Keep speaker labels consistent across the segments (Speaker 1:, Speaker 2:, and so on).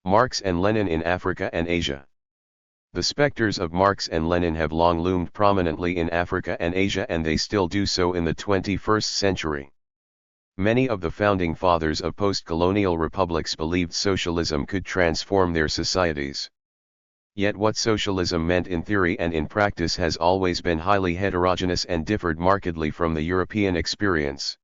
Speaker 1: Marx and Lenin in Africa and Asia. The specters of Marx and Lenin have long loomed prominently in Africa and Asia, and they still do so in the 21st century. Many of the founding fathers of post-colonial republics believed socialism could transform their societies. Yet what socialism meant in theory and in practice has always been highly heterogeneous and differed markedly from the European experience.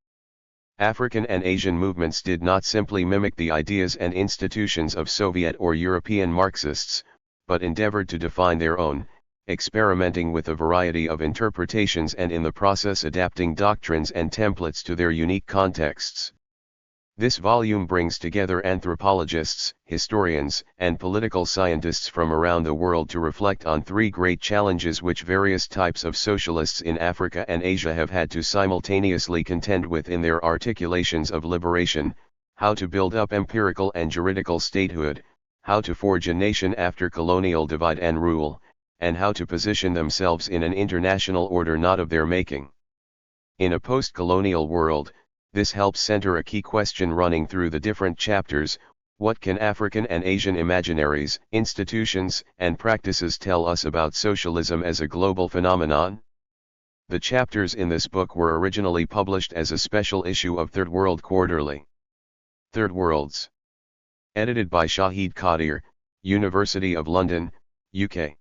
Speaker 1: African and Asian movements did not simply mimic the ideas and institutions of Soviet or European Marxists, but endeavored to define their own, experimenting with a variety of interpretations and in the process adapting doctrines and templates to their unique contexts. This volume brings together anthropologists, historians, and political scientists from around the world to reflect on three great challenges which various types of socialists in Africa and Asia have had to simultaneously contend with in their articulations of liberation: how to build up empirical and juridical statehood, how to forge a nation after colonial divide and rule, and how to position themselves in an international order not of their making. In a post-colonial world, this helps center a key question running through the different chapters: what can African and Asian imaginaries, institutions, and practices tell us about socialism as a global phenomenon? The chapters in this book were originally published as a special issue of Third World Quarterly. Third Worlds. Edited by Shahid Qadir, University of London, UK.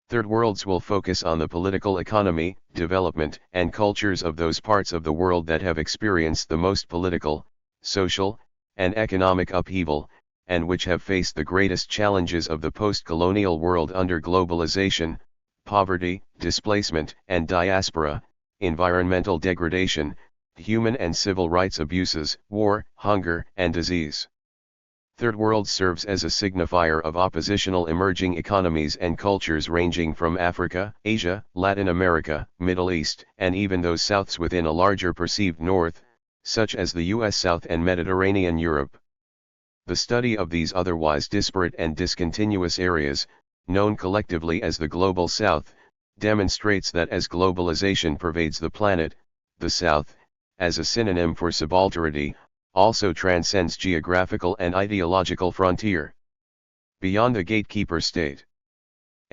Speaker 1: Third Worlds will focus on the political economy, development, and cultures of those parts of the world that have experienced the most political, social, and economic upheaval, and which have faced the greatest challenges of the post-colonial world under globalization, poverty, displacement and diaspora, environmental degradation, human and civil rights abuses, war, hunger, and disease. Third World serves as a signifier of oppositional emerging economies and cultures ranging from Africa, Asia, Latin America, Middle East, and even those Souths within a larger perceived North, such as the US South and Mediterranean Europe. The study of these otherwise disparate and discontinuous areas, known collectively as the Global South, demonstrates that as globalization pervades the planet, the South, as a synonym for subalternity, also transcends geographical and ideological frontier. Beyond the Gatekeeper State.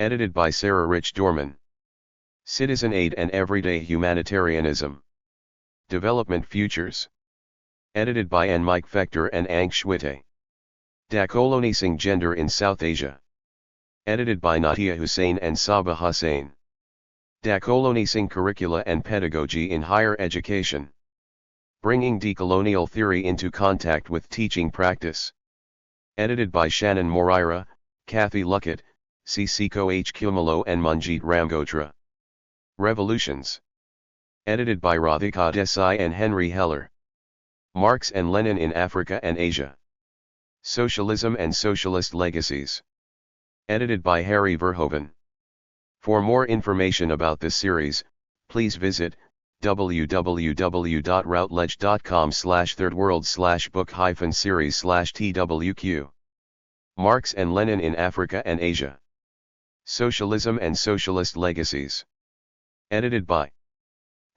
Speaker 1: Edited by Sarah Rich Dorman. Citizen Aid and Everyday Humanitarianism. Development Futures. Edited by N. Mike Fector and Ang Schwitte. Decolonising Gender in South Asia. Edited by Nadia Hussain and Saba Hussain. Decolonising Curricula and Pedagogy in Higher Education. Bringing Decolonial Theory into Contact with Teaching Practice. Edited by Shannon Moreira, Kathy Luckett, Sisiko H. Kumalo and Manjit Ramgotra. Revolutions. Edited by Radhika Desai and Henry Heller. Marx and Lenin in Africa and Asia. Socialism and Socialist Legacies. Edited by Harry Verhoeven. For more information about this series, please visit www.routledge.com/thirdworld/book-series/TWQ. Marx and Lenin in Africa and Asia. Socialism and Socialist Legacies. Edited by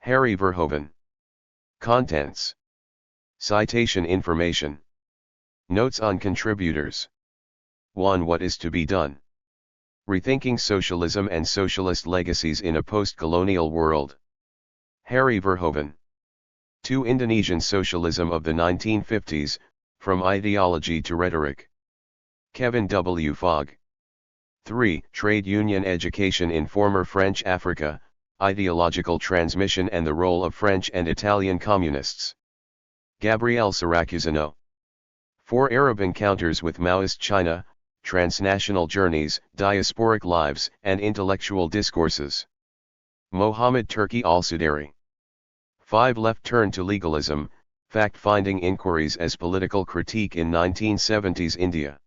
Speaker 1: Harry Verhoeven. Contents. Citation information. Notes on contributors. 1. What is to be done? Rethinking Socialism and Socialist Legacies in a Post-Colonial World. Harry Verhoeven. 2. Indonesian Socialism of the 1950s, From Ideology to Rhetoric. Kevin W. Fogg. 3. Trade Union Education in Former French Africa, Ideological Transmission and the Role of French and Italian Communists. Gabriel Siracusano. 4. Arab Encounters with Maoist China, Transnational Journeys, Diasporic Lives and Intellectual Discourses. Mohammed Turki Al-Sudari. 5. Left Turn to Legalism, Fact-Finding Inquiries as Political Critique in 1970s India.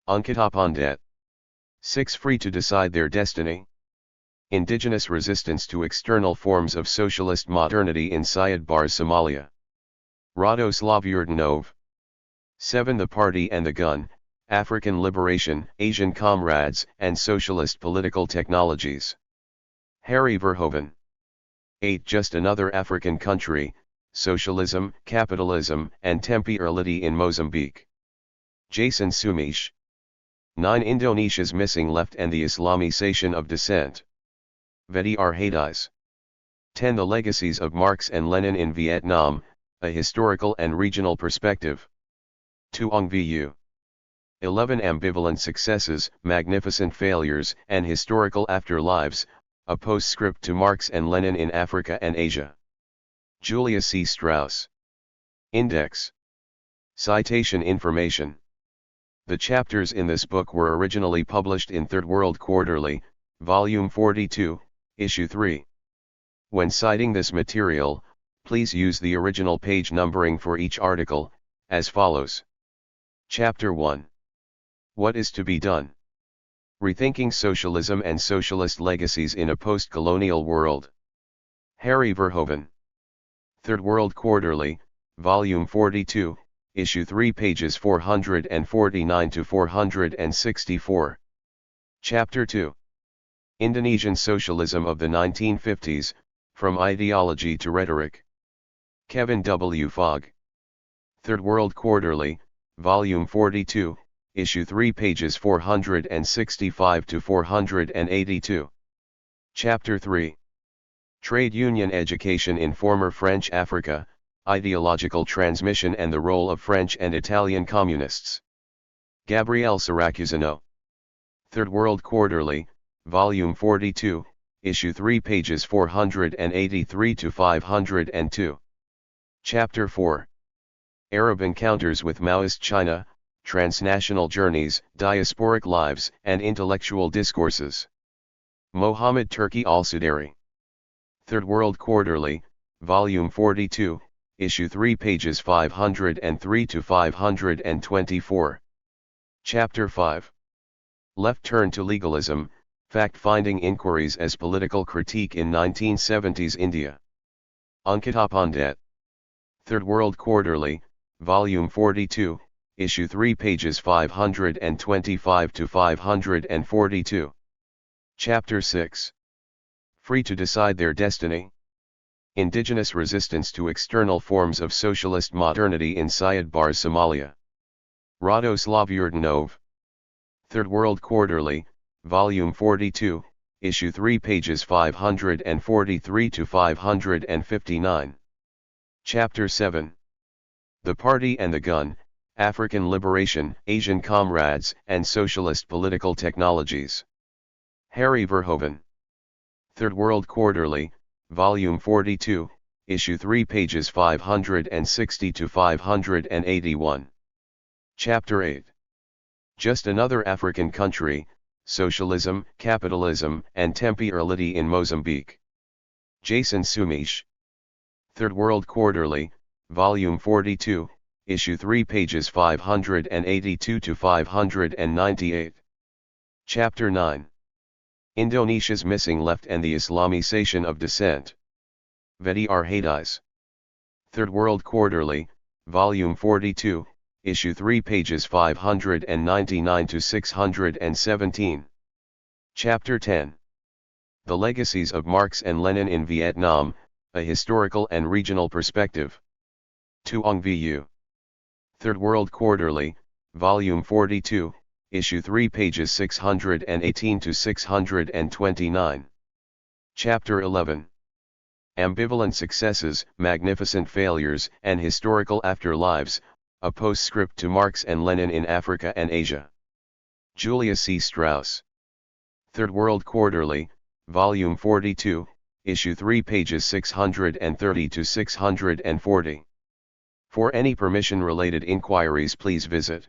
Speaker 1: Ankita Pandit. 6. Free to Decide Their Destiny. Indigenous Resistance to External Forms of Socialist Modernity in Syed Bar's Somalia. Radoslav Yurdanov. 7. The Party and the Gun, African Liberation, Asian Comrades and Socialist Political Technologies. Harry Verhoeven. 8. Just Another African Country, Socialism, Capitalism and Temporality in Mozambique. Jason Sumish. 9. Indonesia's missing left and the Islamization of dissent. Verhoeven Hades. 10. The legacies of Marx and Lenin in Vietnam, a historical and regional perspective. Tuong Vu. 11. Ambivalent successes, magnificent failures, and historical afterlives, a postscript to Marx and Lenin in Africa and Asia. Julia C. Strauss. Index. Citation information. The chapters in this book were originally published in Third World Quarterly, Volume 42, Issue 3. When citing this material, please use the original page numbering for each article, as follows. Chapter 1. What is to be done? Rethinking Socialism and Socialist Legacies in a Post-Colonial World. Harry Verhoeven. Third World Quarterly, Volume 42, Issue 3, pages 449 to 464. Chapter 2. Indonesian Socialism of the 1950s, From Ideology to Rhetoric. Kevin W. Fogg. Third World Quarterly, Volume 42, Issue 3, pages 465 to 482. Chapter 3. Trade Union Education in Former French Africa, Ideological Transmission and the Role of French and Italian Communists. Gabriele Siracusano. Third World Quarterly, Volume 42, Issue 3, pages 483 to 502. Chapter 4. Arab Encounters with Maoist China, Transnational Journeys, Diasporic Lives, and Intellectual Discourses. Mohammed Turki Al-Sudari. Third World Quarterly, Volume 42, Issue 3, pages 503 to 524. Chapter 5. Left Turn to Legalism, Fact-Finding Inquiries as Political Critique in 1970s India. Ankita Pandit. Third World Quarterly, Volume 42, Issue 3, pages 525 to 542. Chapter 6. Free to Decide Their Destiny. Indigenous Resistance to External Forms of Socialist Modernity in Syed Bar's Somalia. Radoslav Yurdanov. Third World Quarterly, Volume 42, Issue 3, pages 543 to 559. Chapter 7. The Party and the Gun, African Liberation, Asian Comrades, and Socialist Political Technologies. Harry Verhoeven. Third World Quarterly, Volume 42, Issue 3, pages 560 to 581. Chapter 8. Just Another African Country, Socialism, Capitalism, and Temporality in Mozambique. Jason Sumish. Third World Quarterly, Volume 42, Issue 3, pages 582 to 598. Chapter 9. Indonesia's Missing Left and the Islamization of Dissent. Verhoeven Hades. Third World Quarterly, Volume 42, Issue 3, pages 599 to 617. Chapter 10. The Legacies of Marx and Lenin in Vietnam, a Historical and Regional Perspective. Tuong Vu. Third World Quarterly, Volume 42, Issue 3, pages 618 to 629. Chapter 11. Ambivalent Successes, Magnificent Failures, and Historical Afterlives, a Postscript to Marx and Lenin in Africa and Asia. Julia C. Strauss. Third World Quarterly, Volume 42, Issue 3, pages 630 to 640. For any permission-related inquiries, please visit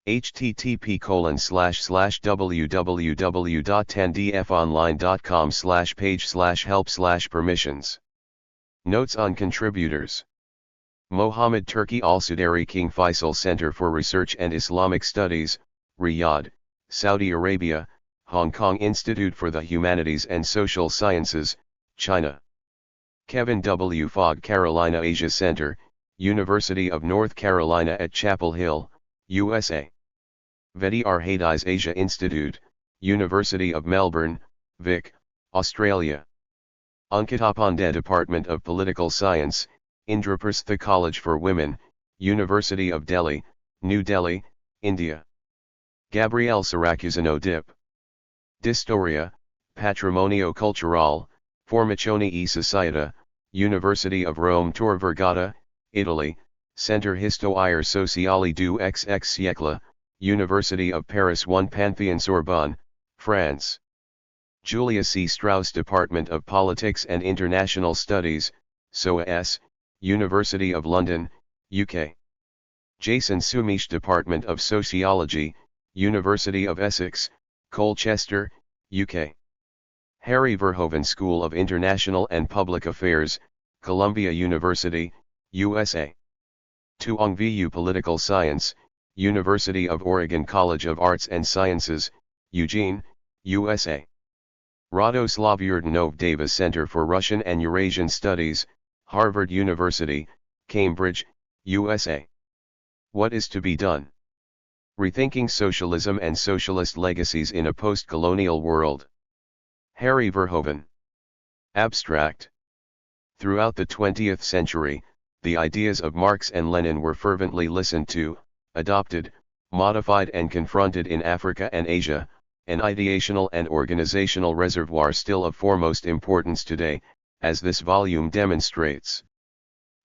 Speaker 1: http://www.10dfonline.com/page/help/permissions. Notes on contributors. Mohammed Turki Al-Sudari, King Faisal Center for Research and Islamic Studies, Riyadh, Saudi Arabia, Hong Kong Institute for the Humanities and Social Sciences, China. Kevin W. Fogg, Carolina Asia Center, University of North Carolina at Chapel Hill, USA. Verhoeven Hades Asia Institute, University of Melbourne, Vic, Australia. Ankita Pandey, Department of Political Science, Indraprastha College for Women, University of Delhi, New Delhi, India. Gabriele Siracusano Dip. Distoria, Patrimonio Culturale, Formazione e Società, University of Rome Tor Vergata, Italy, Centre Histoire Sociale du XX siècle, University of Paris 1 Pantheon Sorbonne, France. Julia C. Strauss Department of Politics and International Studies, SOAS, University of London, UK. Jason Sumish Department of Sociology, University of Essex, Colchester, UK. Harry Verhoeven School of International and Public Affairs, Columbia University, USA. Tuong Vu Political Science, University of Oregon College of Arts and Sciences, Eugene, USA. Radoslav Yurdanov Davis Center for Russian and Eurasian Studies, Harvard University, Cambridge, USA. What is to be done? Rethinking Socialism and Socialist Legacies in a Post-Colonial World. Harry Verhoeven. Abstract. Throughout the 20th century, the ideas of Marx and Lenin were fervently listened to, adopted, modified and confronted in Africa and Asia, an ideational and organizational reservoir still of foremost importance today, as this volume demonstrates.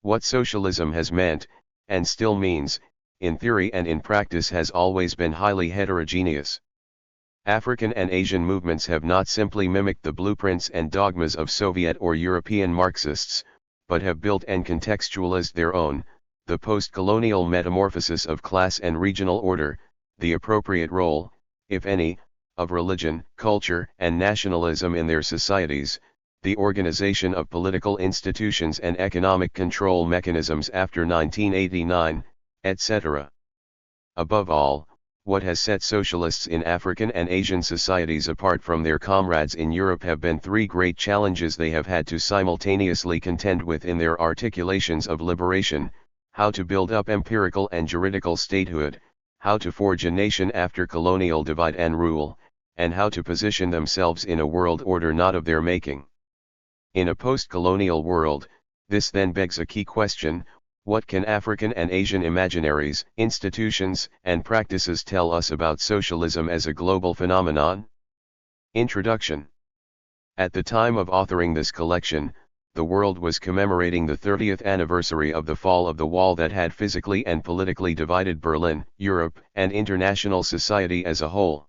Speaker 1: What socialism has meant, and still means, in theory and in practice has always been highly heterogeneous. African and Asian movements have not simply mimicked the blueprints and dogmas of Soviet or European Marxists, but have built and contextualized their own, the post-colonial metamorphosis of class and regional order, the appropriate role, if any, of religion, culture, and nationalism in their societies, the organization of political institutions and economic control mechanisms after 1989, etc. Above all, what has set socialists in African and Asian societies apart from their comrades in Europe have been three great challenges they have had to simultaneously contend with in their articulations of liberation: how to build up empirical and juridical statehood, how to forge a nation after colonial divide and rule, and how to position themselves in a world order not of their making. In a post-colonial world, this then begs a key question: what can African and Asian imaginaries, institutions, and practices tell us about socialism as a global phenomenon? Introduction. At the time of authoring this collection, the world was commemorating the 30th anniversary of the fall of the wall that had physically and politically divided Berlin, Europe, and international society as a whole.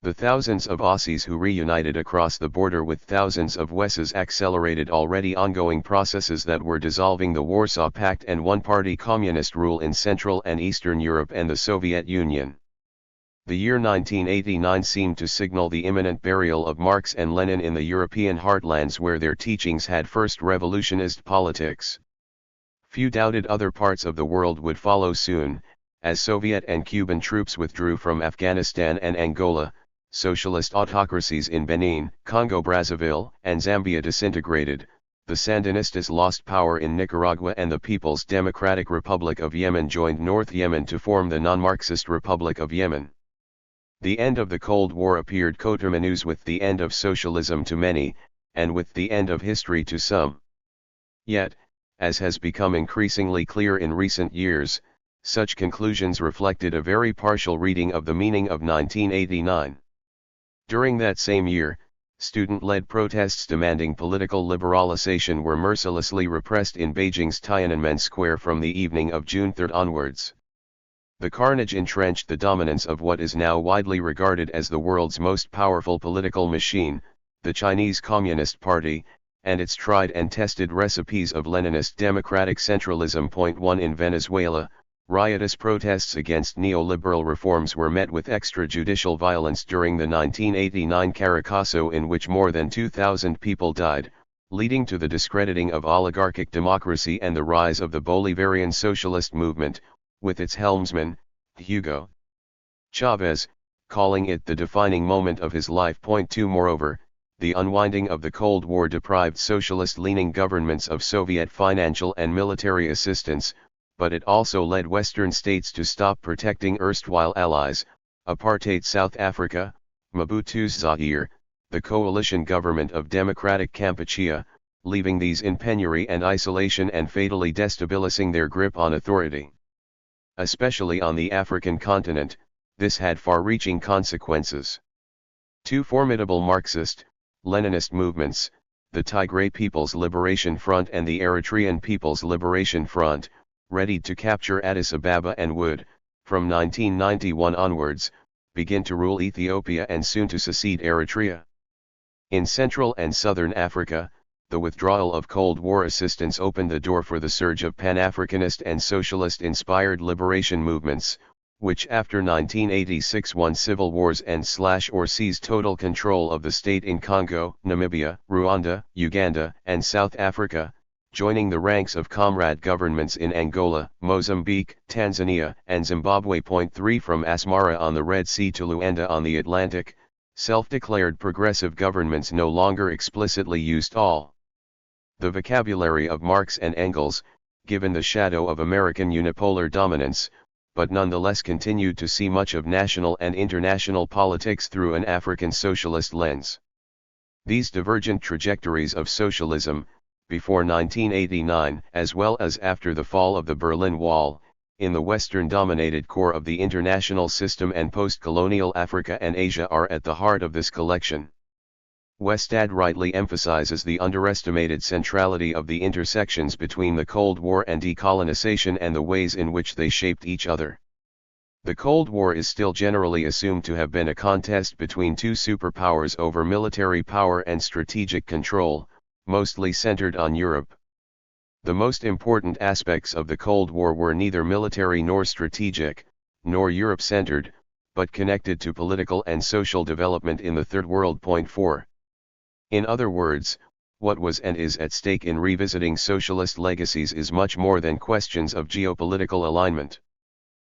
Speaker 1: The thousands of Aussies who reunited across the border with thousands of Wesses accelerated already ongoing processes that were dissolving the Warsaw Pact and one-party communist rule in Central and Eastern Europe and the Soviet Union. The year 1989 seemed to signal the imminent burial of Marx and Lenin in the European heartlands where their teachings had first revolutionized politics. Few doubted other parts of the world would follow soon, as Soviet and Cuban troops withdrew from Afghanistan and Angola. Socialist autocracies in Benin, Congo-Brazzaville, and Zambia disintegrated, the Sandinistas lost power in Nicaragua, and the People's Democratic Republic of Yemen joined North Yemen to form the non-Marxist Republic of Yemen. The end of the Cold War appeared coterminous with the end of socialism to many, and with the end of history to some. Yet, as has become increasingly clear in recent years, such conclusions reflected a very partial reading of the meaning of 1989. During that same year, student-led protests demanding political liberalization were mercilessly repressed in Beijing's Tiananmen Square from the evening of June 3 onwards. The carnage entrenched the dominance of what is now widely regarded as the world's most powerful political machine, the Chinese Communist Party, and its tried and tested recipes of Leninist democratic centralism. 1 In Venezuela, riotous protests against neoliberal reforms were met with extrajudicial violence during the 1989 Caracazo, in which more than 2,000 people died, leading to the discrediting of oligarchic democracy and the rise of the Bolivarian socialist movement, with its helmsman, Hugo Chavez, calling it the defining moment of his life. 2 Moreover, the unwinding of the Cold War deprived socialist-leaning governments of Soviet financial and military assistance, but it also led Western states to stop protecting erstwhile allies: apartheid South Africa, Mobutu's Zaire, the coalition government of Democratic Kampuchea, leaving these in penury and isolation and fatally destabilizing their grip on authority. Especially on the African continent, this had far-reaching consequences. Two formidable Marxist, Leninist movements, the Tigray People's Liberation Front and the Eritrean People's Liberation Front, readied to capture Addis Ababa and would, from 1991 onwards, begin to rule Ethiopia and soon to secede Eritrea. In Central and Southern Africa, the withdrawal of Cold War assistance opened the door for the surge of Pan-Africanist and socialist-inspired liberation movements, which after 1986 won civil wars and/or seized total control of the state in Congo, Namibia, Rwanda, Uganda, and South Africa, joining the ranks of comrade governments in Angola, Mozambique, Tanzania, and Zimbabwe. 3 From Asmara on the Red Sea to Luanda on the Atlantic, self-declared progressive governments no longer explicitly used all the vocabulary of Marx and Engels, given the shadow of American unipolar dominance, but nonetheless continued to see much of national and international politics through an African socialist lens. These divergent trajectories of socialism, before 1989 as well as after the fall of the Berlin Wall, in the Western-dominated core of the international system and post-colonial Africa and Asia are at the heart of this collection. Westad rightly emphasizes the underestimated centrality of the intersections between the Cold War and decolonization and the ways in which they shaped each other. The Cold War is still generally assumed to have been a contest between two superpowers over military power and strategic control, mostly centered on Europe. The most important aspects of the Cold War were neither military nor strategic, nor Europe-centered, but connected to political and social development in the Third World. 4. In other words, what was and is at stake in revisiting socialist legacies is much more than questions of geopolitical alignment.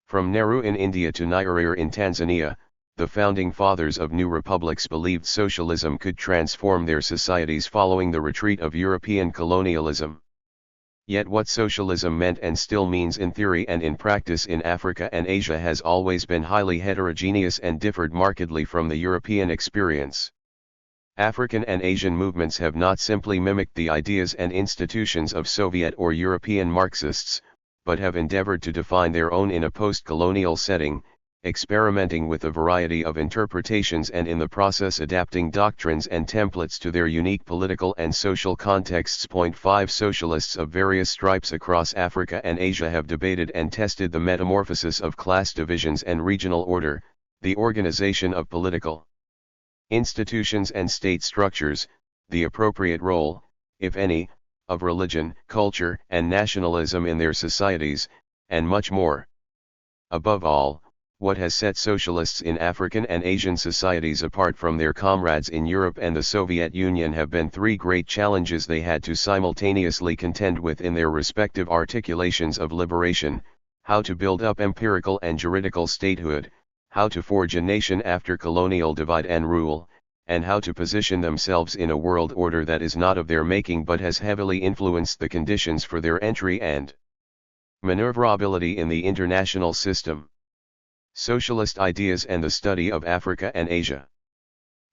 Speaker 1: From Nehru in India to Nyerere in Tanzania, the founding fathers of new republics believed socialism could transform their societies following the retreat of European colonialism. Yet what socialism meant and still means in theory and in practice in Africa and Asia has always been highly heterogeneous and differed markedly from the European experience. African and Asian movements have not simply mimicked the ideas and institutions of Soviet or European Marxists, but have endeavored to define their own in a post-colonial setting, experimenting with a variety of interpretations and in the process adapting doctrines and templates to their unique political and social contexts. 5 Socialists of various stripes across Africa and Asia have debated and tested the metamorphosis of class divisions and regional order, the organization of political institutions and state structures, the appropriate role, if any, of religion, culture, and nationalism in their societies, and much more. Above all, what has set socialists in African and Asian societies apart from their comrades in Europe and the Soviet Union have been three great challenges they had to simultaneously contend with in their respective articulations of liberation: how to build up empirical and juridical statehood, how to forge a nation after colonial divide and rule, and how to position themselves in a world order that is not of their making but has heavily influenced the conditions for their entry and maneuverability in the international system. Socialist ideas and the study of Africa and Asia.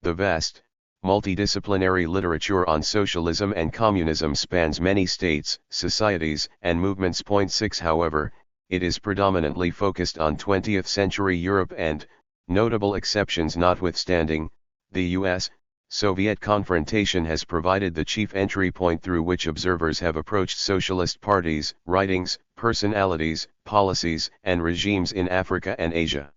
Speaker 1: The vast, multidisciplinary literature on socialism and communism spans many states, societies, and movements. 6 However, it is predominantly focused on 20th century Europe and, notable exceptions notwithstanding, the US, Soviet confrontation has provided the chief entry point through which observers have approached socialist parties, writings, personalities, policies, and regimes in Africa and Asia.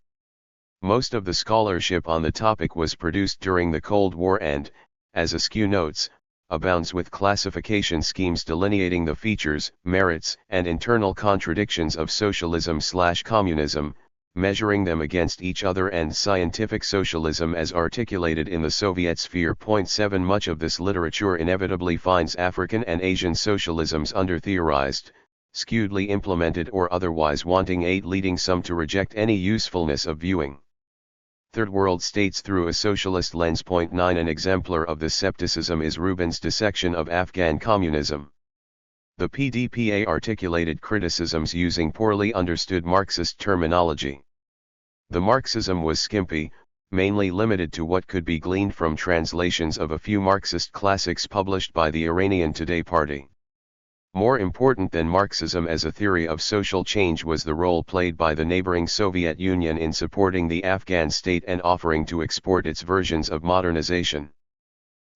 Speaker 1: Most of the scholarship on the topic was produced during the Cold War and, as Askew notes, abounds with classification schemes delineating the features, merits, and internal contradictions of socialism/communism, measuring them against each other, and scientific socialism as articulated in the Soviet sphere. 7 Much of this literature inevitably finds African and Asian socialisms under-theorized, skewedly implemented, or otherwise wanting, 8 leading some to reject any usefulness of viewing Third World states through a socialist lens. 9 An exemplar of this skepticism is Rubin's dissection of Afghan communism. The PDPA articulated criticisms using poorly understood Marxist terminology. The Marxism was skimpy, mainly limited to what could be gleaned from translations of a few Marxist classics published by the Iranian Today Party. More important than Marxism as a theory of social change was the role played by the neighboring Soviet Union in supporting the Afghan state and offering to export its versions of modernization.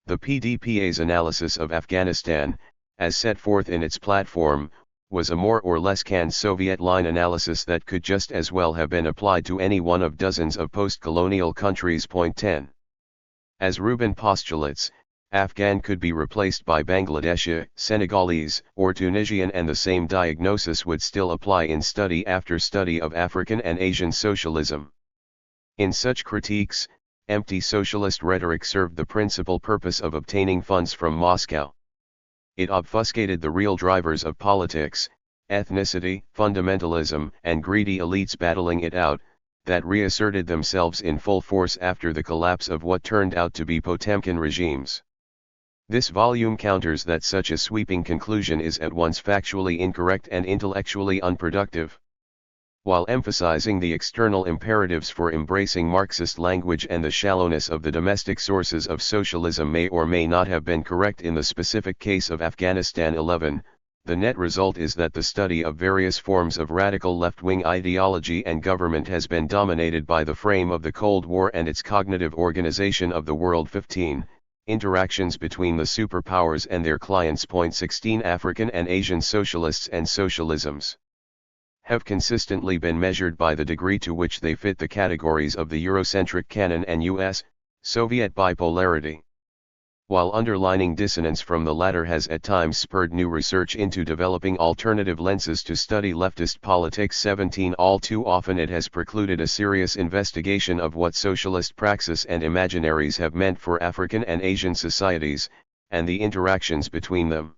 Speaker 1: The PDPA's analysis of Afghanistan, as set forth in its platform, was a more or less canned Soviet line analysis that could just as well have been applied to any one of dozens of post-colonial countries. Point 10. As Rubin postulates, Afghan could be replaced by Bangladeshi, Senegalese, or Tunisian, and the same diagnosis would still apply in study after study of African and Asian socialism. In such critiques, empty socialist rhetoric served the principal purpose of obtaining funds from Moscow. It obfuscated the real drivers of politics, ethnicity, fundamentalism, and greedy elites battling it out, that reasserted themselves in full force after the collapse of what turned out to be Potemkin regimes. This volume counters that such a sweeping conclusion is at once factually incorrect and intellectually unproductive. While emphasizing the external imperatives for embracing Marxist language and the shallowness of the domestic sources of socialism may or may not have been correct in the specific case of Afghanistan. 11. The net result is that the study of various forms of radical left-wing ideology and government has been dominated by the frame of the Cold War and its cognitive organization of the world. 15. Interactions between the superpowers and their clients. Point 16. African and Asian socialists and socialisms have consistently been measured by the degree to which they fit the categories of the Eurocentric canon and US, Soviet bipolarity. While underlining dissonance from the latter has at times spurred new research into developing alternative lenses to study leftist politics. 17. All too often it has precluded a serious investigation of what socialist praxis and imaginaries have meant for African and Asian societies, and the interactions between them.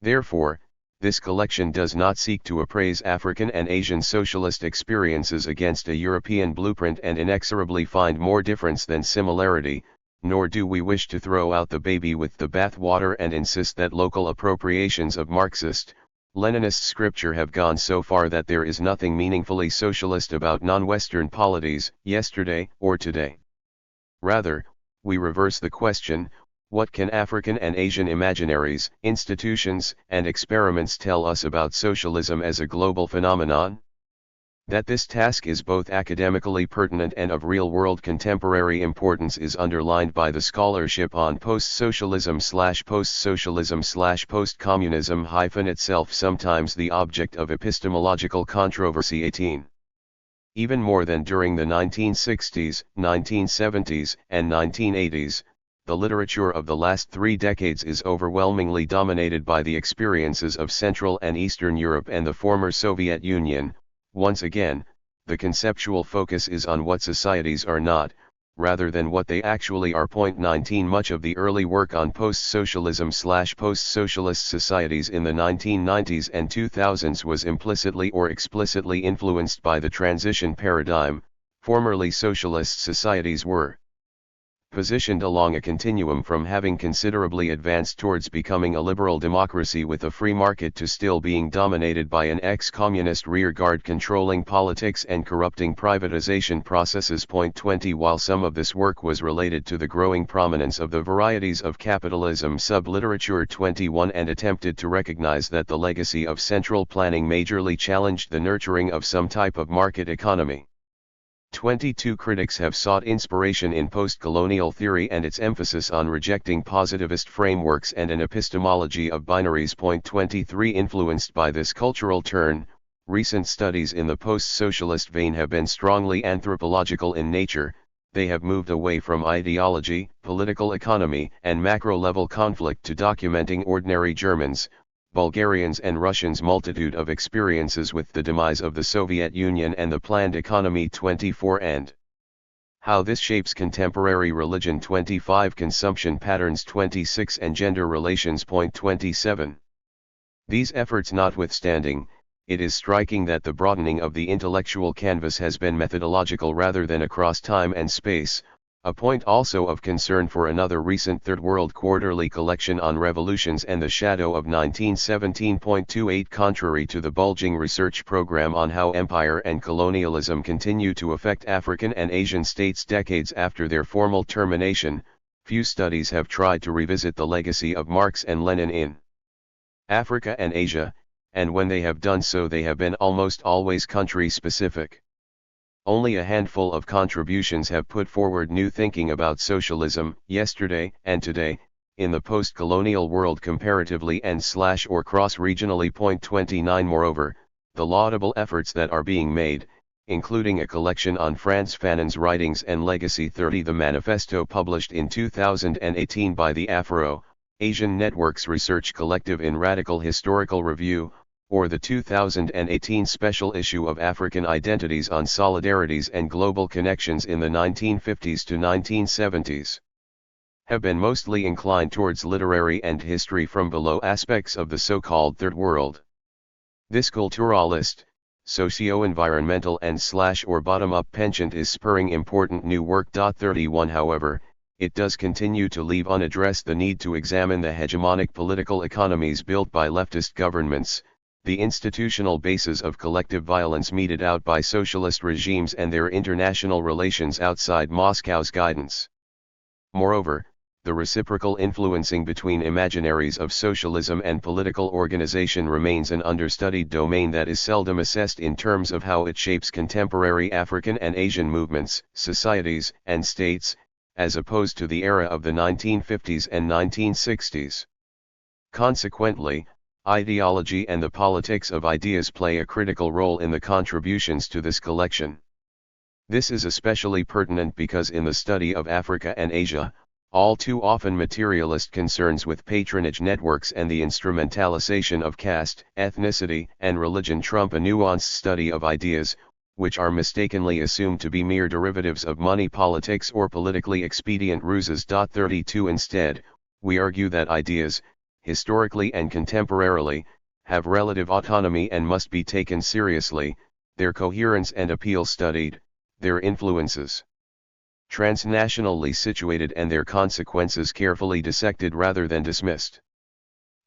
Speaker 1: Therefore, this collection does not seek to appraise African and Asian socialist experiences against a European blueprint and inexorably find more difference than similarity, nor do we wish to throw out the baby with the bathwater and insist that local appropriations of Marxist, Leninist scripture have gone so far that there is nothing meaningfully socialist about non-Western polities, yesterday or today. Rather, we reverse the question: what can African and Asian imaginaries, institutions, and experiments tell us about socialism as a global phenomenon? That this task is both academically pertinent and of real-world contemporary importance is underlined by the scholarship on post-socialism/post-socialism/post-communism itself sometimes the object of epistemological controversy. 18. Even more than during the 1960s, 1970s, and 1980s, the literature of the last 3 decades is overwhelmingly dominated by the experiences of Central and Eastern Europe and the former Soviet Union. Once again, the conceptual focus is on what societies are not, rather than what they actually are. 19. Much of the early work on post-socialism/post-socialist societies in the 1990s and 2000s was implicitly or explicitly influenced by the transition paradigm. Formerly socialist societies were positioned along a continuum from having considerably advanced towards becoming a liberal democracy with a free market to still being dominated by an ex-communist rearguard controlling politics and corrupting privatization processes. 20. While some of this work was related to the growing prominence of the varieties of capitalism sub-literature 21 and attempted to recognize that the legacy of central planning majorly challenged the nurturing of some type of market economy. 22. Critics have sought inspiration in post-colonial theory and its emphasis on rejecting positivist frameworks and an epistemology of binaries. 23. Influenced by this cultural turn, recent studies in the post-socialist vein have been strongly anthropological in nature. They have moved away from ideology, political economy, and macro-level conflict to documenting ordinary Germans, Bulgarians and Russians' multitude of experiences with the demise of the Soviet Union and the planned economy. 24. And how this shapes contemporary religion. 25. Consumption patterns. 26. And gender relations. 27. These efforts notwithstanding, it is striking that the broadening of the intellectual canvas has been methodological rather than across time and space, a point also of concern for another recent Third World Quarterly collection on revolutions and the shadow of 1917.28. Contrary to the bulging research program on how empire and colonialism continue to affect African and Asian states decades after their formal termination, few studies have tried to revisit the legacy of Marx and Lenin in Africa and Asia, and when they have done so they have been almost always country-specific. Only a handful of contributions have put forward new thinking about socialism, yesterday and today, in the post-colonial world comparatively and/or cross-regionally. 29 Moreover, the laudable efforts that are being made, including a collection on Frantz Fanon's writings and legacy 30, the manifesto published in 2018 by the Afro-Asian Networks Research Collective in Radical Historical Review, or the 2018 special issue of African Identities on Solidarities and Global Connections in the 1950s to 1970s, have been mostly inclined towards literary and history from below aspects of the so-called Third World. This culturalist, socio-environmental and/or bottom-up penchant is spurring important new work. 31 However, it does continue to leave unaddressed the need to examine the hegemonic political economies built by leftist governments, the institutional basis of collective violence meted out by socialist regimes and their international relations outside Moscow's guidance. Moreover, the reciprocal influencing between imaginaries of socialism and political organization remains an understudied domain that is seldom assessed in terms of how it shapes contemporary African and Asian movements, societies, and states, as opposed to the era of the 1950s and 1960s. Consequently, ideology and the politics of ideas play a critical role in the contributions to this collection. This is especially pertinent because in the study of Africa and Asia, all too often materialist concerns with patronage networks and the instrumentalization of caste, ethnicity, and religion trump a nuanced study of ideas, which are mistakenly assumed to be mere derivatives of money politics or politically expedient ruses. 32 Instead, we argue that ideas, historically and contemporarily, have relative autonomy and must be taken seriously, their coherence and appeal studied, their influences transnationally situated and their consequences carefully dissected rather than dismissed.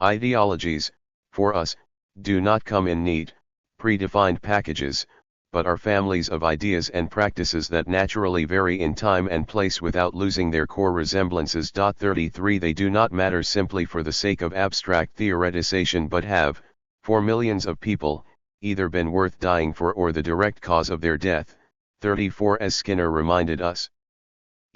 Speaker 1: Ideologies, for us, do not come in neat, predefined packages, but are families of ideas and practices that naturally vary in time and place without losing their core resemblances. 33 They do not matter simply for the sake of abstract theoretization but have, for millions of people, either been worth dying for or the direct cause of their death. 34 As Skinner reminded us,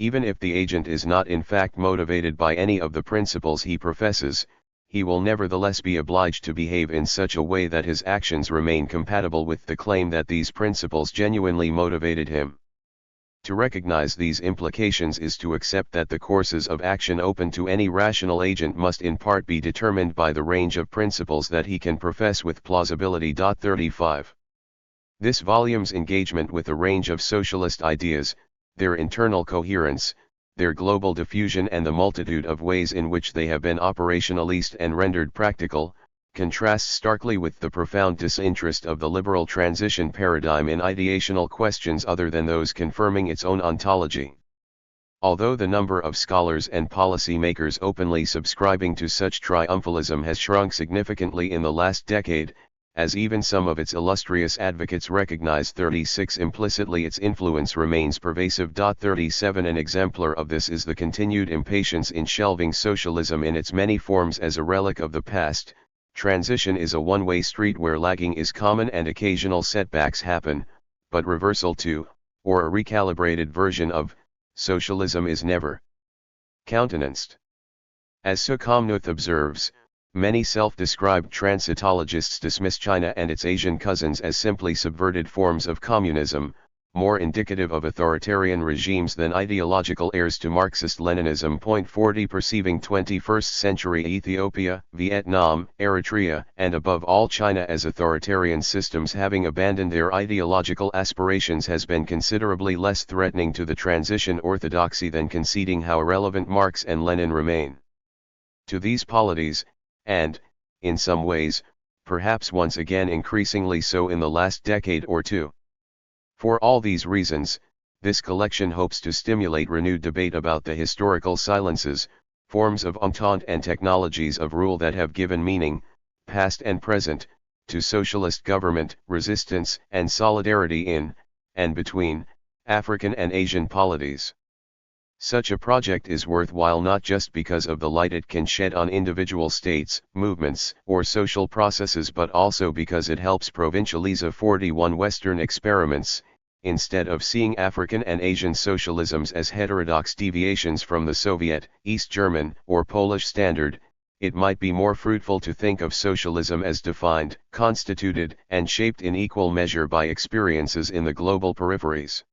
Speaker 1: even if the agent is not in fact motivated by any of the principles he professes, he will nevertheless be obliged to behave in such a way that his actions remain compatible with the claim that these principles genuinely motivated him. To recognize these implications is to accept that the courses of action open to any rational agent must in part be determined by the range of principles that he can profess with plausibility. 35 This volume's engagement with a range of socialist ideas, their internal coherence, their global diffusion and the multitude of ways in which they have been operationalized and rendered practical, contrasts starkly with the profound disinterest of the liberal transition paradigm in ideational questions other than those confirming its own ontology. Although the number of scholars and policy makers openly subscribing to such triumphalism has shrunk significantly in the last decade, as even some of its illustrious advocates recognize, 36 implicitly its influence remains pervasive. 37 An exemplar of this is the continued impatience in shelving socialism in its many forms as a relic of the past. Transition is a one-way street where lagging is common and occasional setbacks happen, but reversal to, or a recalibrated version of, socialism is never countenanced. As Sukhomnath observes, many self-described transitologists dismiss China and its Asian cousins as simply subverted forms of communism, more indicative of authoritarian regimes than ideological heirs to Marxist-Leninism. 40 Perceiving 21st-century Ethiopia, Vietnam, Eritrea, and above all China as authoritarian systems having abandoned their ideological aspirations has been considerably less threatening to the transition orthodoxy than conceding how irrelevant Marx and Lenin remain. To these polities, and, in some ways, perhaps once again increasingly so in the last decade or two. For all these reasons, this collection hopes to stimulate renewed debate about the historical silences, forms of entente and technologies of rule that have given meaning, past and present, to socialist government, resistance and solidarity in, and between, African and Asian polities. Such a project is worthwhile not just because of the light it can shed on individual states, movements, or social processes, but also because it helps provincialize 41 Western experiments, instead of seeing African and Asian socialisms as heterodox deviations from the Soviet, East German, or Polish standard. It might be more fruitful to think of socialism as defined, constituted, and shaped in equal measure by experiences in the global peripheries.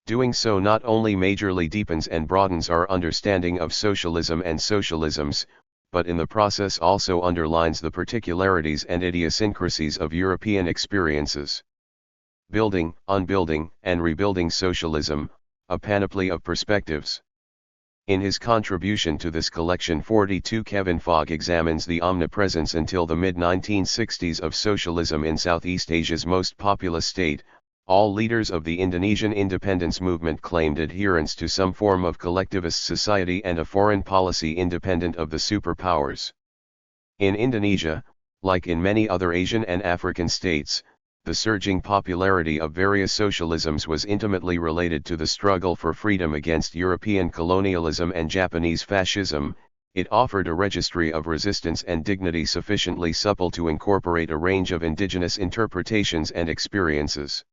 Speaker 1: Doing so not only majorly deepens and broadens our understanding of socialism and socialisms, but in the process also underlines the particularities and idiosyncrasies of European experiences. Building, Unbuilding, and Rebuilding Socialism, a Panoply of Perspectives. In his contribution to this collection 42, Kevin Fogg examines the omnipresence until the mid-1960s of socialism in Southeast Asia's most populous state. All leaders of the Indonesian independence movement claimed adherence to some form of collectivist society and a foreign policy independent of the superpowers. In Indonesia, like in many other Asian and African states, the surging popularity of various socialisms was intimately related to the struggle for freedom against European colonialism and Japanese fascism. It offered a registry of resistance and dignity sufficiently supple to incorporate a range of indigenous interpretations and experiences.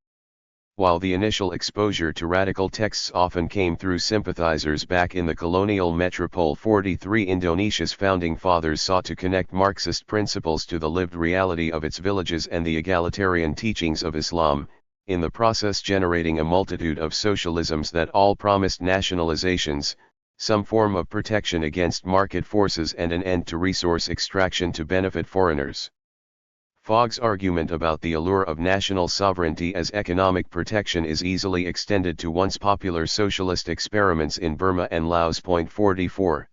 Speaker 1: While the initial exposure to radical texts often came through sympathizers back in the colonial metropole 43, Indonesia's founding fathers sought to connect Marxist principles to the lived reality of its villages and the egalitarian teachings of Islam, in the process generating a multitude of socialisms that all promised nationalizations, some form of protection against market forces, and an end to resource extraction to benefit foreigners. Fogg's argument about the allure of national sovereignty as economic protection is easily extended to once popular socialist experiments in Burma and Laos. 44.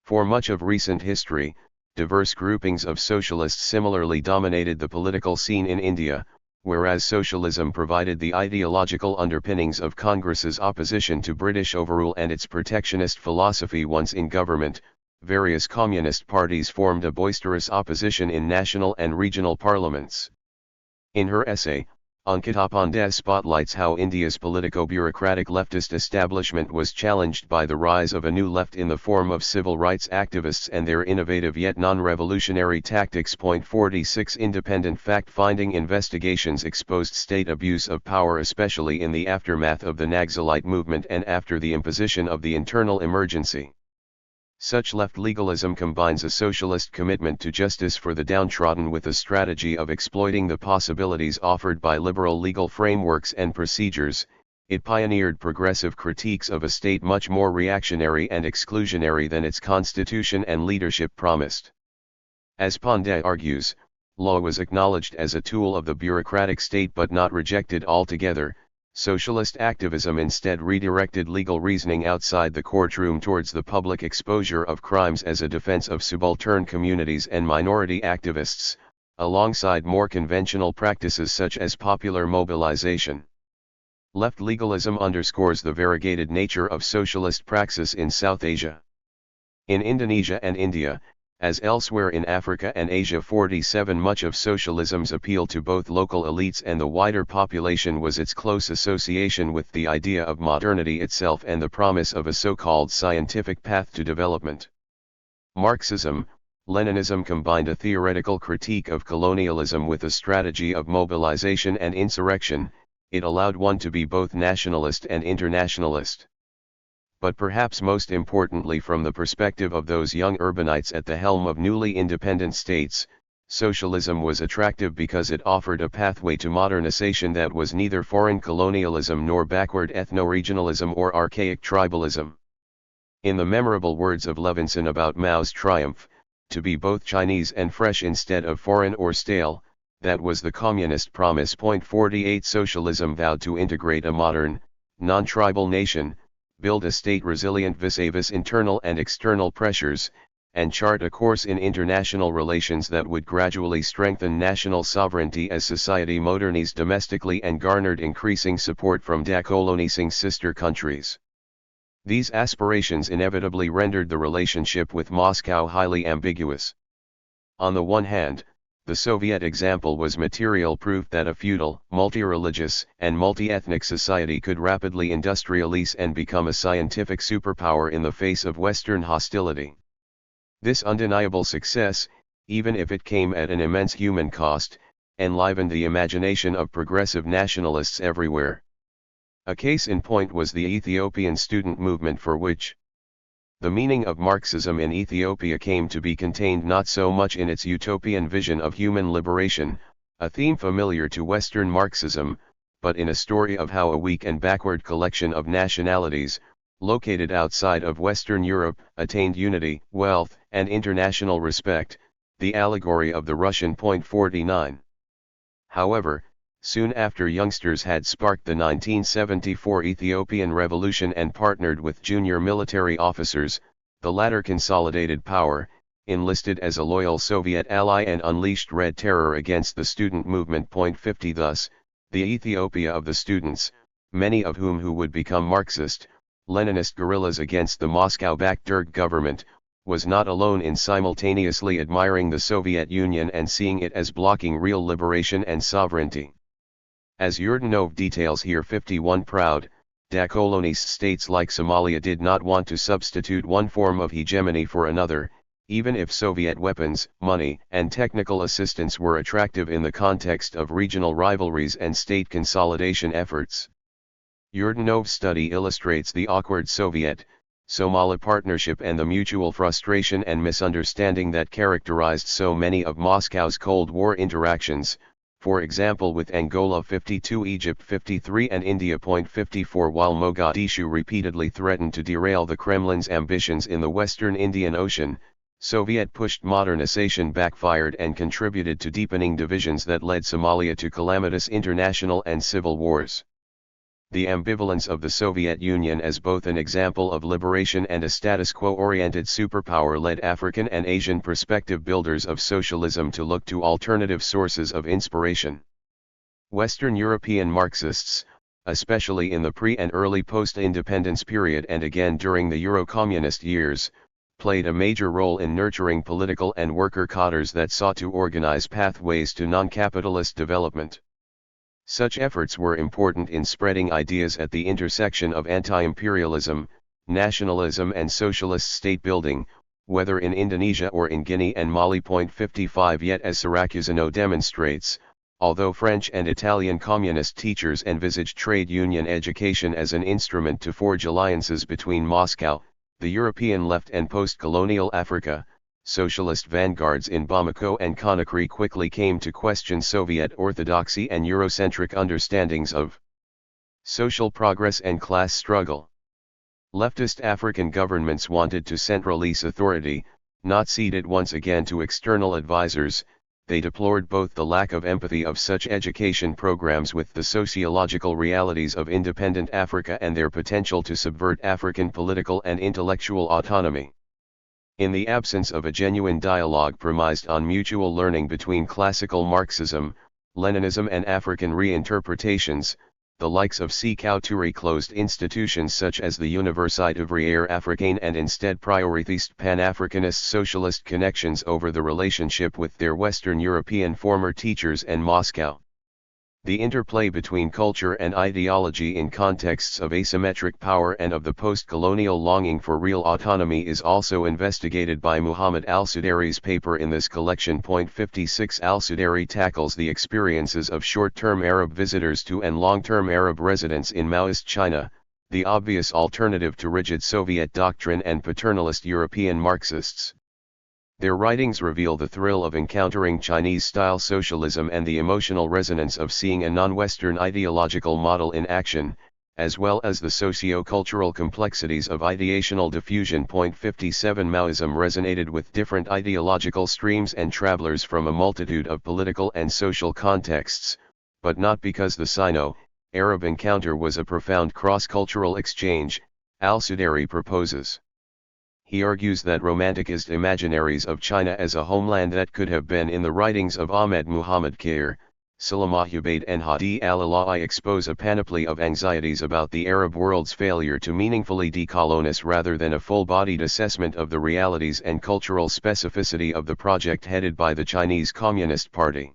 Speaker 1: For much of recent history, diverse groupings of socialists similarly dominated the political scene in India, whereas socialism provided the ideological underpinnings of Congress's opposition to British overrule and its protectionist philosophy. Once in government, various communist parties formed a boisterous opposition in national and regional parliaments. In her essay, Ankita Pandey spotlights how India's politico-bureaucratic leftist establishment was challenged by the rise of a new left in the form of civil rights activists and their innovative yet non-revolutionary tactics. 46 Independent fact-finding investigations exposed state abuse of power, especially in the aftermath of the Naxalite movement and after the imposition of the internal emergency. Such left legalism combines a socialist commitment to justice for the downtrodden with a strategy of exploiting the possibilities offered by liberal legal frameworks and procedures. It pioneered progressive critiques of a state much more reactionary and exclusionary than its constitution and leadership promised. As Pandey argues, law was acknowledged as a tool of the bureaucratic state but not rejected altogether. Socialist activism instead redirected legal reasoning outside the courtroom towards the public exposure of crimes as a defense of subaltern communities and minority activists, alongside more conventional practices such as popular mobilization. Left legalism underscores the variegated nature of socialist praxis in South Asia. In Indonesia and India, as elsewhere in Africa and Asia 47, much of socialism's appeal to both local elites and the wider population was its close association with the idea of modernity itself and the promise of a so-called scientific path to development. Marxism, Leninism combined a theoretical critique of colonialism with a strategy of mobilization and insurrection. It allowed one to be both nationalist and internationalist. But perhaps most importantly, from the perspective of those young urbanites at the helm of newly independent states, socialism was attractive because it offered a pathway to modernization that was neither foreign colonialism nor backward ethno-regionalism or archaic tribalism. In the memorable words of Levinson about Mao's triumph, to be both Chinese and fresh instead of foreign or stale, that was the communist promise. 48 Socialism vowed to integrate a modern, non-tribal nation, build a state resilient vis-a-vis internal and external pressures, and chart a course in international relations that would gradually strengthen national sovereignty as society modernized domestically and garnered increasing support from decolonizing sister countries. These aspirations inevitably rendered the relationship with Moscow highly ambiguous. On the one hand, The Soviet example was material proof that a feudal, multi-religious, and multi-ethnic society could rapidly industrialize and become a scientific superpower in the face of Western hostility. This undeniable success, even if it came at an immense human cost, enlivened the imagination of progressive nationalists everywhere. A case in point was the Ethiopian student movement, for which the meaning of Marxism in Ethiopia came to be contained not so much in its utopian vision of human liberation, a theme familiar to Western Marxism, but in a story of how a weak and backward collection of nationalities, located outside of Western Europe, attained unity, wealth, and international respect, the allegory of the Russian Point 49. However, soon after youngsters had sparked the 1974 Ethiopian Revolution and partnered with junior military officers, the latter consolidated power, enlisted as a loyal Soviet ally and unleashed Red Terror against the student movement. Point 50. Thus, the Ethiopia of the students, many of whom would become Marxist, Leninist guerrillas against the Moscow-backed Derg government, was not alone in simultaneously admiring the Soviet Union and seeing it as blocking real liberation and sovereignty. As Yurdanov details here, 51, proud, da-colonist states like Somalia did not want to substitute one form of hegemony for another, even if Soviet weapons, money, and technical assistance were attractive in the context of regional rivalries and state consolidation efforts. Yurdanov's study illustrates the awkward Soviet-Somali partnership and the mutual frustration and misunderstanding that characterized so many of Moscow's Cold War interactions, for example with Angola 52, Egypt 53 and India. Point 54. While Mogadishu repeatedly threatened to derail the Kremlin's ambitions in the Western Indian Ocean, Soviet-pushed modernization backfired and contributed to deepening divisions that led Somalia to calamitous international and civil wars. The ambivalence of the Soviet Union as both an example of liberation and a status quo-oriented superpower led African and Asian perspective builders of socialism to look to alternative sources of inspiration. Western European Marxists, especially in the pre- and early post-independence period and again during the Euro-communist years, played a major role in nurturing political and worker cadres that sought to organize pathways to non-capitalist development. Such efforts were important in spreading ideas at the intersection of anti-imperialism, nationalism and socialist state building, whether in Indonesia or in Guinea and Mali. Point 55. Yet as Siracusano demonstrates, although French and Italian communist teachers envisaged trade union education as an instrument to forge alliances between Moscow, the European left and post-colonial Africa, socialist vanguards in Bamako and Conakry quickly came to question Soviet orthodoxy and Eurocentric understandings of social progress and class struggle. Leftist African governments wanted to centralize authority, not cede it once again to external advisors. They deplored both the lack of empathy of such education programs with the sociological realities of independent Africa and their potential to subvert African political and intellectual autonomy. In the absence of a genuine dialogue premised on mutual learning between classical Marxism, Leninism and African reinterpretations, the likes of Sékou Touré closed institutions such as the Université Ouvrière Africaine and instead prioritized Pan-Africanist socialist connections over the relationship with their Western European former teachers and Moscow. The interplay between culture and ideology in contexts of asymmetric power and of the post-colonial longing for real autonomy is also investigated by Muhammad al-Sudari's paper in this collection. Point 56. Al-Sudari tackles the experiences of short-term Arab visitors to and long-term Arab residents in Maoist China, the obvious alternative to rigid Soviet doctrine and paternalist European Marxists. Their writings reveal the thrill of encountering Chinese-style socialism and the emotional resonance of seeing a non-Western ideological model in action, as well as the socio-cultural complexities of ideational diffusion. Point 57. Maoism resonated with different ideological streams and travelers from a multitude of political and social contexts, but not because the Sino-Arab encounter was a profound cross-cultural exchange, al-Sudari proposes. He argues that romanticist imaginaries of China as a homeland that could have been in the writings of Ahmed Muhammad Khair, Salamahubaid and Hadi al-Ala'i expose a panoply of anxieties about the Arab world's failure to meaningfully decolonize rather than a full-bodied assessment of the realities and cultural specificity of the project headed by the Chinese Communist Party.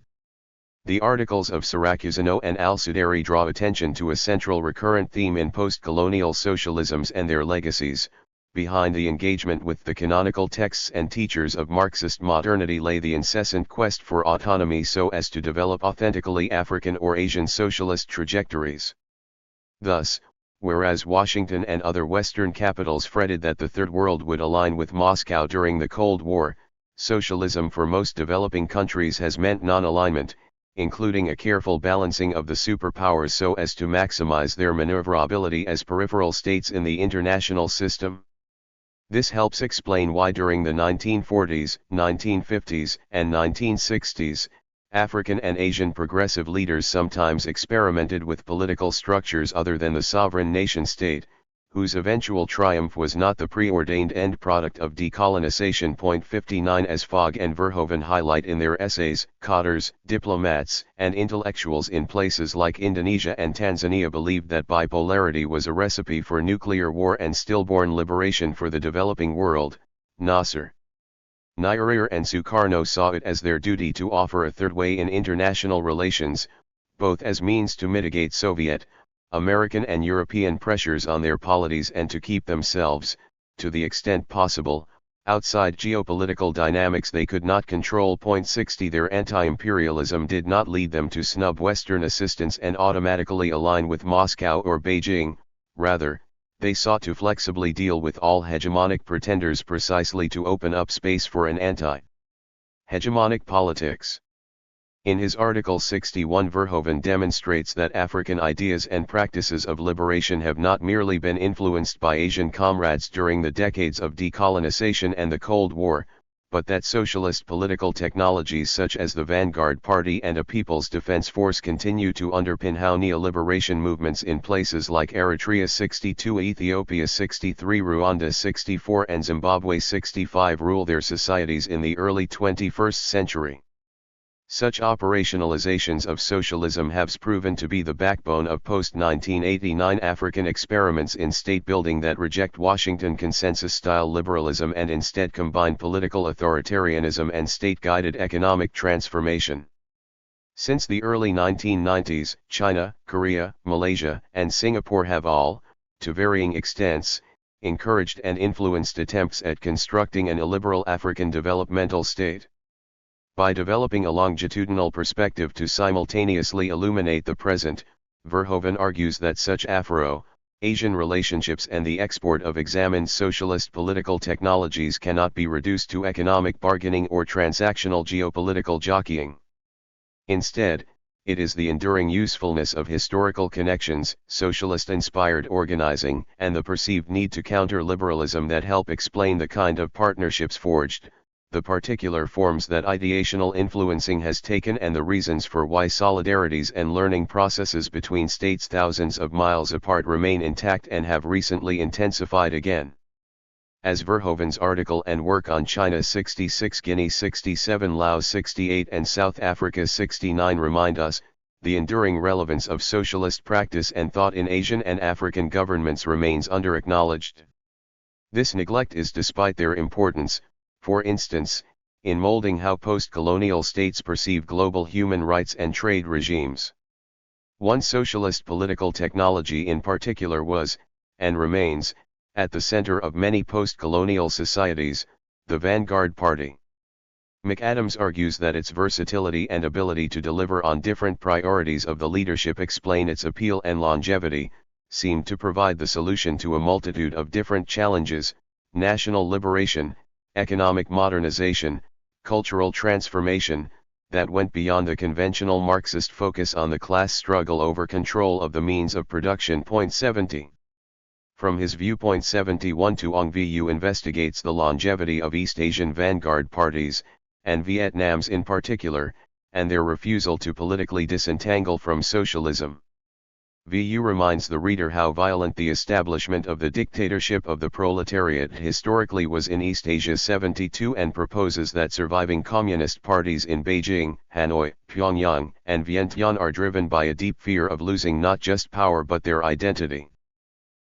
Speaker 1: The articles of Siracusano and al-Sudari draw attention to a central recurrent theme in post-colonial socialisms and their legacies. Behind the engagement with the canonical texts and teachers of Marxist modernity lay the incessant quest for autonomy so as to develop authentically African or Asian socialist trajectories. Thus, whereas Washington and other Western capitals fretted that the Third World would align with Moscow during the Cold War, socialism for most developing countries has meant non-alignment, including a careful balancing of the superpowers so as to maximize their maneuverability as peripheral states in the international system. This helps explain why during the 1940s, 1950s, and 1960s, African and Asian progressive leaders sometimes experimented with political structures other than the sovereign nation-state, whose eventual triumph was not the preordained end product of decolonization. 59 As Fogg and Verhoeven highlight in their essays, cotters, diplomats, and intellectuals in places like Indonesia and Tanzania believed that bipolarity was a recipe for nuclear war and stillborn liberation for the developing world. Nasser, Nyerere and Sukarno saw it as their duty to offer a third way in international relations, both as means to mitigate Soviet, American and European pressures on their polities and to keep themselves, to the extent possible, outside geopolitical dynamics they could not control. 60 Their anti-imperialism did not lead them to snub Western assistance and automatically align with Moscow or Beijing, rather, they sought to flexibly deal with all hegemonic pretenders precisely to open up space for an anti-hegemonic politics. In his article 61, Verhoeven demonstrates that African ideas and practices of liberation have not merely been influenced by Asian comrades during the decades of decolonization and the Cold War, but that socialist political technologies such as the Vanguard Party and a People's Defense Force continue to underpin how neo-liberation movements in places like Eritrea 62, Ethiopia 63, Rwanda 64 and Zimbabwe 65 rule their societies in the early 21st century. Such operationalizations of socialism have proven to be the backbone of post-1989 African experiments in state-building that reject Washington consensus-style liberalism and instead combine political authoritarianism and state-guided economic transformation. Since the early 1990s, China, Korea, Malaysia, and Singapore have all, to varying extents, encouraged and influenced attempts at constructing an illiberal African developmental state. By developing a longitudinal perspective to simultaneously illuminate the present, Verhoeven argues that such Afro-Asian relationships and the export of examined socialist political technologies cannot be reduced to economic bargaining or transactional geopolitical jockeying. Instead, it is the enduring usefulness of historical connections, socialist-inspired organizing, and the perceived need to counter liberalism that help explain the kind of partnerships forged, the particular forms that ideational influencing has taken and the reasons for why solidarities and learning processes between states thousands of miles apart remain intact and have recently intensified again. As Verhoeven's article and work on China 66, Guinea 67, Laos 68 and South Africa 69 remind us, the enduring relevance of socialist practice and thought in Asian and African governments remains under-acknowledged. This neglect is despite their importance, for instance, in molding how post-colonial states perceive global human rights and trade regimes. One socialist political technology in particular was, and remains, at the center of many post-colonial societies, the Vanguard Party. McAdams argues that its versatility and ability to deliver on different priorities of the leadership explain its appeal and longevity, seemed to provide the solution to a multitude of different challenges: national liberation, economic modernization, cultural transformation, that went beyond the conventional Marxist focus on the class struggle over control of the means of production. 70. From his viewpoint 71, Tuong Vu investigates the longevity of East Asian vanguard parties, and Vietnam's in particular, and their refusal to politically disentangle from socialism. VU reminds the reader how violent the establishment of the dictatorship of the proletariat historically was in East Asia 72 and proposes that surviving communist parties in Beijing, Hanoi, Pyongyang, and Vientiane are driven by a deep fear of losing not just power but their identity.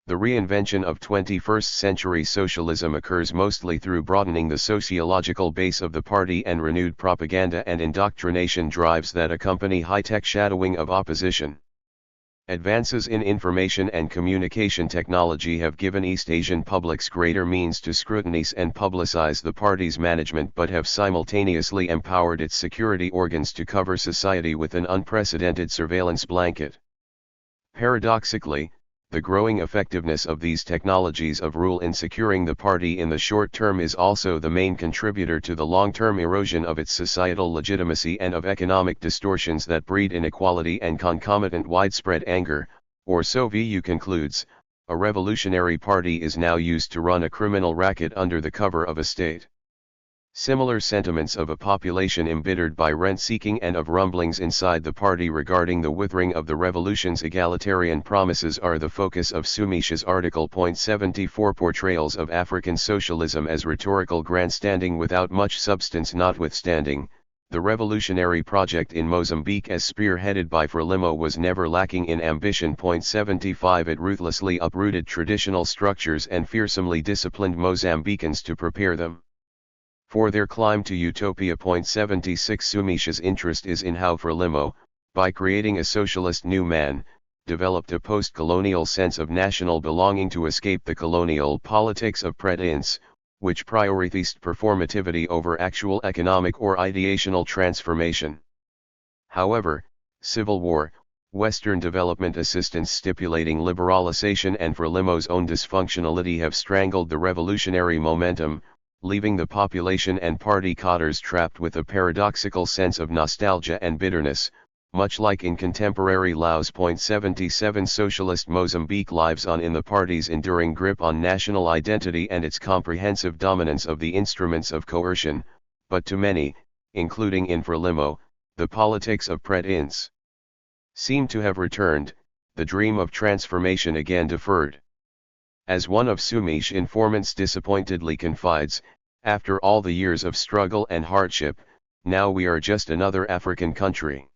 Speaker 1: The reinvention of 21st-century socialism occurs mostly through broadening the sociological base of the party and renewed propaganda and indoctrination drives that accompany high-tech shadowing of opposition. Advances in information and communication technology have given East Asian publics greater means to scrutinize and publicize the party's management but have simultaneously empowered its security organs to cover society with an unprecedented surveillance blanket. Paradoxically, the growing effectiveness of these technologies of rule in securing the party in the short term is also the main contributor to the long-term erosion of its societal legitimacy and of economic distortions that breed inequality and concomitant widespread anger, or so VU concludes. A revolutionary party is now used to run a criminal racket under the cover of a state. Similar sentiments of a population embittered by rent-seeking and of rumblings inside the party regarding the withering of the revolution's egalitarian promises are the focus of Sumish's article. 74 Portrayals of African socialism as rhetorical grandstanding without much substance. Notwithstanding, the revolutionary project in Mozambique as spearheaded by Frelimo was never lacking in ambition. 75 It ruthlessly uprooted traditional structures and fearsomely disciplined Mozambicans to prepare them for their climb to utopia. 76 Sumish's interest is in how Frelimo, by creating a socialist new man, developed a post-colonial sense of national belonging to escape the colonial politics of prétense, which prioritized performativity over actual economic or ideational transformation. However, civil war, Western development assistance stipulating liberalization and Frelimo's own dysfunctionality have strangled the revolutionary momentum, leaving the population and party cadres trapped with a paradoxical sense of nostalgia and bitterness, much like in contemporary Laos. 77 Socialist Mozambique lives on in the party's enduring grip on national identity and its comprehensive dominance of the instruments of coercion, but to many, including in Frelimo, the politics of prétense seem to have returned, the dream of transformation again deferred. As one of Sumish's informants disappointedly confides, after all the years of struggle and hardship, now we are just another African country.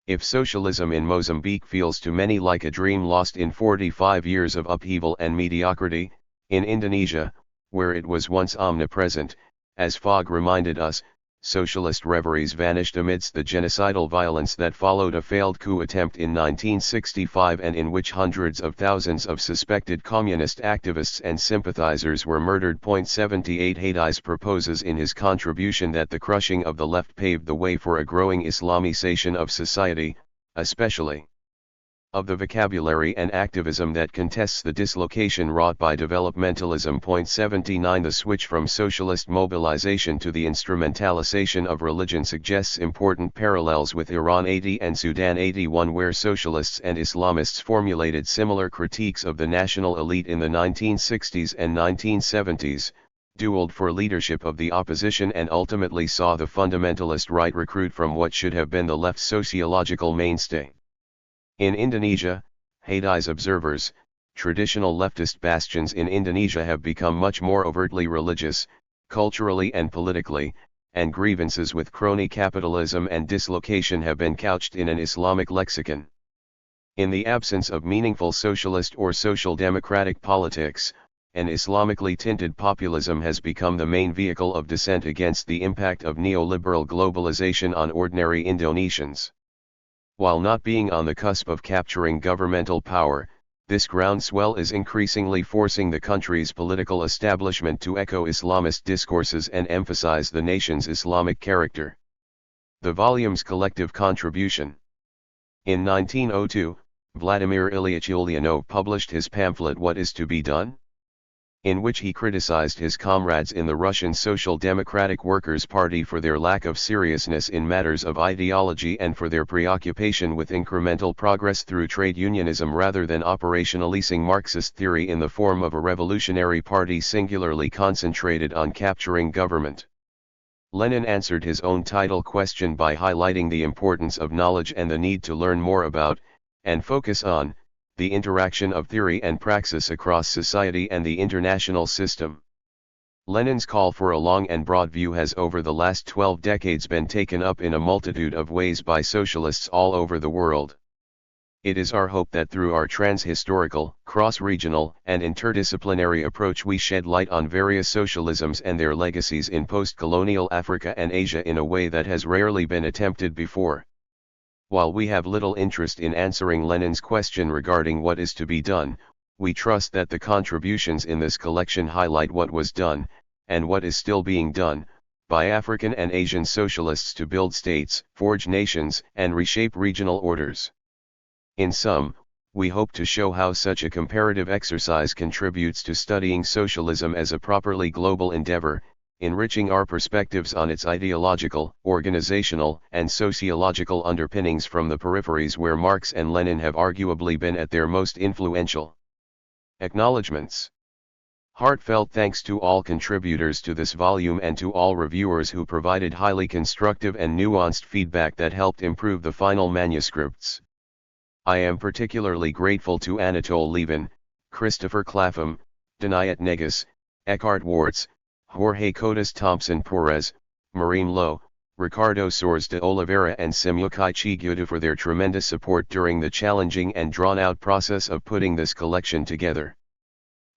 Speaker 1: If socialism in Mozambique feels to many like a dream lost in 45 years of upheaval and mediocrity, in Indonesia, where it was once omnipresent, as Fogg reminded us, socialist reveries vanished amidst the genocidal violence that followed a failed coup attempt in 1965 and in which hundreds of thousands of suspected communist activists and sympathizers were murdered. 78 Haidais proposes in his contribution that the crushing of the left paved the way for a growing Islamization of society, especially of the vocabulary and activism that contests the dislocation wrought by developmentalism. 79 The switch from socialist mobilization to the instrumentalization of religion suggests important parallels with Iran 80 and Sudan 81, where socialists and Islamists formulated similar critiques of the national elite in the 1960s and 1970s, dueled for leadership of the opposition and ultimately saw the fundamentalist right recruit from what should have been the left's sociological mainstay. In Indonesia, Haidai's observers, traditional leftist bastions in Indonesia have become much more overtly religious, culturally and politically, and grievances with crony capitalism and dislocation have been couched in an Islamic lexicon. In the absence of meaningful socialist or social democratic politics, an Islamically tinted populism has become the main vehicle of dissent against the impact of neoliberal globalization on ordinary Indonesians. While not being on the cusp of capturing governmental power, this groundswell is increasingly forcing the country's political establishment to echo Islamist discourses and emphasize the nation's Islamic character. The volume's collective contribution. In 1902, Vladimir Ilyich Ulyanov published his pamphlet What is to be Done?, in which he criticized his comrades in the Russian Social Democratic Workers' Party for their lack of seriousness in matters of ideology and for their preoccupation with incremental progress through trade unionism rather than operationalizing Marxist theory in the form of a revolutionary party singularly concentrated on capturing government. Lenin answered his own title question by highlighting the importance of knowledge and the need to learn more about, and focus on the interaction of theory and praxis across society and the international system. Lenin's call for a long and broad view has over the last 12 decades been taken up in a multitude of ways by socialists all over the world. It is our hope that through our trans-historical, cross-regional, and interdisciplinary approach we shed light on various socialisms and their legacies in post-colonial Africa and Asia in a way that has rarely been attempted before. While we have little interest in answering Lenin's question regarding what is to be done, we trust that the contributions in this collection highlight what was done, and what is still being done, by African and Asian socialists to build states, forge nations, and reshape regional orders. In sum, we hope to show how such a comparative exercise contributes to studying socialism as a properly global endeavor, enriching our perspectives on its ideological, organizational, and sociological underpinnings from the peripheries where Marx and Lenin have arguably been at their most influential. Acknowledgements. Heartfelt thanks to all contributors to this volume and to all reviewers who provided highly constructive and nuanced feedback that helped improve the final manuscripts. I am particularly grateful to Anatole Levin, Christopher Clapham, Denayat Negus, Eckhart Wartz, Jorge Cotas Thompson Perez, Maureen Lowe, Ricardo Soares de Oliveira and Semyokai Chigudu for their tremendous support during the challenging and drawn-out process of putting this collection together.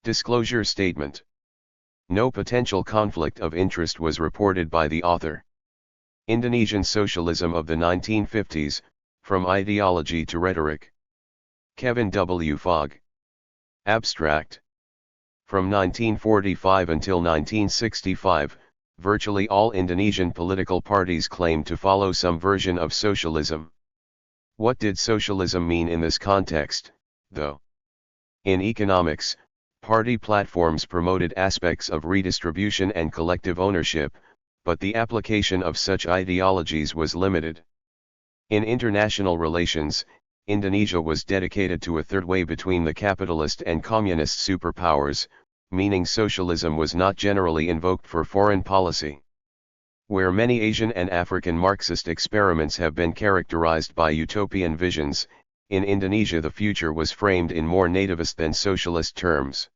Speaker 1: Disclosure Statement. No potential conflict of interest was reported by the author. Indonesian Socialism of the 1950s, From Ideology to Rhetoric. Kevin W. Fogg. Abstract. From 1945 until 1965, virtually all Indonesian political parties claimed to follow some version of socialism. What did socialism mean in this context, though? In economics, party platforms promoted aspects of redistribution and collective ownership, but the application of such ideologies was limited. In international relations, Indonesia was dedicated to a third way between the capitalist and communist superpowers, meaning socialism was not generally invoked for foreign policy. Where many Asian and African Marxist experiments have been characterized by utopian visions, in Indonesia the future was framed in more nativist than socialist terms.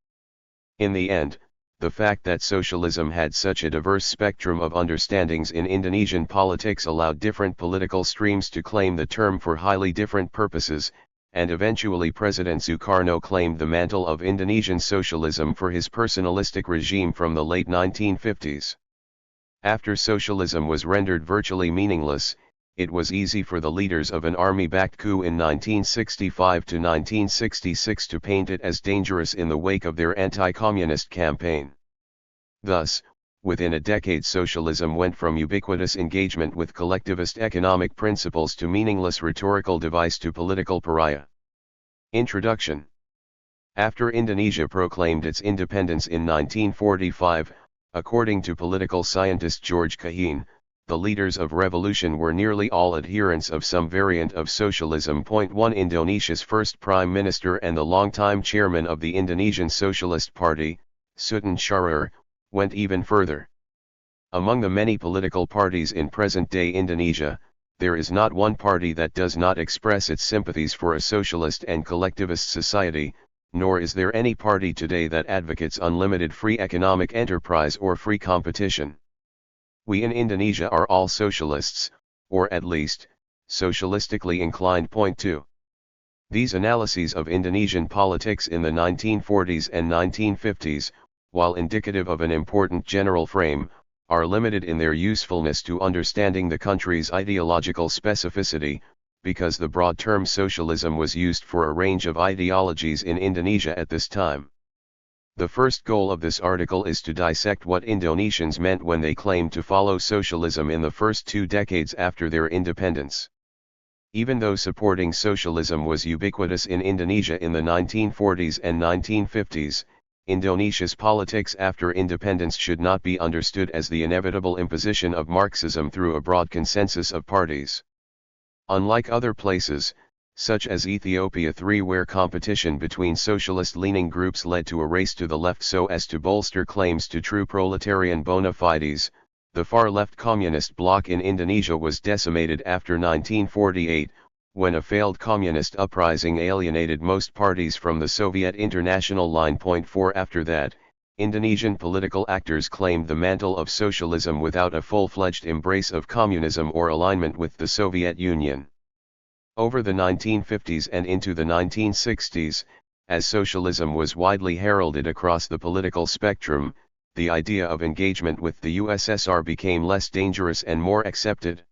Speaker 1: In the end, the fact that socialism had such a diverse spectrum of understandings in Indonesian politics allowed different political streams to claim the term for highly different purposes, and eventually President Sukarno claimed the mantle of Indonesian socialism for his personalistic regime from the late 1950s. After socialism was rendered virtually meaningless, it was easy for the leaders of an army-backed coup in 1965 to 1966 to paint it as dangerous in the wake of their anti-communist campaign. Thus, within a decade socialism went from ubiquitous engagement with collectivist economic principles to meaningless rhetorical device to political pariah. Introduction. After Indonesia proclaimed its independence in 1945, according to political scientist George Kaheen, the leaders of revolution were nearly all adherents of some variant of socialism. 1 Indonesia's first prime minister and the longtime chairman of the Indonesian Socialist Party, Sutan Syahrur, went even further. Among the many political parties in present-day Indonesia, there is not one party that does not express its sympathies for a socialist and collectivist society, nor is there any party today that advocates unlimited free economic enterprise or free competition. We in Indonesia are all socialists, or at least, socialistically inclined. 2. These analyses of Indonesian politics in the 1940s and 1950s, while indicative of an important general frame, are limited in their usefulness to understanding the country's ideological specificity, because the broad term socialism was used for a range of ideologies in Indonesia at this time. The first goal of this article is to dissect what Indonesians meant when they claimed to follow socialism in the first 2 decades after their independence. Even though supporting socialism was ubiquitous in Indonesia in the 1940s and 1950s, Indonesia's politics after independence should not be understood as the inevitable imposition of Marxism through a broad consensus of parties. Unlike other places, such as Ethiopia 3, where competition between socialist-leaning groups led to a race to the left so as to bolster claims to true proletarian bona fides, the far-left communist bloc in Indonesia was decimated after 1948, when a failed communist uprising alienated most parties from the Soviet international line. 4 After that, Indonesian political actors claimed the mantle of socialism without a full-fledged embrace of communism or alignment with the Soviet Union. Over the 1950s and into the 1960s, as socialism was widely heralded across the political spectrum, the idea of engagement with the USSR became less dangerous and more accepted.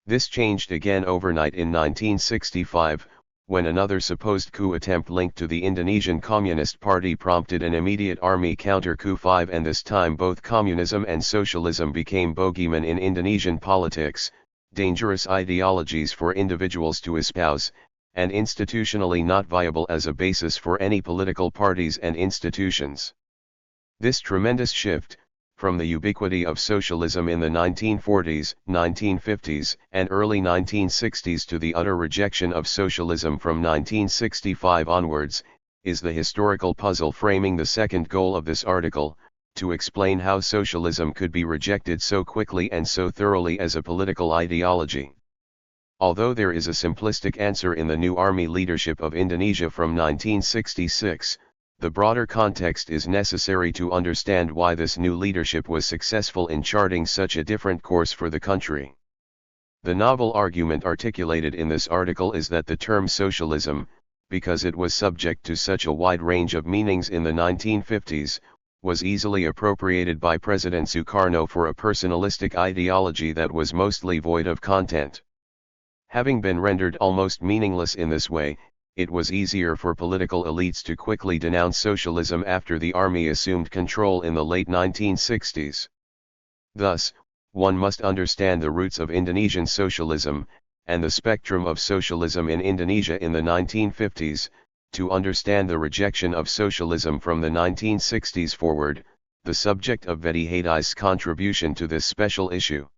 Speaker 1: This changed again overnight in 1965, when another supposed coup attempt linked to the Indonesian Communist Party prompted an immediate army counter-coup. 5 And this time both communism and socialism became bogeymen in Indonesian politics, dangerous ideologies for individuals to espouse, and institutionally not viable as a basis for any political parties and institutions. This tremendous shift, from the ubiquity of socialism in the 1940s, 1950s, and early 1960s to the utter rejection of socialism from 1965 onwards, is the historical puzzle framing the second goal of this article, to explain how socialism could be rejected so quickly and so thoroughly as a political ideology. Although there is a simplistic answer in the new army leadership of Indonesia from 1966, the broader context is necessary to understand why this new leadership was successful in charting such a different course for the country. The novel argument articulated in this article is that the term socialism, because it was subject to such a wide range of meanings in the 1950s, was easily appropriated by President Sukarno for a personalistic ideology that was mostly void of content. Having been rendered almost meaningless in this way, it was easier for political elites to quickly denounce socialism after the army assumed control in the late 1960s. Thus, one must understand the roots of Indonesian socialism, and the spectrum of socialism in Indonesia in the 1950s, to understand the rejection of socialism from the 1960s forward, the subject of Vedi Hadi's contribution to this special issue.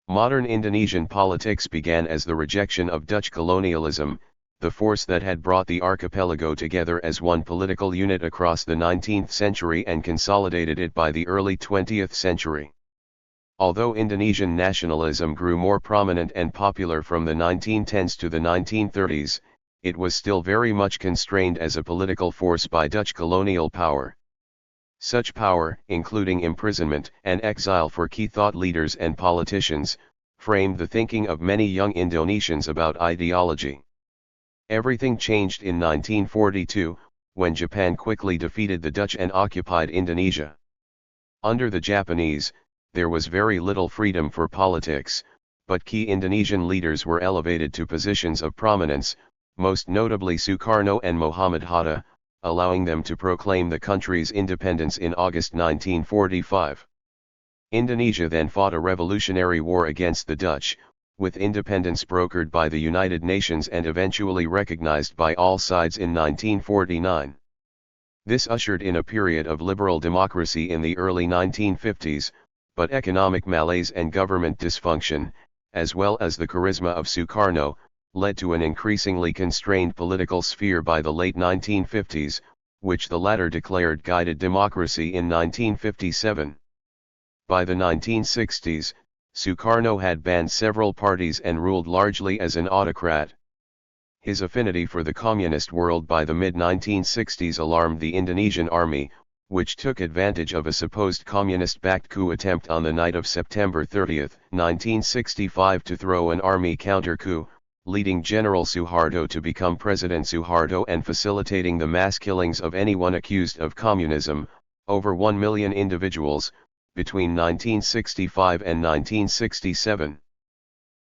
Speaker 1: Modern Indonesian politics began as the rejection of Dutch colonialism, the force that had brought the archipelago together as one political unit across the 19th century and consolidated it by the early 20th century. Although Indonesian nationalism grew more prominent and popular from the 1910s to the 1930s, it was still very much constrained as a political force by Dutch colonial power. Such power, including imprisonment and exile for key thought leaders and politicians, framed the thinking of many young Indonesians about ideology. Everything changed in 1942, when Japan quickly defeated the Dutch and occupied Indonesia. Under the Japanese, there was very little freedom for politics, but key Indonesian leaders were elevated to positions of prominence, most notably Sukarno and Muhammad Hatta, allowing them to proclaim the country's independence in August 1945. Indonesia then fought a revolutionary war against the Dutch, with independence brokered by the United Nations and eventually recognized by all sides in 1949. This ushered in a period of liberal democracy in the early 1950s, but economic malaise and government dysfunction, as well as the charisma of Sukarno, led to an increasingly constrained political sphere by the late 1950s, which the latter declared guided democracy in 1957. By the 1960s, Sukarno had banned several parties and ruled largely as an autocrat. His affinity for the communist world by the mid-1960s alarmed the Indonesian army, which took advantage of a supposed communist-backed coup attempt on the night of September 30, 1965 to throw an army counter-coup, leading General Suharto to become President Suharto and facilitating the mass killings of anyone accused of communism, over 1 million individuals, between 1965 and 1967.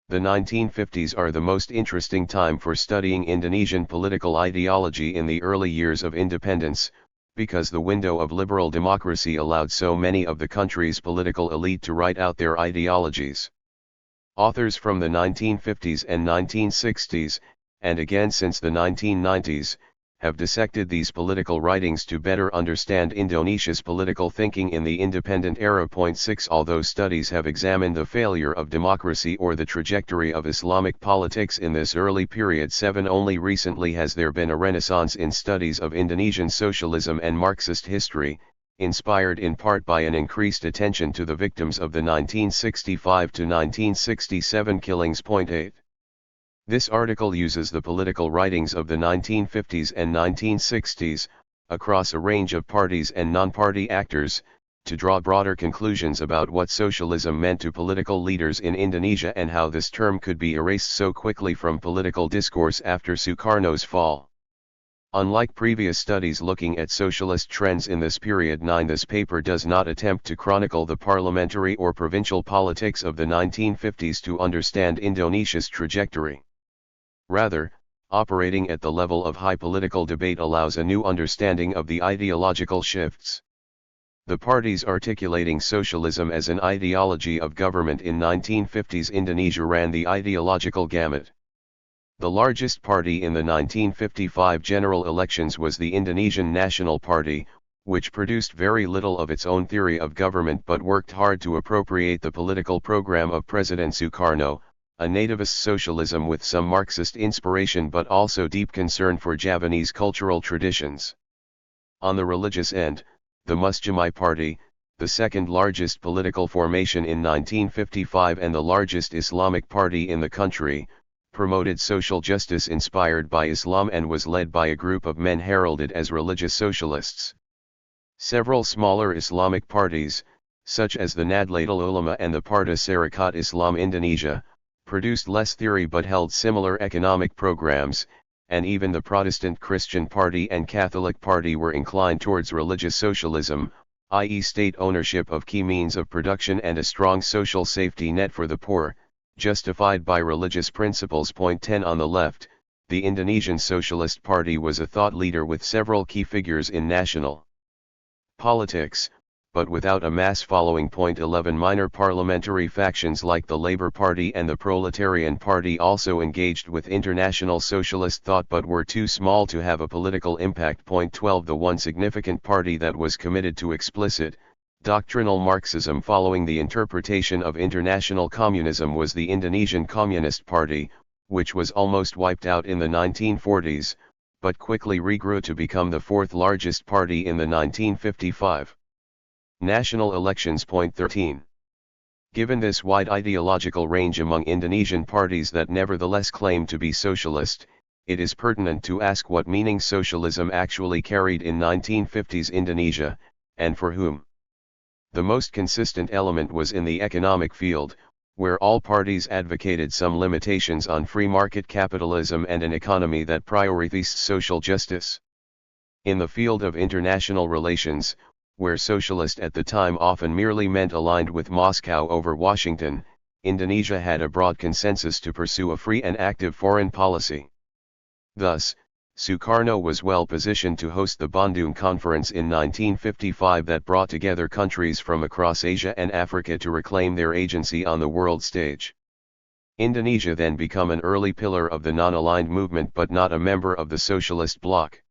Speaker 1: The 1950s are the most interesting time for studying Indonesian political ideology in the early years of independence, because the window of liberal democracy allowed so many of the country's political elite to write out their ideologies. Authors from the 1950s and 1960s, and again since the 1990s, have dissected these political writings to better understand Indonesia's political thinking in the independent era. 6 Although studies have examined the failure of democracy or the trajectory of Islamic politics in this early period, 7 Only recently has there been a renaissance in studies of Indonesian socialism and Marxist history, inspired in part by an increased attention to the victims of the 1965 to 1967 killings. 8. This article uses the political writings of the 1950s and 1960s, across a range of parties and non-party actors, to draw broader conclusions about what socialism meant to political leaders in Indonesia and how this term could be erased so quickly from political discourse after Sukarno's fall. Unlike previous studies looking at socialist trends in this period, this paper does not attempt to chronicle the parliamentary or provincial politics of the 1950s to understand Indonesia's trajectory. Rather, operating at the level of high political debate allows a new understanding of the ideological shifts. The parties articulating socialism as an ideology of government in 1950s Indonesia ran the ideological gamut. The largest party in the 1955 general elections was the Indonesian National Party, which produced very little of its own theory of government but worked hard to appropriate the political program of President Sukarno, a nativist socialism with some Marxist inspiration but also deep concern for Javanese cultural traditions. On the religious end, the Muslimai Party, the second largest political formation in 1955 and the largest Islamic party in the country, promoted social justice inspired by Islam and was led by a group of men heralded as religious socialists. Several smaller Islamic parties, such as the Nahdlatul Ulama and the Partai Sarekat Islam Indonesia, produced less theory but held similar economic programs, and even the Protestant Christian Party and Catholic Party were inclined towards religious socialism, i.e. state ownership of key means of production and a strong social safety net for the poor, justified by religious principles. Point 10 on the left, the Indonesian Socialist Party was a thought leader with several key figures in national politics, but without a mass following. Point 11 minor parliamentary factions like the Labour Party and the Proletarian Party also engaged with international socialist thought but were too small to have a political impact. Point 12 the one significant party that was committed to explicit, doctrinal Marxism following the interpretation of international communism was the Indonesian Communist Party, which was almost wiped out in the 1940s, but quickly regrew to become the fourth largest party in the 1955 national elections. Point 13. Given this wide ideological range among Indonesian parties that nevertheless claim to be socialist, it is pertinent to ask what meaning socialism actually carried in 1950s Indonesia, and for whom. The most consistent element was in the economic field, where all parties advocated some limitations on free market capitalism and an economy that prioritized social justice. In the field of international relations, where socialist at the time often merely meant aligned with Moscow over Washington, Indonesia had a broad consensus to pursue a free and active foreign policy. Thus, Sukarno was well positioned to host the Bandung Conference in 1955 that brought together countries from across Asia and Africa to reclaim their agency on the world stage. Indonesia then became an early pillar of the non-aligned movement but not a member of the socialist bloc.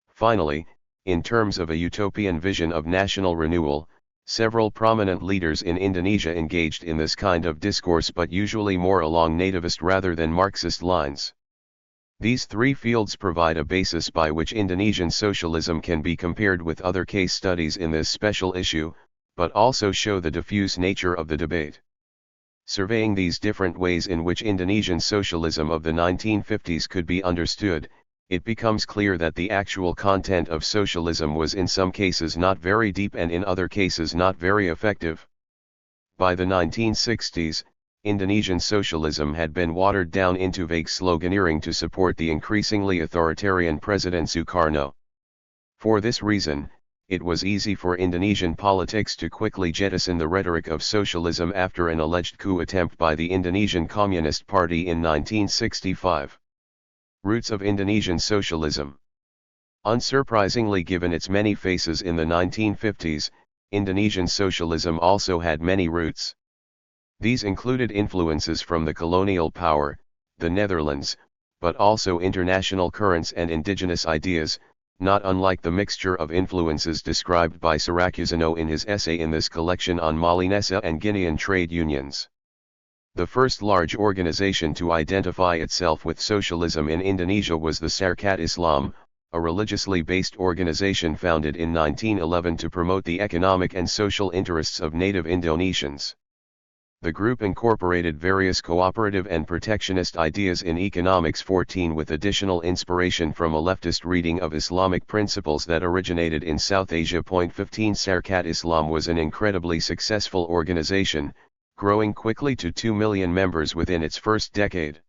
Speaker 1: Finally, in terms of a utopian vision of national renewal, several prominent leaders in Indonesia engaged in this kind of discourse but usually more along nativist rather than Marxist lines. These three fields provide a basis by which Indonesian socialism can be compared with other case studies in this special issue, but also show the diffuse nature of the debate. Surveying these different ways in which Indonesian socialism of the 1950s could be understood, it becomes clear that the actual content of socialism was in some cases not very deep and in other cases not very effective. By the 1960s, Indonesian socialism had been watered down into vague sloganeering to support the increasingly authoritarian President Sukarno. For this reason, it was easy for Indonesian politics to quickly jettison the rhetoric of socialism after an alleged coup attempt by the Indonesian Communist Party in 1965. Roots of Indonesian socialism. Unsurprisingly, given its many faces in the 1950s, Indonesian socialism also had many roots. These included influences from the colonial power, the Netherlands, but also international currents and indigenous ideas, not unlike the mixture of influences described by Siracusano in his essay in this collection on Malinesa and Guinean trade unions. The first large organization to identify itself with socialism in Indonesia was the Sarekat Islam, a religiously based organization founded in 1911 to promote the economic and social interests of native Indonesians. The group incorporated various cooperative and protectionist ideas in economics. 14 With additional inspiration from a leftist reading of Islamic principles that originated in South Asia. 15 Sarkat Islam was an incredibly successful organization, growing quickly to 2 million members within its first decade.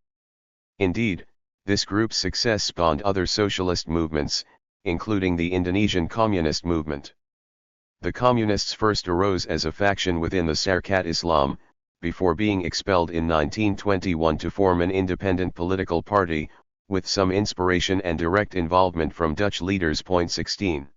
Speaker 1: Indeed, this group's success spawned other socialist movements, including the Indonesian Communist movement. The Communists first arose as a faction within the Sarkat Islam, before being expelled in 1921 to form an independent political party, with some inspiration and direct involvement from Dutch leaders. 16.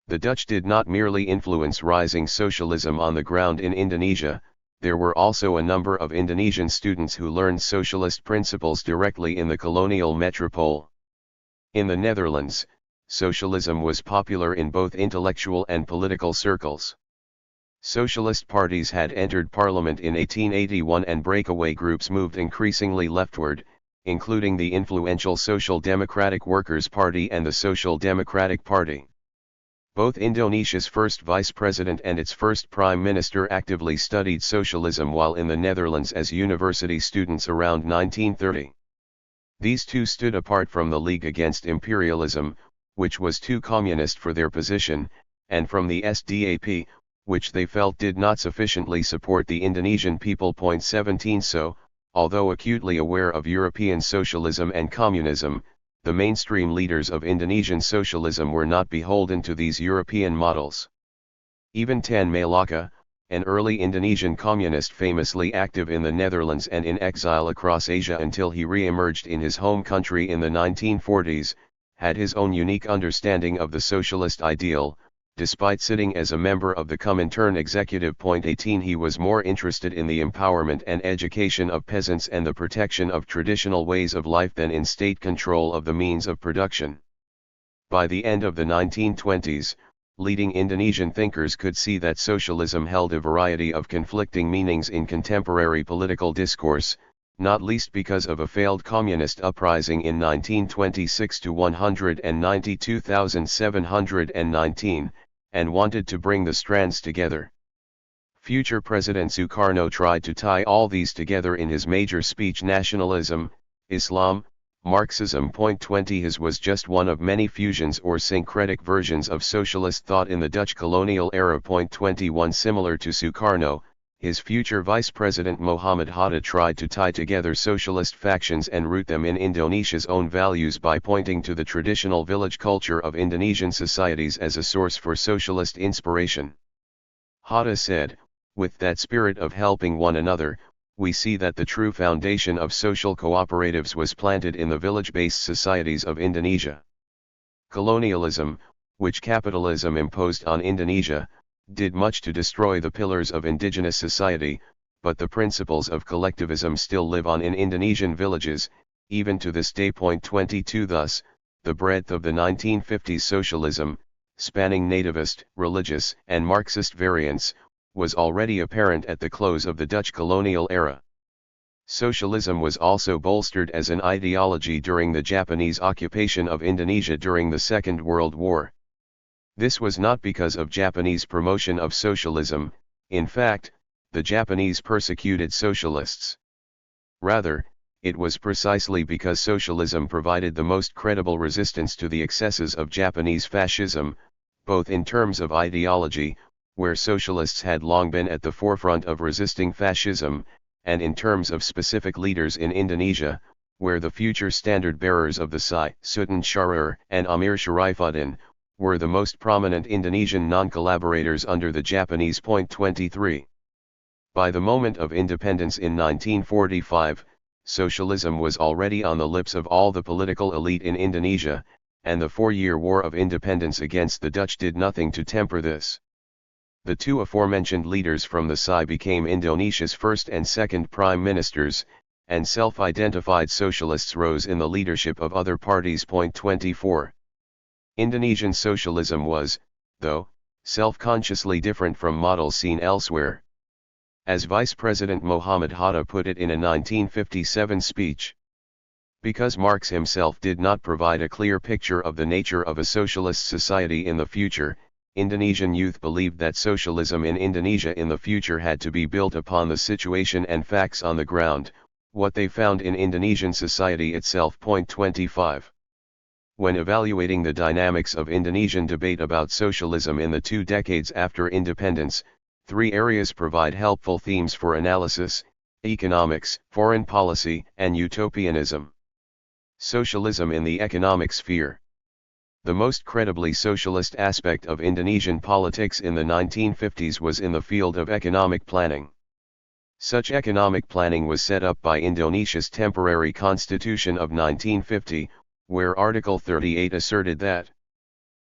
Speaker 1: The Dutch did not merely influence rising socialism on the ground in Indonesia, there were also a number of Indonesian students who learned socialist principles directly in the colonial metropole. In the Netherlands, socialism was popular in both intellectual and political circles. Socialist parties had entered parliament in 1881 and breakaway groups moved increasingly leftward, including the influential Social Democratic Workers' Party and the Social Democratic Party. Both Indonesia's first vice president and its first prime minister actively studied socialism while in the Netherlands as university students around 1930. These two stood apart from the League Against Imperialism, which was too communist for their position, and from the SDAP, which they felt did not sufficiently support the Indonesian people. 17 So, although acutely aware of European socialism and communism, the mainstream leaders of Indonesian socialism were not beholden to these European models. Even Tan Malaka, an early Indonesian communist famously active in the Netherlands and in exile across Asia until he re-emerged in his home country in the 1940s, had his own unique understanding of the socialist ideal. Despite sitting as a member of the Comintern executive. 18 He was more interested in the empowerment and education of peasants and the protection of traditional ways of life than in state control of the means of production. By the end of the 1920s, leading Indonesian thinkers could see that socialism held a variety of conflicting meanings in contemporary political discourse, not least because of a failed communist uprising in 1926 to 192,719, and wanted to bring the strands together. Future President Sukarno tried to tie all these together in his major speech Nationalism, Islam, Marxism. 20 His was just one of many fusions or syncretic versions of socialist thought in the Dutch colonial era. 21 Similar to Sukarno, his future vice president Muhammad Hatta tried to tie together socialist factions and root them in Indonesia's own values by pointing to the traditional village culture of Indonesian societies as a source for socialist inspiration. Hatta said, "With that spirit of helping one another, we see that the true foundation of social cooperatives was planted in the village-based societies of Indonesia. Colonialism, which capitalism imposed on Indonesia, did much to destroy the pillars of indigenous society, but the principles of collectivism still live on in Indonesian villages, even to this day. 22 Thus, the breadth of the 1950s socialism, spanning nativist, religious, and Marxist variants, was already apparent at the close of the Dutch colonial era. Socialism was also bolstered as an ideology during the Japanese occupation of Indonesia during the Second World War. This was not because of Japanese promotion of socialism, in fact, the Japanese persecuted socialists. Rather, it was precisely because socialism provided the most credible resistance to the excesses of Japanese fascism, both in terms of ideology, where socialists had long been at the forefront of resisting fascism, and in terms of specific leaders in Indonesia, where the future standard-bearers of the Sai, Sultan Syahrir, and Amir Sharifuddin, were the most prominent Indonesian non-collaborators under the Japanese. 23. By the moment of independence in 1945, socialism was already on the lips of all the political elite in Indonesia, and the 4-year War of Independence against the Dutch did nothing to temper this. The two aforementioned leaders from the Sai became Indonesia's first and second prime ministers, and self-identified socialists rose in the leadership of other parties. 24. Indonesian socialism was, though, self-consciously different from models seen elsewhere. As Vice President Muhammad Hatta put it in a 1957 speech, because Marx himself did not provide a clear picture of the nature of a socialist society in the future, Indonesian youth believed that socialism in Indonesia in the future had to be built upon the situation and facts on the ground, what they found in Indonesian society itself. 25. When evaluating the dynamics of Indonesian debate about socialism in the 2 decades after independence, 3 areas provide helpful themes for analysis: economics, foreign policy, and utopianism. Socialism in the economic sphere. The most credibly socialist aspect of Indonesian politics in the 1950s was in the field of economic planning. Such economic planning was set up by Indonesia's temporary constitution of 1950, where Article 38 asserted that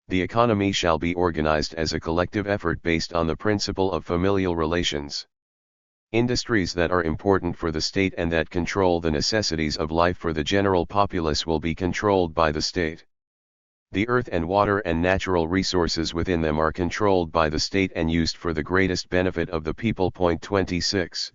Speaker 1: the economy shall be organized as a collective effort based on the principle of familial relations. Industries that are important for the state and that control the necessities of life for the general populace will be controlled by the state. The earth and water and natural resources within them are controlled by the state and used for the greatest benefit of the people. 26.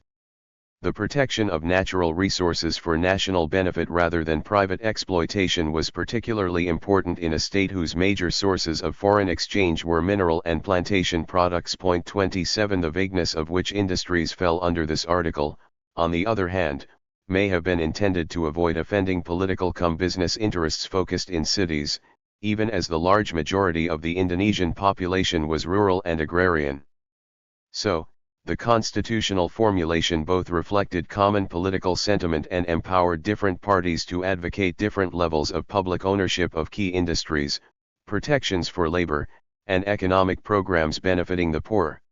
Speaker 1: The protection of natural resources for national benefit rather than private exploitation was particularly important in a state whose major sources of foreign exchange were mineral and plantation products. 27. The vagueness of which industries fell under this article, on the other hand, may have been intended to avoid offending political-cum-business interests focused in cities, even as the large majority of the Indonesian population was rural and agrarian. So, the constitutional formulation both reflected common political sentiment and empowered different parties to advocate different levels of public ownership of key industries, protections for labor, and economic programs benefiting the poor.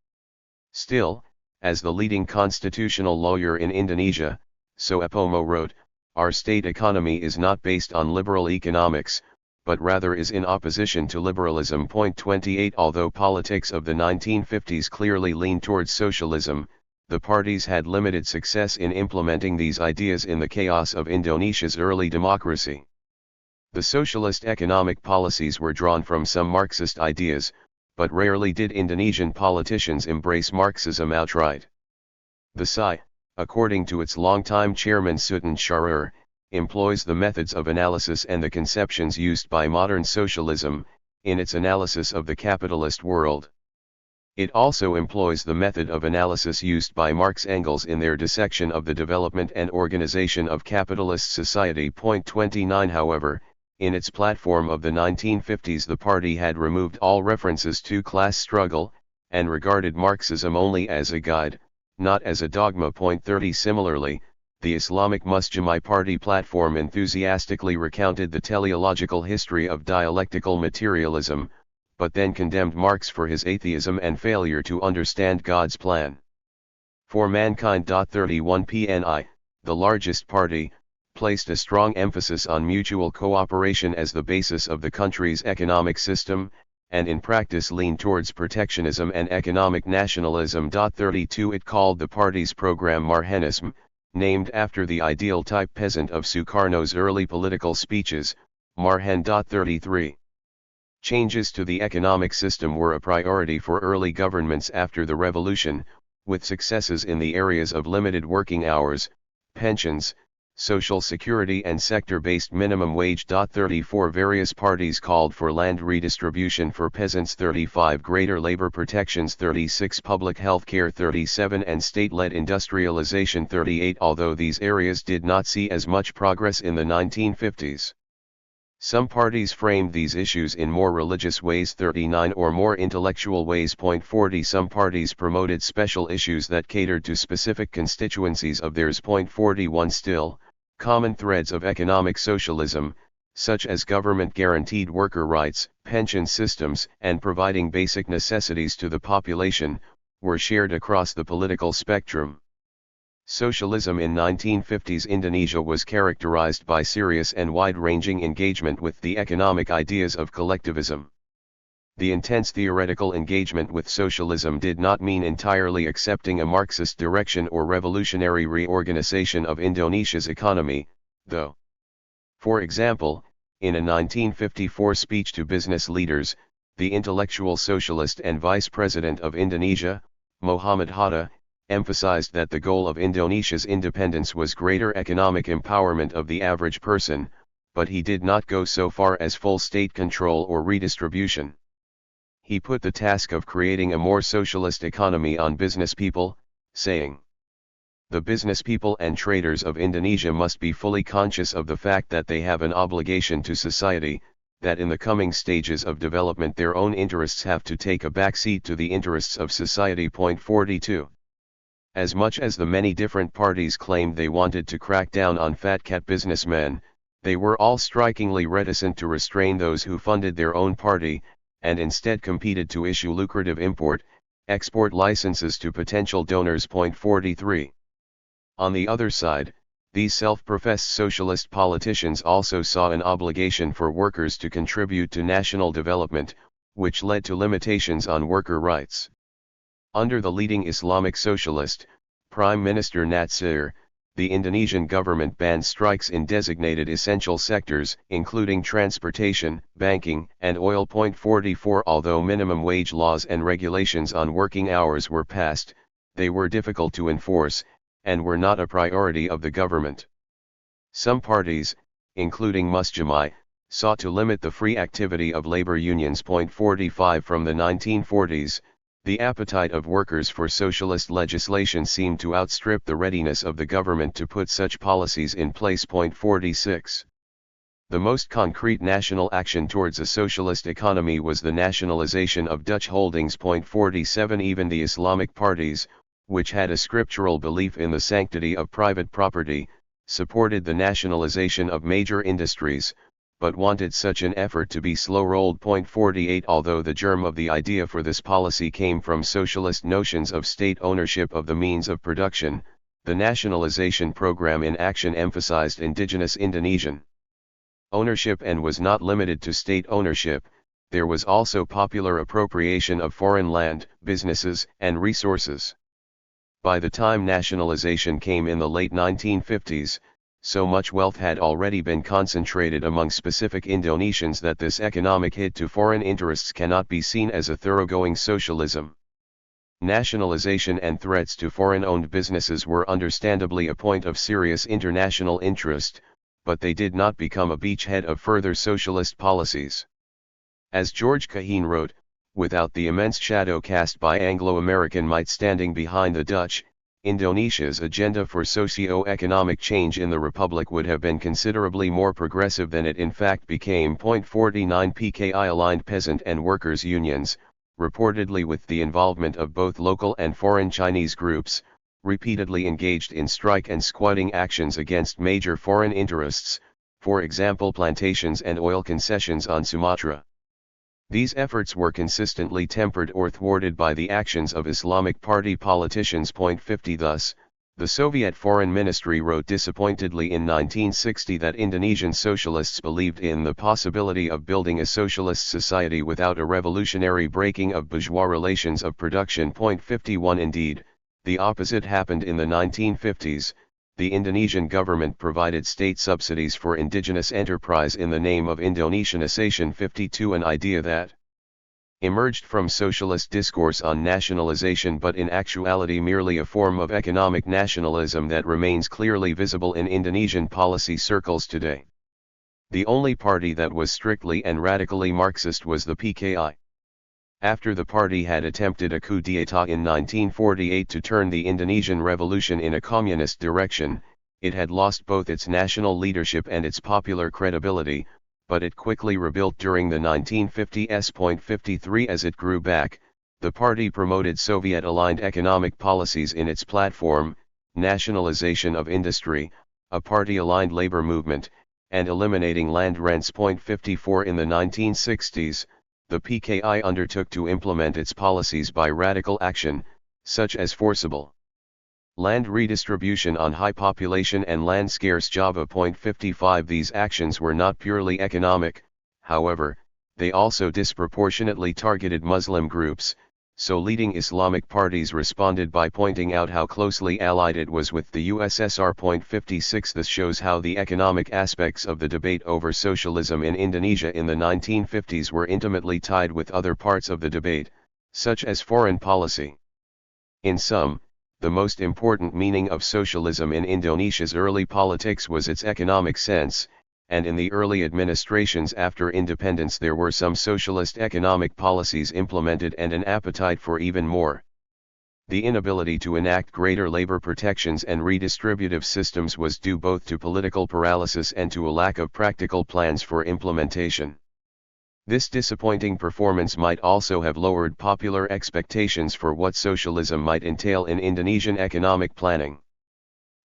Speaker 1: Still, as the leading constitutional lawyer in Indonesia, Soepomo wrote, our state economy is not based on liberal economics, but rather is in opposition to liberalism. 28. Although politics of the 1950s clearly leaned towards socialism, the parties had limited success in implementing these ideas in the chaos of Indonesia's early democracy. The socialist economic policies were drawn from some Marxist ideas, but rarely did Indonesian politicians embrace Marxism outright. The SI, according to its longtime chairman Sutan Scharer, employs the methods of analysis and the conceptions used by modern socialism, in its analysis of the capitalist world. It also employs the method of analysis used by Marx and Engels in their dissection of the development and organization of capitalist society. 29. However, in its platform of the 1950s the party had removed all references to class struggle, and regarded Marxism only as a guide, not as a dogma. 30. Similarly, the Islamic Muslimah Party platform enthusiastically recounted the teleological history of dialectical materialism, but then condemned Marx for his atheism and failure to understand God's plan for mankind. 31. PNI, the largest party, placed a strong emphasis on mutual cooperation as the basis of the country's economic system, and in practice leaned towards protectionism and economic nationalism. 32. It called the party's program Marhanism, named after the ideal type peasant of Sukarno's early political speeches, Marhan. 33. Changes to the economic system were a priority for early governments after the revolution, with successes in the areas of limited working hours, pensions, social security and sector-based minimum wage. 34. Various parties called for land redistribution for peasants. 35. Greater labor protections. 36. Public health care. 37. And state-led industrialization. 38. Although these areas did not see as much progress in the 1950s, some parties framed these issues in more religious ways. 39. Or more intellectual ways. 40. Some parties promoted special issues that catered to specific constituencies of theirs. 41. Still, common threads of economic socialism, such as government-guaranteed worker rights, pension systems, and providing basic necessities to the population, were shared across the political spectrum. Socialism in 1950s Indonesia was characterized by serious and wide-ranging engagement with the economic ideas of collectivism. The intense theoretical engagement with socialism did not mean entirely accepting a Marxist direction or revolutionary reorganization of Indonesia's economy, though. For example, in a 1954 speech to business leaders, the intellectual socialist and vice president of Indonesia, Muhammad Hatta, emphasized that the goal of Indonesia's independence was greater economic empowerment of the average person, but he did not go so far as full state control or redistribution. he put the task of creating a more socialist economy on business people, saying, "The business people and traders of Indonesia must be fully conscious of the fact that they have an obligation to society, that in the coming stages of development their own interests have to take a backseat to the interests of society." 42. As much as the many different parties claimed they wanted to crack down on fat cat businessmen, they were all strikingly reticent to restrain those who funded their own party, and instead competed to issue lucrative import-export licenses to potential donors. 43. On the other side, these self-professed socialist politicians also saw an obligation for workers to contribute to national development, which led to limitations on worker rights. Under the leading Islamic socialist, Prime Minister Natsir, the Indonesian government banned strikes in designated essential sectors, including transportation, banking, and oil. 44. Although minimum wage laws and regulations on working hours were passed, they were difficult to enforce, and were not a priority of the government. Some parties, including Musjamai, sought to limit the free activity of labor unions. 45. From the 1940s, the appetite of workers for socialist legislation seemed to outstrip the readiness of the government to put such policies in place. 46. The most concrete national action towards a socialist economy was the nationalization of Dutch holdings. 47. Even the Islamic parties, which had a scriptural belief in the sanctity of private property, supported the nationalization of major industries, but wanted such an effort to be slow-rolled. 48. Although the germ of the idea for this policy came from socialist notions of state ownership of the means of production, the nationalization program in action emphasized indigenous Indonesian ownership and was not limited to state ownership. There was also popular appropriation of foreign land, businesses, and resources. By the time nationalization came in the late 1950s, so much wealth had already been concentrated among specific Indonesians that this economic hit to foreign interests cannot be seen as a thoroughgoing socialism. Nationalization and threats to foreign-owned businesses were understandably a point of serious international interest, but they did not become a beachhead of further socialist policies. As George Caheen wrote, without the immense shadow cast by Anglo-American might standing behind the Dutch, Indonesia's agenda for socio-economic change in the Republic would have been considerably more progressive than it in fact became. 49. PKI-aligned peasant and workers' unions, reportedly with the involvement of both local and foreign Chinese groups, repeatedly engaged in strike and squatting actions against major foreign interests, for example plantations and oil concessions on Sumatra. These efforts were consistently tempered or thwarted by the actions of Islamic Party politicians. 50. Thus, the Soviet Foreign Ministry wrote disappointedly in 1960 that Indonesian socialists believed in the possibility of building a socialist society without a revolutionary breaking of bourgeois relations of production. 51. Indeed, the opposite happened in the 1950s. The Indonesian government provided state subsidies for indigenous enterprise in the name of Indonesianization. 52. An idea that emerged from socialist discourse on nationalization but in actuality merely a form of economic nationalism that remains clearly visible in Indonesian policy circles today. The only party that was strictly and radically Marxist was the PKI. After the party had attempted a coup d'état in 1948 to turn the Indonesian revolution in a communist direction, it had lost both its national leadership and its popular credibility, but it quickly rebuilt during the 1950s. 53. As it grew back, the party promoted Soviet-aligned economic policies in its platform, nationalization of industry, a party-aligned labor movement, and eliminating land rents. 54. In the 1960s, the PKI undertook to implement its policies by radical action, such as forcible land redistribution on high population and land-scarce Java. 55. These actions were not purely economic, however, they also disproportionately targeted Muslim groups, so leading Islamic parties responded by pointing out how closely allied it was with the USSR. 56. This shows how the economic aspects of the debate over socialism in Indonesia in the 1950s were intimately tied with other parts of the debate, such as foreign policy. In sum, the most important meaning of socialism in Indonesia's early politics was its economic sense, and in the early administrations after independence there were some socialist economic policies implemented and an appetite for even more. The inability to enact greater labor protections and redistributive systems was due both to political paralysis and to a lack of practical plans for implementation. This disappointing performance might also have lowered popular expectations for what socialism might entail in Indonesian economic planning.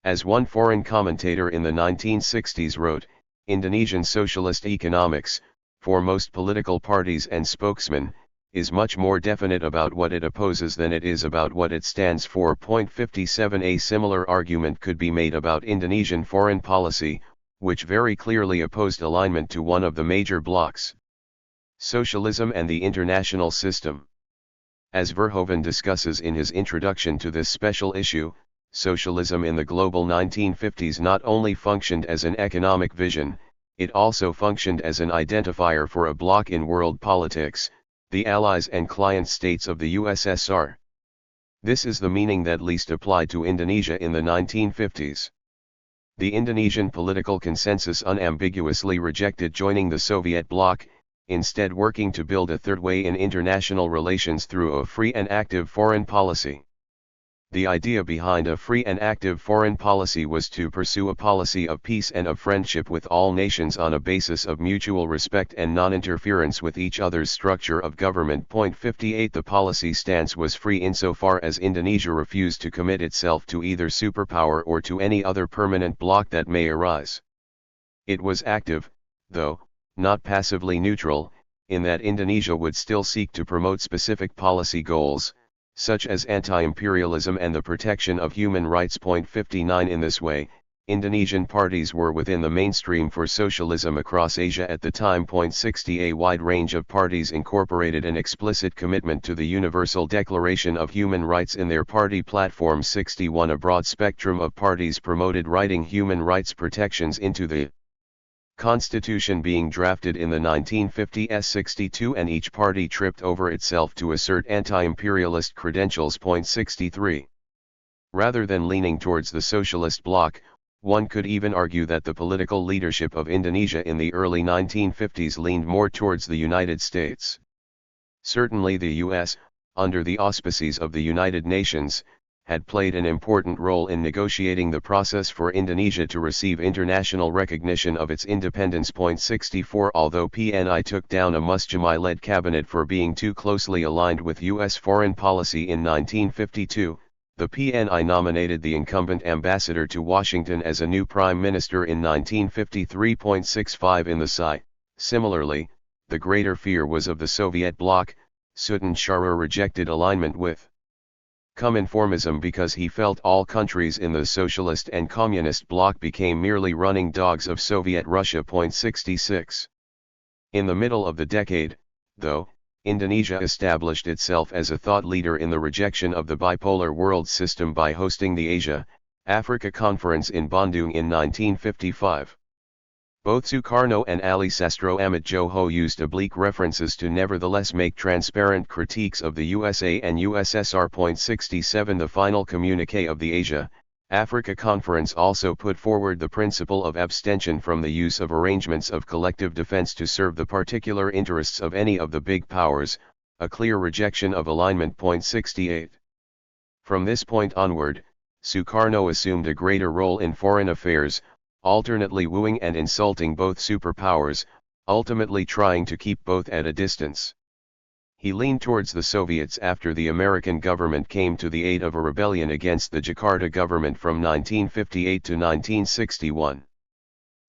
Speaker 1: As one foreign commentator in the 1960s wrote, Indonesian socialist economics, for most political parties and spokesmen, is much more definite about what it opposes than it is about what it stands for. 57 A similar argument could be made about Indonesian foreign policy, which very clearly opposed alignment to one of the major blocs: socialism and the international system. As Verhoeven discusses in his introduction to this special issue, socialism in the global 1950s not only functioned as an economic vision, it also functioned as an identifier for a bloc in world politics, the allies and client states of the USSR. This is the meaning that least applied to Indonesia in the 1950s. The Indonesian political consensus unambiguously rejected joining the Soviet bloc, instead working to build a third way in international relations through a free and active foreign policy. The idea behind a free and active foreign policy was to pursue a policy of peace and of friendship with all nations on a basis of mutual respect and non-interference with each other's structure of government. 58 The policy stance was free insofar as Indonesia refused to commit itself to either superpower or to any other permanent bloc that may arise. It was active, though, not passively neutral, in that Indonesia would still seek to promote specific policy goals, such as anti-imperialism and the protection of human rights. 59 In this way, Indonesian parties were within the mainstream for socialism across Asia at the time. 60 A wide range of parties incorporated an explicit commitment to the Universal Declaration of Human Rights in their party platform. 61 A broad spectrum of parties promoted writing human rights protections into the Constitution being drafted in the 1950s. 62 And each party tripped over itself to assert anti-imperialist credentials. 63 Rather than leaning towards the socialist bloc, one could even argue that the political leadership of Indonesia in the early 1950s leaned more towards the United States. Certainly the US, under the auspices of the United Nations, had played an important role in negotiating the process for Indonesia to receive international recognition of its independence. 64 Although PNI took down a Musjami-led cabinet for being too closely aligned with U.S. foreign policy in 1952, the PNI nominated the incumbent ambassador to Washington as a new prime minister in 1953. 65 In the SI, similarly, the greater fear was of the Soviet bloc. Sultan Syahrir rejected alignment with Cominformism because he felt all countries in the socialist and communist bloc became merely running dogs of Soviet Russia. 66 In the middle of the decade, though, Indonesia established itself as a thought leader in the rejection of the bipolar world system by hosting the Asia-Africa Conference in Bandung in 1955. Both Sukarno and Ali Sastro Ahmad Joho used oblique references to nevertheless make transparent critiques of the USA and USSR. 67 The final communiqué of the Asia-Africa Conference also put forward the principle of abstention from the use of arrangements of collective defense to serve the particular interests of any of the big powers, a clear rejection of alignment. 68 From this point onward, Sukarno assumed a greater role in foreign affairs, alternately wooing and insulting both superpowers, ultimately trying to keep both at a distance. He leaned towards the Soviets after the American government came to the aid of a rebellion against the Jakarta government from 1958 to 1961.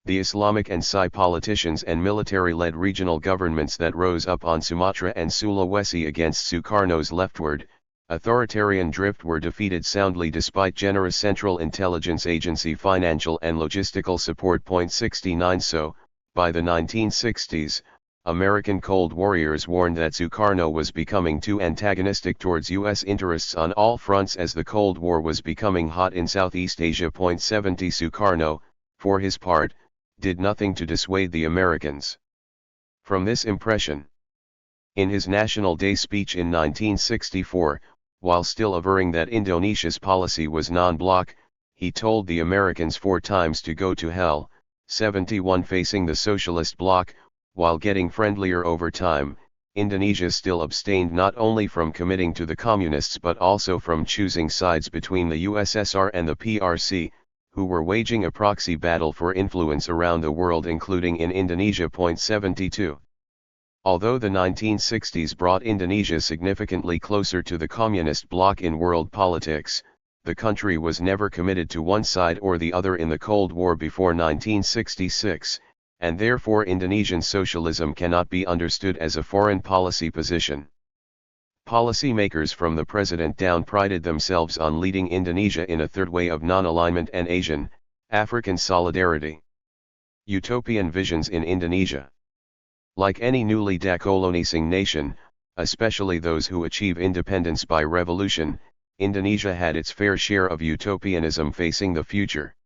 Speaker 1: The Islamic and Psi politicians and military-led regional governments that rose up on Sumatra and Sulawesi against Sukarno's leftward, authoritarian drift were defeated soundly despite generous Central Intelligence Agency financial and logistical support. 69 So, by the 1960s, American Cold Warriors warned that Sukarno was becoming too antagonistic towards U.S. interests on all fronts as the Cold War was becoming hot in Southeast Asia. 70 Sukarno, for his part, did nothing to dissuade the Americans from this impression. In his National Day speech in 1964, while still averring that Indonesia's policy was non-bloc, he told the Americans 4 times to go to hell, 71 Facing the socialist bloc, while getting friendlier over time, Indonesia still abstained not only from committing to the communists but also from choosing sides between the USSR and the PRC, who were waging a proxy battle for influence around the world including in Indonesia. 72. Although the 1960s brought Indonesia significantly closer to the communist bloc in world politics, the country was never committed to one side or the other in the Cold War before 1966, and therefore Indonesian socialism cannot be understood as a foreign policy position. Policymakers from the president down prided themselves on leading Indonesia in a third way of non-alignment and Asian, African solidarity. Utopian visions in Indonesia. Like any newly decolonizing nation, especially those who achieve independence by revolution, Indonesia had its fair share of utopianism facing the future.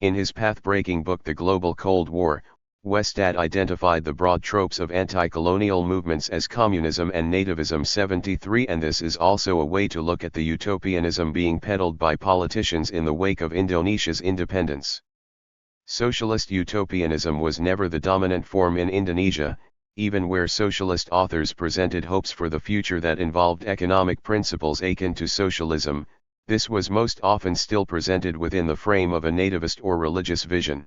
Speaker 1: In his path-breaking book The Global Cold War, Westad identified the broad tropes of anti-colonial movements as communism and nativism. 73 And this is also a way to look at the utopianism being peddled by politicians in the wake of Indonesia's independence. Socialist utopianism was never the dominant form in Indonesia, even where socialist authors presented hopes for the future that involved economic principles akin to socialism. This was most often still presented within the frame of a nativist or religious vision.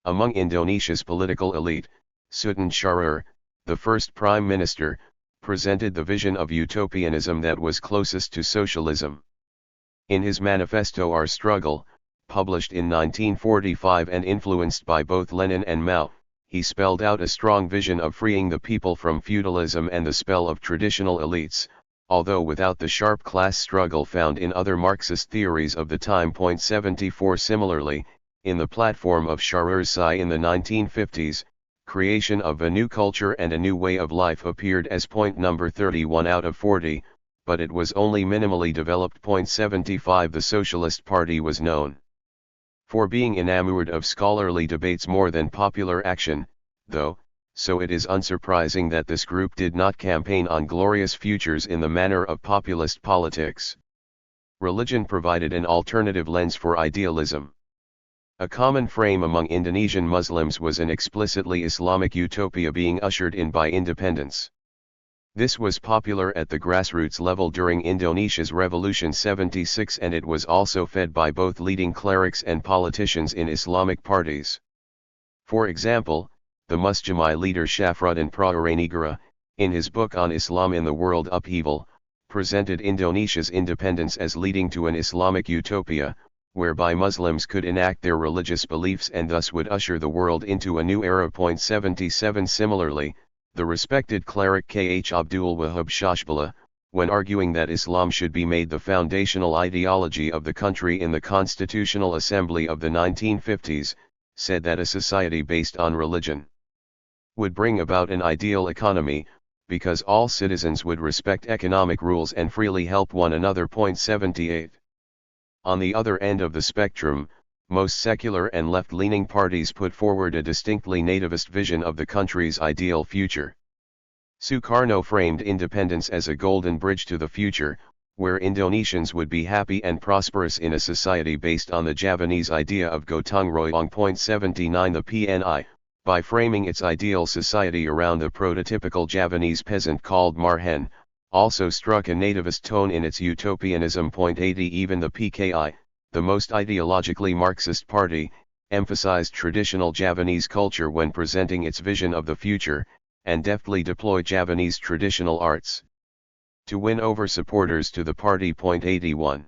Speaker 1: Among Indonesia's political elite, Sultan Syahrir, the first prime minister, presented the vision of utopianism that was closest to socialism. In his manifesto Our Struggle, published in 1945 and influenced by both Lenin and Mao, he spelled out a strong vision of freeing the people from feudalism and the spell of traditional elites, although without the sharp class struggle found in other Marxist theories of the time. 74 Similarly, in the platform of Syahrir's Sai in the 1950s, creation of a new culture and a new way of life appeared as point number 31 out of 40, but it was only minimally developed. 75 The Socialist Party was known for being enamored of scholarly debates more than popular action, though, so it is unsurprising that this group did not campaign on glorious futures in the manner of populist politics. Religion provided an alternative lens for idealism. A common frame among Indonesian Muslims was an explicitly Islamic utopia being ushered in by independence. This was popular at the grassroots level during Indonesia's Revolution 76 and it was also fed by both leading clerics and politicians in Islamic parties. For example, the Musjamai leader Syafruddin Praharanegara, in his book on Islam in the World Upheaval, presented Indonesia's independence as leading to an Islamic utopia, whereby Muslims could enact their religious beliefs and thus would usher the world into a new era. 77 Similarly, the respected cleric K.H. Abdul Wahab Shashbala, when arguing that Islam should be made the foundational ideology of the country in the Constitutional Assembly of the 1950s, said that a society based on religion would bring about an ideal economy, because all citizens would respect economic rules and freely help one another. 78. On the other end of the spectrum, most secular and left-leaning parties put forward a distinctly nativist vision of the country's ideal future. Sukarno framed independence as a golden bridge to the future, where Indonesians would be happy and prosperous in a society based on the Javanese idea of gotong royong. 79 The PNI, by framing its ideal society around the prototypical Javanese peasant called Marhen, also struck a nativist tone in its utopianism. 80 Even the PKI, the most ideologically Marxist party, emphasized traditional Javanese culture when presenting its vision of the future, and deftly deployed Javanese traditional arts to win over supporters to the party. 81.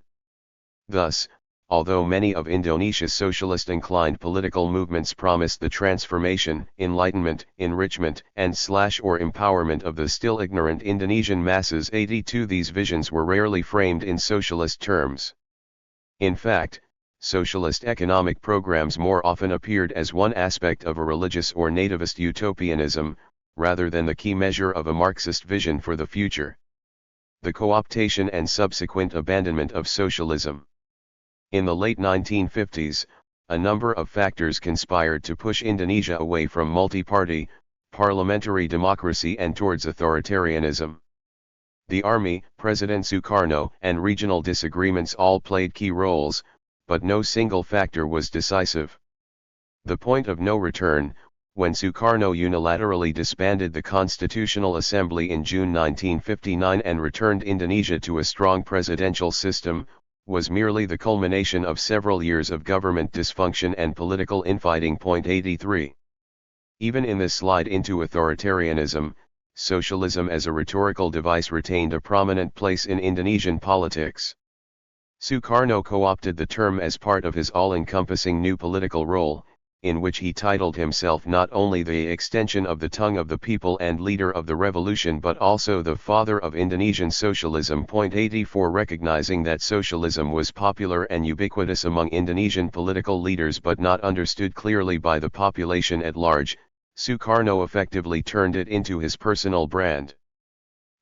Speaker 1: Thus, although many of Indonesia's socialist-inclined political movements promised the transformation, enlightenment, enrichment, and/or empowerment of the still ignorant Indonesian masses, 82 these visions were rarely framed in socialist terms. In fact, socialist economic programs more often appeared as one aspect of a religious or nativist utopianism, rather than the key measure of a Marxist vision for the future. The co-optation and subsequent abandonment of socialism. In the late 1950s, a number of factors conspired to push Indonesia away from multi-party, parliamentary democracy and towards authoritarianism. The army, President Sukarno, and regional disagreements all played key roles, but no single factor was decisive. The point of no return, when Sukarno unilaterally disbanded the Constitutional Assembly in June 1959 and returned Indonesia to a strong presidential system, was merely the culmination of several years of government dysfunction and political infighting. 83. Even in this slide into authoritarianism, socialism as a rhetorical device retained a prominent place in Indonesian politics. Sukarno co-opted the term as part of his all-encompassing new political role, in which he titled himself not only the extension of the tongue of the people and leader of the revolution but also the father of Indonesian socialism. 84. Recognizing that socialism was popular and ubiquitous among Indonesian political leaders but not understood clearly by the population at large, Sukarno effectively turned it into his personal brand.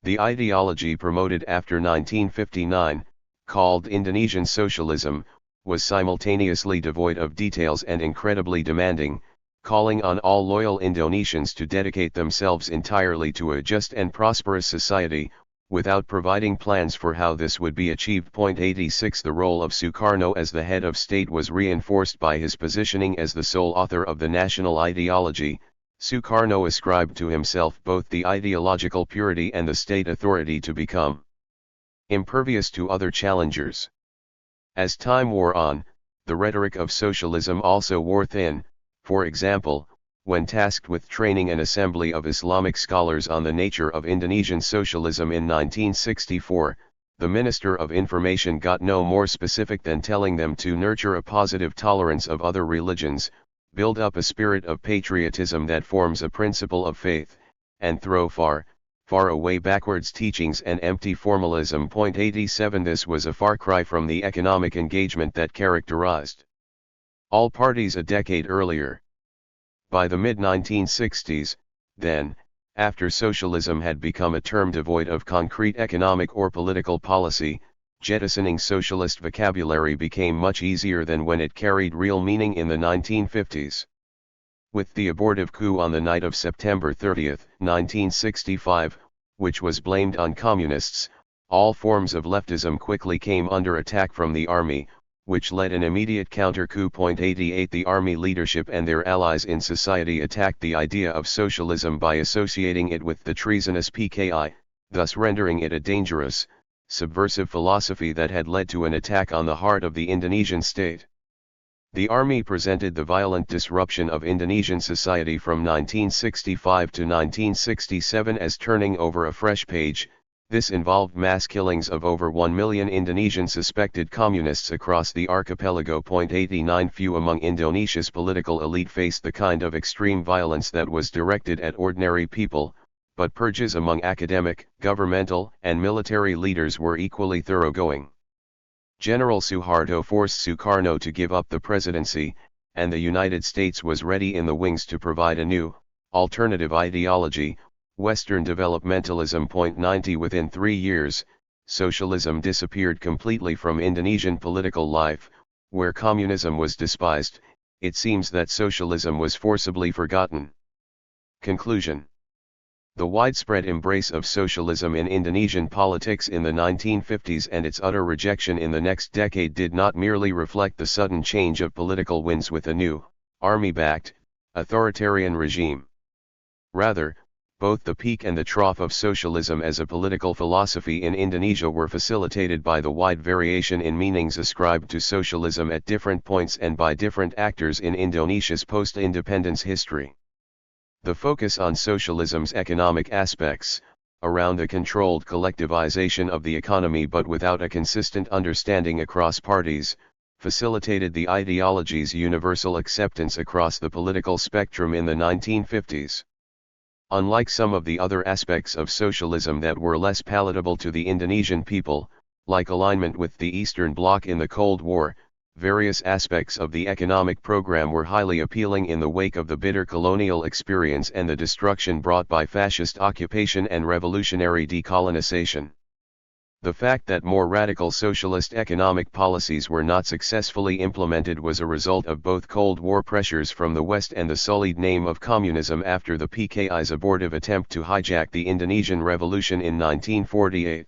Speaker 1: The ideology promoted after 1959, called Indonesian socialism, was simultaneously devoid of details and incredibly demanding, calling on all loyal Indonesians to dedicate themselves entirely to a just and prosperous society, without providing plans for how this would be achieved. 86. The role of Sukarno as the head of state was reinforced by his positioning as the sole author of the national ideology. Sukarno ascribed to himself both the ideological purity and the state authority to become impervious to other challengers. As time wore on, the rhetoric of socialism also wore thin. For example, when tasked with training an assembly of Islamic scholars on the nature of Indonesian socialism in 1964, the Minister of Information got no more specific than telling them to nurture a positive tolerance of other religions, build up a spirit of patriotism that forms a principle of faith, and throw far away backwards teachings and empty formalism. 87. This was a far cry from the economic engagement that characterized all parties a decade earlier. By the mid-1960s, then, after socialism had become a term devoid of concrete economic or political policy, jettisoning socialist vocabulary became much easier than when it carried real meaning in the 1950s. With the abortive coup on the night of September 30, 1965, which was blamed on communists, all forms of leftism quickly came under attack from the army, which led an immediate counter-coup. 88. The army leadership and their allies in society attacked the idea of socialism by associating it with the treasonous PKI, thus rendering it a dangerous, subversive philosophy that had led to an attack on the heart of the Indonesian state. The army presented the violent disruption of Indonesian society from 1965 to 1967 as turning over a fresh page. This involved mass killings of over 1 million Indonesian suspected communists across the archipelago. 89. Few among Indonesia's political elite faced the kind of extreme violence that was directed at ordinary people, but purges among academic, governmental, and military leaders were equally thoroughgoing. General Suharto forced Sukarno to give up the presidency, and the United States was ready in the wings to provide a new, alternative ideology, Western developmentalism. 90. Within 3 years, socialism disappeared completely from Indonesian political life, where communism was despised. It seems that socialism was forcibly forgotten. Conclusion. The widespread embrace of socialism in Indonesian politics in the 1950s and its utter rejection in the next decade did not merely reflect the sudden change of political winds with a new, army-backed, authoritarian regime. Rather, both the peak and the trough of socialism as a political philosophy in Indonesia were facilitated by the wide variation in meanings ascribed to socialism at different points and by different actors in Indonesia's post-independence history. The focus on socialism's economic aspects, around the controlled collectivization of the economy but without a consistent understanding across parties, facilitated the ideology's universal acceptance across the political spectrum in the 1950s. Unlike some of the other aspects of socialism that were less palatable to the Indonesian people, like alignment with the Eastern Bloc in the Cold War, various aspects of the economic program were highly appealing in the wake of the bitter colonial experience and the destruction brought by fascist occupation and revolutionary decolonization. The fact that more radical socialist economic policies were not successfully implemented was a result of both Cold War pressures from the West and the sullied name of communism after the PKI's abortive attempt to hijack the Indonesian Revolution in 1948.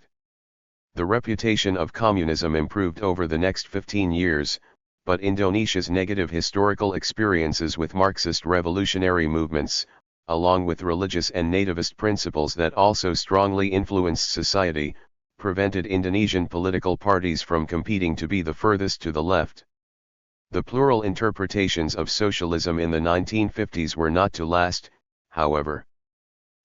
Speaker 1: The reputation of communism improved over the next 15 years, but Indonesia's negative historical experiences with Marxist revolutionary movements, along with religious and nativist principles that also strongly influenced society, prevented Indonesian political parties from competing to be the furthest to the left. The plural interpretations of socialism in the 1950s were not to last, however.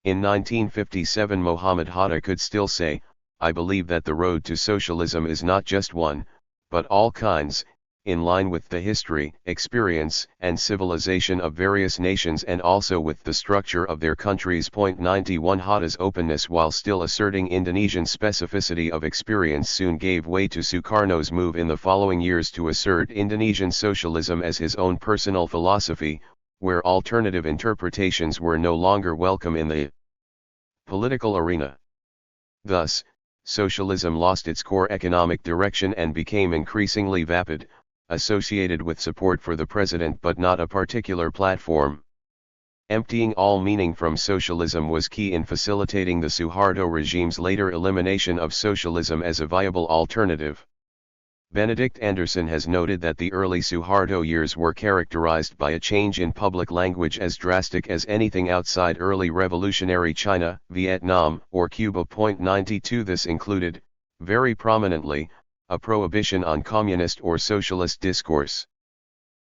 Speaker 1: In 1957 Muhammad Hatta could still say, "I believe that the road to socialism is not just one, but all kinds, in line with the history, experience, and civilization of various nations and also with the structure of their countries." 91 Hatta's openness while still asserting Indonesian specificity of experience soon gave way to Sukarno's move in the following years to assert Indonesian socialism as his own personal philosophy, where alternative interpretations were no longer welcome in the political arena. Thus, socialism lost its core economic direction and became increasingly vapid, associated with support for the president but not a particular platform. Emptying all meaning from socialism was key in facilitating the Suharto regime's later elimination of socialism as a viable alternative. Benedict Anderson has noted that the early Suharto years were characterized by a change in public language as drastic as anything outside early revolutionary China, Vietnam, or Cuba. 92 This included, very prominently, a prohibition on communist or socialist discourse.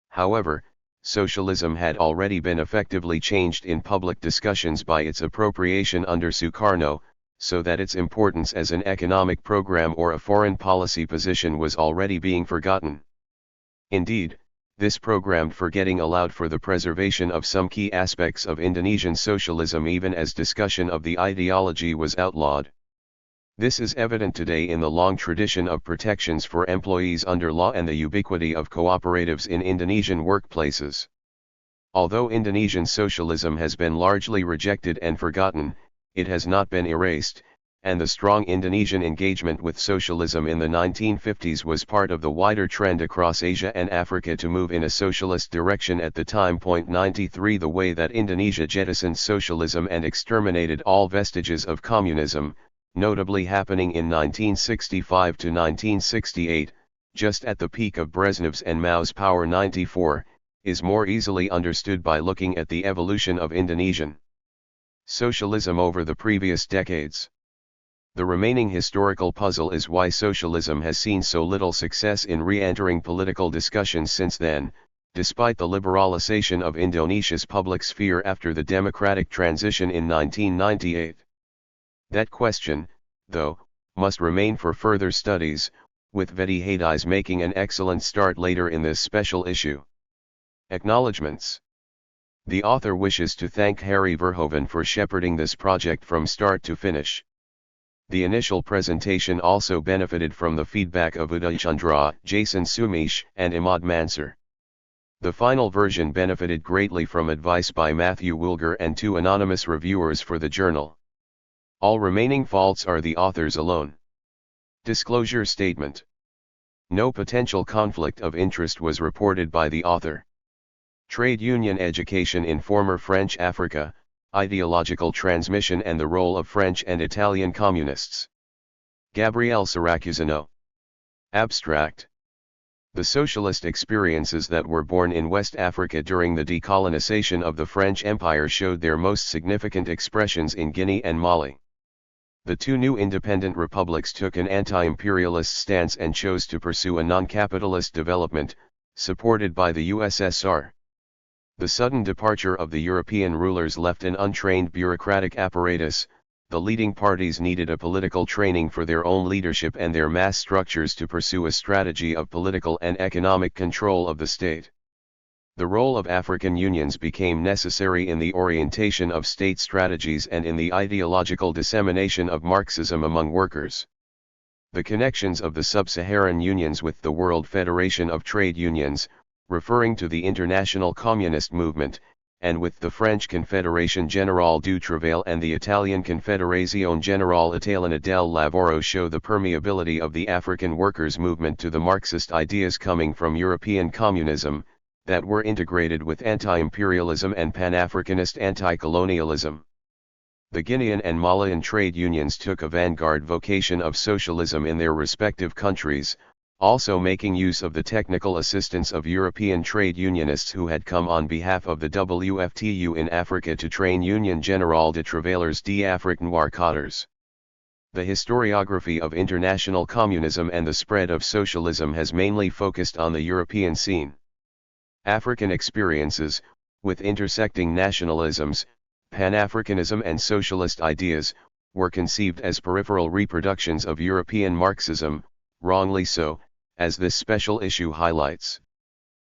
Speaker 1: However, socialism had already been effectively changed in public discussions by its appropriation under Sukarno, so that its importance as an economic program or a foreign policy position was already being forgotten. Indeed, this programmed forgetting allowed for the preservation of some key aspects of Indonesian socialism even as discussion of the ideology was outlawed. This is evident today in the long tradition of protections for employees under law and the ubiquity of cooperatives in Indonesian workplaces. Although Indonesian socialism has been largely rejected and forgotten, it has not been erased, and the strong Indonesian engagement with socialism in the 1950s was part of the wider trend across Asia and Africa to move in a socialist direction at the time. 93 The way that Indonesia jettisoned socialism and exterminated all vestiges of communism, notably happening in 1965 to 1968, just at the peak of Brezhnev's and Mao's power. 94, is more easily understood by looking at the evolution of Indonesian socialism over the previous decades. The remaining historical puzzle is why socialism has seen so little success in re-entering political discussions since then, despite the liberalization of Indonesia's public sphere after the democratic transition in 1998. That question, though, must remain for further studies, with Vedi Hadi's making an excellent start later in this special issue. Acknowledgements. The author wishes to thank Harry Verhoeven for shepherding this project from start to finish. The initial presentation also benefited from the feedback of Uday Chandra, Jason Sumesh, and Imad Mansur. The final version benefited greatly from advice by Matthew Woolger and 2 anonymous reviewers for the journal. All remaining faults are the author's alone. Disclosure statement. No potential conflict of interest was reported by the author. Trade union education in former French Africa, ideological transmission and the role of French and Italian communists. Gabriele Siracusano. Abstract. The socialist experiences that were born in West Africa during the decolonization of the French Empire showed their most significant expressions in Guinea and Mali. The 2 new independent republics took an anti-imperialist stance and chose to pursue a non-capitalist development, supported by the USSR. The sudden departure of the European rulers left an untrained bureaucratic apparatus. The leading parties needed a political training for their own leadership and their mass structures to pursue a strategy of political and economic control of the state. The role of African unions became necessary in the orientation of state strategies and in the ideological dissemination of Marxism among workers. The connections of the sub-Saharan unions with the World Federation of Trade Unions, referring to the international communist movement, and with the French Confédération Générale du Travail and the Italian Confederazione Generale Italiana del Lavoro show the permeability of the African workers' movement to the Marxist ideas coming from European communism, that were integrated with anti-imperialism and Pan-Africanist anti-colonialism. The Guinean and Malian trade unions took a vanguard vocation of socialism in their respective countries, also making use of the technical assistance of European trade unionists who had come on behalf of the WFTU in Africa to train Union Générale de Travailleurs d'Afrique Noire cadres. The historiography of international communism and the spread of socialism has mainly focused on the European scene. African experiences, with intersecting nationalisms, Pan-Africanism and socialist ideas, were conceived as peripheral reproductions of European Marxism, wrongly so, as this special issue highlights.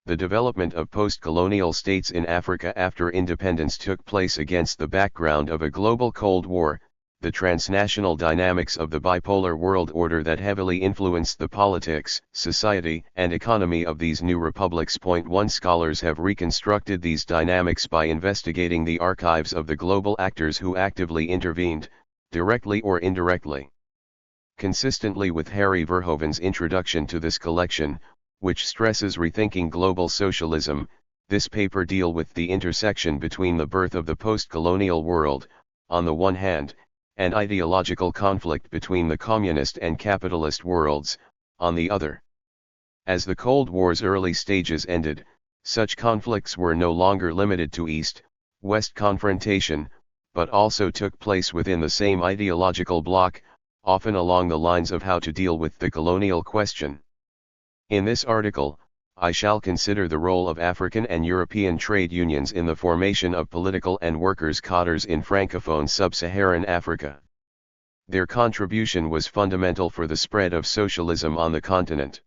Speaker 1: The development of post-colonial states in Africa after independence took place against the background of a global Cold War, the transnational dynamics of the bipolar world order that heavily influenced the politics, society, and economy of these new republics. 1 Scholars have reconstructed these dynamics by investigating the archives of the global actors who actively intervened, directly or indirectly. Consistently with Harry Verhoeven's introduction to this collection, which stresses rethinking global socialism, this paper deals with the intersection between the birth of the post-colonial world, on the one hand, and ideological conflict between the communist and capitalist worlds, on the other. As the Cold War's early stages ended, such conflicts were no longer limited to East-West confrontation, but also took place within the same ideological bloc, often along the lines of how to deal with the colonial question. In this article, I shall consider the role of African and European trade unions in the formation of political and workers' cadres in Francophone sub-Saharan Africa. Their contribution was fundamental for the spread of socialism on the continent.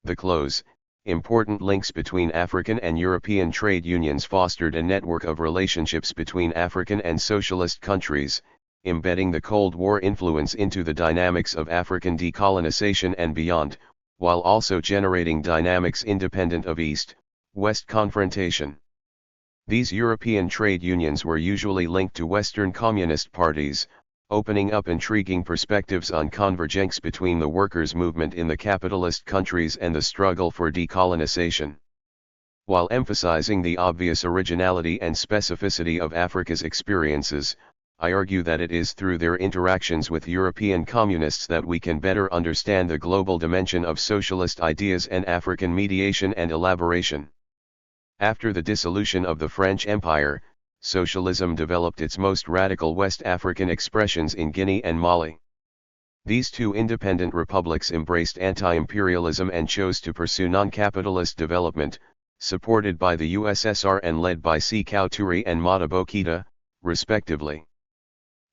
Speaker 1: The close, important links between African and European trade unions fostered a network of relationships between African and socialist countries, embedding the Cold War influence into the dynamics of African decolonization and beyond, while also generating dynamics independent of East-West confrontation. These European trade unions were usually linked to Western communist parties, opening up intriguing perspectives on convergence between the workers' movement in the capitalist countries and the struggle for decolonization. While emphasizing the obvious originality and specificity of Africa's experiences, I argue that it is through their interactions with European communists that we can better understand the global dimension of socialist ideas and African mediation and elaboration. After the dissolution of the French Empire, socialism developed its most radical West African expressions in Guinea and Mali. These two independent republics embraced anti-imperialism and chose to pursue non-capitalist development, supported by the USSR and led by Sékou Touré and Modibo Keïta, respectively.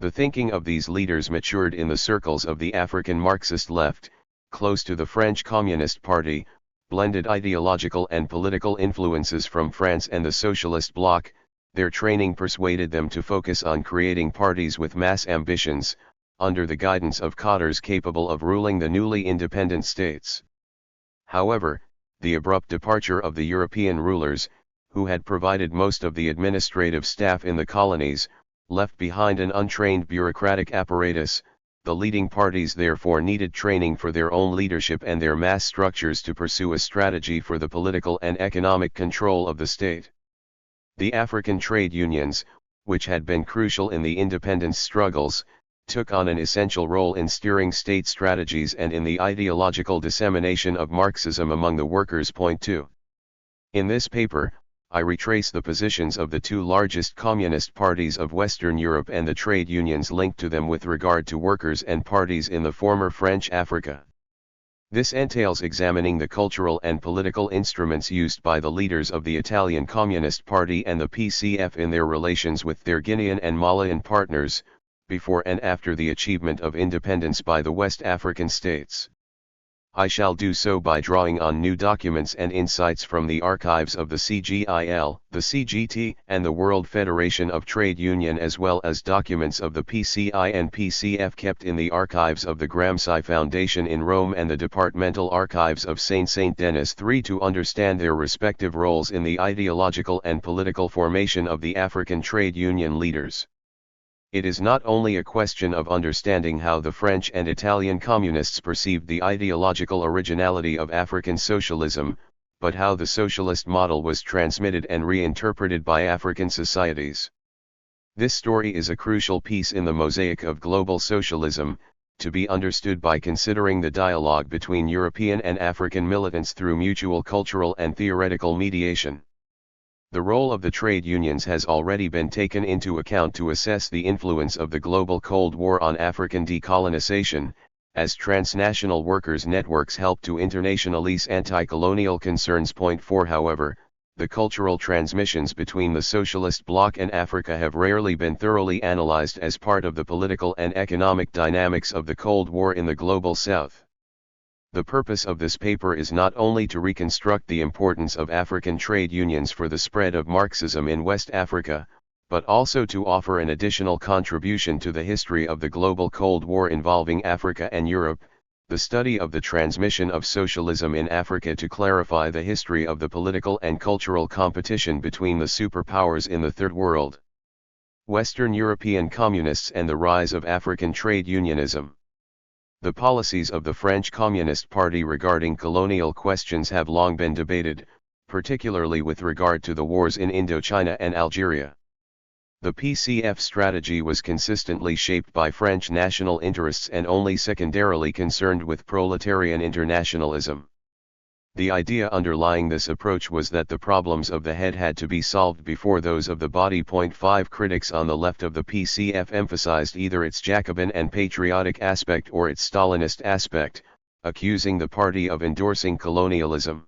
Speaker 1: The thinking of these leaders matured in the circles of the African Marxist left, close to the French Communist Party, blended ideological and political influences from France and the Socialist Bloc. Their training persuaded them to focus on creating parties with mass ambitions, under the guidance of cadres capable of ruling the newly independent states. However, the abrupt departure of the European rulers, who had provided most of the administrative staff in the colonies, left behind an untrained bureaucratic apparatus. The leading parties therefore needed training for their own leadership and their mass structures to pursue a strategy for the political and economic control of the state. The African trade unions, which had been crucial in the independence struggles, took on an essential role in steering state strategies and in the ideological dissemination of Marxism among the workers. 2. In this paper, I retrace the positions of the two largest communist parties of Western Europe and the trade unions linked to them with regard to workers and parties in the former French Africa. This entails examining the cultural and political instruments used by the leaders of the Italian Communist Party and the PCF in their relations with their Guinean and Malian partners, before and after the achievement of independence by the West African states. I shall do so by drawing on new documents and insights from the archives of the CGIL, the CGT, and the World Federation of Trade Union, as well as documents of the PCI and PCF kept in the archives of the Gramsci Foundation in Rome and the departmental archives of Saint-Denis III to understand their respective roles in the ideological and political formation of the African trade union leaders. It is not only a question of understanding how the French and Italian communists perceived the ideological originality of African socialism, but how the socialist model was transmitted and reinterpreted by African societies. This story is a crucial piece in the mosaic of global socialism, to be understood by considering the dialogue between European and African militants through mutual cultural and theoretical mediation. The role of the trade unions has already been taken into account to assess the influence of the global Cold War on African decolonization, as transnational workers' networks help to internationalize anti-colonial concerns. Point 4. However, the cultural transmissions between the socialist bloc and Africa have rarely been thoroughly analyzed as part of the political and economic dynamics of the Cold War in the Global South. The purpose of this paper is not only to reconstruct the importance of African trade unions for the spread of Marxism in West Africa, but also to offer an additional contribution to the history of the global Cold War involving Africa and Europe, the study of the transmission of socialism in Africa to clarify the history of the political and cultural competition between the superpowers in the Third World, Western European communists, and the rise of African trade unionism. The policies of the French Communist Party regarding colonial questions have long been debated, particularly with regard to the wars in Indochina and Algeria. The PCF strategy was consistently shaped by French national interests and only secondarily concerned with proletarian internationalism. The idea underlying this approach was that the problems of the head had to be solved before those of the body. 5 Critics on the left of the PCF emphasized either its Jacobin and patriotic aspect or its Stalinist aspect, accusing the party of endorsing colonialism.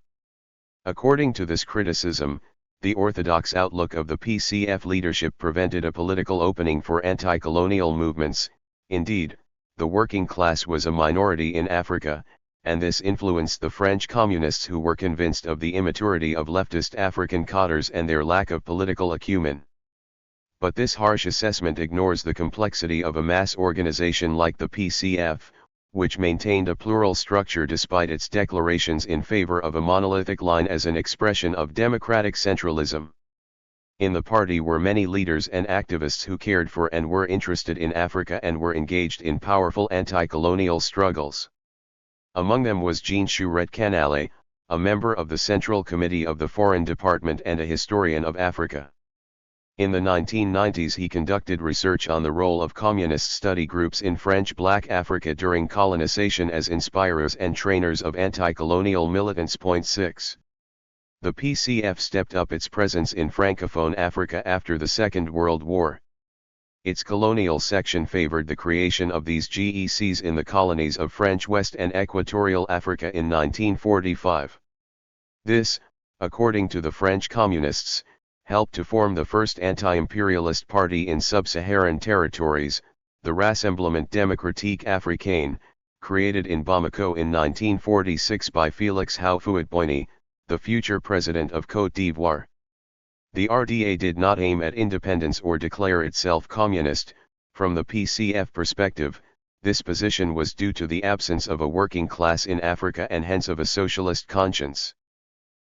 Speaker 1: According to this criticism, the orthodox outlook of the PCF leadership prevented a political opening for anti-colonial movements. Indeed, the working class was a minority in Africa, and this influenced the French communists, who were convinced of the immaturity of leftist African cadres and their lack of political acumen. But this harsh assessment ignores the complexity of a mass organization like the PCF, which maintained a plural structure despite its declarations in favor of a monolithic line as an expression of democratic centralism. In the party were many leaders and activists who cared for and were interested in Africa and were engaged in powerful anti-colonial struggles. Among them was Jean Chouret Canale, a member of the Central Committee of the Foreign Department and a historian of Africa. In the 1990s he conducted research on the role of communist study groups in French Black Africa during colonization as inspirers and trainers of anti-colonial militants. 6. The PCF stepped up its presence in Francophone Africa after the Second World War. Its colonial section favored the creation of these GECs in the colonies of French West and Equatorial Africa in 1945. This, according to the French communists, helped to form the first anti-imperialist party in sub-Saharan territories, the Rassemblement Démocratique Africain, created in Bamako in 1946 by Félix Houphouët-Boigny, the future president of Côte d'Ivoire. The RDA did not aim at independence or declare itself communist. From the PCF perspective, this position was due to the absence of a working class in Africa and hence of a socialist conscience.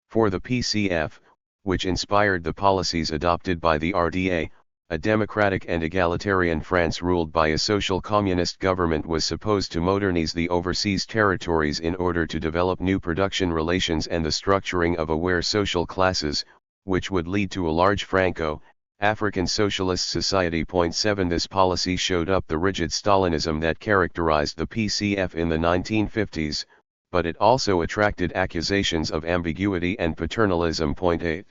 Speaker 1: For the PCF, which inspired the policies adopted by the RDA, a democratic and egalitarian France ruled by a social communist government was supposed to modernize the overseas territories in order to develop new production relations and the structuring of aware social classes, which would lead to a large Franco-African socialist society. 7 This policy showed up the rigid Stalinism that characterized the PCF in the 1950s, but it also attracted accusations of ambiguity and paternalism. 8.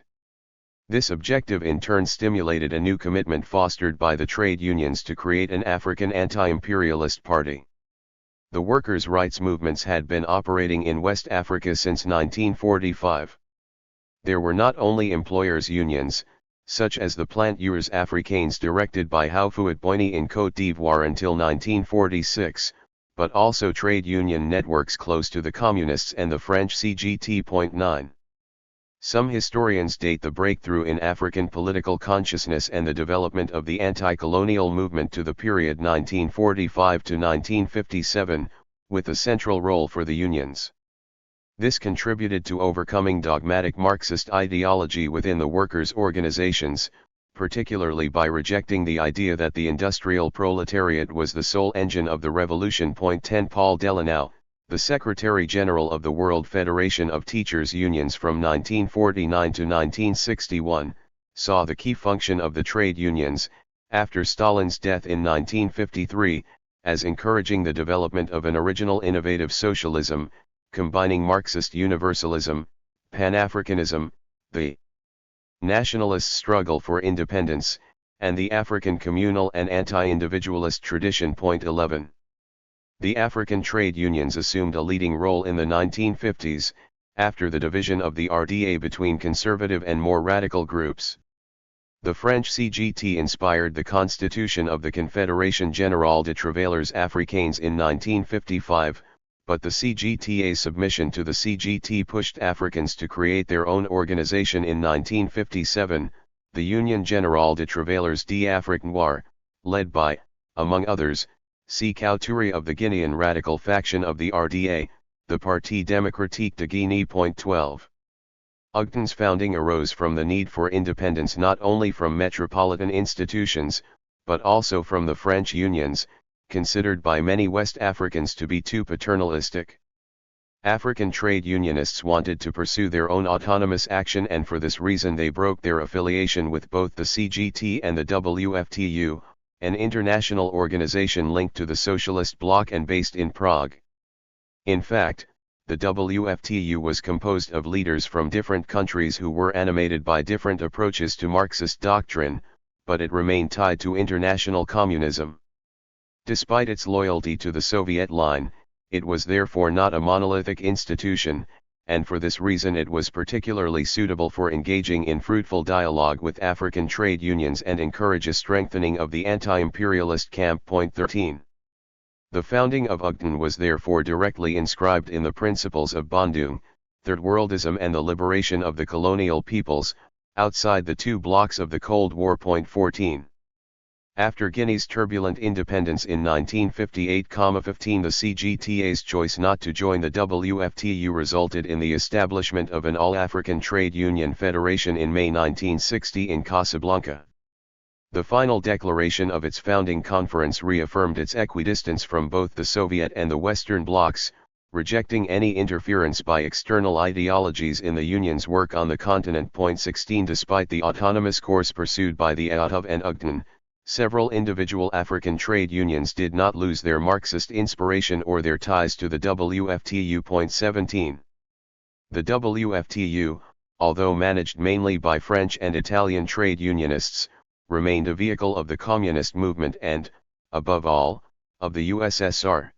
Speaker 1: This objective in turn stimulated a new commitment fostered by the trade unions to create an African anti-imperialist party. The workers' rights movements had been operating in West Africa since 1945. There were not only employers' unions, such as the Planteurs Africains directed by Houphouët-Boigny in Côte d'Ivoire until 1946, but also trade union networks close to the communists and the French CGT. 9. Some historians date the breakthrough in African political consciousness and the development of the anti-colonial movement to the period 1945 to 1957, with a central role for the unions. This contributed to overcoming dogmatic Marxist ideology within the workers' organizations, particularly by rejecting the idea that the industrial proletariat was the sole engine of the revolution. 10 Paul Delanoë, the Secretary-General of the World Federation of Teachers' Unions from 1949 to 1961, saw the key function of the trade unions, after Stalin's death in 1953, as encouraging the development of an original innovative socialism, combining Marxist universalism, Pan-Africanism, the nationalist struggle for independence, and the African communal and anti-individualist tradition. 11. The African trade unions assumed a leading role in the 1950s, after the division of the RDA between conservative and more radical groups. The French CGT inspired the constitution of the Confédération Générale des Travailleurs Africains in 1955, but the CGTA's submission to the CGT pushed Africans to create their own organization in 1957, the Union Générale des Travailleurs d'Afrique Noire, led by, among others, Sékou Touré of the Guinean radical faction of the RDA, the Parti démocratique de Guinée. 12. UGTA's founding arose from the need for independence not only from metropolitan institutions, but also from the French unions, considered by many West Africans to be too paternalistic. African trade unionists wanted to pursue their own autonomous action, and for this reason they broke their affiliation with both the CGT and the WFTU, an international organization linked to the Socialist Bloc and based in Prague. In fact, the WFTU was composed of leaders from different countries who were animated by different approaches to Marxist doctrine, but it remained tied to international communism. Despite its loyalty to the Soviet line, it was therefore not a monolithic institution, and for this reason it was particularly suitable for engaging in fruitful dialogue with African trade unions and encourage a strengthening of the anti-imperialist camp. 13. The founding of UGTAN was therefore directly inscribed in the principles of Bandung, Third-Worldism and the liberation of the colonial peoples, outside the two blocks of the Cold War. 14. After Guinea's turbulent independence in 1958-15, the CGTA's choice not to join the WFTU resulted in the establishment of an all-African trade union federation in May 1960 in Casablanca. The final declaration of its founding conference reaffirmed its equidistance from both the Soviet and the Western blocs, rejecting any interference by external ideologies in the union's work on the continent. 16. Despite the autonomous course pursued by the AATF and UGTAN, several individual African trade unions did not lose their Marxist inspiration or their ties to the WFTU. 17. The WFTU, although managed mainly by French and Italian trade unionists, remained a vehicle of the communist movement and, above all, of the USSR.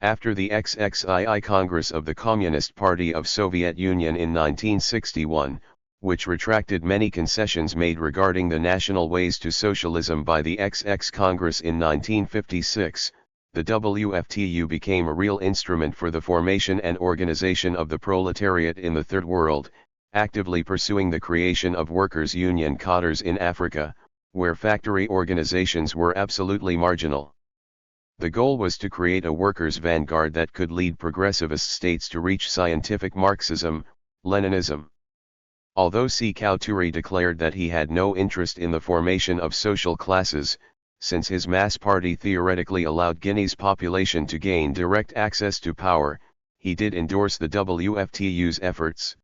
Speaker 1: After the XXII Congress of the Communist Party of Soviet Union in 1961, which retracted many concessions made regarding the national ways to socialism by the XX Congress in 1956, the WFTU became a real instrument for the formation and organization of the proletariat in the Third World, actively pursuing the creation of workers' union cadres in Africa, where factory organizations were absolutely marginal. The goal was to create a workers' vanguard that could lead progressivist states to reach scientific Marxism, Leninism. Although Sékou Touré declared that he had no interest in the formation of social classes, since his mass party theoretically allowed Guinea's population to gain direct access to power, he did endorse the WFTU's efforts.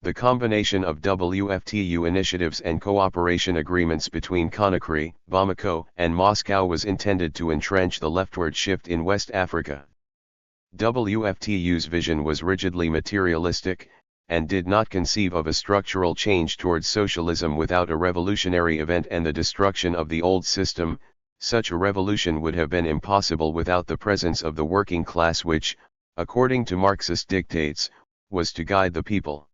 Speaker 1: The combination of WFTU initiatives and cooperation agreements between Conakry, Bamako, and Moscow was intended to entrench the leftward shift in West Africa. WFTU's vision was rigidly materialistic, and did not conceive of a structural change towards socialism without a revolutionary event and the destruction of the old system. Such a revolution would have been impossible without the presence of the working class which, according to Marxist dictates, was to guide the people.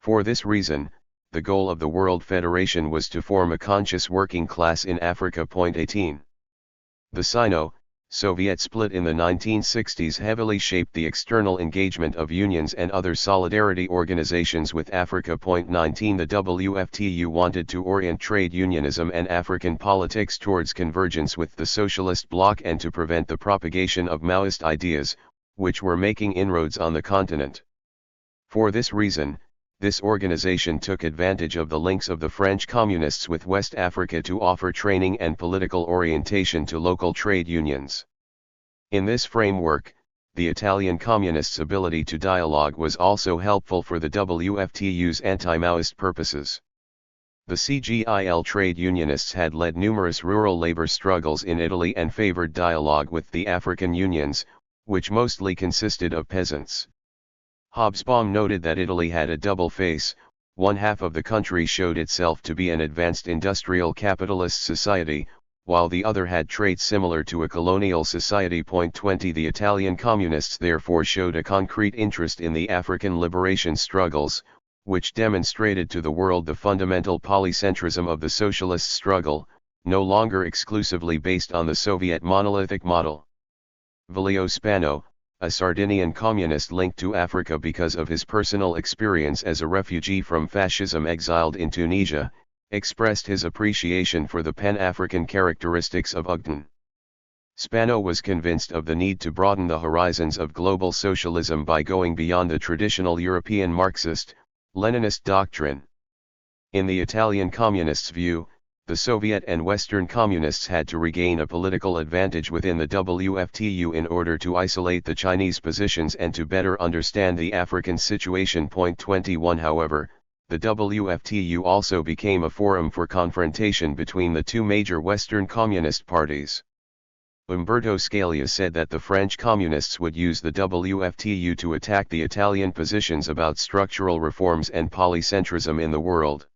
Speaker 1: For this reason, the goal of the World Federation was to form a conscious working class in Africa. 18. The Sino-Soviet split in the 1960s heavily shaped the external engagement of unions and other solidarity organizations with Africa. 19. The WFTU wanted to orient trade unionism and African politics towards convergence with the Socialist Bloc and to prevent the propagation of Maoist ideas, which were making inroads on the continent. For this reason, this organization took advantage of the links of the French communists with West Africa to offer training and political orientation to local trade unions. In this framework, the Italian communists' ability to dialogue was also helpful for the WFTU's anti-Maoist purposes. The CGIL trade unionists had led numerous rural labor struggles in Italy and favored dialogue with the African unions, which mostly consisted of peasants. Hobsbawm noted that Italy had a double face. One half of the country showed itself to be an advanced industrial capitalist society, while the other had traits similar to a colonial society. 20 The Italian communists therefore showed a concrete interest in the African liberation struggles, which demonstrated to the world the fundamental polycentrism of the socialist struggle, no longer exclusively based on the Soviet monolithic model. Valio Spano, a Sardinian communist linked to Africa because of his personal experience as a refugee from fascism exiled in Tunisia, expressed his appreciation for the Pan-African characteristics of UGTN. Spano was convinced of the need to broaden the horizons of global socialism by going beyond the traditional European Marxist, Leninist doctrine. In the Italian communists' view, the Soviet and Western communists had to regain a political advantage within the WFTU in order to isolate the Chinese positions and to better understand the African situation. 21 However, the WFTU also became a forum for confrontation between the two major Western communist parties. Umberto Scalia said that the French communists would use the WFTU to attack the Italian positions about structural reforms and polycentrism in the world.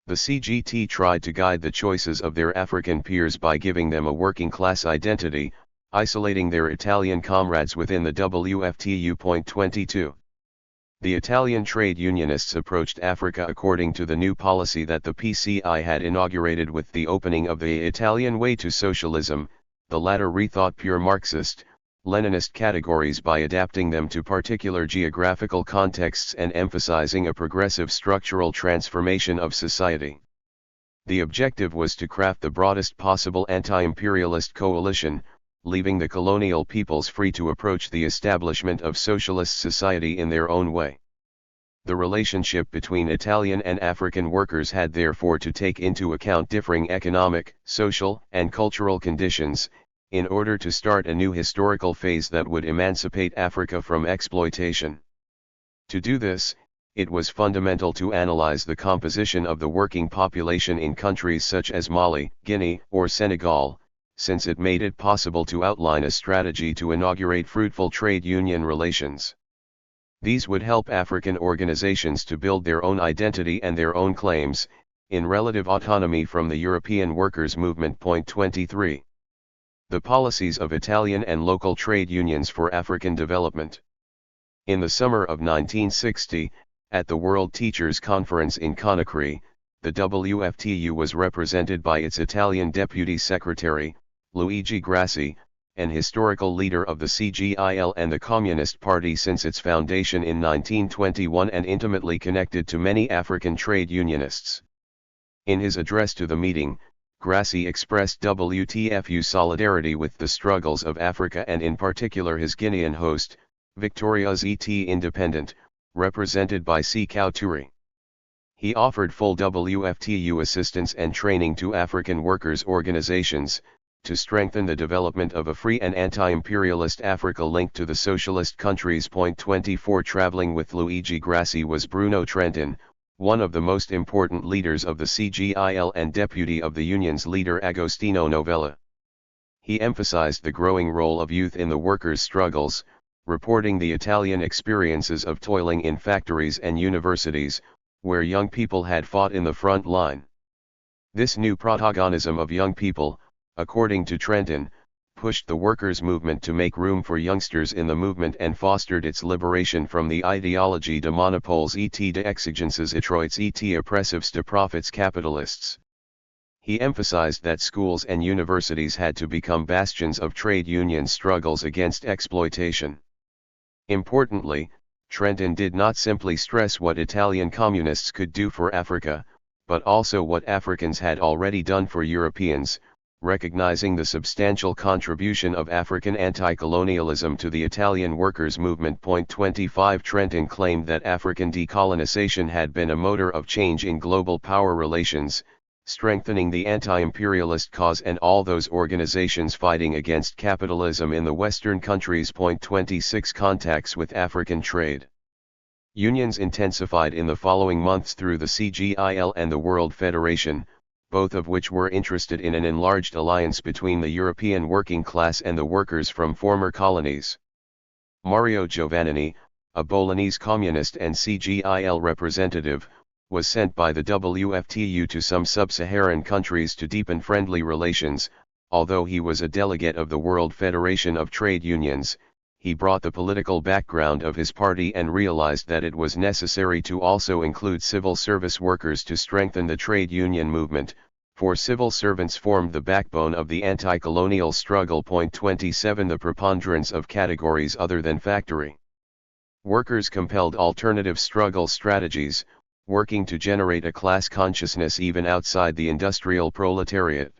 Speaker 1: The CGT tried to guide the choices of their African peers by giving them a working-class identity, isolating their Italian comrades within the WFTU. 22. The Italian trade unionists approached Africa according to the new policy that the PCI had inaugurated with the opening of the Italian way to socialism. The latter rethought pure Marxist, Leninist categories by adapting them to particular geographical contexts and emphasizing a progressive structural transformation of society. The objective was to craft the broadest possible anti-imperialist coalition, leaving the colonial peoples free to approach the establishment of socialist society in their own way. The relationship between Italian and African workers had therefore to take into account differing economic, social, and cultural conditions, in order to start a new historical phase that would emancipate Africa from exploitation. To do this, it was fundamental to analyze the composition of the working population in countries such as Mali, Guinea, or Senegal, since it made it possible to outline a strategy to inaugurate fruitful trade union relations. These would help African organizations to build their own identity and their own claims, in relative autonomy from the European workers' movement. 23. The policies of Italian and local trade unions for African development. In the summer of 1960, at the World Teachers' Conference in Conakry, the WFTU was represented by its Italian Deputy Secretary, Luigi Grassi, an historical leader of the CGIL and the Communist Party since its foundation in 1921 and intimately connected to many African trade unionists. In his address to the meeting, Grassi expressed WTFU solidarity with the struggles of Africa and in particular his Guinean host, Victoria's ET Independent, represented by Sékou Touré. He offered full WFTU assistance and training to African workers' organizations, to strengthen the development of a free and anti-imperialist Africa linked to the socialist countries. 24 Traveling with Luigi Grassi was Bruno Trentin, one of the most important leaders of the CGIL and deputy of the union's leader Agostino Novella. He emphasized the growing role of youth in the workers' struggles, reporting the Italian experiences of toiling in factories and universities, where young people had fought in the front line. This new protagonism of young people, according to Trentin, pushed the workers' movement to make room for youngsters in the movement and fostered its liberation from the ideology de monopoles et de exigences étroites et oppressives de profits capitalists. He emphasized that schools and universities had to become bastions of trade union struggles against exploitation. Importantly, Trentin did not simply stress what Italian communists could do for Africa, but also what Africans had already done for Europeans, recognizing the substantial contribution of African anti-colonialism to the Italian workers' movement. 25 Trentin claimed that African decolonization had been a motor of change in global power relations, strengthening the anti-imperialist cause and all those organizations fighting against capitalism in the Western countries. 26 Contacts with African trade. Unions intensified in the following months through the CGIL and the World Federation, both of which were interested in an enlarged alliance between the European working class and the workers from former colonies. Mario Giovannini, a Bolognese communist and CGIL representative, was sent by the WFTU to some sub-Saharan countries to deepen friendly relations. Although he was a delegate of the World Federation of Trade Unions, he brought the political background of his party and realized that it was necessary to also include civil service workers to strengthen the trade union movement, for civil servants formed the backbone of the anti-colonial struggle. 27 The preponderance of categories other than factory workers compelled alternative struggle strategies, working to generate a class consciousness even outside the industrial proletariat.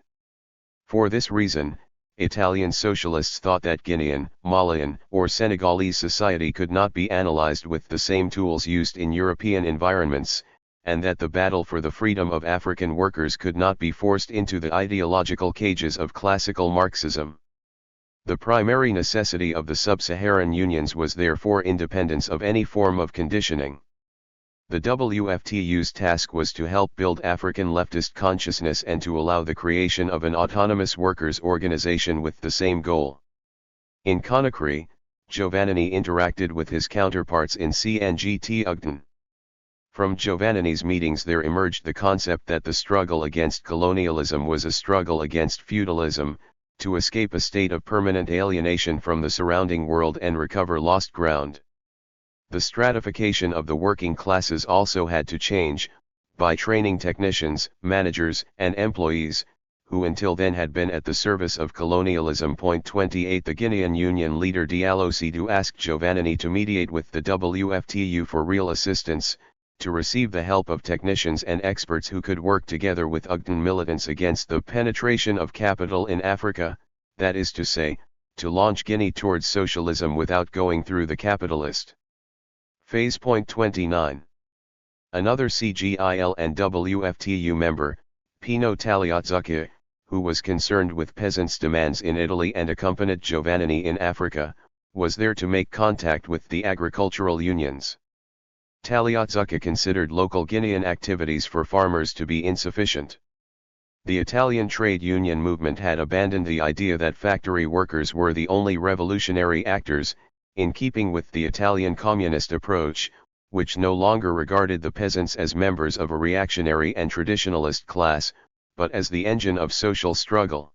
Speaker 1: For this reason, Italian socialists thought that Guinean, Malian, or Senegalese society could not be analyzed with the same tools used in European environments, and that the battle for the freedom of African workers could not be forced into the ideological cages of classical Marxism. The primary necessity of the sub-Saharan unions was therefore independence of any form of conditioning. The WFTU's task was to help build African leftist consciousness and to allow the creation of an autonomous workers' organization with the same goal. In Conakry, Giovannini interacted with his counterparts in CNGT Ugden. From Giovannini's meetings there emerged the concept that the struggle against colonialism was a struggle against feudalism, to escape a state of permanent alienation from the surrounding world and recover lost ground. The stratification of the working classes also had to change, by training technicians, managers, and employees, who until then had been at the service of colonialism. 28 The Guinean Union leader Diallo Seydou asked Giovannini to mediate with the WFTU for real assistance, to receive the help of technicians and experts who could work together with Ugden militants against the penetration of capital in Africa, that is to say, to launch Guinea towards socialism without going through the capitalist phase. 29. Another CGIL and WFTU member, Pino Tagliazzucchi, who was concerned with peasants' demands in Italy and accompanied Giovannini in Africa, was there to make contact with the agricultural unions. Tagliazzucchi considered local Guinean activities for farmers to be insufficient. The Italian trade union movement had abandoned the idea that factory workers were the only revolutionary actors, in keeping with the Italian communist approach, which no longer regarded the peasants as members of a reactionary and traditionalist class, but as the engine of social struggle.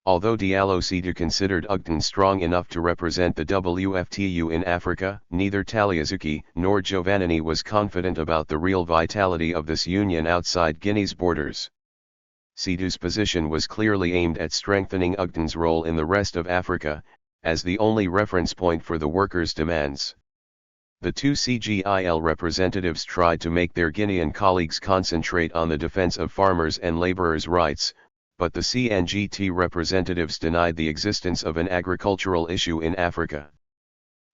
Speaker 1: Although Diallo Seydou considered Ugden strong enough to represent the WFTU in Africa, neither Tagliazzucchi nor Giovannini was confident about the real vitality of this union outside Guinea's borders. Seydou's position was clearly aimed at strengthening Ugden's role in the rest of Africa, as the only reference point for the workers' demands. The two CGIL representatives tried to make their Guinean colleagues concentrate on the defense of farmers' and laborers' rights, but the CNGT representatives denied the existence of an agricultural issue in Africa.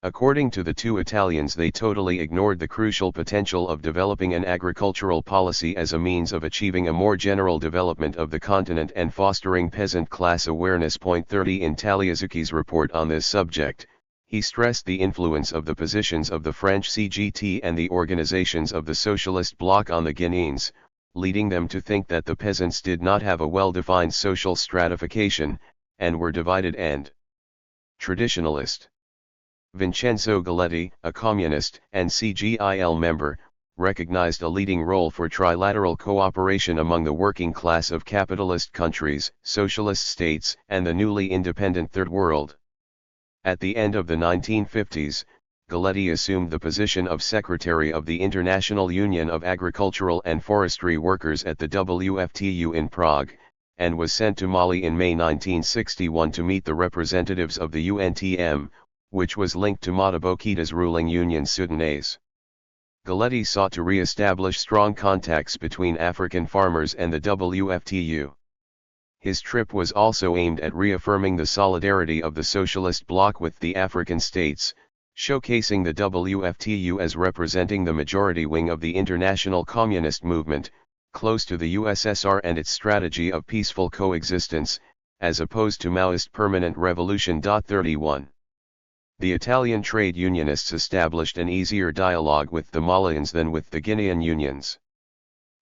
Speaker 1: According to the two Italians, they totally ignored the crucial potential of developing an agricultural policy as a means of achieving a more general development of the continent and fostering peasant class awareness. 30 In Tagliazzucchi's report on this subject, he stressed the influence of the positions of the French CGT and the organizations of the Socialist Bloc on the Guineans, leading them to think that the peasants did not have a well-defined social stratification, and were divided and traditionalist. Vincenzo Galletti, a communist and CGIL member, recognized a leading role for trilateral cooperation among the working class of capitalist countries, socialist states, and the newly independent Third World. At the end of the 1950s, Galletti assumed the position of Secretary of the International Union of Agricultural and Forestry Workers at the WFTU in Prague, and was sent to Mali in May 1961 to meet the representatives of the UNTM, which was linked to Modibo Keita's ruling Union Sudanese. Galletti sought to re-establish strong contacts between African farmers and the WFTU. His trip was also aimed at reaffirming the solidarity of the Socialist Bloc with the African states, showcasing the WFTU as representing the majority wing of the international communist movement, close to the USSR and its strategy of peaceful coexistence, as opposed to Maoist permanent revolution. 31. The Italian trade unionists established an easier dialogue with the Malians than with the Guinean unions.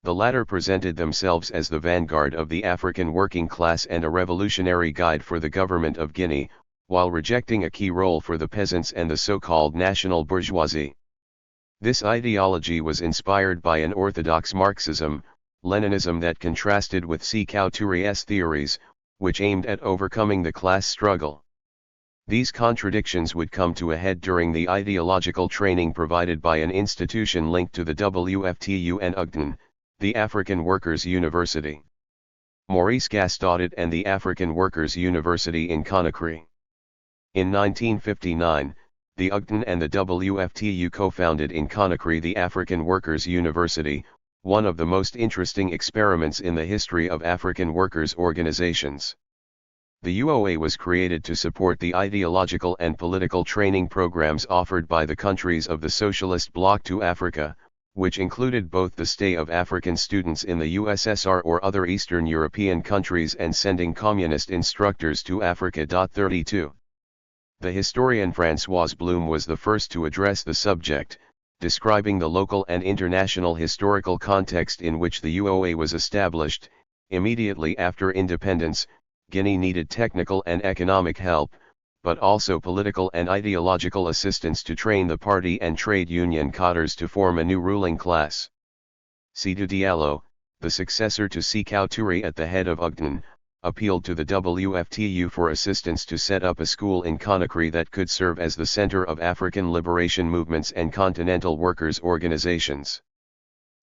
Speaker 1: The latter presented themselves as the vanguard of the African working class and a revolutionary guide for the government of Guinea, while rejecting a key role for the peasants and the so-called national bourgeoisie. This ideology was inspired by an orthodox Marxism, Leninism that contrasted with Sékou Touré's theories, which aimed at overcoming the class struggle. These contradictions would come to a head during the ideological training provided by an institution linked to the WFTU and UGTN, the African Workers' University. Maurice Gastaudet and the African Workers' University in Conakry. In 1959, the UGTN and the WFTU co-founded in Conakry the African Workers' University, one of the most interesting experiments in the history of African workers' organizations. The UOA was created to support the ideological and political training programs offered by the countries of the Socialist Bloc to Africa, which included both the stay of African students in the USSR or other Eastern European countries and sending communist instructors to Africa. 32. The historian François Blum was the first to address the subject, describing the local and international historical context in which the UOA was established. Immediately after independence, Guinea needed technical and economic help, but also political and ideological assistance to train the party and trade union cadres to form a new ruling class. Seydou Diallo, the successor to Sékou Touré at the head of UGTN, appealed to the WFTU for assistance to set up a school in Conakry that could serve as the center of African liberation movements and continental workers' organizations.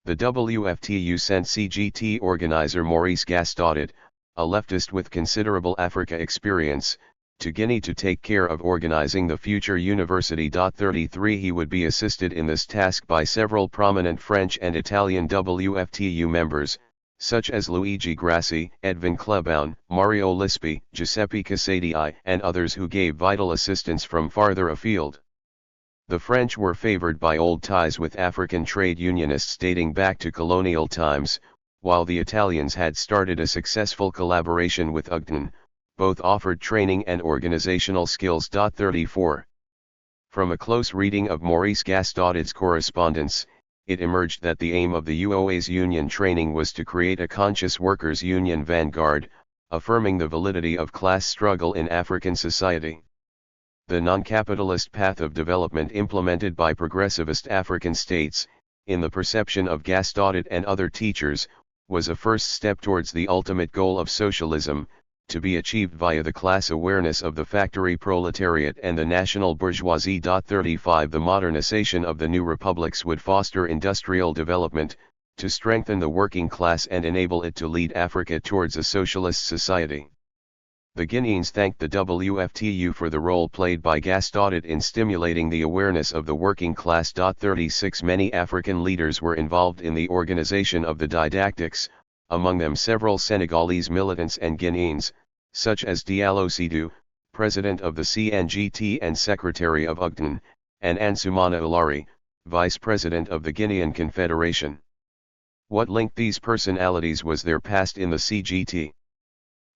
Speaker 1: The WFTU sent CGT organizer Maurice Gastaudet, a leftist with considerable Africa experience, to Guinea to take care of organizing the future university. 33 He would be assisted in this task by several prominent French and Italian WFTU members, such as Luigi Grassi, Edwin Klebaun, Mario Lispi, Giuseppe Casadi and others who gave vital assistance from farther afield. The French were favored by old ties with African trade unionists dating back to colonial times, while the Italians had started a successful collaboration with UGTN. Both offered training and organizational skills. 34. From a close reading of Maurice Gastaudet's correspondence, it emerged that the aim of the UOA's union training was to create a conscious workers' union vanguard, affirming the validity of class struggle in African society. The non-capitalist path of development implemented by progressivist African states, in the perception of Gastaudet and other teachers, was a first step towards the ultimate goal of socialism, to be achieved via the class awareness of the factory proletariat and the national bourgeoisie. 35 The modernization of the new republics would foster industrial development, to strengthen the working class and enable it to lead Africa towards a socialist society. The Guineans thanked the WFTU for the role played by Gastaudet in stimulating the awareness of the working class. 36 Many African leaders were involved in the organization of the didactics, among them several Senegalese militants and Guineans, such as Diallo Seydou, president of the CNGT and secretary of UGTN, and Ansoumana Ulari, vice president of the Guinean Confederation. What linked these personalities was their past in the CGT.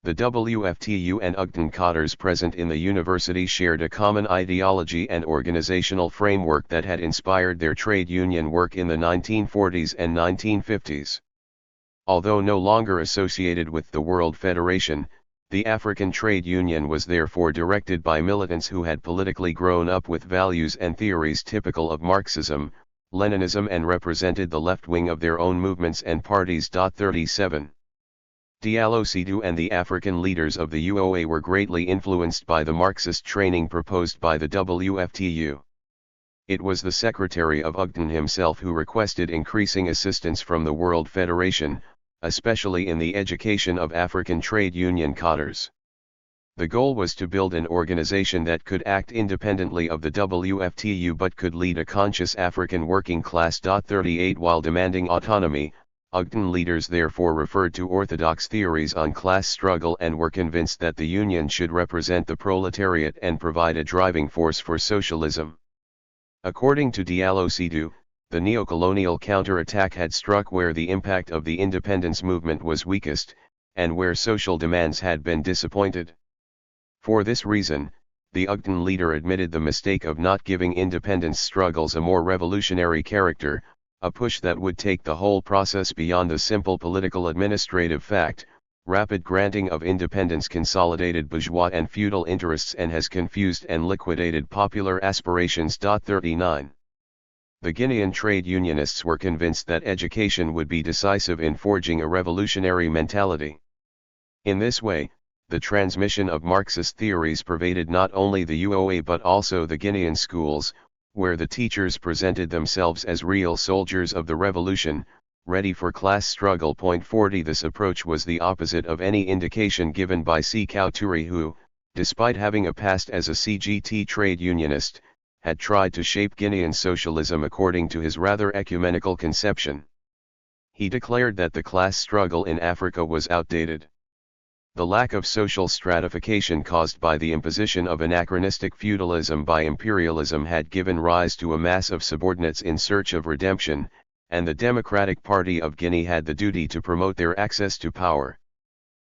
Speaker 1: The WFTU and UGTN cadres present in the university shared a common ideology and organizational framework that had inspired their trade union work in the 1940s and 1950s. Although no longer associated with the World Federation, the African Trade Union was therefore directed by militants who had politically grown up with values and theories typical of Marxism, Leninism and represented the left wing of their own movements and parties. 37. Diallo Seydou and the African leaders of the UOA were greatly influenced by the Marxist training proposed by the WFTU. It was the secretary of UGTN himself who requested increasing assistance from the World Federation, especially in the education of African trade union cadres. The goal was to build an organization that could act independently of the WFTU but could lead a conscious African working class. 38 While demanding autonomy, UGTN leaders therefore referred to orthodox theories on class struggle and were convinced that the union should represent the proletariat and provide a driving force for socialism. According to Diallo Seydou, the neo-colonial counterattack had struck where the impact of the independence movement was weakest, and where social demands had been disappointed. For this reason, the Ugton leader admitted the mistake of not giving independence struggles a more revolutionary character, a push that would take the whole process beyond the simple political administrative fact. Rapid granting of independence consolidated bourgeois and feudal interests and has confused and liquidated popular aspirations. 39. The Guinean trade unionists were convinced that education would be decisive in forging a revolutionary mentality. In this way, the transmission of Marxist theories pervaded not only the UOA but also the Guinean schools, where the teachers presented themselves as real soldiers of the revolution, ready for class struggle. 40. This approach was the opposite of any indication given by Sékou Touré, who, despite having a past as a CGT trade unionist, had tried to shape Guinean socialism according to his rather ecumenical conception. He declared that the class struggle in Africa was outdated. The lack of social stratification caused by the imposition of anachronistic feudalism by imperialism had given rise to a mass of subordinates in search of redemption, and the Democratic Party of Guinea had the duty to promote their access to power.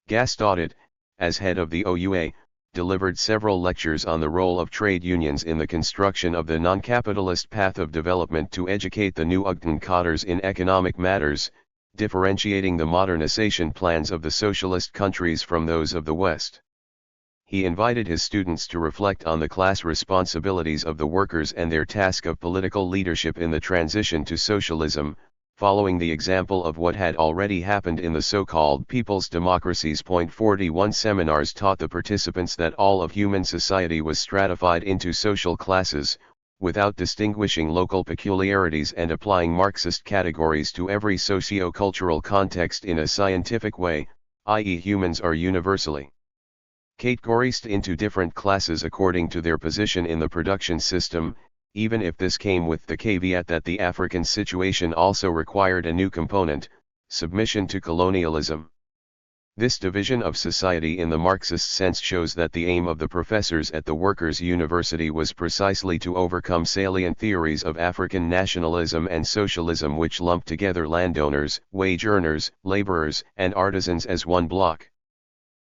Speaker 1: Gastaudet, as head of the OUA, delivered several lectures on the role of trade unions in the construction of the non-capitalist path of development to educate the new Ugton cadres in economic matters, differentiating the modernization plans of the socialist countries from those of the West. He invited his students to reflect on the class responsibilities of the workers and their task of political leadership in the transition to socialism, following the example of what had already happened in the so-called people's democracies. 41 Seminars taught the participants that all of human society was stratified into social classes, without distinguishing local peculiarities and applying Marxist categories to every socio-cultural context in a scientific way, i.e. humans are universally categorized into different classes according to their position in the production system, even if this came with the caveat that the African situation also required a new component, submission to colonialism. This division of society in the Marxist sense shows that the aim of the professors at the Workers' University was precisely to overcome salient theories of African nationalism and socialism which lumped together landowners, wage earners, laborers, and artisans as one bloc.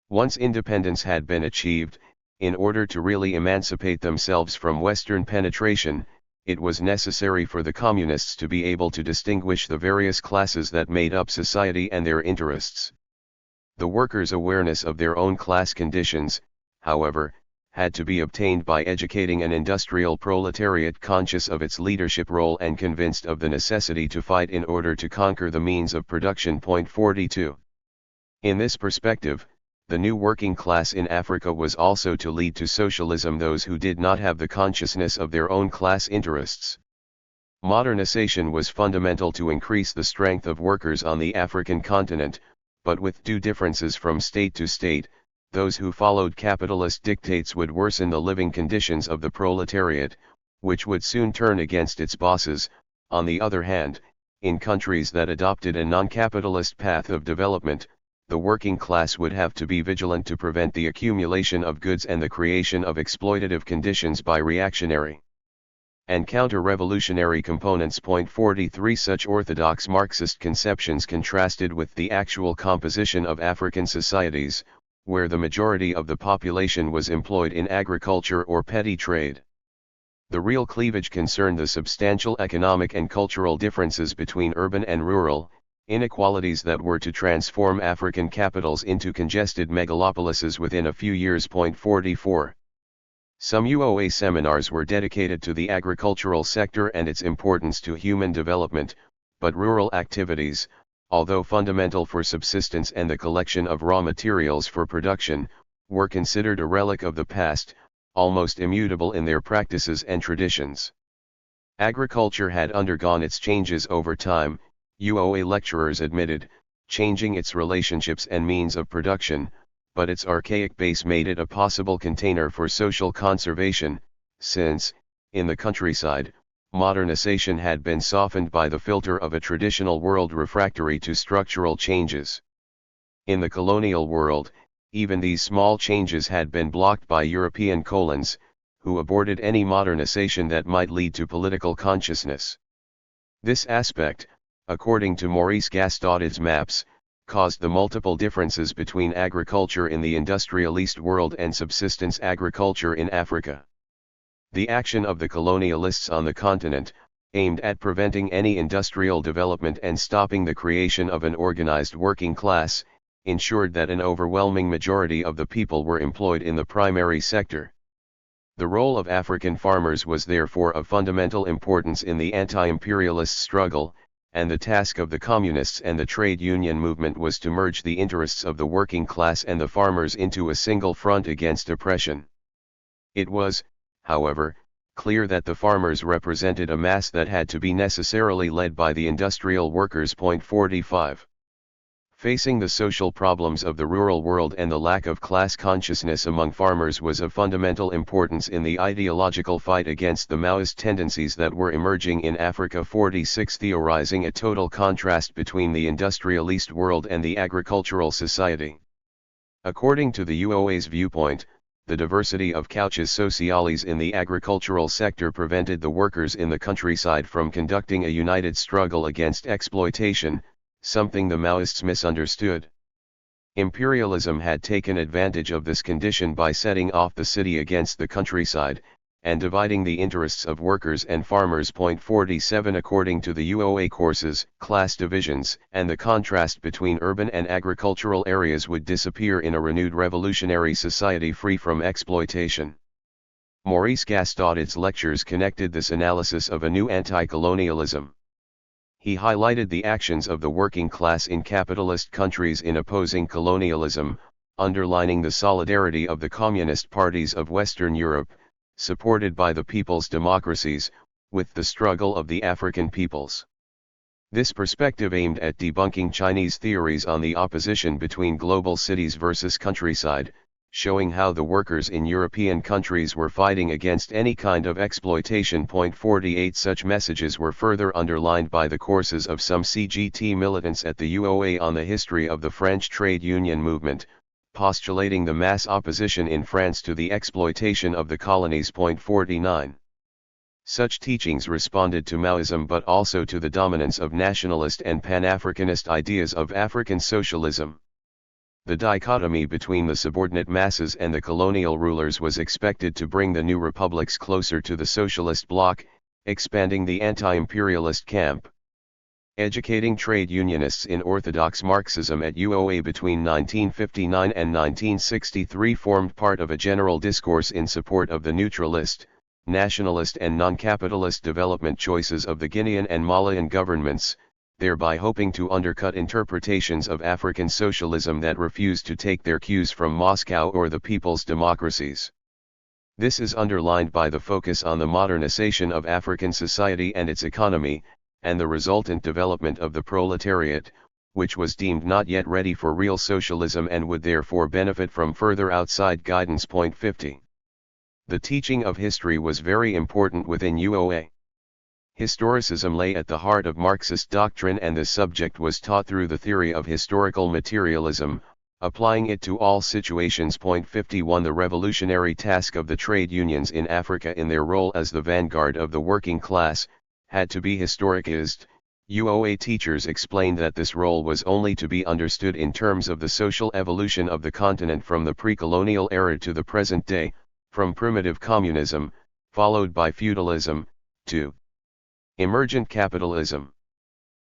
Speaker 1: Once independence had been achieved, in order to really emancipate themselves from Western penetration, it was necessary for the communists to be able to distinguish the various classes that made up society and their interests. The workers' awareness of their own class conditions, however, had to be obtained by educating an industrial proletariat conscious of its leadership role and convinced of the necessity to fight in order to conquer the means of production. 42. In this perspective, the new working class in Africa was also to lead to socialism those who did not have the consciousness of their own class interests. Modernization was fundamental to increase the strength of workers on the African continent, but with due differences from state to state, those who followed capitalist dictates would worsen the living conditions of the proletariat, which would soon turn against its bosses. On the other hand, in countries that adopted a non-capitalist path of development, the working class would have to be vigilant to prevent the accumulation of goods and the creation of exploitative conditions by reactionary and counter-revolutionary components. 43 Such orthodox Marxist conceptions contrasted with the actual composition of African societies, where the majority of the population was employed in agriculture or petty trade. The real cleavage concerned the substantial economic and cultural differences between urban and rural, inequalities that were to transform African capitals into congested megalopolises within a few years. 44. Some UOA seminars were dedicated to the agricultural sector and its importance to human development, but rural activities, although fundamental for subsistence and the collection of raw materials for production, were considered a relic of the past, almost immutable in their practices and traditions. Agriculture had undergone its changes over time, UOA lecturers admitted, changing its relationships and means of production, but its archaic base made it a possible container for social conservation, since, in the countryside, modernization had been softened by the filter of a traditional world refractory to structural changes. In the colonial world, even these small changes had been blocked by European colons, who aborted any modernization that might lead to political consciousness. This aspect, according to Maurice Gastaudet's maps, caused the multiple differences between agriculture in the industrialist world and subsistence agriculture in Africa. The action of the colonialists on the continent, aimed at preventing any industrial development and stopping the creation of an organized working class, ensured that an overwhelming majority of the people were employed in the primary sector. The role of African farmers was therefore of fundamental importance in the anti-imperialist struggle, and the task of the communists and the trade union movement was to merge the interests of the working class and the farmers into a single front against oppression. It was, however, clear that the farmers represented a mass that had to be necessarily led by the industrial workers. 45. Facing the social problems of the rural world and the lack of class consciousness among farmers was of fundamental importance in the ideological fight against the Maoist tendencies that were emerging in Africa. 46. Theorizing a total contrast between the industrialist world and the agricultural society. According to the UOA's viewpoint, the diversity of couches sociales in the agricultural sector prevented the workers in the countryside from conducting a united struggle against exploitation, something the Maoists misunderstood. Imperialism had taken advantage of this condition by setting off the city against the countryside, and dividing the interests of workers and farmers. 47. According to the UOA courses, class divisions and the contrast between urban and agricultural areas would disappear in a renewed revolutionary society free from exploitation. Maurice Gastaud's lectures connected this analysis of a new anti-colonialism. He highlighted the actions of the working class in capitalist countries in opposing colonialism, underlining the solidarity of the communist parties of Western Europe, supported by the people's democracies, with the struggle of the African peoples. This perspective aimed at debunking Chinese theories on the opposition between global cities versus countryside, showing how the workers in European countries were fighting against any kind of exploitation. 48. Such messages were further underlined by the courses of some CGT militants at the UOA on the history of the French trade union movement, postulating the mass opposition in France to the exploitation of the colonies. 49. Such teachings responded to Maoism but also to the dominance of nationalist and Pan-Africanist ideas of African socialism. The dichotomy between the subordinate masses and the colonial rulers was expected to bring the new republics closer to the socialist bloc, expanding the anti-imperialist camp. Educating trade unionists in orthodox Marxism at UOA between 1959 and 1963 formed part of a general discourse in support of the neutralist, nationalist and non-capitalist development choices of the Guinean and Malian governments, thereby hoping to undercut interpretations of African socialism that refused to take their cues from Moscow or the people's democracies. This is underlined by the focus on the modernization of African society and its economy, and the resultant development of the proletariat, which was deemed not yet ready for real socialism and would therefore benefit from further outside guidance. 50. The teaching of history was very important within UOA. Historicism lay at the heart of Marxist doctrine, and this subject was taught through the theory of historical materialism, applying it to all situations. 51. The revolutionary task of the trade unions in Africa in their role as the vanguard of the working class, had to be historicized. UOA teachers explained that this role was only to be understood in terms of the social evolution of the continent from the pre-colonial era to the present day, from primitive communism, followed by feudalism, to emergent capitalism.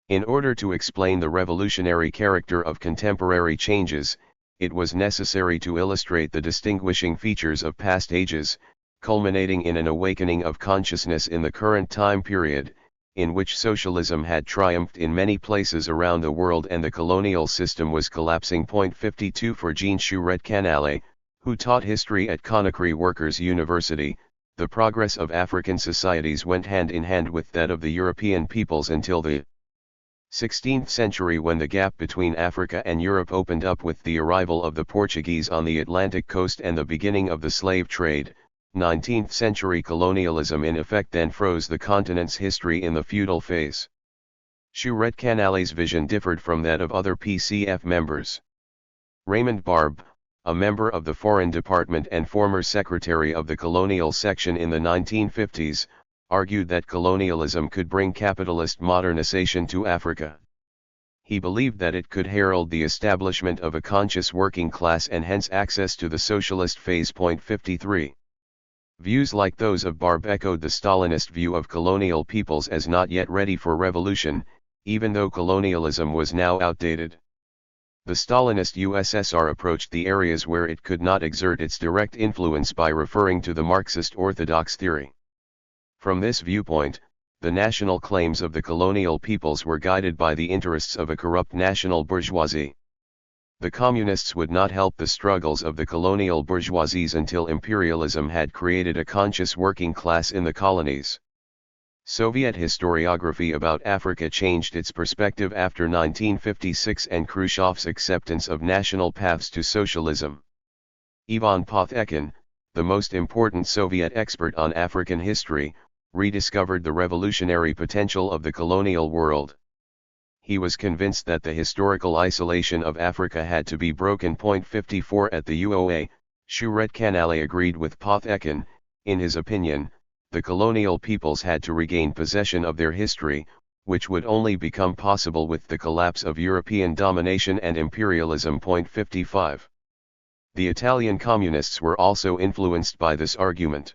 Speaker 1: In order to explain the revolutionary character of contemporary changes, it was necessary to illustrate the distinguishing features of past ages, culminating in an awakening of consciousness in the current time period, in which socialism had triumphed in many places around the world and the colonial system was collapsing. 52. For Jean Chouret-Canale, who taught history at Conakry Workers' University, the progress of African societies went hand in hand with that of the European peoples until the 16th century, when the gap between Africa and Europe opened up with the arrival of the Portuguese on the Atlantic coast and the beginning of the slave trade. 19th century colonialism in effect then froze the continent's history in the feudal phase. Chouret-Canale's vision differed from that of other PCF members. Raymond Barbe, a member of the Foreign Department and former secretary of the colonial section in the 1950s, argued that colonialism could bring capitalist modernization to Africa. He believed that it could herald the establishment of a conscious working class and hence access to the socialist phase. 53. Views like those of Barb echoed the Stalinist view of colonial peoples as not yet ready for revolution, even though colonialism was now outdated. The Stalinist USSR approached the areas where it could not exert its direct influence by referring to the Marxist orthodox theory. From this viewpoint, the national claims of the colonial peoples were guided by the interests of a corrupt national bourgeoisie. The communists would not help the struggles of the colonial bourgeoisies until imperialism had created a conscious working class in the colonies. Soviet historiography about Africa changed its perspective after 1956 and Khrushchev's acceptance of national paths to socialism. Ivan Potemkin, the most important Soviet expert on African history, rediscovered the revolutionary potential of the colonial world. He was convinced that the historical isolation of Africa had to be broken. 54 At the UOA, Surete-Canale agreed with Potemkin. In his opinion, the colonial peoples had to regain possession of their history, which would only become possible with the collapse of European domination and imperialism. 55. The Italian communists were also influenced by this argument.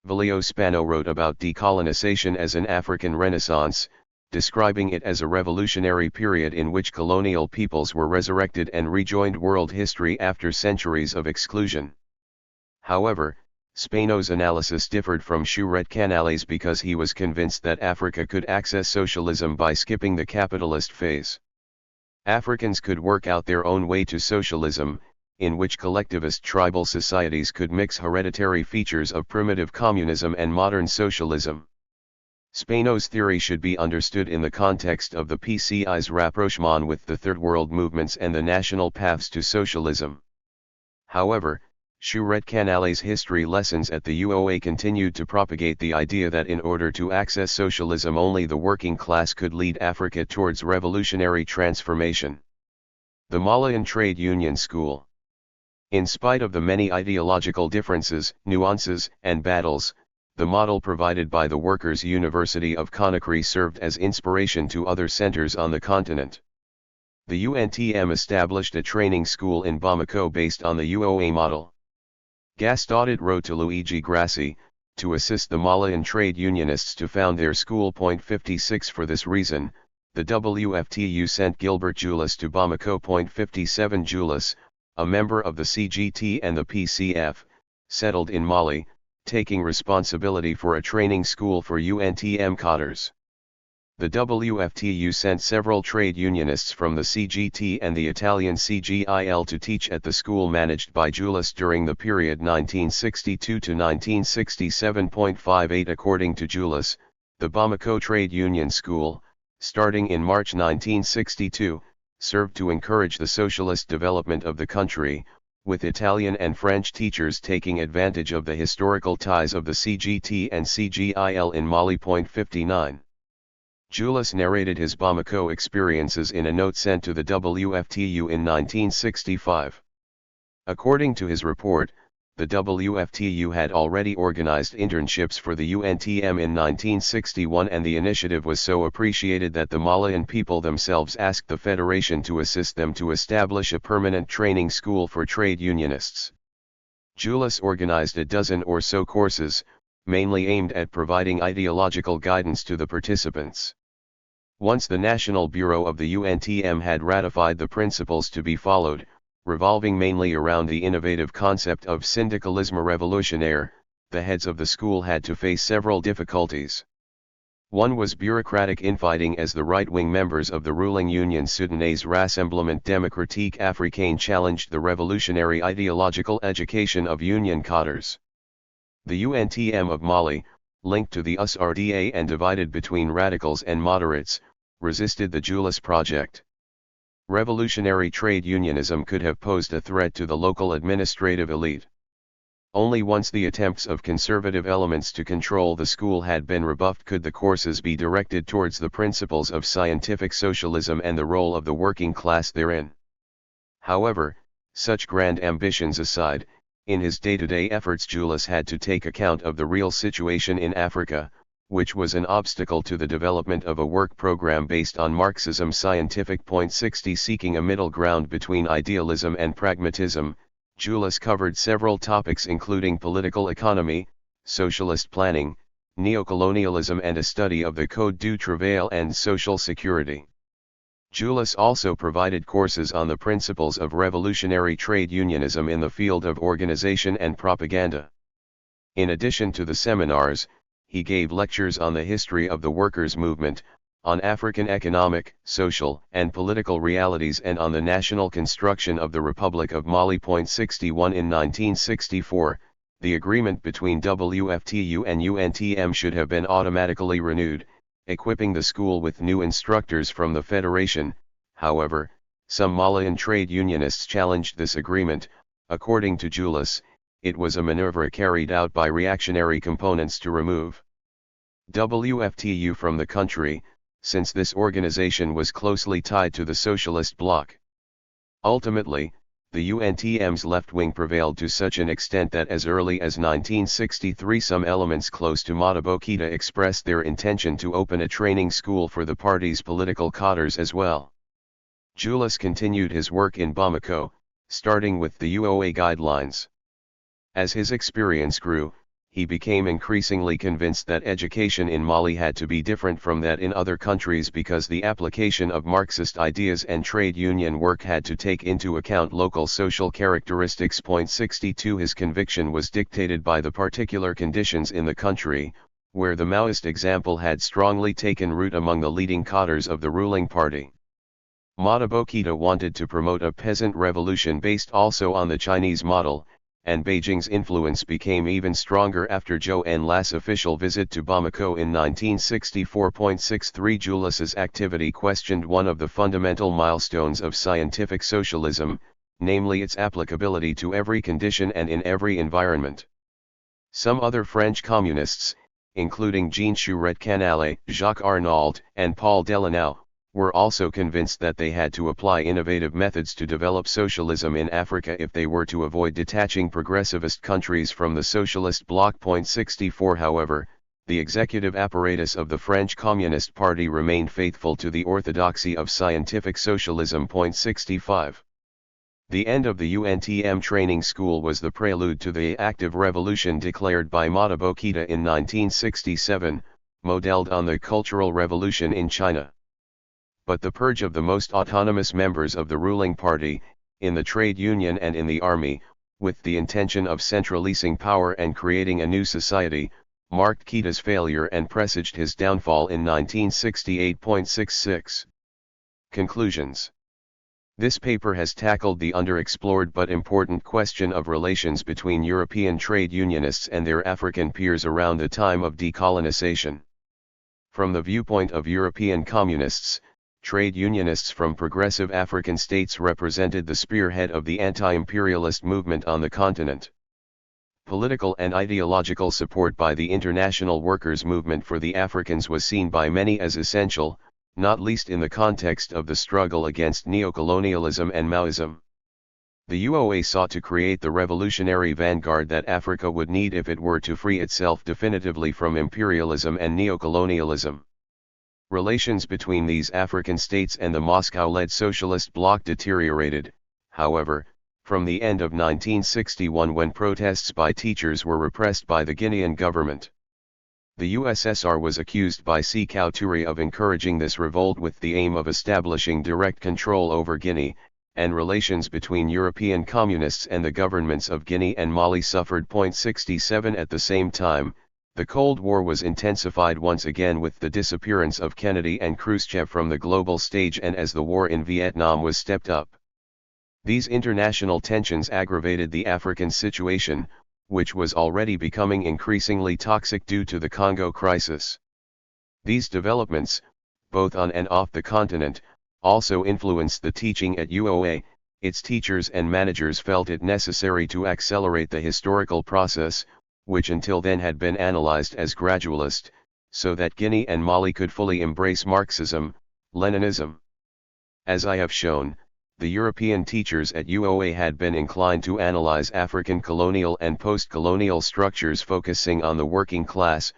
Speaker 1: Valio Spano wrote about decolonization as an African Renaissance, describing it as a revolutionary period in which colonial peoples were resurrected and rejoined world history after centuries of exclusion. However, Spano's analysis differed from Surete-Canale's because he was convinced that Africa could access socialism by skipping the capitalist phase. Africans could work out their own way to socialism, in which collectivist tribal societies could mix hereditary features of primitive communism and modern socialism. Spano's theory should be understood in the context of the PCI's rapprochement with the Third World movements and the national paths to socialism. However, Surete-Canale's history lessons at the UOA continued to propagate the idea that in order to access socialism only the working class could lead Africa towards revolutionary transformation. The Malayan Trade Union School. In spite of the many ideological differences, nuances, and battles, the model provided by the Workers' University of Conakry served as inspiration to other centers on the continent. The UNTM established a training school in Bamako based on the UOA model. Gastaudit wrote to Luigi Grassi, to assist the Malayan trade unionists to found their school. 56 For this reason, the WFTU sent Gilbert Julius to Bamako. 57 Julius, a member of the CGT and the PCF, settled in Mali, taking responsibility for a training school for UNTM cadres. The WFTU sent several trade unionists from the CGT and the Italian CGIL to teach at the school managed by Julius during the period 1962 to 1967. 58 According to Julius, the Bamako Trade Union School, starting in March 1962, served to encourage the socialist development of the country, with Italian and French teachers taking advantage of the historical ties of the CGT and CGIL in Mali. 59. Julius narrated his Bamako experiences in a note sent to the WFTU in 1965. According to his report, the WFTU had already organized internships for the UNTM in 1961, and the initiative was so appreciated that the Malayan people themselves asked the Federation to assist them to establish a permanent training school for trade unionists. Julius organized a dozen or so courses, mainly aimed at providing ideological guidance to the participants. Once the National Bureau of the UNTM had ratified the principles to be followed, revolving mainly around the innovative concept of syndicalisme révolutionnaire, the heads of the school had to face several difficulties. One was bureaucratic infighting, as the right-wing members of the ruling Union Sudanese Rassemblement Démocratique Africain challenged the revolutionary ideological education of Union cadres. The UNTM of Mali, linked to the USRDA and divided between radicals and moderates, resisted the Julius project. Revolutionary trade unionism could have posed a threat to the local administrative elite. Only once the attempts of conservative elements to control the school had been rebuffed could the courses be directed towards the principles of scientific socialism and the role of the working class therein. However, such grand ambitions aside, in his day-to-day efforts Julius had to take account of the real situation in Africa, which was an obstacle to the development of a work program based on Marxism scientific. 60 Seeking a middle ground between idealism and pragmatism, Julius covered several topics including political economy, socialist planning, neocolonialism and a study of the Code du Travail and social security. Julius also provided courses on the principles of revolutionary trade unionism in the field of organization and propaganda. In addition to the seminars, he gave lectures on the history of the workers' movement, on African economic, social, and political realities and on the national construction of the Republic of Mali. 61 In 1964, the agreement between WFTU and UNTM should have been automatically renewed, equipping the school with new instructors from the Federation. However, some Malian trade unionists challenged this agreement. According to Julius, it was a maneuver carried out by reactionary components to remove WFTU from the country, since this organization was closely tied to the socialist bloc. Ultimately, the UNTM's left wing prevailed to such an extent that as early as 1963 some elements close to Madabokita expressed their intention to open a training school for the party's political cadres as well. Julius continued his work in Bamako, starting with the UOA guidelines. As his experience grew, he became increasingly convinced that education in Mali had to be different from that in other countries because the application of Marxist ideas and trade union work had to take into account local social characteristics. 62 His conviction was dictated by the particular conditions in the country, where the Maoist example had strongly taken root among the leading cadres of the ruling party. Madabokita wanted to promote a peasant revolution based also on the Chinese model, and Beijing's influence became even stronger after Zhou Enlai's official visit to Bamako in 1964. 63 Julius's activity questioned one of the fundamental milestones of scientific socialism, namely its applicability to every condition and in every environment. Some other French communists, including Jean Chouret-Canale, Jacques Arnauld, and Paul Delannoy, were also convinced that they had to apply innovative methods to develop socialism in Africa if they were to avoid detaching progressivist countries from the socialist bloc. 64 However, the executive apparatus of the French Communist Party remained faithful to the orthodoxy of scientific socialism. 65 The end of the UNTM training school was the prelude to the active revolution declared by Madabokita in 1967, modeled on the Cultural Revolution in China. But the purge of the most autonomous members of the ruling party, in the trade union and in the army, with the intention of centralizing power and creating a new society, marked Kita's failure and presaged his downfall in 1968. 66 Conclusions. This paper has tackled the underexplored but important question of relations between European trade unionists and their African peers around the time of decolonization. From the viewpoint of European communists, trade unionists from progressive African states represented the spearhead of the anti-imperialist movement on the continent. Political and ideological support by the international workers' movement for the Africans was seen by many as essential, not least in the context of the struggle against neocolonialism and Maoism. The UOA sought to create the revolutionary vanguard that Africa would need if it were to free itself definitively from imperialism and neocolonialism. Relations between these African states and the Moscow-led socialist bloc deteriorated, however, from the end of 1961 when protests by teachers were repressed by the Guinean government. The USSR was accused by Sékou Touré of encouraging this revolt with the aim of establishing direct control over Guinea, and relations between European communists and the governments of Guinea and Mali suffered. 67 At the same time, the Cold War was intensified once again with the disappearance of Kennedy and Khrushchev from the global stage and as the war in Vietnam was stepped up. These international tensions aggravated the African situation, which was already becoming increasingly toxic due to the Congo crisis. These developments, both on and off the continent, also influenced the teaching at UOA. Its teachers and managers felt it necessary to accelerate the historical process, which until then had been analyzed as gradualist, so that Guinea and Mali could fully embrace Marxism, Leninism. As I have shown, the European teachers at UOA had been inclined to analyze African colonial and post-colonial structures focusing on the working class,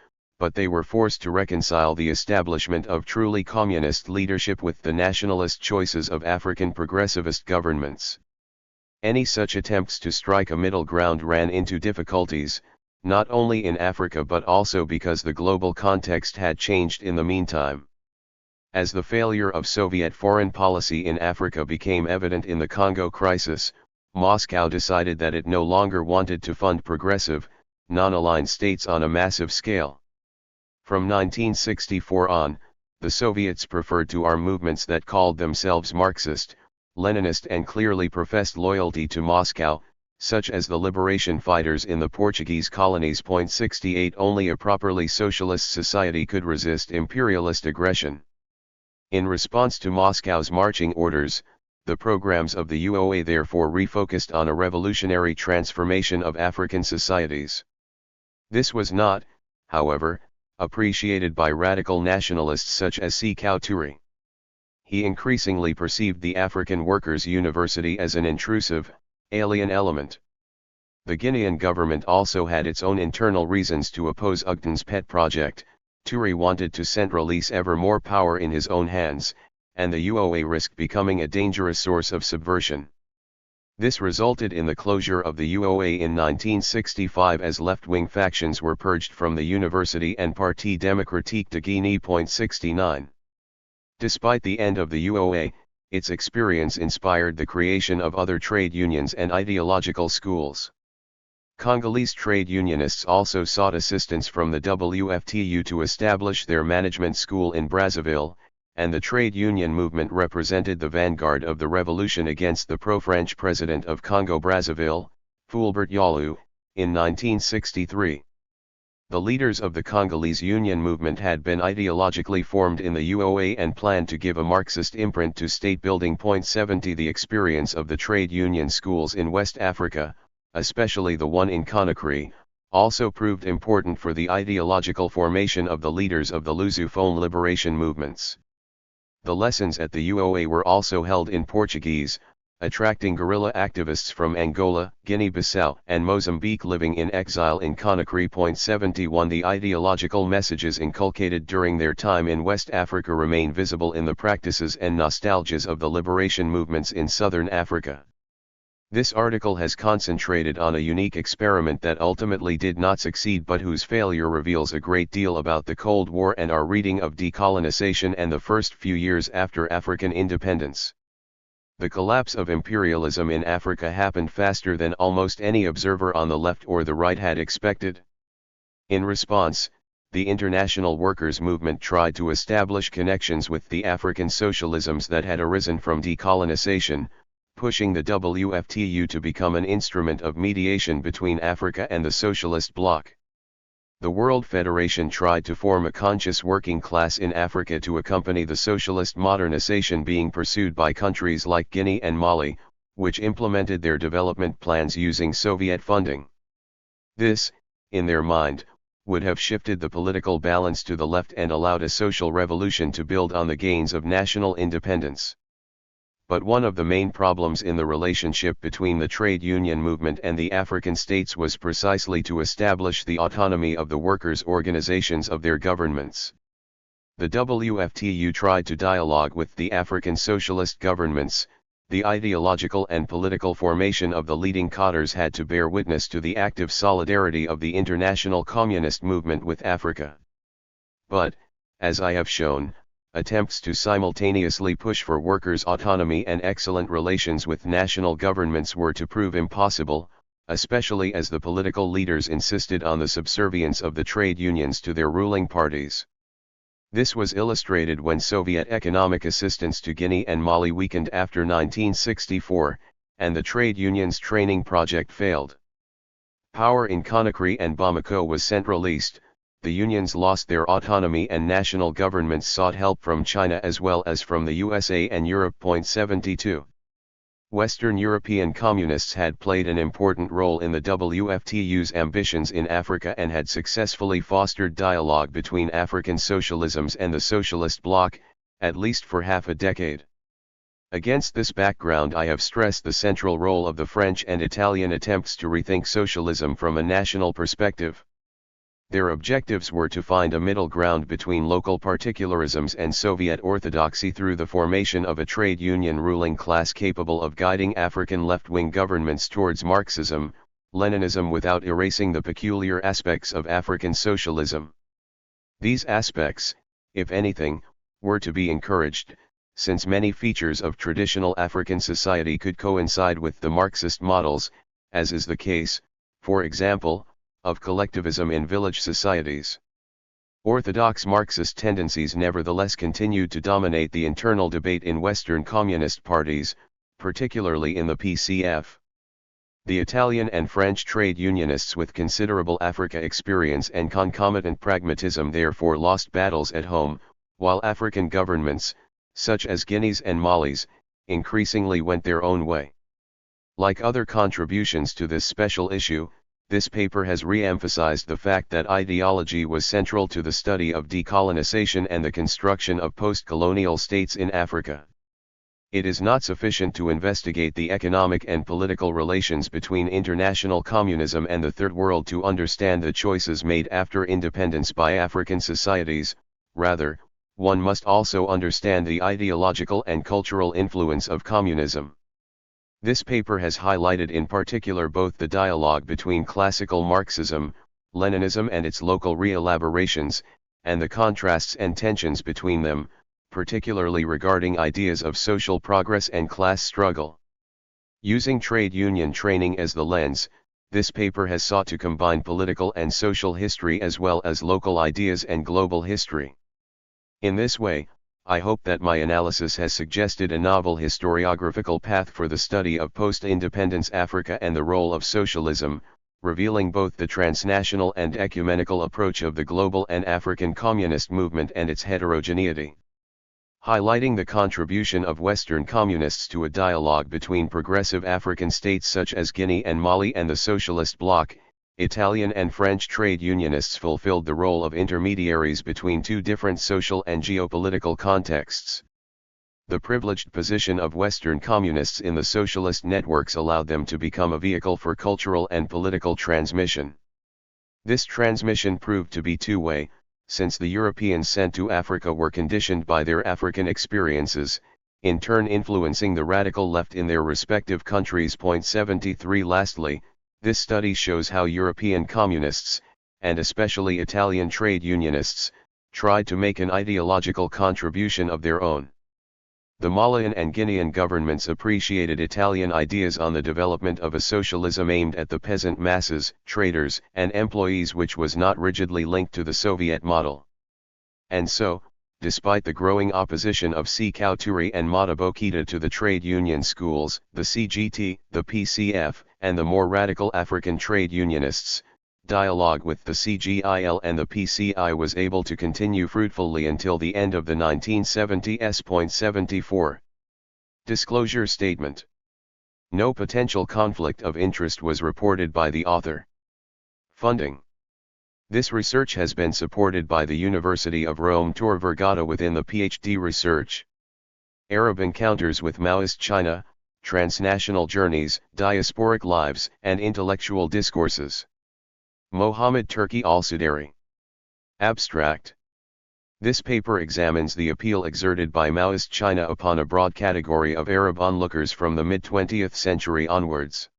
Speaker 1: but they were forced to reconcile the establishment of truly communist leadership with the nationalist choices of African progressivist governments. Any such attempts to strike a middle ground ran into difficulties, not only in Africa but also because the global context had changed in the meantime. As the failure of Soviet foreign policy in Africa became evident in the Congo crisis, Moscow decided that it no longer wanted to fund progressive, non-aligned states on a massive scale. From 1964 on, the Soviets preferred to arm movements that called themselves Marxist, Leninist and clearly professed loyalty to Moscow, such as the liberation fighters in the Portuguese colonies. 68 Only a properly socialist society could resist imperialist aggression. In response to Moscow's marching orders, the programs of the UOA therefore refocused on a revolutionary transformation of African societies. This was not, however, appreciated by radical nationalists such as Sékou Touré. He increasingly perceived the African Workers' University as an intrusive, alien element. The Guinean government also had its own internal reasons to oppose Ugton's pet project. Touré wanted to centralize ever more power in his own hands, and the UOA risked becoming a dangerous source of subversion. This resulted in the closure of the UOA in 1965 as left-wing factions were purged from the university and Parti Démocratique de Guinée. 69. Despite the end of the UOA, its experience inspired the creation of other trade unions and ideological schools. Congolese trade unionists also sought assistance from the WFTU to establish their management school in Brazzaville, and the trade union movement represented the vanguard of the revolution against the pro-French president of Congo-Brazzaville, Fulbert Yalu, in 1963. The leaders of the Congolese union movement had been ideologically formed in the UOA and planned to give a Marxist imprint to state building. 70 The experience of the trade union schools in West Africa, especially the one in Conakry, also proved important for the ideological formation of the leaders of the Lusophone liberation movements. The lessons at the UOA were also held in Portuguese, attracting guerrilla activists from Angola, Guinea-Bissau and Mozambique living in exile in Conakry. 71 The ideological messages inculcated during their time in West Africa remain visible in the practices and nostalgias of the liberation movements in southern Africa. This article has concentrated on a unique experiment that ultimately did not succeed but whose failure reveals a great deal about the Cold War and our reading of decolonization and the first few years after African independence. The collapse of imperialism in Africa happened faster than almost any observer on the left or the right had expected. In response, the international workers' movement tried to establish connections with the African socialisms that had arisen from decolonization, pushing the WFTU to become an instrument of mediation between Africa and the socialist bloc. The World Federation tried to form a conscious working class in Africa to accompany the socialist modernization being pursued by countries like Guinea and Mali, which implemented their development plans using Soviet funding. This, in their mind, would have shifted the political balance to the left and allowed a social revolution to build on the gains of national independence. But one of the main problems in the relationship between the trade union movement and the African states was precisely to establish the autonomy of the workers' organizations of their governments. The WFTU tried to dialogue with the African socialist governments. The ideological and political formation of the leading cadres had to bear witness to the active solidarity of the international communist movement with Africa. But, as I have shown, attempts to simultaneously push for workers' autonomy and excellent relations with national governments were to prove impossible, especially as the political leaders insisted on the subservience of the trade unions to their ruling parties. This was illustrated when Soviet economic assistance to Guinea and Mali weakened after 1964, and the trade unions' training project failed. Power in Conakry and Bamako was centralized. The unions lost their autonomy and national governments sought help from China as well as from the USA and Europe. 72. Western European communists had played an important role in the WFTU's ambitions in Africa and had successfully fostered dialogue between African socialisms and the socialist bloc, at least for half a decade. Against this background, I have stressed the central role of the French and Italian attempts to rethink socialism from a national perspective. Their objectives were to find a middle ground between local particularisms and Soviet orthodoxy through the formation of a trade union ruling class capable of guiding African left-wing governments towards Marxism, Leninism without erasing the peculiar aspects of African socialism. These aspects, if anything, were to be encouraged, since many features of traditional African society could coincide with the Marxist models, as is the case, for example, of collectivism in village societies. Orthodox Marxist tendencies nevertheless continued to dominate the internal debate in Western communist parties, particularly in the PCF. The Italian and French trade unionists with considerable Africa experience and concomitant pragmatism therefore lost battles at home, while African governments, such as Guinea's and Mali's, increasingly went their own way. Like other contributions to this special issue, this paper has re-emphasized the fact that ideology was central to the study of decolonization and the construction of post-colonial states in Africa. It is not sufficient to investigate the economic and political relations between international communism and the Third World to understand the choices made after independence by African societies. Rather, one must also understand the ideological and cultural influence of communism. This paper has highlighted in particular both the dialogue between classical Marxism, Leninism and its local re-elaborations, and the contrasts and tensions between them, particularly regarding ideas of social progress and class struggle. Using trade union training as the lens, this paper has sought to combine political and social history as well as local ideas and global history. In this way, I hope that my analysis has suggested a novel historiographical path for the study of post-independence Africa and the role of socialism, revealing both the transnational and ecumenical approach of the global and African communist movement and its heterogeneity. Highlighting the contribution of Western communists to a dialogue between progressive African states such as Guinea and Mali and the socialist bloc, Italian and French trade unionists fulfilled the role of intermediaries between two different social and geopolitical contexts. The privileged position of Western communists in the socialist networks allowed them to become a vehicle for cultural and political transmission. This transmission proved to be two-way, since the Europeans sent to Africa were conditioned by their African experiences, in turn influencing the radical left in their respective countries. 73 Lastly, this study shows how European communists, and especially Italian trade unionists, tried to make an ideological contribution of their own. The Malian and Guinean governments appreciated Italian ideas on the development of a socialism aimed at the peasant masses, traders, and employees which was not rigidly linked to the Soviet model. And so, despite the growing opposition of Sékou Touré and Modibo Keïta to the trade union schools, the CGT, the PCF, and the more radical African trade unionists, dialogue with the CGIL and the PCI was able to continue fruitfully until the end of the 1970s. 74. Disclosure Statement. No potential conflict of interest was reported by the author. Funding. This research has been supported by the University of Rome Tor Vergata within the PhD research. Arab Encounters with Maoist China, Transnational Journeys, Diasporic Lives, and Intellectual Discourses. Mohammed Turki Al-Sudari. Abstract. This paper examines the appeal exerted by Maoist China upon a broad category of Arab onlookers from the mid-20th century onwards.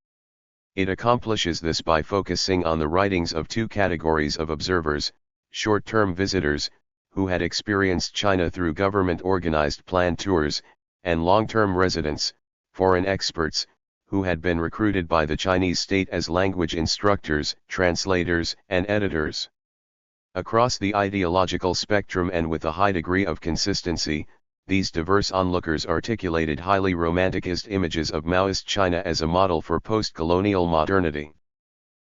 Speaker 1: It accomplishes this by focusing on the writings of two categories of observers: short-term visitors, who had experienced China through government-organized planned tours, and long-term residents, foreign experts, who had been recruited by the Chinese state as language instructors, translators, and editors. Across the ideological spectrum and with a high degree of consistency, these diverse onlookers articulated highly romanticist images of Maoist China as a model for post-colonial modernity.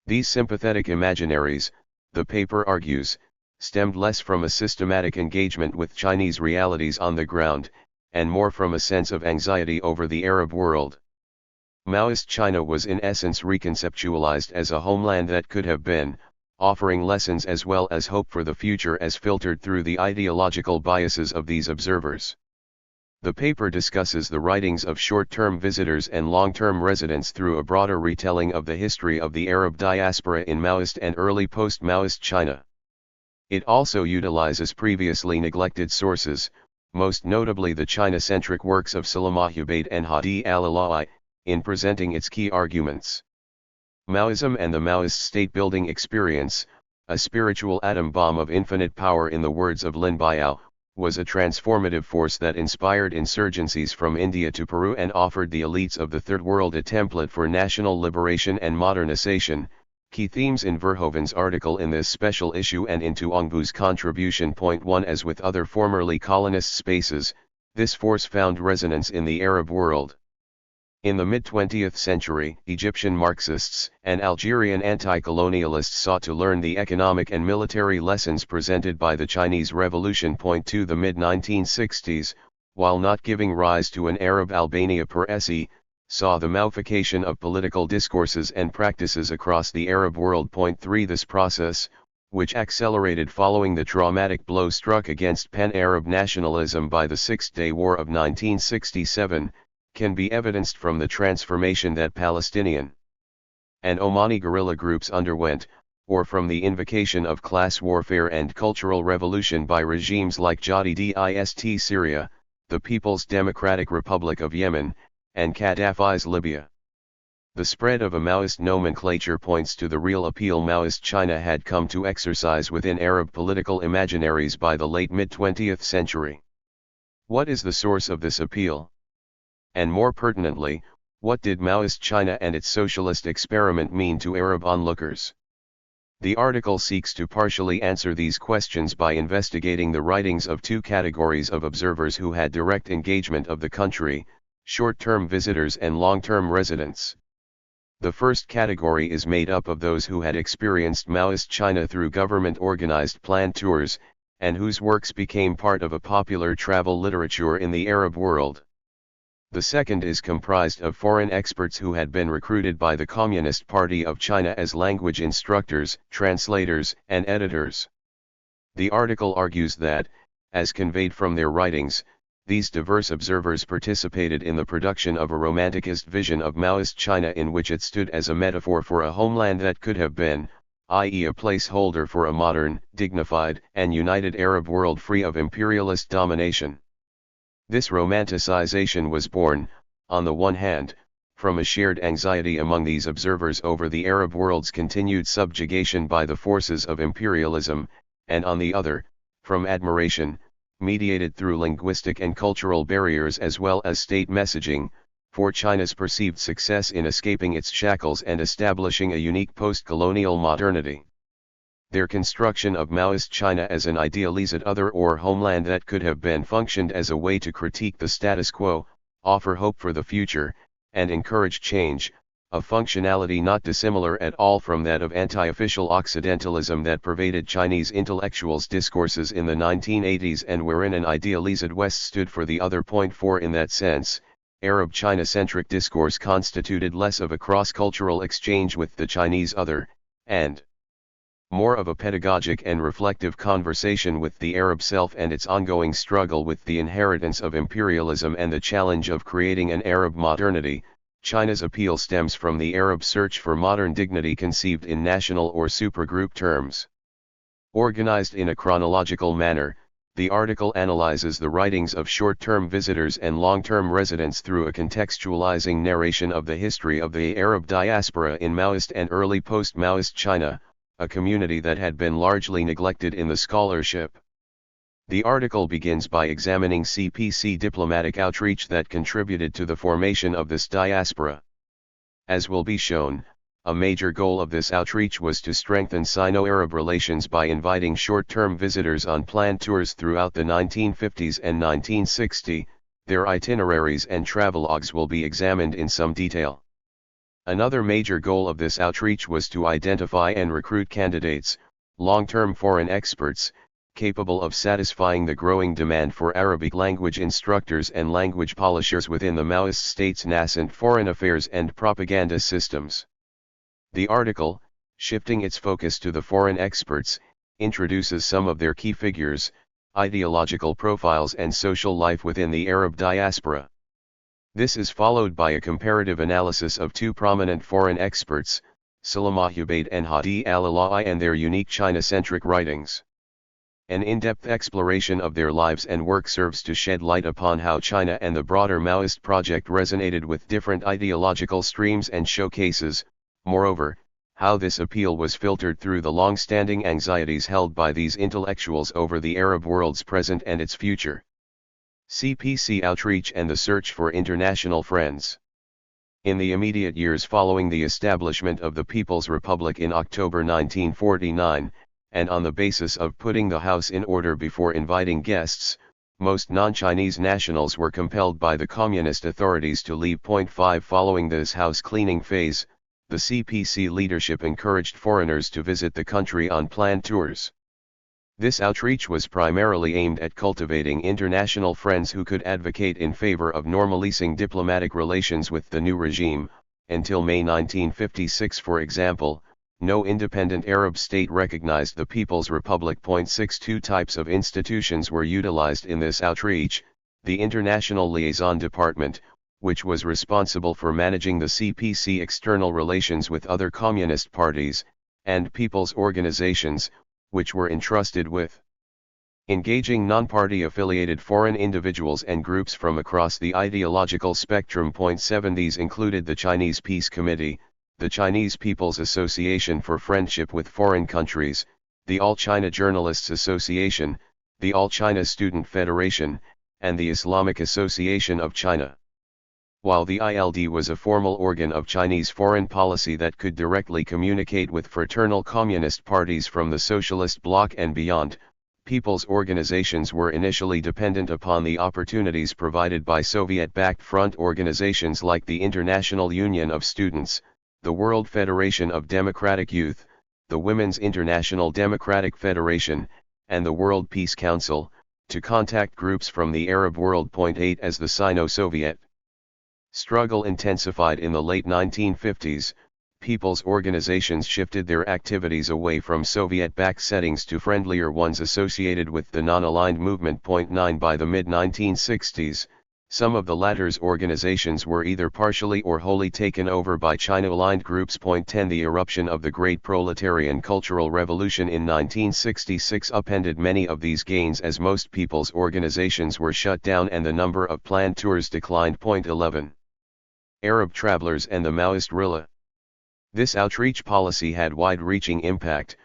Speaker 1: These sympathetic imaginaries, the paper argues, stemmed less from a systematic engagement with Chinese realities on the ground, and more from a sense of anxiety over the Arab world. Maoist China was in essence reconceptualized as a homeland that could have been, offering lessons as well as hope for the future as filtered through the ideological biases of these observers. The paper discusses the writings of short-term visitors and long-term residents through a broader retelling of the history of the Arab diaspora in Maoist and early post-Maoist China. It also utilizes previously neglected sources, most notably the China-centric works of Salamah Ubaid and Hadi al-Alawi, in presenting its key arguments. Maoism and the Maoist state-building experience, a spiritual atom bomb of infinite power in the words of Lin Biao, was a transformative force that inspired insurgencies from India to Peru and offered the elites of the Third World a template for national liberation and modernization. Key themes in Verhoeven's article in this special issue and into Ongbu's contribution. Point 1. As with other formerly colonist spaces, this force found resonance in the Arab world. In the mid-20th century, Egyptian Marxists and Algerian anti-colonialists sought to learn the economic and military lessons presented by the Chinese Revolution. Point 2. The mid-1960s, while not giving rise to an Arab Albania per se, saw the Maoification of political discourses and practices across the Arab world. Point 3. This process, which accelerated following the traumatic blow struck against pan-Arab nationalism by the Six-Day War of 1967, can be evidenced from the transformation that Palestinian and Omani guerrilla groups underwent, or from the invocation of class warfare and cultural revolution by regimes like Jihadist Syria, the People's Democratic Republic of Yemen, and Gaddafi's Libya. The spread of a Maoist nomenclature points to the real appeal Maoist China had come to exercise within Arab political imaginaries by the late mid-20th century. What is the source of this appeal? And more pertinently, what did Maoist China and its socialist experiment mean to Arab onlookers? The article seeks to partially answer these questions by investigating the writings of two categories of observers who had direct engagement of the country: short-term visitors and long-term residents. The first category is made up of those who had experienced Maoist China through government-organized planned tours, and whose works became part of a popular travel literature in the Arab world. The second is comprised of foreign experts who had been recruited by the Communist Party of China as language instructors, translators, and editors. The article argues that, as conveyed from their writings, these diverse observers participated in the production of a romanticist vision of Maoist China in which it stood as a metaphor for a homeland that could have been, i.e. a placeholder for a modern, dignified, and united Arab world free of imperialist domination. This romanticization was born, on the one hand, from a shared anxiety among these observers over the Arab world's continued subjugation by the forces of imperialism, and on the other, from admiration, mediated through linguistic and cultural barriers as well as state messaging, for China's perceived success in escaping its shackles and establishing a unique post-colonial modernity. Their construction of Maoist China as an idealized other or homeland that could have been functioned as a way to critique the status quo, offer hope for the future, and encourage change, a functionality not dissimilar at all from that of anti-official Occidentalism that pervaded Chinese intellectuals' discourses in the 1980s and wherein an idealized West stood for the other. Point 4. In that sense, Arab China-centric discourse constituted less of a cross-cultural exchange with the Chinese other, and more of a pedagogic and reflective conversation with the Arab self and its ongoing struggle with the inheritance of imperialism and the challenge of creating an Arab modernity. China's appeal stems from the Arab search for modern dignity conceived in national or supergroup terms. Organized in a chronological manner, the article analyzes the writings of short-term visitors and long-term residents through a contextualizing narration of the history of the Arab diaspora in Maoist and early post-Maoist China, a community that had been largely neglected in the scholarship. The article begins by examining CPC diplomatic outreach that contributed to the formation of this diaspora. As will be shown, a major goal of this outreach was to strengthen Sino-Arab relations by inviting short-term visitors on planned tours throughout the 1950s and 1960. Their itineraries and travelogues will be examined in some detail. Another major goal of this outreach was to identify and recruit candidates, long-term foreign experts, capable of satisfying the growing demand for Arabic language instructors and language polishers within the Maoist state's nascent foreign affairs and propaganda systems. The article, shifting its focus to the foreign experts, introduces some of their key figures, ideological profiles and social life within the Arab diaspora. This is followed by a comparative analysis of two prominent foreign experts, Salamah Ubaid and Hadi al-Alawi, and their unique China-centric writings. An in-depth exploration of their lives and work serves to shed light upon how China and the broader Maoist project resonated with different ideological streams and showcases, moreover, how this appeal was filtered through the long-standing anxieties held by these intellectuals over the Arab world's present and its future. CPC outreach and the search for international friends. In the immediate years following the establishment of the People's Republic in October 1949, and on the basis of putting the house in order before inviting guests, most non-Chinese nationals were compelled by the communist authorities to leave. 5 Following this house cleaning phase, the CPC leadership encouraged foreigners to visit the country on planned tours. This outreach was primarily aimed at cultivating international friends who could advocate in favor of normalizing diplomatic relations with the new regime. Until May 1956, for example, no independent Arab state recognized the People's Republic. 62 Types of institutions were utilized in this outreach: the International Liaison Department, which was responsible for managing the CPC external relations with other communist parties, and people's organizations, which were entrusted with engaging non-party affiliated foreign individuals and groups from across the ideological spectrum. 7 These included the Chinese Peace Committee, the Chinese People's Association for Friendship with Foreign Countries, the All China Journalists Association, the All China Student Federation, and the Islamic Association of China. While the ILD was a formal organ of Chinese foreign policy that could directly communicate with fraternal communist parties from the socialist bloc and beyond, people's organizations were initially dependent upon the opportunities provided by Soviet-backed front organizations like the International Union of Students, the World Federation of Democratic Youth, the Women's International Democratic Federation, and the World Peace Council, to contact groups from the Arab world. 8 As the Sino-Soviet struggle intensified in the late 1950s, people's organizations shifted their activities away from Soviet-backed settings to friendlier ones associated with the non-aligned movement. 9 By the mid-1960s, some of the latter's organizations were either partially or wholly taken over by China-aligned groups. 10 The eruption of the Great Proletarian Cultural Revolution in 1966 upended many of these gains as most people's organizations were shut down and the number of planned tours declined. 11 Arab travelers and the Maoist guerrilla. This outreach policy had wide-reaching impact.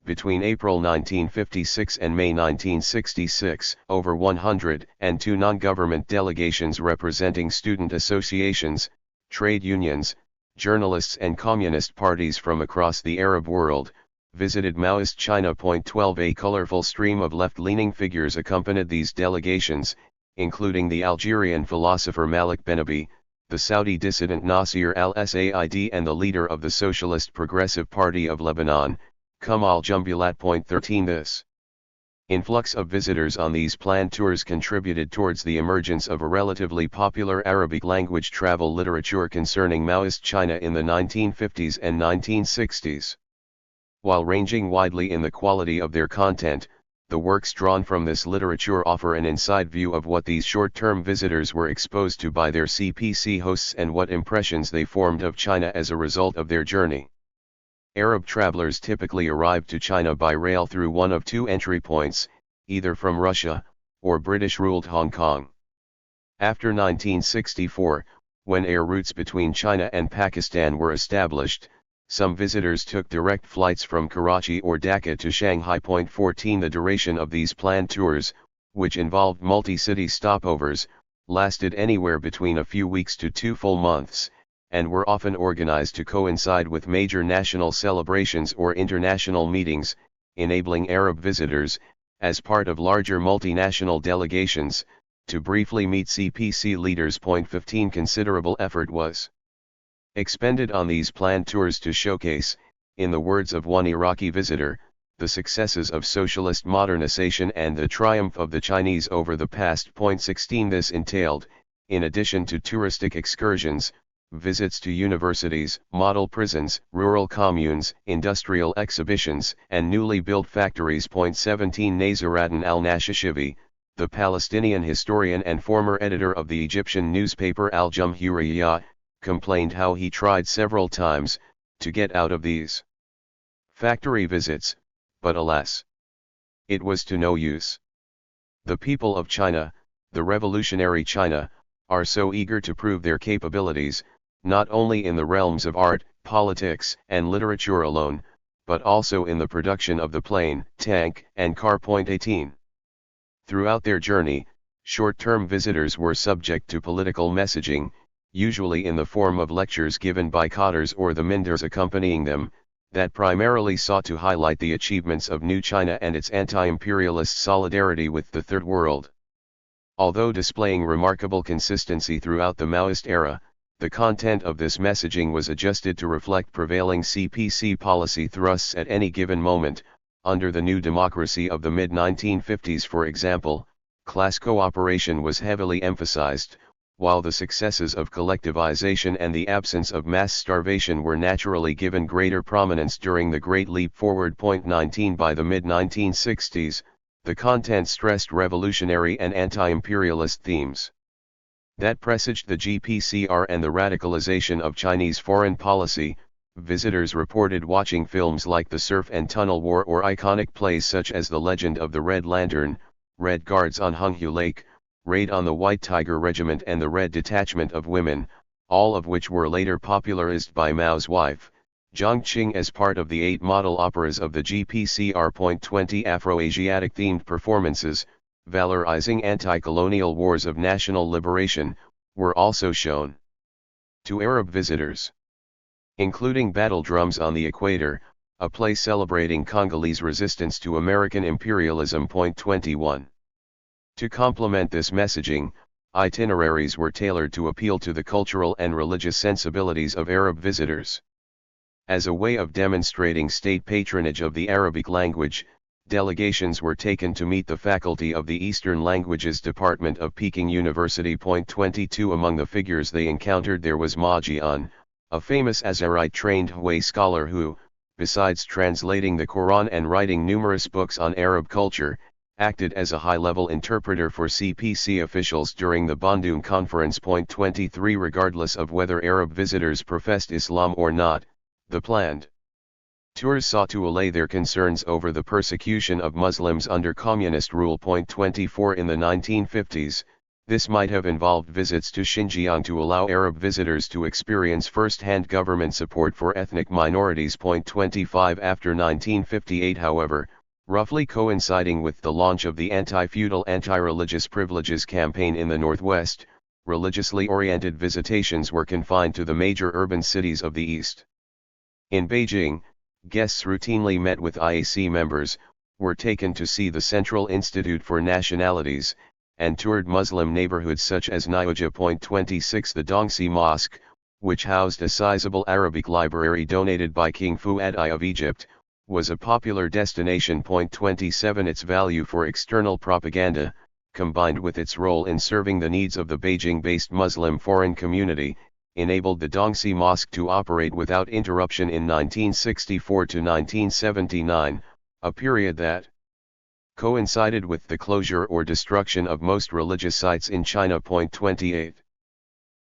Speaker 1: Between April 1956 and May 1966, over 102 non-government delegations representing student associations, trade unions, journalists and communist parties from across the Arab world, visited Maoist China. 12 A colorful stream of left-leaning figures accompanied these delegations, including the Algerian philosopher Malik Benabi, the Saudi dissident Nasir al-Said and the leader of the Socialist Progressive Party of Lebanon, Kamal Jumblat. 13 This influx of visitors on these planned tours contributed towards the emergence of a relatively popular Arabic-language travel literature concerning Maoist China in the 1950s and 1960s. While ranging widely in the quality of their content, the works drawn from this literature offer an inside view of what these short-term visitors were exposed to by their CPC hosts and what impressions they formed of China as a result of their journey. Arab travelers typically arrived to China by rail through one of two entry points, either from Russia, or British-ruled Hong Kong. After 1964, when air routes between China and Pakistan were established, some visitors took direct flights from Karachi or Dhaka to Shanghai. 14 The duration of these planned tours, which involved multi-city stopovers, lasted anywhere between a few weeks to 2 full months, and were often organized to coincide with major national celebrations or international meetings, enabling Arab visitors, as part of larger multinational delegations, to briefly meet CPC leaders. 15 Considerable effort was expended on these planned tours to showcase, in the words of one Iraqi visitor, the successes of socialist modernization and the triumph of the Chinese over the past. 16 This entailed, in addition to touristic excursions, visits to universities, model prisons, rural communes, industrial exhibitions, and newly built factories. 17 Nasruddin al-Nashashivi, the Palestinian historian and former editor of the Egyptian newspaper Al-Jumhuriyah, complained how he tried several times to get out of these factory visits, but alas, It was to no use. The people of China, the revolutionary China, are so eager to prove their capabilities, not only in the realms of art, politics, and literature alone, but also in the production of the plane, tank, and car. 18. Throughout their journey, short-term visitors were subject to political messaging, usually in the form of lectures given by cadres or the minders accompanying them, that primarily sought to highlight the achievements of New China and its anti-imperialist solidarity with the Third World. Although displaying remarkable consistency throughout the Maoist era, the content of this messaging was adjusted to reflect prevailing CPC policy thrusts at any given moment. Under the new democracy of the mid-1950s, for example, class cooperation was heavily emphasized, while the successes of collectivization and the absence of mass starvation were naturally given greater prominence during the Great Leap Forward. 19. By the mid-1960s, the content stressed revolutionary and anti-imperialist themes that presaged the GPCR and the radicalization of Chinese foreign policy. Visitors reported watching films like The Surf and Tunnel War or iconic plays such as The Legend of the Red Lantern, Red Guards on Honghu Lake, Raid on the White Tiger Regiment and the Red Detachment of Women, all of which were later popularized by Mao's wife, Jiang Qing, as part of the 8 model operas of the GPCR. 20 Afro-Asiatic themed performances, valorizing anti-colonial wars of national liberation, were also shown to Arab visitors, including Battle Drums on the Equator, a play celebrating Congolese resistance to American imperialism. 21. To complement this messaging, itineraries were tailored to appeal to the cultural and religious sensibilities of Arab visitors. As a way of demonstrating state patronage of the Arabic language, delegations were taken to meet the faculty of the Eastern Languages Department of Peking University. 22. Among the figures they encountered there was Ma Jian, a famous Azarite-trained Hui scholar who, besides translating the Quran and writing numerous books on Arab culture, acted as a high-level interpreter for CPC officials during the Bandung Conference. 23. Regardless of whether Arab visitors professed Islam or not, the planned tours sought to allay their concerns over the persecution of Muslims under communist rule. 24. In the 1950s, this might have involved visits to Xinjiang to allow Arab visitors to experience first-hand government support for ethnic minorities. 25. After 1958, however, roughly coinciding with the launch of the anti-feudal anti-religious privileges campaign in the Northwest, religiously oriented visitations were confined to the major urban cities of the East. In Beijing, guests routinely met with IAC members, were taken to see the Central Institute for Nationalities, and toured Muslim neighborhoods such as Niaoja. 26. The Dongxi Mosque, which housed a sizable Arabic library donated by King Fuad I of Egypt, was a popular destination. 27. Its value for external propaganda, combined with its role in serving the needs of the Beijing-based Muslim foreign community, enabled the Dongxi Mosque to operate without interruption in 1964 to 1979, a period that coincided with the closure or destruction of most religious sites in China. 28.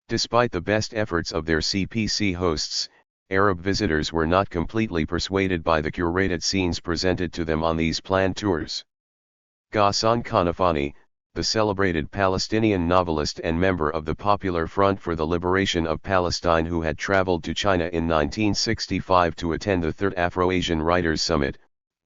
Speaker 1: Despite the best efforts of their CPC hosts, Arab visitors were not completely persuaded by the curated scenes presented to them on these planned tours. Ghassan Kanafani, the celebrated Palestinian novelist and member of the Popular Front for the Liberation of Palestine who had traveled to China in 1965 to attend the Third Afro-Asian Writers' Summit,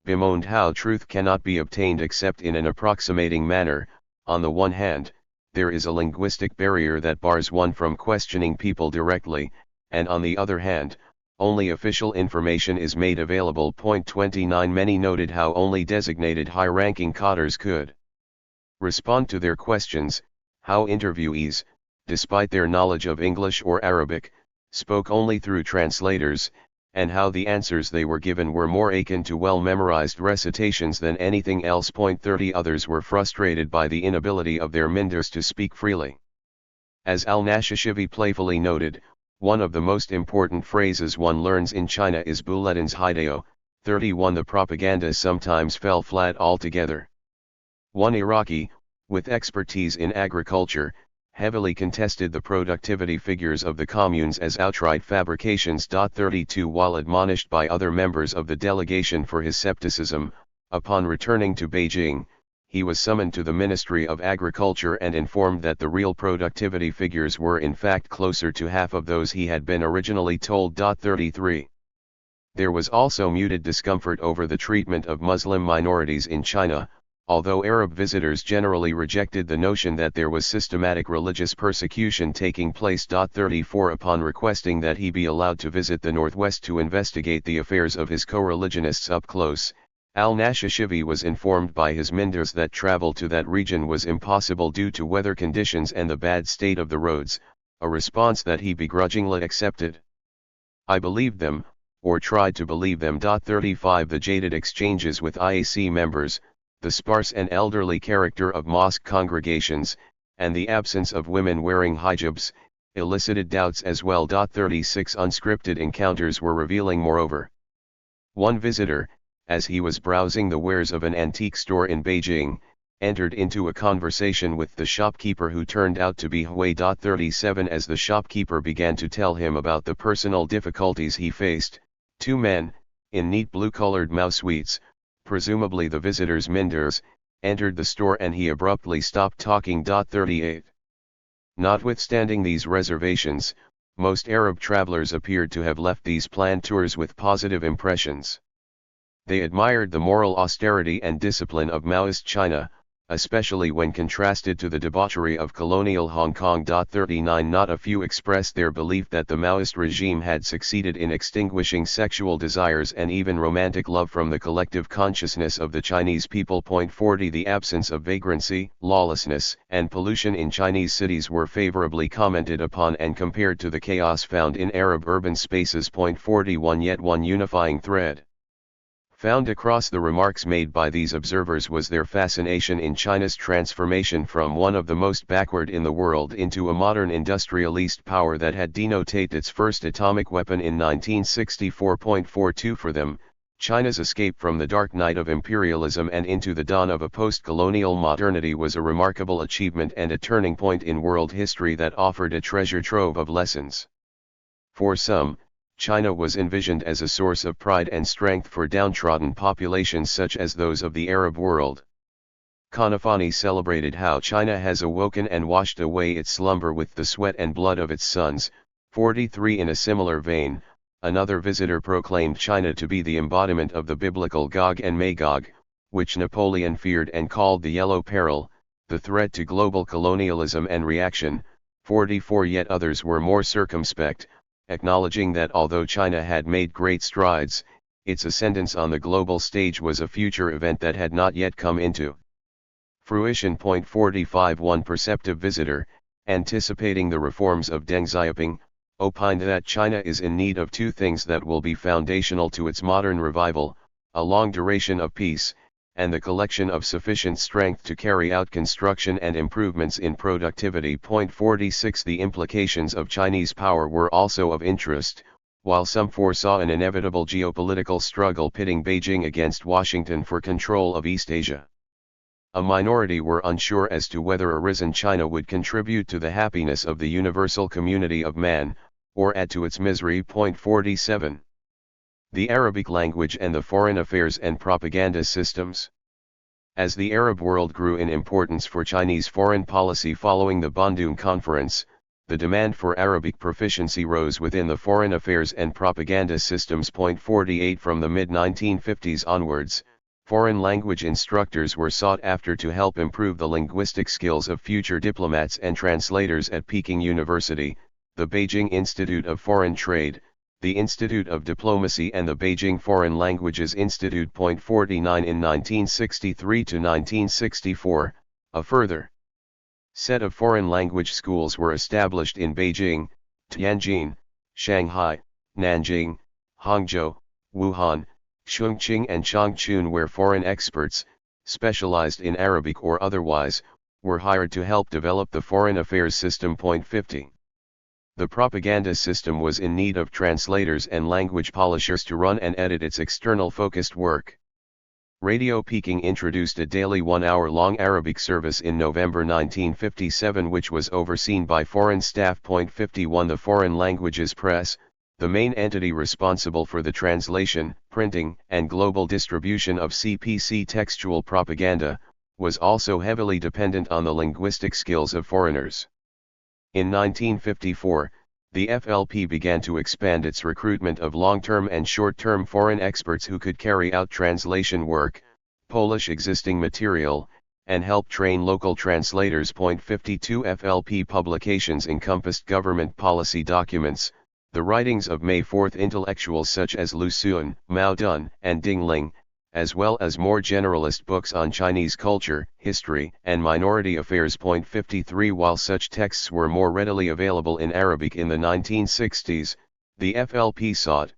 Speaker 1: bemoaned how truth cannot be obtained except in an approximating manner. On the one hand, there is a linguistic barrier that bars one from questioning people directly, and on the other hand, only official information is made available. 29. Many noted how only designated high-ranking cadres could respond to their questions, how interviewees, despite their knowledge of English or Arabic, spoke only through translators, and how the answers they were given were more akin to well-memorized recitations than anything else. 30. Others were frustrated by the inability of their minders to speak freely. As al-Nashashivi playfully noted, one of the most important phrases one learns in China is Bulletin's Hideo. 31. The propaganda sometimes fell flat altogether. One Iraqi, with expertise in agriculture, heavily contested the productivity figures of the communes as outright fabrications. 32. While admonished by other members of the delegation for his skepticism, Upon returning to Beijing, he was summoned to the Ministry of Agriculture and informed that the real productivity figures were in fact closer to half of those he had been originally told. 33. There was also muted discomfort over the treatment of Muslim minorities in China, although Arab visitors generally rejected the notion that there was systematic religious persecution taking place. 34 Upon requesting that he be allowed to visit the Northwest to investigate the affairs of his co-religionists up close, al-Nashashivi was informed by his Minders that travel to that region was impossible due to weather conditions and the bad state of the roads, a response that he begrudgingly accepted. I believed them, or tried to believe them. 35 The jaded exchanges with IAC members, the sparse and elderly character of mosque congregations, and the absence of women wearing hijabs, elicited doubts as well. 36 Unscripted encounters were revealing moreover. One visitor, as he was browsing the wares of an antique store in Beijing, entered into a conversation with the shopkeeper who turned out to be Hui. 37 As the shopkeeper began to tell him about the personal difficulties he faced, two men, in neat blue-colored mousesuits, presumably the visitor's Minders, entered the store and he abruptly stopped talking. 38 Notwithstanding these reservations, most Arab travelers appeared to have left these planned tours with positive impressions. They admired the moral austerity and discipline of Maoist China, especially when contrasted to the debauchery of colonial Hong Kong. 39 Not a few expressed their belief that the Maoist regime had succeeded in extinguishing sexual desires and even romantic love from the collective consciousness of the Chinese people. 40 The absence of vagrancy, lawlessness, and pollution in Chinese cities were favorably commented upon and compared to the chaos found in Arab urban spaces. 41 Yet one unifying thread found across the remarks made by these observers was their fascination in China's transformation from one of the most backward in the world into a modern industrialist power that had detonated its first atomic weapon in 1964. 42 For them, China's escape from the dark night of imperialism and into the dawn of a post-colonial modernity was a remarkable achievement and a turning point in world history that offered a treasure trove of lessons. For some, China was envisioned as a source of pride and strength for downtrodden populations such as those of the Arab world. Kanafani celebrated how China has awoken and washed away its slumber with the sweat and blood of its sons. 43 In a similar vein, another visitor proclaimed China to be the embodiment of the biblical Gog and Magog, which Napoleon feared and called the Yellow Peril, the threat to global colonialism and reaction. 44 Yet others were more circumspect, acknowledging that although China had made great strides, its ascendance on the global stage was a future event that had not yet come into fruition. 45 One perceptive visitor, anticipating the reforms of Deng Xiaoping, opined that China is in need of two things that will be foundational to its modern revival: a long duration of peace, and the collection of sufficient strength to carry out construction and improvements in productivity. 46 The implications of Chinese power were also of interest. While some foresaw an inevitable geopolitical struggle pitting Beijing against Washington for control of East Asia, a minority were unsure as to whether a risen China would contribute to the happiness of the universal community of man, or add to its misery. 47 The Arabic language and the foreign affairs and propaganda systems. As the Arab world grew in importance for Chinese foreign policy following the Bandung Conference, the demand for Arabic proficiency rose within the foreign affairs and propaganda systems. 48 From the mid-1950s onwards, foreign language instructors were sought after to help improve the linguistic skills of future diplomats and translators at Peking University, the Beijing Institute of Foreign Trade, the Institute of Diplomacy and the Beijing Foreign Languages Institute. 49 In 1963 to 1964, a further set of foreign language schools were established in Beijing, Tianjin, Shanghai, Nanjing, Hangzhou, Wuhan, Chongqing and Changchun, where foreign experts, specialized in Arabic or otherwise, were hired to help develop the foreign affairs system. 50 The propaganda system was in need of translators and language polishers to run and edit its external focused work. Radio Peking introduced a daily 1-hour-long Arabic service in November 1957 which was overseen by foreign staff. 51 The Foreign Languages Press, the main entity responsible for the translation, printing, and global distribution of CPC textual propaganda, was also heavily dependent on the linguistic skills of foreigners. In 1954, the FLP began to expand its recruitment of long-term and short-term foreign experts who could carry out translation work, polish existing material, and help train local translators. 52 FLP publications encompassed government policy documents, the writings of May 4 intellectuals such as Lu Xun, Mao Dun, and Ding Ling, as well as more generalist books on Chinese culture, history, and minority affairs. 53 While such texts were more readily available in Arabic in the 1960s, the FLP sought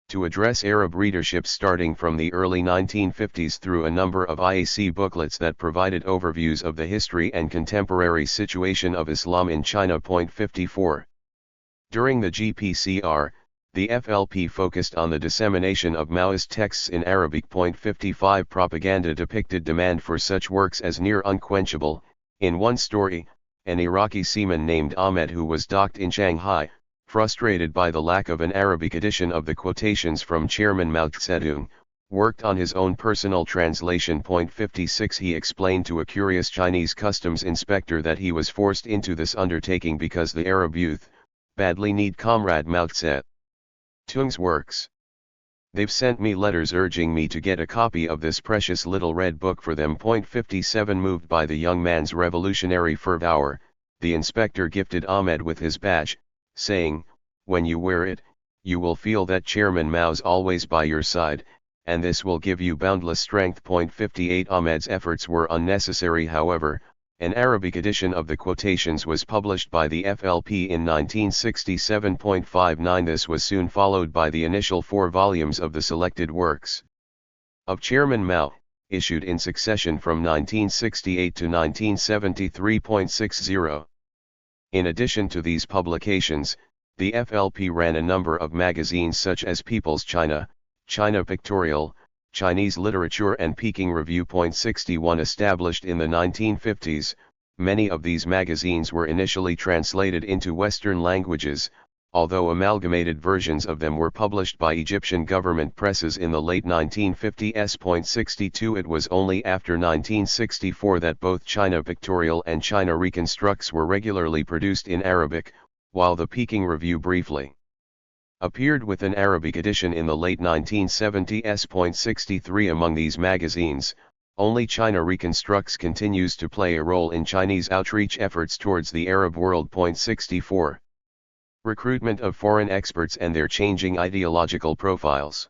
Speaker 1: to address Arab readership starting from the early 1950s through a number of IAC booklets that provided overviews of the history and contemporary situation of Islam in China. 54. During the GPCR, the FLP focused on the dissemination of Maoist texts in Arabic. 55 Propaganda depicted demand for such works as near unquenchable. In one story, an Iraqi seaman named Ahmed, who was docked in Shanghai, frustrated by the lack of an Arabic edition of the quotations from Chairman Mao Zedong, worked on his own personal translation. 56 He explained to a curious Chinese customs inspector that he was forced into this undertaking because the Arab youth badly need Comrade Mao Zedong's works. They've sent me letters urging me to get a copy of this precious little red book for them. 57 Moved by the young man's revolutionary fervor, the inspector gifted Ahmed with his badge, saying, "When you wear it, you will feel that Chairman Mao's always by your side, and this will give you boundless strength." 58 Ahmed's efforts were unnecessary. However, an Arabic edition of the quotations was published by the FLP in 1967. 59 This was soon followed by the initial 4 volumes of the selected works of Chairman Mao, issued in succession from 1968 to 1973. 60. In addition to these publications, the FLP ran a number of magazines such as People's China, China Pictorial, Chinese Literature and Peking Review. 61 Established in the 1950s, many of these magazines were initially translated into Western languages, although amalgamated versions of them were published by Egyptian government presses in the late 1950s. 62 It was only after 1964 that both China Pictorial and China Reconstructs were regularly produced in Arabic, while the Peking Review briefly appeared with an Arabic edition in the late 1970s. 63 Among these magazines, only China Reconstructs continues to play a role in Chinese outreach efforts towards the Arab world. 64 Recruitment of foreign experts and their changing ideological profiles.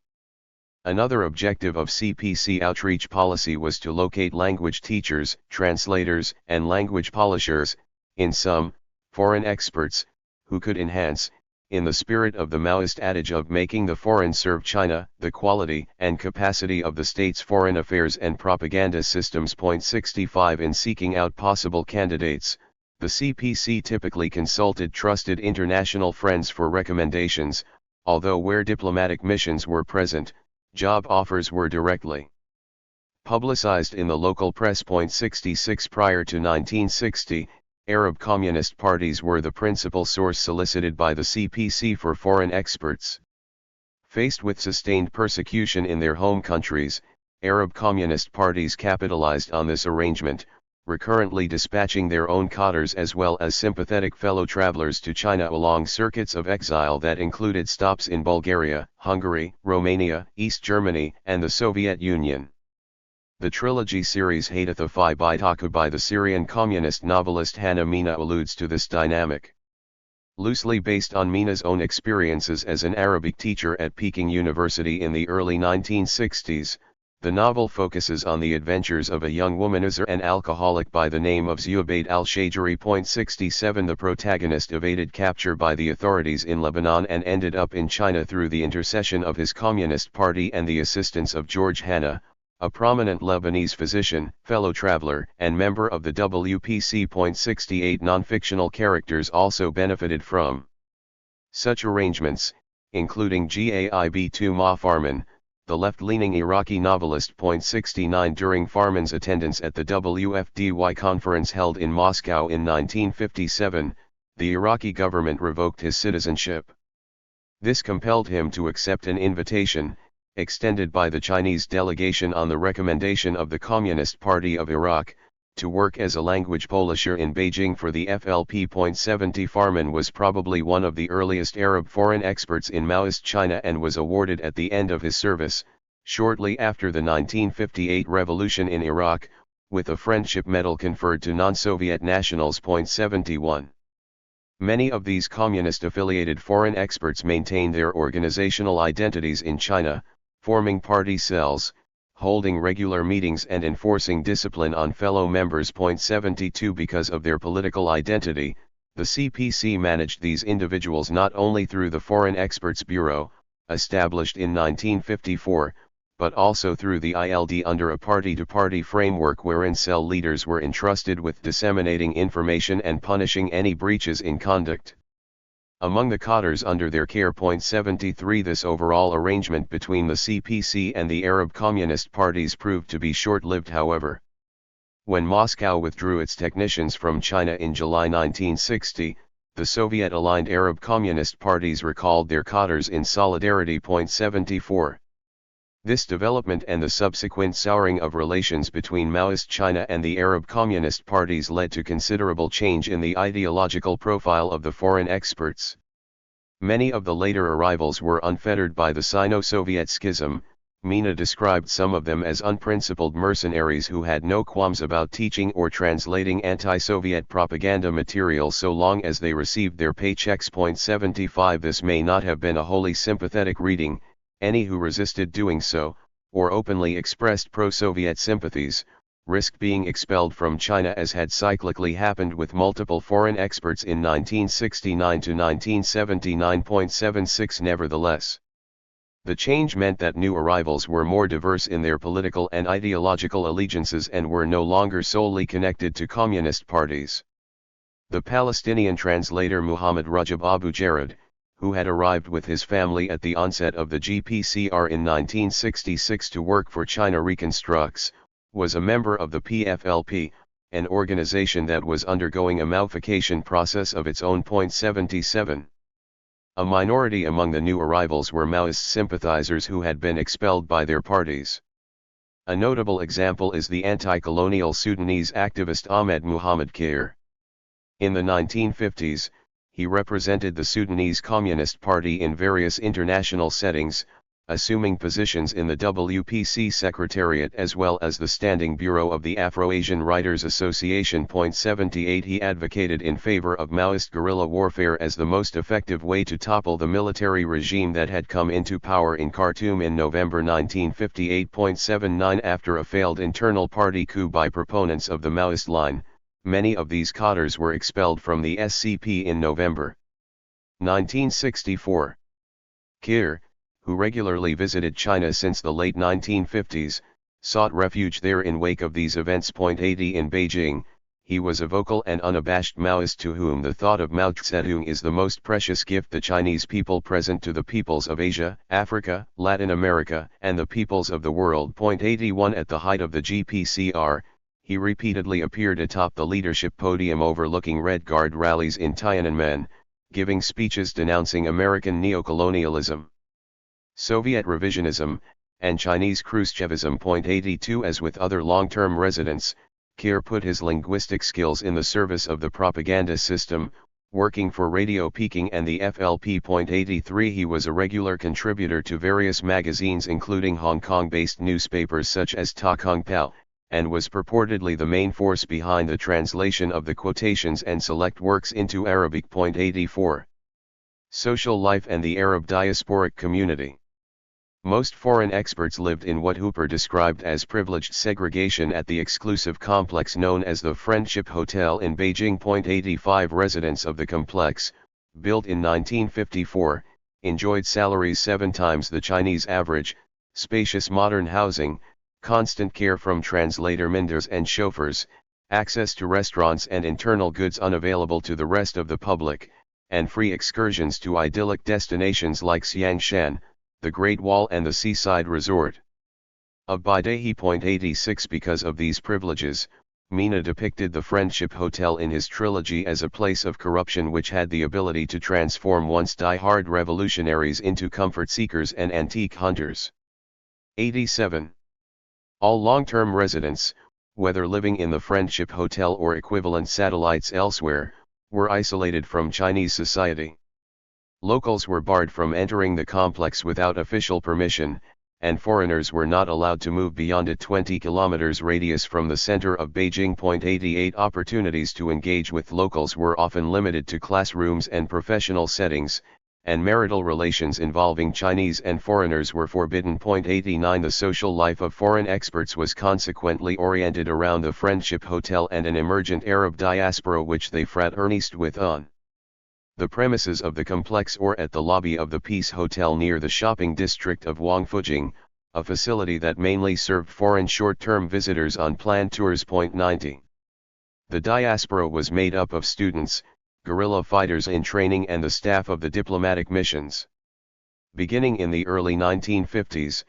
Speaker 1: Another objective of CPC outreach policy was to locate language teachers, translators, and language polishers, in sum, foreign experts, who could enhance, in the spirit of the Maoist adage of making the foreign serve China, the quality and capacity of the state's foreign affairs and propaganda systems. 65 In seeking out possible candidates, the CPC typically consulted trusted international friends for recommendations, although where diplomatic missions were present, job offers were directly publicized in the local press. 66 Prior to 1960, Arab communist parties were the principal source solicited by the CPC for foreign experts. Faced with sustained persecution in their home countries, Arab communist parties capitalized on this arrangement, recurrently dispatching their own cadres as well as sympathetic fellow travelers to China along circuits of exile that included stops in Bulgaria, Hungary, Romania, East Germany, and the Soviet Union. The trilogy series Haditha Fi Baitaku by the Syrian communist novelist Hannah Mina alludes to this dynamic. Loosely based on Mina's own experiences as an Arabic teacher at Peking University in the early 1960s, the novel focuses on the adventures of a young womanizer and alcoholic by the name of Zubayd al-Shajari. 67 The protagonist evaded capture by the authorities in Lebanon and ended up in China through the intercession of his Communist Party and the assistance of George Hanna, a prominent Lebanese physician, fellow traveler, and member of the WPC. 68 Non-fictional characters also benefited from such arrangements, including Gaib2 Ma Farman, the left-leaning Iraqi novelist. 69 During Farman's attendance at the WFDY conference held in Moscow in 1957, the Iraqi government revoked his citizenship. This compelled him to accept an invitation, extended by the Chinese delegation on the recommendation of the Communist Party of Iraq, to work as a language polisher in Beijing for the FLP. 70 Farman was probably one of the earliest Arab foreign experts in Maoist China and was awarded at the end of his service, shortly after the 1958 revolution in Iraq, with a Friendship Medal conferred to non-Soviet nationals. 71. Many of these communist-affiliated foreign experts maintained their organizational identities in China, forming party cells, holding regular meetings and enforcing discipline on fellow members. 72 Because of their political identity, the CPC managed these individuals not only through the Foreign Experts Bureau, established in 1954, but also through the ILD under a party-to-party framework wherein cell leaders were entrusted with disseminating information and punishing any breaches in conduct. Among the cadres under their care. 73 This overall arrangement between the CPC and the Arab Communist parties proved to be short-lived however. When Moscow withdrew its technicians from China in July 1960, the Soviet-aligned Arab Communist parties recalled their cadres in solidarity. 74. This development and the subsequent souring of relations between Maoist China and the Arab Communist parties led to considerable change in the ideological profile of the foreign experts. Many of the later arrivals were unfettered by the Sino-Soviet schism. Mina described some of them as unprincipled mercenaries who had no qualms about teaching or translating anti-Soviet propaganda material so long as they received their paychecks. 75 This may not have been a wholly sympathetic reading. Any who resisted doing so, or openly expressed pro-Soviet sympathies, risked being expelled from China as had cyclically happened with multiple foreign experts in 1969 to 1979. 76 Nevertheless, the change meant that new arrivals were more diverse in their political and ideological allegiances and were no longer solely connected to communist parties. The Palestinian translator Muhammad Rajab Abu Jared, who had arrived with his family at the onset of the GPCR in 1966 to work for China Reconstructs, was a member of the PFLP, an organization that was undergoing a Maoification process of its own. 77. A minority among the new arrivals were Maoist sympathizers who had been expelled by their parties. A notable example is the anti-colonial Sudanese activist Ahmed Muhammad Khair. In the 1950s, he represented the Sudanese Communist Party in various international settings, assuming positions in the WPC Secretariat as well as the Standing Bureau of the Afro-Asian Writers Association. 78 He advocated in favor of Maoist guerrilla warfare as the most effective way to topple the military regime that had come into power in Khartoum in November 1958. 79 After a failed internal party coup by proponents of the Maoist line, many of these cadres were expelled from the SCP in November 1964. Khair, who regularly visited China since the late 1950s, sought refuge there in wake of these events. 80 In Beijing, he was a vocal and unabashed Maoist to whom the thought of Mao Zedong is the most precious gift the Chinese people present to the peoples of Asia, Africa, Latin America, and the peoples of the world. 81 At the height of the GPCR, he repeatedly appeared atop the leadership podium overlooking Red Guard rallies in Tiananmen, giving speeches denouncing American neocolonialism, Soviet revisionism, and Chinese Khrushchevism. 82 As with other long-term residents, Khair put his linguistic skills in the service of the propaganda system, working for Radio Peking and the FLP. 83 He was a regular contributor to various magazines including Hong Kong-based newspapers such as Ta Kung Pao, and was purportedly the main force behind the translation of the quotations and select works into Arabic. 84 Social life and the Arab diasporic community. Most foreign experts lived in what Hooper described as privileged segregation at the exclusive complex known as the Friendship Hotel in Beijing. 85 Residents of the complex, built in 1954, enjoyed salaries 7 times the Chinese average, spacious modern housing, constant care from translator minders and chauffeurs, access to restaurants and internal goods unavailable to the rest of the public, and free excursions to idyllic destinations like Xiangshan, the Great Wall and the seaside resort of Baidahe. 86 Because of these privileges, Mina depicted the Friendship Hotel in his trilogy as a place of corruption which had the ability to transform once die-hard revolutionaries into comfort seekers and antique hunters. 87. All long-term residents, whether living in the Friendship Hotel or equivalent satellites elsewhere, were isolated from Chinese society. Locals were barred from entering the complex without official permission, and foreigners were not allowed to move beyond a 20 kilometers radius from the center of Beijing. 88 Opportunities to engage with locals were often limited to classrooms and professional settings, and marital relations involving Chinese and foreigners were forbidden. 89 The social life of foreign experts was consequently oriented around the Friendship Hotel and an emergent Arab diaspora which they fraternized with on the premises of the complex or at the lobby of the Peace Hotel near the shopping district of Wangfujing, a facility that mainly served foreign short-term visitors on planned tours. 90. The diaspora was made up of students, guerrilla fighters in training and the staff of the diplomatic missions. Beginning in the early 1950s,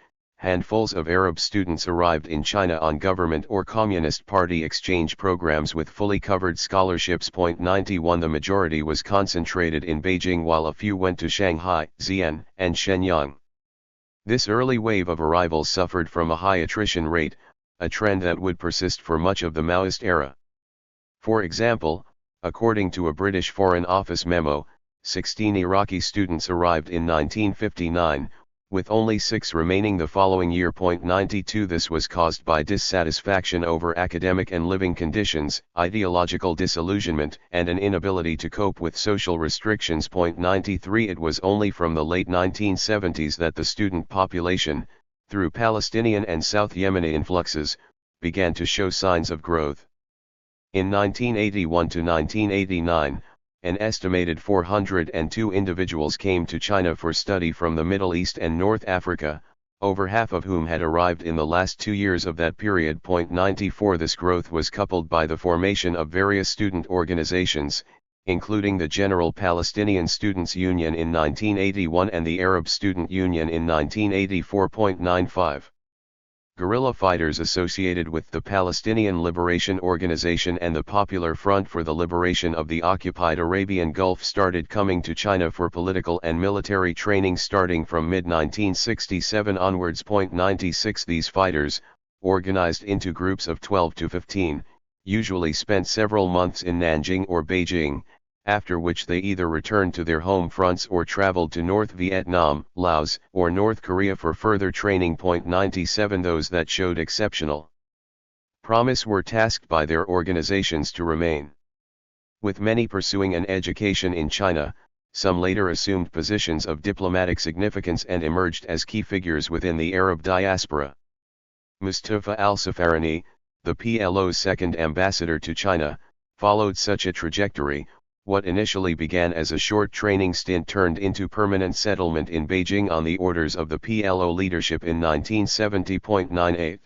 Speaker 1: handfuls of Arab students arrived in China on government or Communist Party exchange programs with fully covered scholarships. 91 The majority was concentrated in Beijing while a few went to Shanghai, Xi'an, and Shenyang. This early wave of arrivals suffered from a high attrition rate, a trend that would persist for much of the Maoist era. For example, according to a British Foreign Office memo, 16 Iraqi students arrived in 1959, with only 6 remaining the following year. 92 This was caused by dissatisfaction over academic and living conditions, ideological disillusionment, and an inability to cope with social restrictions. 93 It was only from the late 1970s that the student population, through Palestinian and South Yemeni influxes, began to show signs of growth. In 1981 to 1989, an estimated 402 individuals came to China for study from the Middle East and North Africa, over half of whom had arrived in the last 2 years of that period. 94 This growth was coupled by the formation of various student organizations, including the General Palestinian Students' Union in 1981 and the Arab Student Union in 1984. 95 Guerrilla fighters associated with the Palestinian Liberation Organization and the Popular Front for the Liberation of the Occupied Arabian Gulf started coming to China for political and military training starting from mid-1967 onwards. 96 These fighters, organized into groups of 12 to 15, usually spent several months in Nanjing or Beijing, after which they either returned to their home fronts or traveled to North Vietnam, Laos, or North Korea for further training. 97 Those that showed exceptional promise were tasked by their organizations to remain. With many pursuing an education in China, some later assumed positions of diplomatic significance and emerged as key figures within the Arab diaspora. Mustafa al-Safarani, the PLO's second ambassador to China, followed such a trajectory. What initially began as a short training stint turned into permanent settlement in Beijing on the orders of the PLO leadership in 1970. 98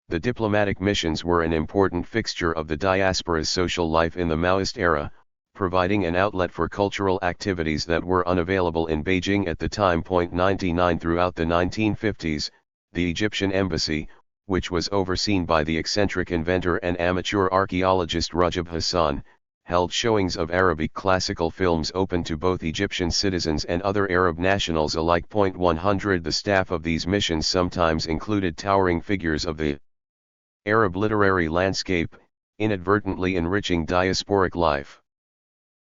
Speaker 1: The diplomatic missions were an important fixture of the diaspora's social life in the Maoist era, providing an outlet for cultural activities that were unavailable in Beijing at the time. 99 Throughout the 1950s, the Egyptian embassy, which was overseen by the eccentric inventor and amateur archaeologist Rajab Hassan, held showings of Arabic classical films open to both Egyptian citizens and other Arab nationals alike. 100 The staff of these missions sometimes included towering figures of the Arab literary landscape, inadvertently enriching diasporic life.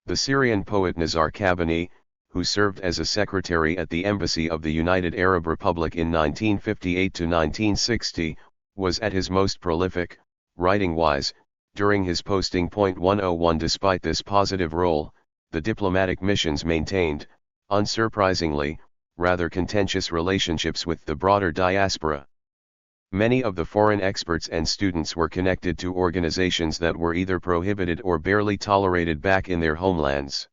Speaker 1: The Syrian poet Nizar Kabani, who served as a secretary at the Embassy of the United Arab Republic in 1958 to 1960, was at his most prolific, writing-wise, during his posting. 101 Despite this positive role, the diplomatic missions maintained, unsurprisingly, rather contentious relationships with the broader diaspora. Many of the foreign experts and students were connected to organizations that were either prohibited or barely tolerated back in their homelands.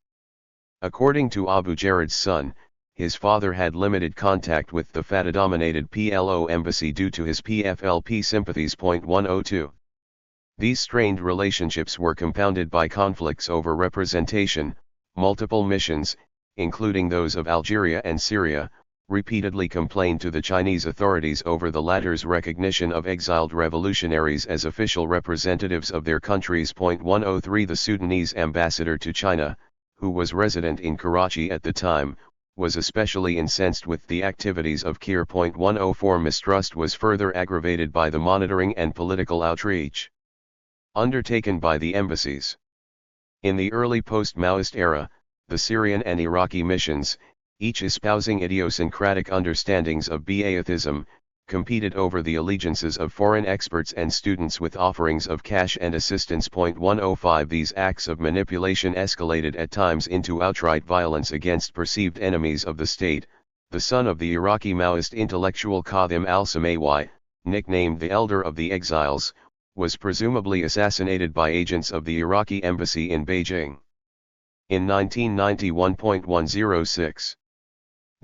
Speaker 1: According to Abu Jared's son, his father had limited contact with the Fatah-dominated PLO embassy due to his PFLP sympathies. 102 These strained relationships were compounded by conflicts over representation, multiple missions, including those of Algeria and Syria, repeatedly complained to the Chinese authorities over the latter's recognition of exiled revolutionaries as official representatives of their countries. 103 The Sudanese ambassador to China, who was resident in Karachi at the time, was especially incensed with the activities of Kir. 104 Mistrust was further aggravated by the monitoring and political outreach undertaken by the embassies. In the early post-Maoist era, the Syrian and Iraqi missions, each espousing idiosyncratic understandings of Ba'athism, competed over the allegiances of foreign experts and students with offerings of cash and assistance. 105 These acts of manipulation escalated at times into outright violence against perceived enemies of the state. The son of the Iraqi Maoist intellectual Qasim al-Samawi, nicknamed the Elder of the Exiles, was presumably assassinated by agents of the Iraqi embassy in Beijing in 1991.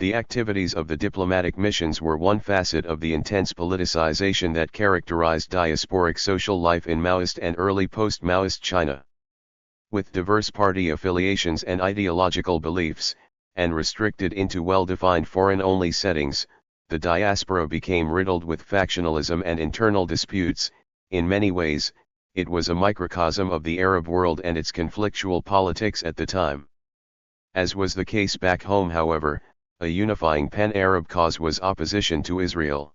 Speaker 1: The activities of the diplomatic missions were one facet of the intense politicization that characterized diasporic social life in Maoist and early post-Maoist China. With diverse party affiliations and ideological beliefs, and restricted into well-defined foreign-only settings, the diaspora became riddled with factionalism and internal disputes. In many ways, it was a microcosm of the Arab world and its conflictual politics at the time. As was the case back home, however, a unifying pan-Arab cause was opposition to Israel.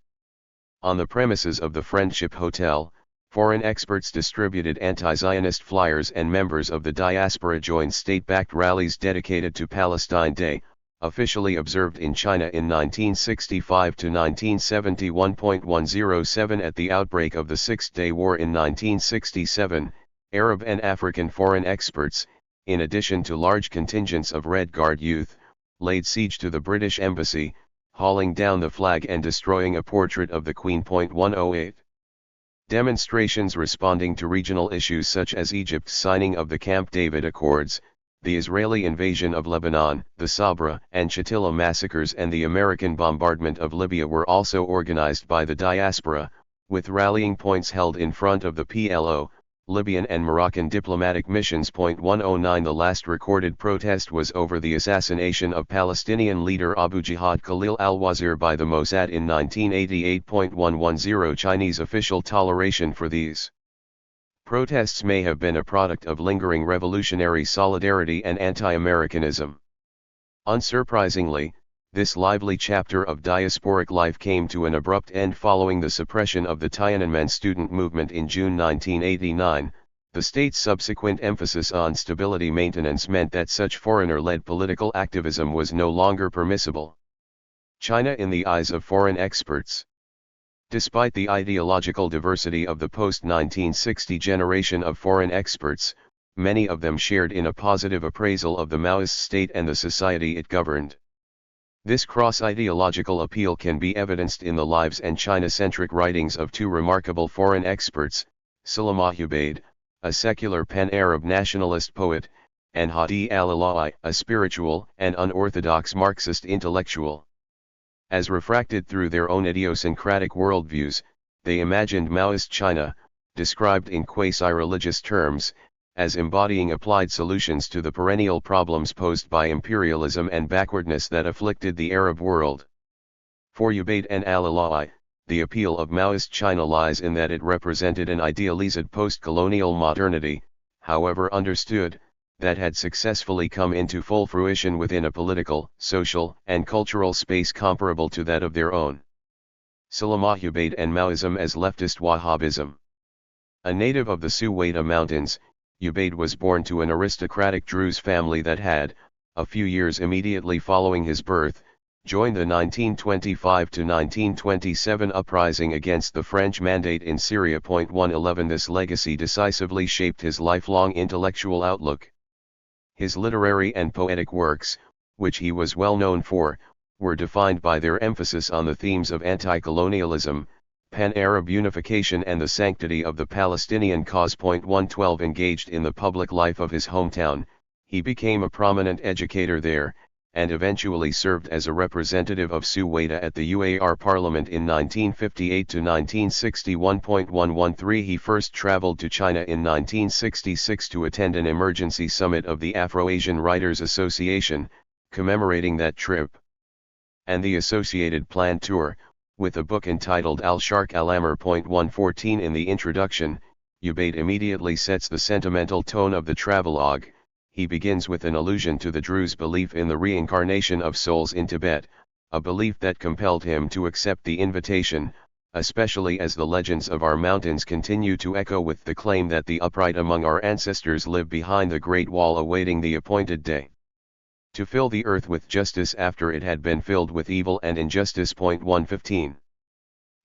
Speaker 1: On the premises of the Friendship Hotel, foreign experts distributed anti-Zionist flyers and members of the diaspora joined state-backed rallies dedicated to Palestine Day, officially observed in China in 1965 to 1971. 107 At the outbreak of the Six-Day War in 1967, Arab and African foreign experts, in addition to large contingents of Red Guard youth, laid siege to the British Embassy, hauling down the flag and destroying a portrait of the Queen. 108 Demonstrations responding to regional issues such as Egypt's signing of the Camp David Accords, the Israeli invasion of Lebanon, the Sabra and Shatila massacres and the American bombardment of Libya were also organized by the diaspora, with rallying points held in front of the PLO, Libyan and Moroccan diplomatic missions. 109 The last recorded protest was over the assassination of Palestinian leader Abu Jihad Khalil al-Wazir by the Mossad in 1988. 110 Chinese official toleration for these protests may have been a product of lingering revolutionary solidarity and anti-Americanism. Unsurprisingly, this lively chapter of diasporic life came to an abrupt end following the suppression of the Tiananmen student movement in June 1989. The state's subsequent emphasis on stability maintenance meant that such foreigner-led political activism was no longer permissible. China in the eyes of foreign experts. Despite the ideological diversity of the post-1960 generation of foreign experts, many of them shared in a positive appraisal of the Maoist state and the society it governed. This cross-ideological appeal can be evidenced in the lives and China-centric writings of two remarkable foreign experts, Salamah Ubaid, a secular pan-Arab nationalist poet, and Hadi al-Alawi, a spiritual and unorthodox Marxist intellectual. As refracted through their own idiosyncratic worldviews, they imagined Maoist China, described in quasi-religious terms, as embodying applied solutions to the perennial problems posed by imperialism and backwardness that afflicted the Arab world. For Ubaid and al-Alawi, the appeal of Maoist China lies in that it represented an idealized post-colonial modernity, however understood, that had successfully come into full fruition within a political, social, and cultural space comparable to that of their own. Salamah Ubaid and Maoism as leftist Wahhabism. A native of the Suwaida Mountains, Ubaid was born to an aristocratic Druze family that had, a few years immediately following his birth, joined the 1925–1927 uprising against the French Mandate in Syria. 111 This legacy decisively shaped his lifelong intellectual outlook. His literary and poetic works, which he was well known for, were defined by their emphasis on the themes of anti-colonialism, pan-Arab unification and the sanctity of the Palestinian cause. 112 Engaged in the public life of his hometown, he became a prominent educator there, and eventually served as a representative of Suwaida at the UAR Parliament in 1958 to 1961. 113 He first traveled to China in 1966 to attend an emergency summit of the Afro-Asian Writers Association, commemorating that trip. and the associated planned tour, with a book entitled Al-Sharq al-Amr. 114 in the introduction, Ubaid immediately sets the sentimental tone of the travelogue. He begins with an allusion to the Druze belief in the reincarnation of souls in Tibet, a belief that compelled him to accept the invitation, especially as the legends of our mountains continue to echo with the claim that the upright among our ancestors live behind the Great Wall awaiting the appointed day to fill the earth with justice after it had been filled with evil and injustice. 115.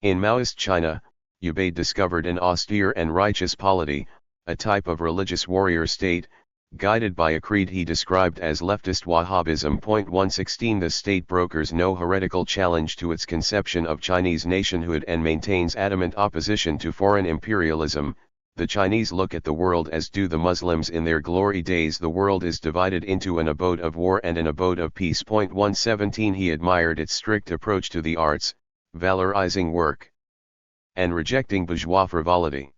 Speaker 1: In Maoist China, Ubaid discovered an austere and righteous polity, a type of religious warrior state, guided by a creed he described as leftist Wahhabism. 116 The state brokers no heretical challenge to its conception of Chinese nationhood and maintains adamant opposition to foreign imperialism. The Chinese look at the world as do the Muslims in their glory days. The world is divided into an abode of war and an abode of peace. 117 He admired its strict approach to the arts, valorizing work and rejecting bourgeois frivolity.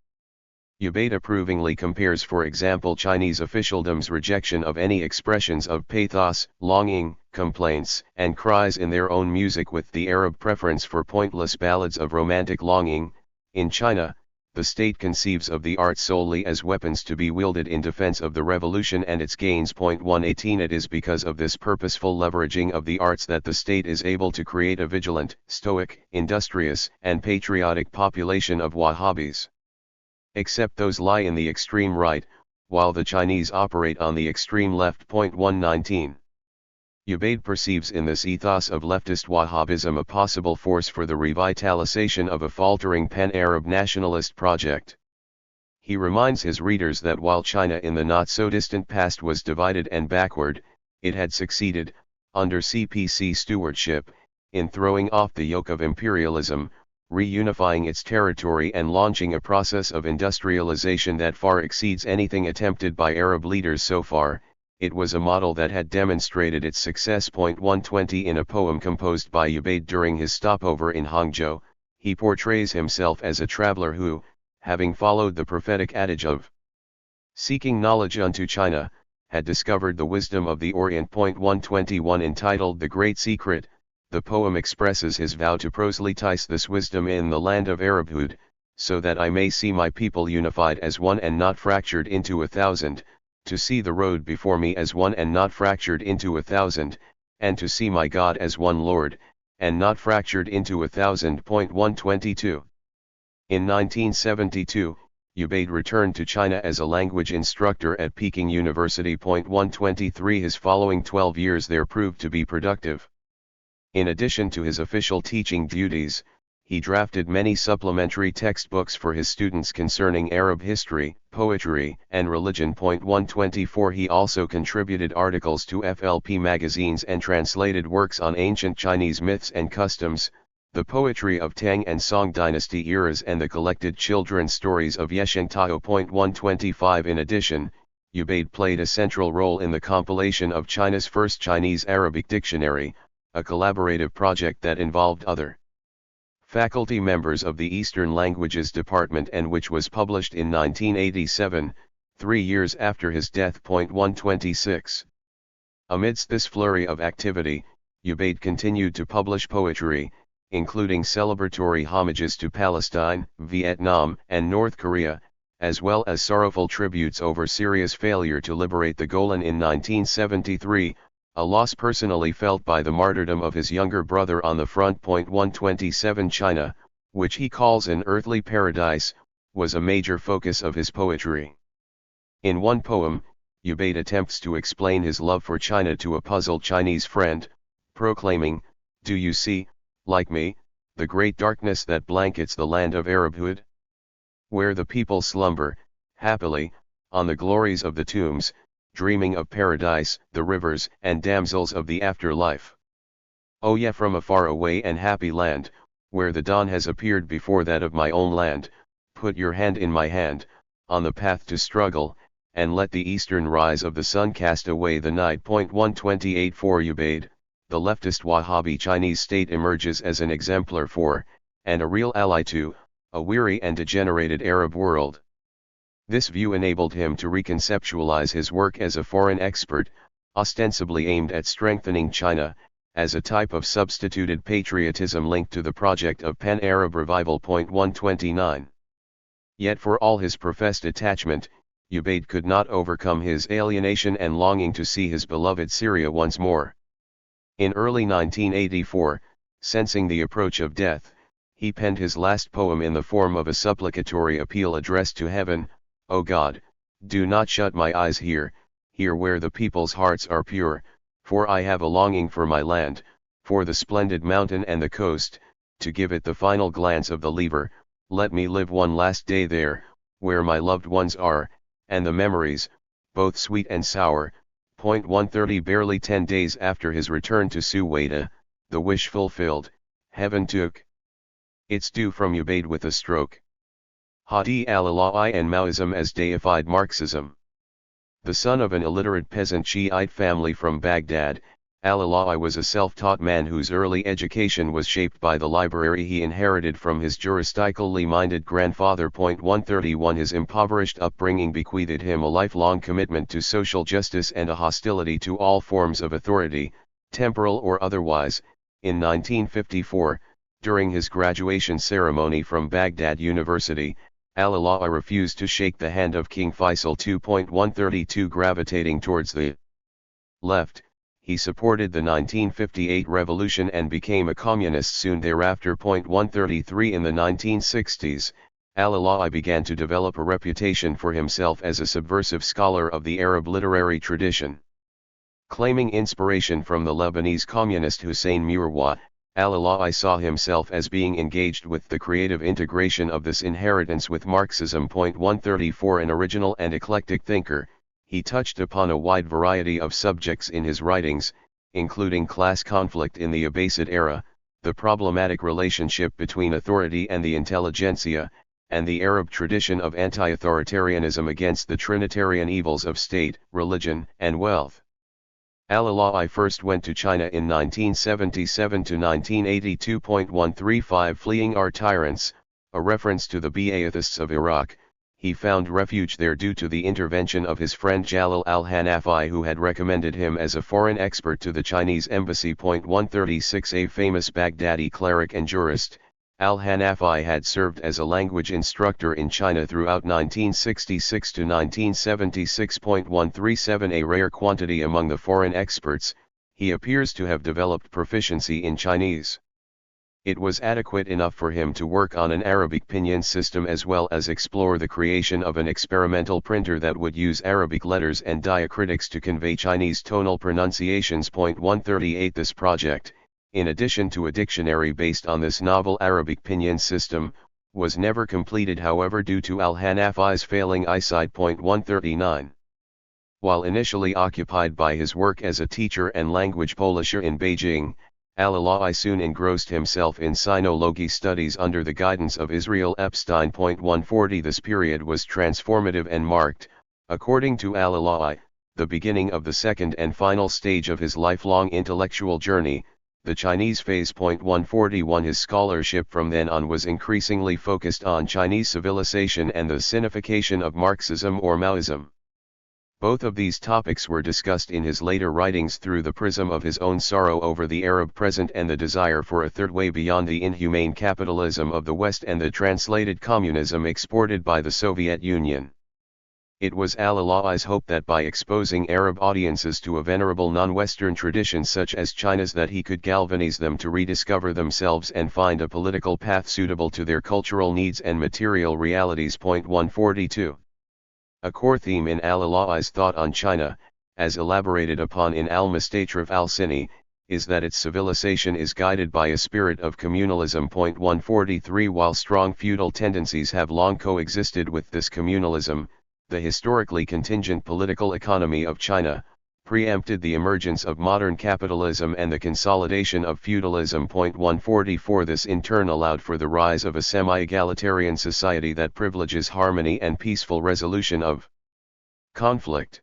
Speaker 1: Ubaid approvingly compares, for example, Chinese officialdom's rejection of any expressions of pathos, longing, complaints, and cries in their own music with the Arab preference for pointless ballads of romantic longing. In China, the state conceives of the arts solely as weapons to be wielded in defense of the revolution and its gains. 118 It is because of this purposeful leveraging of the arts that the state is able to create a vigilant, stoic, industrious, and patriotic population of Wahhabis. Except those lie in the extreme right, while the Chinese operate on the extreme left. 119. Ubaid perceives in this ethos of leftist Wahhabism a possible force for the revitalization of a faltering pan-Arab nationalist project. He reminds his readers that while China in the not-so-distant past was divided and backward, it had succeeded, under CPC stewardship, in throwing off the yoke of imperialism, reunifying its territory and launching a process of industrialization that far exceeds anything attempted by Arab leaders so far. It was a model that had demonstrated its success. 120 In a poem composed by Ubaid during his stopover in Hangzhou, he portrays himself as a traveler who, having followed the prophetic adage of seeking knowledge unto China, had discovered the wisdom of the Orient. 121 Entitled The Great Secret, the poem expresses his vow to proselytize this wisdom in the land of Arabhood, so that I may see my people unified as one and not fractured into 1,000, to see the road before me as one and not fractured into 1,000, and to see my God as one Lord, and not fractured into 1,000. 122. In 1972, Ubaid returned to China as a language instructor at Peking University. 123 His following 12 years there proved to be productive. In addition to his official teaching duties, he drafted many supplementary textbooks for his students concerning Arab history, poetry, and religion. 124 He also contributed articles to FLP magazines and translated works on ancient Chinese myths and customs, the poetry of Tang and Song dynasty eras and the collected children's stories of Yesheng Tao. 125 In addition, Ubaid played a central role in the compilation of China's first Chinese-Arabic dictionary, a collaborative project that involved other faculty members of the Eastern Languages Department and which was published in 1987, 3 years after his death. 126. Amidst this flurry of activity, Ubaid continued to publish poetry, including celebratory homages to Palestine, Vietnam, and North Korea, as well as sorrowful tributes over Syria's failure to liberate the Golan in 1973, a loss personally felt by the martyrdom of his younger brother on the front. 127 China, which he calls an earthly paradise, was a major focus of his poetry. In one poem, Ubaid attempts to explain his love for China to a puzzled Chinese friend, proclaiming, "Do you see, like me, the great darkness that blankets the land of Arabhood? Where the people slumber, happily, on the glories of the tombs, dreaming of paradise, the rivers and damsels of the afterlife. Oh yeah, from a far away and happy land, where the dawn has appeared before that of my own land, put your hand in my hand, on the path to struggle, and let the eastern rise of the sun cast away the night." 128 For Ubaid, the leftist Wahhabi Chinese state emerges as an exemplar for, and a real ally to, a weary and degenerated Arab world. This view enabled him to reconceptualize his work as a foreign expert, ostensibly aimed at strengthening China, as a type of substituted patriotism linked to the project of Pan-Arab revival. 129. Yet for all his professed attachment, Ubayd could not overcome his alienation and longing to see his beloved Syria once more. In early 1984, sensing the approach of death, he penned his last poem in the form of a supplicatory appeal addressed to heaven: "O God, do not shut my eyes here where the people's hearts are pure, for I have a longing for my land, for the splendid mountain and the coast, to give it the final glance of the lever. Let me live one last day there, where my loved ones are, and the memories, both sweet and sour." 130. Barely 10 days after his return to Suwaida, the wish fulfilled, heaven took its due from Ubayd with a stroke. Hadi al-Ala'i and Maoism as deified Marxism. The son of an illiterate peasant Shiite family from Baghdad, al-Ala'i was a self-taught man whose early education was shaped by the library he inherited from his juristically minded grandfather. 131. His impoverished upbringing bequeathed him a lifelong commitment to social justice and a hostility to all forms of authority, temporal or otherwise. In 1954, during his graduation ceremony from Baghdad University, al-Ala'i refused to shake the hand of King Faisal II. 132. Gravitating towards the left, he supported the 1958 revolution and became a communist soon thereafter. 133. In the 1960s, al-Ala'i began to develop a reputation for himself as a subversive scholar of the Arab literary tradition. Claiming inspiration from the Lebanese communist Hussein Murwa, al-Ala'i saw himself as being engaged with the creative integration of this inheritance with Marxism. 134. An original and eclectic thinker, he touched upon a wide variety of subjects in his writings, including class conflict in the Abbasid era, the problematic relationship between authority and the intelligentsia, and the Arab tradition of anti-authoritarianism against the Trinitarian evils of state, religion, and wealth. Al-Ala'i first went to China in 1977 to 1982. 135. Fleeing our tyrants, a reference to the Ba'athists of Iraq, he found refuge there due to the intervention of his friend Jalal al-Hanafi, who had recommended him as a foreign expert to the Chinese embassy. 136. A famous Baghdadi cleric and jurist, al-Hanafi had served as a language instructor in China throughout 1966 to 1976. 137. A rare quantity among the foreign experts, he appears to have developed proficiency in Chinese. It was adequate enough for him to work on an Arabic pinyin system as well as explore the creation of an experimental printer that would use Arabic letters and diacritics to convey Chinese tonal pronunciations. 138. This project, in addition to a dictionary based on this novel Arabic pinyin system, was never completed however due to al-Hanafi's failing eyesight. 139. While initially occupied by his work as a teacher and language polisher in Beijing, al-Ala'i soon engrossed himself in sinology studies under the guidance of Israel Epstein. 140. This period was transformative and marked, according to al-Ala'i, the beginning of the second and final stage of his lifelong intellectual journey, the Chinese phase. 141. His scholarship from then on was increasingly focused on Chinese civilization and the sinification of Marxism or Maoism. Both of these topics were discussed in his later writings through the prism of his own sorrow over the Arab present and the desire for a third way beyond the inhumane capitalism of the West and the translated communism exported by the Soviet Union. It was al-Ala'i's hope that by exposing Arab audiences to a venerable non-Western tradition such as China's that he could galvanize them to rediscover themselves and find a political path suitable to their cultural needs and material realities. 142. A core theme in al-Ala'i's thought on China, as elaborated upon in al-Mustatrif al-Sini, is that its civilization is guided by a spirit of communalism. 143. While strong feudal tendencies have long coexisted with this communalism, the historically contingent political economy of China preempted the emergence of modern capitalism and the consolidation of feudalism. 144. This in turn allowed for the rise of a semi-egalitarian society that privileges harmony and peaceful resolution of conflict.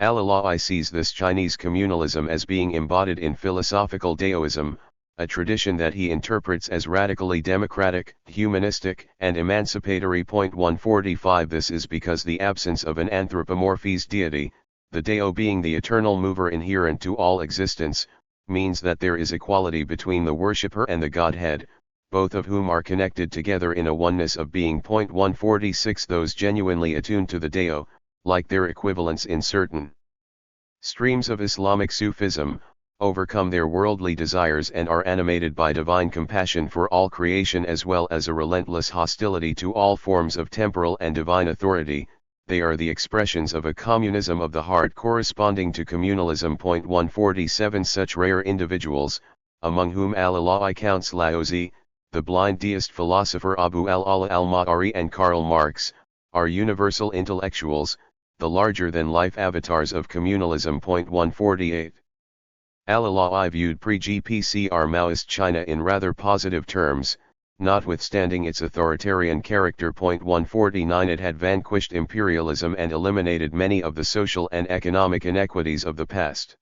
Speaker 1: Al-Ala'i sees this Chinese communalism as being embodied in philosophical Daoism, a tradition that he interprets as radically democratic, humanistic, and emancipatory. 145. This is because the absence of an anthropomorphized deity, the Dao being the eternal mover inherent to all existence, means that there is equality between the worshipper and the Godhead, both of whom are connected together in a oneness of being. 146 Those genuinely attuned to the Deo, like their equivalents in certain streams of Islamic Sufism, overcome their worldly desires and are animated by divine compassion for all creation as well as a relentless hostility to all forms of temporal and divine authority. They are the expressions of a communism of the heart corresponding to communalism. 147 Such rare individuals, among whom Al-Ala'i counts Laozi, the blind deist philosopher Abu al-Ala al-Ma'ari and Karl Marx, are universal intellectuals, the larger-than-life avatars of communalism. 148 Al-Ala'i viewed pre-GPCR Maoist China in rather positive terms, notwithstanding its authoritarian character. 149 It had vanquished imperialism and eliminated many of the social and economic inequities of the past.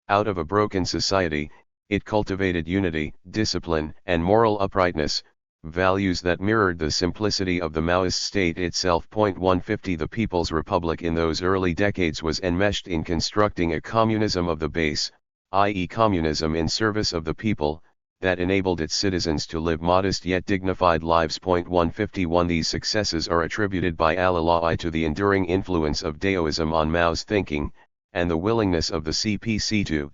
Speaker 1: Out of a broken society, it cultivated unity, discipline, and moral uprightness, values that mirrored the simplicity of the Maoist state itself. 150 The People's Republic in those early decades was enmeshed in constructing a communism of the base, i.e. communism in service of the people, that enabled its citizens to live modest yet dignified lives. 151 These successes are attributed by Al-Ala'i to the enduring influence of Daoism on Mao's thinking, and the willingness of the CPC to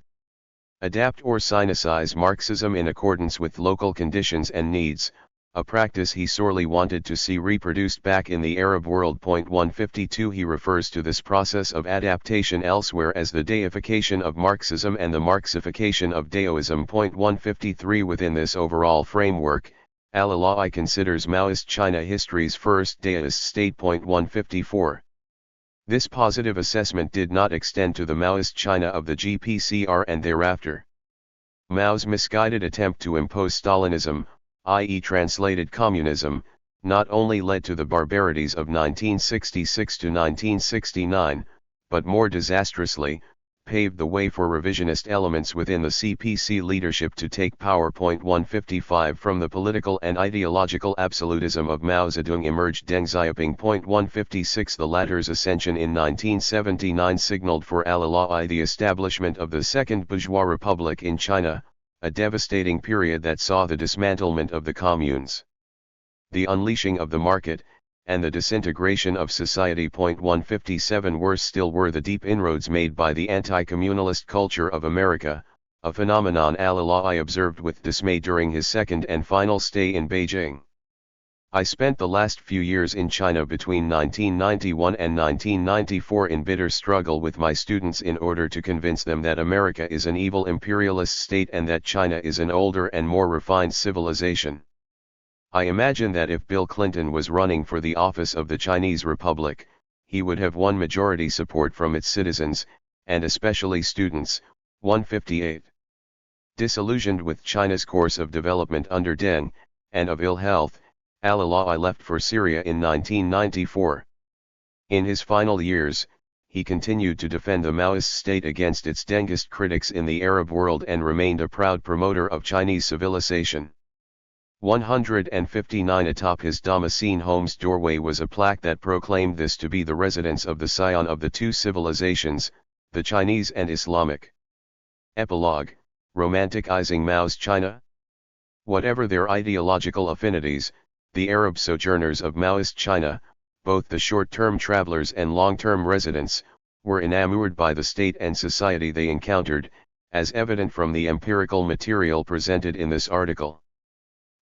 Speaker 1: adapt or sinicize Marxism in accordance with local conditions and needs, a practice he sorely wanted to see reproduced back in the Arab world. 152 He refers to this process of adaptation elsewhere as the deification of Marxism and the Marxification of Daoism. 153 Within this overall framework, Al-Ala'i considers Maoist China history's first Daoist state. 154 This positive assessment did not extend to the Maoist China of the GPCR and thereafter. Mao's misguided attempt to impose Stalinism, i.e. translated communism, not only led to the barbarities of 1966 to 1969, but more disastrously, paved the way for revisionist elements within the CPC leadership to take power. 155 From the political and ideological absolutism of Mao Zedong emerged Deng Xiaoping. 156 The latter's ascension in 1979 signaled for Al-Ala'i the establishment of the Second Bourgeois Republic in China, a devastating period that saw the dismantlement of the communes, the unleashing of the market, and the disintegration of society. 157 Worse still were the deep inroads made by the anti-communalist culture of America, a phenomenon Al-Ala'i observed with dismay during his second and final stay in Beijing. I spent the last few years in China between 1991 and 1994 in bitter struggle with my students in order to convince them that America is an evil imperialist state and that China is an older and more refined civilization. I imagine that if Bill Clinton was running for the office of the Chinese Republic, he would have won majority support from its citizens, and especially students. 158 Disillusioned with China's course of development under Deng, and of ill health, Al-Ala'i left for Syria in 1994. In his final years, he continued to defend the Maoist state against its Dengist critics in the Arab world and remained a proud promoter of Chinese civilization. 159 Atop his Damascene home's doorway was a plaque that proclaimed this to be the residence of the scion of the two civilizations, the Chinese and Islamic. Epilogue: Romanticizing Mao's China? Whatever their ideological affinities, the Arab sojourners of Maoist China, both the short-term travelers and long-term residents, were enamored by the state and society they encountered, as evident from the empirical material presented in this article.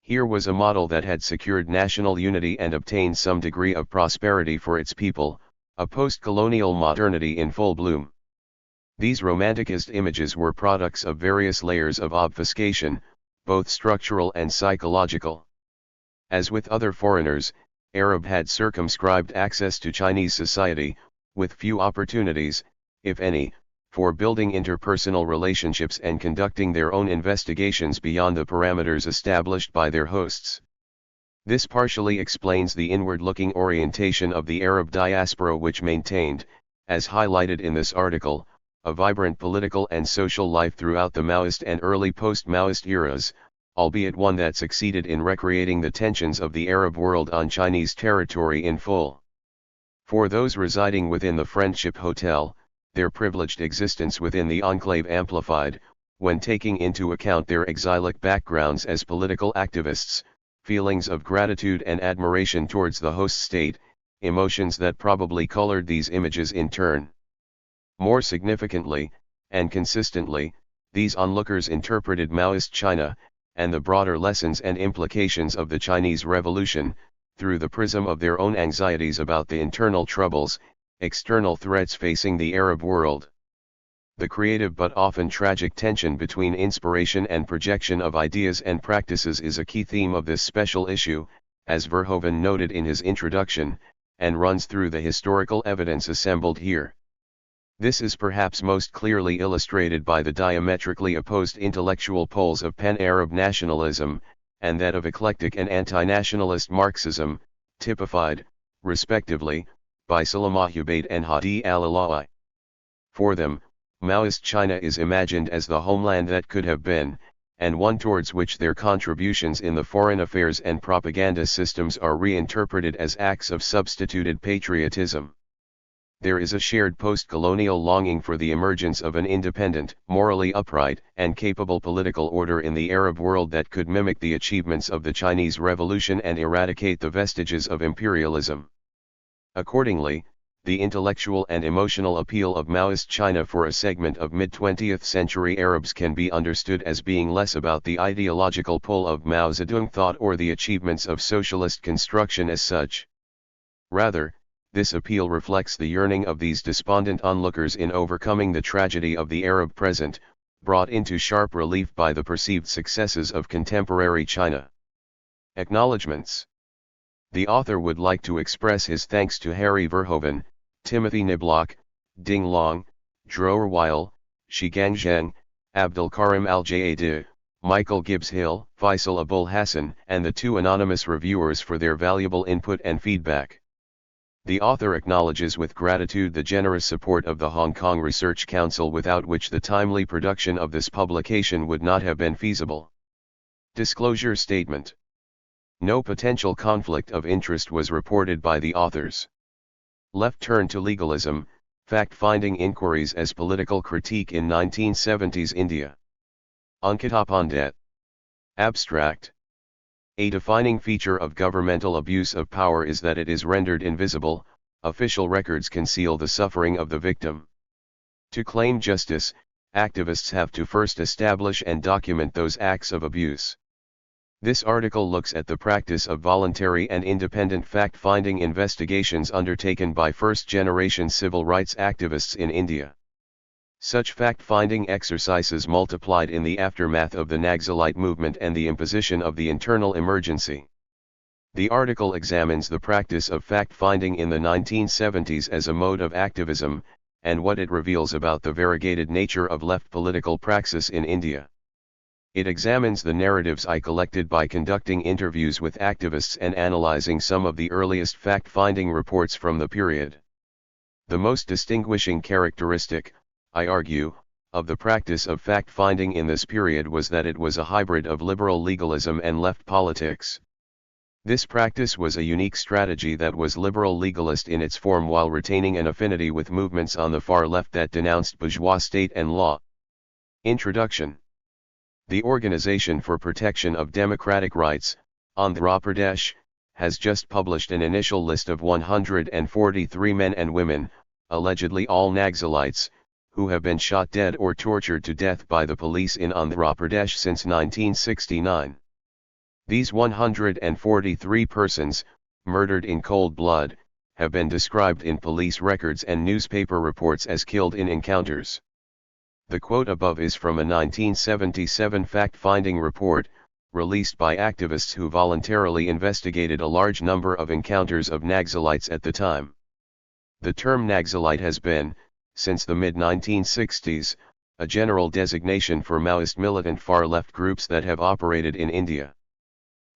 Speaker 1: Here was a model that had secured national unity and obtained some degree of prosperity for its people, a post-colonial modernity in full bloom. These romanticist images were products of various layers of obfuscation, both structural and psychological. As with other foreigners, Arab had circumscribed access to Chinese society, with few opportunities, if any, for building interpersonal relationships and conducting their own investigations beyond the parameters established by their hosts. This partially explains the inward-looking orientation of the Arab diaspora, which maintained, as highlighted in this article, a vibrant political and social life throughout the Maoist and early post-Maoist eras, albeit one that succeeded in recreating the tensions of the Arab world on Chinese territory in full. For those residing within the Friendship Hotel, their privileged existence within the enclave amplified, when taking into account their exilic backgrounds as political activists, feelings of gratitude and admiration towards the host state, emotions that probably colored these images in turn. More significantly, and consistently, these onlookers interpreted Maoist China, and the broader lessons and implications of the Chinese Revolution, through the prism of their own anxieties about the internal troubles, external threats facing the Arab world. The creative but often tragic tension between inspiration and projection of ideas and practices is a key theme of this special issue, as Verhoeven noted in his introduction, and runs through the historical evidence assembled here. This is perhaps most clearly illustrated by the diametrically opposed intellectual poles of pan-Arab nationalism, and that of eclectic and anti-nationalist Marxism, typified, respectively, by Salamah Ubaid and Hadi al-Alawi. For them, Maoist China is imagined as the homeland that could have been, and one towards which their contributions in the foreign affairs and propaganda systems are reinterpreted as acts of substituted patriotism. There is a shared post-colonial longing for the emergence of an independent, morally upright, and capable political order in the Arab world that could mimic the achievements of the Chinese Revolution and eradicate the vestiges of imperialism. Accordingly, the intellectual and emotional appeal of Maoist China for a segment of mid-20th century Arabs can be understood as being less about the ideological pull of Mao Zedong thought or the achievements of socialist construction as such. Rather, this appeal reflects the yearning of these despondent onlookers in overcoming the tragedy of the Arab present, brought into sharp relief by the perceived successes of contemporary China. Acknowledgements. The author would like to express his thanks to Harry Verhoeven, Timothy Niblock, Ding Long, Droer Weil, Shigang Zheng, Abdul Karim Al-Jaidi, Michael Gibbs Hill, Faisal Abul Hassan, and the two anonymous reviewers for their valuable input and feedback. The author acknowledges with gratitude the generous support of the Hong Kong Research Council, without which the timely production of this publication would not have been feasible. Disclosure Statement. No potential conflict of interest was reported by the authors. Left Turn to Legalism, Fact-Finding Inquiries as Political Critique in 1970s India. Ankita Pandit. Abstract. A defining feature of governmental abuse of power is that it is rendered invisible. Official records conceal the suffering of the victim. To claim justice, activists have to first establish and document those acts of abuse. This article looks at the practice of voluntary and independent fact-finding investigations undertaken by first-generation civil rights activists in India. Such fact-finding exercises multiplied in the aftermath of the Naxalite movement and the imposition of the internal emergency. The article examines the practice of fact-finding in the 1970s as a mode of activism, and what it reveals about the variegated nature of left political praxis in India. It examines the narratives I collected by conducting interviews with activists and analyzing some of the earliest fact-finding reports from the period. The most distinguishing characteristic, I argue, of the practice of fact-finding in this period was that it was a hybrid of liberal legalism and left politics. This practice was a unique strategy that was liberal legalist in its form while retaining an affinity with movements on the far left that denounced bourgeois state and law. Introduction. The Organization for Protection of Democratic Rights, Andhra Pradesh, has just published an initial list of 143 men and women, allegedly all Naxalites, who have been shot dead or tortured to death by the police in Andhra Pradesh since 1969. These 143 persons, murdered in cold blood, have been described in police records and newspaper reports as killed in encounters. The quote above is from a 1977 fact-finding report, released by activists who voluntarily investigated a large number of encounters of Naxalites at the time. The term Naxalite has been, since the mid-1960s, a general designation for Maoist militant far-left groups that have operated in India.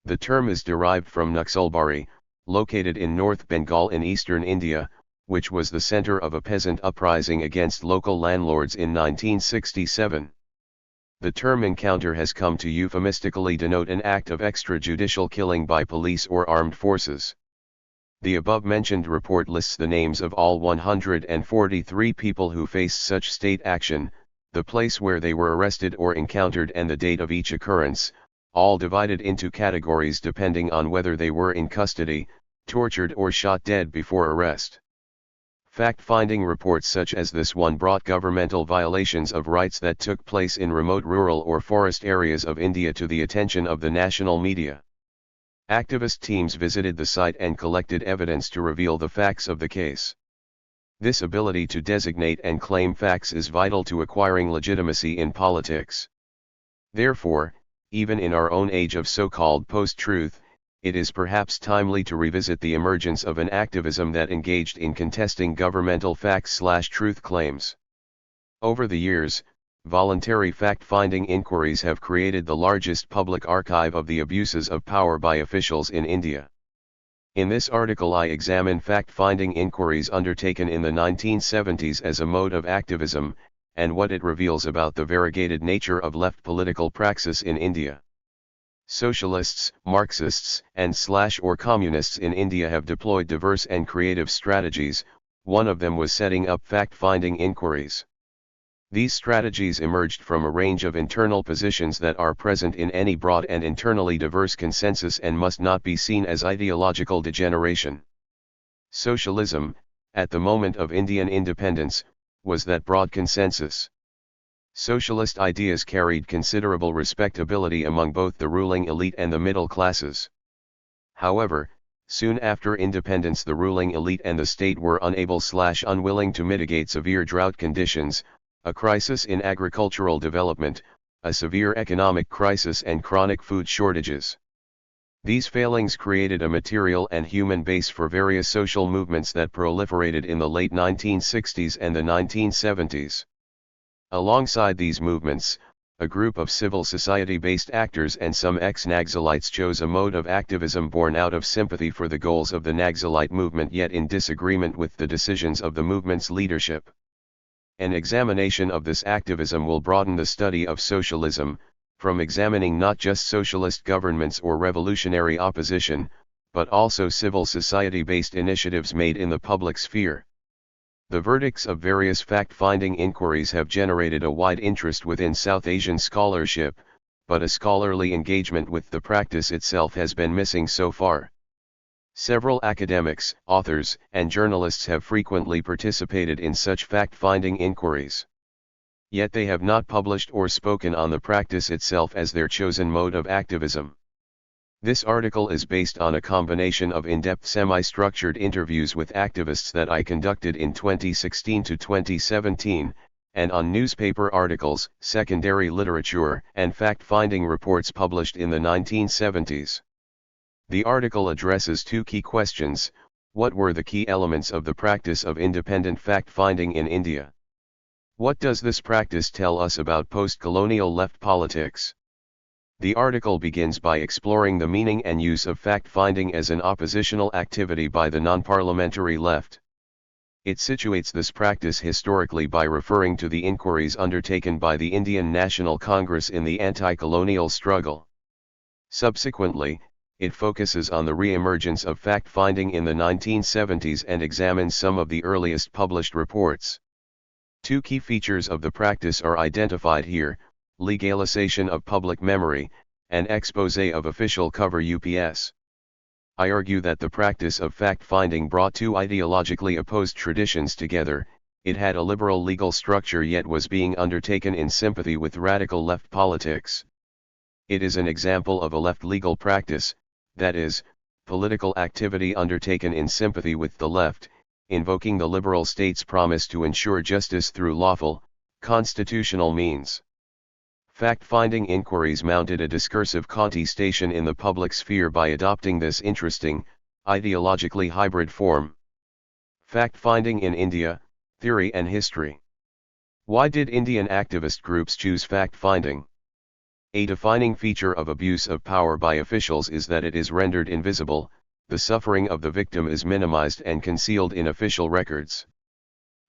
Speaker 1: The term is derived from Naxalbari, located in North Bengal in eastern India, which was the center of a peasant uprising against local landlords in 1967. The term encounter has come to euphemistically denote an act of extrajudicial killing by police or armed forces. The above-mentioned report lists the names of all 143 people who faced such state action, the place where they were arrested or encountered and the date of each occurrence, all divided into categories depending on whether they were in custody, tortured or shot dead before arrest. Fact-finding reports such as this one brought governmental violations of rights that took place in remote rural or forest areas of India to the attention of the national media. Activist teams visited the site and collected evidence to reveal the facts of the case. This ability to designate and claim facts is vital to acquiring legitimacy in politics. Therefore, even in our own age of so-called post-truth, it is perhaps timely to revisit the emergence of an activism that engaged in contesting governmental facts/truth claims. Over the years, voluntary fact-finding inquiries have created the largest public archive of the abuses of power by officials in India. In this article I examine fact-finding inquiries undertaken in the 1970s as a mode of activism, and what it reveals about the variegated nature of left political praxis in India. Socialists, Marxists, and/or communists in India have deployed diverse and creative strategies. One of them was setting up fact-finding inquiries. These strategies emerged from a range of internal positions that are present in any broad and internally diverse consensus and must not be seen as ideological degeneration. Socialism, at the moment of Indian independence, was that broad consensus. Socialist ideas carried considerable respectability among both the ruling elite and the middle classes. However, soon after independence the ruling elite and the state were unable/unwilling to mitigate severe drought conditions, a crisis in agricultural development, a severe economic crisis and chronic food shortages. These failings created a material and human base for various social movements that proliferated in the late 1960s and the 1970s. Alongside these movements, a group of civil society-based actors and some ex-Naxalites chose a mode of activism born out of sympathy for the goals of the Naxalite movement yet in disagreement with the decisions of the movement's leadership. An examination of this activism will broaden the study of socialism, from examining not just socialist governments or revolutionary opposition, but also civil society-based initiatives made in the public sphere. The verdicts of various fact-finding inquiries have generated a wide interest within South Asian scholarship, but a scholarly engagement with the practice itself has been missing so far. Several academics, authors, and journalists have frequently participated in such fact-finding inquiries. Yet they have not published or spoken on the practice itself as their chosen mode of activism. This article is based on a combination of in-depth semi-structured interviews with activists that I conducted in 2016 to 2017, and on newspaper articles, secondary literature, and fact-finding reports published in the 1970s. The article addresses two key questions: what were the key elements of the practice of independent fact-finding in India? What does this practice tell us about post-colonial left politics? The article begins by exploring the meaning and use of fact-finding as an oppositional activity by the non-parliamentary left. It situates this practice historically by referring to the inquiries undertaken by the Indian National Congress in the anti-colonial struggle. Subsequently, it focuses on the re-emergence of fact-finding in the 1970s and examines some of the earliest published reports. Two key features of the practice are identified here: legalization of public memory, and exposé of official cover UPS. I argue that the practice of fact-finding brought two ideologically opposed traditions together. It had a liberal legal structure yet was being undertaken in sympathy with radical left politics. It is an example of a left legal practice, that is, political activity undertaken in sympathy with the left, invoking the liberal state's promise to ensure justice through lawful, constitutional means. Fact-finding inquiries mounted a discursive contestation in the public sphere by adopting this interesting, ideologically hybrid form. Fact-finding in India, Theory and History. Why did Indian activist groups choose fact-finding? A defining feature of abuse of power by officials is that it is rendered invisible. The suffering of the victim is minimized and concealed in official records.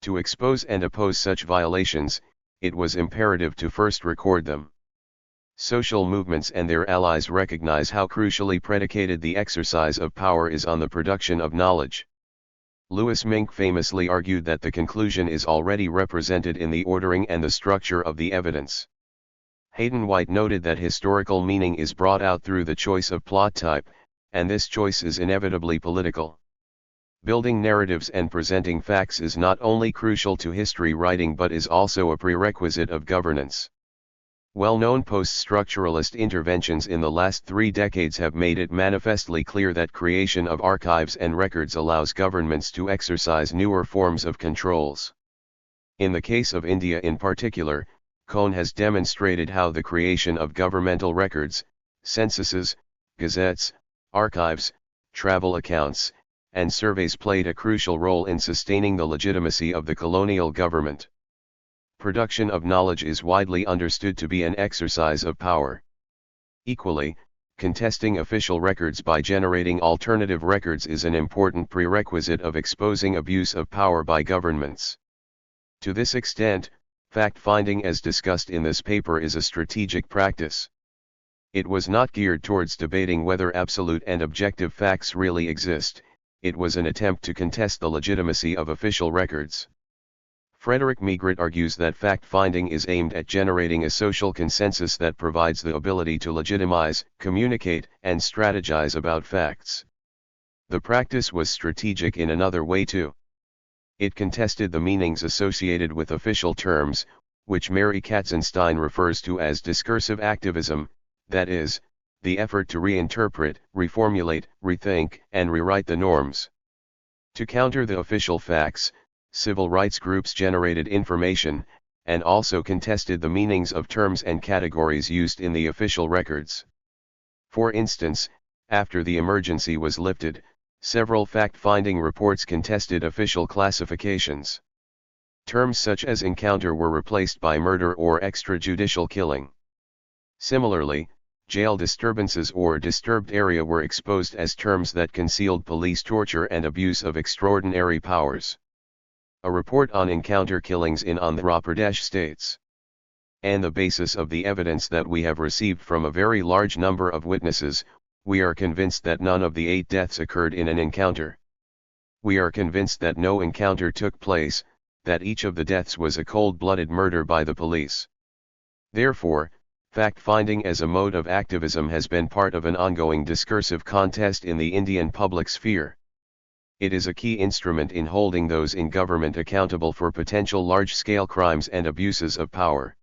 Speaker 1: To expose and oppose such violations, it was imperative to first record them. Social movements and their allies recognize how crucially predicated the exercise of power is on the production of knowledge. Louis Mink famously argued that the conclusion is already represented in the ordering and the structure of the evidence. Hayden White noted that historical meaning is brought out through the choice of plot type, and this choice is inevitably political. Building narratives and presenting facts is not only crucial to history writing but is also a prerequisite of governance. Well-known post-structuralist interventions in the last 3 decades have made it manifestly clear that creation of archives and records allows governments to exercise newer forms of controls. In the case of India in particular, Cohn has demonstrated how the creation of governmental records, censuses, gazettes, archives, travel accounts, and surveys played a crucial role in sustaining the legitimacy of the colonial government. Production of knowledge is widely understood to be an exercise of power. Equally, contesting official records by generating alternative records is an important prerequisite of exposing abuse of power by governments. To this extent, fact-finding as discussed in this paper is a strategic practice. It was not geared towards debating whether absolute and objective facts really exist, it was an attempt to contest the legitimacy of official records. Frederick Migrant argues that fact-finding is aimed at generating a social consensus that provides the ability to legitimize, communicate, and strategize about facts. The practice was strategic in another way too. It contested the meanings associated with official terms, which Mary Katzenstein refers to as discursive activism, that is, the effort to reinterpret, reformulate, rethink, and rewrite the norms. To counter the official facts, civil rights groups generated information, and also contested the meanings of terms and categories used in the official records. For instance, after the emergency was lifted, several fact-finding reports contested official classifications. Terms such as encounter were replaced by murder or extrajudicial killing. Similarly, jail disturbances or disturbed area were exposed as terms that concealed police torture and abuse of extraordinary powers. A report on encounter killings in Andhra Pradesh states, "On the basis of the evidence that we have received from a very large number of witnesses, we are convinced that none of the 8 deaths occurred in an encounter. We are convinced that no encounter took place, that each of the deaths was a cold-blooded murder by the police." Therefore, fact-finding as a mode of activism has been part of an ongoing discursive contest in the Indian public sphere. It is a key instrument in holding those in government accountable for potential large-scale crimes and abuses of power.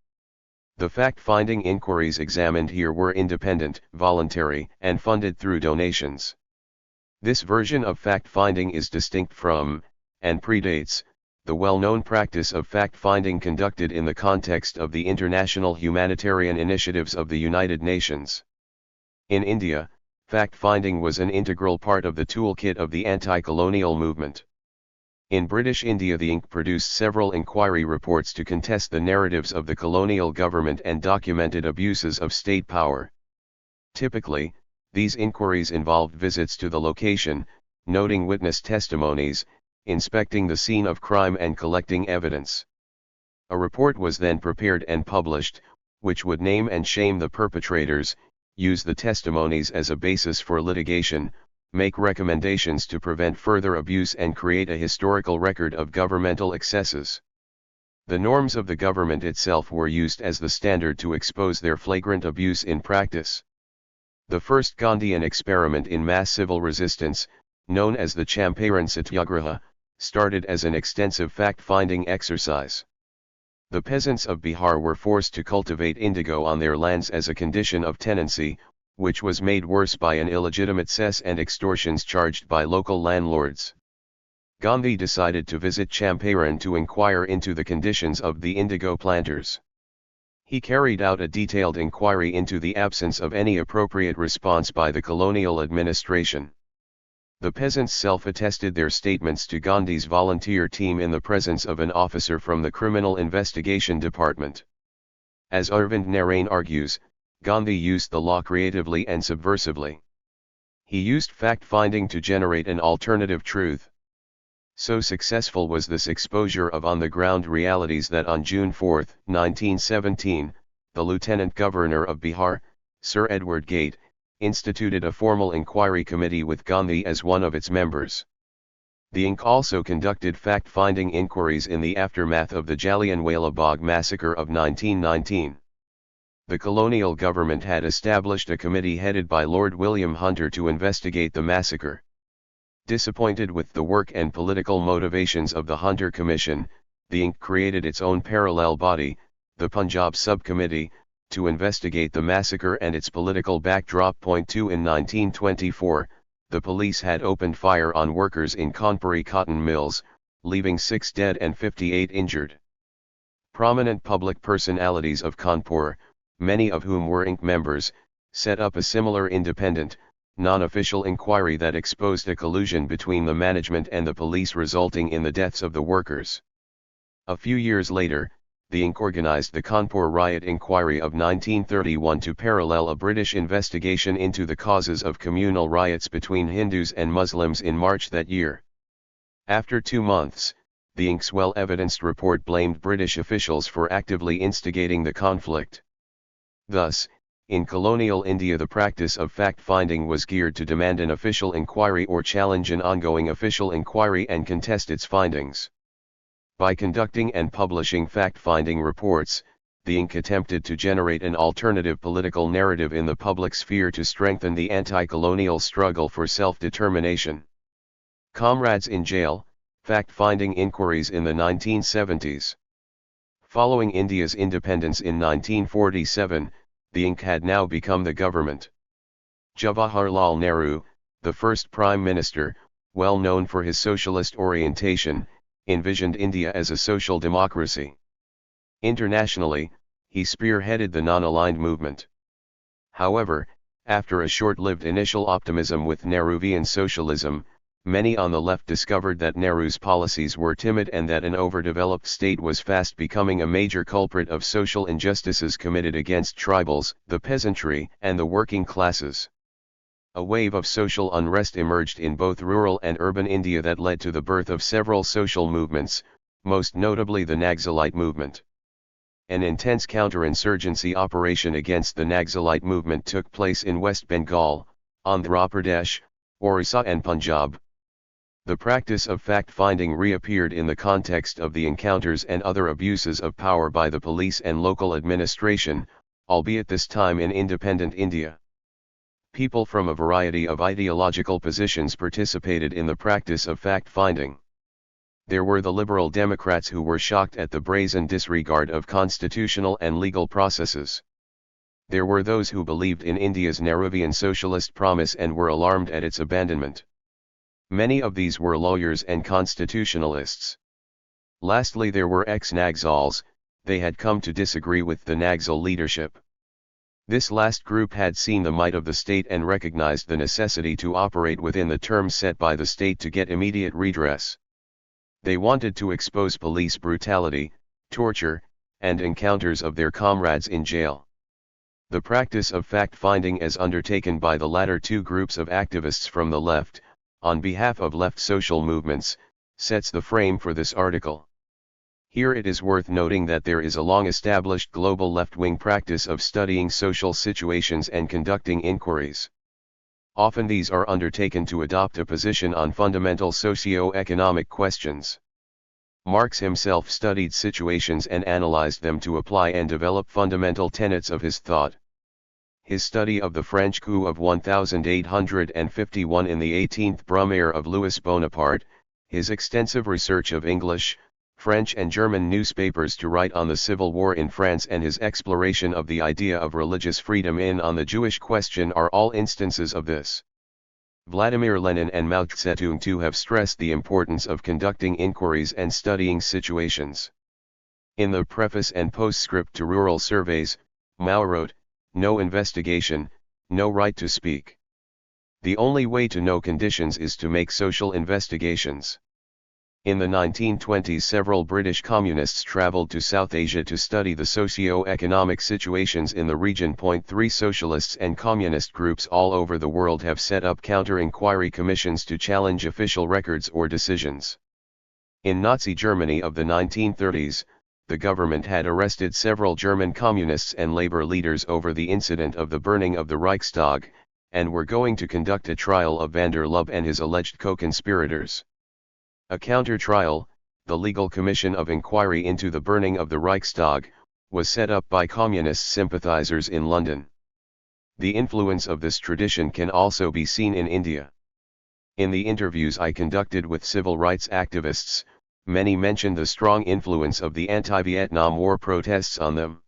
Speaker 1: The fact-finding inquiries examined here were independent, voluntary, and funded through donations. This version of fact-finding is distinct from, and predates, the well-known practice of fact-finding conducted in the context of the international humanitarian initiatives of the United Nations. In India, fact-finding was an integral part of the toolkit of the anti-colonial movement. In British India, the Inc. produced several inquiry reports to contest the narratives of the colonial government and documented abuses of state power. Typically, these inquiries involved visits to the location, noting witness testimonies, inspecting the scene of crime and collecting evidence. A report was then prepared and published, which would name and shame the perpetrators, use the testimonies as a basis for litigation, make recommendations to prevent further abuse and create a historical record of governmental excesses. The norms of the government itself were used as the standard to expose their flagrant abuse in practice. The first Gandhian experiment in mass civil resistance, known as the Champaran Satyagraha, started as an extensive fact-finding exercise. The peasants of Bihar were forced to cultivate indigo on their lands as a condition of tenancy, which was made worse by an illegitimate cess and extortions charged by local landlords. Gandhi decided to visit Champaran to inquire into the conditions of the indigo planters. He carried out a detailed inquiry into the absence of any appropriate response by the colonial administration. The peasants self-attested their statements to Gandhi's volunteer team in the presence of an officer from the Criminal Investigation Department. As Arvind Narain argues, Gandhi used the law creatively and subversively. He used fact-finding to generate an alternative truth. So successful was this exposure of on-the-ground realities that on June 4, 1917, the Lieutenant Governor of Bihar, Sir Edward Gate, instituted a formal inquiry committee with Gandhi as one of its members. The Inc. also conducted fact-finding inquiries in the aftermath of the Jallianwala Bagh massacre of 1919. The colonial government had established a committee headed by Lord William Hunter to investigate the massacre. Disappointed with the work and political motivations of the Hunter Commission, the Inc. created its own parallel body, the Punjab Subcommittee, to investigate the massacre and its political backdrop. Point 2 In 1924, the police had opened fire on workers in Kanpuri cotton mills, leaving 6 dead and 58 injured. Prominent public personalities of Kanpur, many of whom were Inc. members, set up a similar independent, non-official inquiry that exposed a collusion between the management and the police, resulting in the deaths of the workers. A few years later, the Inc. organized the Kanpur riot inquiry of 1931 to parallel a British investigation into the causes of communal riots between Hindus and Muslims in March that year. After 2 months, the Inc.'s well-evidenced report blamed British officials for actively instigating the conflict. Thus, in colonial India, the practice of fact-finding was geared to demand an official inquiry or challenge an ongoing official inquiry and contest its findings. By conducting and publishing fact-finding reports, the Inc. attempted to generate an alternative political narrative in the public sphere to strengthen the anti-colonial struggle for self-determination. Comrades in Jail, fact-finding inquiries in the 1970s. Following India's independence in 1947, the Inc. had now become the government. Jawaharlal Nehru, the first Prime Minister, well known for his socialist orientation, envisioned India as a social democracy. Internationally, he spearheaded the non-aligned movement. However, after a short-lived initial optimism with Nehruvian socialism, many on the left discovered that Nehru's policies were timid and that an overdeveloped state was fast becoming a major culprit of social injustices committed against tribals, the peasantry, and the working classes. A wave of social unrest emerged in both rural and urban India that led to the birth of several social movements, most notably the Naxalite movement. An intense counterinsurgency operation against the Naxalite movement took place in West Bengal, Andhra Pradesh, Orissa and Punjab. The practice of fact-finding reappeared in the context of the encounters and other abuses of power by the police and local administration, albeit this time in independent India. People from a variety of ideological positions participated in the practice of fact-finding. There were the Liberal Democrats who were shocked at the brazen disregard of constitutional and legal processes. There were those who believed in India's Nehruvian socialist promise and were alarmed at its abandonment. Many of these were lawyers and constitutionalists. Lastly, there were ex-Naxals. They had come to disagree with the Naxal leadership. This last group had seen the might of the state and recognized the necessity to operate within the terms set by the state to get immediate redress. They wanted to expose police brutality, torture, and encounters of their comrades in jail. The practice of fact-finding as undertaken by the latter two groups of activists from the left, on behalf of left social movements, sets the frame for this article. Here it is worth noting that there is a long-established global left-wing practice of studying social situations and conducting inquiries. Often these are undertaken to adopt a position on fundamental socio-economic questions. Marx himself studied situations and analyzed them to apply and develop fundamental tenets of his thought. His study of the French coup of 1851 in the 18th Brumaire of Louis Bonaparte, his extensive research of English, French and German newspapers to write on the Civil War in France, and his exploration of the idea of religious freedom in On the Jewish Question are all instances of this. Vladimir Lenin and Mao Zedong too have stressed the importance of conducting inquiries and studying situations. In the preface and postscript to Rural Surveys, Mao wrote, "No investigation, no right to speak. The only way to know conditions is to make social investigations." In the 1920s, several British communists traveled to South Asia to study the socio-economic situations in the region. 3 Socialists and communist groups all over the world have set up counter-inquiry commissions to challenge official records or decisions. In Nazi Germany of the 1930s, the government had arrested several German communists and labor leaders over the incident of the burning of the Reichstag, and were going to conduct a trial of van der Lubbe and his alleged co-conspirators. A counter-trial, the Legal Commission of Inquiry into the burning of the Reichstag, was set up by communist sympathizers in London. The influence of this tradition can also be seen in India. In the interviews I conducted with civil rights activists, many mentioned the strong influence of the anti-Vietnam War protests on them.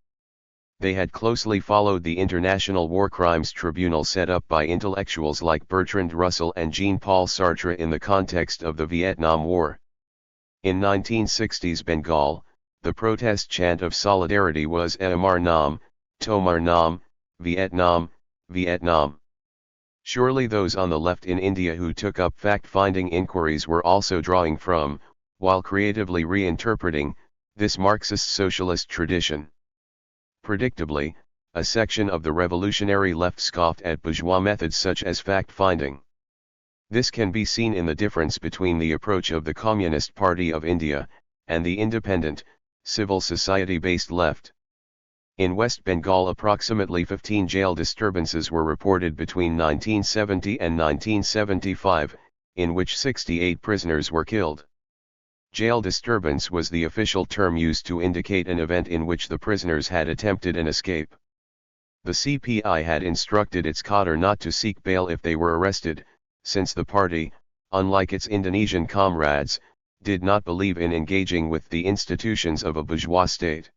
Speaker 1: They had closely followed the International War Crimes Tribunal set up by intellectuals like Bertrand Russell and Jean-Paul Sartre in the context of the Vietnam War. In 1960s Bengal, the protest chant of solidarity was Amar Nam, Tomar Nam, Vietnam, Vietnam. Surely those on the left in India who took up fact-finding inquiries were also drawing from, while creatively reinterpreting, this Marxist socialist tradition. Predictably, a section of the revolutionary left scoffed at bourgeois methods such as fact-finding. This can be seen in the difference between the approach of the Communist Party of India, and the independent, civil society-based left. In West Bengal approximately 15 jail disturbances were reported between 1970 and 1975, in which 68 prisoners were killed. Jail disturbance was the official term used to indicate an event in which the prisoners had attempted an escape. The CPI had instructed its cadre not to seek bail if they were arrested, since the party, unlike its Indonesian comrades, did not believe in engaging with the institutions of a bourgeois state.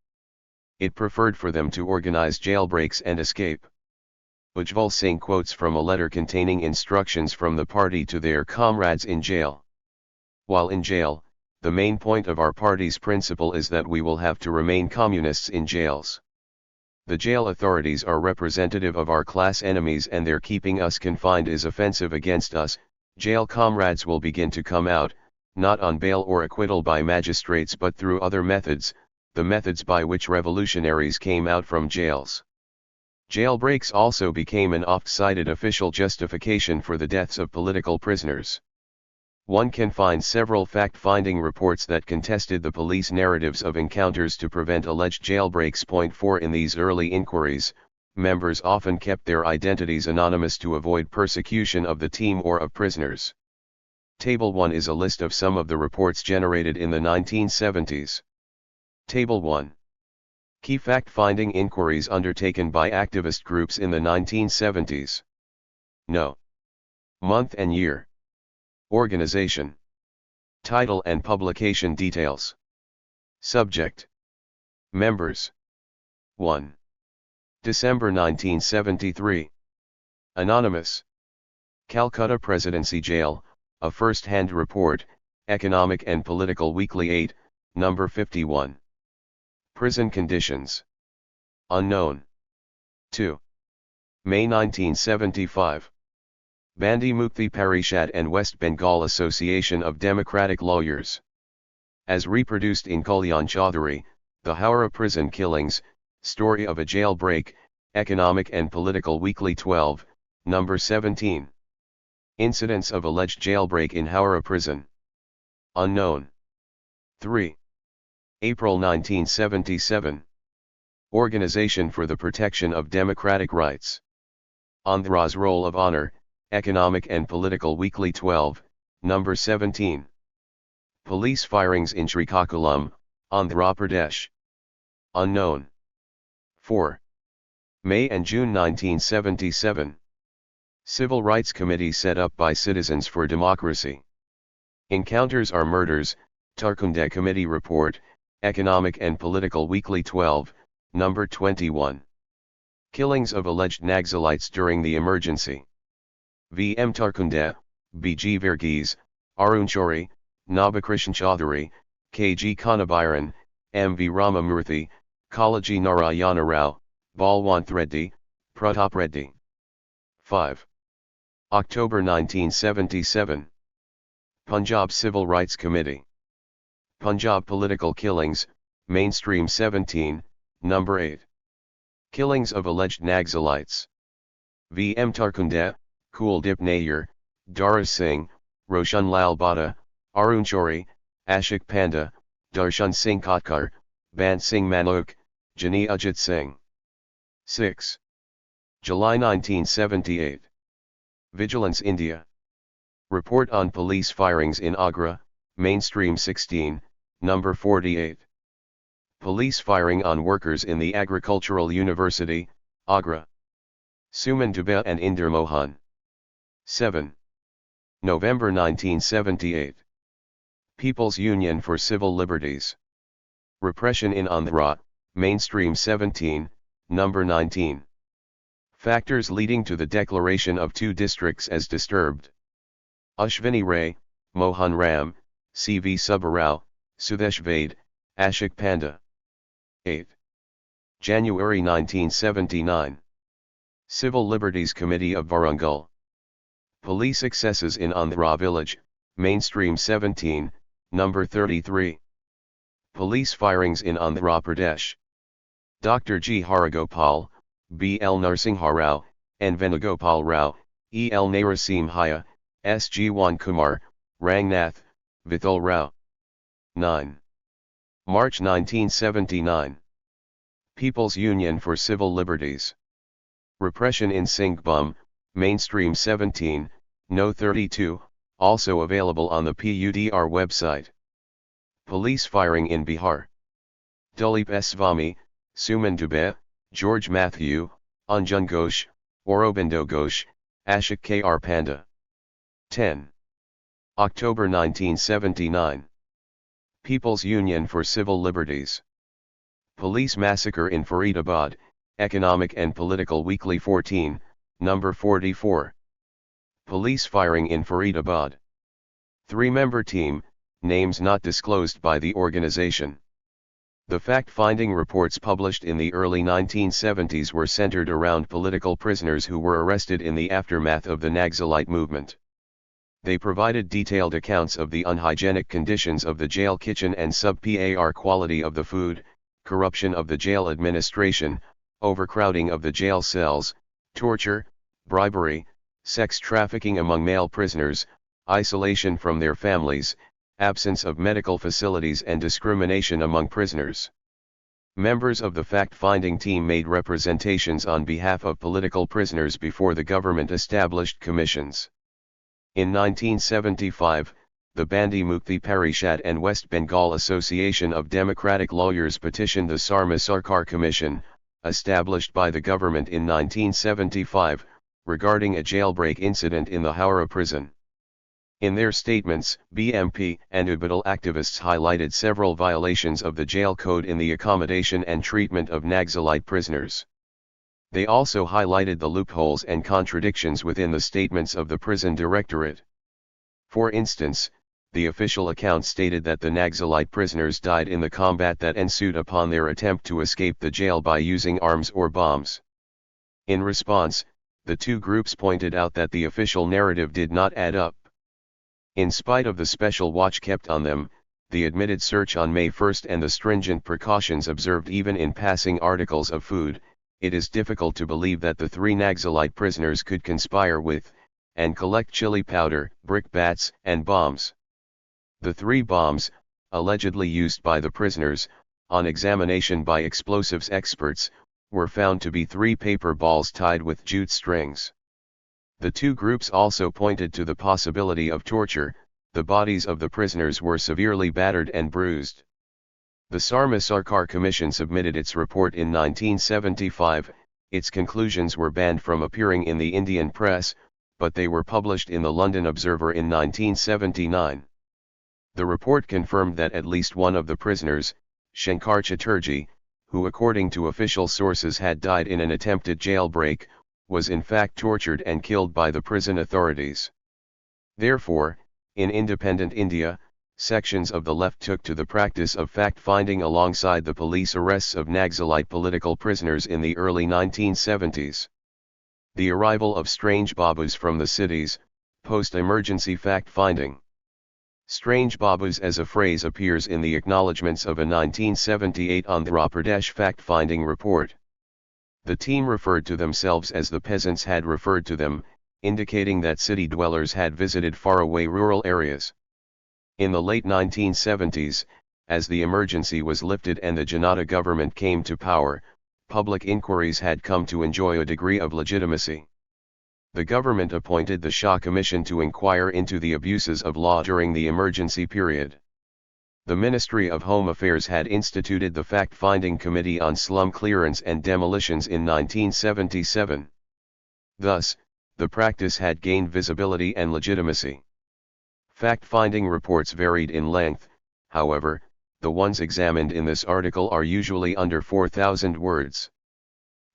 Speaker 1: It preferred for them to organize jailbreaks and escape. Ujjval Singh quotes from a letter containing instructions from the party to their comrades in jail. While in jail, the main point of our party's principle is that we will have to remain communists in jails. The jail authorities are representative of our class enemies and their keeping us confined is offensive against us. Jail comrades will begin to come out, not on bail or acquittal by magistrates but through other methods, the methods by which revolutionaries came out from jails. Jailbreaks also became an oft-cited official justification for the deaths of political prisoners. One can find several fact-finding reports that contested the police narratives of encounters to prevent alleged jailbreaks. Point 4 In these early inquiries, members often kept their identities anonymous to avoid persecution of the team or of prisoners. Table 1 is a list of some of the reports generated in the 1970s. Table 1. Key fact-finding inquiries undertaken by activist groups in the 1970s. No. Month and year. Organization. Title and publication details. Subject. Members. 1. December 1973. Anonymous. Calcutta Presidency Jail, a first-hand report, Economic and Political Weekly 8, number 51. Prison conditions. Unknown. 2. May 1975. Bandi Mukti Parishad and West Bengal Association of Democratic Lawyers. As reproduced in Kalyan Chaudhary, The Howrah Prison Killings, Story of a Jailbreak, Economic and Political Weekly 12, number 17. Incidents of alleged jailbreak in Howrah Prison. Unknown. 3. April 1977. Organization for the Protection of Democratic Rights. Andhra's Roll of Honor, Economic and Political Weekly 12, number 17. Police firings in Srikakulam, Andhra Pradesh. Unknown. 4. May and June 1977. Civil Rights Committee set up by Citizens for Democracy. Encounters are Murders, Tarkunde Committee Report, Economic and Political Weekly 12, number 21. Killings of alleged Naxalites during the emergency. V. M. Tarkunde, B. G. Verghese, Arun Chori, Nabakrishan Chaudhary, K. G. Kanabiran, M. V. Ramamurthy, Kalaji Narayana Rao, Balwant Reddy, Pratap Reddy. 5. October 1977. Punjab Civil Rights Committee. Punjab Political Killings, Mainstream 17, number 8. Killings of alleged Naxalites. V. M. Tarkunde, Kuldip Nair, Dara Singh, Roshan Lal Bhatta, Arun Chori, Ashok Panda, Darshan Singh Kotkar, Bant Singh Manok, Jani Ajit Singh. 6. July 1978. Vigilance India. Report on police firings in Agra, Mainstream 16, number 48. Police firing on workers in the Agricultural University, Agra. Suman Dubey and Inder Mohan. 7. November 1978. People's Union for Civil Liberties. Repression in Andhra, Mainstream 17, number 19. Factors leading to the declaration of 2 districts as disturbed. Ashwini Ray, Mohan Ram, C.V. Subbarao, Sudesh Vade, Ashok Panda. 8. January 1979. Civil Liberties Committee of Warangal. Police excesses in Andhra village, Mainstream 17, number 33. Police firings in Andhra Pradesh. Dr. G. Haragopal, B. L. Narsingha Rao, N. Venugopal Rao, E. L. Narasimhaya, S. Jiwan Kumar, Rangnath, Vithal Rao. 9. March 1979. People's Union for Civil Liberties. Repression in Singhbhum, Mainstream 17, No 32, also available on the PUDR website. Police firing in Bihar. Duleep S. Swamy, Suman Dubey, George Matthew, Anjan Ghosh, Aurobindo Ghosh, Ashok K.R. Panda. 10. October 1979. People's Union for Civil Liberties. Police massacre in Faridabad, Economic and Political Weekly 14, number 44. Police firing in Faridabad. 3-member team, names not disclosed by the organization. The fact-finding reports published in the early 1970s were centered around political prisoners who were arrested in the aftermath of the Naxalite movement. They provided detailed accounts of the unhygienic conditions of the jail kitchen and subpar quality of the food, corruption of the jail administration, overcrowding of the jail cells, torture, bribery, sex trafficking among male prisoners, isolation from their families, absence of medical facilities and discrimination among prisoners. Members of the fact-finding team made representations on behalf of political prisoners before the government established commissions. In 1975, the Bandi Mukti Parishad and West Bengal Association of Democratic Lawyers petitioned the Sarma Sarkar Commission, established by the government in 1975, regarding a jailbreak incident in the Howrah prison. In their statements, BMP and Ubadal activists highlighted several violations of the jail code in the accommodation and treatment of Naxalite prisoners. They also highlighted the loopholes and contradictions within the statements of the prison directorate. For instance, the official account stated that the Naxalite prisoners died in the combat that ensued upon their attempt to escape the jail by using arms or bombs. In response, the two groups pointed out that the official narrative did not add up. In spite of the special watch kept on them, the admitted search on May 1 and the stringent precautions observed even in passing articles of food, it is difficult to believe that the 3 Naxalite prisoners could conspire with, and collect chili powder, brickbats, and bombs. The 3 bombs, allegedly used by the prisoners, on examination by explosives experts, were found to be 3 paper balls tied with jute strings. The two groups also pointed to the possibility of torture. The bodies of the prisoners were severely battered and bruised. The Sarma Sarkar Commission submitted its report in 1975, its conclusions were banned from appearing in the Indian press, but they were published in the London Observer in 1979. The report confirmed that at least one of the prisoners, Shankar Chatterjee, who according to official sources had died in an attempted jailbreak, was in fact tortured and killed by the prison authorities. Therefore, in independent India, sections of the left took to the practice of fact-finding alongside the police arrests of Naxalite political prisoners in the early 1970s. The arrival of strange babus from the cities, post-emergency fact-finding. Strange babus as a phrase appears in the acknowledgements of a 1978 Andhra Pradesh fact-finding report. The team referred to themselves as the peasants had referred to them, indicating that city dwellers had visited faraway rural areas. In the late 1970s, as the emergency was lifted and the Janata government came to power, public inquiries had come to enjoy a degree of legitimacy. The government appointed the Shah Commission to inquire into the abuses of law during the emergency period. The Ministry of Home Affairs had instituted the Fact-Finding Committee on Slum Clearance and Demolitions in 1977. Thus, the practice had gained visibility and legitimacy. Fact-finding reports varied in length, however, the ones examined in this article are usually under 4,000 words.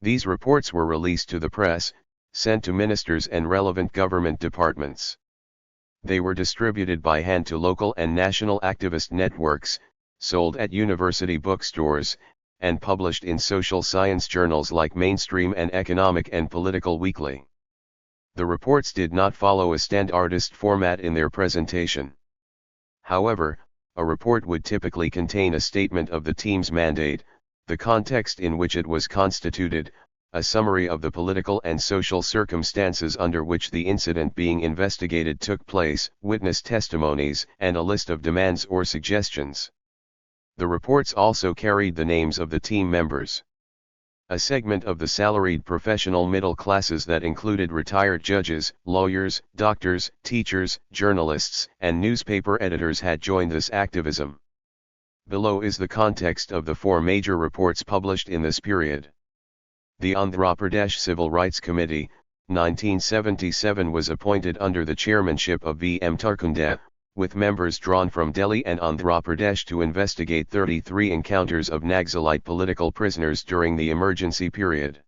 Speaker 1: These reports were released to the press, sent to ministers and relevant government departments. They were distributed by hand to local and national activist networks, sold at university bookstores, and published in social science journals like Mainstream and Economic and Political Weekly. The reports did not follow a standardist format in their presentation. However, a report would typically contain a statement of the team's mandate, the context in which it was constituted, a summary of the political and social circumstances under which the incident being investigated took place, witness testimonies, and a list of demands or suggestions. The reports also carried the names of the team members. A segment of the salaried professional middle classes that included retired judges, lawyers, doctors, teachers, journalists, and newspaper editors had joined this activism. Below is the context of the 4 major reports published in this period. The Andhra Pradesh Civil Rights Committee, 1977 was appointed under the chairmanship of V.M. Tarkunde, with members drawn from Delhi and Andhra Pradesh to investigate 33 encounters of Naxalite political prisoners during the emergency period.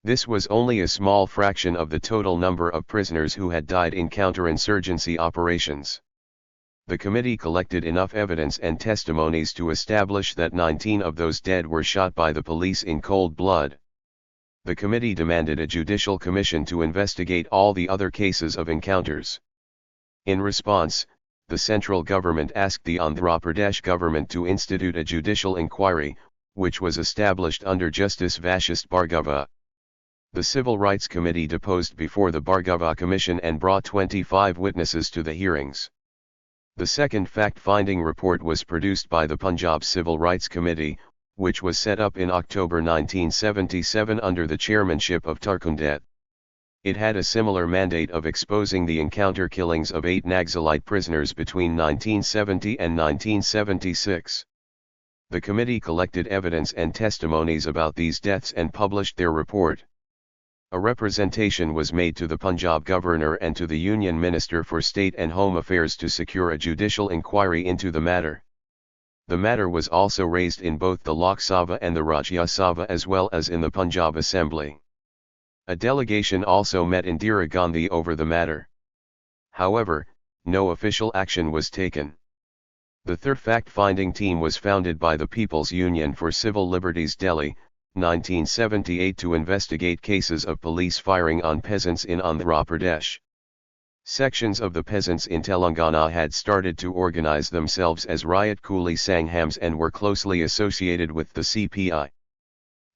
Speaker 1: This was only a small fraction of the total number of prisoners who had died in counterinsurgency operations. The committee collected enough evidence and testimonies to establish that 19 of those dead were shot by the police in cold blood. The committee demanded a judicial commission to investigate all the other cases of encounters. In response, the central government asked the Andhra Pradesh government to institute a judicial inquiry, which was established under Justice Vashist Bhargava. The Civil Rights Committee deposed before the Bhargava Commission and brought 25 witnesses to the hearings. The second fact-finding report was produced by the Punjab Civil Rights Committee, which was set up in October 1977 under the chairmanship of Tarkunde. It had a similar mandate of exposing the encounter killings of 8 Naxalite prisoners between 1970 and 1976. The committee collected evidence and testimonies about these deaths and published their report. A representation was made to the Punjab governor and to the Union Minister for State and Home Affairs to secure a judicial inquiry into the matter. The matter was also raised in both the Lok Sabha and the Rajya Sabha as well as in the Punjab Assembly. A delegation also met Indira Gandhi over the matter. However, no official action was taken. The third fact-finding team was founded by the People's Union for Civil Liberties Delhi, 1978 to investigate cases of police firing on peasants in Andhra Pradesh. Sections of the peasants in Telangana had started to organize themselves as Riot Kuli Sanghams and were closely associated with the CPI.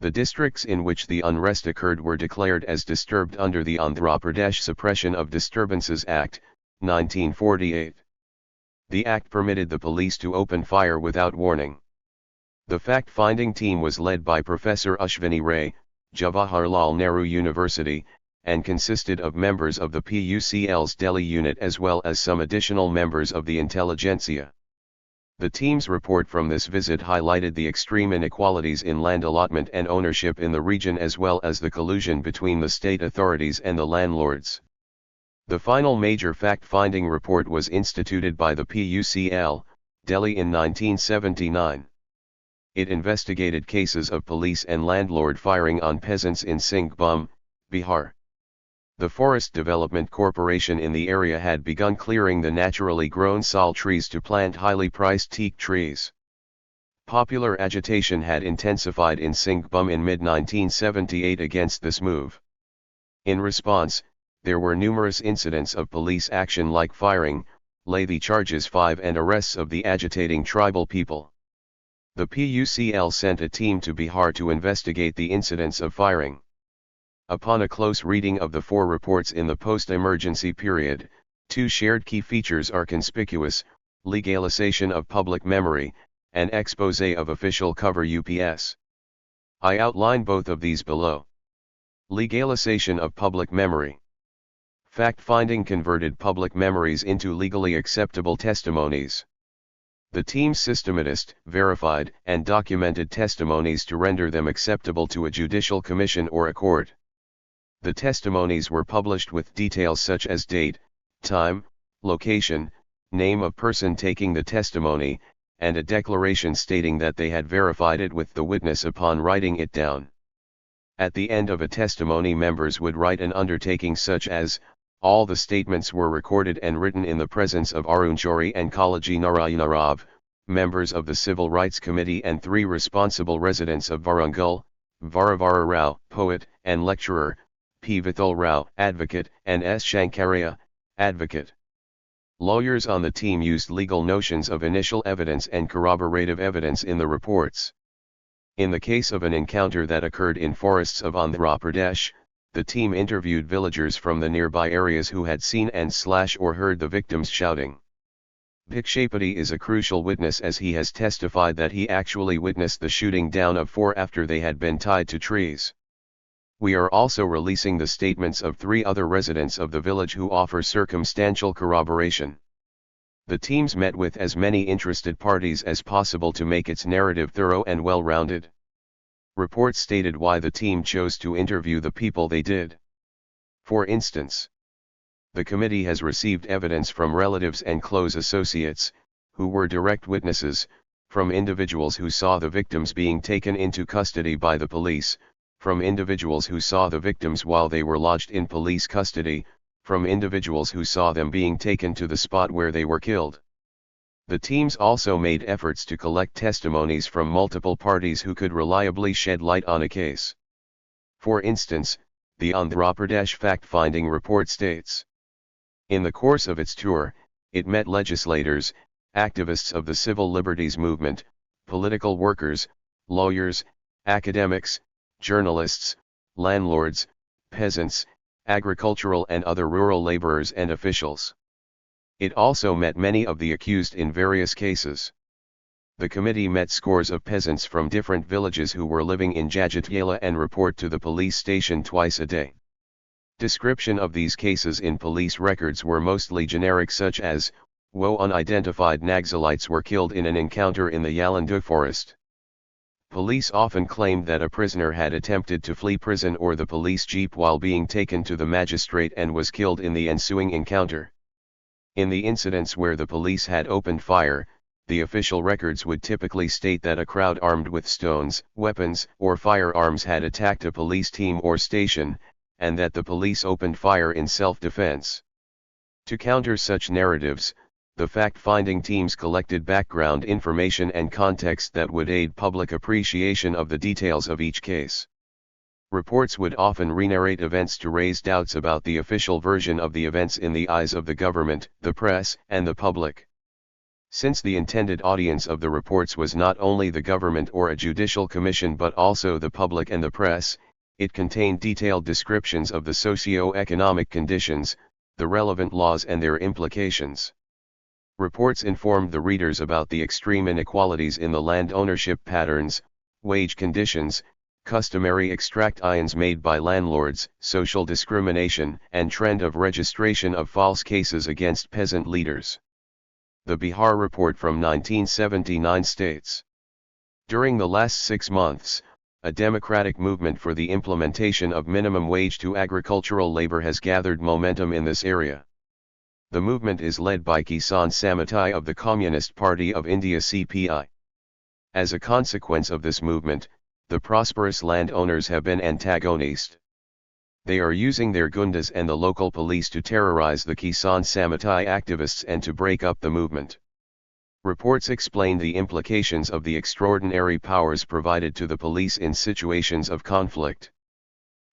Speaker 1: The districts in which the unrest occurred were declared as disturbed under the Andhra Pradesh Suppression of Disturbances Act, 1948. The act permitted the police to open fire without warning. The fact-finding team was led by Professor Ashwini Ray, Jawaharlal Nehru University, and consisted of members of the PUCL's Delhi unit as well as some additional members of the intelligentsia. The team's report from this visit highlighted the extreme inequalities in land allotment and ownership in the region as well as the collusion between the state authorities and the landlords. The final major fact-finding report was instituted by the PUCL, Delhi in 1979. It investigated cases of police and landlord firing on peasants in Singhbhum, Bihar. The Forest Development Corporation in the area had begun clearing the naturally grown sal trees to plant highly priced teak trees. Popular agitation had intensified in Singhbhum in mid-1978 against this move. In response, there were numerous incidents of police action like firing, lathi charges 5 and arrests of the agitating tribal people. The PUCL sent a team to Bihar to investigate the incidents of firing. Upon a close reading of the 4 reports in the post-emergency period, 2 shared key features are conspicuous: legalization of public memory, and exposé of official cover UPS. I outline both of these below. Legalization of public memory. Fact-finding converted public memories into legally acceptable testimonies. The team systematized, verified, and documented testimonies to render them acceptable to a judicial commission or a court. The testimonies were published with details such as date, time, location, name of person taking the testimony, and a declaration stating that they had verified it with the witness upon writing it down. At the end of a testimony, members would write an undertaking such as, all the statements were recorded and written in the presence of Arun Shourie and Kalaji Narayana Rao, members of the Civil Rights Committee, and 3 responsible residents of Warangal, Varavara Rao, poet and lecturer, P. Vithal Rao, advocate, and S. Shankaraya, advocate. Lawyers on the team used legal notions of initial evidence and corroborative evidence in the reports. In the case of an encounter that occurred in forests of Andhra Pradesh, the team interviewed villagers from the nearby areas who had seen and/or heard the victims shouting. Bhikshapati is a crucial witness as he has testified that he actually witnessed the shooting down of 4 after they had been tied to trees. We are also releasing the statements of 3 other residents of the village who offer circumstantial corroboration. The teams met with as many interested parties as possible to make its narrative thorough and well-rounded. Reports stated why the team chose to interview the people they did. For instance, the committee has received evidence from relatives and close associates, who were direct witnesses, from individuals who saw the victims being taken into custody by the police, from individuals who saw the victims while they were lodged in police custody, from individuals who saw them being taken to the spot where they were killed. The teams also made efforts to collect testimonies from multiple parties who could reliably shed light on a case. For instance, the Andhra Pradesh fact-finding report states, in the course of its tour, it met legislators, activists of the civil liberties movement, political workers, lawyers, academics, journalists, landlords, peasants, agricultural and other rural laborers and officials. It also met many of the accused in various cases. The committee met scores of peasants from different villages who were living in Jagityala and report to the police station twice a day. Description of these cases in police records were mostly generic, such as, unidentified Naxalites were killed in an encounter in the Yalandu forest. Police often claimed that a prisoner had attempted to flee prison or the police jeep while being taken to the magistrate and was killed in the ensuing encounter. In the incidents where the police had opened fire, the official records would typically state that a crowd armed with stones, weapons, or firearms had attacked a police team or station, and that the police opened fire in self-defense. To counter such narratives, the fact-finding teams collected background information and context that would aid public appreciation of the details of each case. Reports would often re-narrate events to raise doubts about the official version of the events in the eyes of the government, the press, and the public. Since the intended audience of the reports was not only the government or a judicial commission but also the public and the press, it contained detailed descriptions of the socio-economic conditions, the relevant laws and their implications. Reports informed the readers about the extreme inequalities in the land ownership patterns, wage conditions, customary extractions made by landlords, social discrimination, and trend of registration of false cases against peasant leaders. The Bihar report from 1979 states, during the last 6 months, a democratic movement for the implementation of minimum wage to agricultural labor has gathered momentum in this area. The movement is led by Kisan Samiti of the Communist Party of India (CPI). As a consequence of this movement, the prosperous landowners have been antagonized. They are using their gundas and the local police to terrorize the Kisan Samiti activists and to break up the movement. Reports explain the implications of the extraordinary powers provided to the police in situations of conflict.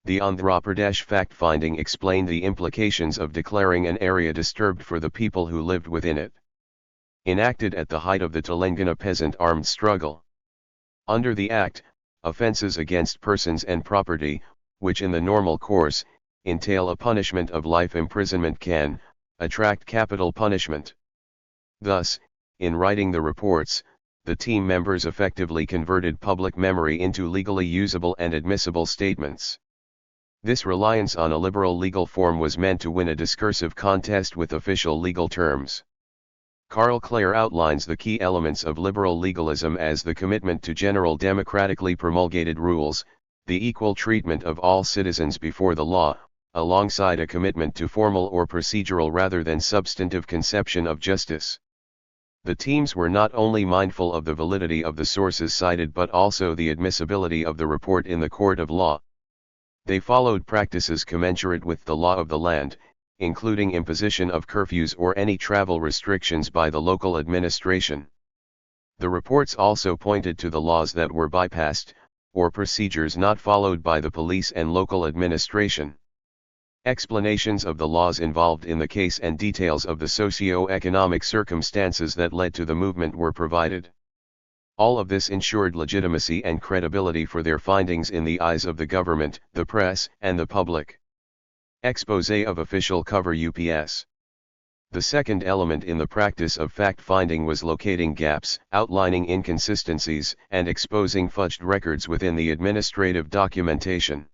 Speaker 1: The Andhra Pradesh fact-finding explained the implications of declaring an area disturbed for the people who lived within it. Enacted at the height of the Telangana peasant armed struggle. Under the Act, offences against persons and property, which in the normal course, entail a punishment of life imprisonment can, attract capital punishment. Thus, in writing the reports, the team members effectively converted public memory into legally usable and admissible statements. This reliance on a liberal legal form was meant to win a discursive contest with official legal terms. Karl Clare outlines the key elements of liberal legalism as the commitment to general democratically promulgated rules, the equal treatment of all citizens before the law, alongside a commitment to formal or procedural rather than substantive conception of justice. The teams were not only mindful of the validity of the sources cited but also the admissibility of the report in the court of law. They followed practices commensurate with the law of the land, including imposition of curfews or any travel restrictions by the local administration. The reports also pointed to the laws that were bypassed, or procedures not followed by the police and local administration. Explanations of the laws involved in the case and details of the socio-economic circumstances that led to the movement were provided. All of this ensured legitimacy and credibility for their findings in the eyes of the government, the press, and the public. Exposé of official cover UPS. The second element in the practice of fact-finding was locating gaps, outlining inconsistencies, and exposing fudged records within the administrative documentation.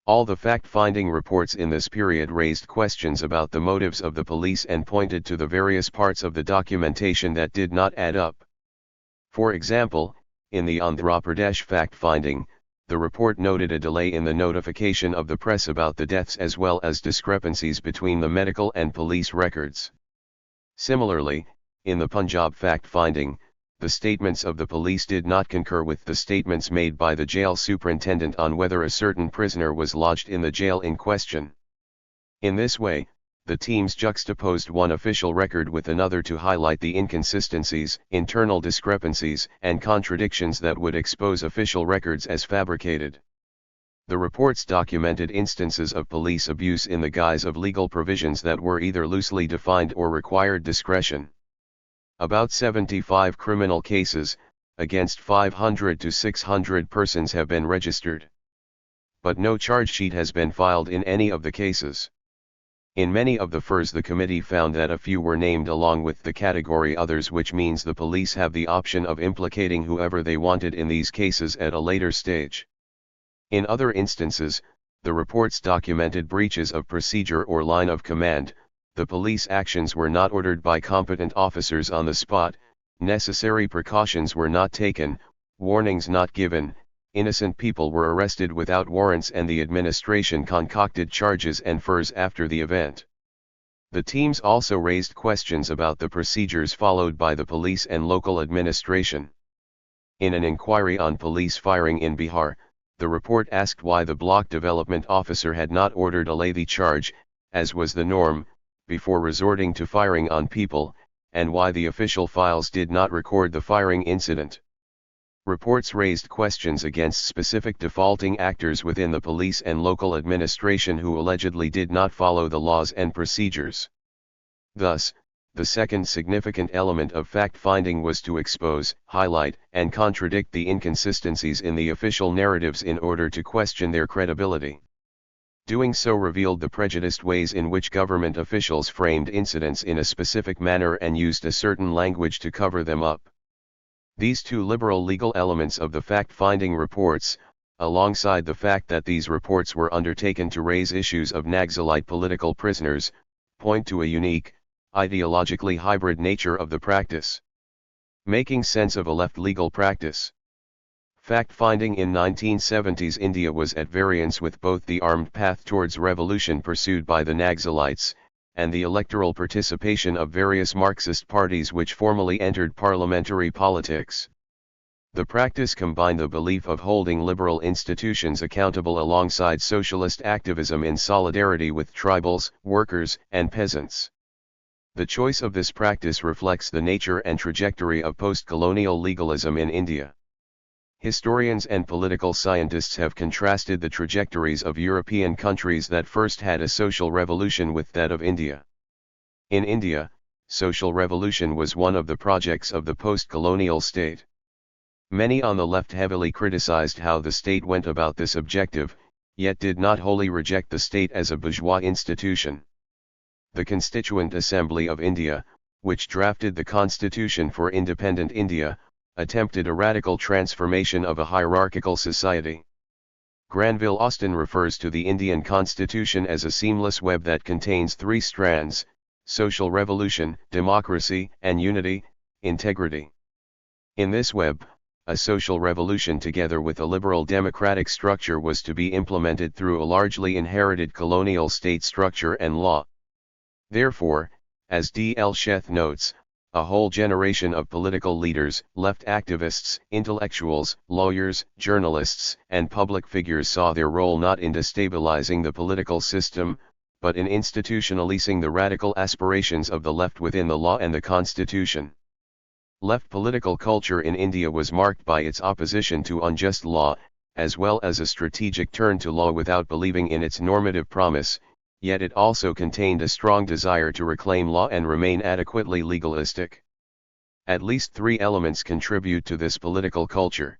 Speaker 1: All the fact-finding reports in this period raised questions about the motives of the police and pointed to the various parts of the documentation that did not add up. For example, in the Andhra Pradesh fact-finding, the report noted a delay in the notification of the press about the deaths as well as discrepancies between the medical and police records. Similarly, in the Punjab fact-finding, the statements of the police did not concur with the statements made by the jail superintendent on whether a certain prisoner was lodged in the jail in question. In this way, the teams juxtaposed one official record with another to highlight the inconsistencies, internal discrepancies, and contradictions that would expose official records as fabricated. The reports documented instances of police abuse in the guise of legal provisions that were either loosely defined or required discretion. About 75 criminal cases, against 500 to 600 persons have been registered. But no charge sheet has been filed in any of the cases. In many of the FIRs the committee found that a few were named along with the category others, which means the police have the option of implicating whoever they wanted in these cases at a later stage. In other instances, the reports documented breaches of procedure or line of command. The police actions were not ordered by competent officers on the spot, necessary precautions were not taken, warnings not given, innocent people were arrested without warrants, and the administration concocted charges and FIRs after the event. The teams also raised questions about the procedures followed by the police and local administration. In an inquiry on police firing in Bihar, the report asked why the block development officer had not ordered a lay charge, as was the norm, before resorting to firing on people, and why the official files did not record the firing incident. Reports raised questions against specific defaulting actors within the police and local administration who allegedly did not follow the laws and procedures. Thus, the second significant element of fact-finding was to expose, highlight, and contradict the inconsistencies in the official narratives in order to question their credibility. Doing so revealed the prejudiced ways in which government officials framed incidents in a specific manner and used a certain language to cover them up. These two liberal legal elements of the fact-finding reports, alongside the fact that these reports were undertaken to raise issues of Naxalite political prisoners, point to a unique, ideologically hybrid nature of the practice. Making sense of a left legal practice. Fact-finding in 1970s India was at variance with both the armed path towards revolution pursued by the Naxalites, and the electoral participation of various Marxist parties which formally entered parliamentary politics. The practice combined the belief of holding liberal institutions accountable alongside socialist activism in solidarity with tribals, workers, and peasants. The choice of this practice reflects the nature and trajectory of post-colonial legalism in India. Historians and political scientists have contrasted the trajectories of European countries that first had a social revolution with that of India. In India, social revolution was one of the projects of the post-colonial state. Many on the left heavily criticized how the state went about this objective, yet did not wholly reject the state as a bourgeois institution. The Constituent Assembly of India, which drafted the Constitution for independent India, attempted a radical transformation of a hierarchical society. Granville Austin refers to the Indian constitution as a seamless web that contains three strands: social revolution, democracy, and unity, integrity. In this web, a social revolution together with a liberal democratic structure was to be implemented through a largely inherited colonial state structure and law. Therefore, as D. L. Sheth notes, a whole generation of political leaders, left activists, intellectuals, lawyers, journalists, and public figures saw their role not in destabilizing the political system, but in institutionalizing the radical aspirations of the left within the law and the constitution. Left political culture in India was marked by its opposition to unjust law, as well as a strategic turn to law without believing in its normative promise, yet it also contained a strong desire to reclaim law and remain adequately legalistic. At least three elements contribute to this political culture.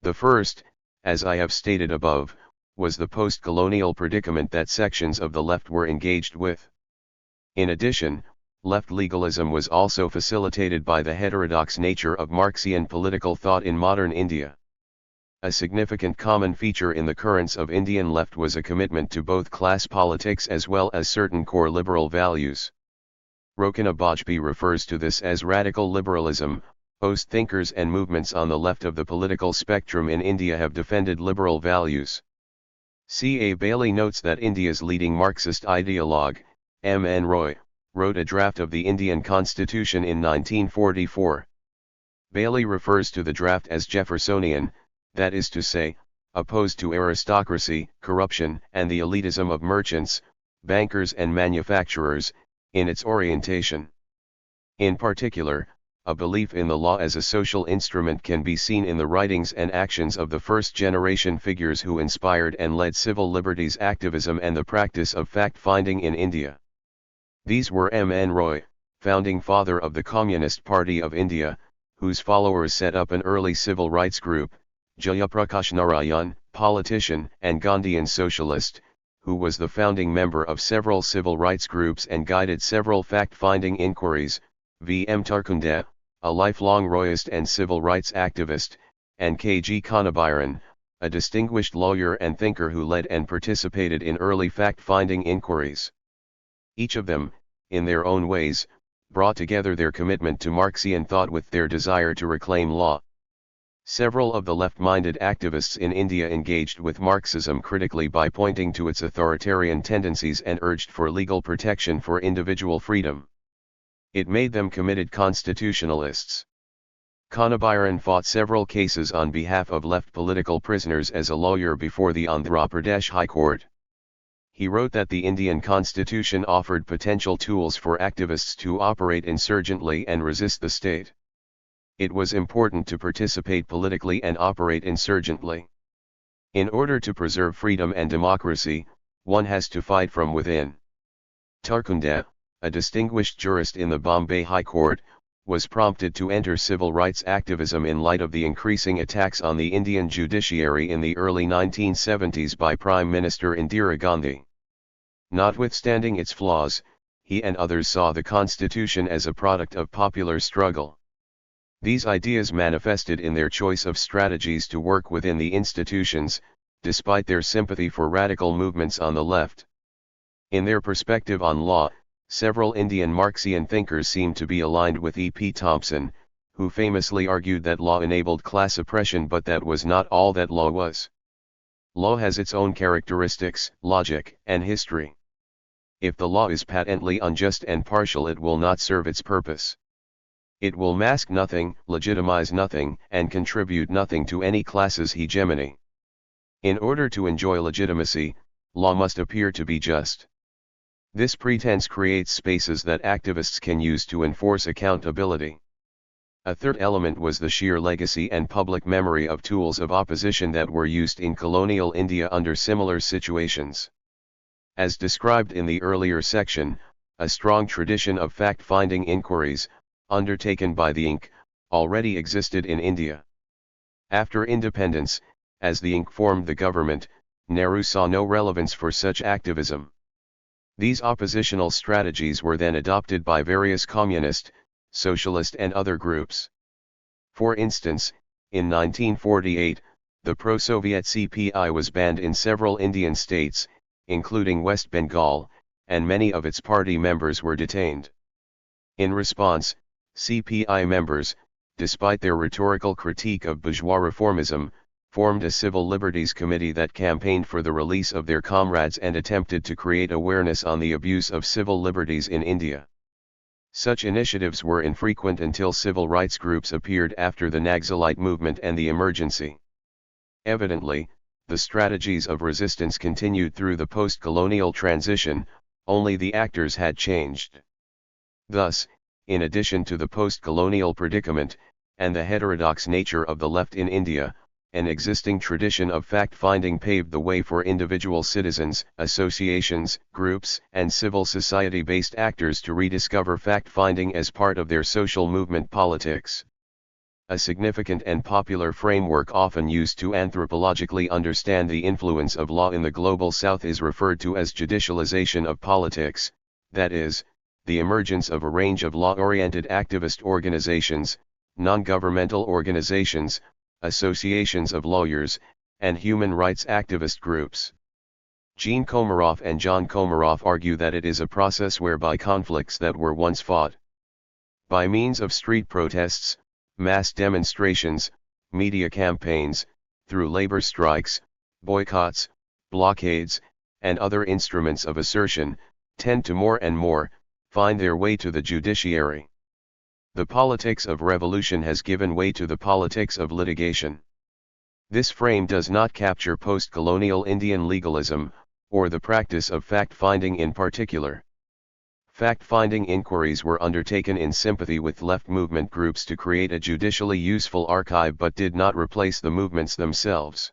Speaker 1: The first, as I have stated above, was the post-colonial predicament that sections of the left were engaged with. In addition, left legalism was also facilitated by the heterodox nature of Marxian political thought in modern India. A significant common feature in the currents of Indian left was a commitment to both class politics as well as certain core liberal values. Rokana Bajpai refers to this as radical liberalism. Most thinkers and movements on the left of the political spectrum in India have defended liberal values. C. A. Bailey notes that India's leading Marxist ideologue, M. N. Roy, wrote a draft of the Indian Constitution in 1944. Bailey refers to the draft as Jeffersonian, that is to say, opposed to aristocracy, corruption, and the elitism of merchants, bankers and manufacturers, in its orientation. In particular, a belief in the law as a social instrument can be seen in the writings and actions of the first-generation figures who inspired and led civil liberties activism and the practice of fact-finding in India. These were M. N. Roy, founding father of the Communist Party of India, whose followers set up an early civil rights group, Jayaprakash Narayan, politician and Gandhian socialist, who was the founding member of several civil rights groups and guided several fact-finding inquiries, V. M. Tarkunde, a lifelong Royist and civil rights activist, and K. G. Kanabiran, a distinguished lawyer and thinker who led and participated in early fact-finding inquiries. Each of them, in their own ways, brought together their commitment to Marxian thought with their desire to reclaim law. Several of the left-minded activists in India engaged with Marxism critically by pointing to its authoritarian tendencies and urged for legal protection for individual freedom. It made them committed constitutionalists. Kanabiran fought several cases on behalf of left political prisoners as a lawyer before the Andhra Pradesh High Court. He wrote that the Indian Constitution offered potential tools for activists to operate insurgently and resist the state. It was important to participate politically and operate insurgently. In order to preserve freedom and democracy, one has to fight from within. Tarkunde, a distinguished jurist in the Bombay High Court, was prompted to enter civil rights activism in light of the increasing attacks on the Indian judiciary in the early 1970s by Prime Minister Indira Gandhi. Notwithstanding its flaws, he and others saw the Constitution as a product of popular struggle. These ideas manifested in their choice of strategies to work within the institutions, despite their sympathy for radical movements on the left. In their perspective on law, several Indian Marxian thinkers seem to be aligned with E. P. Thompson, who famously argued that law enabled class oppression but that was not all that law was. Law has its own characteristics, logic, and history. If the law is patently unjust and partial, it will not serve its purpose. It will mask nothing, legitimize nothing, and contribute nothing to any class's hegemony. In order to enjoy legitimacy, law must appear to be just. This pretense creates spaces that activists can use to enforce accountability. A third element was the sheer legacy and public memory of tools of opposition that were used in colonial India under similar situations. As described in the earlier section, a strong tradition of fact-finding inquiries, undertaken by the Inc., already existed in India. After independence, as the Inc. formed the government, Nehru saw no relevance for such activism. These oppositional strategies were then adopted by various communist, socialist and other groups. For instance, in 1948, The pro-Soviet CPI was banned in several Indian states, including West Bengal, and many of its party members were detained. In response, CPI members, despite their rhetorical critique of bourgeois reformism, formed a civil liberties committee that campaigned for the release of their comrades and attempted to create awareness on the abuse of civil liberties in India. Such initiatives were infrequent until civil rights groups appeared after the Naxalite movement and the emergency. Evidently, the strategies of resistance continued through the post-colonial transition, only the actors had changed. Thus, in addition to the post-colonial predicament, and the heterodox nature of the left in India, an existing tradition of fact-finding paved the way for individual citizens, associations, groups, and civil society-based actors to rediscover fact-finding as part of their social movement politics. A significant and popular framework often used to anthropologically understand the influence of law in the Global South is referred to as judicialization of politics, that is, the emergence of a range of law-oriented activist organizations, non-governmental organizations, associations of lawyers, and human rights activist groups. Jean Komarov and John Komarov argue that it is a process whereby conflicts that were once fought by means of street protests, mass demonstrations, media campaigns, through labor strikes, boycotts, blockades, and other instruments of assertion, tend to more and more find their way to the judiciary. The politics of revolution has given way to the politics of litigation. This frame does not capture post-colonial Indian legalism, or the practice of fact-finding in particular. Fact-finding inquiries were undertaken in sympathy with left movement groups to create a judicially useful archive but did not replace the movements themselves.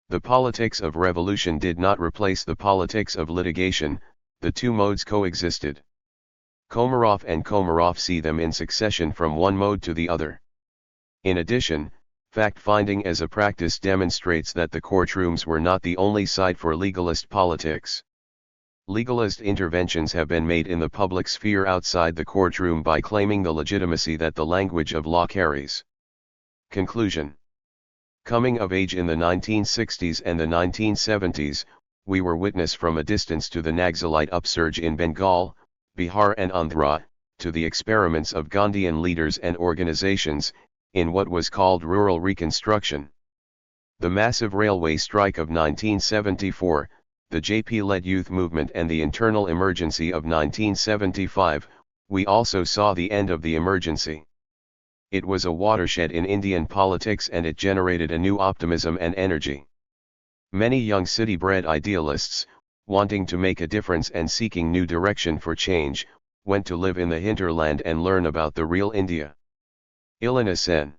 Speaker 1: The politics of revolution did not replace the politics of litigation, the two modes coexisted. Komarov and Komarov see them in succession from one mode to the other. In addition, fact-finding as a practice demonstrates that the courtrooms were not the only site for legalist politics. Legalist interventions have been made in the public sphere outside the courtroom by claiming the legitimacy that the language of law carries. Conclusion. Coming of age in the 1960s and the 1970s, we were witness from a distance to the Naxalite upsurge in Bengal, Bihar and Andhra, to the experiments of Gandhian leaders and organizations, in what was called rural reconstruction. The massive railway strike of 1974, the JP-led youth movement and the internal emergency of 1975, we also saw the end of the emergency. It was a watershed in Indian politics and it generated a new optimism and energy. Many young city-bred idealists, wanting to make a difference and seeking new direction for change, went to live in the hinterland and learn about the real India. Ilana Sen.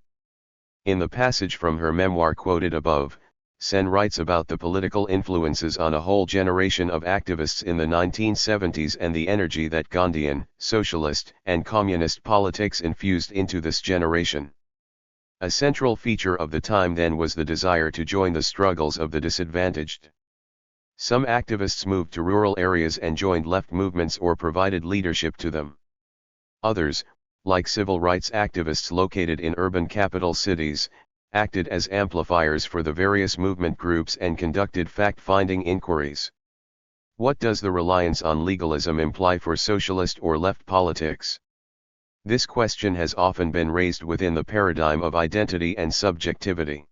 Speaker 1: In the passage from her memoir quoted above, Sen writes about the political influences on a whole generation of activists in the 1970s and the energy that Gandhian, socialist, and communist politics infused into this generation. A central feature of the time then was the desire to join the struggles of the disadvantaged. Some activists moved to rural areas and joined left movements or provided leadership to them. Others, like civil rights activists located in urban capital cities, acted as amplifiers for the various movement groups and conducted fact-finding inquiries. What does the reliance on legalism imply for socialist or left politics? This question has often been raised within the paradigm of identity and subjectivity.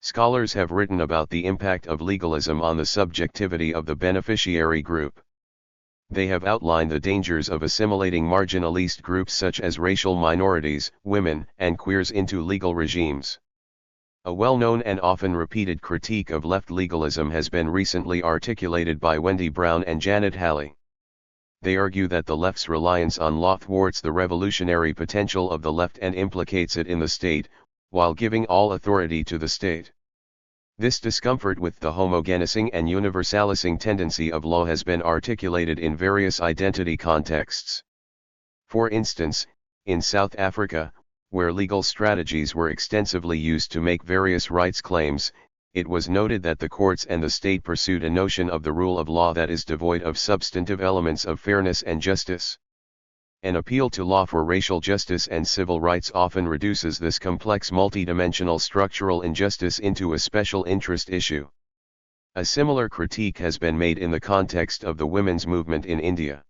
Speaker 1: Scholars have written about the impact of legalism on the subjectivity of the beneficiary group. They have outlined the dangers of assimilating marginalist groups such as racial minorities, women, and queers into legal regimes. A well-known and often repeated critique of left legalism has been recently articulated by Wendy Brown and Janet Halley. They argue that the left's reliance on law thwarts the revolutionary potential of the left and implicates it in the state, while giving all authority to the state. This discomfort with the homogenizing and universalizing tendency of law has been articulated in various identity contexts. For instance, in South Africa, where legal strategies were extensively used to make various rights claims, it was noted that the courts and the state pursued a notion of the rule of law that is devoid of substantive elements of fairness and justice. An appeal to law for racial justice and civil rights often reduces this complex multidimensional structural injustice into a special interest issue. A similar critique has been made in the context of the women's movement in India.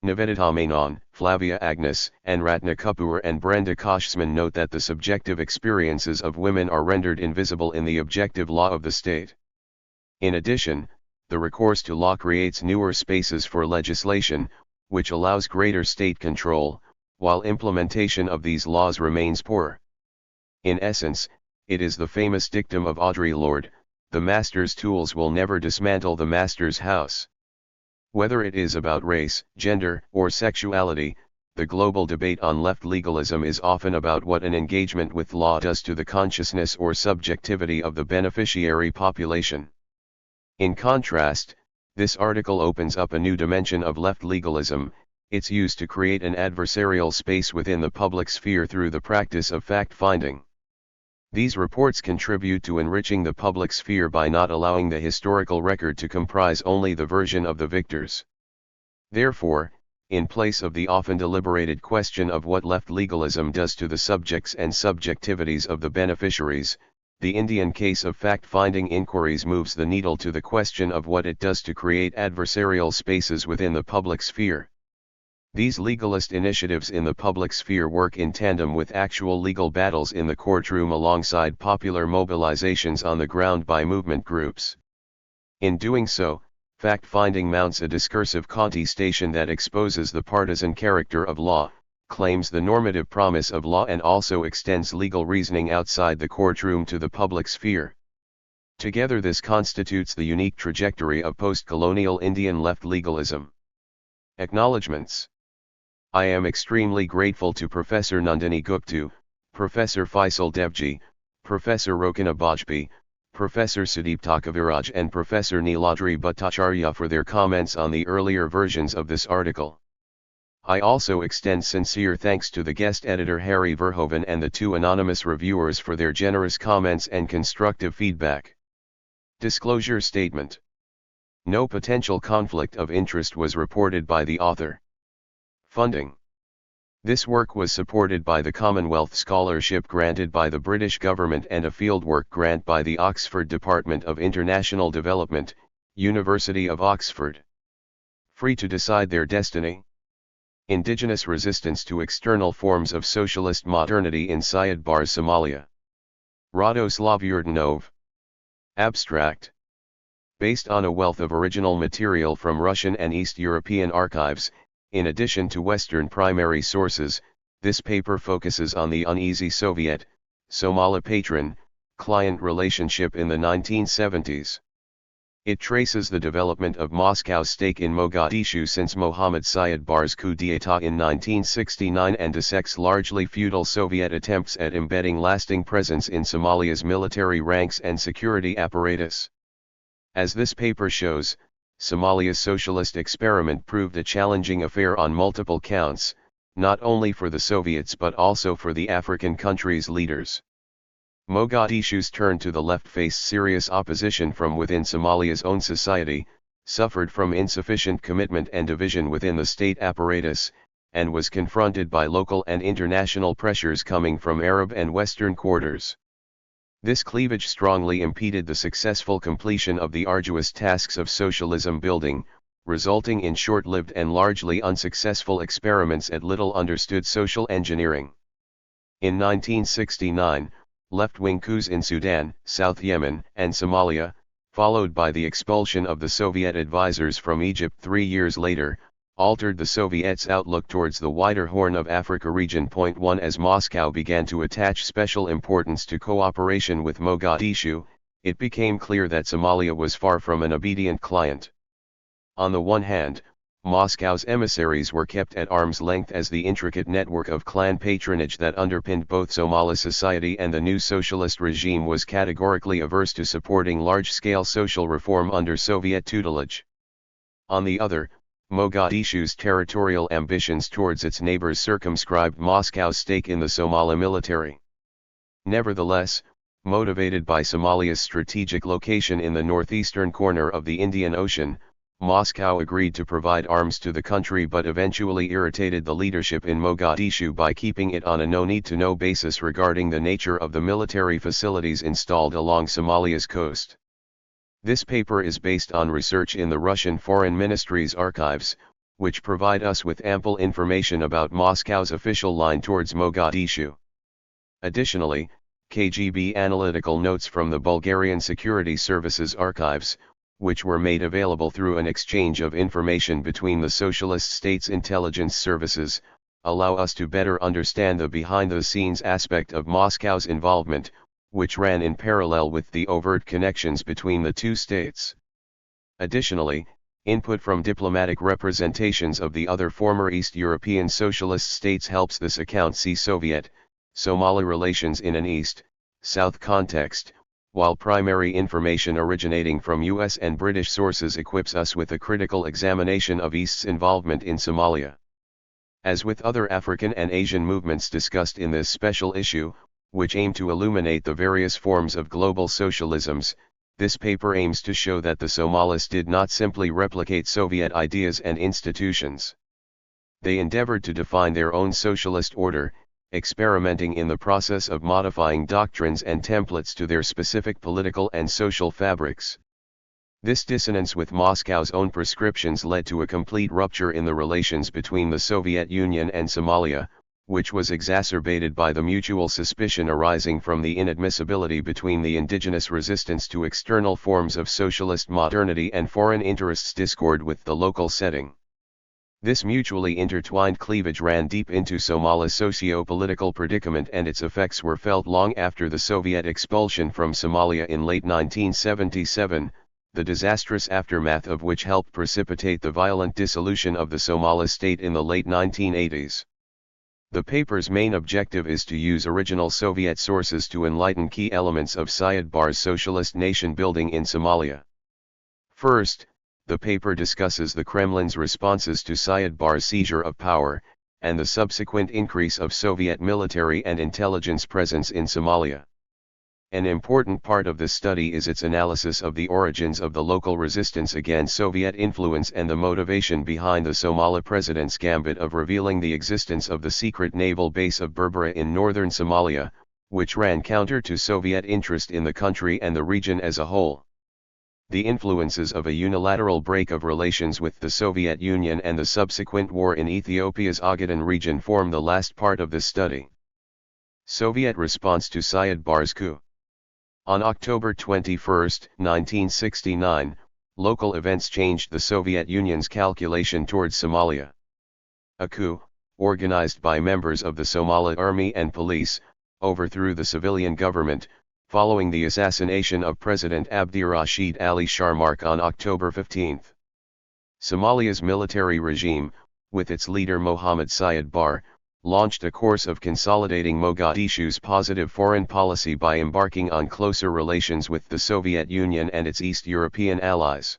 Speaker 1: Nivedita Menon, Flavia Agnes, and Ratna Kapoor and Brenda Koshman note that the subjective experiences of women are rendered invisible in the objective law of the state. In addition, the recourse to law creates newer spaces for legislation, which allows greater state control, while implementation of these laws remains poor. In essence, it is the famous dictum of Audre Lorde, "The master's tools will never dismantle the master's house." Whether it is about race, gender, or sexuality, the global debate on left legalism is often about what an engagement with law does to the consciousness or subjectivity of the beneficiary population. In contrast, this article opens up a new dimension of left legalism, its use to create an adversarial space within the public sphere through the practice of fact-finding. These reports contribute to enriching the public sphere by not allowing the historical record to comprise only the version of the victors. Therefore, in place of the often deliberated question of what left legalism does to the subjects and subjectivities of the beneficiaries, the Indian case of fact-finding inquiries moves the needle to the question of what it does to create adversarial spaces within the public sphere. These legalist initiatives in the public sphere work in tandem with actual legal battles in the courtroom alongside popular mobilizations on the ground by movement groups. In doing so, fact-finding mounts a discursive contestation that exposes the partisan character of law, claims the normative promise of law, and also extends legal reasoning outside the courtroom to the public sphere. Together this constitutes the unique trajectory of post-colonial Indian left legalism. Acknowledgements. I am extremely grateful to Professor Nandini Gupta, Professor Faisal Devji, Professor Rokana Bajpai, Professor Sudeepta Kaviraj and Professor Neeladri Bhattacharya for their comments on the earlier versions of this article. I also extend sincere thanks to the guest editor Harry Verhoeven and the two anonymous reviewers for their generous comments and constructive feedback. Disclosure statement. No potential conflict of interest was reported by the author. Funding. This work was supported by the Commonwealth Scholarship granted by the British government and a fieldwork grant by the Oxford Department of International Development, University of Oxford. Free to decide their destiny. Indigenous resistance to external forms of socialist modernity in Syed Bar's Somalia. Radoslav Yurdanov. Abstract. Based on a wealth of original material from Russian and East European archives, in addition to Western primary sources, this paper focuses on the uneasy Soviet-Somali patron-client relationship in the 1970s. It traces the development of Moscow's stake in Mogadishu since Mohammad Syed Bar's coup d'état in 1969 and dissects largely feudal Soviet attempts at embedding lasting presence in Somalia's military ranks and security apparatus. As this paper shows, Somalia's socialist experiment proved a challenging affair on multiple counts, not only for the Soviets but also for the African country's leaders. Mogadishu's turn to the left faced serious opposition from within Somalia's own society, suffered from insufficient commitment and division within the state apparatus, and was confronted by local and international pressures coming from Arab and Western quarters. This cleavage strongly impeded the successful completion of the arduous tasks of socialism building, resulting in short-lived and largely unsuccessful experiments at little understood social engineering. In 1969, left-wing coups in Sudan, South Yemen, and Somalia, followed by the expulsion of the Soviet advisors from Egypt 3 years later, altered the Soviets' outlook towards the wider Horn of Africa region. 1 As Moscow began to attach special importance to cooperation with Mogadishu, it became clear that Somalia was far from an obedient client. On the one hand, Moscow's emissaries were kept at arm's length as the intricate network of clan patronage that underpinned both Somali society and the new socialist regime was categorically averse to supporting large-scale social reform under Soviet tutelage. On the other, Mogadishu's territorial ambitions towards its neighbors circumscribed Moscow's stake in the Somali military. Nevertheless, motivated by Somalia's strategic location in the northeastern corner of the Indian Ocean, Moscow agreed to provide arms to the country but eventually irritated the leadership in Mogadishu by keeping it on a no-need-to-know basis regarding the nature of the military facilities installed along Somalia's coast. This paper is based on research in the Russian Foreign Ministry's archives, which provide us with ample information about Moscow's official line towards Mogadishu. Additionally, KGB analytical notes from the Bulgarian Security Services archives, which were made available through an exchange of information between the socialist states' intelligence services, allow us to better understand the behind-the-scenes aspect of Moscow's involvement, which ran in parallel with the overt connections between the two states. Additionally, input from diplomatic representations of the other former East European socialist states helps this account see Soviet-Somali relations in an East-South context, while primary information originating from US and British sources equips us with a critical examination of East's involvement in Somalia. As with other African and Asian movements discussed in this special issue, which aim to illuminate the various forms of global socialisms, this paper aims to show that the Somalis did not simply replicate Soviet ideas and institutions. They endeavored to define their own socialist order, experimenting in the process of modifying doctrines and templates to their specific political and social fabrics. This dissonance with Moscow's own prescriptions led to a complete rupture in the relations between the Soviet Union and Somalia, which was exacerbated by the mutual suspicion arising from the inadmissibility between the indigenous resistance to external forms of socialist modernity and foreign interests discord with the local setting. This mutually intertwined cleavage ran deep into Somalia's socio-political predicament, and its effects were felt long after the Soviet expulsion from Somalia in late 1977, the disastrous aftermath of which helped precipitate the violent dissolution of the Somali state in the late 1980s. The paper's main objective is to use original Soviet sources to enlighten key elements of Syed Barre's socialist nation building in Somalia. First, the paper discusses the Kremlin's responses to Syed Barre's seizure of power, and the subsequent increase of Soviet military and intelligence presence in Somalia. An important part of this study is its analysis of the origins of the local resistance against Soviet influence and the motivation behind the Somali president's gambit of revealing the existence of the secret naval base of Berbera in northern Somalia, which ran counter to Soviet interest in the country and the region as a whole. The influences of a unilateral break of relations with the Soviet Union and the subsequent war in Ethiopia's Ogaden region form the last part of this study. Soviet response to Syed Barre's coup. On October 21, 1969, local events changed the Soviet Union's calculation towards Somalia. A coup, organized by members of the Somali army and police, overthrew the civilian government, following the assassination of President Abdirashid Ali Sharmarke on October 15. Somalia's military regime, with its leader Mohammed Syed Barre, launched a course of consolidating Mogadishu's positive foreign policy by embarking on closer relations with the Soviet Union and its East European allies.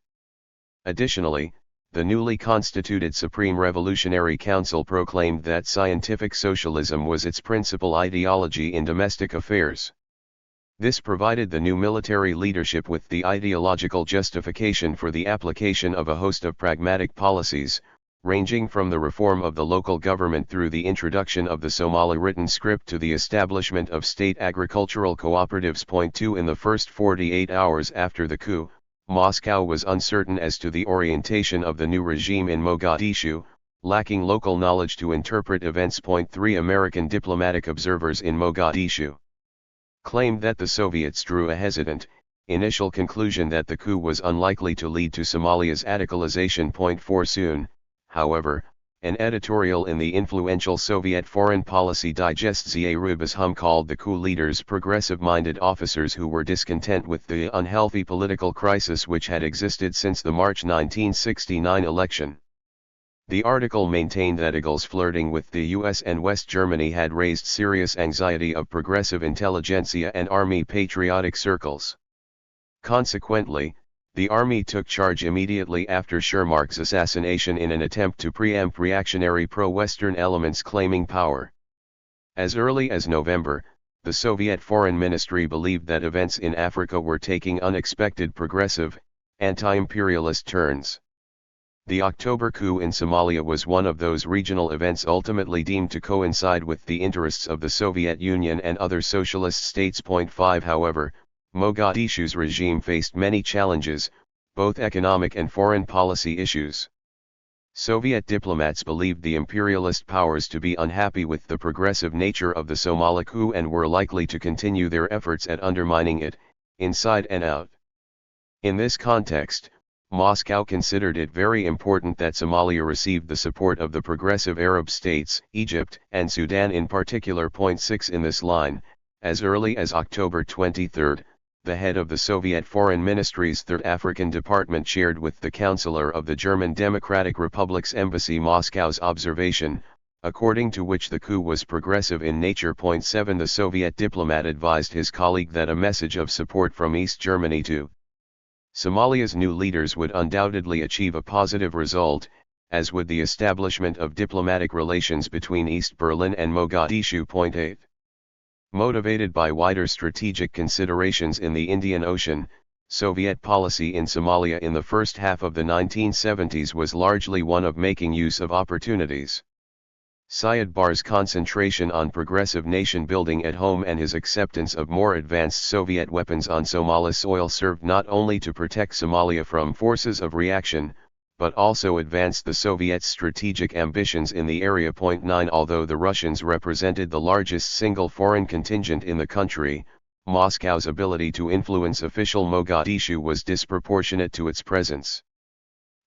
Speaker 1: Additionally, the newly constituted Supreme Revolutionary Council proclaimed that scientific socialism was its principal ideology in domestic affairs. This provided the new military leadership with the ideological justification for the application of a host of pragmatic policies, ranging from the reform of the local government through the introduction of the Somali written script to the establishment of state agricultural cooperatives. 2 In the first 48 hours after the coup, Moscow was uncertain as to the orientation of the new regime in Mogadishu, lacking local knowledge to interpret events. 3 American diplomatic observers in Mogadishu claimed that the Soviets drew a hesitant, initial conclusion that the coup was unlikely to lead to Somalia's radicalization. 4 Soon, however, an editorial in the influential Soviet Foreign Policy Digest Zia-Rubas-Hum called the coup leaders progressive-minded officers who were discontent with the unhealthy political crisis which had existed since the March 1969 election. The article maintained that Eagle's flirting with the US and West Germany had raised serious anxiety of progressive intelligentsia and army patriotic circles. Consequently, the army took charge immediately after Sharmarke's assassination in an attempt to preempt reactionary pro-Western elements claiming power. As early as November, the Soviet Foreign Ministry believed that events in Africa were taking unexpected progressive, anti-imperialist turns. The October coup in Somalia was one of those regional events ultimately deemed to coincide with the interests of the Soviet Union and other socialist states. 5 However, Mogadishu's regime faced many challenges, both economic and foreign policy issues. Soviet diplomats believed the imperialist powers to be unhappy with the progressive nature of the Somali coup and were likely to continue their efforts at undermining it, inside and out. In this context, Moscow considered it very important that Somalia received the support of the progressive Arab states, Egypt and Sudan in particular. 6 In this line, as early as October 23, the head of the Soviet Foreign Ministry's Third African Department shared with the Counselor of the German Democratic Republic's Embassy Moscow's observation, according to which the coup was progressive in nature. 7 The Soviet diplomat advised his colleague that a message of support from East Germany to Somalia's new leaders would undoubtedly achieve a positive result, as would the establishment of diplomatic relations between East Berlin and Mogadishu. 8 Motivated by wider strategic considerations in the Indian Ocean, Soviet policy in Somalia in the first half of the 1970s was largely one of making use of opportunities. Syed Barre's concentration on progressive nation-building at home and his acceptance of more advanced Soviet weapons on Somali soil served not only to protect Somalia from forces of reaction, but also advanced the Soviets' strategic ambitions in the area. 9 Although the Russians represented the largest single foreign contingent in the country, Moscow's ability to influence official Mogadishu was disproportionate to its presence.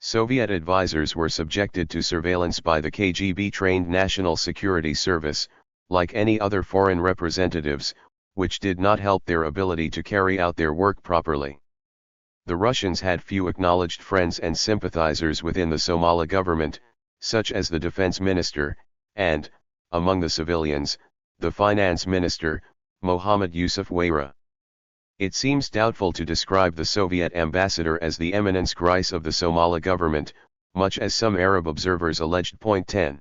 Speaker 1: Soviet advisors were subjected to surveillance by the KGB-trained National Security Service, like any other foreign representatives, which did not help their ability to carry out their work properly. The Russians had few acknowledged friends and sympathizers within the Somali government, such as the defense minister, and, among the civilians, the finance minister, Mohammad Yusuf Wayra. It seems doubtful to describe the Soviet ambassador as the eminence grise of the Somali government, much as some Arab observers alleged. 10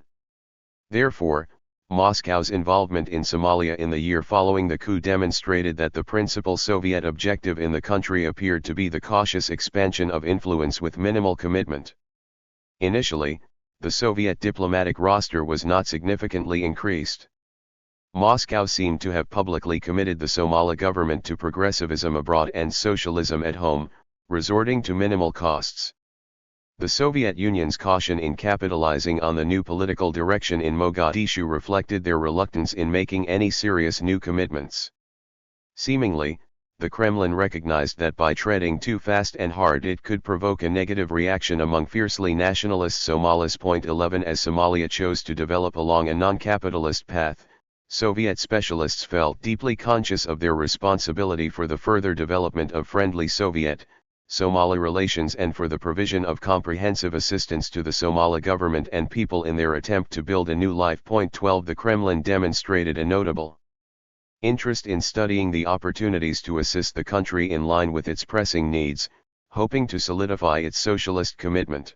Speaker 1: Therefore, Moscow's involvement in Somalia in the year following the coup demonstrated that the principal Soviet objective in the country appeared to be the cautious expansion of influence with minimal commitment. Initially, the Soviet diplomatic roster was not significantly increased. Moscow seemed to have publicly committed the Somali government to progressivism abroad and socialism at home, resorting to minimal costs. The Soviet Union's caution in capitalizing on the new political direction in Mogadishu reflected their reluctance in making any serious new commitments. Seemingly, the Kremlin recognized that by treading too fast and hard it could provoke a negative reaction among fiercely nationalist Somalis. 11 As Somalia chose to develop along a non-capitalist path, Soviet specialists felt deeply conscious of their responsibility for the further development of friendly Soviet-Somali relations and for the provision of comprehensive assistance to the Somali government and people in their attempt to build a new life. 12 The Kremlin demonstrated a notable interest in studying the opportunities to assist the country in line with its pressing needs, hoping to solidify its socialist commitment.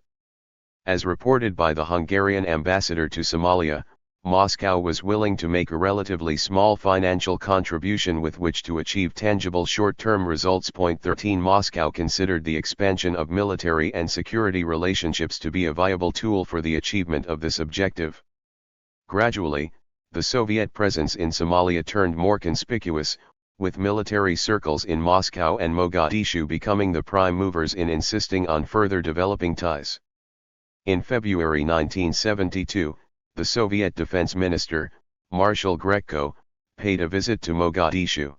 Speaker 1: As reported by the Hungarian ambassador to Somalia, Moscow was willing to make a relatively small financial contribution with which to achieve tangible short-term results. 13 Moscow considered the expansion of military and security relationships to be a viable tool for the achievement of this objective. Gradually, the Soviet presence in Somalia turned more conspicuous, with military circles in Moscow and Mogadishu becoming the prime movers in insisting on further developing ties. In February 1972, the Soviet defense minister, Marshal Gretko, paid a visit to Mogadishu.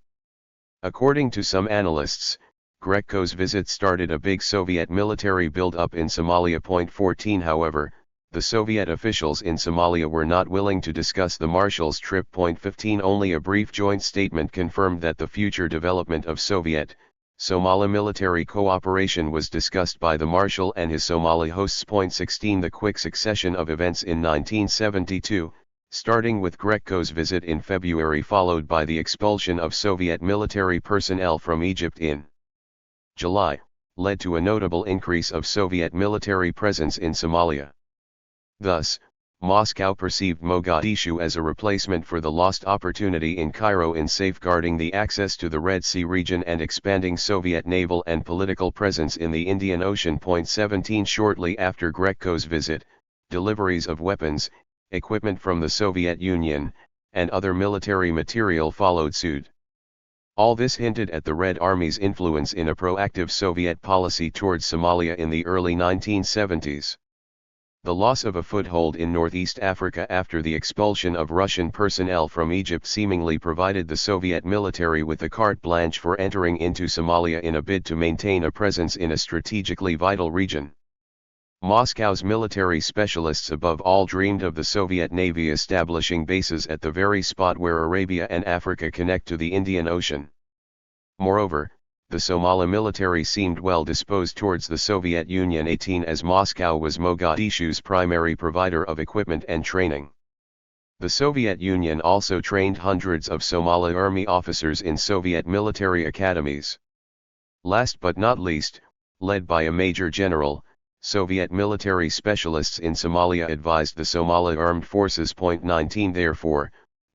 Speaker 1: According to some analysts, Gretko's visit started a big Soviet military build-up in Somalia. 14 However, the Soviet officials in Somalia were not willing to discuss the Marshal's trip. 15 Only a brief joint statement confirmed that the future development of Soviet-Somali military cooperation was discussed by the Marshal and his Somali hosts. 16 The quick succession of events in 1972, starting with Gretko's visit in February followed by the expulsion of Soviet military personnel from Egypt in July, led to a notable increase of Soviet military presence in Somalia. Thus, Moscow perceived Mogadishu as a replacement for the lost opportunity in Cairo in safeguarding the access to the Red Sea region and expanding Soviet naval and political presence in the Indian Ocean. 17 Shortly after Greco's visit, deliveries of weapons, equipment from the Soviet Union, and other military material followed suit. All this hinted at the Red Army's influence in a proactive Soviet policy towards Somalia in the early 1970s. The loss of a foothold in Northeast Africa after the expulsion of Russian personnel from Egypt seemingly provided the Soviet military with a carte blanche for entering into Somalia in a bid to maintain a presence in a strategically vital region. Moscow's military specialists above all dreamed of the Soviet Navy establishing bases at the very spot where Arabia and Africa connect to the Indian Ocean. Moreover, the Somali military seemed well disposed towards the Soviet Union 18 as Moscow was Mogadishu's primary provider of equipment and training. The Soviet Union also trained hundreds of Somali army officers in Soviet military academies. Last but not least, led by a major general, Soviet military specialists in Somalia advised the Somali armed forces. 19 Therefore,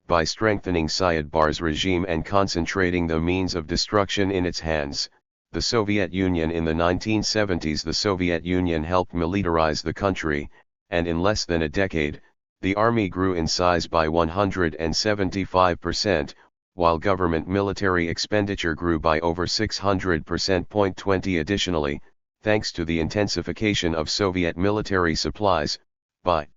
Speaker 1: by strengthening Syed Barre's regime and concentrating the means of destruction in its hands, the Soviet Union in the 1970s the Soviet Union helped militarize the country, and in less than a decade, the army grew in size by 175%, while government military expenditure grew by over 600%. 20 Additionally, thanks to the intensification of Soviet military supplies, by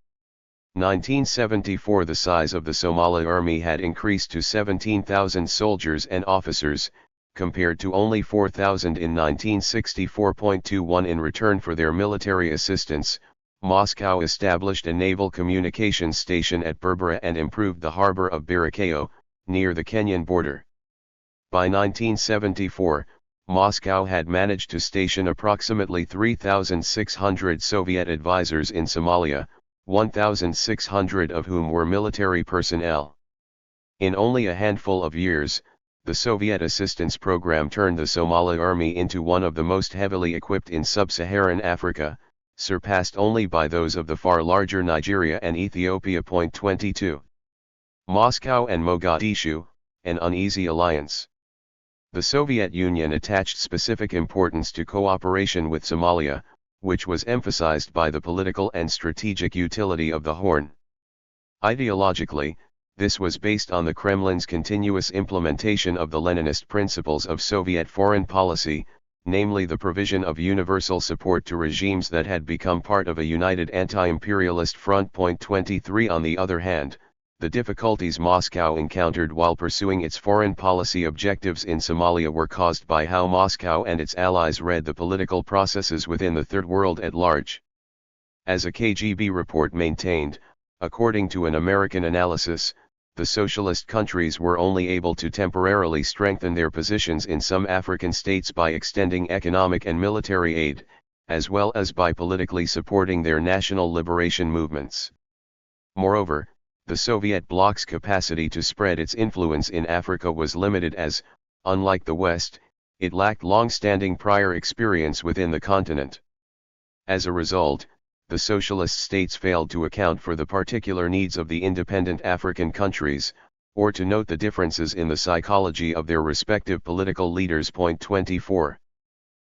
Speaker 1: 1974 the size of the Somali army had increased to 17,000 soldiers and officers, compared to only 4,000 in 1964. In return for their military assistance, Moscow established a naval communications station at Berbera and improved the harbor of Barakayo, near the Kenyan border. By 1974, Moscow had managed to station approximately 3,600 Soviet advisors in Somalia, 1,600 of whom were military personnel. In only a handful of years, the Soviet assistance program turned the Somali army into one of the most heavily equipped in sub-Saharan Africa, surpassed only by those of the far larger Nigeria and Ethiopia. 22. Moscow and Mogadishu, an uneasy alliance. The Soviet Union attached specific importance to cooperation with Somalia, which was emphasized by the political and strategic utility of the Horn. Ideologically, this was based on the Kremlin's continuous implementation of the Leninist principles of Soviet foreign policy, namely the provision of universal support to regimes that had become part of a united anti-imperialist front. 23 On the other hand, the difficulties Moscow encountered while pursuing its foreign policy objectives in Somalia were caused by how Moscow and its allies read the political processes within the Third World at large. As a KGB report maintained, according to an American analysis, the socialist countries were only able to temporarily strengthen their positions in some African states by extending economic and military aid, as well as by politically supporting their national liberation movements. Moreover, the Soviet bloc's capacity to spread its influence in Africa was limited as, unlike the West, it lacked long-standing prior experience within the continent. As a result, the socialist states failed to account for the particular needs of the independent African countries, or to note the differences in the psychology of their respective political leaders. 24.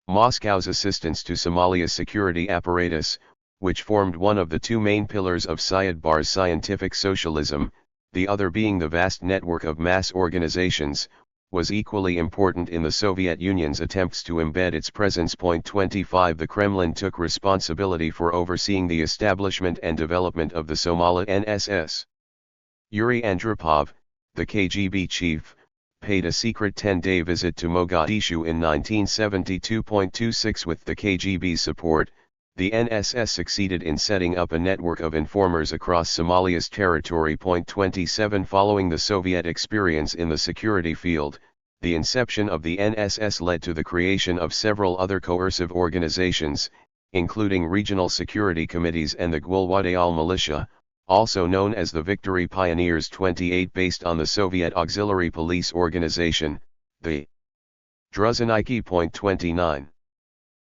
Speaker 1: Moscow's assistance to Somalia's security apparatus, which formed one of the two main pillars of Syed Barre's scientific socialism, the other being the vast network of mass organizations, was equally important in the Soviet Union's attempts to embed its presence. 25 The Kremlin took responsibility for overseeing the establishment and development of the Somali NSS. Yuri Andropov, the KGB chief, paid a secret 10-day visit to Mogadishu in 1972. 26 With the KGB's support, the NSS succeeded in setting up a network of informers across Somalia's territory. 27 Following the Soviet experience in the security field, the inception of the NSS led to the creation of several other coercive organizations, including regional security committees and the Gwilwadayal militia, also known as the Victory Pioneers. 28 Based on the Soviet auxiliary police organization, the Druzhniki. 29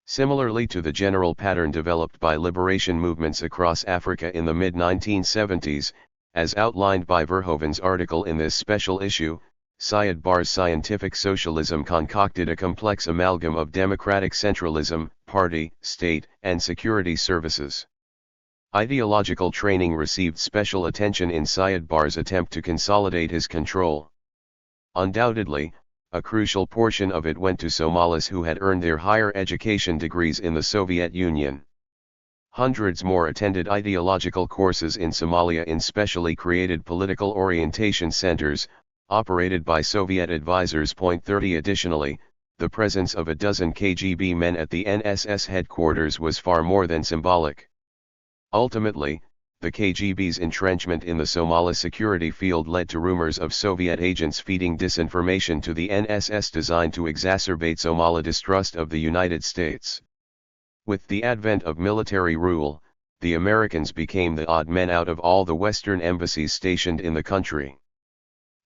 Speaker 1: Similarly to the general pattern developed by liberation movements across Africa in the mid-1970s, as outlined by Verhoeven's article in this special issue, Syed Barre's scientific socialism concocted a complex amalgam of democratic centralism, party, state, and security services. Ideological training received special attention in Syed Barre's attempt to consolidate his control. Undoubtedly, a crucial portion of it went to Somalis who had earned their higher education degrees in the Soviet Union. Hundreds more attended ideological courses in Somalia in specially created political orientation centers, operated by Soviet advisors. 30 Additionally, the presence of a dozen KGB men at the NSS headquarters was far more than symbolic. Ultimately, the KGB's entrenchment in the Somali security field led to rumors of Soviet agents feeding disinformation to the NSS designed to exacerbate Somali distrust of the United States. With the advent of military rule, the Americans became the odd men out of all the Western embassies stationed in the country.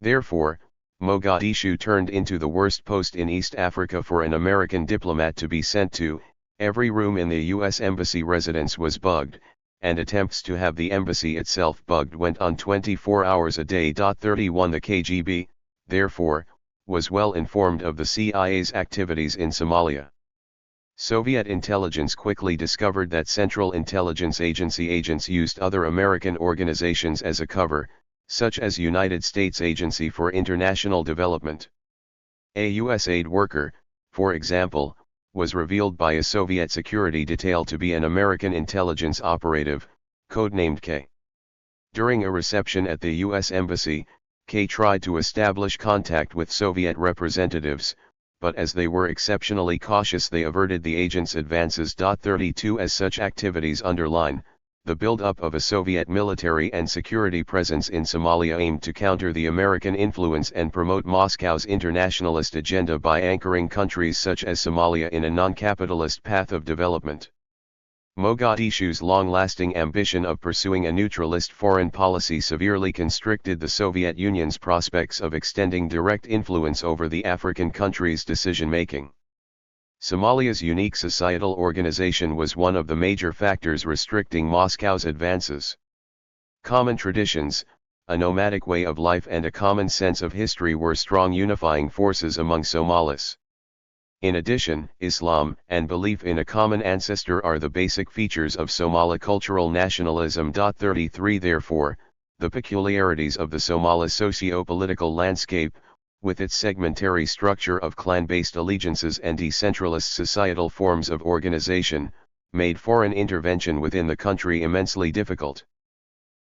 Speaker 1: Therefore, Mogadishu turned into the worst post in East Africa for an American diplomat to be sent to. Every room in the U.S. Embassy residence was bugged, and attempts to have the embassy itself bugged went on 24 hours a day. 31 The KGB, therefore, was well informed of the CIA's activities in Somalia. Soviet intelligence quickly discovered that Central Intelligence Agency agents used other American organizations as a cover, such as United States Agency for International Development. A U.S. aid worker, for example, was revealed by a Soviet security detail to be an American intelligence operative, codenamed K. During a reception at the U.S. Embassy, K tried to establish contact with Soviet representatives, but as they were exceptionally cautious they averted the agent's advances. 32 As such activities underline, the build-up of a Soviet military and security presence in Somalia aimed to counter the American influence and promote Moscow's internationalist agenda by anchoring countries such as Somalia in a non-capitalist path of development. Mogadishu's long-lasting ambition of pursuing a neutralist foreign policy severely constricted the Soviet Union's prospects of extending direct influence over the African country's decision-making. Somalia's unique societal organization was one of the major factors restricting Moscow's advances. Common traditions, a nomadic way of life and a common sense of history were strong unifying forces among Somalis. In addition, Islam and belief in a common ancestor are the basic features of Somali cultural nationalism. 33 Therefore, the peculiarities of the Somali socio-political landscape, with its segmentary structure of clan-based allegiances and decentralist societal forms of organization, made foreign intervention within the country immensely difficult.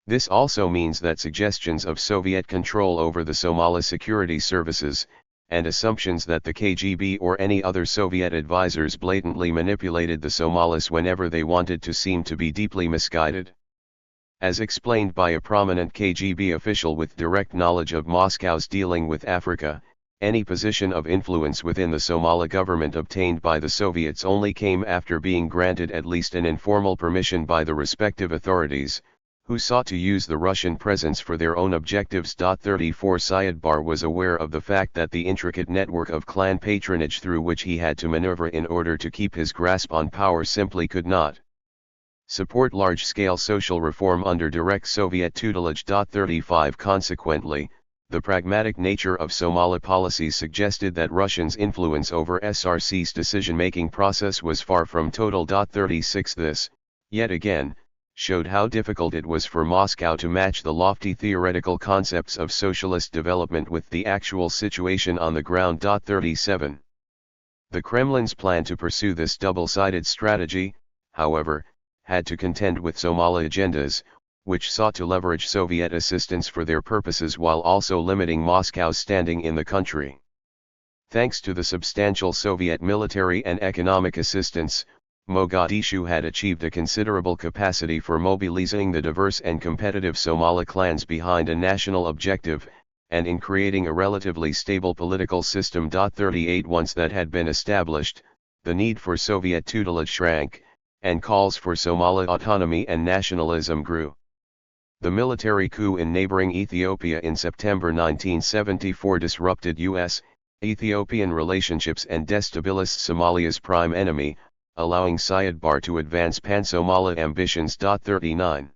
Speaker 1: This also means that suggestions of Soviet control over the Somali security services, and assumptions that the KGB or any other Soviet advisors blatantly manipulated the Somalis whenever they wanted to seem to be deeply misguided. As explained by a prominent KGB official with direct knowledge of Moscow's dealing with Africa, any position of influence within the Somali government obtained by the Soviets only came after being granted at least an informal permission by the respective authorities, who sought to use the Russian presence for their own objectives. 34 Syed Barre was aware of the fact that the intricate network of clan patronage through which he had to maneuver in order to keep his grasp on power simply could not support large-scale social reform under direct Soviet tutelage. 35 Consequently, the pragmatic nature of Somali policies suggested that Russians' influence over SRC's decision-making process was far from total. 36 This, yet again, showed how difficult it was for Moscow to match the lofty theoretical concepts of socialist development with the actual situation on the ground. 37 The Kremlin's plan to pursue this double-sided strategy, however, had to contend with Somali agendas, which sought to leverage Soviet assistance for their purposes while also limiting Moscow's standing in the country. Thanks to the substantial Soviet military and economic assistance, Mogadishu had achieved a considerable capacity for mobilizing the diverse and competitive Somali clans behind a national objective, and in creating a relatively stable political system. 38 Once that had been established, the need for Soviet tutelage shrank, and calls for Somali autonomy and nationalism grew. The military coup in neighboring Ethiopia in September 1974 disrupted U.S. Ethiopian relationships and destabilized Somalia's prime enemy, allowing Syed Barre to advance pan-Somali ambitions. 39.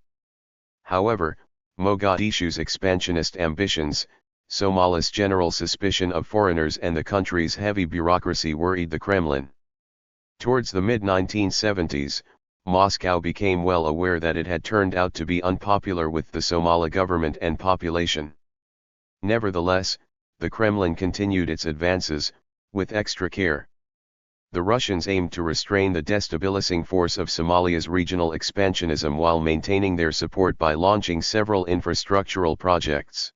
Speaker 1: However, Mogadishu's expansionist ambitions, Somalis' general suspicion of foreigners and the country's heavy bureaucracy worried the Kremlin. Towards the mid-1970s, Moscow became well aware that it had turned out to be unpopular with the Somali government and population. Nevertheless, the Kremlin continued its advances, with extra care. The Russians aimed to restrain the destabilizing force of Somalia's regional expansionism while maintaining their support by launching several infrastructural projects.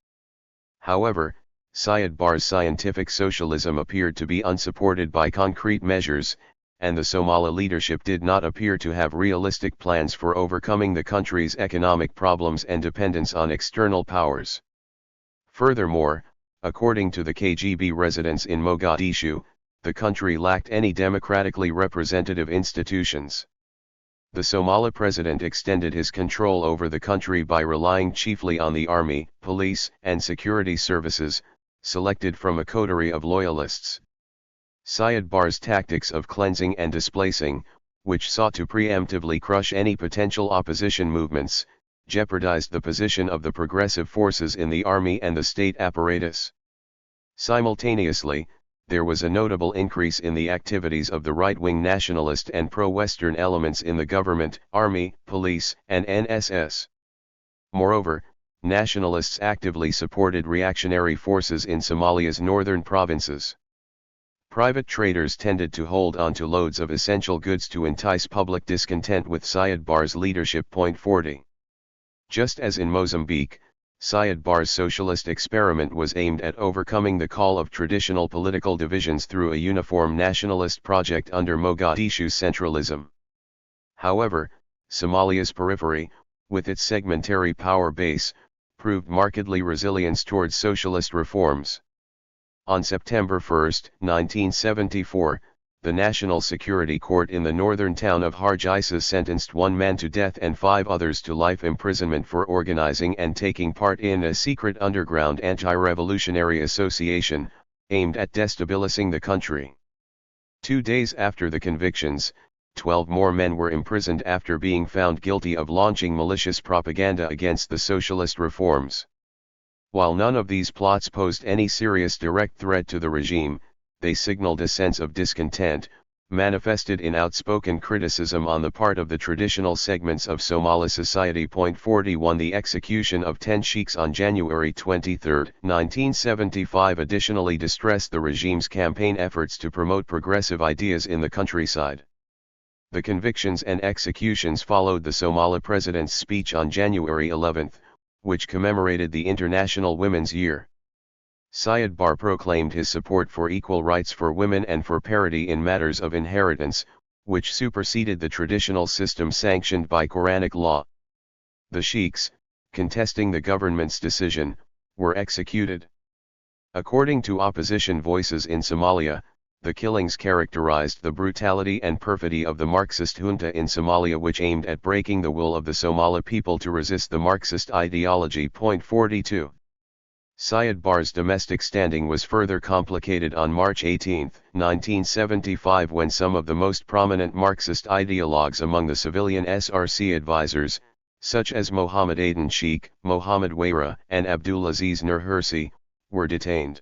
Speaker 1: However, Syed Barre's scientific socialism appeared to be unsupported by concrete measures, and the Somali leadership did not appear to have realistic plans for overcoming the country's economic problems and dependence on external powers. Furthermore, according to the KGB residents in Mogadishu, the country lacked any democratically representative institutions. The Somali president extended his control over the country by relying chiefly on the army, police, and security services, selected from a coterie of loyalists. Syed Barre's tactics of cleansing and displacing, which sought to preemptively crush any potential opposition movements, jeopardized the position of the progressive forces in the army and the state apparatus. Simultaneously, there was a notable increase in the activities of the right-wing nationalist and pro-Western elements in the government, army, police, and NSS. Moreover, nationalists actively supported reactionary forces in Somalia's northern provinces. Private traders tended to hold on to loads of essential goods to entice public discontent with Syed Barre's leadership. 40. Just as in Mozambique, Syed Barre's socialist experiment was aimed at overcoming the call of traditional political divisions through a uniform nationalist project under Mogadishu's centralism. However, Somalia's periphery, with its segmentary power base, proved markedly resilient towards socialist reforms. On September 1, 1974, the National Security Court in the northern town of Hargeisa sentenced one man to death and 5 others to life imprisonment for organizing and taking part in a secret underground anti-revolutionary association, aimed at destabilizing the country. 2 days after the convictions, 12 more men were imprisoned after being found guilty of launching malicious propaganda against the socialist reforms. While none of these plots posed any serious direct threat to the regime, they signaled a sense of discontent, manifested in outspoken criticism on the part of the traditional segments of Somali society. 41 The execution of 10 sheikhs on January 23, 1975 additionally distressed the regime's campaign efforts to promote progressive ideas in the countryside. The convictions and executions followed the Somali president's speech on January 11, which commemorated the International Women's Year. Syed Barre proclaimed his support for equal rights for women and for parity in matters of inheritance, which superseded the traditional system sanctioned by Quranic law. The sheikhs, contesting the government's decision, were executed. According to opposition voices in Somalia, the killings characterized the brutality and perfidy of the Marxist junta in Somalia, which aimed at breaking the will of the Somali people to resist the Marxist ideology. 42. Syed Barre's domestic standing was further complicated on March 18, 1975, when some of the most prominent Marxist ideologues among the civilian SRC advisors, such as Mohammed Aden Sheikh, Mohammed Waira, and Abdulaziz Nur Hirsi, were detained.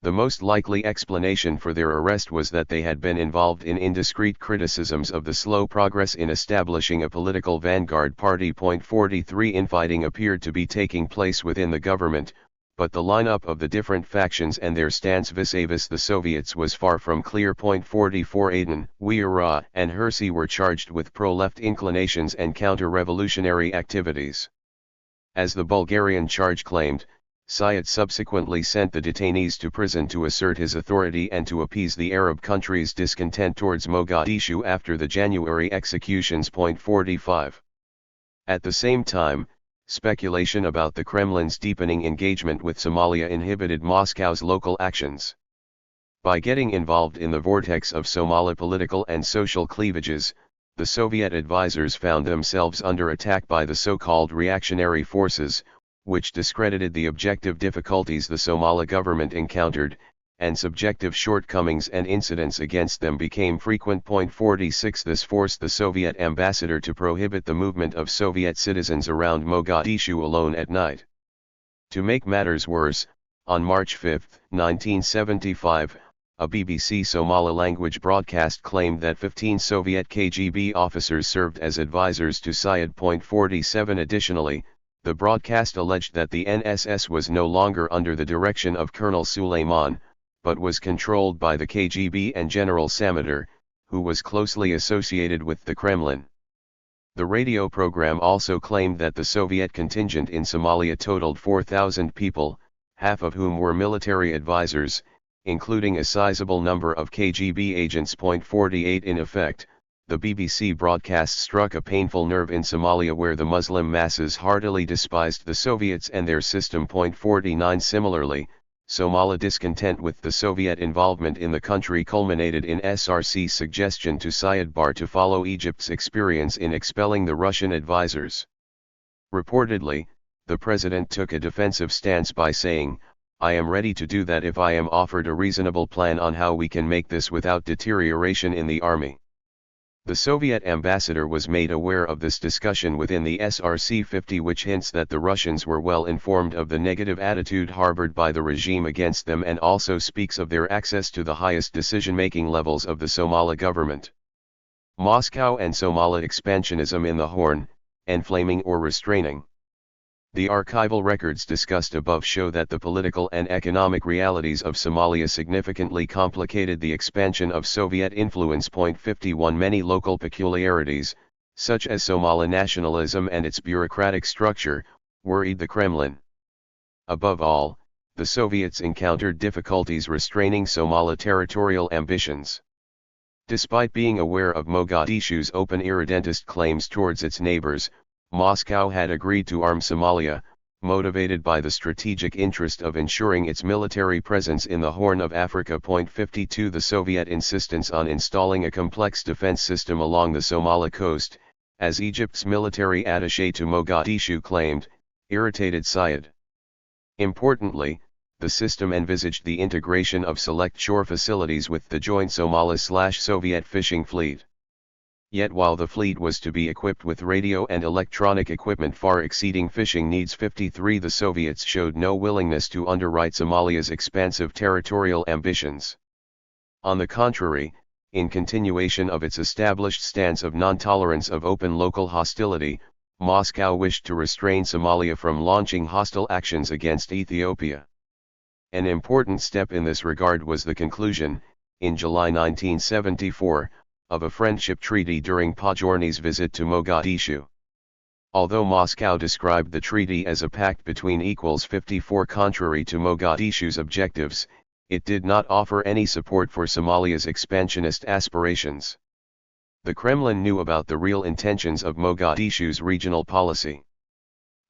Speaker 1: The most likely explanation for their arrest was that they had been involved in indiscreet criticisms of the slow progress in establishing a political vanguard party. 43 Infighting appeared to be taking place within the government, but the lineup of the different factions and their stance vis-a-vis the Soviets was far from clear. 44 Aden, Waira, and Hirsi were charged with pro-left inclinations and counter-revolutionary activities. As the Bulgarian charge claimed, Syed subsequently sent the detainees to prison to assert his authority and to appease the Arab countries' discontent towards Mogadishu after the January executions. 45. At the same time, speculation about the Kremlin's deepening engagement with Somalia inhibited Moscow's local actions. By getting involved in the vortex of Somali political and social cleavages, the Soviet advisors found themselves under attack by the so-called reactionary forces, which discredited the objective difficulties the Somali government encountered, and subjective shortcomings and incidents against them became frequent. 46 This forced the Soviet ambassador to prohibit the movement of Soviet citizens around Mogadishu alone at night. To make matters worse, on March 5, 1975, a BBC Somali language broadcast claimed that 15 Soviet KGB officers served as advisors to Syed. 47 Additionally, the broadcast alleged that the NSS was no longer under the direction of Colonel Suleiman, but was controlled by the KGB and General Samadar, who was closely associated with the Kremlin. The radio program also claimed that the Soviet contingent in Somalia totaled 4,000 people, half of whom were military advisors, including a sizable number of KGB agents. 48 In effect, the BBC broadcast struck a painful nerve in Somalia, where the Muslim masses heartily despised the Soviets and their system. 49 Similarly, Somali discontent with the Soviet involvement in the country culminated in SRC's suggestion to Syed Barre to follow Egypt's experience in expelling the Russian advisors. Reportedly, the president took a defensive stance by saying, "I am ready to do that if I am offered a reasonable plan on how we can make this without deterioration in the army." The Soviet ambassador was made aware of this discussion within the SRC-50, which hints that the Russians were well informed of the negative attitude harbored by the regime against them, and also speaks of their access to the highest decision-making levels of the Somali government. Moscow and Somali expansionism in the Horn, enflaming or restraining. The archival records discussed above show that the political and economic realities of Somalia significantly complicated the expansion of Soviet influence. 51 Many local peculiarities, such as Somali nationalism and its bureaucratic structure, worried the Kremlin. Above all, the Soviets encountered difficulties restraining Somali territorial ambitions. Despite being aware of Mogadishu's open irredentist claims towards its neighbors, Moscow had agreed to arm Somalia, motivated by the strategic interest of ensuring its military presence in the Horn of Africa. 52 The Soviet insistence on installing a complex defense system along the Somali coast, as Egypt's military attaché to Mogadishu claimed, irritated Syed. Importantly, the system envisaged the integration of select shore facilities with the joint Somali/Soviet fishing fleet. Yet while the fleet was to be equipped with radio and electronic equipment far exceeding fishing needs, 53 the Soviets showed no willingness to underwrite Somalia's expansive territorial ambitions. On the contrary, in continuation of its established stance of non-tolerance of open local hostility, Moscow wished to restrain Somalia from launching hostile actions against Ethiopia. An important step in this regard was the conclusion, in July 1974, of a friendship treaty during Pajorni's visit to Mogadishu. Although Moscow described the treaty as a pact between equals, 54 contrary to Mogadishu's objectives, it did not offer any support for Somalia's expansionist aspirations. The Kremlin knew about the real intentions of Mogadishu's regional policy.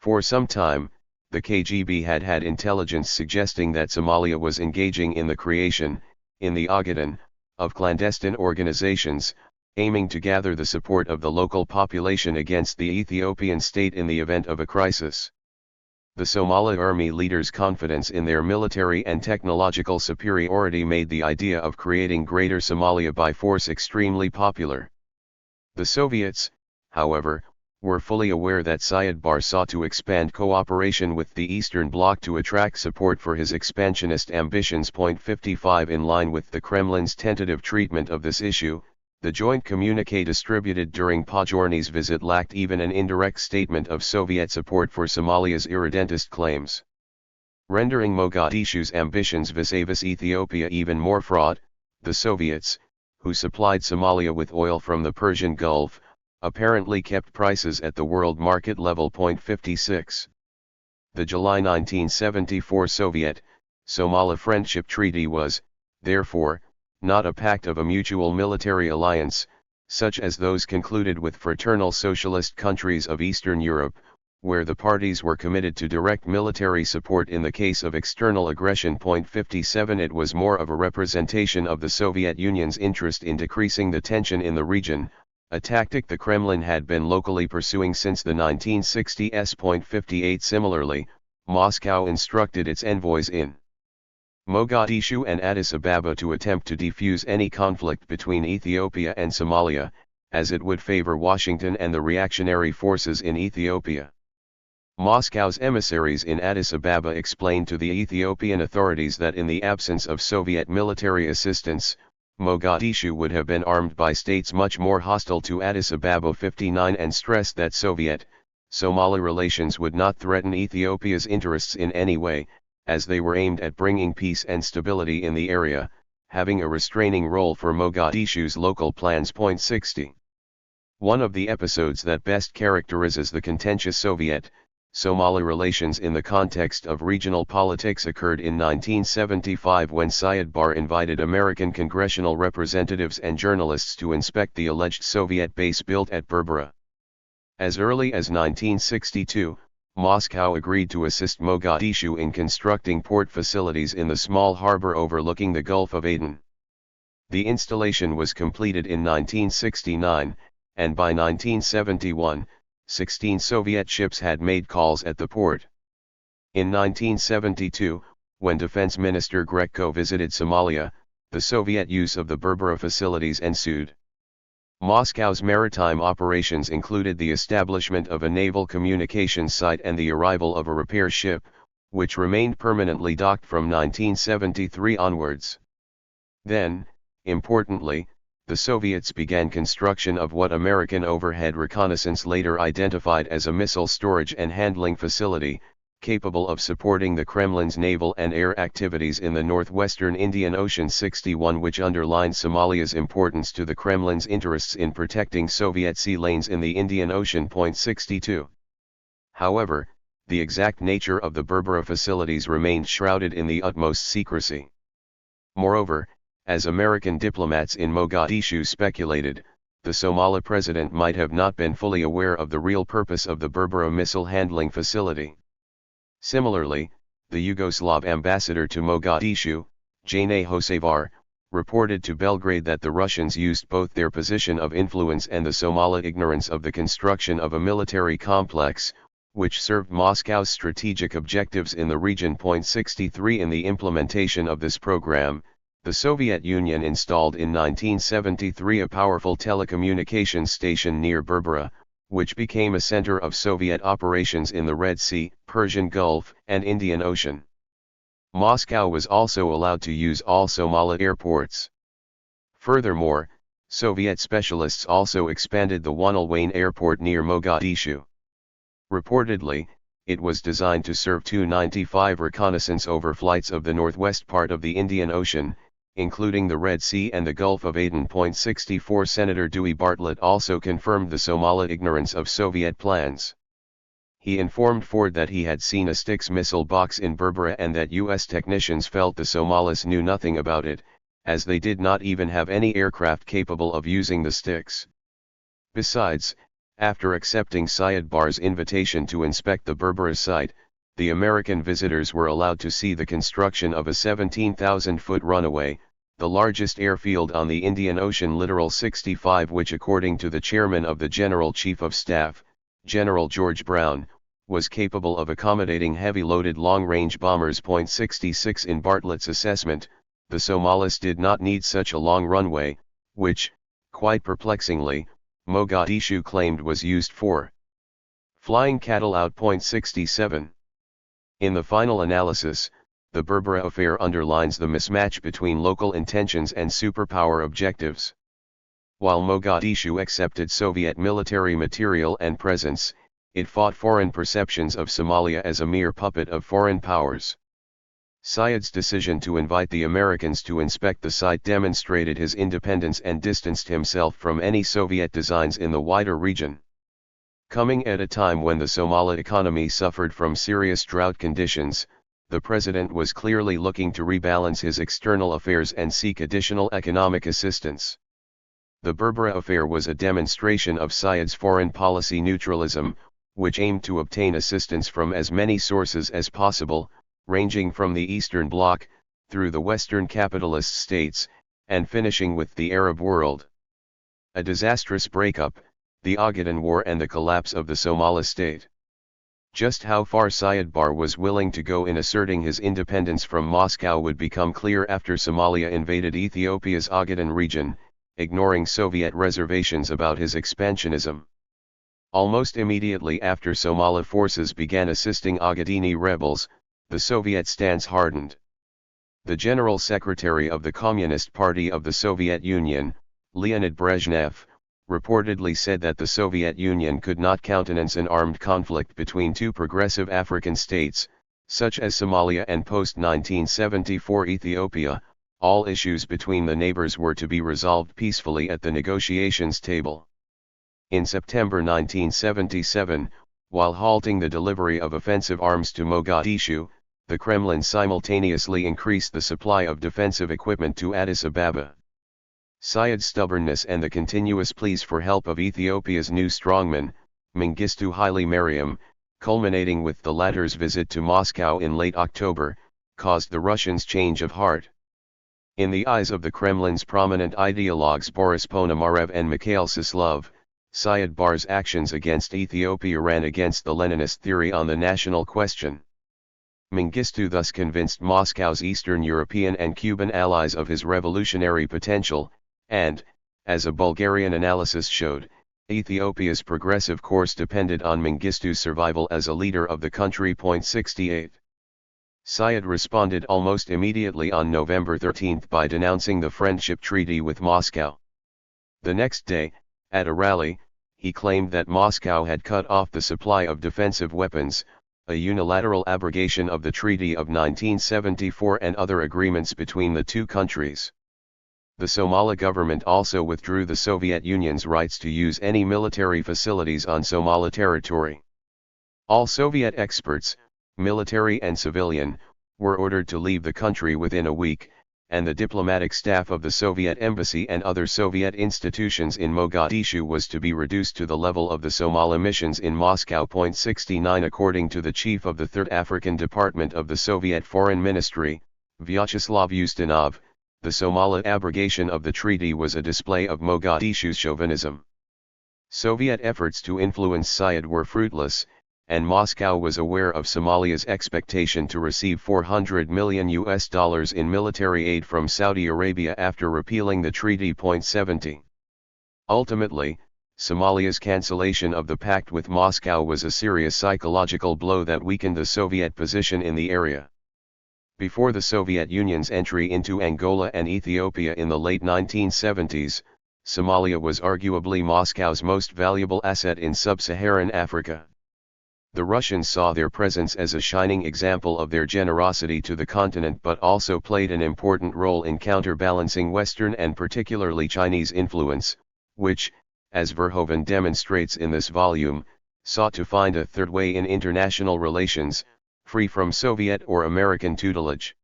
Speaker 1: For some time, the KGB had had intelligence suggesting that Somalia was engaging in the creation, in the Ogaden, of clandestine organizations, aiming to gather the support of the local population against the Ethiopian state in the event of a crisis. The Somali army leaders' confidence in their military and technological superiority made the idea of creating Greater Somalia by force extremely popular. The Soviets, however, were fully aware that Syed Barre sought to expand cooperation with the Eastern Bloc to attract support for his expansionist ambitions. 55 In line with the Kremlin's tentative treatment of this issue, the joint communiqué distributed during Pajorni's visit lacked even an indirect statement of Soviet support for Somalia's irredentist claims. Rendering Mogadishu's ambitions vis-a-vis Ethiopia even more fraught, the Soviets, who supplied Somalia with oil from the Persian Gulf, apparently kept prices at the world market level. 56. The July 1974 Soviet-Somali Friendship Treaty was, therefore, not a pact of a mutual military alliance, such as those concluded with fraternal socialist countries of Eastern Europe, where the parties were committed to direct military support in the case of external aggression. 57 It was more of a representation of the Soviet Union's interest in decreasing the tension in the region, a tactic the Kremlin had been locally pursuing since the 1960s. 58 Similarly, Moscow instructed its envoys in Mogadishu and Addis Ababa to attempt to defuse any conflict between Ethiopia and Somalia, as it would favor Washington and the reactionary forces in Ethiopia. Moscow's emissaries in Addis Ababa explained to the Ethiopian authorities that in the absence of Soviet military assistance, Mogadishu would have been armed by states much more hostile to Addis Ababa 59 and stressed that Soviet-Somali relations would not threaten Ethiopia's interests in any way, as they were aimed at bringing peace and stability in the area, having a restraining role for Mogadishu's local plans. 60. One of the episodes that best characterizes the contentious Soviet-Somali relations in the context of regional politics occurred in 1975 when Syed Barre invited American congressional representatives and journalists to inspect the alleged Soviet base built at Berbera. As early as 1962, Moscow agreed to assist Mogadishu in constructing port facilities in the small harbor overlooking the Gulf of Aden. The installation was completed in 1969, and by 1971, 16 Soviet ships had made calls at the port. In 1972, when Defense Minister Grekko visited Somalia, the Soviet use of the Berbera facilities ensued. Moscow's maritime operations included the establishment of a naval communications site and the arrival of a repair ship, which remained permanently docked from 1973 onwards. Then, importantly, the Soviets began construction of what American overhead reconnaissance later identified as a missile storage and handling facility, capable of supporting the Kremlin's naval and air activities in the northwestern Indian Ocean. 61, which underlines Somalia's importance to the Kremlin's interests in protecting Soviet sea lanes in the Indian Ocean. 62. However, the exact nature of the Berbera facilities remained shrouded in the utmost secrecy. Moreover, as American diplomats in Mogadishu speculated, the Somali president might have not been fully aware of the real purpose of the Berbera missile handling facility. Similarly, the Yugoslav ambassador to Mogadishu, Jane Hosevar, reported to Belgrade that the Russians used both their position of influence and the Somali ignorance of the construction of a military complex, which served Moscow's strategic objectives in the region. 63 In the implementation of this program, the Soviet Union installed in 1973 a powerful telecommunications station near Berbera, which became a center of Soviet operations in the Red Sea, Persian Gulf, and Indian Ocean. Moscow was also allowed to use all Somali airports. Furthermore, Soviet specialists also expanded the Wanalwain airport near Mogadishu. Reportedly, it was designed to serve Tu-95 reconnaissance overflights of the northwest part of the Indian Ocean, including the Red Sea and the Gulf of Aden. 64 Senator Dewey Bartlett also confirmed the Somali ignorance of Soviet plans. He informed Ford that he had seen a Styx missile box in Berbera and that U.S. technicians felt the Somalis knew nothing about it, as they did not even have any aircraft capable of using the Styx. Besides, after accepting Syed Barre's invitation to inspect the Berbera site, the American visitors were allowed to see the construction of a 17,000-foot runway, the largest airfield on the Indian Ocean. Littoral. 65, which according to the chairman of the General Chief of Staff, General George Brown, was capable of accommodating heavy-loaded long-range bombers. 66 In Bartlett's assessment, the Somalis did not need such a long runway, which, quite perplexingly, Mogadishu claimed was used for flying cattle out. 67. In the final analysis, the Berbera affair underlines the mismatch between local intentions and superpower objectives. While Mogadishu accepted Soviet military material and presence, it fought foreign perceptions of Somalia as a mere puppet of foreign powers. Syed's decision to invite the Americans to inspect the site demonstrated his independence and distanced himself from any Soviet designs in the wider region. Coming at a time when the Somali economy suffered from serious drought conditions, the president was clearly looking to rebalance his external affairs and seek additional economic assistance. The Berbera affair was a demonstration of Syed's foreign policy neutralism, which aimed to obtain assistance from as many sources as possible, ranging from the Eastern Bloc, through the Western capitalist states, and finishing with the Arab world. A disastrous breakup, the Ogaden War and the collapse of the Somali state. Just how far Syed Barre was willing to go in asserting his independence from Moscow would become clear after Somalia invaded Ethiopia's Ogaden region, ignoring Soviet reservations about his expansionism. Almost immediately after Somali forces began assisting Ogadeni rebels, the Soviet stance hardened. The General Secretary of the Communist Party of the Soviet Union, Leonid Brezhnev, reportedly said that the Soviet Union could not countenance an armed conflict between two progressive African states, such as Somalia and post-1974 Ethiopia. All issues between the neighbors were to be resolved peacefully at the negotiations table. In September 1977, while halting the delivery of offensive arms to Mogadishu, the Kremlin simultaneously increased the supply of defensive equipment to Addis Ababa. Syed's stubbornness and the continuous pleas for help of Ethiopia's new strongman, Mengistu Haile Mariam, culminating with the latter's visit to Moscow in late October, caused the Russians' change of heart. In the eyes of the Kremlin's prominent ideologues Boris Ponomarev and Mikhail Sislov, Syed Barre's actions against Ethiopia ran against the Leninist theory on the national question. Mengistu thus convinced Moscow's Eastern European and Cuban allies of his revolutionary potential, and, as a Bulgarian analysis showed, Ethiopia's progressive course depended on Mengistu's survival as a leader of the country. 68. Syed responded almost immediately on November 13 by denouncing the friendship treaty with Moscow. The next day, at a rally, he claimed that Moscow had cut off the supply of defensive weapons, a unilateral abrogation of the Treaty of 1974 and other agreements between the two countries. The Somali government also withdrew the Soviet Union's rights to use any military facilities on Somali territory. All Soviet experts, military and civilian, were ordered to leave the country within a week, and the diplomatic staff of the Soviet embassy and other Soviet institutions in Mogadishu was to be reduced to the level of the Somali missions in Moscow. 69 According to the chief of the Third African Department of the Soviet Foreign Ministry, Vyacheslav Ustinov, the Somali abrogation of the treaty was a display of Mogadishu's chauvinism. Soviet efforts to influence Syed were fruitless, and Moscow was aware of Somalia's expectation to receive $400 million in military aid from Saudi Arabia after repealing the treaty. 70. Ultimately, Somalia's cancellation of the pact with Moscow was a serious psychological blow that weakened the Soviet position in the area. Before the Soviet Union's entry into Angola and Ethiopia in the late 1970s, Somalia was arguably Moscow's most valuable asset in sub-Saharan Africa. The Russians saw their presence as a shining example of their generosity to the continent, but also played an important role in counterbalancing Western and particularly Chinese influence, which, as Verhoeven demonstrates in this volume, sought to find a third way in international relations, free from Soviet or American tutelage.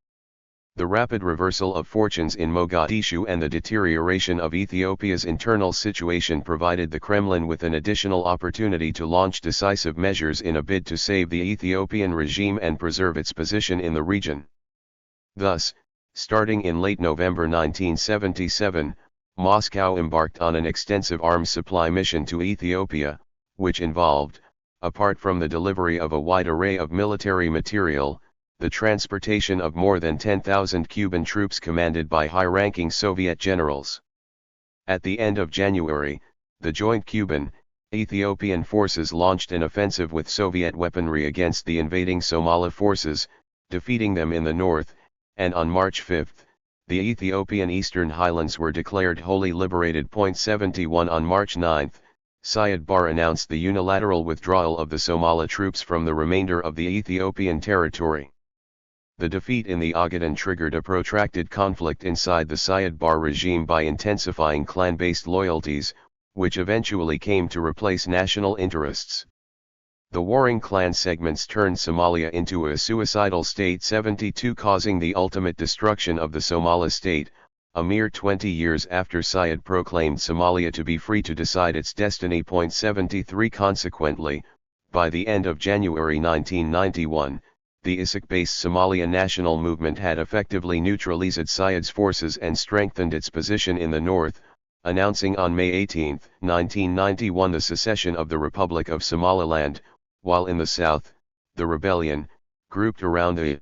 Speaker 1: The rapid reversal of fortunes in Mogadishu and the deterioration of Ethiopia's internal situation provided the Kremlin with an additional opportunity to launch decisive measures in a bid to save the Ethiopian regime and preserve its position in the region. Thus, starting in late November 1977, Moscow embarked on an extensive arms supply mission to Ethiopia, which involved, apart from the delivery of a wide array of military material, the transportation of more than 10,000 Cuban troops commanded by high-ranking Soviet generals. At the end of January, the joint Cuban-Ethiopian forces launched an offensive with Soviet weaponry against the invading Somali forces, defeating them in the north, and on March 5, the Ethiopian Eastern Highlands were declared wholly liberated. 71 On March 9, Syed Barre announced the unilateral withdrawal of the Somali troops from the remainder of the Ethiopian territory. The defeat in the Ogaden triggered a protracted conflict inside the Syed Barre regime by intensifying clan-based loyalties, which eventually came to replace national interests. The warring clan segments turned Somalia into a suicidal state, 72 causing the ultimate destruction of the Somali state, a mere 20 years after Syed proclaimed Somalia to be free to decide its destiny. 73 Consequently, by the end of January 1991, the ISIC-based Somalia National Movement had effectively neutralized Syed's forces and strengthened its position in the north, announcing on May 18, 1991 the secession of the Republic of Somaliland, while in the south, the rebellion, grouped around the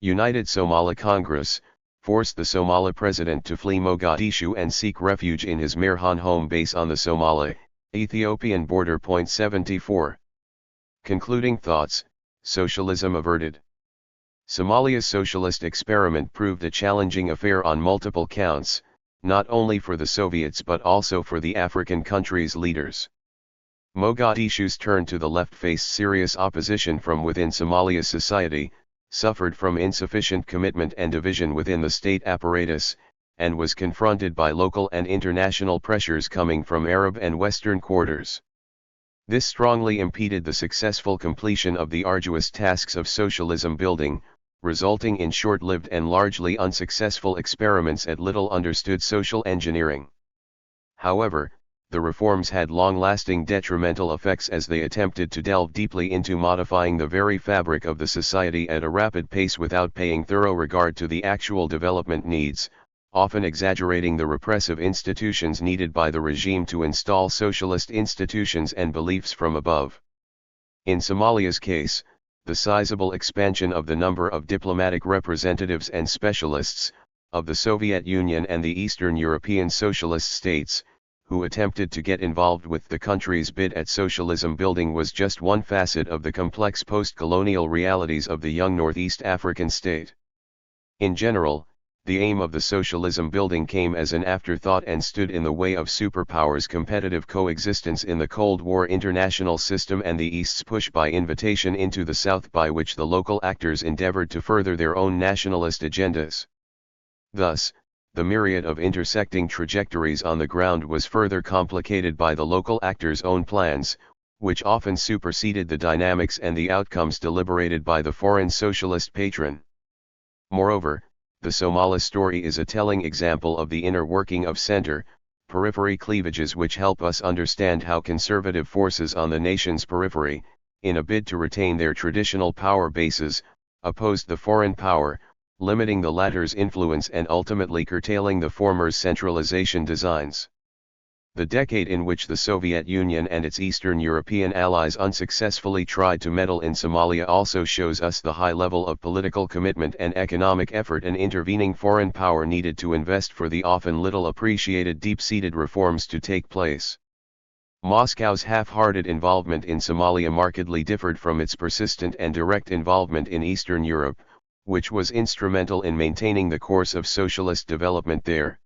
Speaker 1: United Somali Congress, forced the Somali president to flee Mogadishu and seek refuge in his Mirhan home base on the Somali-Ethiopian border. 74. Concluding thoughts, socialism averted. Somalia's socialist experiment proved a challenging affair on multiple counts, not only for the Soviets but also for the African countries' leaders. Mogadishu's turn to the left faced serious opposition from within Somalia's society, suffered from insufficient commitment and division within the state apparatus, and was confronted by local and international pressures coming from Arab and Western quarters. This strongly impeded the successful completion of the arduous tasks of socialism building, resulting in short-lived and largely unsuccessful experiments at little understood social engineering. However, the reforms had long-lasting detrimental effects as they attempted to delve deeply into modifying the very fabric of the society at a rapid pace without paying thorough regard to the actual development needs, often exaggerating the repressive institutions needed by the regime to install socialist institutions and beliefs from above. In Somalia's case, the sizable expansion of the number of diplomatic representatives and specialists, of the Soviet Union and the Eastern European socialist states, who attempted to get involved with the country's bid at socialism building was just one facet of the complex post-colonial realities of the young Northeast African state. In general, the aim of the socialism building came as an afterthought and stood in the way of superpowers' competitive coexistence in the Cold War international system and the East's push by invitation into the South by which the local actors endeavored to further their own nationalist agendas. Thus, the myriad of intersecting trajectories on the ground was further complicated by the local actors' own plans, which often superseded the dynamics and the outcomes deliberated by the foreign socialist patron. Moreover, the Somali story is a telling example of the inner working of center-periphery cleavages which help us understand how conservative forces on the nation's periphery, in a bid to retain their traditional power bases, opposed the foreign power, limiting the latter's influence and ultimately curtailing the former's centralization designs. The decade in which the Soviet Union and its Eastern European allies unsuccessfully tried to meddle in Somalia also shows us the high level of political commitment and economic effort an intervening foreign power needed to invest for the often little appreciated deep-seated reforms to take place. Moscow's half-hearted involvement in Somalia markedly differed from its persistent and direct involvement in Eastern Europe, which was instrumental in maintaining the course of socialist development there.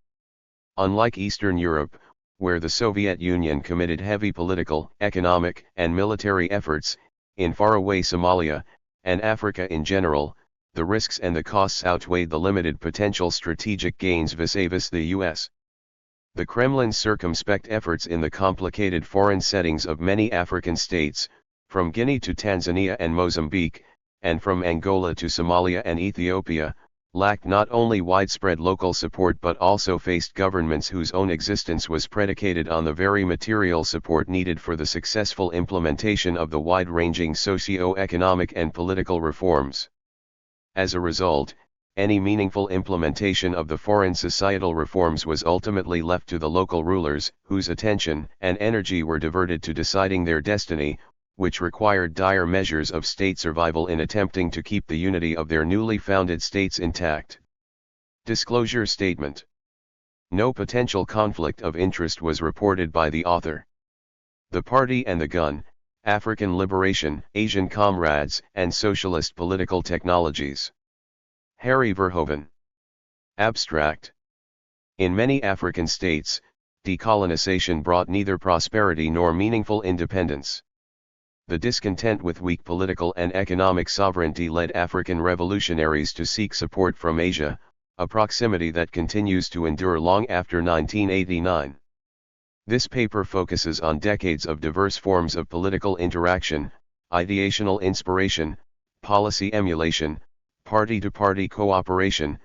Speaker 1: Unlike Eastern Europe, where the Soviet Union committed heavy political, economic, and military efforts, in faraway Somalia, and Africa in general, the risks and the costs outweighed the limited potential strategic gains vis-a-vis the U.S. The Kremlin's circumspect efforts in the complicated foreign settings of many African states, from Guinea to Tanzania and Mozambique, and from Angola to Somalia and Ethiopia, lacked not only widespread local support but also faced governments whose own existence was predicated on the very material support needed for the successful implementation of the wide-ranging socio-economic and political reforms. As a result, any meaningful implementation of the foreign societal reforms was ultimately left to the local rulers, whose attention and energy were diverted to deciding their destiny, which required dire measures of state survival in attempting to keep the unity of their newly founded states intact. Disclosure Statement. No potential conflict of interest was reported by the author. The Party and the Gun, African Liberation, Asian Comrades, and Socialist Political Technologies. Harry Verhoeven. Abstract. In many African states, decolonization brought neither prosperity nor meaningful independence. The discontent with weak political and economic sovereignty led African revolutionaries to seek support from Asia, a proximity that continues to endure long after 1989. This paper focuses on decades of diverse forms of political interaction, ideational inspiration, policy emulation, party-to-party cooperation,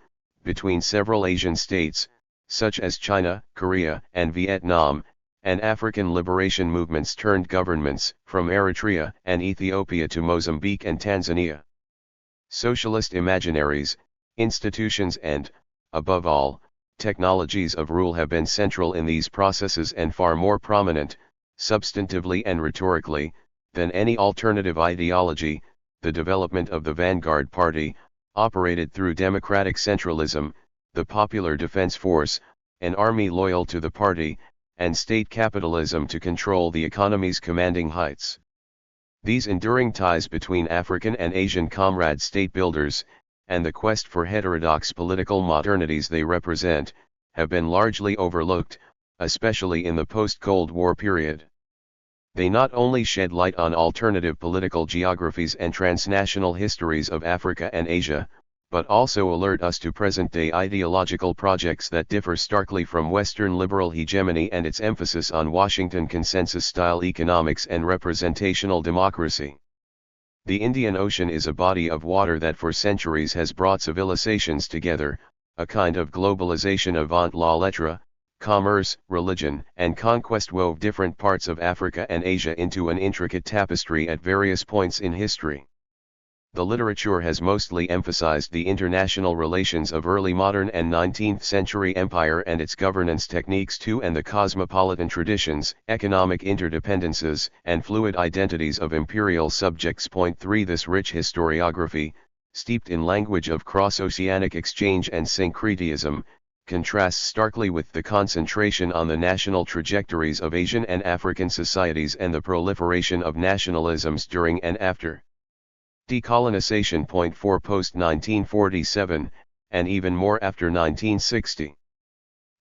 Speaker 1: between several Asian states, such as China, Korea, and Vietnam, and African liberation movements turned governments, from Eritrea and Ethiopia to Mozambique and Tanzania. Socialist imaginaries, institutions and, above all, technologies of rule have been central in these processes and far more prominent, substantively and rhetorically, than any alternative ideology, the development of the Vanguard Party, operated through democratic centralism, the Popular Defense Force, an army loyal to the party, and state capitalism to control the economy's commanding heights. These enduring ties between African and Asian comrade state builders, and the quest for heterodox political modernities they represent, have been largely overlooked, especially in the post-Cold War period. They not only shed light on alternative political geographies and transnational histories of Africa and Asia, but also alert us to present-day ideological projects that differ starkly from Western liberal hegemony and its emphasis on Washington consensus-style economics and representational democracy. The Indian Ocean is a body of water that for centuries has brought civilizations together, a kind of globalization avant la lettre. Commerce, religion, and conquest wove different parts of Africa and Asia into an intricate tapestry at various points in history. The literature has mostly emphasized the international relations of early modern and 19th century empire and its governance techniques too, and the cosmopolitan traditions, economic interdependences, and fluid identities of imperial subjects. Point 3. This rich historiography, steeped in language of cross-oceanic exchange and syncretism, contrasts starkly with the concentration on the national trajectories of Asian and African societies and the proliferation of nationalisms during and after decolonization. Point 4. Post-1947, and even more after 1960.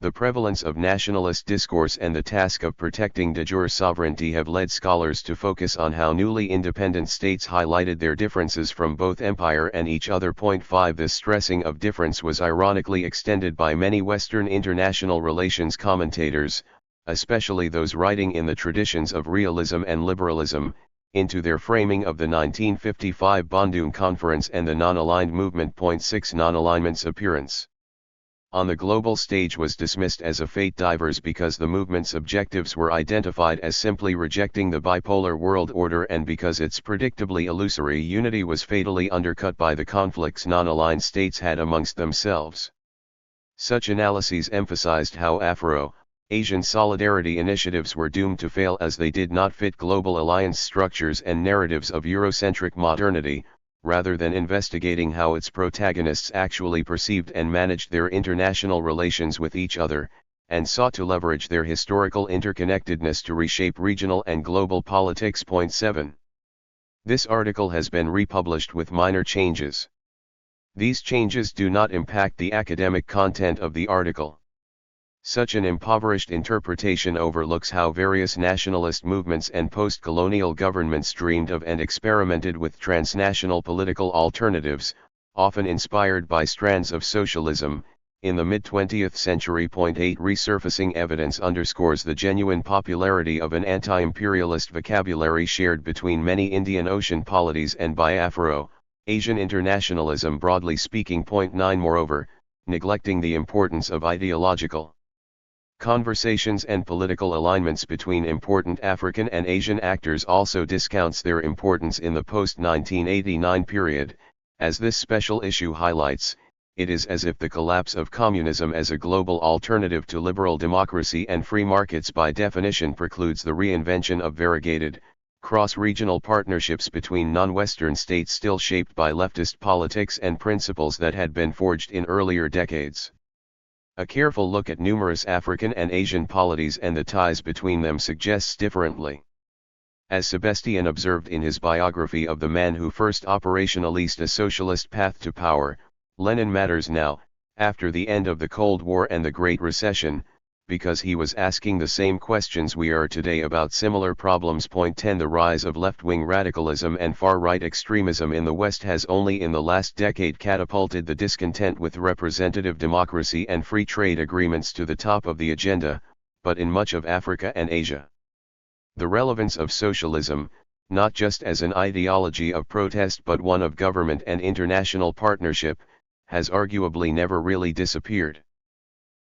Speaker 1: The prevalence of nationalist discourse and the task of protecting de jure sovereignty have led scholars to focus on how newly independent states highlighted their differences from both empire and each other. Point 5. This stressing of difference was ironically extended by many Western international relations commentators, especially those writing in the traditions of realism and liberalism, into their framing of the 1955 Bandung Conference and the non-aligned movement. Point 6. Non-alignment's appearance on the global stage was dismissed as a fate diverse because the movement's objectives were identified as simply rejecting the bipolar world order and because its predictably illusory unity was fatally undercut by the conflicts non-aligned states had amongst themselves. Such analyses emphasized how Afro-Asian solidarity initiatives were doomed to fail as they did not fit global alliance structures and narratives of Eurocentric modernity, rather than investigating how its protagonists actually perceived and managed their international relations with each other, and sought to leverage their historical interconnectedness to reshape regional and global politics. Point 7. This article has been republished with minor changes. These changes do not impact the academic content of the article. Such an impoverished interpretation overlooks how various nationalist movements and post-colonial governments dreamed of and experimented with transnational political alternatives, often inspired by strands of socialism, in the mid-20th century. Point 8. Resurfacing evidence underscores the genuine popularity of an anti-imperialist vocabulary shared between many Indian Ocean polities and by Afro-Asian internationalism broadly speaking. Point 9. Moreover, neglecting the importance of ideological conversations and political alignments between important African and Asian actors also discounts their importance in the post-1989 period. As this special issue highlights, it is as if the collapse of communism as a global alternative to liberal democracy and free markets by definition precludes the reinvention of variegated, cross-regional partnerships between non-Western states still shaped by leftist politics and principles that had been forged in earlier decades. A careful look at numerous African and Asian polities and the ties between them suggests differently. As Sebastian observed in his biography of the man who first operationalized a socialist path to power, Lenin matters now, after the end of the Cold War and the Great Recession, because he was asking the same questions we are today about similar problems. Point 10. The rise of left-wing radicalism and far-right extremism in the West has only in the last decade catapulted the discontent with representative democracy and free trade agreements to the top of the agenda, but in much of Africa and Asia. The relevance of socialism, not just as an ideology of protest but one of government and international partnership, has arguably never really disappeared.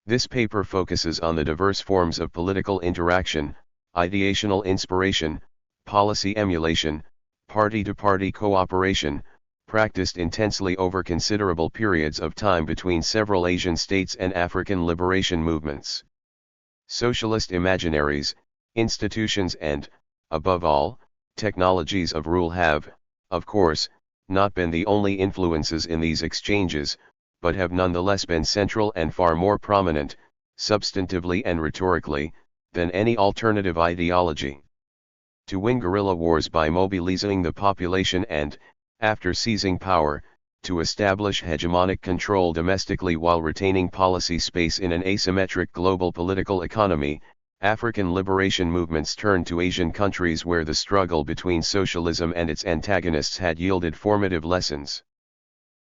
Speaker 1: This paper focuses on the diverse forms of political interaction, ideational inspiration, policy emulation, party-to-party cooperation, practiced intensely over considerable periods of time between several Asian states and African liberation movements. Socialist imaginaries, institutions and, above all, technologies of rule have, of course, not been the only influences in these exchanges, but have nonetheless been central and far more prominent, substantively and rhetorically, than any alternative ideology. To win guerrilla wars by mobilizing the population and, after seizing power, to establish hegemonic control domestically while retaining policy space in an asymmetric global political economy, African liberation movements turned to Asian countries where the struggle between socialism and its antagonists had yielded formative lessons.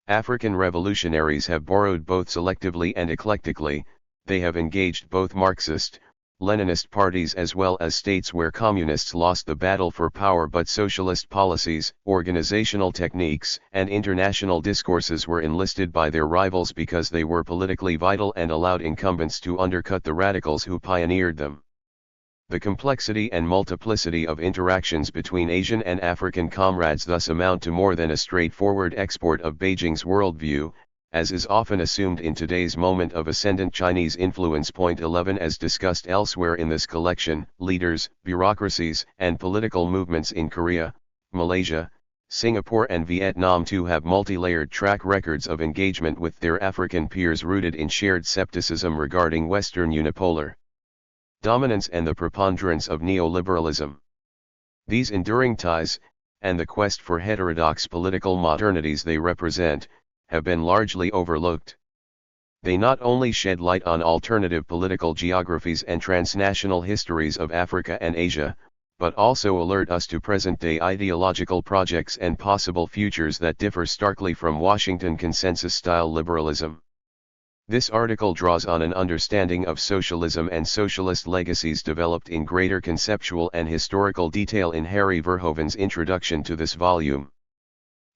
Speaker 1: African revolutionaries have borrowed both selectively and eclectically. They have engaged both Marxist, Leninist parties as well as states where communists lost the battle for power, but socialist policies, organizational techniques, and international discourses were enlisted by their rivals because they were politically vital and allowed incumbents to undercut the radicals who pioneered them. The complexity and multiplicity of interactions between Asian and African comrades thus amount to more than a straightforward export of Beijing's worldview, as is often assumed in today's moment of ascendant Chinese influence. Point 11. As discussed elsewhere in this collection, leaders, bureaucracies, and political movements in Korea, Malaysia, Singapore and Vietnam too have multi-layered track records of engagement with their African peers rooted in shared skepticism regarding Western unipolar dominance and the preponderance of neoliberalism. These enduring ties, and the quest for heterodox political modernities they represent, have been largely overlooked. They not only shed light on alternative political geographies and transnational histories of Africa and Asia, but also alert us to present-day ideological projects and possible futures that differ starkly from Washington consensus-style liberalism. This article draws on an understanding of socialism and socialist legacies developed in greater conceptual and historical detail in Harry Verhoeven's introduction to this volume.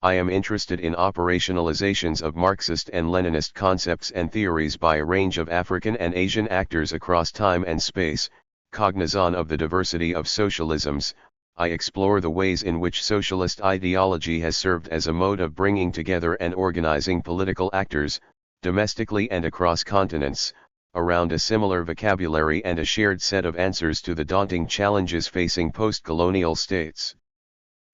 Speaker 1: I am interested in operationalizations of Marxist and Leninist concepts and theories by a range of African and Asian actors across time and space. Cognizant of the diversity of socialisms, I explore the ways in which socialist ideology has served as a mode of bringing together and organizing political actors, domestically and across continents, around a similar vocabulary and a shared set of answers to the daunting challenges facing post-colonial states.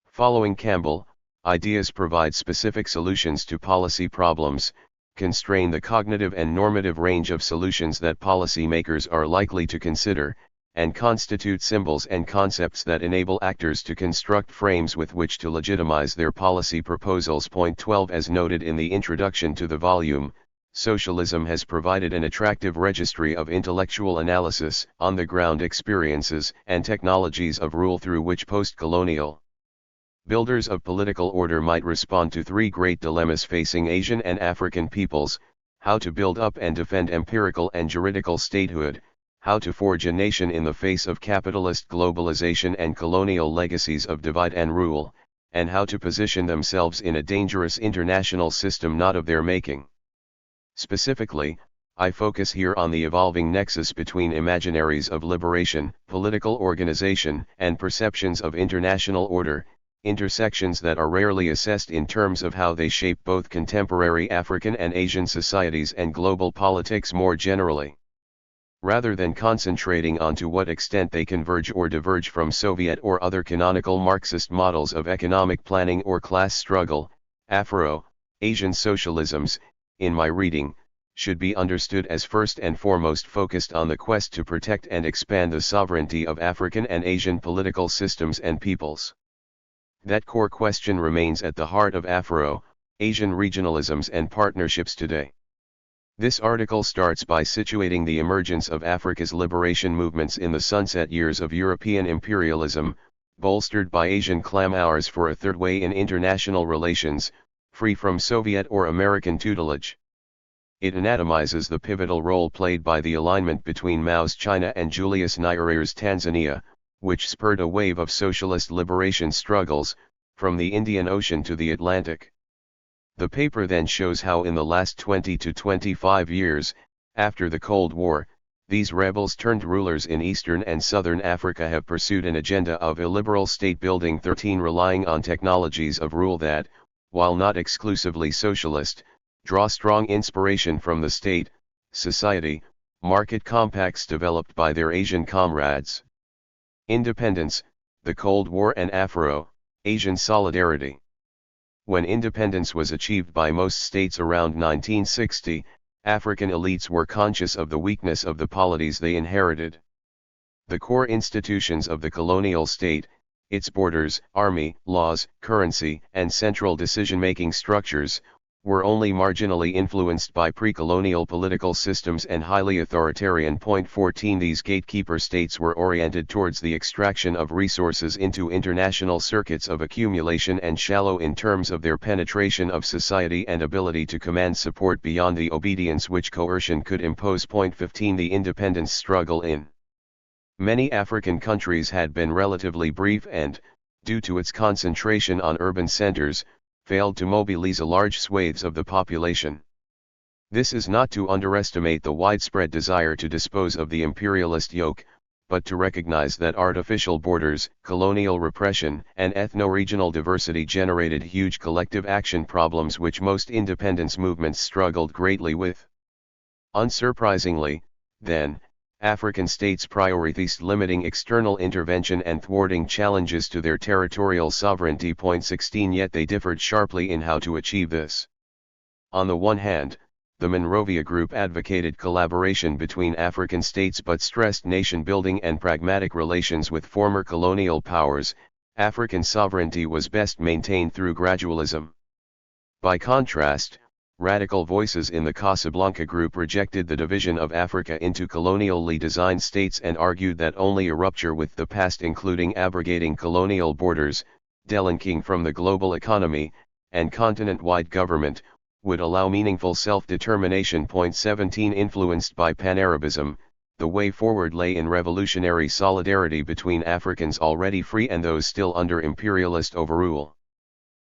Speaker 1: Following Campbell, ideas provide specific solutions to policy problems, constrain the cognitive and normative range of solutions that policymakers are likely to consider, and constitute symbols and concepts that enable actors to construct frames with which to legitimize their policy proposals. Point 12. As noted in the introduction to the volume, socialism has provided an attractive registry of intellectual analysis, on-the-ground experiences, and technologies of rule through which post-colonial builders of political order might respond to three great dilemmas facing Asian and African peoples: how to build up and defend empirical and juridical statehood, how to forge a nation in the face of capitalist globalization and colonial legacies of divide and rule, and how to position themselves in a dangerous international system not of their making. Specifically, I focus here on the evolving nexus between imaginaries of liberation, political organization, and perceptions of international order, intersections that are rarely assessed in terms of how they shape both contemporary African and Asian societies and global politics more generally. Rather than concentrating on to what extent they converge or diverge from Soviet or other canonical Marxist models of economic planning or class struggle, Afro-Asian socialisms, in my reading, should be understood as first and foremost focused on the quest to protect and expand the sovereignty of African and Asian political systems and peoples. That core question remains at the heart of Afro-Asian regionalisms and partnerships today. This article starts by situating the emergence of Africa's liberation movements in the sunset years of European imperialism, bolstered by Asian clamors for a third way in international relations, free from Soviet or American tutelage. It anatomizes the pivotal role played by the alignment between Mao's China and Julius Nyerere's Tanzania, which spurred a wave of socialist liberation struggles, from the Indian Ocean to the Atlantic. The paper then shows how in the last 20 to 25 years, after the Cold War, these rebels-turned rulers in Eastern and Southern Africa have pursued an agenda of illiberal state-building, relying on technologies of rule that, while not exclusively socialist, draw strong inspiration from the state, society, market compacts developed by their Asian comrades. Independence, the Cold War and Afro-Asian solidarity. When independence was achieved by most states around 1960, African elites were conscious of the weakness of the polities they inherited. The core institutions of the colonial state, its borders, army, laws, currency, and central decision-making structures, were only marginally influenced by pre-colonial political systems and highly authoritarian. 14 These gatekeeper states were oriented towards the extraction of resources into international circuits of accumulation and shallow in terms of their penetration of society and ability to command support beyond the obedience which coercion could impose. 15 The independence struggle in many African countries had been relatively brief and, due to its concentration on urban centers, failed to mobilize large swathes of the population. This is not to underestimate the widespread desire to dispose of the imperialist yoke, but to recognize that artificial borders, colonial repression, and ethno-regional diversity generated huge collective action problems which most independence movements struggled greatly with. Unsurprisingly, then, African states prioritized limiting external intervention and thwarting challenges to their territorial sovereignty. 16 Yet they differed sharply in how to achieve this. On the one hand, the Monrovia Group advocated collaboration between African states but stressed nation-building and pragmatic relations with former colonial powers. African sovereignty was best maintained through gradualism. By contrast, radical voices in the Casablanca Group rejected the division of Africa into colonially designed states and argued that only a rupture with the past, including abrogating colonial borders, delinking from the global economy, and continent-wide government, would allow meaningful self-determination. 17 Influenced by Pan-Arabism, the way forward lay in revolutionary solidarity between Africans already free and those still under imperialist overrule.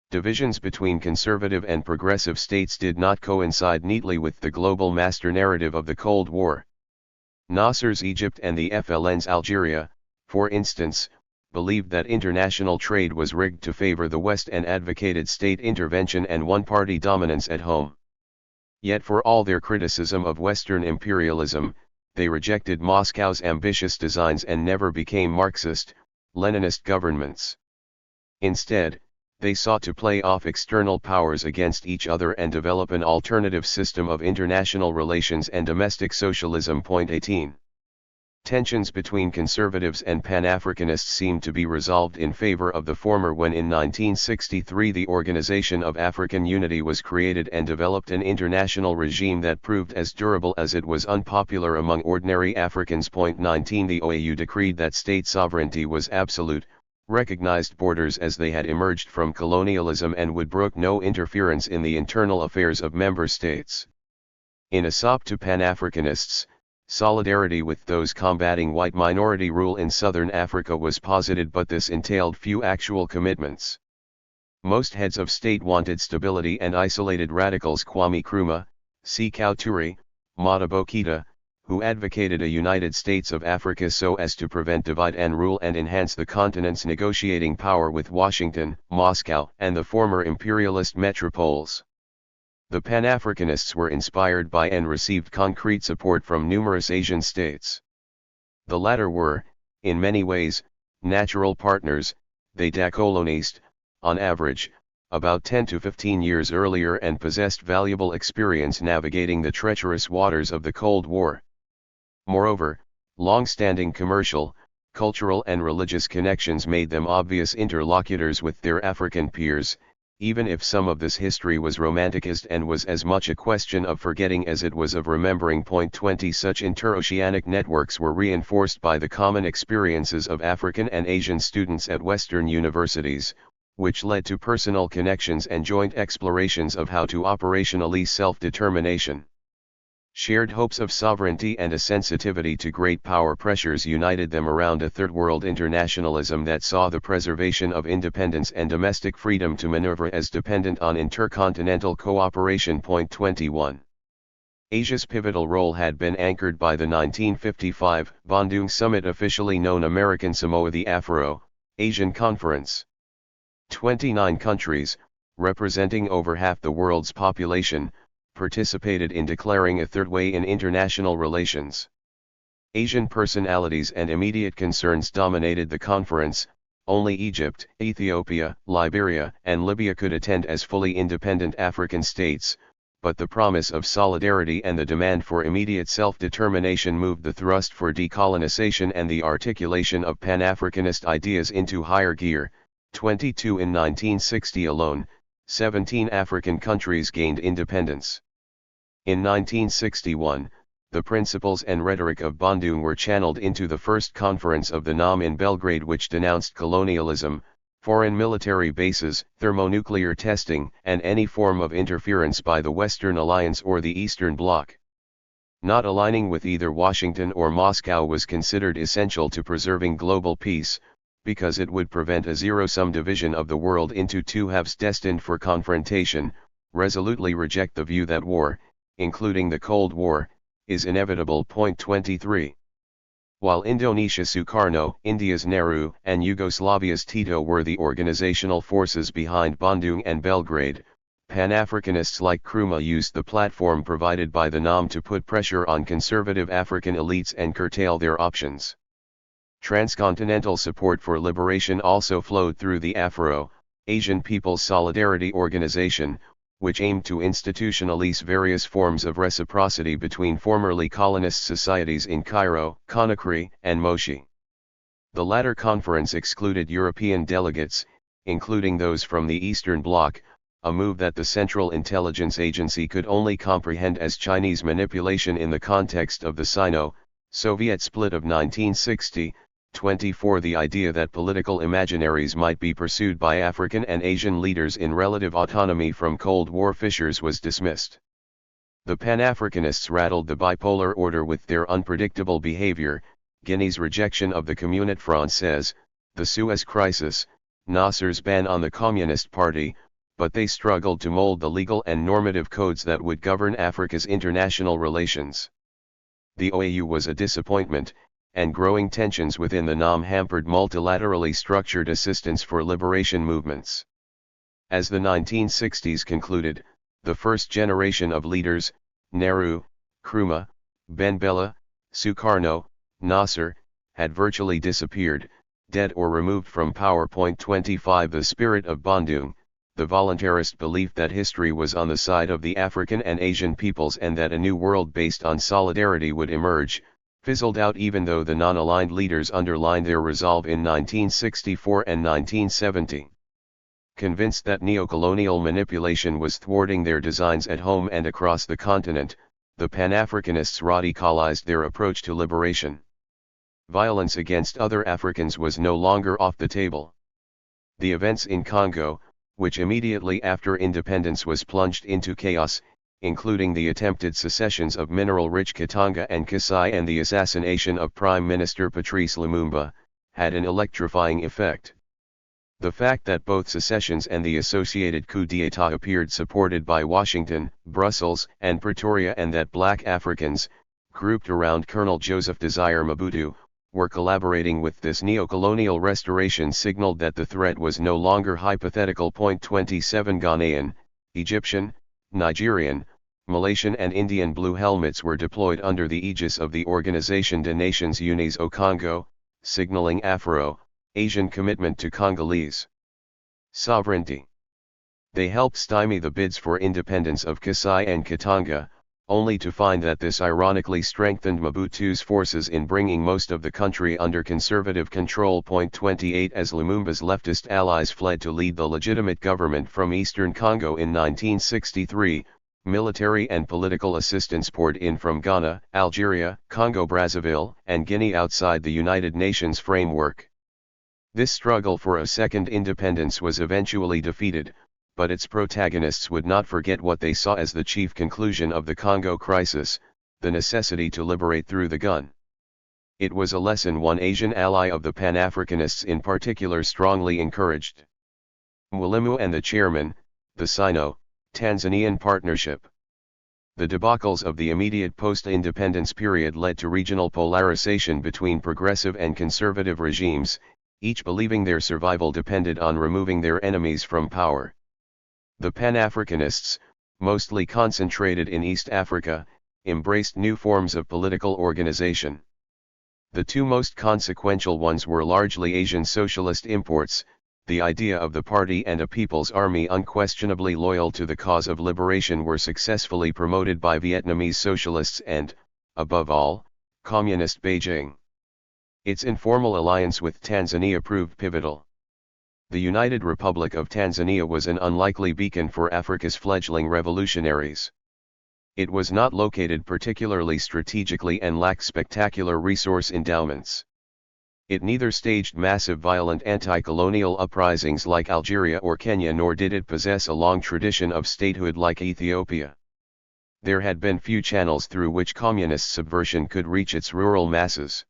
Speaker 1: Divisions between conservative and progressive states did not coincide neatly with the global master narrative of the Cold War. Nasser's Egypt and the FLN's Algeria, for instance, believed that international trade was rigged to favor the West and advocated state intervention and one-party dominance at home. Yet for all their criticism of Western imperialism, they rejected Moscow's ambitious designs and never became Marxist, Leninist governments. Instead, they sought to play off external powers against each other and develop an alternative system of international relations and domestic socialism. 18. Tensions between conservatives and Pan-Africanists seemed to be resolved in favor of the former when in 1963 the Organization of African Unity was created and developed an international regime that proved as durable as it was unpopular among ordinary Africans. 19 The OAU decreed that state sovereignty was absolute, recognized borders as they had emerged from colonialism and would brook no interference in the internal affairs of member states. In a sop to Pan-Africanists, solidarity with those combating white minority rule in southern Africa was posited, but this entailed few actual commitments. Most heads of state wanted stability and isolated radicals Kwame Nkrumah, Sekou Touré, Modibo Keita, who advocated a United States of Africa so as to prevent divide and rule and enhance the continent's negotiating power with Washington, Moscow, and the former imperialist metropoles. The Pan-Africanists were inspired by and received concrete support from numerous Asian states. The latter were, in many ways, natural partners. They décolonised, on average, about 10 to 15 years earlier and possessed valuable experience navigating the treacherous waters of the Cold War. Moreover, long-standing commercial, cultural and religious connections made them obvious interlocutors with their African peers, even if some of this history was romanticized and was as much a question of forgetting as it was of remembering. 20 Such interoceanic networks were reinforced by the common experiences of African and Asian students at Western universities, which led to personal connections and joint explorations of how to operationalize self-determination. Shared hopes of sovereignty and a sensitivity to great power pressures united them around a third world internationalism that saw the preservation of independence and domestic freedom to maneuver as dependent on intercontinental cooperation. 21. Asia's pivotal role had been anchored by the 1955 Bandung Summit, officially known American Samoa, the Afro-Asian Conference. 29 countries, representing over half the world's population, participated in declaring a third way in international relations. Asian personalities and immediate concerns dominated the conference, only Egypt, Ethiopia, Liberia, and Libya could attend as fully independent African states, but the promise of solidarity and the demand for immediate self-determination moved the thrust for decolonization and the articulation of Pan-Africanist ideas into higher gear. 22 in 1960 alone, 17 African countries gained independence. In 1961, the principles and rhetoric of Bandung were channeled into the first conference of the NAM in Belgrade, which denounced colonialism, foreign military bases, thermonuclear testing, and any form of interference by the Western Alliance or the Eastern Bloc. Not aligning with either Washington or Moscow was considered essential to preserving global peace, because it would prevent a zero-sum division of the world into two halves destined for confrontation. Resolutely reject the view that war, including the Cold War, is inevitable. 23. While Indonesia's Sukarno, India's Nehru, and Yugoslavia's Tito were the organizational forces behind Bandung and Belgrade, Pan-Africanists like Nkrumah used the platform provided by the NAM to put pressure on conservative African elites and curtail their options. Transcontinental support for liberation also flowed through the Afro-Asian People's Solidarity Organization, which aimed to institutionalize various forms of reciprocity between formerly colonist societies in Cairo, Conakry, and Moshi. The latter conference excluded European delegates, including those from the Eastern Bloc, a move that the Central Intelligence Agency could only comprehend as Chinese manipulation in the context of the Sino-Soviet split of 1960. 24. The idea that political imaginaries might be pursued by African and Asian leaders in relative autonomy from Cold War fissures was dismissed. The Pan-Africanists rattled the bipolar order with their unpredictable behavior, Guinea's rejection of the Communauté Française, the Suez Crisis, Nasser's ban on the Communist Party, but they struggled to mold the legal and normative codes that would govern Africa's international relations. The OAU was a disappointment, and growing tensions within the NAM hampered multilaterally structured assistance for liberation movements. As the 1960s concluded, the first generation of leaders, Nehru, Nkrumah, Ben Bella, Sukarno, Nasser, had virtually disappeared, dead or removed from power. 25. The spirit of Bandung, the voluntarist belief that history was on the side of the African and Asian peoples and that a new world based on solidarity would emerge, fizzled out even though the non-aligned leaders underlined their resolve in 1964 and 1970. Convinced that neocolonial manipulation was thwarting their designs at home and across the continent, the Pan-Africanists radicalized their approach to liberation. Violence against other Africans was no longer off the table. The events in Congo, which immediately after independence was plunged into chaos, including the attempted secessions of mineral-rich Katanga and Kasai and the assassination of Prime Minister Patrice Lumumba, had an electrifying effect. The fact that both secessions and the associated coup d'état appeared supported by Washington, Brussels, and Pretoria, and that black Africans, grouped around Colonel Joseph Desire Mobutu, were collaborating with this neocolonial restoration signaled that the threat was no longer hypothetical. 27. Ghanaian, Egyptian, Nigerian, Malaysian and Indian blue helmets were deployed under the aegis of the Organisation des Nations Unies au Congo, signaling Afro-Asian commitment to Congolese sovereignty. They helped stymie the bids for independence of Kasai and Katanga, only to find that this ironically strengthened Mobutu's forces in bringing most of the country under conservative control. 28. As Lumumba's leftist allies fled to lead the legitimate government from eastern Congo in 1963, military and political assistance poured in from Ghana, Algeria, Congo-Brazzaville, and Guinea outside the United Nations framework. This struggle for a second independence was eventually defeated, but its protagonists would not forget what they saw as the chief conclusion of the Congo crisis, the necessity to liberate through the gun. It was a lesson one Asian ally of the Pan-Africanists in particular strongly encouraged. Mwalimu and the chairman, the Sino-Tanzanian partnership. The debacles of the immediate post-independence period led to regional polarization between progressive and conservative regimes, each believing their survival depended on removing their enemies from power. The Pan-Africanists, mostly concentrated in East Africa, embraced new forms of political organization. The two most consequential ones were largely Asian socialist imports, the idea of the party and a people's army unquestionably loyal to the cause of liberation were successfully promoted by Vietnamese socialists and, above all, Communist Beijing. Its informal alliance with Tanzania proved pivotal. The United Republic of Tanzania was an unlikely beacon for Africa's fledgling revolutionaries. It was not located particularly strategically and lacked spectacular resource endowments. It neither staged massive violent anti-colonial uprisings like Algeria or Kenya, nor did it possess a long tradition of statehood like Ethiopia. There had been few channels through which communist subversion could reach its rural masses.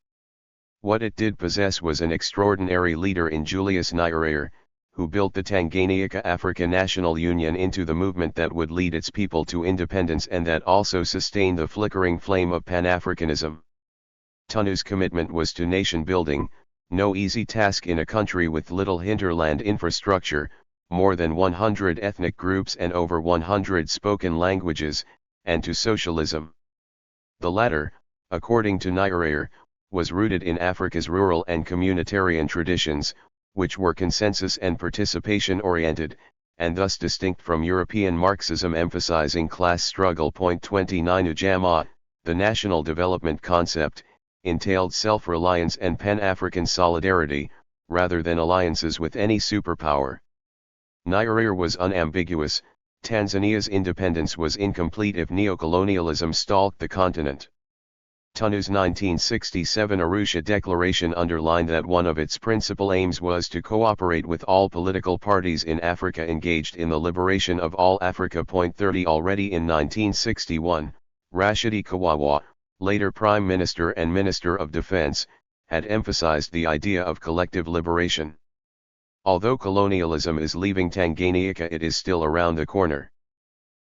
Speaker 1: What it did possess was an extraordinary leader in Julius Nyerere, who built the Tanganyika African National Union into the movement that would lead its people to independence and that also sustained the flickering flame of Pan-Africanism. TANU's commitment was to nation building, no easy task in a country with little hinterland infrastructure, more than 100 ethnic groups and over 100 spoken languages, and to socialism. The latter, according to Nyerere, was rooted in Africa's rural and communitarian traditions, which were consensus and participation oriented, and thus distinct from European Marxism emphasizing class struggle. 29 Ujamaa, the national development concept, entailed self-reliance and Pan-African solidarity, rather than alliances with any superpower. Nyerere was unambiguous: Tanzania's independence was incomplete if neocolonialism stalked the continent. TANU's 1967 Arusha Declaration underlined that one of its principal aims was to cooperate with all political parties in Africa engaged in the liberation of all Africa. 30 Already in 1961, Rashidi Kawawa, later Prime Minister and Minister of Defense, had emphasized the idea of collective liberation. Although colonialism is leaving Tanganyika, it is still around the corner.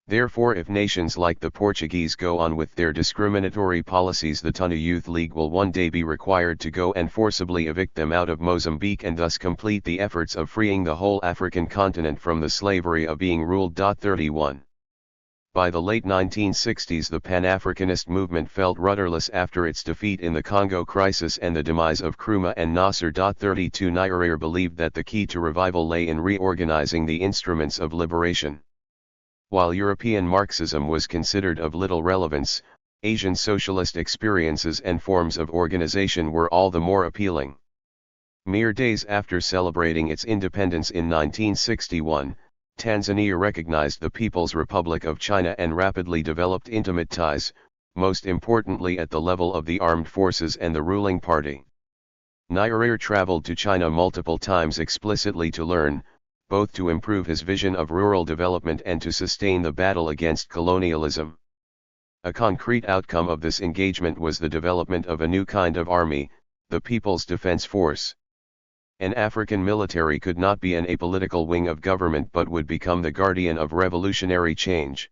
Speaker 1: Therefore, if nations like the Portuguese go on with their discriminatory policies, the TANU Youth League will one day be required to go and forcibly evict them out of Mozambique and thus complete the efforts of freeing the whole African continent from the slavery of being ruled. 31. By the late 1960s, the Pan-Africanist movement felt rudderless after its defeat in the Congo crisis and the demise of Nkrumah and Nasser. 32 Nyerere believed that the key to revival lay in reorganizing the instruments of liberation. While European Marxism was considered of little relevance, Asian socialist experiences and forms of organization were all the more appealing. Mere days after celebrating its independence in 1961, Tanzania recognized the People's Republic of China and rapidly developed intimate ties, most importantly at the level of the armed forces and the ruling party. Nyerere traveled to China multiple times explicitly to learn, both to improve his vision of rural development and to sustain the battle against colonialism. A concrete outcome of this engagement was the development of a new kind of army, the People's Defense Force. An African military could not be an apolitical wing of government but would become the guardian of revolutionary change.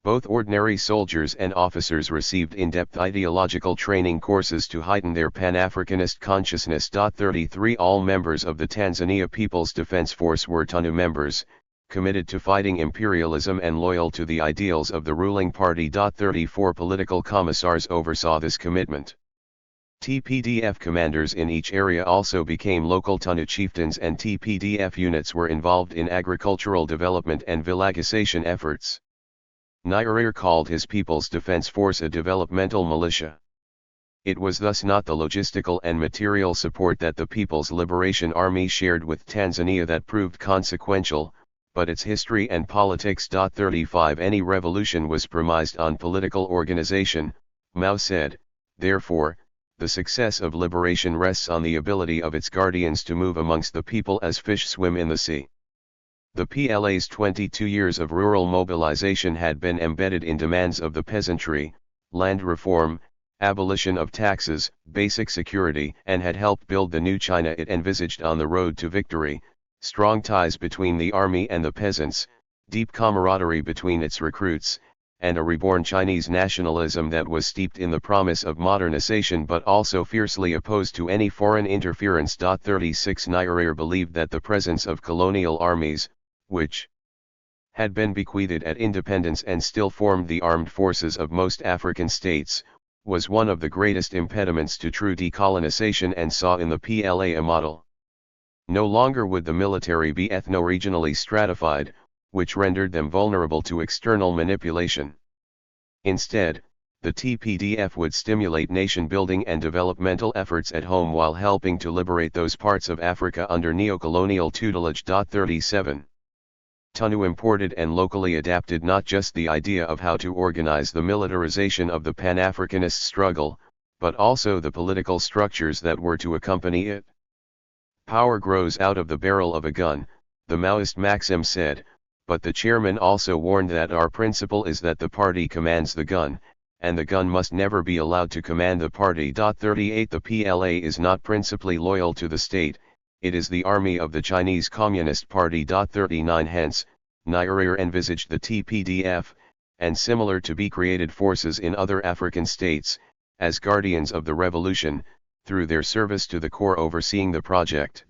Speaker 1: Both ordinary soldiers and officers received in-depth ideological training courses to heighten their Pan-Africanist consciousness. 33 All members of the Tanzania People's Defense Force were TANU members, committed to fighting imperialism and loyal to the ideals of the ruling party. 34 Political commissars oversaw this commitment. TPDF commanders in each area also became local TANU chieftains, and TPDF units were involved in agricultural development and villagization efforts. Nyerere called his People's Defense Force a developmental militia. It was thus not the logistical and material support that the People's Liberation Army shared with Tanzania that proved consequential, but its history and politics. 35 Any revolution was premised on political organization, Mao said. Therefore, the success of liberation rests on the ability of its guardians to move amongst the people as fish swim in the sea. The PLA's 22 years of rural mobilization had been embedded in demands of the peasantry, land reform, abolition of taxes, basic security, and had helped build the new China it envisaged on the road to victory: strong ties between the army and the peasants, deep camaraderie between its recruits, and a reborn Chinese nationalism that was steeped in the promise of modernization but also fiercely opposed to any foreign interference. 36 Nyerere believed that the presence of colonial armies, which had been bequeathed at independence and still formed the armed forces of most African states, was one of the greatest impediments to true decolonization and saw in the PLA a model. No longer would the military be ethno-regionally stratified, which rendered them vulnerable to external manipulation. Instead, the TPDF would stimulate nation-building and developmental efforts at home while helping to liberate those parts of Africa under neocolonial tutelage. 37. TANU imported and locally adapted not just the idea of how to organize the militarization of the Pan-Africanist struggle, but also the political structures that were to accompany it. Power grows out of the barrel of a gun, the Maoist maxim said, but the chairman also warned that our principle is that the party commands the gun, and the gun must never be allowed to command the party. 38 The PLA is not principally loyal to the state, it is the army of the Chinese Communist Party. 39 Hence, Nyerere envisaged the TPDF, and similar to be created forces in other African states, as guardians of the revolution, through their service to the core overseeing the project.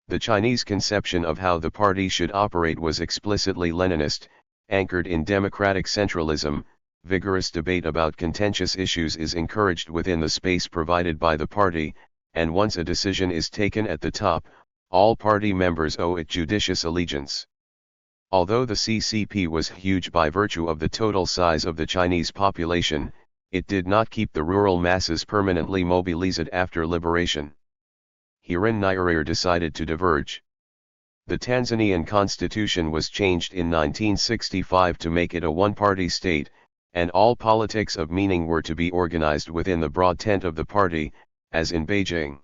Speaker 1: The Chinese conception of how the party should operate was explicitly Leninist, anchored in democratic centralism. Vigorous debate about contentious issues is encouraged within the space provided by the party, and once a decision is taken at the top, all party members owe it judicious allegiance. Although the CCP was huge by virtue of the total size of the Chinese population, it did not keep the rural masses permanently mobilized after liberation. Herein Nyerere decided to diverge. The Tanzanian constitution was changed in 1965 to make it a one-party state, and all politics of meaning were to be organized within the broad tent of the party, as in Beijing.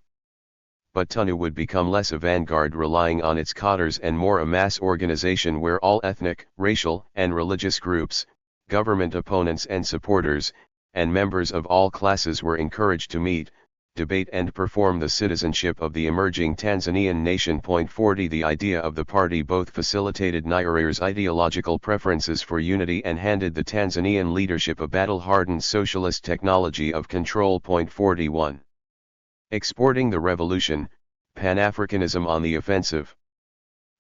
Speaker 1: But TANU would become less a vanguard relying on its cadres and more a mass organization where all ethnic, racial, and religious groups, government opponents and supporters, and members of all classes were encouraged to meet, debate and perform the citizenship of the emerging Tanzanian nation. 40 The idea of the party both facilitated Nyerere's ideological preferences for unity and handed the Tanzanian leadership a battle-hardened socialist technology of control. 41. Exporting the revolution, Pan-Africanism on the offensive.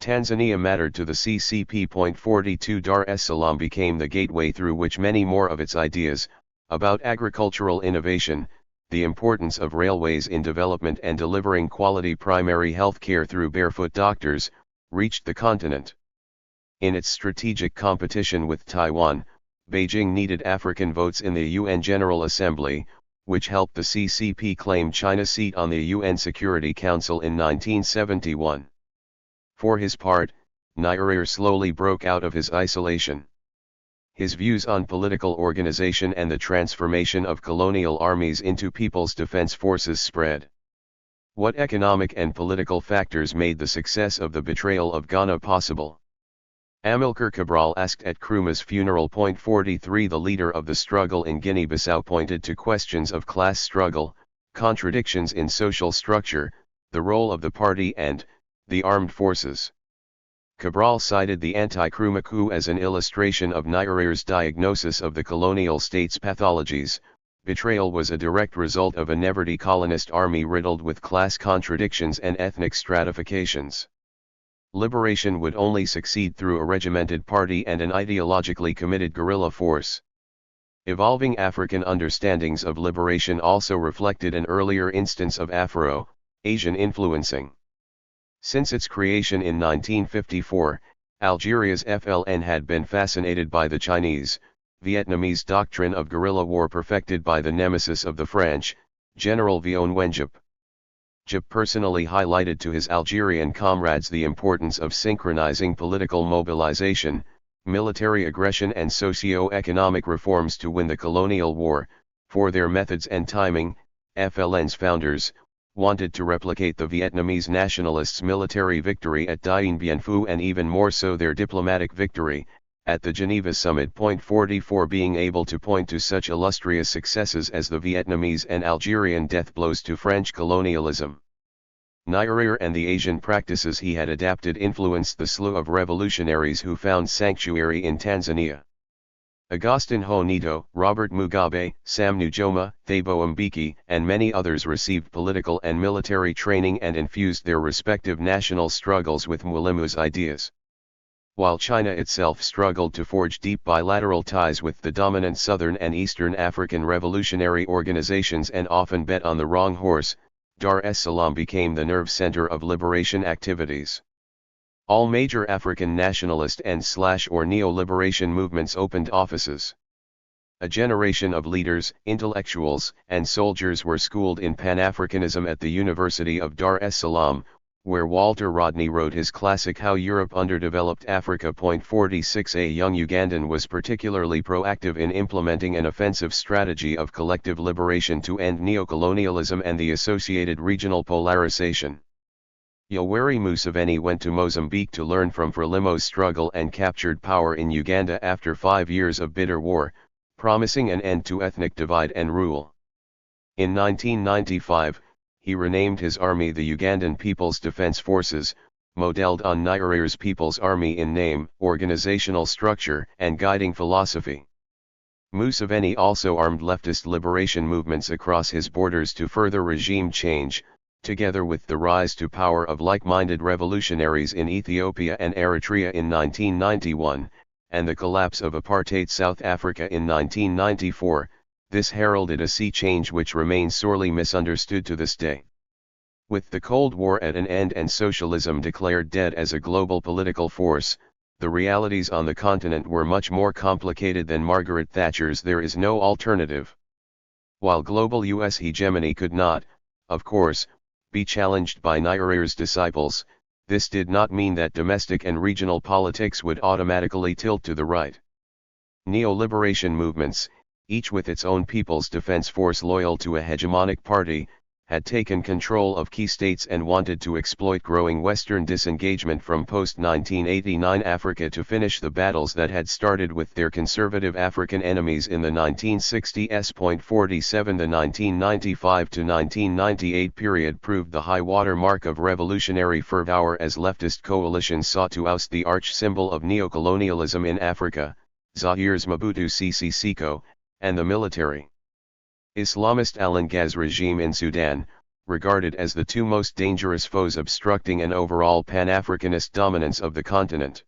Speaker 1: Tanzania mattered to the CCP. 42 Dar es Salaam became the gateway through which many more of its ideas, about agricultural innovation, the importance of railways in development and delivering quality primary health care through barefoot doctors, reached the continent. In its strategic competition with Taiwan, Beijing needed African votes in the UN General Assembly, which helped the CCP claim China's seat on the UN Security Council in 1971. For his part, Nyerere slowly broke out of his isolation. His views on political organization and the transformation of colonial armies into people's defense forces spread. What economic and political factors made the success of the betrayal of Ghana possible? Amilcar Cabral asked at Nkrumah's funeral. 43 The leader of the struggle in Guinea-Bissau pointed to questions of class struggle, contradictions in social structure, the role of the party and the armed forces. Cabral cited the anti-Nkrumah coup as an illustration of Nyerere's diagnosis of the colonial state's pathologies. Betrayal was a direct result of a never decolonist army riddled with class contradictions and ethnic stratifications. Liberation would only succeed through a regimented party and an ideologically committed guerrilla force. Evolving African understandings of liberation also reflected an earlier instance of Afro-Asian influencing. Since its creation in 1954, Algeria's FLN had been fascinated by the Chinese, Vietnamese doctrine of guerrilla war perfected by the nemesis of the French, General Vion Wenjip. Jip personally highlighted to his Algerian comrades the importance of synchronizing political mobilization, military aggression and socio-economic reforms to win the colonial war. For their methods and timing, FLN's founders wanted to replicate the Vietnamese nationalists' military victory at Dien Bien Phu and even more so their diplomatic victory at the Geneva Summit. 44 Being able to point to such illustrious successes as the Vietnamese and Algerian death blows to French colonialism. Nyerere and the Asian practices he had adapted influenced the slew of revolutionaries who found sanctuary in Tanzania. Agustin Honito, Robert Mugabe, Sam Nujoma, Thabo Mbeki, and many others received political and military training and infused their respective national struggles with Mwalimu's ideas. while China itself struggled to forge deep bilateral ties with the dominant Southern and Eastern African revolutionary organizations and often bet on the wrong horse, Dar es Salaam became the nerve center of liberation activities. All major African nationalist and/or neo-liberation movements opened offices. A generation of leaders, intellectuals, and soldiers were schooled in Pan-Africanism at the University of Dar es Salaam, where Walter Rodney wrote his classic How Europe Underdeveloped Africa. 46. A young Ugandan was particularly proactive in implementing an offensive strategy of collective liberation to end neocolonialism and the associated regional polarization. Yoweri Museveni went to Mozambique to learn from Frelimo's struggle and captured power in Uganda after 5 years of bitter war, promising an end to ethnic divide and rule. In 1995, he renamed his army the Ugandan People's Defense Forces, modeled on Nyerire's People's Army in name, organizational structure, and guiding philosophy. Museveni also armed leftist liberation movements across his borders to further regime change, together with the rise to power of like-minded revolutionaries in Ethiopia and Eritrea in 1991, and the collapse of apartheid South Africa in 1994. This heralded a sea change which remains sorely misunderstood to this day. With the Cold War at an end and socialism declared dead as a global political force, the realities on the continent were much more complicated than Margaret Thatcher's "there is no alternative." While global US hegemony could not, of course, be challenged by Nyerire's disciples, this did not mean that domestic and regional politics would automatically tilt to the right. Neo-liberation movements, each with its own People's Defense Force loyal to a hegemonic party, had taken control of key states and wanted to exploit growing Western disengagement from post-1989 Africa to finish the battles that had started with their conservative African enemies in the 1960s. 47 The 1995 to 1998 period proved the high water mark of revolutionary fervor as leftist coalitions sought to oust the arch symbol of neocolonialism in Africa, Zaire's Mobutu Sese Seko, and the military Islamist Al-Nghaz regime in Sudan, regarded as the two most dangerous foes obstructing an overall Pan-Africanist dominance of the continent.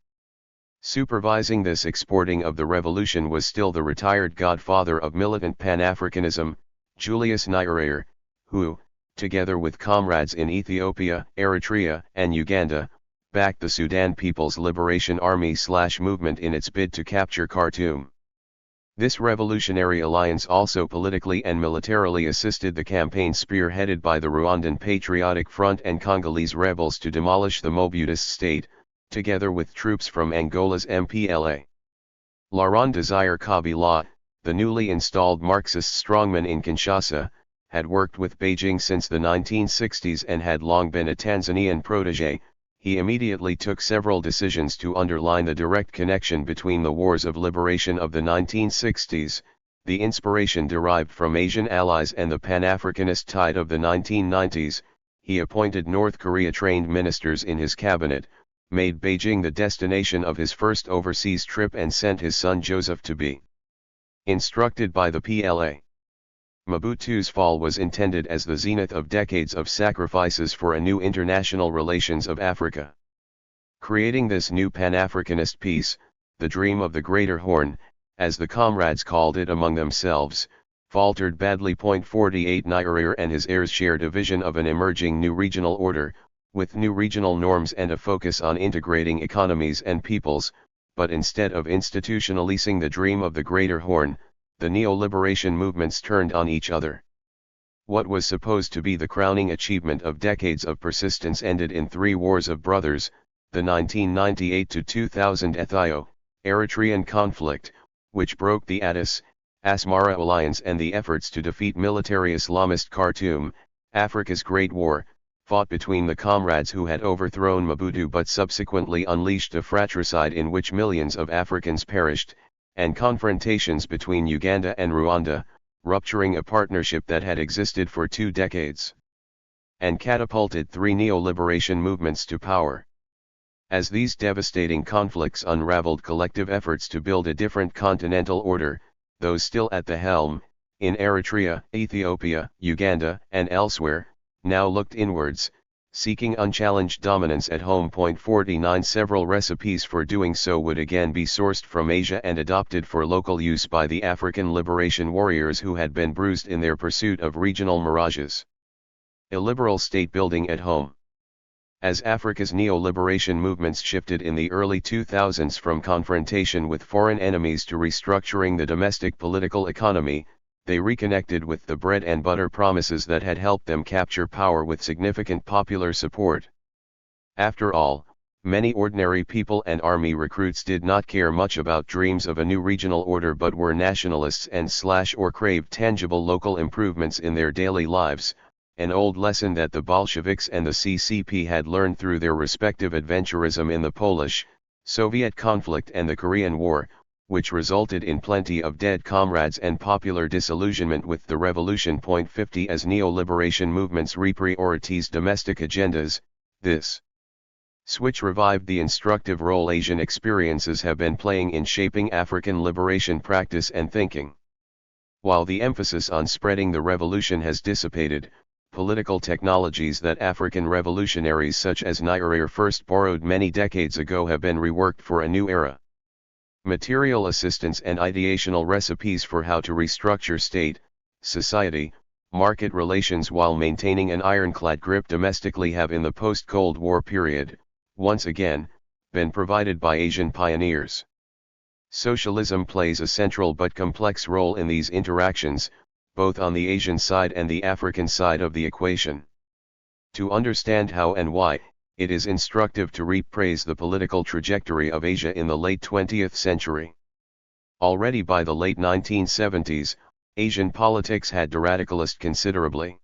Speaker 1: Supervising this exporting of the revolution was still the retired godfather of militant Pan-Africanism, Julius Nyerere, who, together with comrades in Ethiopia, Eritrea, and Uganda, backed the Sudan People's Liberation Army/movement in its bid to capture Khartoum. This revolutionary alliance also politically and militarily assisted the campaign spearheaded by the Rwandan Patriotic Front and Congolese rebels to demolish the Mobutist state, together with troops from Angola's MPLA. Laurent Desire Kabila, the newly installed Marxist strongman in Kinshasa, had worked with Beijing since the 1960s and had long been a Tanzanian protégé. He immediately took several decisions to underline the direct connection between the wars of liberation of the 1960s, the inspiration derived from Asian allies and the Pan-Africanist tide of the 1990s. He appointed North Korea-trained ministers in his cabinet, made Beijing the destination of his first overseas trip and sent his son Joseph to be instructed by the PLA. Mobutu's fall was intended as the zenith of decades of sacrifices for a new international relations of Africa. Creating this new Pan-Africanist peace, the dream of the Greater Horn, as the comrades called it among themselves, faltered badly. 48 Nyerere and his heirs shared a vision of an emerging new regional order, with new regional norms and a focus on integrating economies and peoples, but instead of institutionalizing the dream of the Greater Horn, the neo-liberation movements turned on each other. What was supposed to be the crowning achievement of decades of persistence ended in 3 wars of brothers, the 1998 to 2000 Ethio-Eritrean conflict, which broke the Asmara alliance, and the efforts to defeat military Islamist Khartoum, Africa's Great War, fought between the comrades who had overthrown Mobutu but subsequently unleashed a fratricide in which millions of Africans perished, and confrontations between Uganda and Rwanda, rupturing a partnership that had existed for 2 decades, and catapulted 3 neo-liberation movements to power. As these devastating conflicts unraveled, collective efforts to build a different continental order, those still at the helm, in Eritrea, Ethiopia, Uganda, and elsewhere, now looked inwards, seeking unchallenged dominance at home. 49 Several recipes for doing so would again be sourced from Asia and adopted for local use by the African liberation warriors who had been bruised in their pursuit of regional mirages. Illiberal state building at home. As Africa's neo-liberation movements shifted in the early 2000s from confrontation with foreign enemies to restructuring the domestic political economy, they reconnected with the bread and butter promises that had helped them capture power with significant popular support. After all, many ordinary people and army recruits did not care much about dreams of a new regional order but were nationalists and/or craved tangible local improvements in their daily lives, an old lesson that the Bolsheviks and the CCP had learned through their respective adventurism in the Polish, Soviet conflict and the Korean War, which resulted in plenty of dead comrades and popular disillusionment with the revolution. 50 As neo-liberation movements reprioritized domestic agendas, this switch revived the instructive role Asian experiences have been playing in shaping African liberation practice and thinking. While the emphasis on spreading the revolution has dissipated, political technologies that African revolutionaries such as Nyerere first borrowed many decades ago have been reworked for a new era. Material assistance and ideational recipes for how to restructure state, society, market relations while maintaining an ironclad grip domestically have in the post-Cold War period, once again, been provided by Asian pioneers. Socialism plays a central but complex role in these interactions, both on the Asian side and the African side of the equation. To understand how and why, it is instructive to reappraise the political trajectory of Asia in the late 20th century. Already by the late 1970s, Asian politics had deradicalized considerably.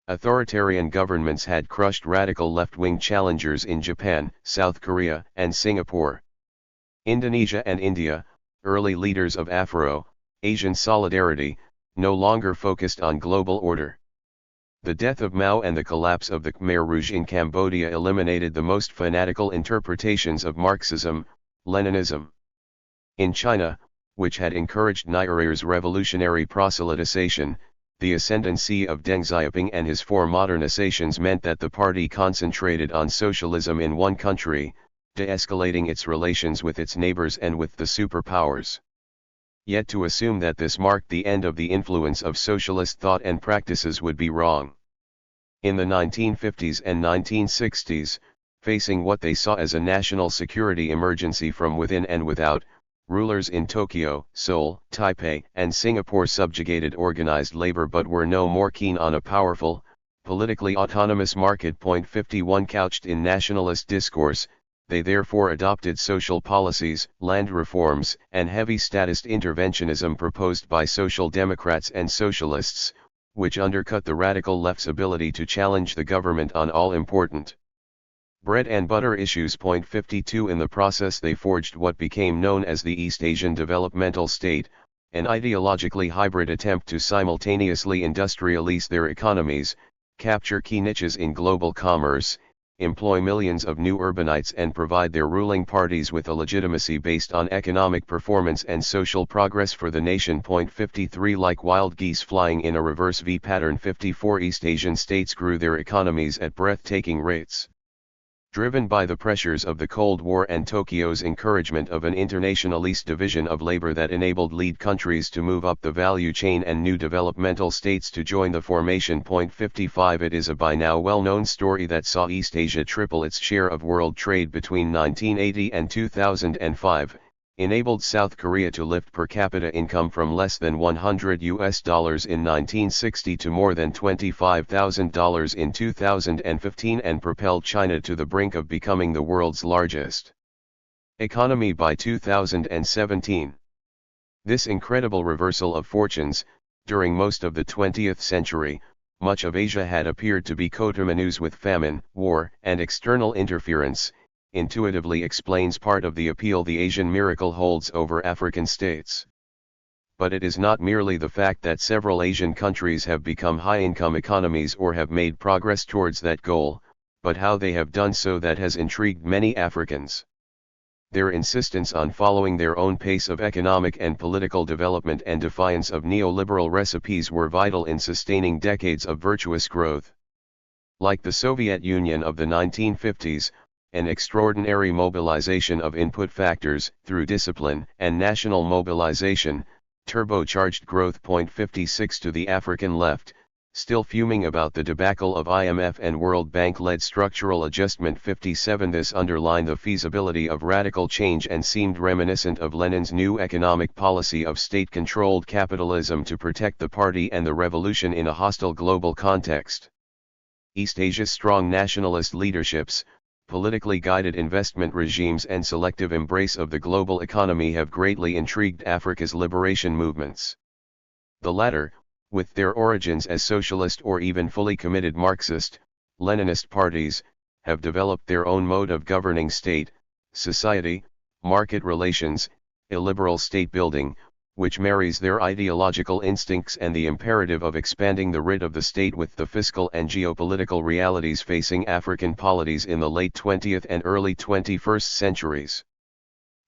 Speaker 1: Authoritarian governments had crushed radical left-wing challengers in Japan, South Korea, and Singapore. Indonesia and India, early leaders of Afro-Asian solidarity, no longer focused on global order. The death of Mao and the collapse of the Khmer Rouge in Cambodia eliminated the most fanatical interpretations of Marxism, Leninism. In China, which had encouraged Nyerere's revolutionary proselytization, the ascendancy of Deng Xiaoping and his four modernizations meant that the party concentrated on socialism in one country, de-escalating its relations with its neighbors and with the superpowers. Yet to assume that this marked the end of the influence of socialist thought and practices would be wrong. In the 1950s and 1960s, facing what they saw as a national security emergency from within and without, rulers in Tokyo, Seoul, Taipei, and Singapore subjugated organized labor but were no more keen on a powerful, politically autonomous market. 51 Couched in nationalist discourse, they therefore adopted social policies, land reforms, and heavy statist interventionism proposed by social democrats and socialists, which undercut the radical left's ability to challenge the government on all important bread and butter issues. 52 In the process they forged what became known as the East Asian Developmental State, an ideologically hybrid attempt to simultaneously industrialize their economies, capture key niches in global commerce, employ millions of new urbanites and provide their ruling parties with a legitimacy based on economic performance and social progress for the nation. 53 Like wild geese flying in a reverse V pattern, 54 East Asian states grew their economies at breathtaking rates. Driven by the pressures of the Cold War and Tokyo's encouragement of an internationalist division of labor that enabled lead countries to move up the value chain and new developmental states to join the formation. 55 It is a by now well-known story that saw East Asia triple its share of world trade between 1980 and 2005, enabled South Korea to lift per capita income from less than $100 in 1960 to more than $25,000 in 2015 and propelled China to the brink of becoming the world's largest economy by 2017. This incredible reversal of fortunes, during most of the 20th century, much of Asia had appeared to be coterminous with famine, war, and external interference, intuitively explains part of the appeal the Asian miracle holds over African states. But it is not merely the fact that several Asian countries have become high-income economies or have made progress towards that goal, but how they have done so that has intrigued many Africans. Their insistence on following their own pace of economic and political development and defiance of neoliberal recipes were vital in sustaining decades of virtuous growth. Like the Soviet Union of the 1950s, an extraordinary mobilization of input factors through discipline and national mobilization, turbocharged growth. 56 To the African left, still fuming about the debacle of IMF and World Bank-led structural adjustment. 57 This underlined the feasibility of radical change and seemed reminiscent of Lenin's new economic policy of state-controlled capitalism to protect the party and the revolution in a hostile global context. East Asia's strong nationalist leaderships, politically guided investment regimes and selective embrace of the global economy have greatly intrigued Africa's liberation movements. The latter, with their origins as socialist or even fully committed Marxist, Leninist parties, have developed their own mode of governing state, society, market relations, illiberal state building, which marries their ideological instincts and the imperative of expanding the writ of the state with the fiscal and geopolitical realities facing African polities in the late 20th and early 21st centuries.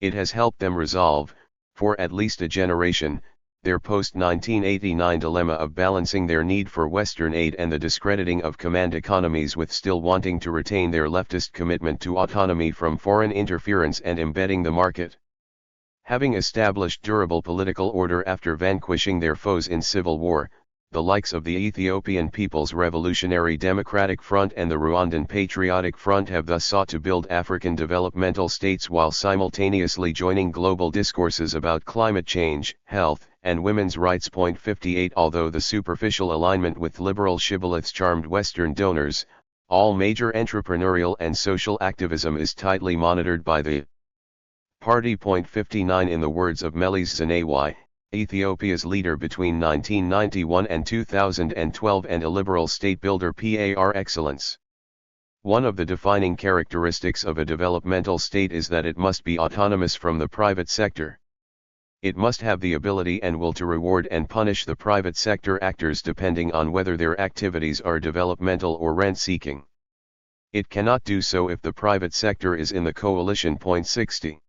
Speaker 1: It has helped them resolve, for at least a generation, their post-1989 dilemma of balancing their need for Western aid and the discrediting of command economies with still wanting to retain their leftist commitment to autonomy from foreign interference and embedding the market. Having established durable political order after vanquishing their foes in civil war, the likes of the Ethiopian People's Revolutionary Democratic Front and the Rwandan Patriotic Front have thus sought to build African developmental states while simultaneously joining global discourses about climate change, health, and women's rights. 58 Although the superficial alignment with liberal shibboleths charmed Western donors, all major entrepreneurial and social activism is tightly monitored by the party. 59 In the words of Meles Zenawi, Ethiopia's leader between 1991 and 2012 and a liberal state builder par excellence. One of the defining characteristics of a developmental state is that it must be autonomous from the private sector. It must have the ability and will to reward and punish the private sector actors depending on whether their activities are developmental or rent-seeking. It cannot do so if the private sector is in the coalition. 60.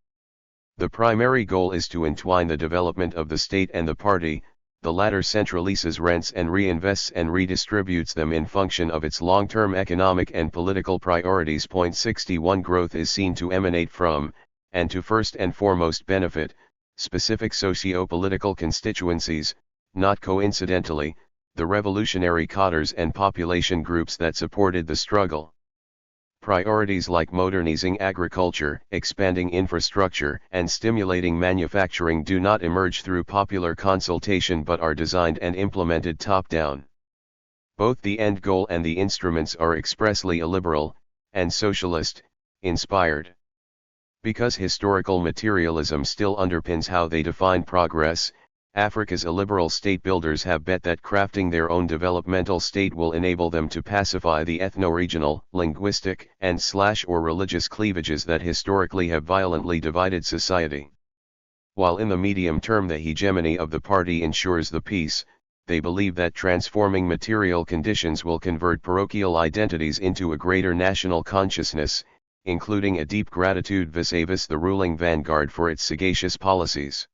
Speaker 1: The primary goal is to entwine the development of the state and the party, the latter centralizes rents and reinvests and redistributes them in function of its long-term economic and political priorities. 61 Growth is seen to emanate from, and to first and foremost benefit, specific socio-political constituencies, not coincidentally, the revolutionary cadres and population groups that supported the struggle. Priorities like modernizing agriculture, expanding infrastructure, and stimulating manufacturing do not emerge through popular consultation but are designed and implemented top-down. Both the end goal and the instruments are expressly illiberal, and socialist, inspired. Because historical materialism still underpins how they define progress, Africa's illiberal state builders have bet that crafting their own developmental state will enable them to pacify the ethno-regional, linguistic, and/or religious cleavages that historically have violently divided society. While in the medium term the hegemony of the party ensures the peace, they believe that transforming material conditions will convert parochial identities into a greater national consciousness, including a deep gratitude vis-a-vis the ruling vanguard for its sagacious policies.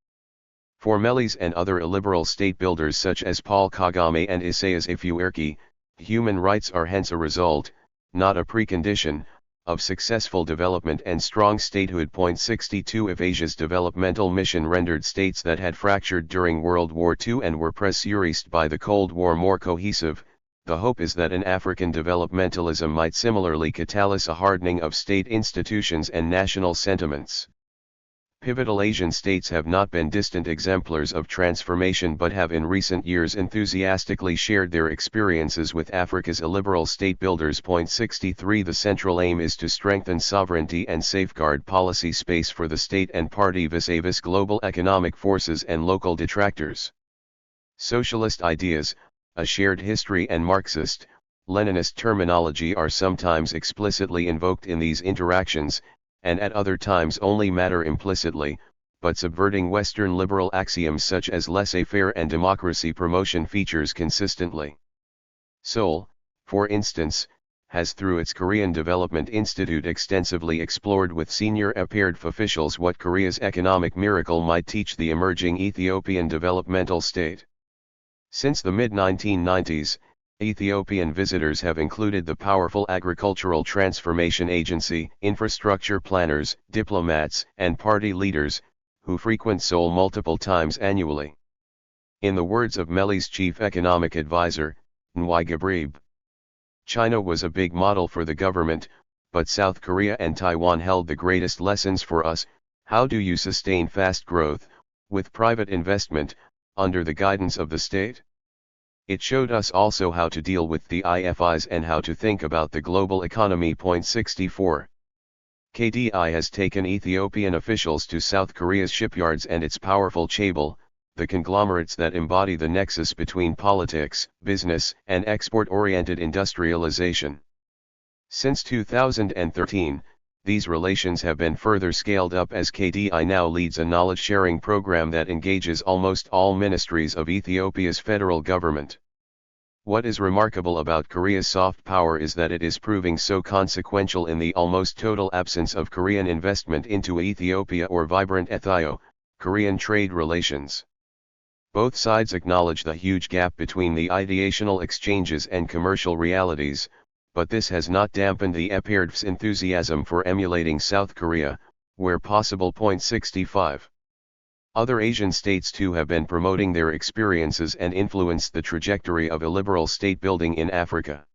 Speaker 1: For Meles and other illiberal state builders such as Paul Kagame and Isaias Afwerki, human rights are hence a result, not a precondition, of successful development and strong statehood. 62 If Asia's developmental mission rendered states that had fractured during World War II and were pressurized by the Cold War more cohesive, the hope is that an African developmentalism might similarly catalyze a hardening of state institutions and national sentiments. Pivotal Asian states have not been distant exemplars of transformation but have in recent years enthusiastically shared their experiences with Africa's illiberal state builders. 63 The central aim is to strengthen sovereignty and safeguard policy space for the state and party vis-a-vis global economic forces and local detractors. Socialist ideas, a shared history and Marxist, Leninist terminology are sometimes explicitly invoked in these interactions, and at other times only matter implicitly, but subverting Western liberal axioms such as laissez-faire and democracy promotion features consistently. Seoul, for instance, has through its Korean Development Institute extensively explored with senior appeared officials what Korea's economic miracle might teach the emerging Ethiopian developmental state. Since the mid-1990s, Ethiopian visitors have included the powerful Agricultural Transformation Agency, infrastructure planners, diplomats, and party leaders, who frequent Seoul multiple times annually. In the words of Meli's chief economic advisor, Nwai Gabrib, China was a big model for the government, but South Korea and Taiwan held the greatest lessons for us. How do you sustain fast growth, with private investment, under the guidance of the state? It showed us also how to deal with the IFIs and how to think about the global economy. 64. KDI has taken Ethiopian officials to South Korea's shipyards and its powerful chaebol, the conglomerates that embody the nexus between politics, business, and export-oriented industrialization. Since 2013, these relations have been further scaled up as KDI now leads a knowledge-sharing program that engages almost all ministries of Ethiopia's federal government. What is remarkable about Korea's soft power is that it is proving so consequential in the almost total absence of Korean investment into Ethiopia or vibrant Ethio-Korean trade relations. Both sides acknowledge the huge gap between the ideational exchanges and commercial realities, but this has not dampened the EPIRDF's enthusiasm for emulating South Korea, where possible. 65. Other Asian states too have been promoting their experiences and influenced the trajectory of illiberal state building in Africa.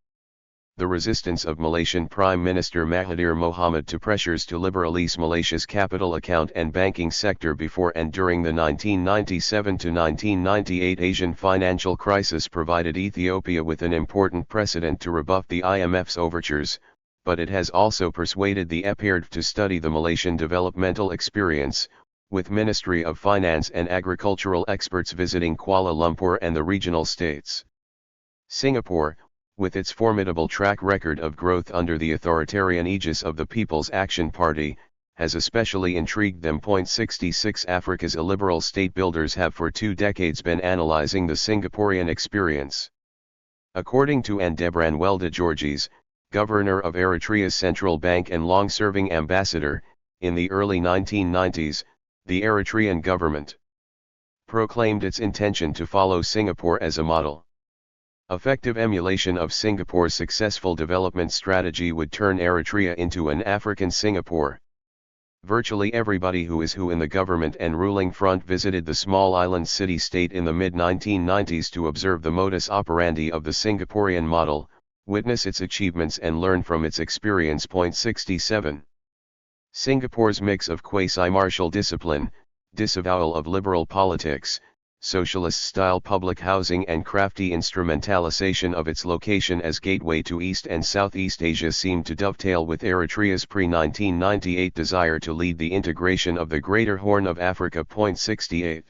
Speaker 1: The resistance of Malaysian Prime Minister Mahathir Mohamad to pressures to liberalize Malaysia's capital account and banking sector before and during the 1997 to 1998 Asian financial crisis provided Ethiopia with an important precedent to rebuff the IMF's overtures, but it has also persuaded the EPIRDF to study the Malaysian developmental experience, with Ministry of Finance and agricultural experts visiting Kuala Lumpur and the regional states. Singapore, with its formidable track record of growth under the authoritarian aegis of the People's Action Party, has especially intrigued them. 66 Africa's illiberal state builders have for 2 decades been analyzing the Singaporean experience. According to Andebran Welda Georges, governor of Eritrea's central bank and long-serving ambassador, in the early 1990s, the Eritrean government proclaimed its intention to follow Singapore as a model. Effective emulation of Singapore's successful development strategy would turn Eritrea into an African Singapore. Virtually everybody who is who in the government and ruling front visited the small island city-state in the mid-1990s to observe the modus operandi of the Singaporean model, witness its achievements and learn from its experience. 67. Singapore's mix of quasi-martial discipline, disavowal of liberal politics, socialist-style public housing and crafty instrumentalization of its location as gateway to East and Southeast Asia seemed to dovetail with Eritrea's pre-1998 desire to lead the integration of the Greater Horn of Africa. 68.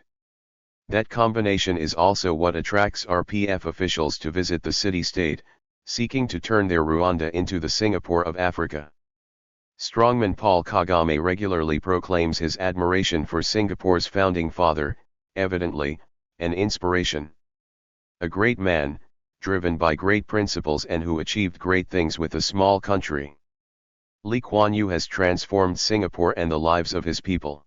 Speaker 1: That combination is also what attracts RPF officials to visit the city-state, seeking to turn their Rwanda into the Singapore of Africa. Strongman Paul Kagame regularly proclaims his admiration for Singapore's founding father, evidently, an inspiration. A great man, driven by great principles and who achieved great things with a small country. Lee Kuan Yew has transformed Singapore and the lives of his people.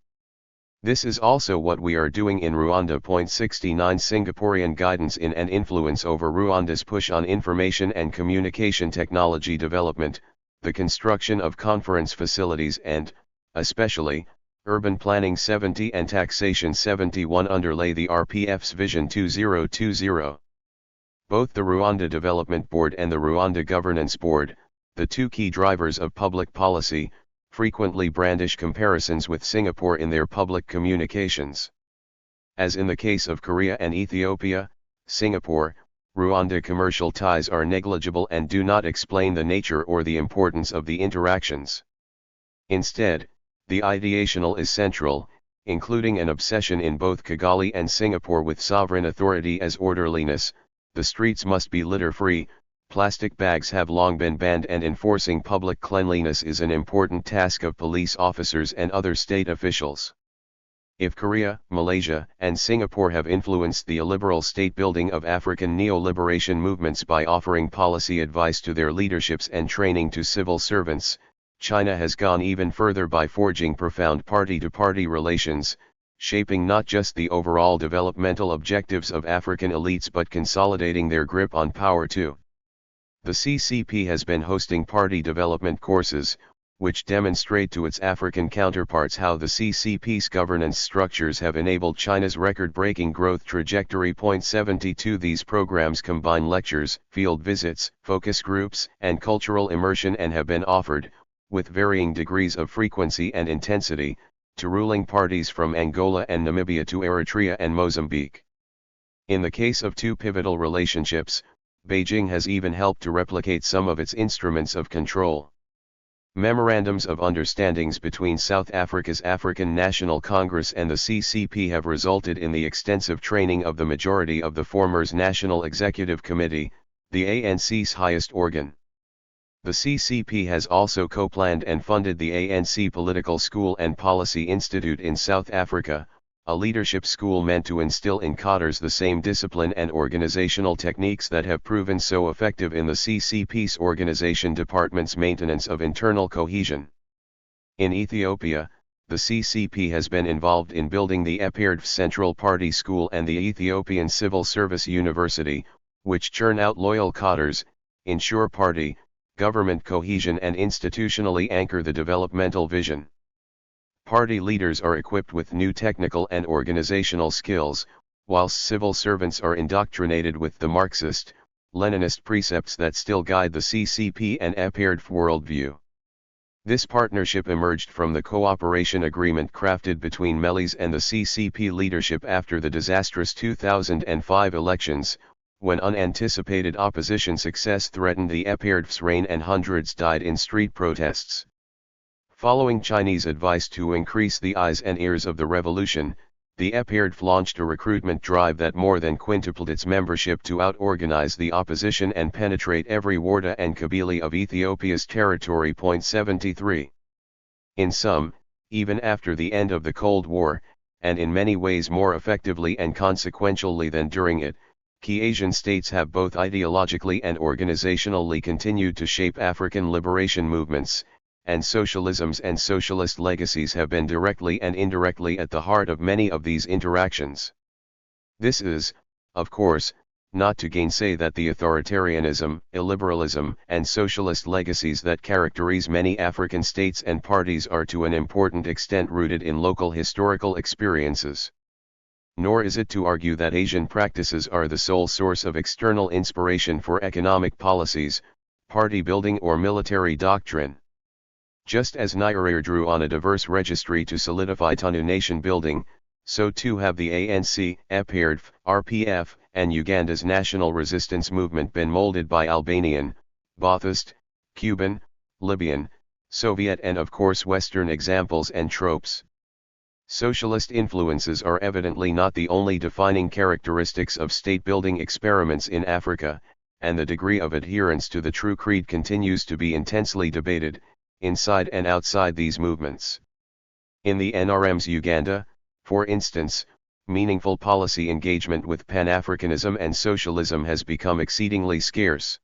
Speaker 1: This is also what we are doing in Rwanda. 69 Singaporean guidance in and influence over Rwanda's push on information and communication technology development, the construction of conference facilities and, especially, Urban Planning 70 and Taxation 71 underlay the RPF's Vision 2020. Both the Rwanda Development Board and the Rwanda Governance Board, the two key drivers of public policy, frequently brandish comparisons with Singapore in their public communications. As in the case of Korea and Ethiopia, Singapore, Rwanda commercial ties are negligible and do not explain the nature or the importance of the interactions. Instead, the ideational is central, including an obsession in both Kigali and Singapore with sovereign authority as orderliness. The streets must be litter-free, plastic bags have long been banned, and enforcing public cleanliness is an important task of police officers and other state officials. If Korea, Malaysia, and Singapore have influenced the illiberal state building of African neo-liberation movements by offering policy advice to their leaderships and training to civil servants, China has gone even further by forging profound party-to-party relations, shaping not just the overall developmental objectives of African elites but consolidating their grip on power too. The CCP has been hosting party development courses, which demonstrate to its African counterparts how the CCP's governance structures have enabled China's record-breaking growth trajectory. 72 These programs combine lectures, field visits, focus groups, and cultural immersion and have been offered, with varying degrees of frequency and intensity, to ruling parties from Angola and Namibia to Eritrea and Mozambique. In the case of two pivotal relationships, Beijing has even helped to replicate some of its instruments of control. Memorandums of understandings between South Africa's African National Congress and the CCP have resulted in the extensive training of the majority of the former's National Executive Committee, the ANC's highest organ. The CCP has also co-planned and funded the ANC Political School and Policy Institute in South Africa, a leadership school meant to instill in cadres the same discipline and organizational techniques that have proven so effective in the CCP's organization department's maintenance of internal cohesion. In Ethiopia, the CCP has been involved in building the EPIRDF Central Party School and the Ethiopian Civil Service University, which churn out loyal cadres, ensure party, government cohesion and institutionally anchor the developmental vision. Party leaders are equipped with new technical and organizational skills, whilst civil servants are indoctrinated with the Marxist, Leninist precepts that still guide the CCP and EPIRDF worldview. This partnership emerged from the cooperation agreement crafted between Meles and the CCP leadership after the disastrous 2005 elections, when unanticipated opposition success threatened the EPIRDF's reign and hundreds died in street protests. Following Chinese advice to increase the eyes and ears of the revolution, the EPIRDF launched a recruitment drive that more than quintupled its membership to out-organize the opposition and penetrate every warda and kabila of Ethiopia's territory. 73. In sum, even after the end of the Cold War, and in many ways more effectively and consequentially than during it, key Asian states have both ideologically and organizationally continued to shape African liberation movements, and socialism's and socialist legacies have been directly and indirectly at the heart of many of these interactions. This is, of course, not to gainsay that the authoritarianism, illiberalism, and socialist legacies that characterize many African states and parties are to an important extent rooted in local historical experiences. Nor is it to argue that Asian practices are the sole source of external inspiration for economic policies, party building or military doctrine. Just as Nigeria drew on a diverse registry to solidify Tanu nation building, so too have the ANC, EPIRDF, RPF, and Uganda's national resistance movement been molded by Albanian, Baathist, Cuban, Libyan, Soviet and of course Western examples and tropes. Socialist influences are evidently not the only defining characteristics of state-building experiments in Africa, and the degree of adherence to the true creed continues to be intensely debated, inside and outside these movements. In the NRM's Uganda, for instance, meaningful policy engagement with Pan-Africanism and socialism has become exceedingly scarce.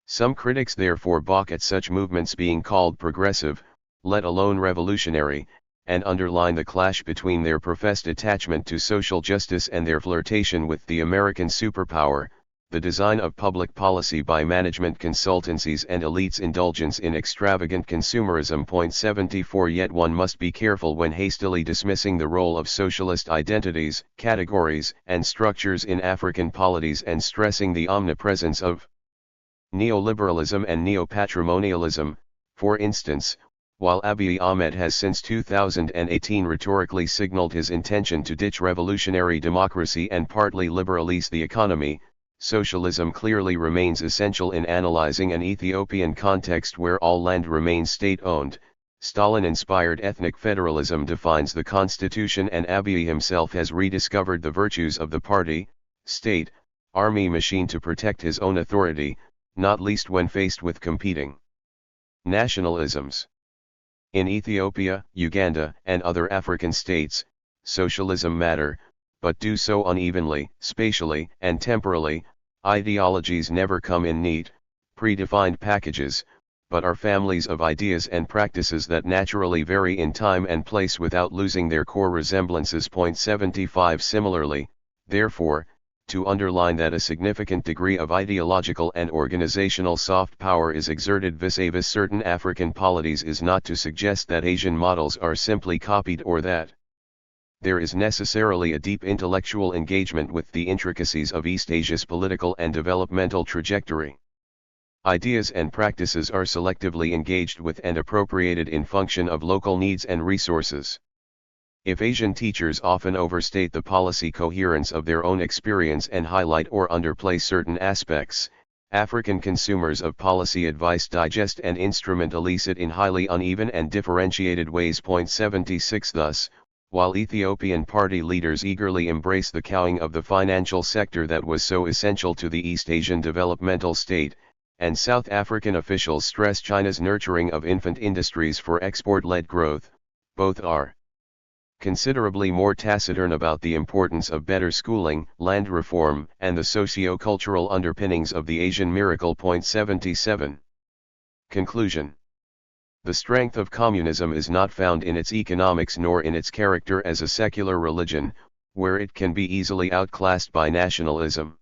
Speaker 1: Some critics therefore balk at such movements being called progressive, let alone revolutionary, and underline the clash between their professed attachment to social justice and their flirtation with the American superpower, the design of public policy by management consultancies and elites' indulgence in extravagant consumerism. 74 Yet one must be careful when hastily dismissing the role of socialist identities, categories, and structures in African polities and stressing the omnipresence of neoliberalism and neo-patrimonialism. For instance, while Abiy Ahmed has since 2018 rhetorically signaled his intention to ditch revolutionary democracy and partly liberalize the economy, socialism clearly remains essential in analyzing an Ethiopian context where all land remains state-owned. Stalin-inspired ethnic federalism defines the constitution and Abiy himself has rediscovered the virtues of the party, state, army machine to protect his own authority, not least when faced with competing nationalisms. In Ethiopia, Uganda, and other African states, socialism matter, but do so unevenly, spatially, and temporally. Ideologies never come in neat, predefined packages, but are families of ideas and practices that naturally vary in time and place without losing their core resemblances. 75 Similarly, therefore, to underline that a significant degree of ideological and organizational soft power is exerted vis-a-vis certain African polities is not to suggest that Asian models are simply copied or that there is necessarily a deep intellectual engagement with the intricacies of East Asia's political and developmental trajectory. Ideas and practices are selectively engaged with and appropriated in function of local needs and resources. If Asian teachers often overstate the policy coherence of their own experience and highlight or underplay certain aspects, African consumers of policy advice digest and instrumentalize it in highly uneven and differentiated ways. 76 Thus, while Ethiopian party leaders eagerly embrace the cowing of the financial sector that was so essential to the East Asian developmental state, and South African officials stress China's nurturing of infant industries for export-led growth, both are considerably more taciturn about the importance of better schooling, land reform, and the socio-cultural underpinnings of the Asian miracle. 77 Conclusion. The strength of communism is not found in its economics nor in its character as a secular religion, where it can be easily outclassed by nationalism.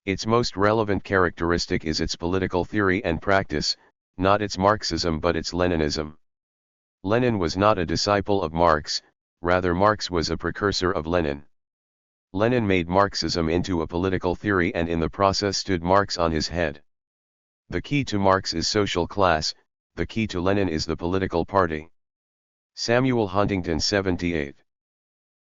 Speaker 1: Its most relevant characteristic is its political theory and practice, not its Marxism but its Leninism. Lenin was not a disciple of Marx, rather Marx was a precursor of Lenin. Lenin made Marxism into a political theory and in the process stood Marx on his head. The key to Marx is social class, the key to Lenin is the political party. Samuel Huntington 78.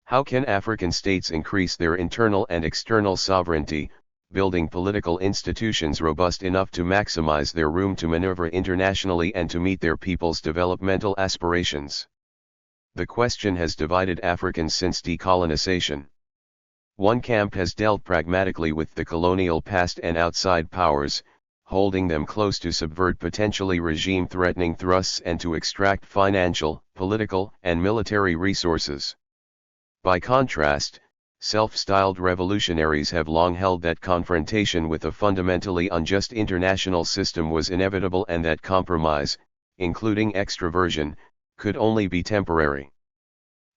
Speaker 1: How can African states increase their internal and external sovereignty, building political institutions robust enough to maximize their room to maneuver internationally and to meet their people's developmental aspirations? The question has divided Africans since decolonization. One camp has dealt pragmatically with the colonial past and outside powers, holding them close to subvert potentially regime-threatening thrusts and to extract financial, political, and military resources. By contrast, self-styled revolutionaries have long held that confrontation with a fundamentally unjust international system was inevitable and that compromise, including extraversion, could only be temporary.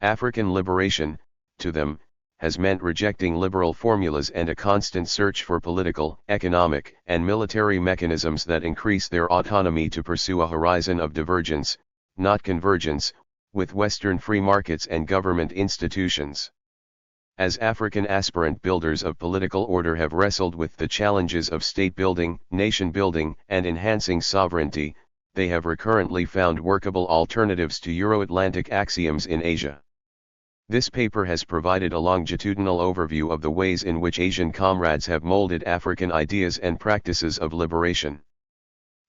Speaker 1: African liberation, to them, has meant rejecting liberal formulas and a constant search for political, economic, and military mechanisms that increase their autonomy to pursue a horizon of divergence, not convergence, with Western free markets and government institutions. As African aspirant builders of political order have wrestled with the challenges of state building, nation building, and enhancing sovereignty, they have recurrently found workable alternatives to Euro-Atlantic axioms in Asia. This paper has provided a longitudinal overview of the ways in which Asian comrades have molded African ideas and practices of liberation.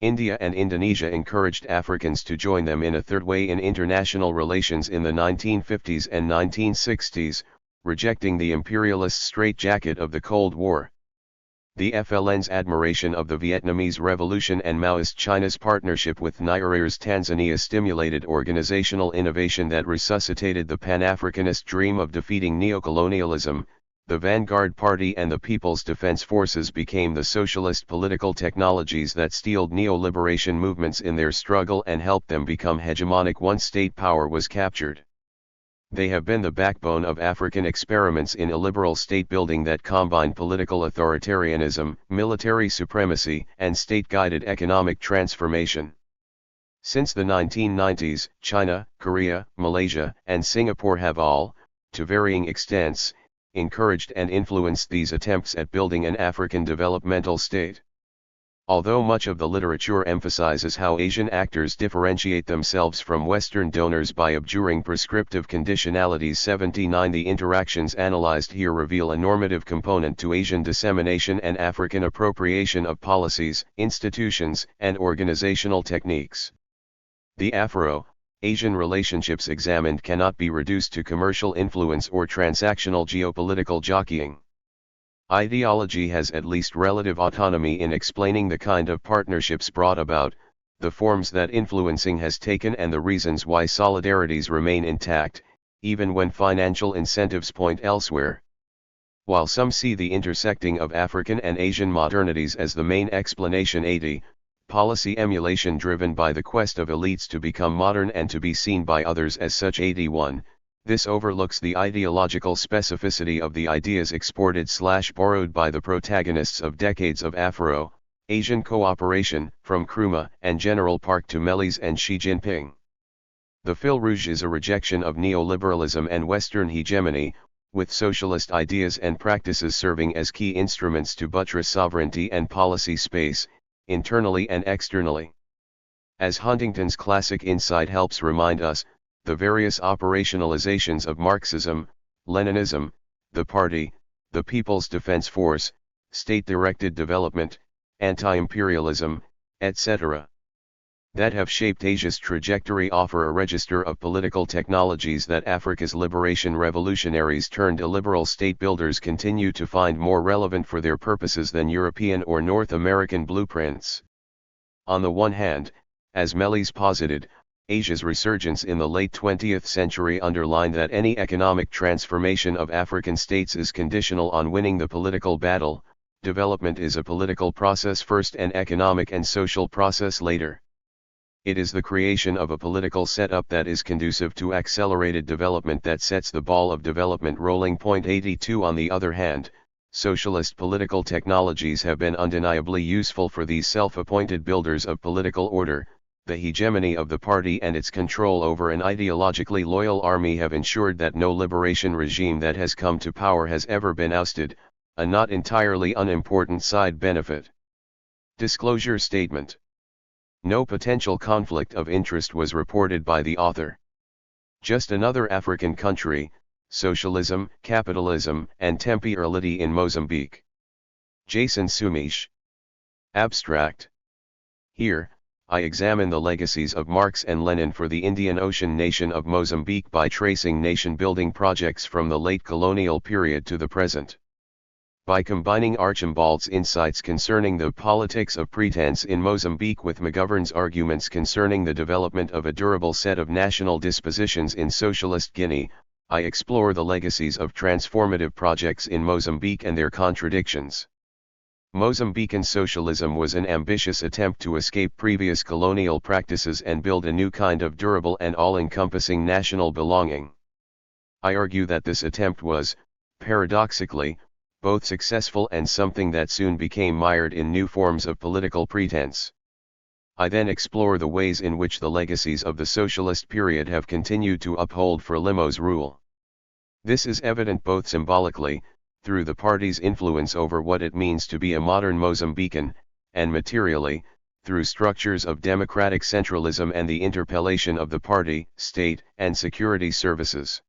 Speaker 1: India and Indonesia encouraged Africans to join them in a third way in international relations in the 1950s and 1960s, rejecting the imperialist straitjacket of the Cold War. The FLN's admiration of the Vietnamese Revolution and Maoist China's partnership with Nyerer's Tanzania stimulated organizational innovation that resuscitated the Pan-Africanist dream of defeating neocolonialism. The Vanguard Party and the People's Defense Forces became the socialist political technologies that steeled neo-liberation movements in their struggle and helped them become hegemonic once state power was captured. They have been the backbone of African experiments in illiberal state building that combine political authoritarianism, military supremacy, and state-guided economic transformation. Since the 1990s, China, Korea, Malaysia, and Singapore have all, to varying extents, encouraged and influenced these attempts at building an African developmental state. Although much of the literature emphasizes how Asian actors differentiate themselves from Western donors by abjuring prescriptive conditionalities, 79 the interactions analyzed here reveal a normative component to Asian dissemination and African appropriation of policies, institutions, and organizational techniques. The Afro-Asian relationships examined cannot be reduced to commercial influence or transactional geopolitical jockeying. Ideology has at least relative autonomy in explaining the kind of partnerships brought about, the forms that influencing has taken and the reasons why solidarities remain intact, even when financial incentives point elsewhere. While some see the intersecting of African and Asian modernities as the main explanation, 80, policy emulation driven by the quest of elites to become modern and to be seen by others as such. 81. This overlooks the ideological specificity of the ideas exported/borrowed by the protagonists of decades of Afro-Asian cooperation, from Nkrumah and General Park to Meles and Xi Jinping. The fil rouge is a rejection of neoliberalism and Western hegemony, with socialist ideas and practices serving as key instruments to buttress sovereignty and policy space, internally and externally. As Huntington's classic insight helps remind us, the various operationalizations of Marxism, Leninism, the party, the People's Defense Force, state-directed development, anti-imperialism, etc., that have shaped Asia's trajectory offer a register of political technologies that Africa's liberation revolutionaries turned illiberal state builders continue to find more relevant for their purposes than European or North American blueprints. On the one hand, as Meles posited, Asia's resurgence in the late 20th century underlined that any economic transformation of African states is conditional on winning the political battle. Development is a political process first and economic and social process later. It is the creation of a political setup that is conducive to accelerated development that sets the ball of development rolling. 82. On the other hand, socialist political technologies have been undeniably useful for these self-appointed builders of political order. The hegemony of the party and its control over an ideologically loyal army have ensured that no liberation regime that has come to power has ever been ousted, a not entirely unimportant side benefit. Disclosure statement. No potential conflict of interest was reported by the author. Just another African country, socialism, capitalism, and temporality in Mozambique. Jason Sumish. Abstract. Here, I examine the legacies of Marx and Lenin for the Indian Ocean nation of Mozambique by tracing nation-building projects from the late colonial period to the present. By combining Archibald's insights concerning the politics of pretense in Mozambique with McGovern's arguments concerning the development of a durable set of national dispositions in socialist Guinea, I explore the legacies of transformative projects in Mozambique and their contradictions. Mozambican socialism was an ambitious attempt to escape previous colonial practices and build a new kind of durable and all-encompassing national belonging. I argue that this attempt was, paradoxically, both successful and something that soon became mired in new forms of political pretense. I then explore the ways in which the legacies of the socialist period have continued to uphold Frelimo's rule. This is evident both symbolically, through the party's influence over what it means to be a modern Mozambican, and materially, through structures of democratic centralism and the interpellation of the party, state, and security services.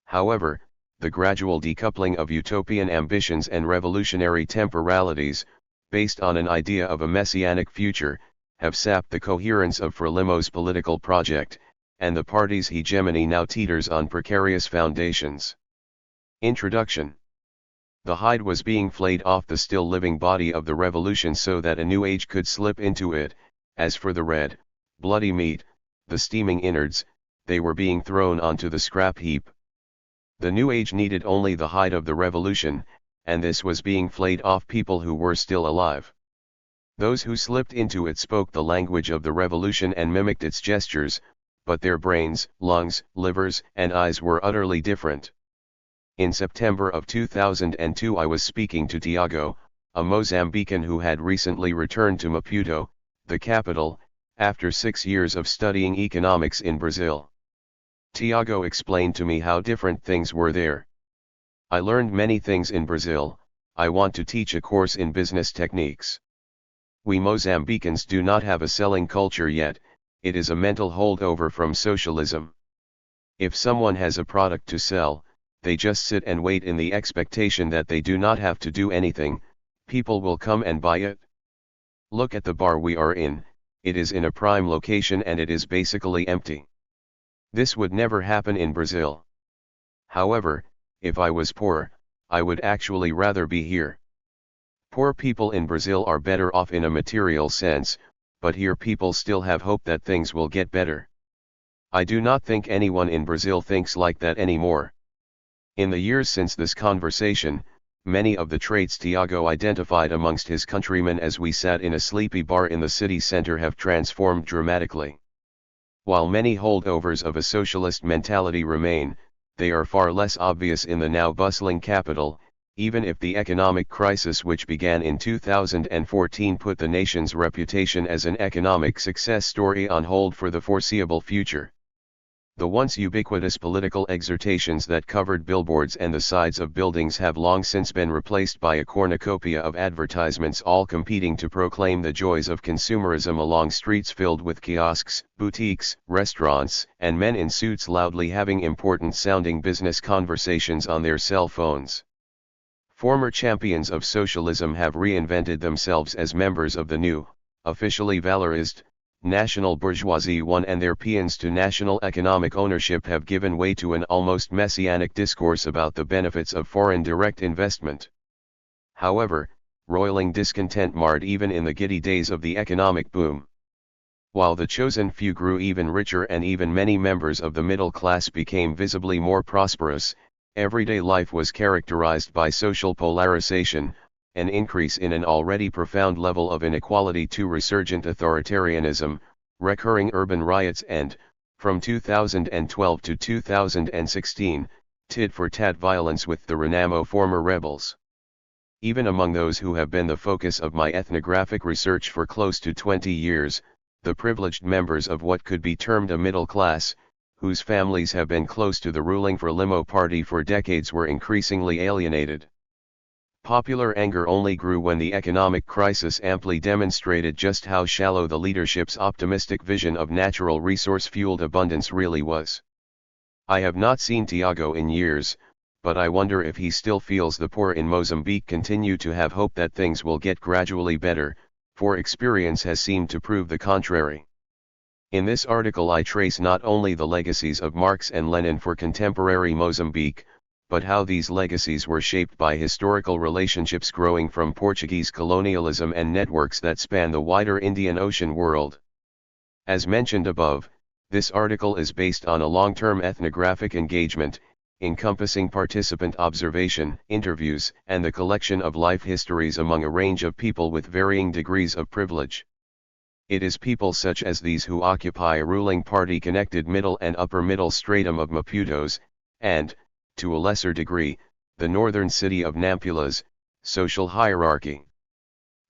Speaker 1: However, the gradual decoupling of utopian ambitions and revolutionary temporalities, based on an idea of a messianic future, have sapped the coherence of Frelimo's political project, and the party's hegemony now teeters on precarious foundations. Introduction. The hide was being flayed off the still-living body of the revolution so that a new age could slip into it. As for the red, bloody meat, the steaming innards, they were being thrown onto the scrap heap. The new age needed only the hide of the revolution, and this was being flayed off people who were still alive. Those who slipped into it spoke the language of the revolution and mimicked its gestures, but their brains, lungs, livers, and eyes were utterly different. In September of 2002 I was speaking to Tiago, a Mozambican who had recently returned to Maputo, the capital, after 6 years of studying economics in Brazil. Tiago explained to me how different things were there. I learned many things in Brazil. I want to teach a course in business techniques. We Mozambicans do not have a selling culture yet, it is a mental holdover from socialism. If someone has a product to sell, they just sit and wait in the expectation that they do not have to do anything, people will come and buy it. Look at the bar we are in, it is in a prime location and it is basically empty. This would never happen in Brazil. However, if I was poor, I would actually rather be here. Poor people in Brazil are better off in a material sense, but here people still have hope that things will get better. I do not think anyone in Brazil thinks like that anymore. In the years since this conversation, many of the traits Tiago identified amongst his countrymen as we sat in a sleepy bar in the city center have transformed dramatically. While many holdovers of a socialist mentality remain, they are far less obvious in the now bustling capital, even if the economic crisis which began in 2014 put the nation's reputation as an economic success story on hold for the foreseeable future. The once ubiquitous political exhortations that covered billboards and the sides of buildings have long since been replaced by a cornucopia of advertisements, all competing to proclaim the joys of consumerism along streets filled with kiosks, boutiques, restaurants, and men in suits loudly having important-sounding business conversations on their cell phones. Former champions of socialism have reinvented themselves as members of the new, officially valorized, national bourgeoisie one, and their paeans to national economic ownership have given way to an almost messianic discourse about the benefits of foreign direct investment. However, roiling discontent marred even in the giddy days of the economic boom. While the chosen few grew even richer and even many members of the middle class became visibly more prosperous, everyday life was characterized by social polarization, an increase in an already profound level of inequality to resurgent authoritarianism, recurring urban riots and, from 2012 to 2016, tit-for-tat violence with the Renamo former rebels. Even among those who have been the focus of my ethnographic research for close to 20 years, the privileged members of what could be termed a middle class, whose families have been close to the ruling Frelimo party for decades, were increasingly alienated. Popular anger only grew when the economic crisis amply demonstrated just how shallow the leadership's optimistic vision of natural resource-fueled abundance really was. I have not seen Tiago in years, but I wonder if he still feels the poor in Mozambique continue to have hope that things will get gradually better, for experience has seemed to prove the contrary. In this article I trace not only the legacies of Marx and Lenin for contemporary Mozambique, but how these legacies were shaped by historical relationships growing from Portuguese colonialism and networks that span the wider Indian Ocean world. As mentioned above, this article is based on a long-term ethnographic engagement, encompassing participant observation, interviews, and the collection of life histories among a range of people with varying degrees of privilege. It is people such as these who occupy a ruling party-connected middle and upper middle stratum of Maputo's, and, to a lesser degree, the northern city of Nampula's, social hierarchy.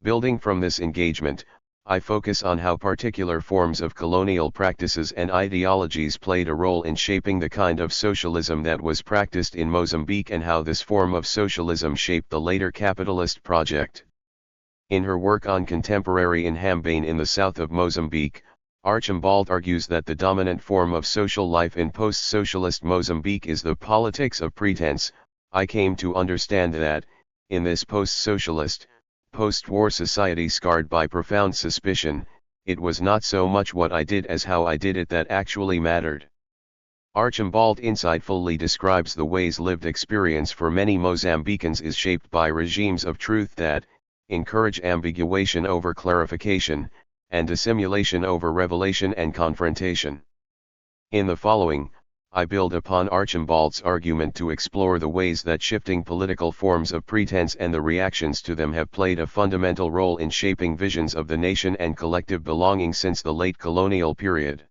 Speaker 1: Building from this engagement, I focus on how particular forms of colonial practices and ideologies played a role in shaping the kind of socialism that was practiced in Mozambique and how this form of socialism shaped the later capitalist project. In her work on contemporary Inhambane in the south of Mozambique, Archambault argues that the dominant form of social life in post-socialist Mozambique is the politics of pretense. I came to understand that, in this post-socialist, post-war society scarred by profound suspicion, it was not so much what I did as how I did it that actually mattered. Archambault insightfully describes the ways lived experience for many Mozambicans is shaped by regimes of truth that encourage ambiguation over clarification, and dissimulation over revelation and confrontation. In the following, I build upon Archambault's argument to explore the ways that shifting political forms of pretense and the reactions to them have played a fundamental role in shaping visions of the nation and collective belonging since the late colonial period.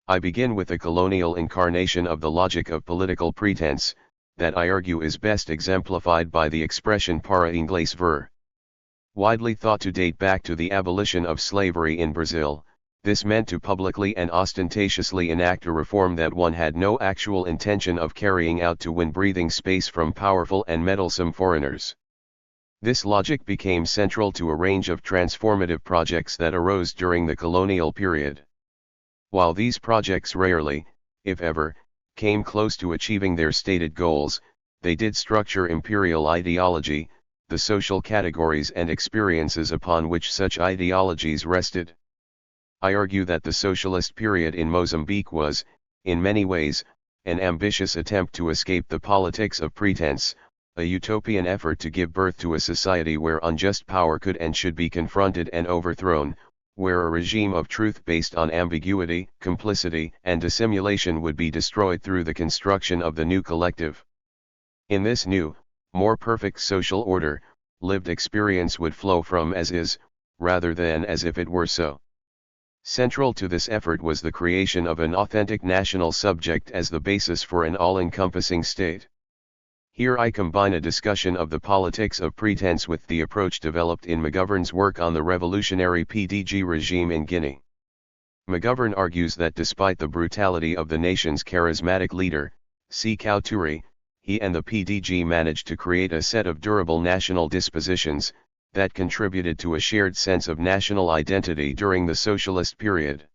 Speaker 1: I begin with the colonial incarnation of the logic of political pretense, that I argue is best exemplified by the expression para inglês ver. Widely thought to date back to the abolition of slavery in Brazil, this meant to publicly and ostentatiously enact a reform that one had no actual intention of carrying out to win breathing space from powerful and meddlesome foreigners. This logic became central to a range of transformative projects that arose during the colonial period. While these projects rarely, if ever, came close to achieving their stated goals, they did structure imperial ideology, the social categories and experiences upon which such ideologies rested. I argue that the socialist period in Mozambique was, in many ways, an ambitious attempt to escape the politics of pretense, a utopian effort to give birth to a society where unjust power could and should be confronted and overthrown, where a regime of truth based on ambiguity, complicity, and dissimulation would be destroyed through the construction of the new collective. In this new, more perfect social order, lived experience would flow from as is, rather than as if it were so. Central to this effort was the creation of an authentic national subject as the basis for an all-encompassing state. Here I combine a discussion of the politics of pretense with the approach developed in McGovern's work on the revolutionary PDG regime in Guinea. McGovern argues that despite the brutality of the nation's charismatic leader, Sékou Touré, he and the PDG managed to create a set of durable national dispositions that contributed to a shared sense of national identity during the socialist period.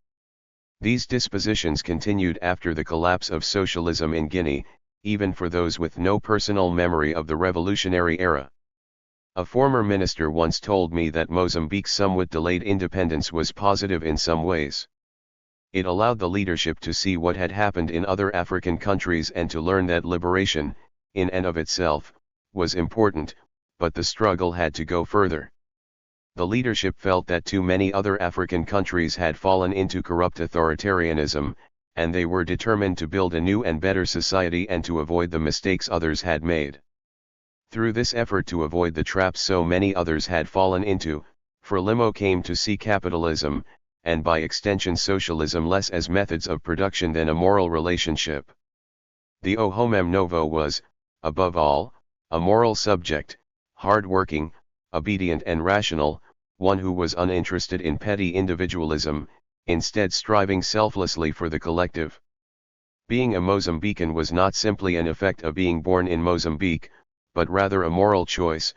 Speaker 1: These dispositions continued after the collapse of socialism in Guinea, even for those with no personal memory of the revolutionary era. A former minister once told me that Mozambique's somewhat delayed independence was positive in some ways. It allowed the leadership to see what had happened in other African countries and to learn that liberation, in and of itself, was important, but the struggle had to go further. The leadership felt that too many other African countries had fallen into corrupt authoritarianism, and they were determined to build a new and better society and to avoid the mistakes others had made. Through this effort to avoid the traps so many others had fallen into, Frelimo came to see capitalism, and by extension socialism, less as methods of production than a moral relationship. The O Homem Novo was, above all, a moral subject, hard-working, obedient and rational, one who was uninterested in petty individualism, instead striving selflessly for the collective. Being a Mozambican was not simply an effect of being born in Mozambique, but rather a moral choice,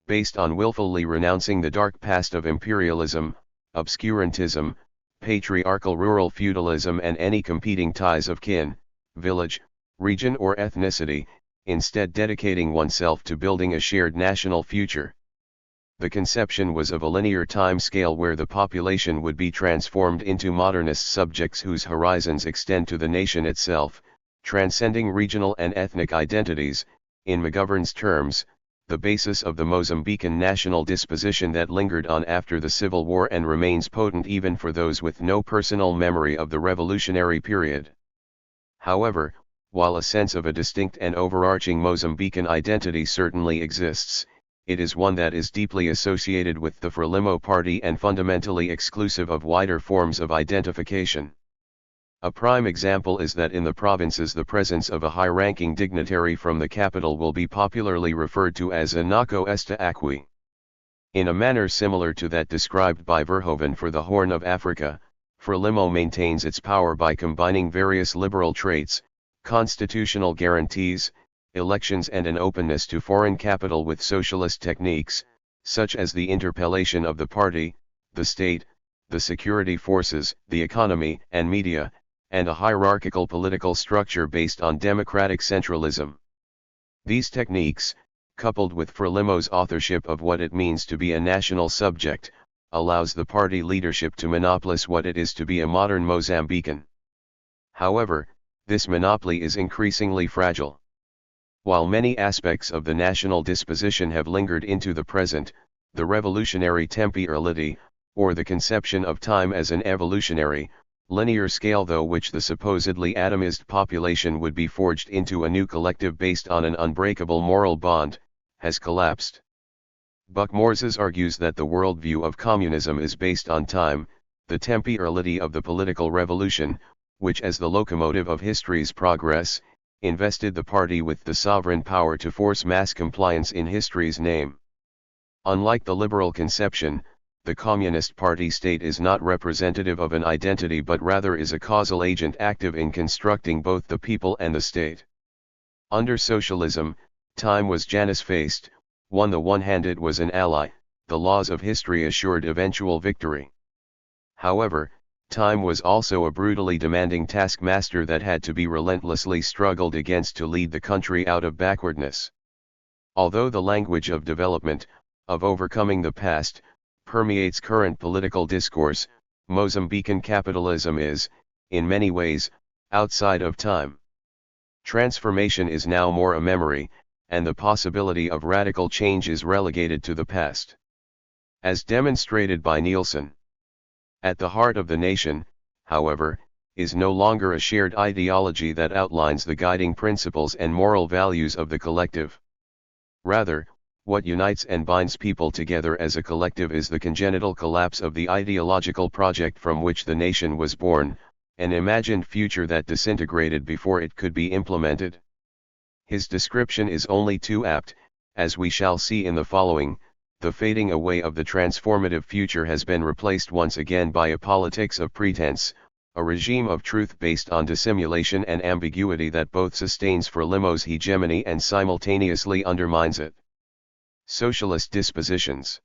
Speaker 1: based on willfully renouncing the dark past of imperialism, obscurantism, patriarchal rural feudalism and any competing ties of kin, village, region or ethnicity, instead dedicating oneself to building a shared national future. The conception was of a linear time scale where the population would be transformed into modernist subjects whose horizons extend to the nation itself, transcending regional and ethnic identities, in McGovern's terms, the basis of the Mozambican national disposition that lingered on after the Civil War and remains potent even for those with no personal memory of the revolutionary period. However, while a sense of a distinct and overarching Mozambican identity certainly exists, it is one that is deeply associated with the Frelimo party and fundamentally exclusive of wider forms of identification. A prime example is that in the provinces the presence of a high-ranking dignitary from the capital will be popularly referred to as a Naco Esta Aqui. In a manner similar to that described by Verhoeven for the Horn of Africa, Frelimo maintains its power by combining various liberal traits, constitutional guarantees, elections and an openness to foreign capital with socialist techniques, such as the interpellation of the party, the state, the security forces, the economy and media, and a hierarchical political structure based on democratic centralism. These techniques, coupled with Frelimo's authorship of what it means to be a national subject, allows the party leadership to monopolize what it is to be a modern Mozambican. However, this monopoly is increasingly fragile. While many aspects of the national disposition have lingered into the present, the revolutionary temporality, or the conception of time as an evolutionary, linear scale through which the supposedly atomized population would be forged into a new collective based on an unbreakable moral bond, has collapsed. Buck-Morzes argues that the worldview of communism is based on time, the temporality of the political revolution, which as the locomotive of history's progress, invested the party with the sovereign power to force mass compliance in history's name. Unlike the liberal conception, the Communist Party state is not representative of an identity but rather is a causal agent active in constructing both the people and the state. Under socialism, time was Janus-faced, on the one hand it was an ally, the laws of history assured eventual victory. However, time was also a brutally demanding taskmaster that had to be relentlessly struggled against to lead the country out of backwardness. Although the language of development, of overcoming the past, permeates current political discourse, Mozambican capitalism is, in many ways, outside of time. Transformation is now more a memory, and the possibility of radical change is relegated to the past. As demonstrated by Nielsen. At the heart of the nation, however, is no longer a shared ideology that outlines the guiding principles and moral values of the collective. Rather, what unites and binds people together as a collective is the congenital collapse of the ideological project from which the nation was born, an imagined future that disintegrated before it could be implemented. His description is only too apt, as we shall see in the following. The fading away of the transformative future has been replaced once again by a politics of pretense, a regime of truth based on dissimulation and ambiguity that both sustains Frelimo's hegemony and simultaneously undermines it. Socialist dispositions.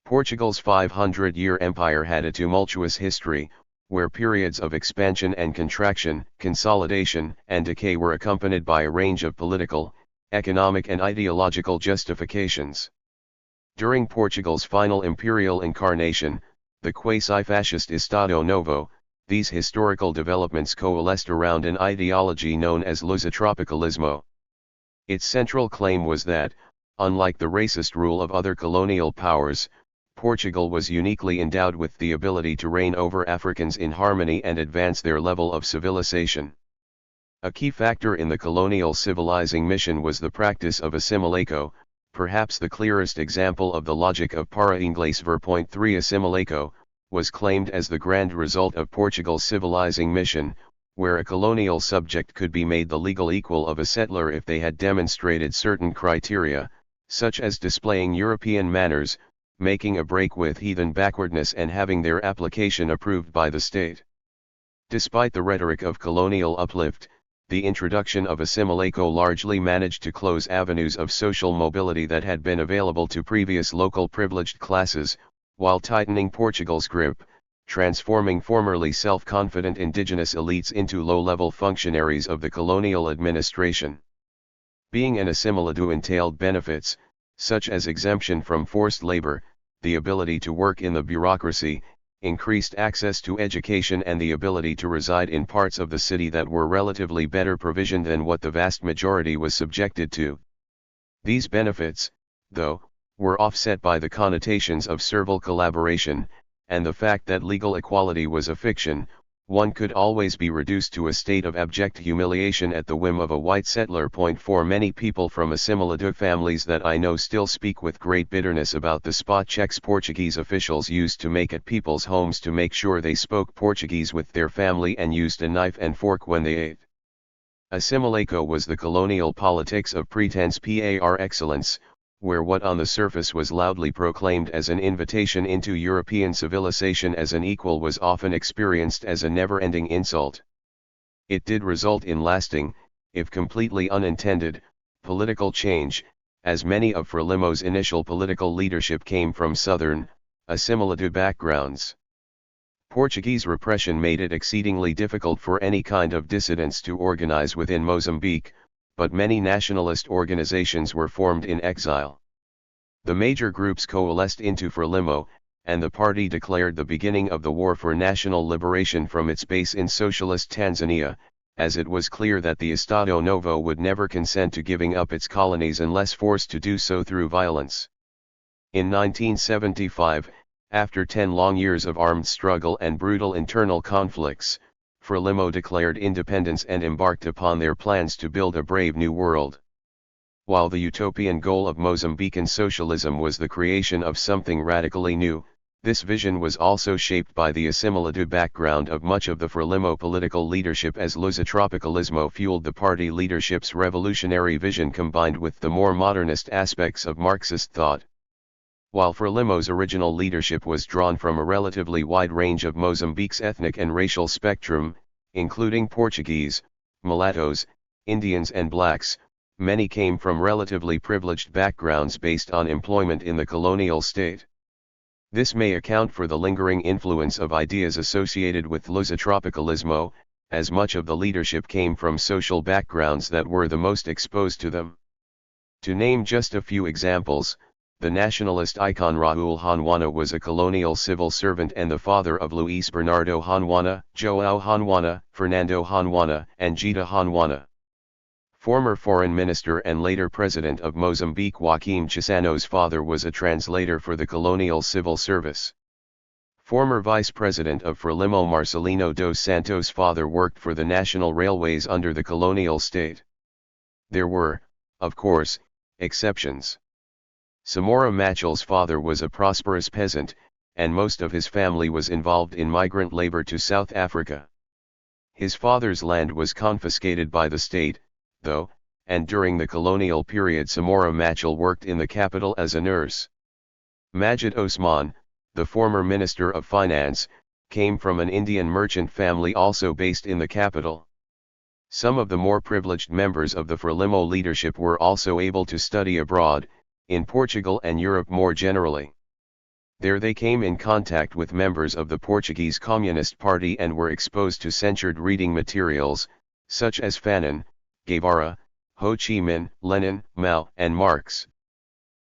Speaker 1: Portugal's 500-year empire had a tumultuous history, where periods of expansion and contraction, consolidation and decay were accompanied by a range of political, economic and ideological justifications. During Portugal's final imperial incarnation, the quasi-fascist Estado Novo, these historical developments coalesced around an ideology known as Lusotropicalismo. Its central claim was that, unlike the racist rule of other colonial powers, Portugal was uniquely endowed with the ability to reign over Africans in harmony and advance their level of civilization. A key factor in the colonial civilizing mission was the practice of assimilaco, perhaps the clearest example of the logic of para inglés ver. 3 assimilaco, was claimed as the grand result of Portugal's civilizing mission, where a colonial subject could be made the legal equal of a settler if they had demonstrated certain criteria, such as displaying European manners, making a break with heathen backwardness and having their application approved by the state. Despite the rhetoric of colonial uplift, the introduction of assimilaco largely managed to close avenues of social mobility that had been available to previous local privileged classes, while tightening Portugal's grip, transforming formerly self-confident indigenous elites into low-level functionaries of the colonial administration. Being an assimilado entailed benefits, such as exemption from forced labor, the ability to work in the bureaucracy, increased access to education and the ability to reside in parts of the city that were relatively better provisioned than what the vast majority was subjected to. These benefits, though, were offset by the connotations of servile collaboration, and the fact that legal equality was a fiction. One could always be reduced to a state of abject humiliation at the whim of a white settler. For many people from assimilado families that I know still speak with great bitterness about the spot checks Portuguese officials used to make at people's homes to make sure they spoke Portuguese with their family and used a knife and fork when they ate. Assimilaco was the colonial politics of pretense par excellence, where what on the surface was loudly proclaimed as an invitation into European civilization as an equal was often experienced as a never-ending insult. It did result in lasting, if completely unintended, political change, as many of Frelimo's initial political leadership came from southern, assimilado backgrounds. Portuguese repression made it exceedingly difficult for any kind of dissidents to organize within Mozambique, but many nationalist organizations were formed in exile. The major groups coalesced into Frelimo, and the party declared the beginning of the war for national liberation from its base in socialist Tanzania, as it was clear that the Estado Novo would never consent to giving up its colonies unless forced to do so through violence. In 1975, after 10 long years of armed struggle and brutal internal conflicts, Frelimo declared independence and embarked upon their plans to build a brave new world. While the utopian goal of Mozambican socialism was the creation of something radically new, this vision was also shaped by the assimilado background of much of the Frelimo political leadership, as Lusotropicalismo fueled the party leadership's revolutionary vision combined with the more modernist aspects of Marxist thought. While Frelimo's original leadership was drawn from a relatively wide range of Mozambique's ethnic and racial spectrum, including Portuguese, mulattoes, Indians and blacks, many came from relatively privileged backgrounds based on employment in the colonial state. This may account for the lingering influence of ideas associated with Lusotropicalismo, as much of the leadership came from social backgrounds that were the most exposed to them. To name just a few examples, the nationalist icon Raul Hanwana was a colonial civil servant and the father of Luis Bernardo Hanwana, João Hanwana, Fernando Hanwana, and Gita Hanwana. Former foreign minister and later president of Mozambique Joaquim Chissano's father was a translator for the colonial civil service. Former vice president of Frelimo Marcelino dos Santos' father worked for the national railways under the colonial state. There were, of course, Exceptions. Samora Machel's father was a prosperous peasant, and most of his family was involved in migrant labor to South Africa. His father's land was confiscated by the state, though, and during the colonial period Samora Machel worked in the capital as a nurse. Majid Osman, the former Minister of Finance, came from an Indian merchant family also based in the capital. Some of the more privileged members of the Frelimo leadership were also able to study abroad, in Portugal and Europe more generally. There they came in contact with members of the Portuguese Communist Party and were exposed to censored reading materials, such as Fanon, Guevara, Ho Chi Minh, Lenin, Mao, and Marx.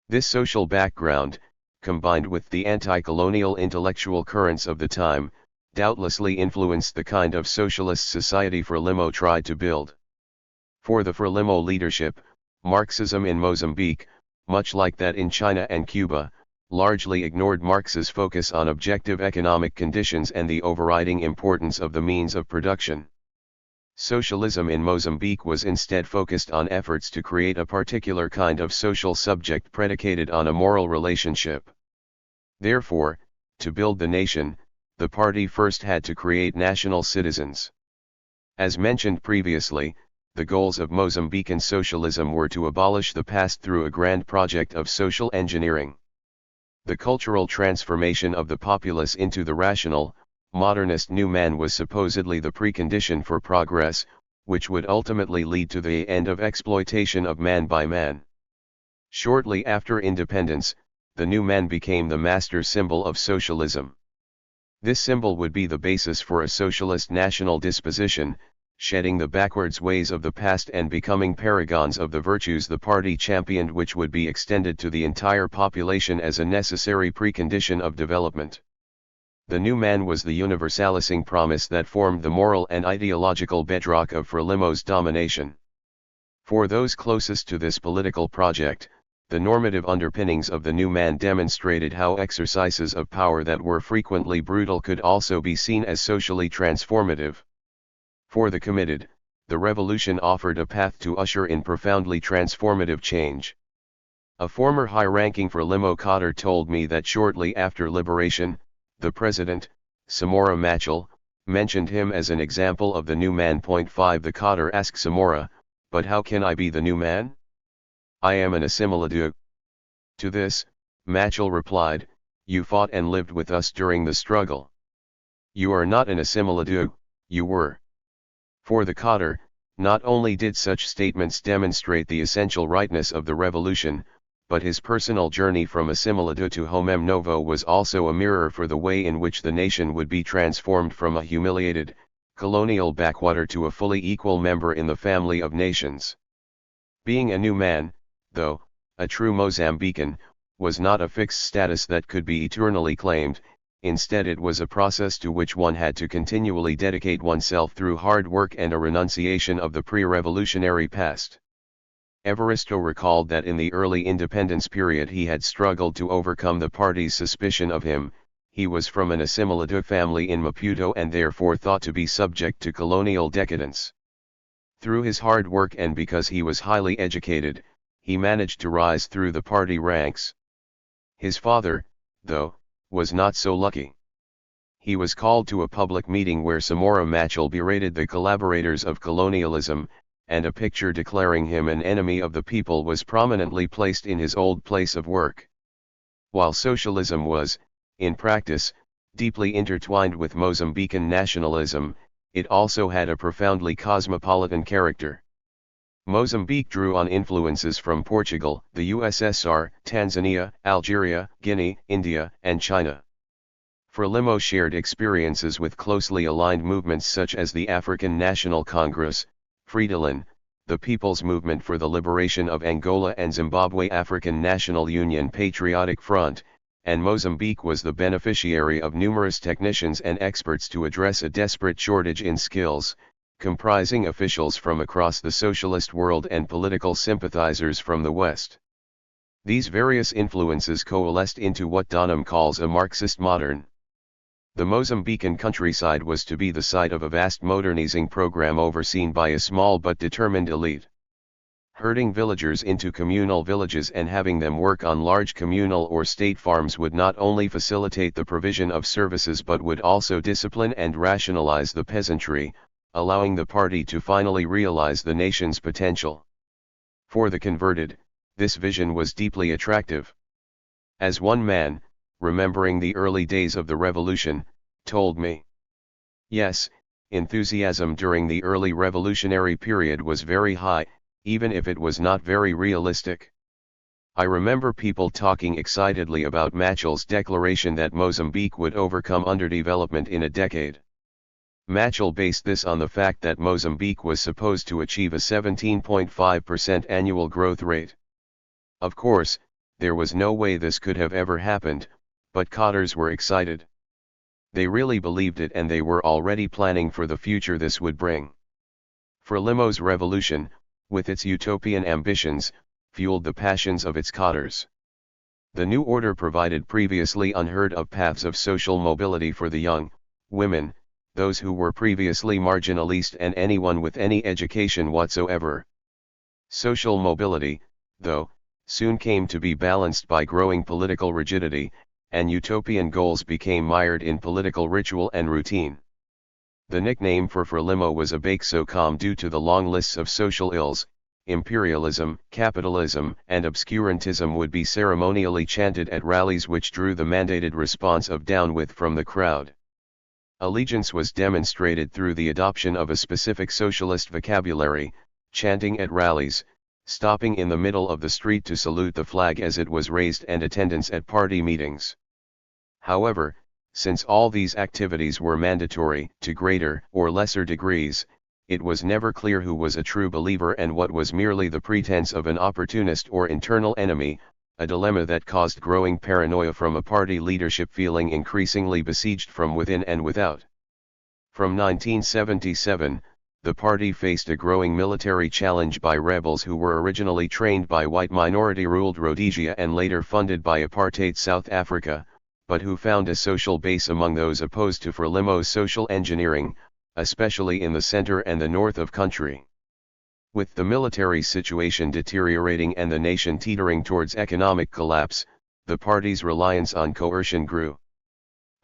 Speaker 1: This social background, combined with the anti-colonial intellectual currents of the time, doubtlessly influenced the kind of socialist society Frelimo tried to build. For the Frelimo leadership, Marxism in Mozambique, much like that in China and Cuba, largely ignored Marx's focus on objective economic conditions and the overriding importance of the means of production. Socialism in Mozambique was instead focused on efforts to create a particular kind of social subject predicated on a moral relationship. Therefore, to build the nation, the party first had to create national citizens. As mentioned previously, the goals of Mozambican socialism were to abolish the past through a grand project of social engineering. The cultural transformation of the populace into the rational, modernist new man was supposedly the precondition for progress, which would ultimately lead to the end of exploitation of man by man. Shortly after independence, the new man became the master symbol of socialism. This symbol would be the basis for a socialist national disposition, shedding the backwards ways of the past and becoming paragons of the virtues the party championed, which would be extended to the entire population as a necessary precondition of development. The new man was the universalising promise that formed the moral and ideological bedrock of Frelimo's domination. For those closest to this political project, the normative underpinnings of the new man demonstrated how exercises of power that were frequently brutal could also be seen as socially transformative. For the committed, the revolution offered a path to usher in profoundly transformative change. A former high-ranking Frelimo cadre told me that shortly after liberation, the president, Samora Machel, mentioned him as an example of the new man. 5 The cadre asked Samora, "But how can I be the new man? I am an assimilado." To this, Machel replied, "You fought and lived with us during the struggle. You are not an assimilado, you were." For the cadre, not only did such statements demonstrate the essential rightness of the revolution, but his personal journey from assimilado to homem novo was also a mirror for the way in which the nation would be transformed from a humiliated, colonial backwater to a fully equal member in the family of nations. Being a new man, though, a true Mozambican, was not a fixed status that could be eternally claimed. Instead, it was a process to which one had to continually dedicate oneself through hard work and a renunciation of the pre-revolutionary past. Evaristo recalled that in the early independence period he had struggled to overcome the party's suspicion of him. He was from an assimilado family in Maputo and therefore thought to be subject to colonial decadence. Through his hard work and because he was highly educated, he managed to rise through the party ranks. His father, though, was not so lucky. He was called to a public meeting where Samora Machel berated the collaborators of colonialism, and a picture declaring him an enemy of the people was prominently placed in his old place of work. While socialism was, in practice, deeply intertwined with Mozambican nationalism, it also had a profoundly cosmopolitan character. Mozambique drew on influences from Portugal, the USSR, Tanzania, Algeria, Guinea, India, and China. Frelimo shared experiences with closely aligned movements such as the African National Congress, Fretilin, the People's Movement for the Liberation of Angola and Zimbabwe, African National Union Patriotic Front, and Mozambique was the beneficiary of numerous technicians and experts to address a desperate shortage in skills, comprising officials from across the socialist world and political sympathizers from the West. These various influences coalesced into what Donham calls a Marxist modern. The Mozambican countryside was to be the site of a vast modernizing program overseen by a small but determined elite. Herding villagers into communal villages and having them work on large communal or state farms would not only facilitate the provision of services but would also discipline and rationalize the peasantry, allowing the party to finally realize the nation's potential. For the converted, this vision was deeply attractive. As one man, remembering the early days of the revolution, told me, "Yes, enthusiasm during the early revolutionary period was very high, even if it was not very realistic. I remember people talking excitedly about Machell's declaration that Mozambique would overcome underdevelopment in a decade. Machell based this on the fact that Mozambique was supposed to achieve a 17.5% annual growth rate. Of course, there was no way this could have ever happened, but cotters were excited. They really believed it and they were already planning for the future this would bring. Frelimo's revolution, with its utopian ambitions, fueled the passions of its cotters. The new order provided previously unheard of paths of social mobility for the young, women, those who were previously marginalized and anyone with any education whatsoever. Social mobility, though, soon came to be balanced by growing political rigidity, and utopian goals became mired in political ritual and routine. The nickname for Frelimo was Abaixo due to the long lists of social ills. Imperialism, capitalism, and obscurantism would be ceremonially chanted at rallies which drew the mandated response of "down with" from the crowd. Allegiance was demonstrated through the adoption of a specific socialist vocabulary, chanting at rallies, stopping in the middle of the street to salute the flag as it was raised, and attendance at party meetings. However, since all these activities were mandatory to greater or lesser degrees, it was never clear who was a true believer and what was merely the pretense of an opportunist or internal enemy, a dilemma that caused growing paranoia from a party leadership feeling increasingly besieged from within and without. From 1977, the party faced a growing military challenge by rebels who were originally trained by white minority-ruled Rhodesia and later funded by apartheid South Africa, but who found a social base among those opposed to Frelimo's social engineering, especially in the center and the north of country. With the military situation deteriorating and the nation teetering towards economic collapse, the party's reliance on coercion grew.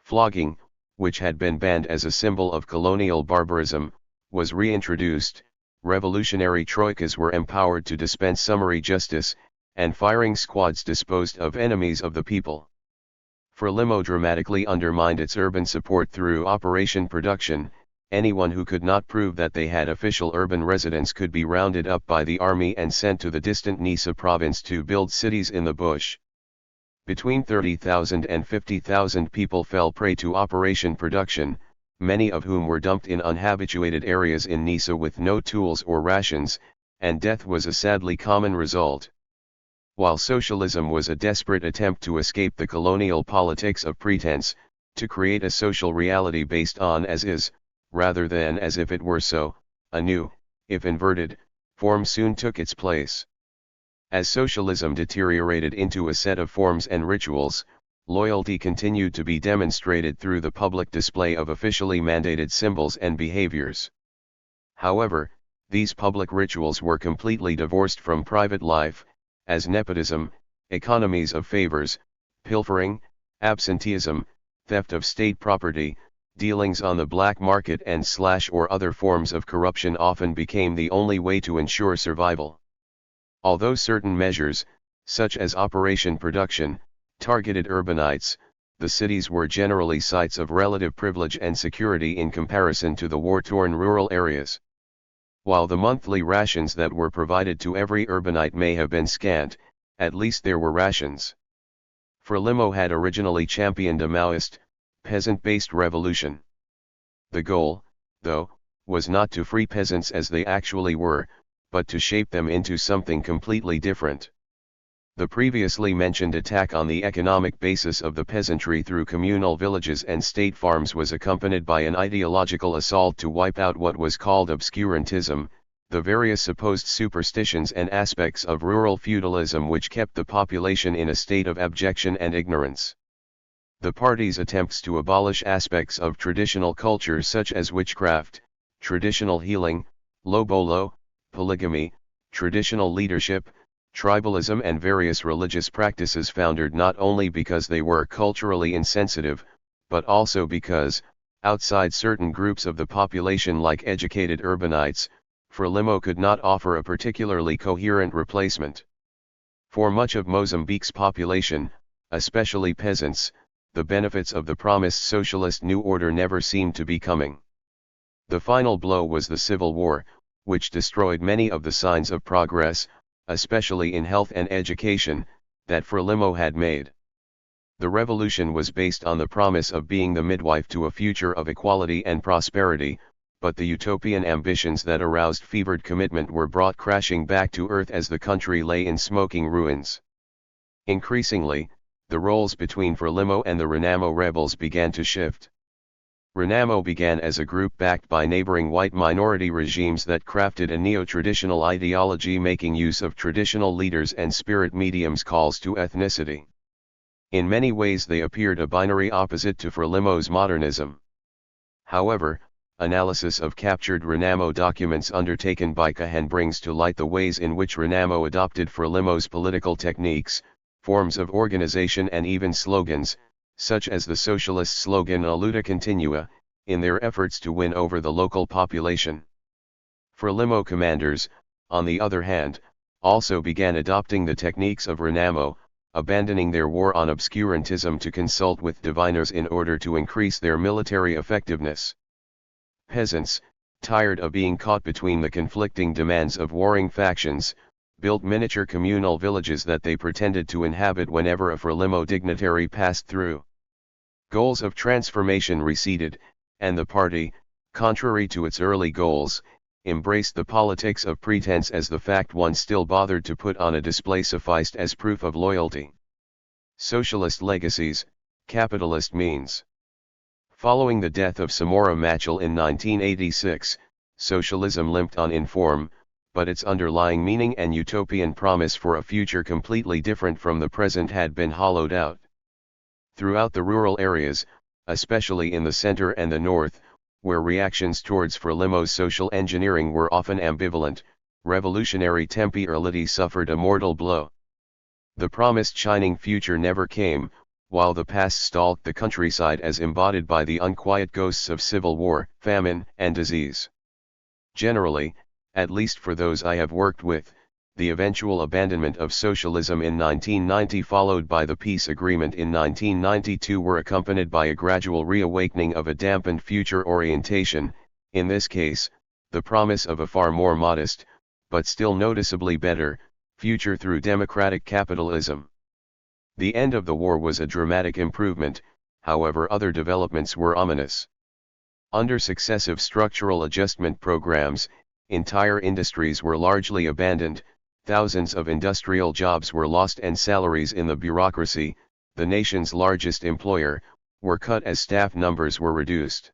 Speaker 1: Flogging, which had been banned as a symbol of colonial barbarism, was reintroduced, revolutionary troikas were empowered to dispense summary justice, and firing squads disposed of enemies of the people. Frelimo dramatically undermined its urban support through Operation Production. Anyone who could not prove that they had official urban residence could be rounded up by the army and sent to the distant Nisa province to build cities in the bush. Between 30,000 and 50,000 people fell prey to Operation Production, many of whom were dumped in unhabituated areas in Nisa with no tools or rations, and death was a sadly common result. While socialism was a desperate attempt to escape the colonial politics of pretense, to create a social reality based on as is, rather than as if it were so, a new, if inverted, form soon took its place. As socialism deteriorated into a set of forms and rituals, loyalty continued to be demonstrated through the public display of officially mandated symbols and behaviors. However, these public rituals were completely divorced from private life, as nepotism, economies of favors, pilfering, absenteeism, theft of state property, dealings on the black market and or other forms of corruption often became the only way to ensure survival. Although certain measures, such as Operation Production, targeted urbanites, the cities were generally sites of relative privilege and security in comparison to the war-torn rural areas. While the monthly rations that were provided to every urbanite may have been scant, at least there were rations. Frelimo had originally championed a Maoist, peasant-based revolution. The goal, though, was not to free peasants as they actually were, but to shape them into something completely different. The previously mentioned attack on the economic basis of the peasantry through communal villages and state farms was accompanied by an ideological assault to wipe out what was called obscurantism, the various supposed superstitions and aspects of rural feudalism which kept the population in a state of abjection and ignorance. The party's attempts to abolish aspects of traditional culture such as witchcraft, traditional healing, lobolo, polygamy, traditional leadership, tribalism and various religious practices foundered not only because they were culturally insensitive, but also because, outside certain groups of the population like educated urbanites, Frelimo could not offer a particularly coherent replacement. For much of Mozambique's population, especially peasants, the benefits of the promised socialist new order never seemed to be coming. The final blow was the civil war, which destroyed many of the signs of progress, especially in health and education, that Frelimo had made. The revolution was based on the promise of being the midwife to a future of equality and prosperity, but the utopian ambitions that aroused fevered commitment were brought crashing back to earth as the country lay in smoking ruins. Increasingly, the roles between Frelimo and the Renamo rebels began to shift. Renamo began as a group backed by neighboring white minority regimes that crafted a neo-traditional ideology making use of traditional leaders and spirit mediums' calls to ethnicity. In many ways they appeared a binary opposite to Frelimo's modernism. However, analysis of captured Renamo documents undertaken by Cahen brings to light the ways in which Renamo adopted Frelimo's political techniques, forms of organization and even slogans, such as the socialist slogan A Luta Continua, in their efforts to win over the local population. Frelimo commanders, on the other hand, also began adopting the techniques of Renamo, abandoning their war on obscurantism to consult with diviners in order to increase their military effectiveness. Peasants, tired of being caught between the conflicting demands of warring factions, built miniature communal villages that they pretended to inhabit whenever a Frelimo dignitary passed through. Goals of transformation receded, and the party, contrary to its early goals, embraced the politics of pretense as the fact one still bothered to put on a display sufficed as proof of loyalty. Socialist legacies, capitalist means. Following the death of Samora Machel in 1986, socialism limped on in form, but its underlying meaning and utopian promise for a future completely different from the present had been hollowed out. Throughout the rural areas, especially in the center and the north, where reactions towards Frelimo's social engineering were often ambivalent, revolutionary temporality suffered a mortal blow. The promised shining future never came, while the past stalked the countryside as embodied by the unquiet ghosts of civil war, famine, and disease. Generally, at least for those I have worked with, the eventual abandonment of socialism in 1990 followed by the peace agreement in 1992 were accompanied by a gradual reawakening of a dampened future orientation, in this case, the promise of a far more modest, but still noticeably better, future through democratic capitalism. The end of the war was a dramatic improvement, however other developments were ominous. Under successive structural adjustment programs, entire industries were largely abandoned, thousands of industrial jobs were lost and salaries in the bureaucracy, the nation's largest employer, were cut as staff numbers were reduced.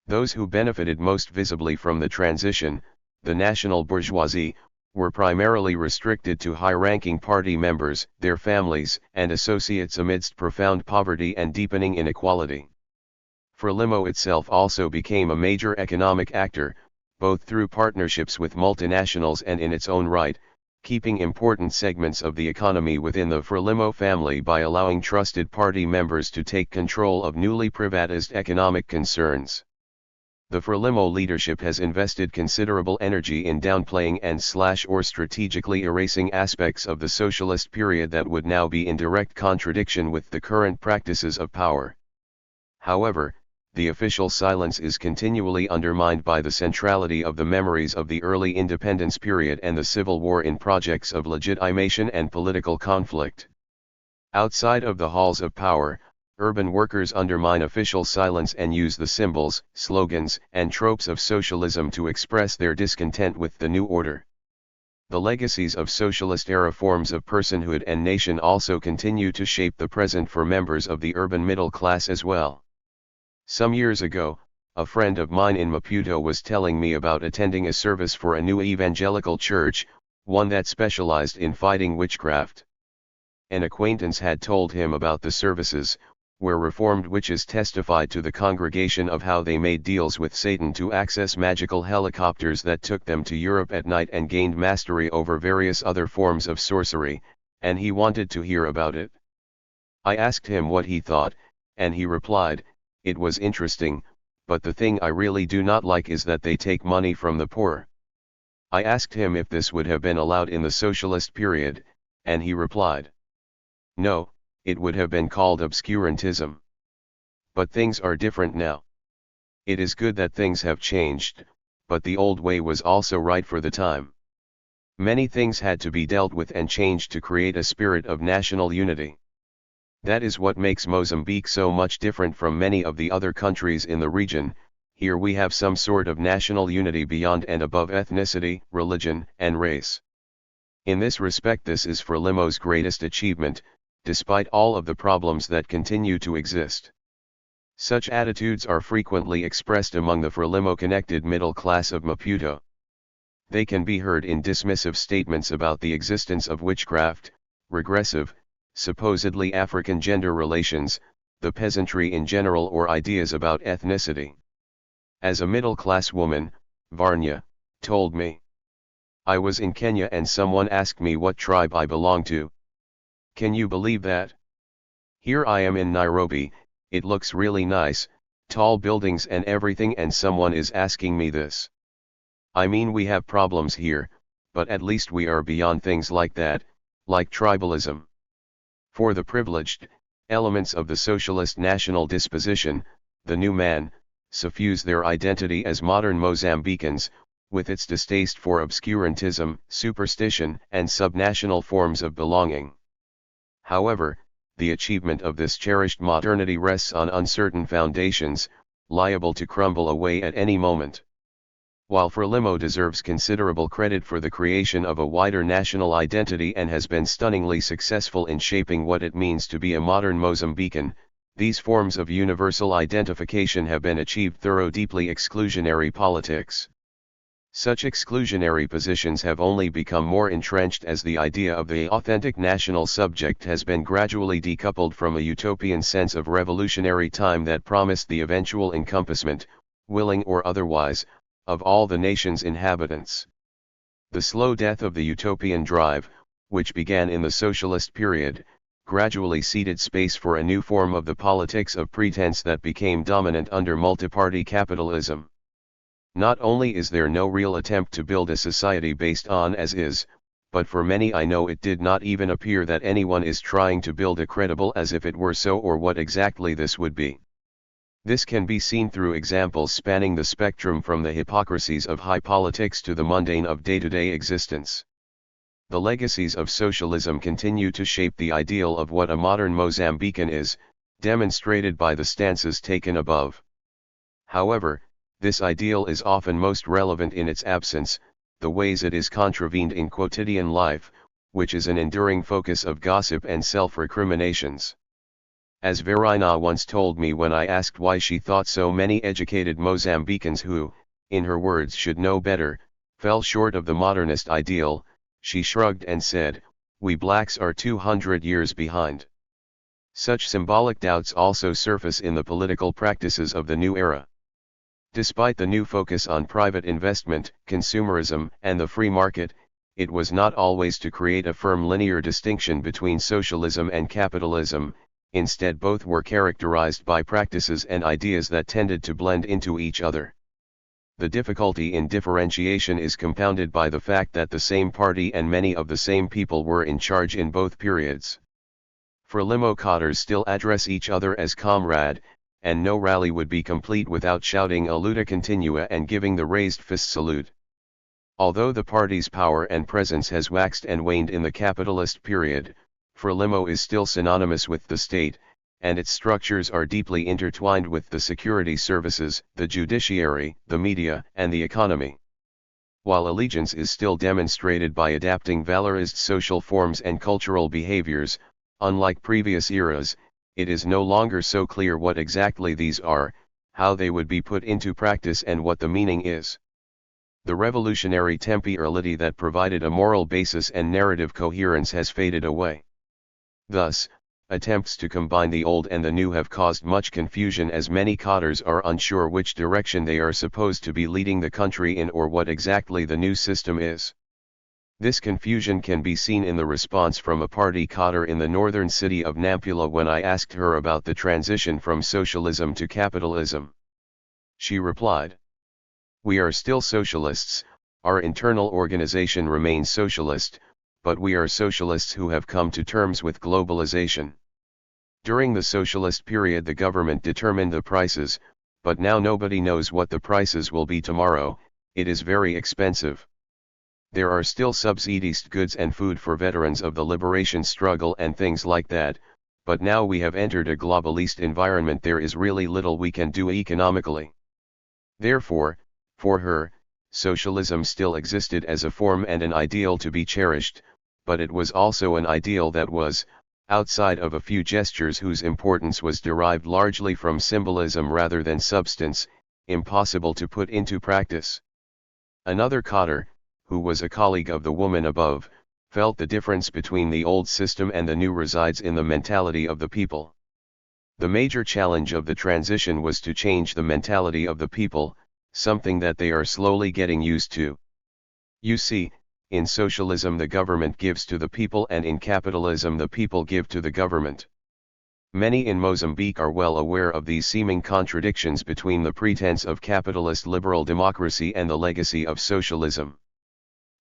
Speaker 1: Those who benefited most visibly from the transition, the national bourgeoisie, were primarily restricted to high-ranking party members, their families, and associates amidst profound poverty and deepening inequality. Frelimo itself also became a major economic actor, both through partnerships with multinationals and in its own right, keeping important segments of the economy within the Frelimo family by allowing trusted party members to take control of newly privatized economic concerns. The Frelimo leadership has invested considerable energy in downplaying and/or strategically erasing aspects of the socialist period that would now be in direct contradiction with the current practices of power. However, the official silence is continually undermined by the centrality of the memories of the early independence period and the Civil War in projects of legitimation and political conflict. Outside of the halls of power, urban workers undermine official silence and use the symbols, slogans, and tropes of socialism to express their discontent with the new order. The legacies of socialist-era forms of personhood and nation also continue to shape the present for members of the urban middle class as well. Some years ago, a friend of mine in Maputo was telling me about attending a service for a new evangelical church, one that specialized in fighting witchcraft. An acquaintance had told him about the services, where reformed witches testified to the congregation of how they made deals with Satan to access magical helicopters that took them to Europe at night and gained mastery over various other forms of sorcery, and he wanted to hear about it. I asked him what he thought, and he replied, "It was interesting, but the thing I really do not like is that they take money from the poor." I asked him if this would have been allowed in the socialist period, and he replied, "No, it would have been called obscurantism. But things are different now. It is good that things have changed, but the old way was also right for the time. Many things had to be dealt with and changed to create a spirit of national unity. That is what makes Mozambique so much different from many of the other countries in the region. Here we have some sort of national unity beyond and above ethnicity, religion, and race. In this respect, this is Frelimo's greatest achievement, despite all of the problems that continue to exist. Such attitudes are frequently expressed among the Frelimo-connected middle class of Maputo. They can be heard in dismissive statements about the existence of witchcraft, regressive, supposedly African gender relations, the peasantry in general, or ideas about ethnicity. As a middle-class woman, Varnya told me, "I was in Kenya and someone asked me what tribe I belong to. Can you believe that? Here I am in Nairobi, it looks really nice, tall buildings and everything, and someone is asking me this. I mean, we have problems here, but at least we are beyond things like that, like tribalism." For the privileged elements of the socialist national disposition, the new man, suffuse their identity as modern Mozambicans, with its distaste for obscurantism, superstition, and subnational forms of belonging. However, the achievement of this cherished modernity rests on uncertain foundations, liable to crumble away at any moment. While Frelimo deserves considerable credit for the creation of a wider national identity and has been stunningly successful in shaping what it means to be a modern Mozambican, these forms of universal identification have been achieved through deeply exclusionary politics. Such exclusionary positions have only become more entrenched as the idea of the authentic national subject has been gradually decoupled from a utopian sense of revolutionary time that promised the eventual encompassment, willing or otherwise, of all the nation's inhabitants. The slow death of the utopian drive, which began in the socialist period, gradually ceded space for a new form of the politics of pretense that became dominant under multiparty capitalism. Not only is there no real attempt to build a society based on as is, but for many I know it did not even appear that anyone is trying to build a credible as if it were so or what exactly this would be. This can be seen through examples spanning the spectrum from the hypocrisies of high politics to the mundane of day-to-day existence. The legacies of socialism continue to shape the ideal of what a modern Mozambican is, demonstrated by the stances taken above. However, this ideal is often most relevant in its absence, the ways it is contravened in quotidian life, which is an enduring focus of gossip and self-recriminations. As Verena once told me when I asked why she thought so many educated Mozambicans who, in her words, should know better, fell short of the modernist ideal, she shrugged and said, "We blacks are 200 years behind." Such symbolic doubts also surface in the political practices of the new era. Despite the new focus on private investment, consumerism, and the free market, it was not always to create a firm linear distinction between socialism and capitalism. Instead, both were characterized by practices and ideas that tended to blend into each other. The difficulty in differentiation is compounded by the fact that the same party and many of the same people were in charge in both periods. Frelimo cadres still address each other as comrade, and no rally would be complete without shouting a luta continua and giving the raised fist salute. Although the party's power and presence has waxed and waned in the capitalist period, Frelimo is still synonymous with the state, and its structures are deeply intertwined with the security services, the judiciary, the media, and the economy. While allegiance is still demonstrated by adapting valorized social forms and cultural behaviors, unlike previous eras, it is no longer so clear what exactly these are, how they would be put into practice, and what the meaning is. The revolutionary temporality that provided a moral basis and narrative coherence has faded away. Thus, Attempts to combine the old and the new have caused much confusion, as many cadres are unsure which direction they are supposed to be leading the country in, or what exactly the new system is. This confusion can be seen in the response from a party cadre in the northern city of Nampula when I asked her about the transition from socialism to capitalism. She replied, "We are still socialists, our internal organization remains socialist, but we are socialists who have come to terms with globalization. During the socialist period the government determined the prices, but now nobody knows what the prices will be tomorrow. It is very expensive. There are still subsidized goods and food for veterans of the liberation struggle and things like that, but now we have entered a globalist environment. There is really little we can do economically." Therefore, for her, socialism still existed as a form and an ideal to be cherished, but it was also an ideal that was, outside of a few gestures whose importance was derived largely from symbolism rather than substance, impossible to put into practice. Another cadre, who was a colleague of the woman above, felt the difference between the old system and the new resides in the mentality of the people. The major challenge of the transition was to change the mentality of the people, something that they are slowly getting used to. You see, in socialism the government gives to the people, and in capitalism the people give to the government. Many in Mozambique are well aware of these seeming contradictions between the pretense of capitalist liberal democracy and the legacy of socialism.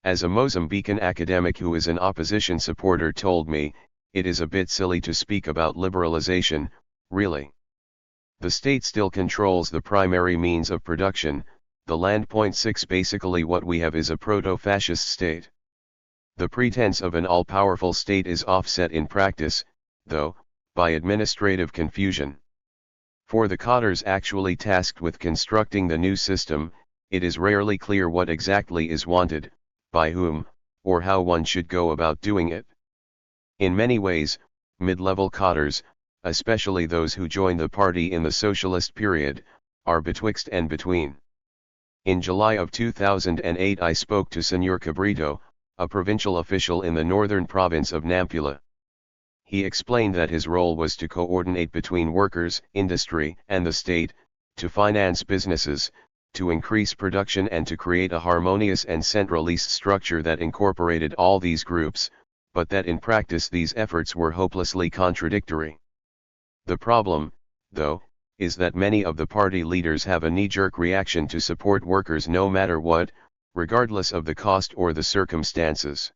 Speaker 1: As a Mozambican academic who is an opposition supporter told me, it is a bit silly to speak about liberalization, really. The state still controls the primary means of production, the land. 6 Basically what we have is a proto-fascist state. The pretense of an all-powerful state is offset in practice, though, by administrative confusion. For the cadres actually tasked with constructing the new system, it is rarely clear what exactly is wanted, by whom, or how one should go about doing it. In many ways, mid-level cadres, especially those who joined the party in the socialist period, are betwixt and between. In July of 2008 I spoke to Senor Cabrito, a provincial official in the northern province of Nampula. He explained that his role was to coordinate between workers, industry, and the state, to finance businesses, to increase production and to create a harmonious and centralist structure that incorporated all these groups, but that in practice these efforts were hopelessly contradictory. The problem, though, is that many of the party leaders have a knee-jerk reaction to support workers no matter what, regardless of the cost or the circumstances.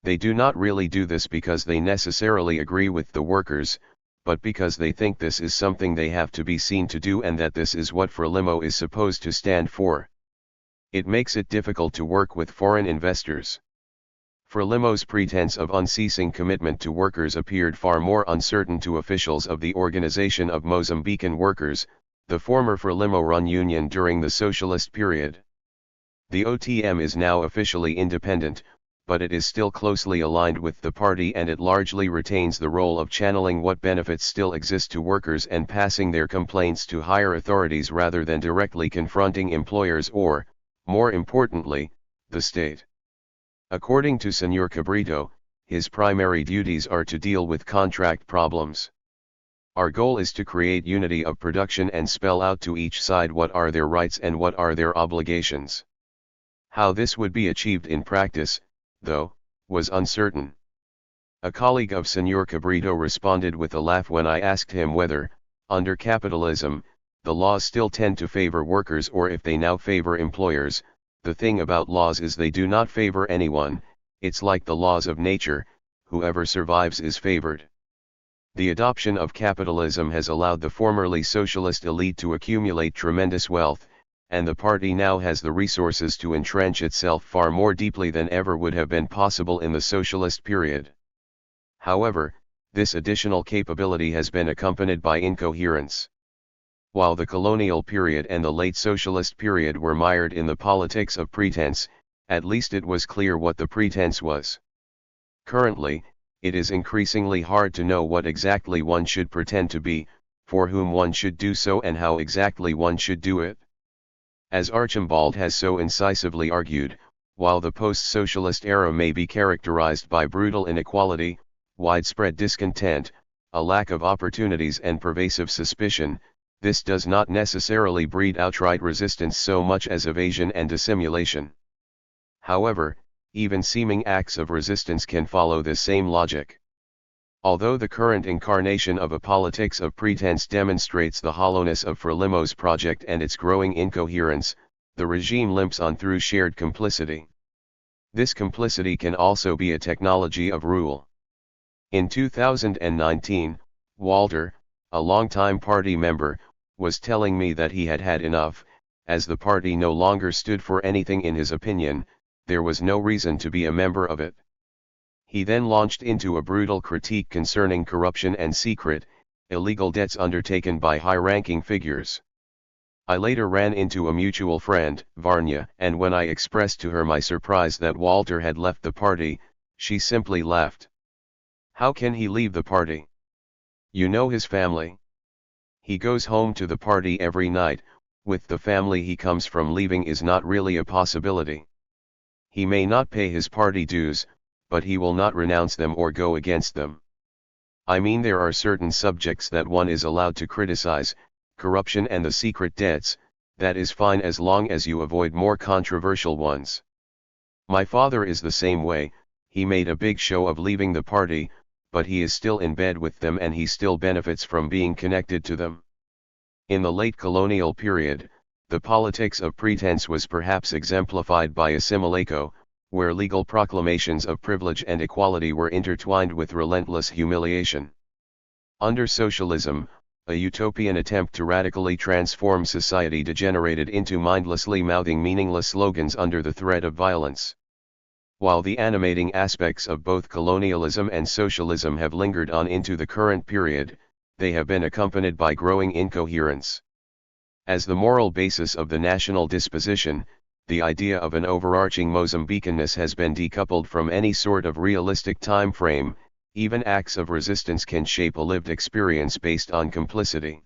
Speaker 1: They do not really do this because they necessarily agree with the workers, but because they think this is something they have to be seen to do and that this is what Frelimo is supposed to stand for. It makes it difficult to work with foreign investors. Frelimo's pretense of unceasing commitment to workers appeared far more uncertain to officials of the Organization of Mozambican Workers, the former Frelimo-run union during the socialist period. The OTM is now officially independent, but it is still closely aligned with the party, and it largely retains the role of channeling what benefits still exist to workers and passing their complaints to higher authorities rather than directly confronting employers or, more importantly, the state. According to Senor Cabrito, his primary duties are to deal with contract problems. Our goal is to create unity of production and spell out to each side what are their rights and what are their obligations. How this would be achieved in practice, though, was uncertain. A colleague of Senor Cabrito responded with a laugh when I asked him whether, under capitalism, the laws still tend to favor workers or if they now favor employers. The thing about laws is they do not favor anyone, it's like the laws of nature, whoever survives is favored. The adoption of capitalism has allowed the formerly socialist elite to accumulate tremendous wealth, and the party now has the resources to entrench itself far more deeply than ever would have been possible in the socialist period. However, this additional capability has been accompanied by incoherence. While the colonial period and the late socialist period were mired in the politics of pretense, at least it was clear what the pretense was. Currently, it is increasingly hard to know what exactly one should pretend to be, for whom one should do so and how exactly one should do it. As Archibald has so incisively argued, while the post-socialist era may be characterized by brutal inequality, widespread discontent, a lack of opportunities and pervasive suspicion. This does not necessarily breed outright resistance so much as evasion and dissimulation. However, even seeming acts of resistance can follow this same logic. Although the current incarnation of a politics of pretense demonstrates the hollowness of Frelimo's project and its growing incoherence, the regime limps on through shared complicity. This complicity can also be a technology of rule. In 2019, Walter, a longtime party member, was telling me that he had had enough, as the party no longer stood for anything in his opinion. There was no reason to be a member of it. He then launched into a brutal critique concerning corruption and secret, illegal debts undertaken by high-ranking figures. I later ran into a mutual friend, Varnya, and when I expressed to her my surprise that Walter had left the party, she simply laughed. How can he leave the party? You know his family. He goes home to the party every night. With the family he comes from, leaving is not really a possibility. He may not pay his party dues, but he will not renounce them or go against them. I mean, there are certain subjects that one is allowed to criticize, corruption and the secret debts. That is fine as long as you avoid more controversial ones. My father is the same way. He made a big show of leaving the party, but he is still in bed with them and he still benefits from being connected to them. In the late colonial period, the politics of pretense was perhaps exemplified by Assimilaco, where legal proclamations of privilege and equality were intertwined with relentless humiliation. Under socialism, a utopian attempt to radically transform society degenerated into mindlessly mouthing meaningless slogans under the threat of violence. While the animating aspects of both colonialism and socialism have lingered on into the current period, they have been accompanied by growing incoherence. As the moral basis of the national disposition, the idea of an overarching Mozambicanness has been decoupled from any sort of realistic time frame. Even acts of resistance can shape a lived experience based on complicity.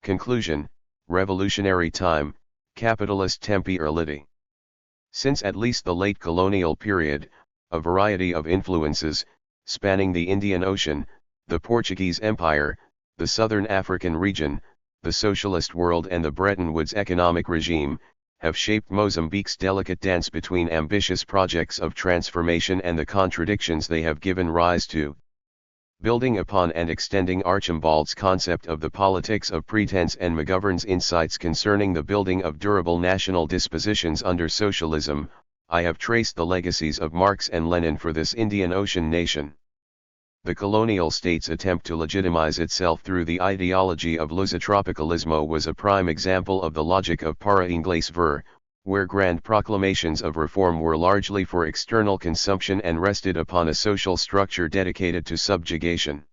Speaker 1: Conclusion: revolutionary time, capitalist tempi or liti. Since at least the late colonial period, a variety of influences, spanning the Indian Ocean, the Portuguese Empire, the Southern African region, the socialist world and the Bretton Woods economic regime, have shaped Mozambique's delicate dance between ambitious projects of transformation and the contradictions they have given rise to. Building upon and extending Archibald's concept of the politics of pretense and McGovern's insights concerning the building of durable national dispositions under socialism, I have traced the legacies of Marx and Lenin for this Indian Ocean nation. The colonial state's attempt to legitimize itself through the ideology of lusotropicalismo was a prime example of the logic of para inglés ver, where grand proclamations of reform were largely for external consumption and rested upon a social structure dedicated to subjugation.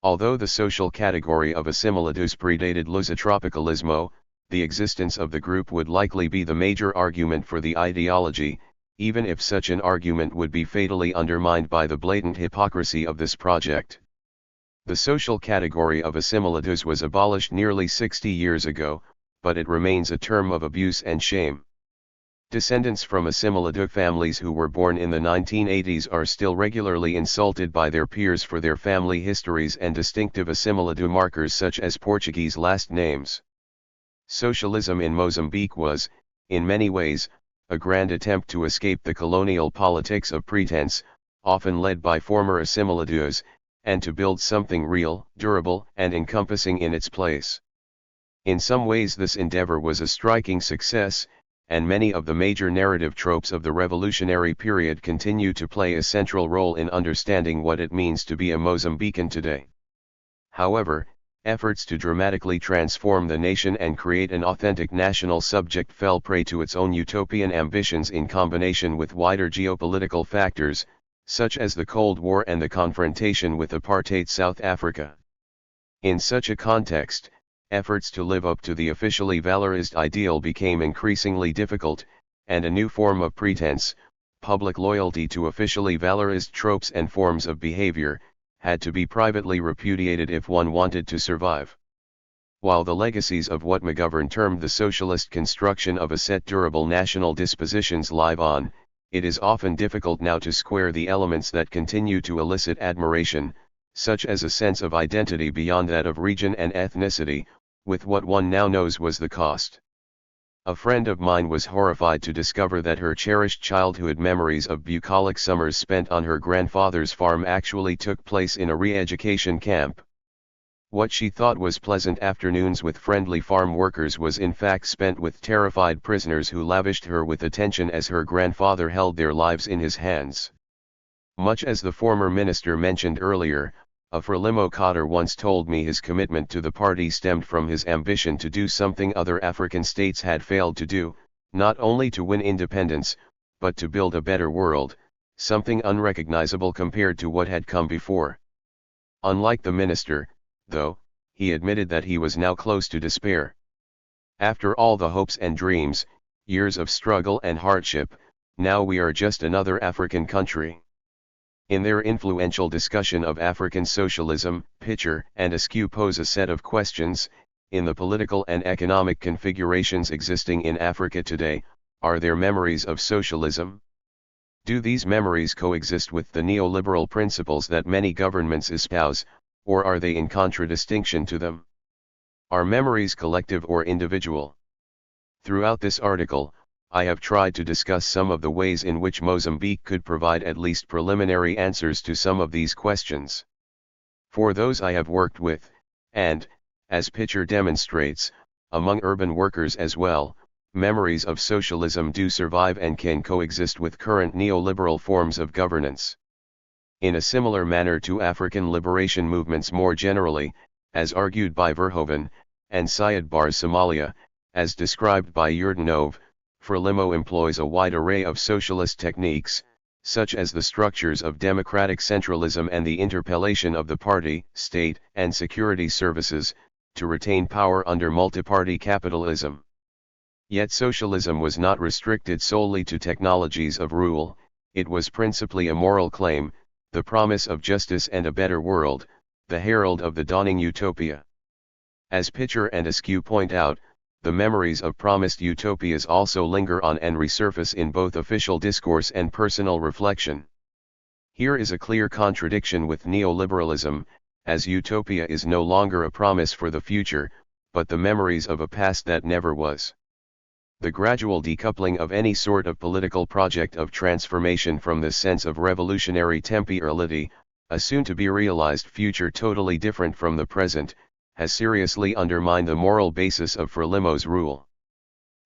Speaker 1: Although the social category of assimiladus predated lusotropicalismo, the existence of the group would likely be the major argument for the ideology, even if such an argument would be fatally undermined by the blatant hypocrisy of this project. The social category of assimiladus was abolished nearly 60 years ago, but it remains a term of abuse and shame. Descendants from assimiladu families who were born in the 1980s are still regularly insulted by their peers for their family histories and distinctive assimiladu markers such as Portuguese last names. Socialism in Mozambique was, in many ways, a grand attempt to escape the colonial politics of pretense, often led by former assimiladus, and to build something real, durable, and encompassing in its place. In some ways this endeavor was a striking success, and many of the major narrative tropes of the revolutionary period continue to play a central role in understanding what it means to be a Mozambican today. However, efforts to dramatically transform the nation and create an authentic national subject fell prey to its own utopian ambitions in combination with wider geopolitical factors, such as the Cold War and the confrontation with apartheid South Africa. In such a context, efforts to live up to the officially valorized ideal became increasingly difficult, and a new form of pretense, public loyalty to officially valorized tropes and forms of behavior, had to be privately repudiated if one wanted to survive. While the legacies of what McGovern termed the socialist construction of a set durable national dispositions live on, it is often difficult now to square the elements that continue to elicit admiration, such as a sense of identity beyond that of region and ethnicity, with what one now knows was the cost. A friend of mine was horrified to discover that her cherished childhood memories of bucolic summers spent on her grandfather's farm actually took place in a re-education camp. What she thought was pleasant afternoons with friendly farm workers was in fact spent with terrified prisoners who lavished her with attention as her grandfather held their lives in his hands. Much as the former minister mentioned earlier, a Frelimo cotter once told me his commitment to the party stemmed from his ambition to do something other African states had failed to do, not only to win independence, but to build a better world, something unrecognizable compared to what had come before. Unlike the minister, though, he admitted that he was now close to despair. After all the hopes and dreams, years of struggle and hardship, now we are just another African country. In their influential discussion of African socialism, Pitcher and Askew pose a set of questions: in the political and economic configurations existing in Africa today, are there memories of socialism? Do these memories coexist with the neoliberal principles that many governments espouse, or are they in contradistinction to them? Are memories collective or individual? Throughout this article, I have tried to discuss some of the ways in which Mozambique could provide at least preliminary answers to some of these questions. For those I have worked with, and, as Pitcher demonstrates, among urban workers as well, memories of socialism do survive and can coexist with current neoliberal forms of governance. In a similar manner to African liberation movements more generally, as argued by Verhoeven, and Syed Barre's Somalia, as described by Yurdanov, Frelimo employs a wide array of socialist techniques, such as the structures of democratic centralism and the interpellation of the party, state, and security services, to retain power under multiparty capitalism. Yet socialism was not restricted solely to technologies of rule, it was principally a moral claim, the promise of justice and a better world, the herald of the dawning utopia. As Pitcher and Askew point out, the memories of promised utopias also linger on and resurface in both official discourse and personal reflection. Here is a clear contradiction with neoliberalism, as utopia is no longer a promise for the future, but the memories of a past that never was. The gradual decoupling of any sort of political project of transformation from the sense of revolutionary temporality, a soon-to-be-realized future totally different from the present, has seriously undermined the moral basis of Frelimo's rule.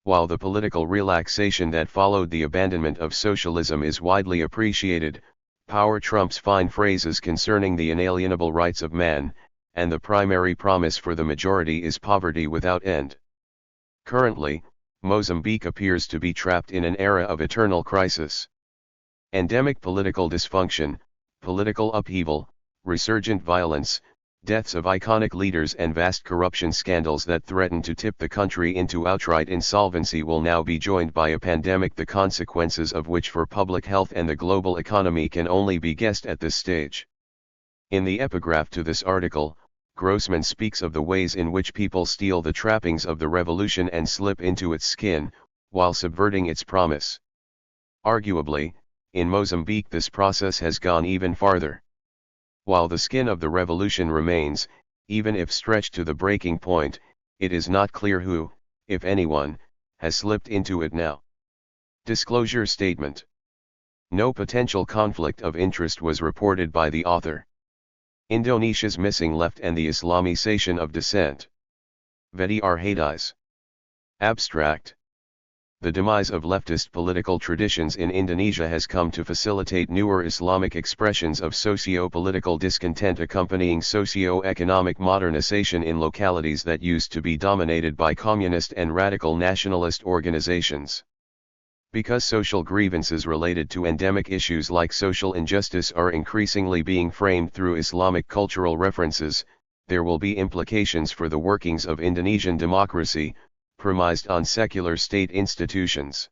Speaker 1: While the political relaxation that followed the abandonment of socialism is widely appreciated, power trumps fine phrases concerning the inalienable rights of man, and the primary promise for the majority is poverty without end. Currently, Mozambique appears to be trapped in an era of eternal crisis. Endemic political dysfunction, political upheaval, resurgent violence, deaths of iconic leaders and vast corruption scandals that threaten to tip the country into outright insolvency will now be joined by a pandemic the consequences of which for public health and the global economy can only be guessed at this stage. In the epigraph to this article, Grossman speaks of the ways in which people steal the trappings of the revolution and slip into its skin, while subverting its promise. Arguably, in Mozambique this process has gone even farther. While the skin of the revolution remains, even if stretched to the breaking point, it is not clear who, if anyone, has slipped into it now. Disclosure statement. No potential conflict of interest was reported by the author. Indonesia's missing left and the Islamization of dissent. Vedi R. Hades. Abstract. The demise of leftist political traditions in Indonesia has come to facilitate newer Islamic expressions of socio-political discontent accompanying socio-economic modernization in localities that used to be dominated by communist and radical nationalist organizations. Because social grievances related to endemic issues like social injustice are increasingly being framed through Islamic cultural references, there will be implications for the workings of Indonesian democracy, premised on secular state institutions.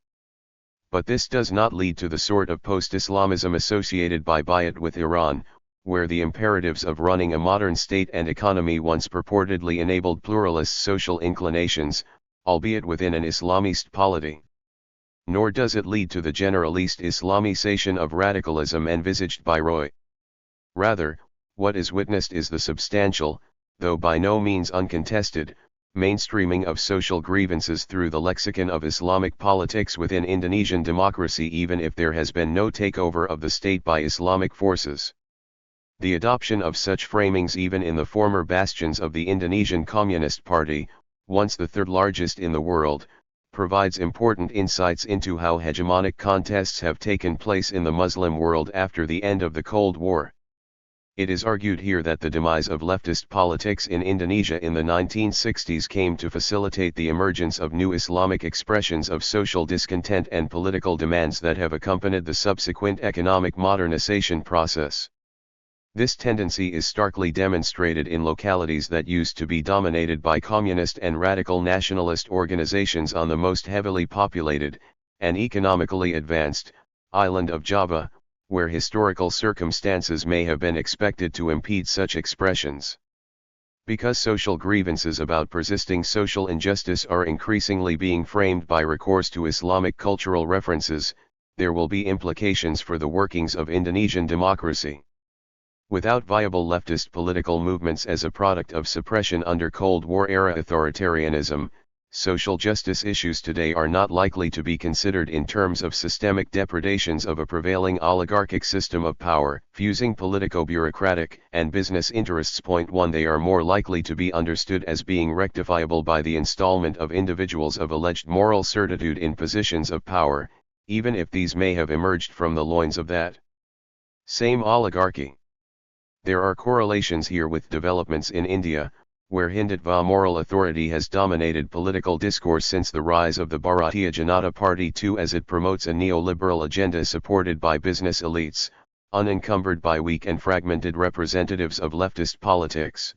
Speaker 1: But this does not lead to the sort of post-Islamism associated by Bayat with Iran, where the imperatives of running a modern state and economy once purportedly enabled pluralist social inclinations, albeit within an Islamist polity. Nor does it lead to the generalist Islamization of radicalism envisaged by Roy. Rather, What is witnessed is the substantial, though by no means uncontested, mainstreaming of social grievances through the lexicon of Islamic politics within Indonesian democracy, even if there has been no takeover of the state by Islamic forces. The adoption of such framings even in the former bastions of the Indonesian Communist Party, once the third largest in the world, provides important insights into how hegemonic contests have taken place in the Muslim world after the end of the Cold War. It is argued here that the demise of leftist politics in Indonesia in the 1960s came to facilitate the emergence of new Islamic expressions of social discontent and political demands that have accompanied the subsequent economic modernization process. This tendency is starkly demonstrated in localities that used to be dominated by communist and radical nationalist organizations on the most heavily populated, and economically advanced, island of Java, where historical circumstances may have been expected to impede such expressions. Because social grievances about persisting social injustice are increasingly being framed by recourse to Islamic cultural references, there will be implications for the workings of Indonesian democracy. Without viable leftist political movements as a product of suppression under Cold War-era authoritarianism, social justice issues today are not likely to be considered in terms of systemic depredations of a prevailing oligarchic system of power, fusing politico-bureaucratic and business interests. 1 They are more likely to be understood as being rectifiable by the installment of individuals of alleged moral certitude in positions of power, even if these may have emerged from the loins of that same oligarchy. There are correlations here with developments in India, where Hindutva moral authority has dominated political discourse since the rise of the Bharatiya Janata Party too, as it promotes a neoliberal agenda supported by business elites, unencumbered by weak and fragmented representatives of leftist politics.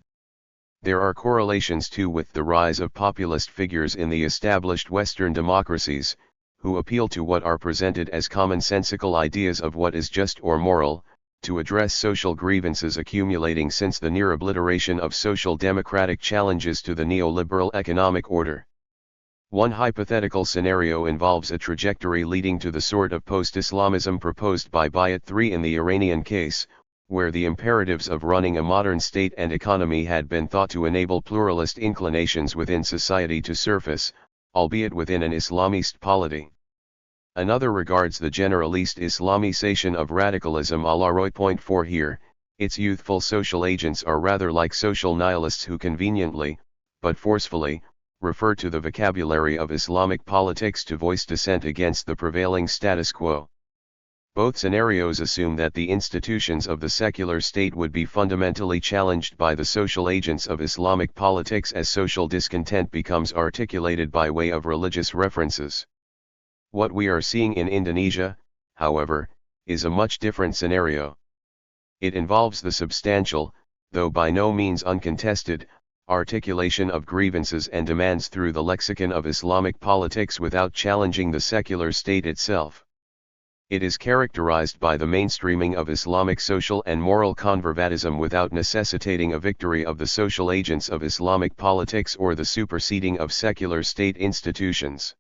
Speaker 1: There are correlations too with the rise of populist figures in the established Western democracies, who appeal to what are presented as commonsensical ideas of what is just or moral, to address social grievances accumulating since the near obliteration of social democratic challenges to the neoliberal economic order. One hypothetical scenario involves a trajectory leading to the sort of post-Islamism proposed by Bayat III in the Iranian case, where the imperatives of running a modern state and economy had been thought to enable pluralist inclinations within society to surface, albeit within an Islamist polity. Another regards the generalist Islamization of radicalism a la Roy. 4 Here, its youthful social agents are rather like social nihilists who conveniently, but forcefully, refer to the vocabulary of Islamic politics to voice dissent against the prevailing status quo. Both scenarios assume that the institutions of the secular state would be fundamentally challenged by the social agents of Islamic politics as social discontent becomes articulated by way of religious references. What we are seeing in Indonesia, however, is a much different scenario. It involves the substantial, though by no means uncontested, articulation of grievances and demands through the lexicon of Islamic politics without challenging the secular state itself. It is characterized by the mainstreaming of Islamic social and moral conservatism without necessitating a victory of the social agents of Islamic politics or the superseding of secular state institutions.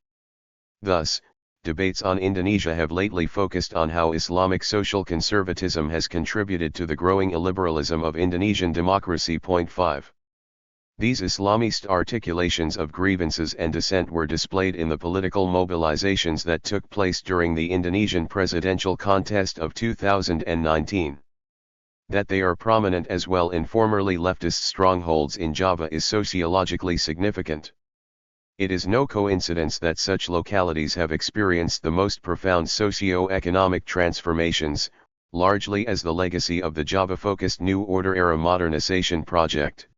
Speaker 1: Thus, debates on Indonesia have lately focused on how Islamic social conservatism has contributed to the growing illiberalism of Indonesian democracy. 5. These Islamist articulations of grievances and dissent were displayed in the political mobilizations that took place during the Indonesian presidential contest of 2019. That they are prominent as well in formerly leftist strongholds in Java is sociologically significant. It is no coincidence that such localities have experienced the most profound socio-economic transformations, largely as the legacy of the Java-focused New Order-era modernization project.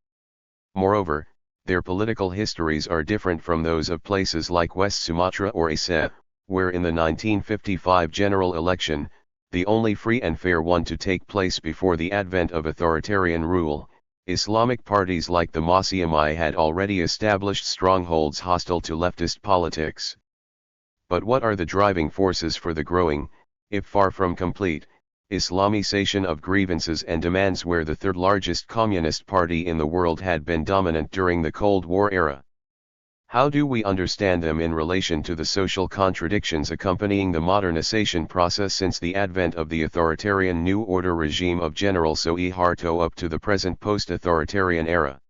Speaker 1: Moreover, their political histories are different from those of places like West Sumatra or Aceh, where in the 1955 general election, the only free and fair one to take place before the advent of authoritarian rule, Islamic parties like the Masyumi had already established strongholds hostile to leftist politics. But what are the driving forces for the growing, if far from complete, Islamization of grievances and demands where the third largest communist party in the world had been dominant during the Cold War era? How do we understand them in relation to the social contradictions accompanying the modernization process since the advent of the authoritarian New Order regime of General Suharto up to the present post-authoritarian era?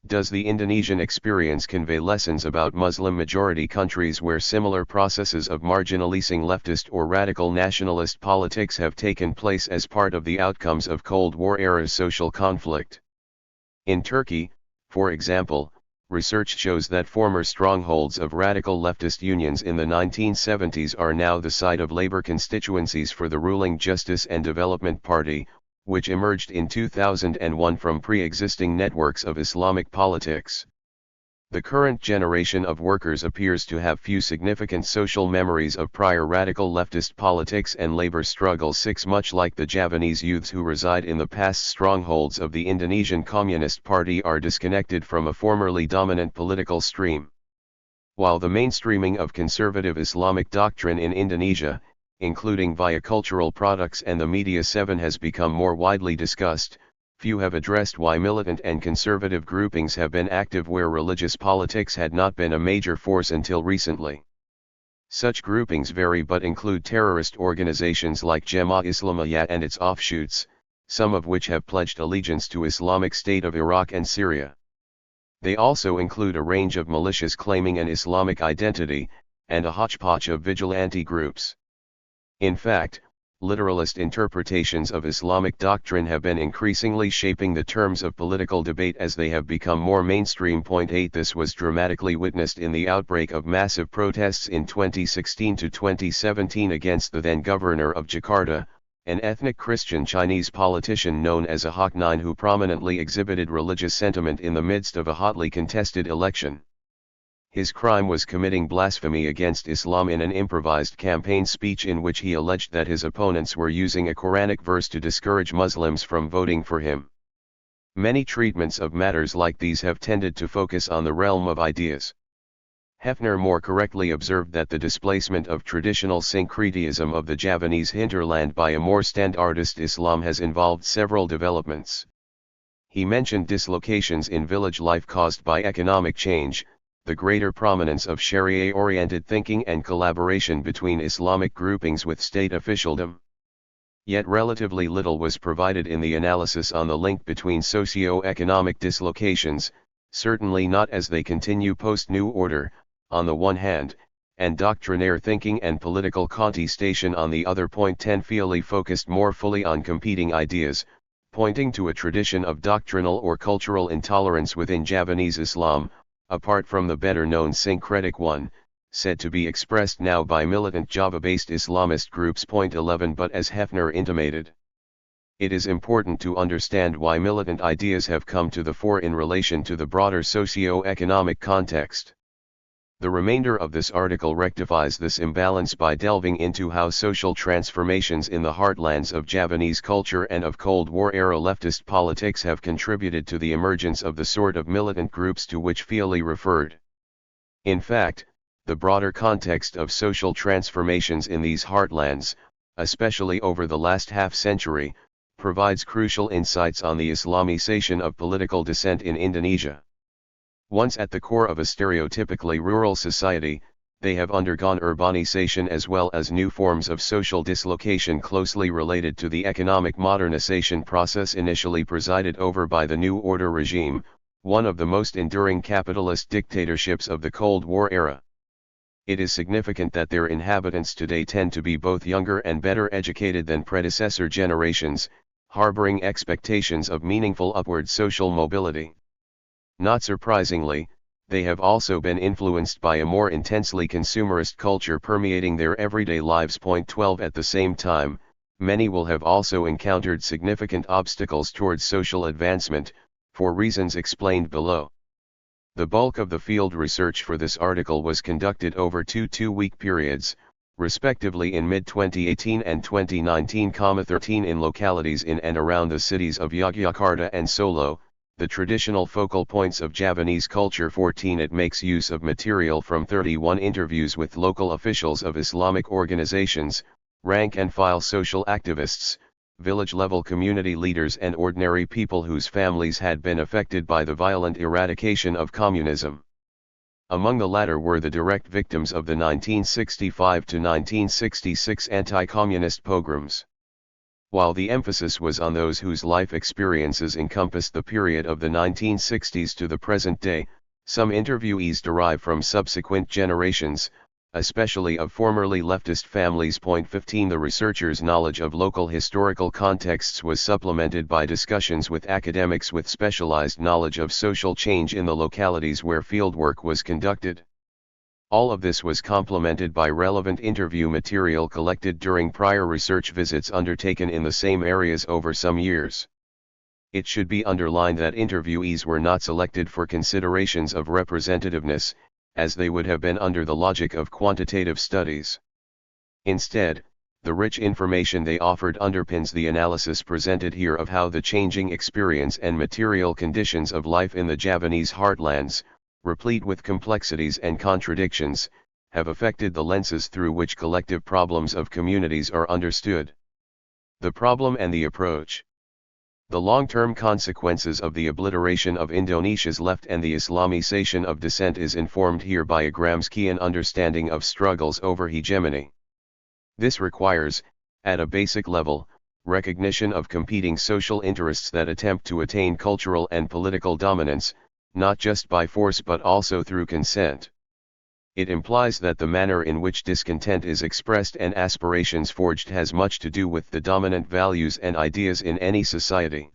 Speaker 1: Does the Indonesian experience convey lessons about Muslim-majority countries where similar processes of marginalizing leftist or radical nationalist politics have taken place as part of the outcomes of Cold War-era social conflict? In Turkey, for example, research shows that former strongholds of radical leftist unions in the 1970s are now the site of labor constituencies for the ruling Justice and Development Party, which emerged in 2001 from pre-existing networks of Islamic politics. The current generation of workers appears to have few significant social memories of prior radical leftist politics and labor struggles, much like the Javanese youths who reside in the past strongholds of the Indonesian Communist Party are disconnected from a formerly dominant political stream. While the mainstreaming of conservative Islamic doctrine in Indonesia, including via cultural products and the media has become more widely discussed, few have addressed why militant and conservative groupings have been active where religious politics had not been a major force until recently. Such groupings vary but include terrorist organizations like Jemaah Islamiyah and its offshoots, some of which have pledged allegiance to Islamic State of Iraq and Syria. They also include a range of militias claiming an Islamic identity, and a hodgepodge of vigilante groups. In fact, literalist interpretations of Islamic doctrine have been increasingly shaping the terms of political debate as they have become more mainstream. 8 This was dramatically witnessed in the outbreak of massive protests in 2016 to 2017 against the then governor of Jakarta, an ethnic Christian Chinese politician known as Ahok 9 who prominently exhibited religious sentiment in the midst of a hotly contested election. His crime was committing blasphemy against Islam in an improvised campaign speech in which he alleged that his opponents were using a Quranic verse to discourage Muslims from voting for him. Many treatments of matters like these have tended to focus on the realm of ideas. Hefner more correctly observed that the displacement of traditional syncretism of the Javanese hinterland by a more standardist Islam has involved several developments. He mentioned dislocations in village life caused by economic change, the greater prominence of Sharia-oriented thinking and collaboration between Islamic groupings with state officialdom. Yet relatively little was provided in the analysis on the link between socio-economic dislocations, certainly not as they continue post-New Order, on the one hand, and doctrinaire thinking and political contestation on the other. 10 Feely focused more fully on competing ideas, pointing to a tradition of doctrinal or cultural intolerance within Javanese Islam, apart from the better-known syncretic one, said to be expressed now by militant Java-based Islamist groups. 11 But as Hefner intimated, it is important to understand why militant ideas have come to the fore in relation to the broader socio-economic context. The remainder of this article rectifies this imbalance by delving into how social transformations in the heartlands of Javanese culture and of Cold War-era leftist politics have contributed to the emergence of the sort of militant groups to which Feely referred. In fact, the broader context of social transformations in these heartlands, especially over the last half-century, provides crucial insights on the Islamization of political dissent in Indonesia. Once at the core of a stereotypically rural society, they have undergone urbanization as well as new forms of social dislocation closely related to the economic modernization process initially presided over by the New Order regime, one of the most enduring capitalist dictatorships of the Cold War era. It is significant that their inhabitants today tend to be both younger and better educated than predecessor generations, harboring expectations of meaningful upward social mobility. Not surprisingly, they have also been influenced by a more intensely consumerist culture permeating their everyday lives. 12 At the same time, many will have also encountered significant obstacles towards social advancement, for reasons explained below. The bulk of the field research for this article was conducted over two 2-week periods, respectively in mid-2018 and 2019, 13 in localities in and around the cities of Yogyakarta and Solo, the traditional focal points of Javanese culture. 14 It makes use of material from 31 interviews with local officials of Islamic organizations, rank-and-file social activists, village-level community leaders and ordinary people whose families had been affected by the violent eradication of communism. Among the latter were the direct victims of the 1965 to 1966 anti-communist pogroms. While the emphasis was on those whose life experiences encompassed the period of the 1960s to the present day, some interviewees derive from subsequent generations, especially of formerly leftist families. 15 The researchers' knowledge of local historical contexts was supplemented by discussions with academics with specialized knowledge of social change in the localities where fieldwork was conducted. All of this was complemented by relevant interview material collected during prior research visits undertaken in the same areas over some years. It should be underlined that interviewees were not selected for considerations of representativeness, as they would have been under the logic of quantitative studies. Instead, the rich information they offered underpins the analysis presented here of how the changing experience and material conditions of life in the Javanese heartlands, replete with complexities and contradictions, have affected the lenses through which collective problems of communities are understood. The problem and the approach. The long-term consequences of the obliteration of Indonesia's left and the Islamization of dissent is informed here by a Gramscian understanding of struggles over hegemony. This requires, at a basic level, recognition of competing social interests that attempt to attain cultural and political dominance, not just by force but also through consent. It implies that the manner in which discontent is expressed and aspirations forged has much to do with the dominant values and ideas in any society.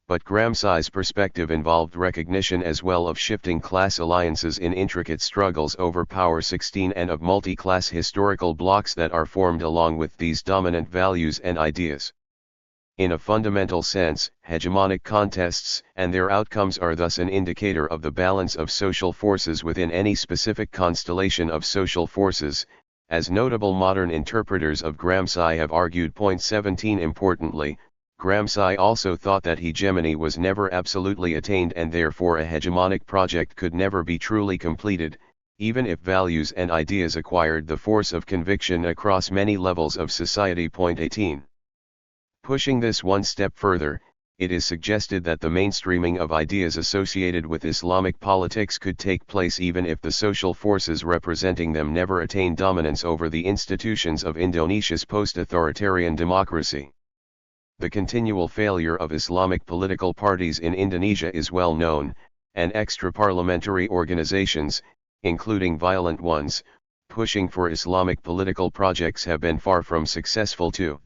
Speaker 1: But Gramsci's perspective involved recognition as well of shifting class alliances in intricate struggles over power. 16 And of multi-class historical blocks that are formed along with these dominant values and ideas. In a fundamental sense, hegemonic contests and their outcomes are thus an indicator of the balance of social forces within any specific constellation of social forces, as notable modern interpreters of Gramsci have argued. 17 Importantly, Gramsci also thought that hegemony was never absolutely attained and therefore a hegemonic project could never be truly completed, even if values and ideas acquired the force of conviction across many levels of society. 18. Pushing this one step further, it is suggested that the mainstreaming of ideas associated with Islamic politics could take place even if the social forces representing them never attained dominance over the institutions of Indonesia's post-authoritarian democracy. The continual failure of Islamic political parties in Indonesia is well known, and extra-parliamentary organizations, including violent ones, pushing for Islamic political projects have been far from successful too.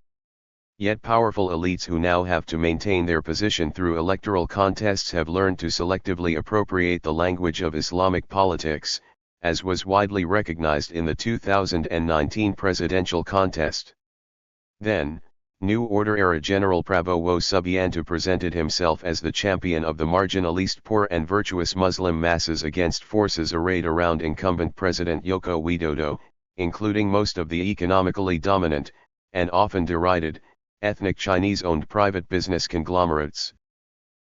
Speaker 1: Yet powerful elites who now have to maintain their position through electoral contests have learned to selectively appropriate the language of Islamic politics, as was widely recognized in the 2019 presidential contest. Then, New Order-era General Prabowo Subianto presented himself as the champion of the marginalist poor and virtuous Muslim masses against forces arrayed around incumbent President Joko Widodo, including most of the economically dominant, and often derided, ethnic Chinese-owned private business conglomerates.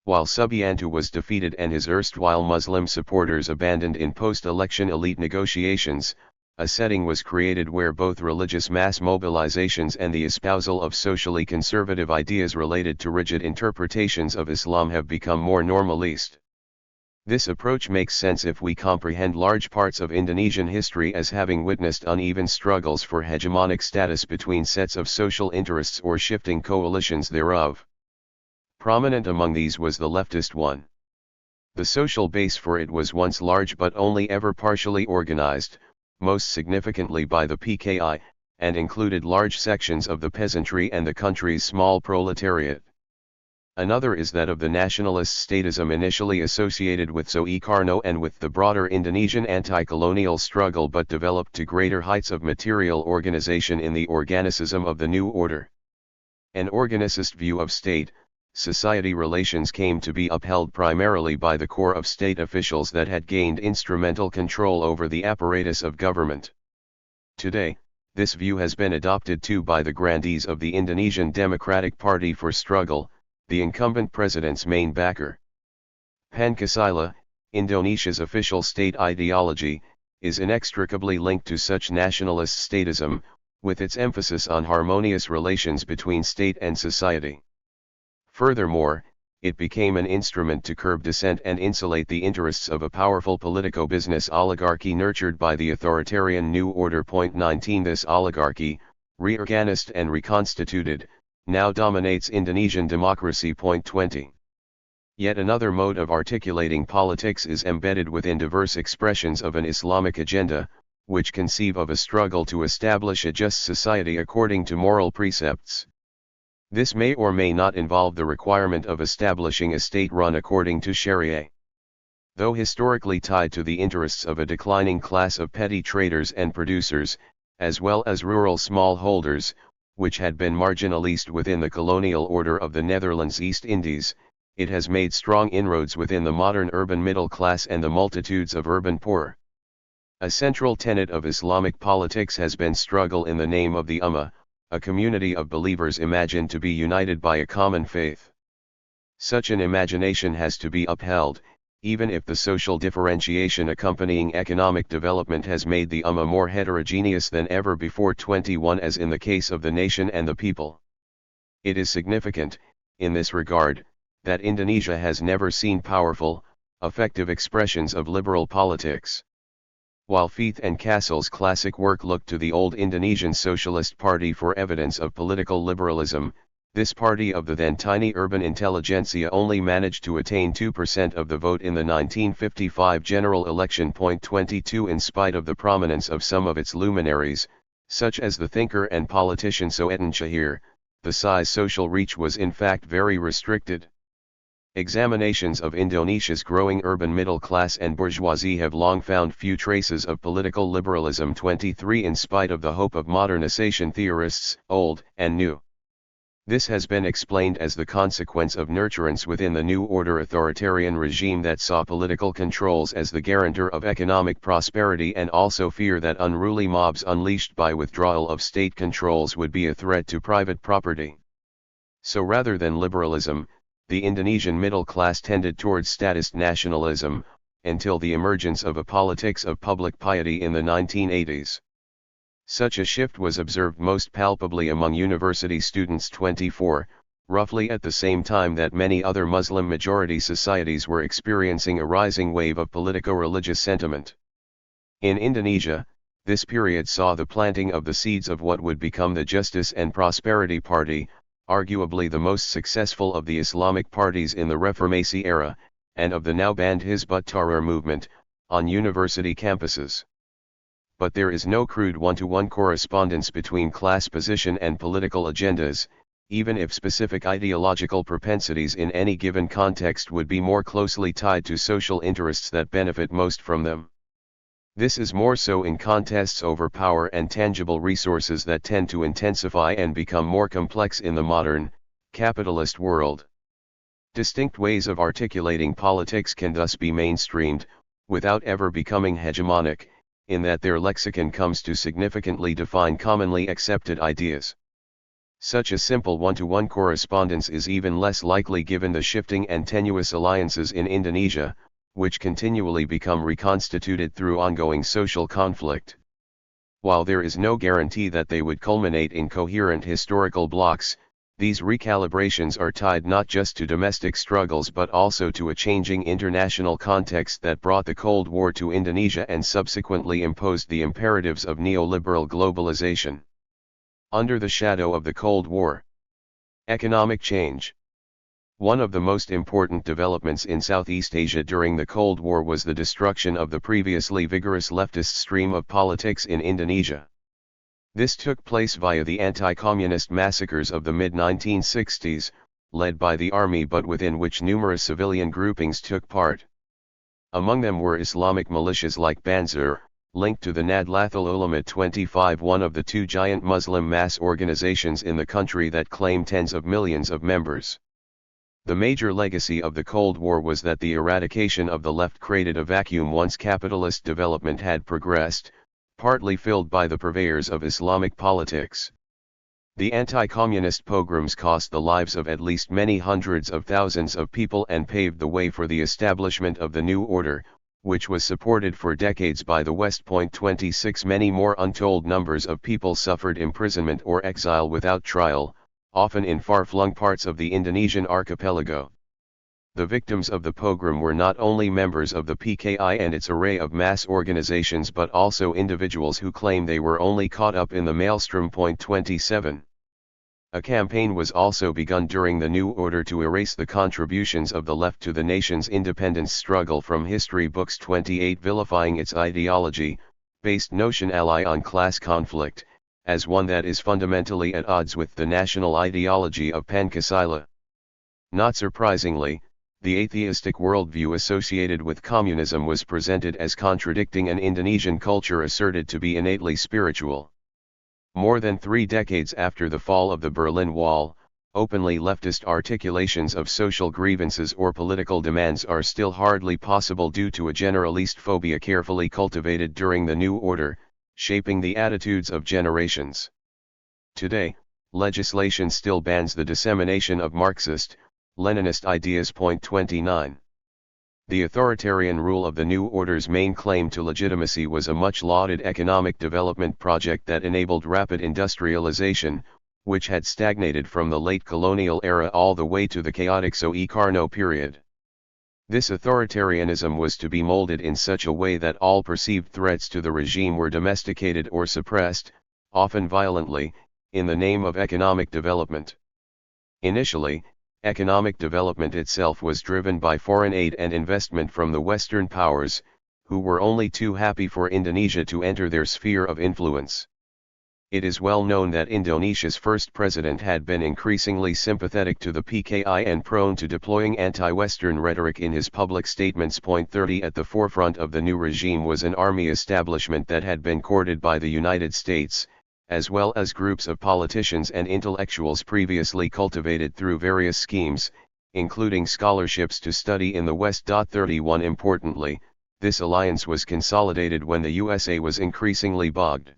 Speaker 1: While Subianto was defeated and his erstwhile Muslim supporters abandoned in post-election elite negotiations, a setting was created where both religious mass mobilizations and the espousal of socially conservative ideas related to rigid interpretations of Islam have become more normalist. This approach makes sense if we comprehend large parts of Indonesian history as having witnessed uneven struggles for hegemonic status between sets of social interests or shifting coalitions thereof. Prominent among these was the leftist one. The social base for it was once large but only ever partially organized, most significantly by the PKI, and included large sections of the peasantry and the country's small proletariat. Another is that of the nationalist statism initially associated with Soekarno and with the broader Indonesian anti-colonial struggle but developed to greater heights of material organization in the organicism of the new order. An organicist view of state-society relations came to be upheld primarily by the core of state officials that had gained instrumental control over the apparatus of government. Today, this view has been adopted too by the grandees of the Indonesian Democratic Party for Struggle, the incumbent president's main backer. Pancasila, Indonesia's official state ideology, is inextricably linked to such nationalist statism, with its emphasis on harmonious relations between state and society. Furthermore, it became an instrument to curb dissent and insulate the interests of a powerful politico-business oligarchy nurtured by the authoritarian New Order. 19 This oligarchy, reorganized and reconstituted, now dominates Indonesian democracy. 20 Yet another mode of articulating politics is embedded within diverse expressions of an Islamic agenda, which conceive of a struggle to establish a just society according to moral precepts. This may or may not involve the requirement of establishing a state run according to Sharia. Though historically tied to the interests of a declining class of petty traders and producers, as well as rural smallholders, which had been marginalized within the colonial order of the Netherlands East Indies, it has made strong inroads within the modern urban middle class and the multitudes of urban poor. A central tenet of Islamic politics has been struggle in the name of the Ummah, a community of believers imagined to be united by a common faith. Such an imagination has to be upheld, even if the social differentiation accompanying economic development has made the Ummah more heterogeneous than ever before. 21 As in the case of the nation and the people. It is significant, in this regard, that Indonesia has never seen powerful, effective expressions of liberal politics. While Feith and Castle's classic work looked to the old Indonesian Socialist Party for evidence of political liberalism, this party of the then tiny urban intelligentsia only managed to attain 2% of the vote in the 1955 general election. 22 In spite of the prominence of some of its luminaries, such as the thinker and politician Soetan Chahir, the size social reach was in fact very restricted. Examinations of Indonesia's growing urban middle class and bourgeoisie have long found few traces of political liberalism. 23 In spite of the hope of modernization theorists, old and new. This has been explained as the consequence of nurturance within the New Order authoritarian regime that saw political controls as the guarantor of economic prosperity and also fear that unruly mobs unleashed by withdrawal of state controls would be a threat to private property. So rather than liberalism, the Indonesian middle class tended towards statist nationalism, until the emergence of a politics of public piety in the 1980s. Such a shift was observed most palpably among university students. 24, roughly at the same time that many other Muslim-majority societies were experiencing a rising wave of politico-religious sentiment. In Indonesia, this period saw the planting of the seeds of what would become the Justice and Prosperity Party, arguably the most successful of the Islamic parties in the Reformasi era, and of the now banned Hizb ut-Tahrir movement, on university campuses. But there is no crude one-to-one correspondence between class position and political agendas, even if specific ideological propensities in any given context would be more closely tied to social interests that benefit most from them. This is more so in contests over power and tangible resources that tend to intensify and become more complex in the modern, capitalist world. Distinct ways of articulating politics can thus be mainstreamed, without ever becoming hegemonic, in that their lexicon comes to significantly define commonly accepted ideas. Such a simple one-to-one correspondence is even less likely given the shifting and tenuous alliances in Indonesia, which continually become reconstituted through ongoing social conflict. While there is no guarantee that they would culminate in coherent historical blocks, these recalibrations are tied not just to domestic struggles but also to a changing international context that brought the Cold War to Indonesia and subsequently imposed the imperatives of neoliberal globalization. Under the shadow of the Cold War. Economic change. One of the most important developments in Southeast Asia during the Cold War was the destruction of the previously vigorous leftist stream of politics in Indonesia. This took place via the anti-communist massacres of the mid-1960s, led by the army but within which numerous civilian groupings took part. Among them were Islamic militias like Banser, linked to the Nahdlatul Ulama 25, one of the two giant Muslim mass organizations in the country that claim tens of millions of members. The major legacy of the Cold War was that the eradication of the left created a vacuum once capitalist development had progressed, partly filled by the purveyors of Islamic politics. The anti-communist pogroms cost the lives of at least many hundreds of thousands of people and paved the way for the establishment of the New Order, which was supported for decades by the West. 26 Many more untold numbers of people suffered imprisonment or exile without trial, often in far-flung parts of the Indonesian archipelago. The victims of the pogrom were not only members of the PKI and its array of mass organizations but also individuals who claim they were only caught up in the maelstrom. 27. A campaign was also begun during the New Order to erase the contributions of the left to the nation's independence struggle from history books. 28. Vilifying its ideology, based notion ally on class conflict, as one that is fundamentally at odds with the national ideology of Pancasila. Not surprisingly, the atheistic worldview associated with communism was presented as contradicting an Indonesian culture asserted to be innately spiritual. More than 3 decades after the fall of the Berlin Wall, openly leftist articulations of social grievances or political demands are still hardly possible due to a generalist phobia carefully cultivated during the New Order, shaping the attitudes of generations. Today, legislation still bans the dissemination of Marxist, Leninist ideas. 29. The authoritarian rule of the New Order's main claim to legitimacy was a much-lauded economic development project that enabled rapid industrialization, which had stagnated from the late colonial era all the way to the chaotic Sukarno period. This authoritarianism was to be molded in such a way that all perceived threats to the regime were domesticated or suppressed, often violently, in the name of economic development. Initially, economic development itself was driven by foreign aid and investment from the Western powers, who were only too happy for Indonesia to enter their sphere of influence. It is well known that Indonesia's first president had been increasingly sympathetic to the PKI and prone to deploying anti-Western rhetoric in his public statements. 30. At the forefront of the new regime was an army establishment that had been courted by the United States, as well as groups of politicians and intellectuals previously cultivated through various schemes, including scholarships to study in the West. 31. Importantly, this alliance was consolidated when the USA was increasingly bogged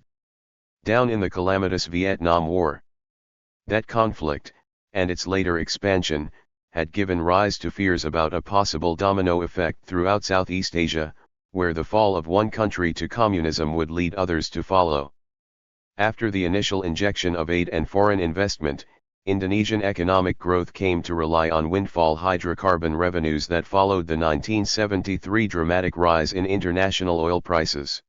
Speaker 1: down in the calamitous Vietnam War. That conflict, and its later expansion, had given rise to fears about a possible domino effect throughout Southeast Asia, where the fall of one country to communism would lead others to follow. After the initial injection of aid and foreign investment, Indonesian economic growth came to rely on windfall hydrocarbon revenues that followed the 1973 dramatic rise in international oil prices.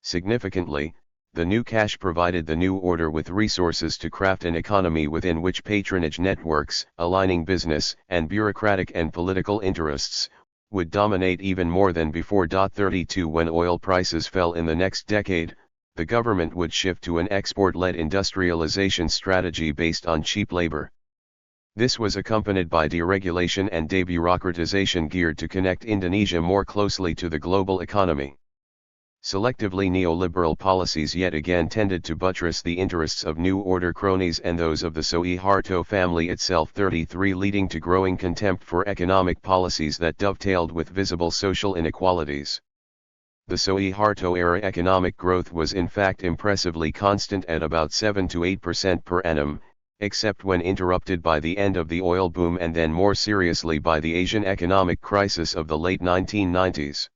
Speaker 1: Significantly, the new cash provided the New Order with resources to craft an economy within which patronage networks, aligning business and bureaucratic and political interests, would dominate even more than before. 32. When oil prices fell in the next decade, the government would shift to an export-led industrialization strategy based on cheap labor. This was accompanied by deregulation and debureaucratization geared to connect Indonesia more closely to the global economy. Selectively neoliberal policies yet again tended to buttress the interests of New Order cronies and those of the Suharto family itself. 33. Leading to growing contempt for economic policies that dovetailed with visible social inequalities. The Suharto-era economic growth was in fact impressively constant at about 7 to 8% per annum, except when interrupted by the end of the oil boom and then more seriously by the Asian economic crisis of the late 1990s.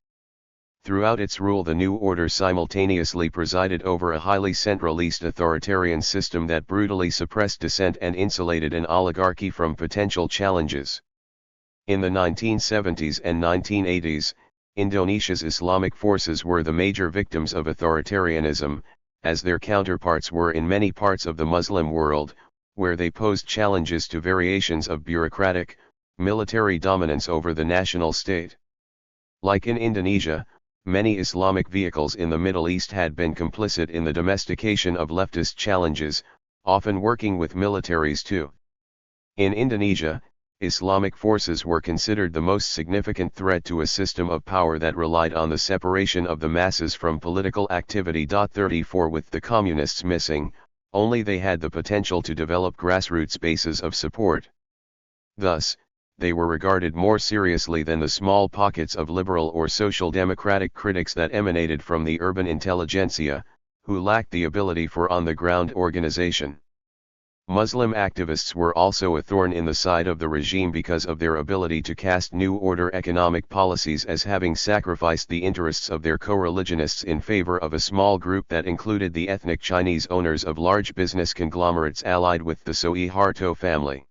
Speaker 1: Throughout its rule, the New Order simultaneously presided over a highly centralist authoritarian system that brutally suppressed dissent and insulated an oligarchy from potential challenges. In the 1970s and 1980s, Indonesia's Islamic forces were the major victims of authoritarianism, as their counterparts were in many parts of the Muslim world, where they posed challenges to variations of bureaucratic, military dominance over the national state. Like in Indonesia, many Islamic vehicles in the Middle East had been complicit in the domestication of leftist challenges, often working with militaries too. In Indonesia, Islamic forces were considered the most significant threat to a system of power that relied on the separation of the masses from political activity. 34. With the communists missing, only they had the potential to develop grassroots bases of support. Thus, they were regarded more seriously than the small pockets of liberal or social democratic critics that emanated from the urban intelligentsia, who lacked the ability for on-the-ground organization. Muslim activists were also a thorn in the side of the regime because of their ability to cast New Order economic policies as having sacrificed the interests of their co-religionists in favor of a small group that included the ethnic Chinese owners of large business conglomerates allied with the Suharto family.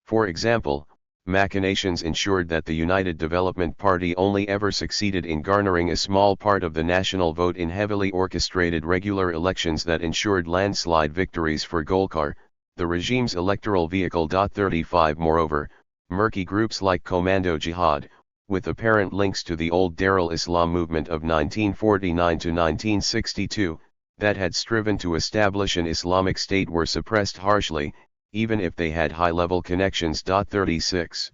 Speaker 1: For example, machinations ensured that the United Development Party only ever succeeded in garnering a small part of the national vote in heavily orchestrated regular elections that ensured landslide victories for Golkar, the regime's electoral vehicle. 35 Moreover, murky groups like Commando Jihad, with apparent links to the old Darul Islam movement of 1949 to 1962, that had striven to establish an Islamic state were suppressed harshly, even if they had high-level connections. 36.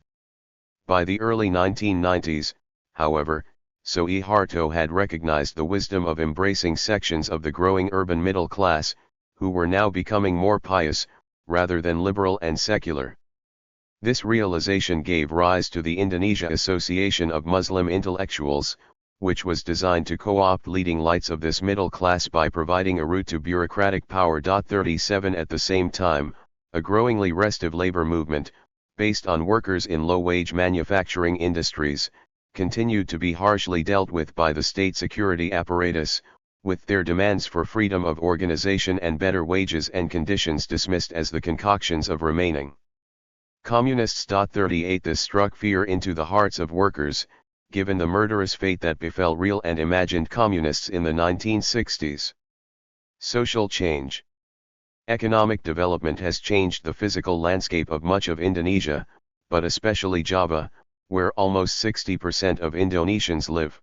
Speaker 1: By the early 1990s, however, Suharto had recognized the wisdom of embracing sections of the growing urban middle class, who were now becoming more pious, rather than liberal and secular. This realization gave rise to the Indonesia Association of Muslim Intellectuals, which was designed to co-opt leading lights of this middle class by providing a route to bureaucratic power. 37 At the same time, a growingly restive labor movement, based on workers in low-wage manufacturing industries, continued to be harshly dealt with by the state security apparatus, with their demands for freedom of organization and better wages and conditions dismissed as the concoctions of remaining communists. 38 This struck fear into the hearts of workers, given the murderous fate that befell real and imagined communists in the 1960s. Social change. Economic development has changed the physical landscape of much of Indonesia, but especially Java, where almost 60% of Indonesians live.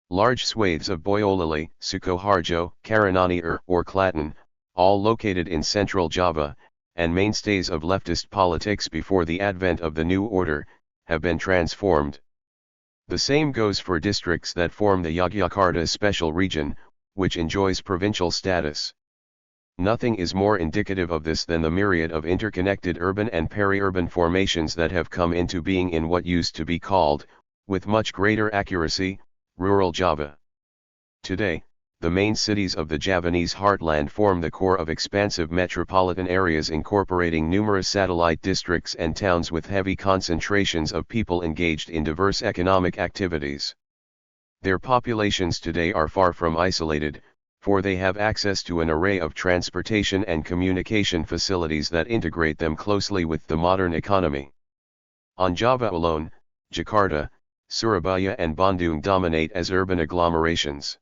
Speaker 1: Large swathes of Boyolali, Sukoharjo, Karanani or Klaten, all located in central Java, and mainstays of leftist politics before the advent of the new order, have been transformed. The same goes for districts that form the Yogyakarta special region, which enjoys provincial status. Nothing is more indicative of this than the myriad of interconnected urban and peri-urban formations that have come into being in what used to be called, with much greater accuracy, rural Java. Today, the main cities of the Javanese heartland form the core of expansive metropolitan areas incorporating numerous satellite districts and towns with heavy concentrations of people engaged in diverse economic activities. Their populations today are far from isolated, for they have access to an array of transportation and communication facilities that integrate them closely with the modern economy. On Java alone, Jakarta, Surabaya and Bandung dominate as urban agglomerations.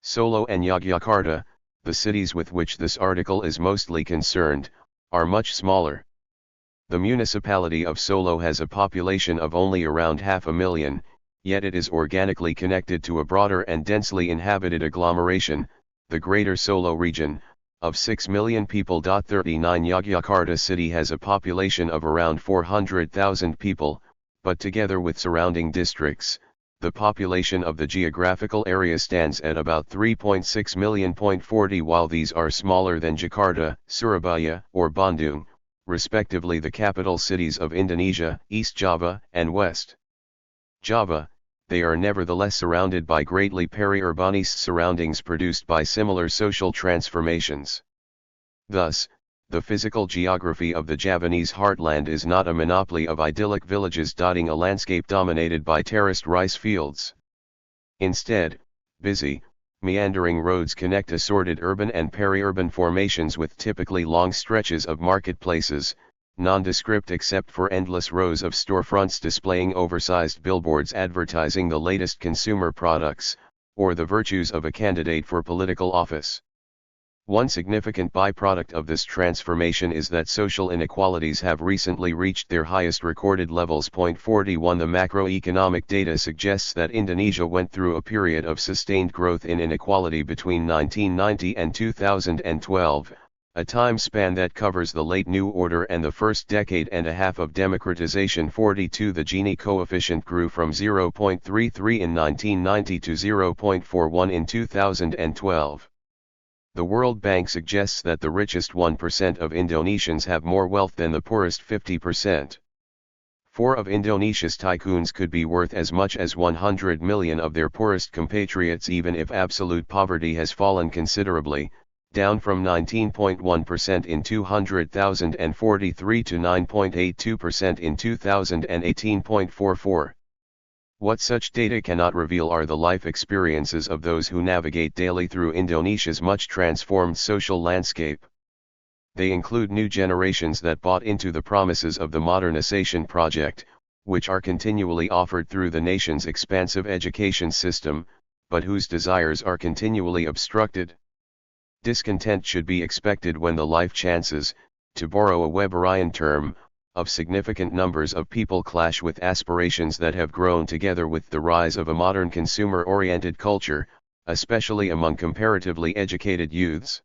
Speaker 1: Solo and Yogyakarta, the cities with which this article is mostly concerned, are much smaller. The municipality of Solo has a population of only around 500,000, yet it is organically connected to a broader and densely inhabited agglomeration, the Greater Solo region, of 6 million people. 39 Yogyakarta city has a population of around 400,000 people, but together with surrounding districts, the population of the geographical area stands at about 3.6 million. 40 While these are smaller than Jakarta, Surabaya, or Bandung, respectively the capital cities of Indonesia, East Java, and West Java, they are nevertheless surrounded by greatly peri-urbanist surroundings produced by similar social transformations. Thus, the physical geography of the Javanese heartland is not a monopoly of idyllic villages dotting a landscape dominated by terraced rice fields. Instead, busy, meandering roads connect assorted urban and peri-urban formations with typically long stretches of marketplaces, nondescript except for endless rows of storefronts displaying oversized billboards advertising the latest consumer products, or the virtues of a candidate for political office. One significant byproduct of this transformation is that social inequalities have recently reached their highest recorded levels. 41 The macroeconomic data suggests that Indonesia went through a period of sustained growth in inequality between 1990 and 2012, a time span that covers the late New Order and the first decade and a half of democratization. 42 The Gini coefficient grew from 0.33 in 1990 to 0.41 in 2012. The World Bank suggests that the richest 1% of Indonesians have more wealth than the poorest 50%. 4 of Indonesia's tycoons could be worth as much as 100 million of their poorest compatriots even if absolute poverty has fallen considerably, down from 19.1% in 2043 to 9.82% in 2018.44. What such data cannot reveal are the life experiences of those who navigate daily through Indonesia's much transformed social landscape. They include new generations that bought into the promises of the modernization project, which are continually offered through the nation's expansive education system, but whose desires are continually obstructed. Discontent should be expected when the life chances, to borrow a Weberian term, of significant numbers of people clash with aspirations that have grown together with the rise of a modern consumer-oriented culture, especially among comparatively educated youths.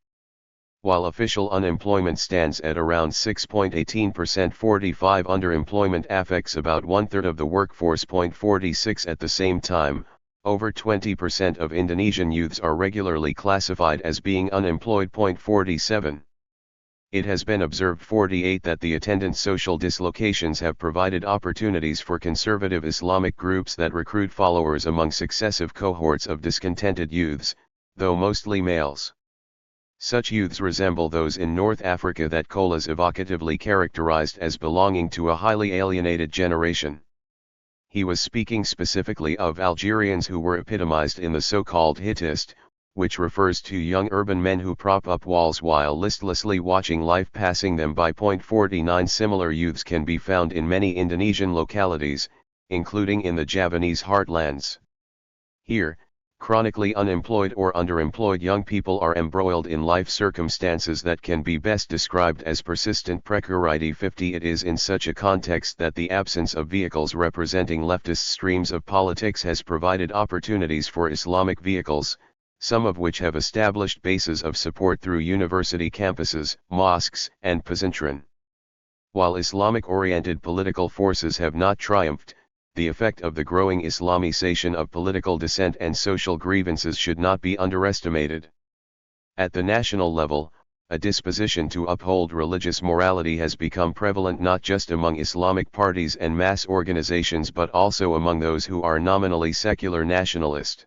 Speaker 1: While official unemployment stands at around 6.18%, 45 underemployment affects about one-third of the workforce. 46 At the same time, over 20% of Indonesian youths are regularly classified as being unemployed. 47. It has been observed 48 that the attendant social dislocations have provided opportunities for conservative Islamic groups that recruit followers among successive cohorts of discontented youths, though mostly males. Such youths resemble those in North Africa that Colas evocatively characterized as belonging to a highly alienated generation. He was speaking specifically of Algerians who were epitomized in the so-called Hittist, which refers to young urban men who prop up walls while listlessly watching life passing them by. 49 Similar youths can be found in many Indonesian localities, including in the Javanese heartlands. Here, chronically unemployed or underemployed young people are embroiled in life circumstances that can be best described as persistent precarity. 50 It is in such a context that the absence of vehicles representing leftist streams of politics has provided opportunities for Islamic vehicles, some of which have established bases of support through university campuses, mosques, and pesantren. While Islamic-oriented political forces have not triumphed, the effect of the growing Islamization of political dissent and social grievances should not be underestimated. At the national level, a disposition to uphold religious morality has become prevalent not just among Islamic parties and mass organizations but also among those who are nominally secular nationalist.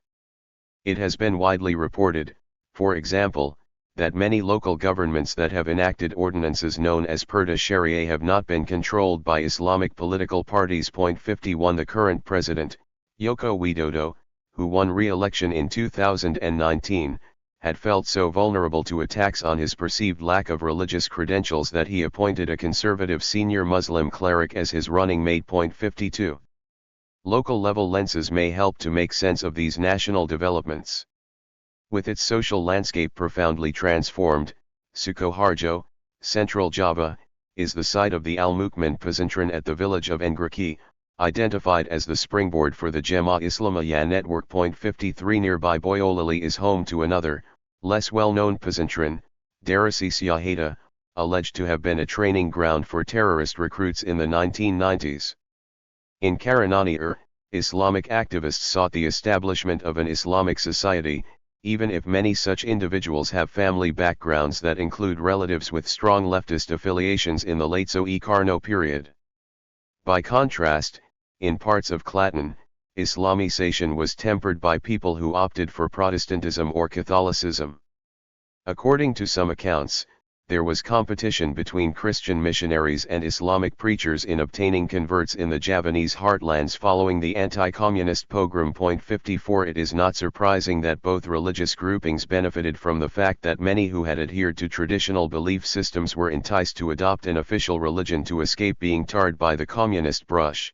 Speaker 1: It has been widely reported, for example, that many local governments that have enacted ordinances known as Perda Sharia have not been controlled by Islamic political parties. 51 The current president, Joko Widodo, who won re-election in 2019, had felt so vulnerable to attacks on his perceived lack of religious credentials that he appointed a conservative senior Muslim cleric as his running mate. 52 Local level lenses may help to make sense of these national developments. With its social landscape profoundly transformed, Sukoharjo, Central Java, is the site of the Al-Mukmin pesantren at the village of Engreki, identified as the springboard for the Jemaah Islamiyah network. 53 Nearby Boyolali is home to another, less well-known pesantren, Darasi Syahida, alleged to have been a training ground for terrorist recruits in the 1990s. In Karananier, Islamic activists sought the establishment of an Islamic society, even if many such individuals have family backgrounds that include relatives with strong leftist affiliations in the late Soekarno period. By contrast, in parts of Klaten, Islamization was tempered by people who opted for Protestantism or Catholicism. According to some accounts, there was competition between Christian missionaries and Islamic preachers in obtaining converts in the Javanese heartlands following the anti-communist pogrom. 54 It is not surprising that both religious groupings benefited from the fact that many who had adhered to traditional belief systems were enticed to adopt an official religion to escape being tarred by the communist brush.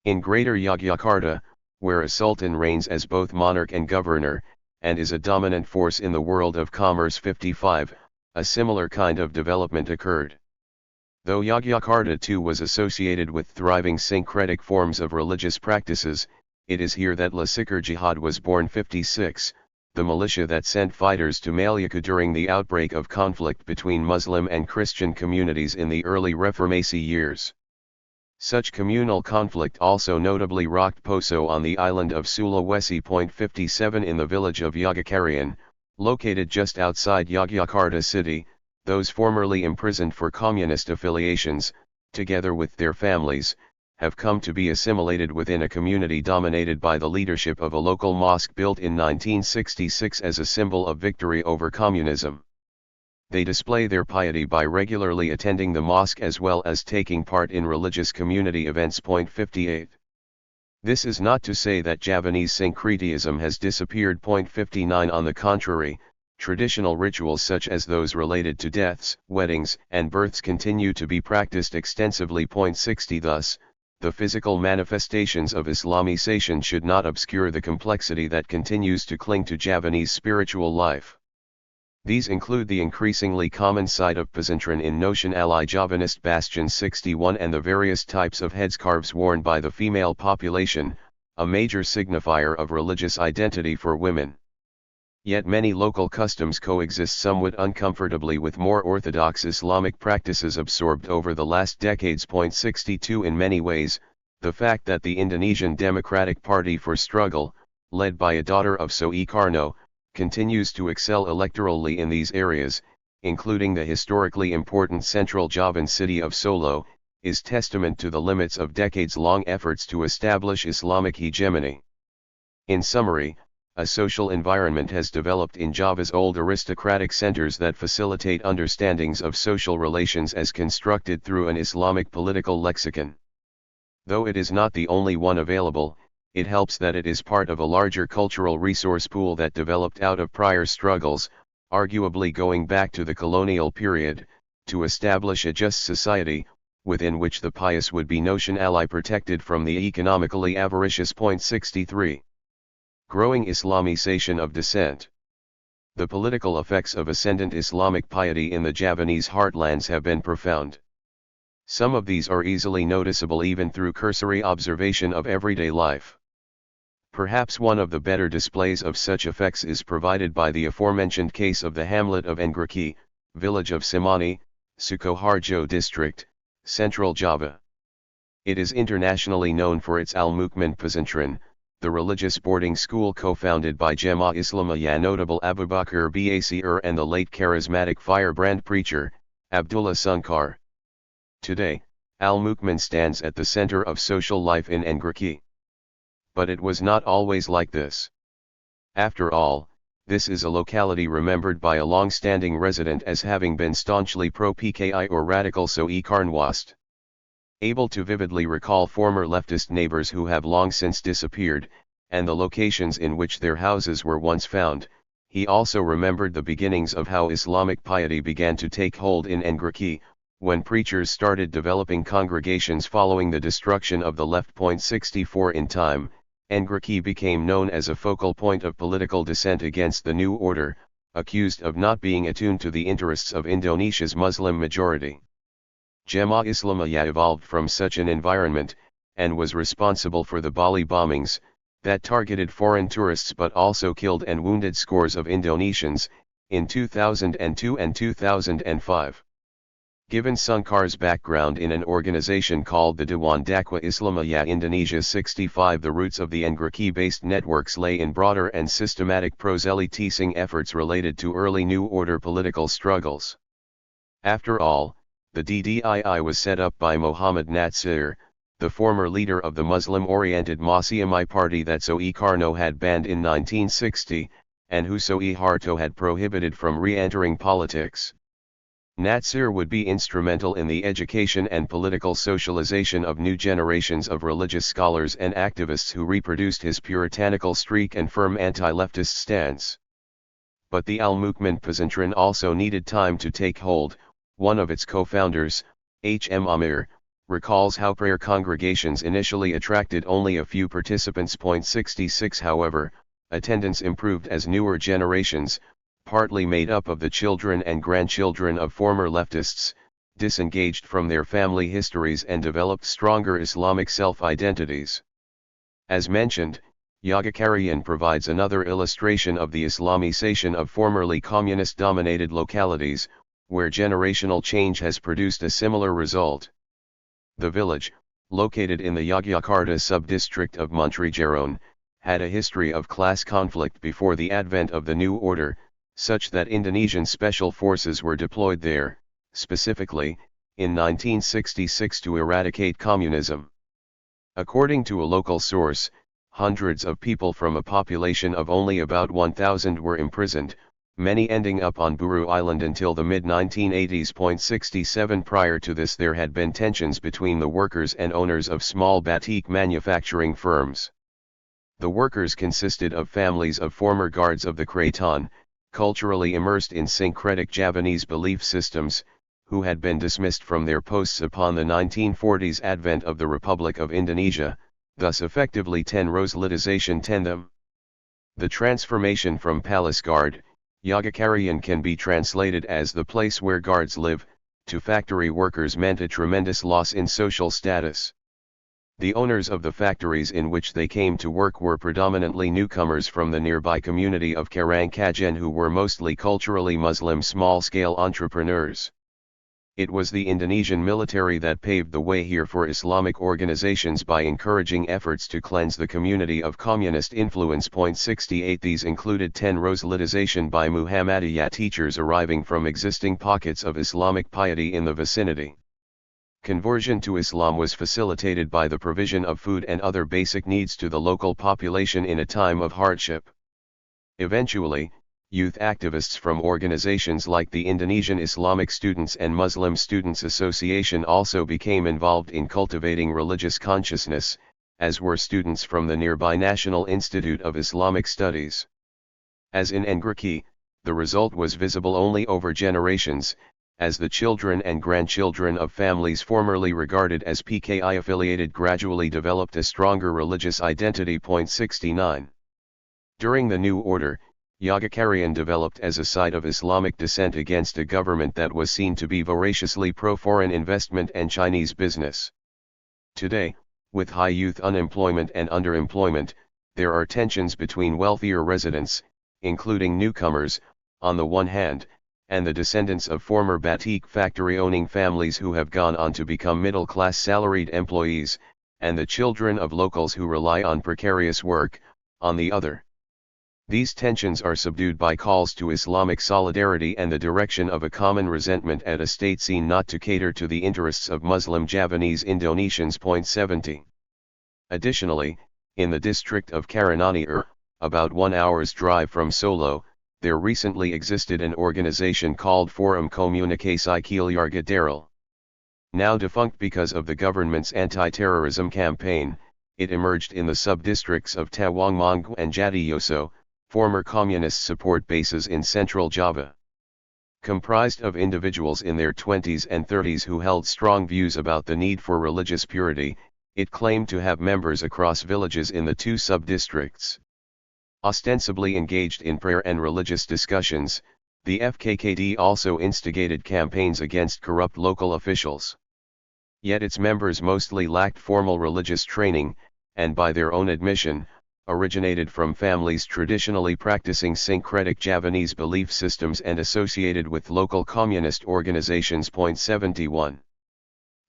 Speaker 1: In Greater Yogyakarta, where a sultan reigns as both monarch and governor, and is a dominant force in the world of commerce. 55 A similar kind of development occurred. Though Yogyakarta too was associated with thriving syncretic forms of religious practices, it is here that Lasikar Jihad was born. 56 The militia that sent fighters to Maluku during the outbreak of conflict between Muslim and Christian communities in the early Reformasi years. Such communal conflict also notably rocked Poso on the island of Sulawesi. 57 In the village of Yogyakarta, located just outside Yogyakarta city, those formerly imprisoned for communist affiliations, together with their families, have come to be assimilated within a community dominated by the leadership of a local mosque built in 1966 as a symbol of victory over communism. They display their piety by regularly attending the mosque as well as taking part in religious community events. 58 This is not to say that Javanese syncretism has disappeared. 59 On the contrary, Traditional rituals such as those related to deaths, weddings, and births continue to be practiced extensively. 60 Thus, the physical manifestations of Islamization should not obscure the complexity that continues to cling to Javanese spiritual life. These include the increasingly common sight of pesantren in Notion Ali Javanist Bastion 61 and the various types of headscarves worn by the female population, a major signifier of religious identity for women. Yet many local customs coexist somewhat uncomfortably with more orthodox Islamic practices absorbed over the last decades. 62 In many ways, the fact that the Indonesian Democratic Party for Struggle, led by a daughter of Sukarno, continues to excel electorally in these areas, including the historically important central Javan city of Solo, is testament to the limits of decades-long efforts to establish Islamic hegemony. In summary, a social environment has developed in Java's old aristocratic centers that facilitate understandings of social relations as constructed through an Islamic political lexicon. Though it is not the only one available, it helps that it is part of a larger cultural resource pool that developed out of prior struggles, arguably going back to the colonial period, to establish a just society, within which the pious would be Notion Ali protected from the economically avaricious. 63. Growing Islamization of dissent. The political effects of ascendant Islamic piety in the Javanese heartlands have been profound. Some of these are easily noticeable even through cursory observation of everyday life. Perhaps one of the better displays of such effects is provided by the aforementioned case of the hamlet of Engraki, village of Semani, Sukoharjo district, Central Java. It is internationally known for its Al-Mukmin pesantren, the religious boarding school co-founded by Jemaah Islamiyah notable Abu Bakr Ba'asir and the late charismatic firebrand preacher, Abdullah Sunkar. Today, Al-Mukmin stands at the center of social life in Engraki. But it was not always like this. After all, this is a locality remembered by a long-standing resident as having been staunchly pro-PKI or radical Sukarnoist. Able to vividly recall former leftist neighbors who have long since disappeared, and the locations in which their houses were once found, he also remembered the beginnings of how Islamic piety began to take hold in Engraki, when preachers started developing congregations following the destruction of the left. 64 In time, Engraki became known as a focal point of political dissent against the new order, accused of not being attuned to the interests of Indonesia's Muslim majority. Jemaah Islamiyah evolved from such an environment, and was responsible for the Bali bombings, that targeted foreign tourists but also killed and wounded scores of Indonesians, in 2002 and 2005. Given Sunkar's background in an organization called the Dewan Dakwah Islamiyah Indonesia 65, the roots of the Engraki-based networks lay in broader and systematic proselytizing efforts related to early New Order political struggles. After all, the DDII was set up by Muhammad Natsir, the former leader of the Muslim-oriented Masyami party that Sukarno had banned in 1960, and who Suharto had prohibited from re-entering politics. Natsir would be instrumental in the education and political socialization of new generations of religious scholars and activists who reproduced his puritanical streak and firm anti-leftist stance. But the Al-Mukmin pesantren also needed time to take hold. One of its co-founders, H.M. Amir, recalls how prayer congregations initially attracted only a few participants. 66 However, attendance improved as newer generations, partly made up of the children and grandchildren of former leftists, disengaged from their family histories and developed stronger Islamic self-identities. As mentioned, Yogyakarta provides another illustration of the Islamization of formerly communist-dominated localities, where generational change has produced a similar result. The village, located in the Yogyakarta sub-district of Montrijeron, had a history of class conflict before the advent of the new order, such that Indonesian special forces were deployed there, specifically, in 1966 to eradicate communism. According to a local source, hundreds of people from a population of only about 1,000 were imprisoned, many ending up on Buru Island until the mid-1980s. 67 Prior to this there had been tensions between the workers and owners of small batik manufacturing firms. The workers consisted of families of former guards of the Kraton, culturally immersed in syncretic Javanese belief systems, who had been dismissed from their posts upon the 1940s advent of the Republic of Indonesia, thus effectively ten-Roslitisation them. The transformation from palace guard, Yogyakaryan can be translated as the place where guards live, to factory workers meant a tremendous loss in social status. The owners of the factories in which they came to work were predominantly newcomers from the nearby community of Karangkajen who were mostly culturally Muslim small-scale entrepreneurs. It was the Indonesian military that paved the way here for Islamic organizations by encouraging efforts to cleanse the community of communist influence. 68 These included ten-Roslitisation by Muhammadiyah teachers arriving from existing pockets of Islamic piety in the vicinity. Conversion to Islam was facilitated by the provision of food and other basic needs to the local population in a time of hardship. Eventually, youth activists from organizations like the Indonesian Islamic Students and Muslim Students Association also became involved in cultivating religious consciousness, as were students from the nearby National Institute of Islamic Studies. As in Ngreki, the result was visible only over generations, as the children and grandchildren of families formerly regarded as PKI affiliated gradually developed a stronger religious identity. 69. During the New Order, Yogyakaryan developed as a site of Islamic dissent against a government that was seen to be voraciously pro-foreign investment and Chinese business. Today, with high youth unemployment and underemployment, there are tensions between wealthier residents, including newcomers, on the one hand, and the descendants of former batik factory-owning families who have gone on to become middle-class salaried employees, and the children of locals who rely on precarious work, on the other. These tensions are subdued by calls to Islamic solidarity and the direction of a common resentment at a state seen not to cater to the interests of Muslim Javanese Indonesians. 70. Additionally, in the district of Karananiar, about 1 hour's drive from Solo, there recently existed an organization called Forum Komunikasi Keluarga Daral. Now defunct because of the government's anti-terrorism campaign, it emerged in the sub-districts of Tawangmangu and Jatiyoso, former communist support bases in central Java. Comprised of individuals in their 20s and 30s who held strong views about the need for religious purity, it claimed to have members across villages in the two sub-districts. Ostensibly engaged in prayer and religious discussions, the FKKD also instigated campaigns against corrupt local officials. Yet its members mostly lacked formal religious training, and by their own admission, originated from families traditionally practicing syncretic Javanese belief systems and associated with local communist organizations. 71.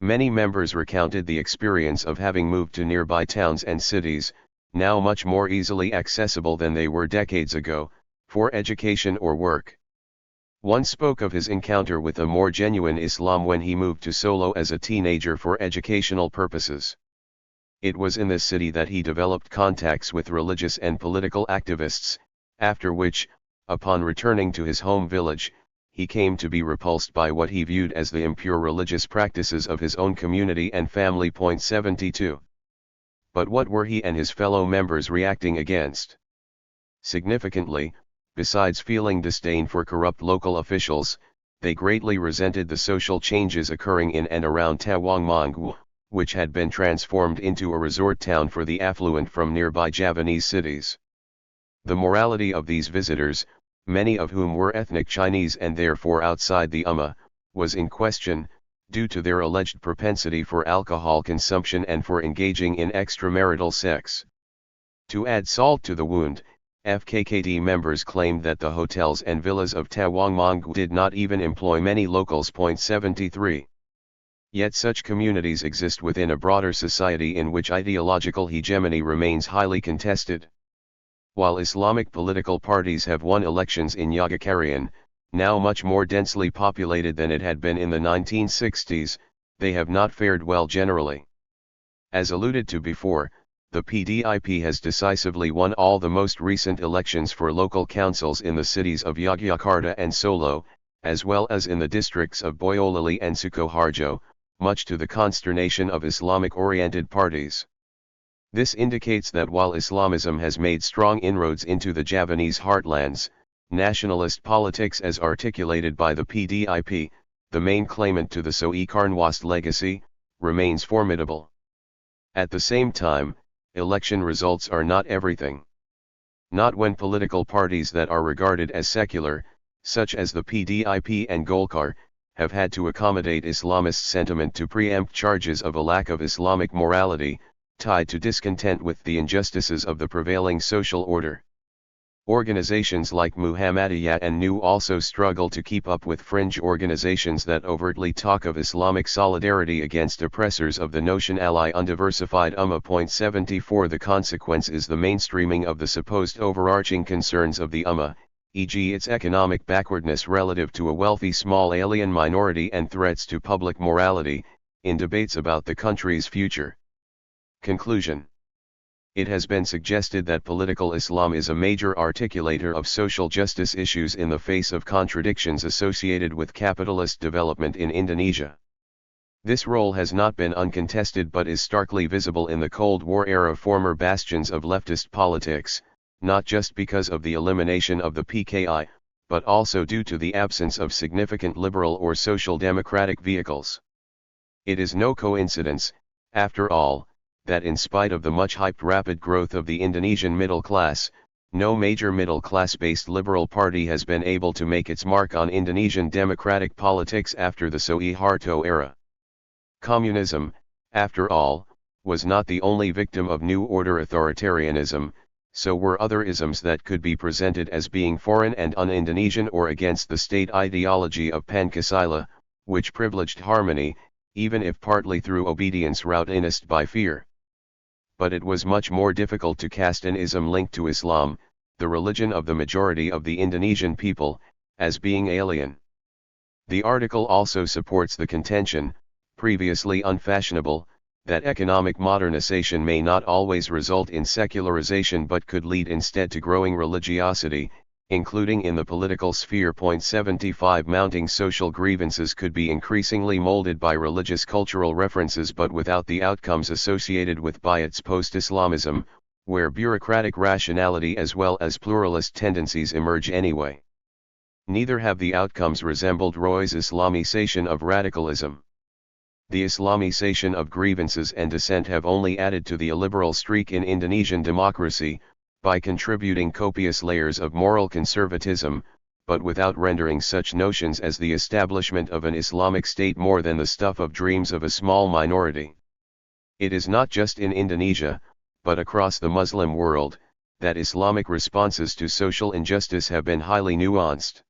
Speaker 1: Many members recounted the experience of having moved to nearby towns and cities, now much more easily accessible than they were decades ago, for education or work. One spoke of his encounter with a more genuine Islam when he moved to Solo as a teenager for educational purposes. It was in this city that he developed contacts with religious and political activists, after which, upon returning to his home village, he came to be repulsed by what he viewed as the impure religious practices of his own community and family. 72. But what were he and his fellow members reacting against? Significantly, besides feeling disdain for corrupt local officials, they greatly resented the social changes occurring in and around Tawangmangu, which had been transformed into a resort town for the affluent from nearby Javanese cities. The morality of these visitors, many of whom were ethnic Chinese and therefore outside the Ummah, was in question, due to their alleged propensity for alcohol consumption and for engaging in extramarital sex. To add salt to the wound, FKKD members claimed that the hotels and villas of Tawangmangu did not even employ many locals. 73. Yet such communities exist within a broader society in which ideological hegemony remains highly contested. While Islamic political parties have won elections in Yogyakaryan, now much more densely populated than it had been in the 1960s, they have not fared well generally. As alluded to before, the PDIP has decisively won all the most recent elections for local councils in the cities of Yogyakarta and Solo, as well as in the districts of Boyolali and Sukoharjo, much to the consternation of Islamic-oriented parties. This indicates that while Islamism has made strong inroads into the Javanese heartlands, nationalist politics as articulated by the PDIP, the main claimant to the Soe Carnwast legacy, remains formidable. At the same time, election results are not everything. Not when political parties that are regarded as secular, such as the PDIP and Golkar, have had to accommodate Islamist sentiment to preempt charges of a lack of Islamic morality, tied to discontent with the injustices of the prevailing social order. Organizations like Muhammadiyah and NU also struggle to keep up with fringe organizations that overtly talk of Islamic solidarity against oppressors of the notion ally undiversified Ummah. 74 The consequence is the mainstreaming of the supposed overarching concerns of the Ummah, e.g. its economic backwardness relative to a wealthy small alien minority and threats to public morality, in debates about the country's future. Conclusion. It has been suggested that political Islam is a major articulator of social justice issues in the face of contradictions associated with capitalist development in Indonesia. This role has not been uncontested but is starkly visible in the Cold War era former bastions of leftist politics, not just because of the elimination of the PKI, but also due to the absence of significant liberal or social democratic vehicles. It is no coincidence, after all, that in spite of the much-hyped rapid growth of the Indonesian middle class, no major middle-class-based liberal party has been able to make its mark on Indonesian democratic politics after the Suharto era. Communism, after all, was not the only victim of New Order authoritarianism, so were other isms that could be presented as being foreign and un-Indonesian or against the state ideology of Pancasila, which privileged harmony, even if partly through obedience routinized by fear. But it was much more difficult to cast an ism linked to Islam, the religion of the majority of the Indonesian people, as being alien. The article also supports the contention, previously unfashionable, that economic modernization may not always result in secularization but could lead instead to growing religiosity, including in the political sphere. 75 Mounting social grievances could be increasingly molded by religious cultural references but without the outcomes associated with Bayat's post-Islamism, where bureaucratic rationality as well as pluralist tendencies emerge anyway. Neither have the outcomes resembled Roy's Islamization of radicalism. The Islamization of grievances and dissent have only added to the illiberal streak in Indonesian democracy, by contributing copious layers of moral conservatism, but without rendering such notions as the establishment of an Islamic state more than the stuff of dreams of a small minority. It is not just in Indonesia, but across the Muslim world, that Islamic responses to social injustice have been highly nuanced.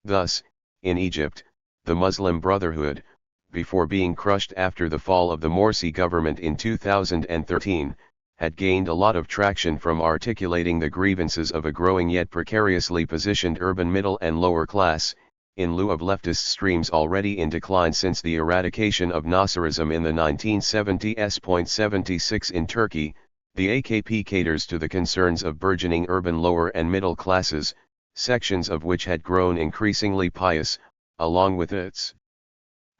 Speaker 1: Thus, in Egypt, the Muslim Brotherhood, before being crushed after the fall of the Morsi government in 2013, had gained a lot of traction from articulating the grievances of a growing yet precariously positioned urban middle and lower class, in lieu of leftist streams already in decline since the eradication of Nasserism in the 1970s. 76 In Turkey, the AKP caters to the concerns of burgeoning urban lower and middle classes, sections of which had grown increasingly pious, along with its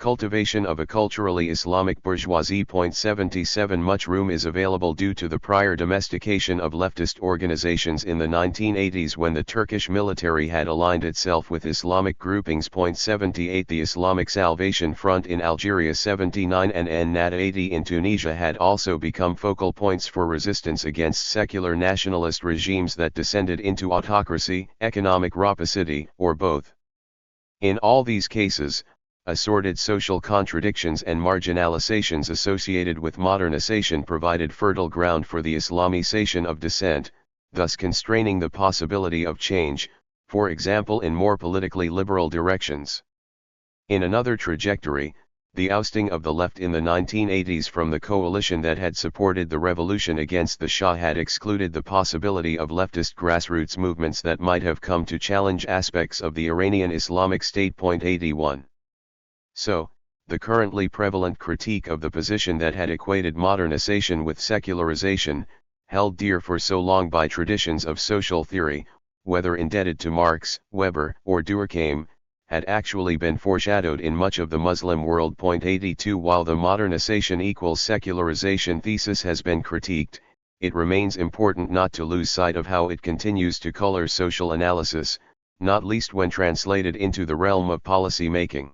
Speaker 1: cultivation of a culturally Islamic bourgeoisie. 77 Much room is available due to the prior domestication of leftist organizations in the 1980s when the Turkish military had aligned itself with Islamic groupings. 78 The Islamic Salvation Front in Algeria 79 and Ennahda 80 in Tunisia had also become focal points for resistance against secular nationalist regimes that descended into autocracy, economic rapacity, or both. In all these cases, assorted social contradictions and marginalizations associated with modernization provided fertile ground for the Islamization of dissent, thus constraining the possibility of change, for example in more politically liberal directions. In another trajectory, the ousting of the left in the 1980s from the coalition that had supported the revolution against the Shah had excluded the possibility of leftist grassroots movements that might have come to challenge aspects of the Iranian Islamic State. 81. So, the currently prevalent critique of the position that had equated modernization with secularization, held dear for so long by traditions of social theory, whether indebted to Marx, Weber, or Durkheim, had actually been foreshadowed in much of the Muslim world. 82 While the modernization equals secularization thesis has been critiqued, it remains important not to lose sight of how it continues to color social analysis, not least when translated into the realm of policy making.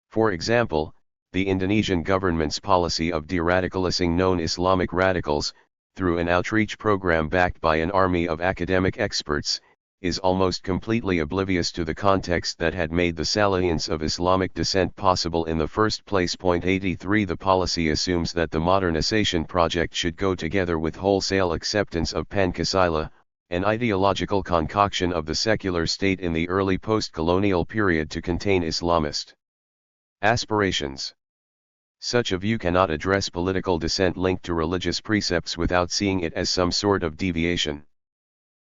Speaker 1: For example, the Indonesian government's policy of de-radicalizing known Islamic radicals, through an outreach program backed by an army of academic experts, is almost completely oblivious to the context that had made the salience of Islamic descent possible in the first place. 83 The policy assumes that the modernization project should go together with wholesale acceptance of Pancasila, an ideological concoction of the secular state in the early post-colonial period to contain Islamist aspirations. Such a view cannot address political dissent linked to religious precepts without seeing it as some sort of deviation.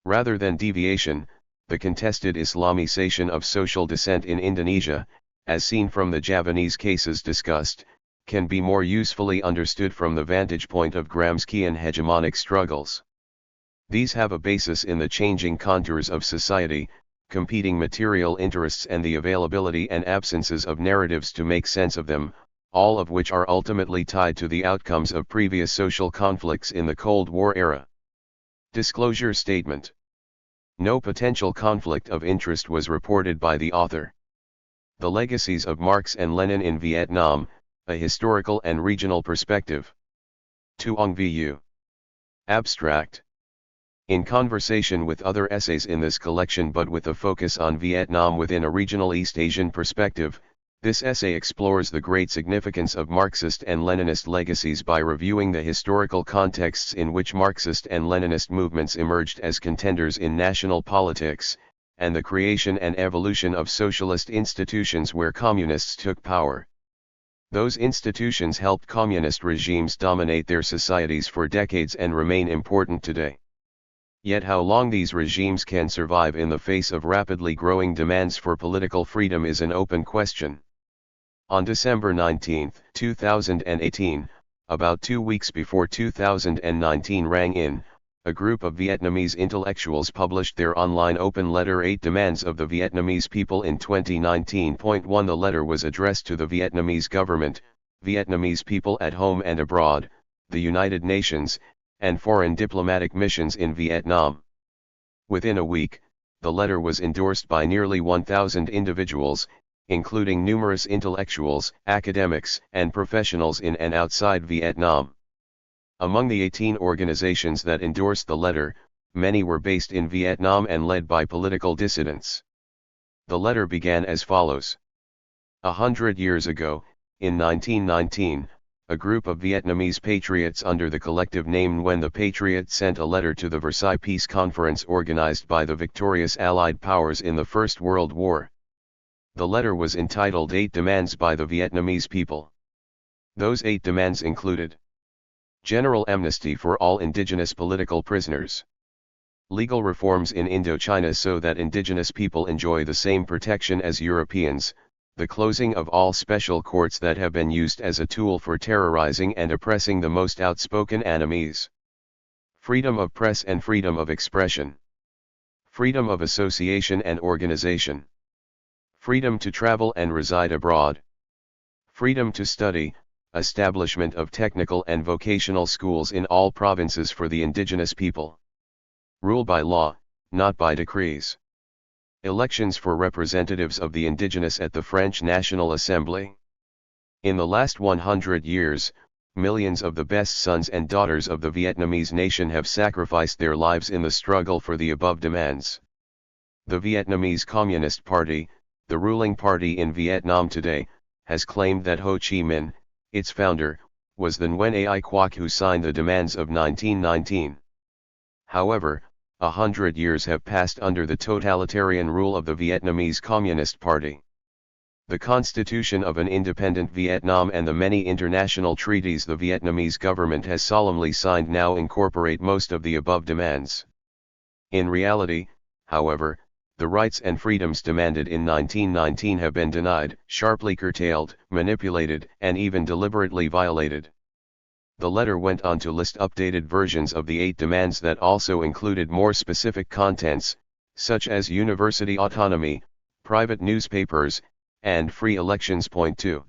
Speaker 1: Rather than deviation, the contested Islamization of social dissent in Indonesia, as seen from the Javanese cases discussed, can be more usefully understood from the vantage point of Gramscian hegemonic struggles. These have a basis in the changing contours of society, competing material interests and the availability and absences of narratives to make sense of them, all of which are ultimately tied to the outcomes of previous social conflicts in the Cold War era. Disclosure Statement. No potential conflict of interest was reported by the author. The Legacies of Marx and Lenin in Vietnam, A Historical and Regional Perspective. Tuong Vu. Abstract. In conversation with other essays in this collection but with a focus on Vietnam within a regional East Asian perspective, this essay explores the great significance of Marxist and Leninist legacies by reviewing the historical contexts in which Marxist and Leninist movements emerged as contenders in national politics, and the creation and evolution of socialist institutions where communists took power. Those institutions helped communist regimes dominate their societies for decades and remain important today. Yet how long these regimes can survive in the face of rapidly growing demands for political freedom is an open question. On December 19, 2018, about 2 weeks before 2019 rang in, a group of Vietnamese intellectuals published their online open letter 8 Demands of the Vietnamese People in 2019.1. The letter was addressed to the Vietnamese government, Vietnamese people at home and abroad, the United Nations, and foreign diplomatic missions in Vietnam. Within a week, the letter was endorsed by nearly 1,000 individuals, including numerous intellectuals, academics, and professionals in and outside Vietnam. Among the 18 organizations that endorsed the letter, many were based in Vietnam and led by political dissidents. The letter began as follows. 100 years ago, in 1919, a group of Vietnamese patriots under the collective name Nguyen the Patriots sent a letter to the Versailles Peace Conference organized by the victorious Allied powers in the First World War. The letter was entitled 8 Demands by the Vietnamese People. Those 8 demands included: general amnesty for all indigenous political prisoners, legal reforms in Indochina so that indigenous people enjoy the same protection as Europeans, the closing of all special courts that have been used as a tool for terrorizing and oppressing the most outspoken enemies, freedom of press and freedom of expression, freedom of association and organization, freedom to travel and reside abroad, freedom to study, establishment of technical and vocational schools in all provinces for the indigenous people, rule by law, not by decrees, elections for representatives of the indigenous at the French National Assembly. In the last 100 years, millions of the best sons and daughters of the Vietnamese nation have sacrificed their lives in the struggle for the above demands. The Vietnamese Communist Party, the ruling party in Vietnam today, has claimed that Ho Chi Minh, its founder, was the Nguyen Ai Quoc who signed the demands of 1919. However, 100 years have passed under the totalitarian rule of the Vietnamese Communist Party. The constitution of an independent Vietnam and the many international treaties the Vietnamese government has solemnly signed now incorporate most of the above demands. In reality, however, the rights and freedoms demanded in 1919 have been denied, sharply curtailed, manipulated, and even deliberately violated. The letter went on to list updated versions of the 8 demands that also included more specific contents, such as university autonomy, private newspapers, and free elections. Point 2.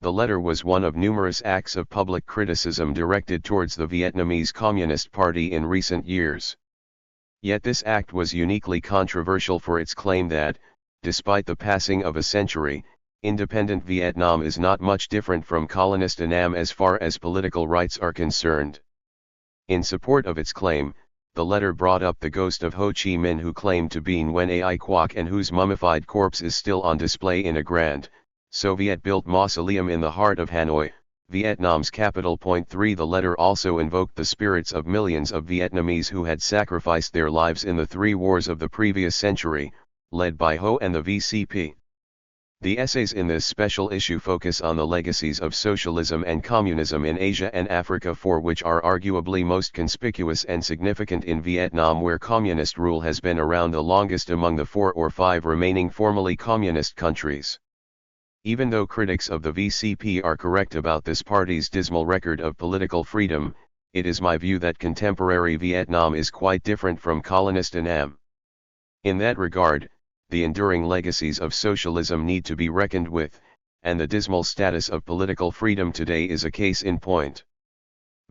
Speaker 1: The letter was one of numerous acts of public criticism directed towards the Vietnamese Communist Party in recent years. Yet this act was uniquely controversial for its claim that, despite the passing of a century, independent Vietnam is not much different from colonist Annam as far as political rights are concerned. In support of its claim, the letter brought up the ghost of Ho Chi Minh, who claimed to be Nguyen Ai Quoc and whose mummified corpse is still on display in a grand, Soviet-built mausoleum in the heart of Hanoi, Vietnam's capital. 3 The letter also invoked the spirits of millions of Vietnamese who had sacrificed their lives in the three wars of the previous century, led by Ho and the VCP. The essays in this special issue focus on the legacies of socialism and communism in Asia and Africa, for which are arguably most conspicuous and significant in Vietnam, where communist rule has been around the longest among the 4 or 5 remaining formerly communist countries. Even though critics of the VCP are correct about this party's dismal record of political freedom, it is my view that contemporary Vietnam is quite different from colonist Annam. In that regard, the enduring legacies of socialism need to be reckoned with, and the dismal status of political freedom today is a case in point.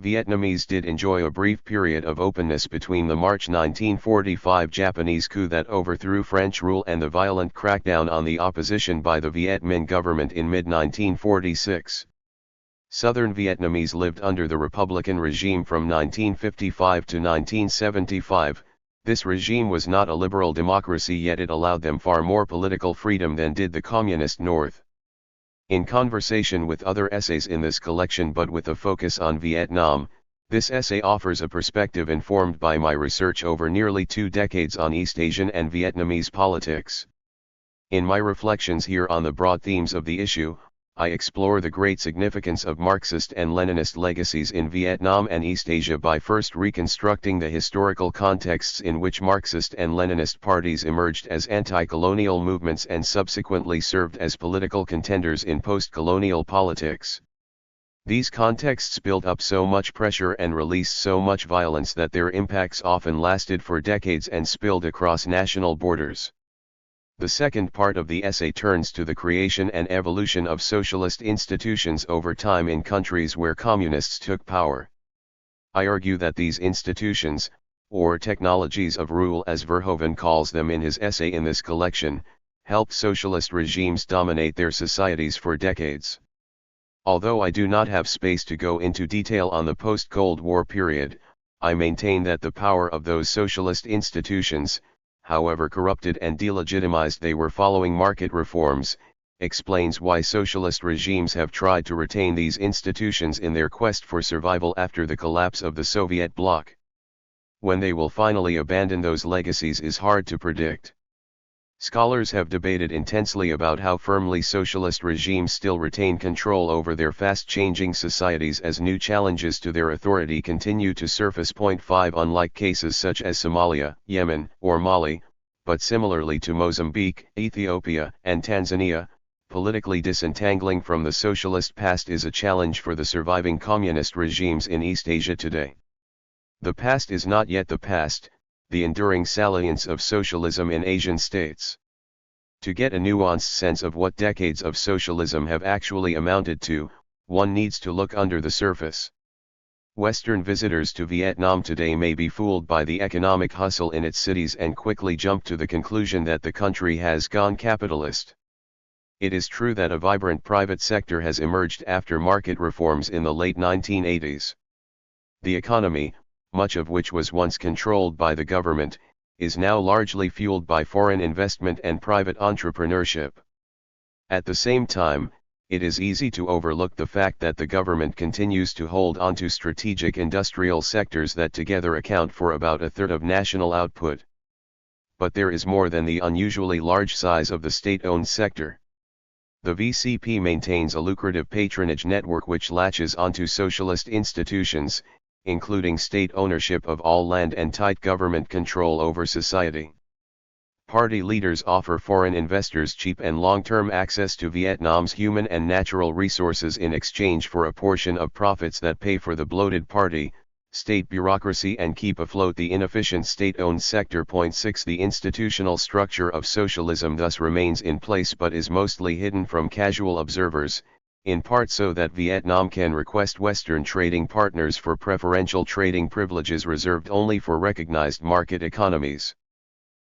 Speaker 1: Vietnamese did enjoy a brief period of openness between the March 1945 Japanese coup that overthrew French rule and the violent crackdown on the opposition by the Viet Minh government in mid-1946. Southern Vietnamese lived under the Republican regime from 1955 to 1975. This regime was not a liberal democracy, yet it allowed them far more political freedom than did the communist North. In conversation with other essays in this collection but with a focus on Vietnam, this essay offers a perspective informed by my research over nearly 2 decades on East Asian and Vietnamese politics. In my reflections here on the broad themes of the issue, I explore the great significance of Marxist and Leninist legacies in Vietnam and East Asia by first reconstructing the historical contexts in which Marxist and Leninist parties emerged as anti-colonial movements and subsequently served as political contenders in post-colonial politics. These contexts built up so much pressure and released so much violence that their impacts often lasted for decades and spilled across national borders. The second part of the essay turns to the creation and evolution of socialist institutions over time in countries where communists took power. I argue that these institutions, or technologies of rule as Verhoeven calls them in his essay in this collection, helped socialist regimes dominate their societies for decades. Although I do not have space to go into detail on the post-Cold War period, I maintain that the power of those socialist institutions, however corrupted and delegitimized they were following market reforms, explains why socialist regimes have tried to retain these institutions in their quest for survival after the collapse of the Soviet bloc. When they will finally abandon those legacies is hard to predict. Scholars have debated intensely about how firmly socialist regimes still retain control over their fast-changing societies as new challenges to their authority continue to surface. 5 Unlike cases such as Somalia, Yemen, or Mali, but similarly to Mozambique, Ethiopia, and Tanzania, politically disentangling from the socialist past is a challenge for the surviving communist regimes in East Asia today. The past is not yet the past, the enduring salience of socialism in Asian states. To get a nuanced sense of what decades of socialism have actually amounted to, one needs to look under the surface. Western visitors to Vietnam today may be fooled by the economic hustle in its cities and quickly jump to the conclusion that the country has gone capitalist. It is true that a vibrant private sector has emerged after market reforms in the late 1980s. The economy, much of which was once controlled by the government, is now largely fueled by foreign investment and private entrepreneurship. At the same time, it is easy to overlook the fact that the government continues to hold onto strategic industrial sectors that together account for about a third of national output. But there is more than the unusually large size of the state-owned sector. The VCP maintains a lucrative patronage network which latches onto socialist institutions, including state ownership of all land and tight government control over society. Party leaders offer foreign investors cheap and long-term access to Vietnam's human and natural resources in exchange for a portion of profits that pay for the bloated party, state bureaucracy and keep afloat the inefficient state-owned sector. 6 The institutional structure of socialism thus remains in place but is mostly hidden from casual observers, in part so that Vietnam can request Western trading partners for preferential trading privileges reserved only for recognized market economies.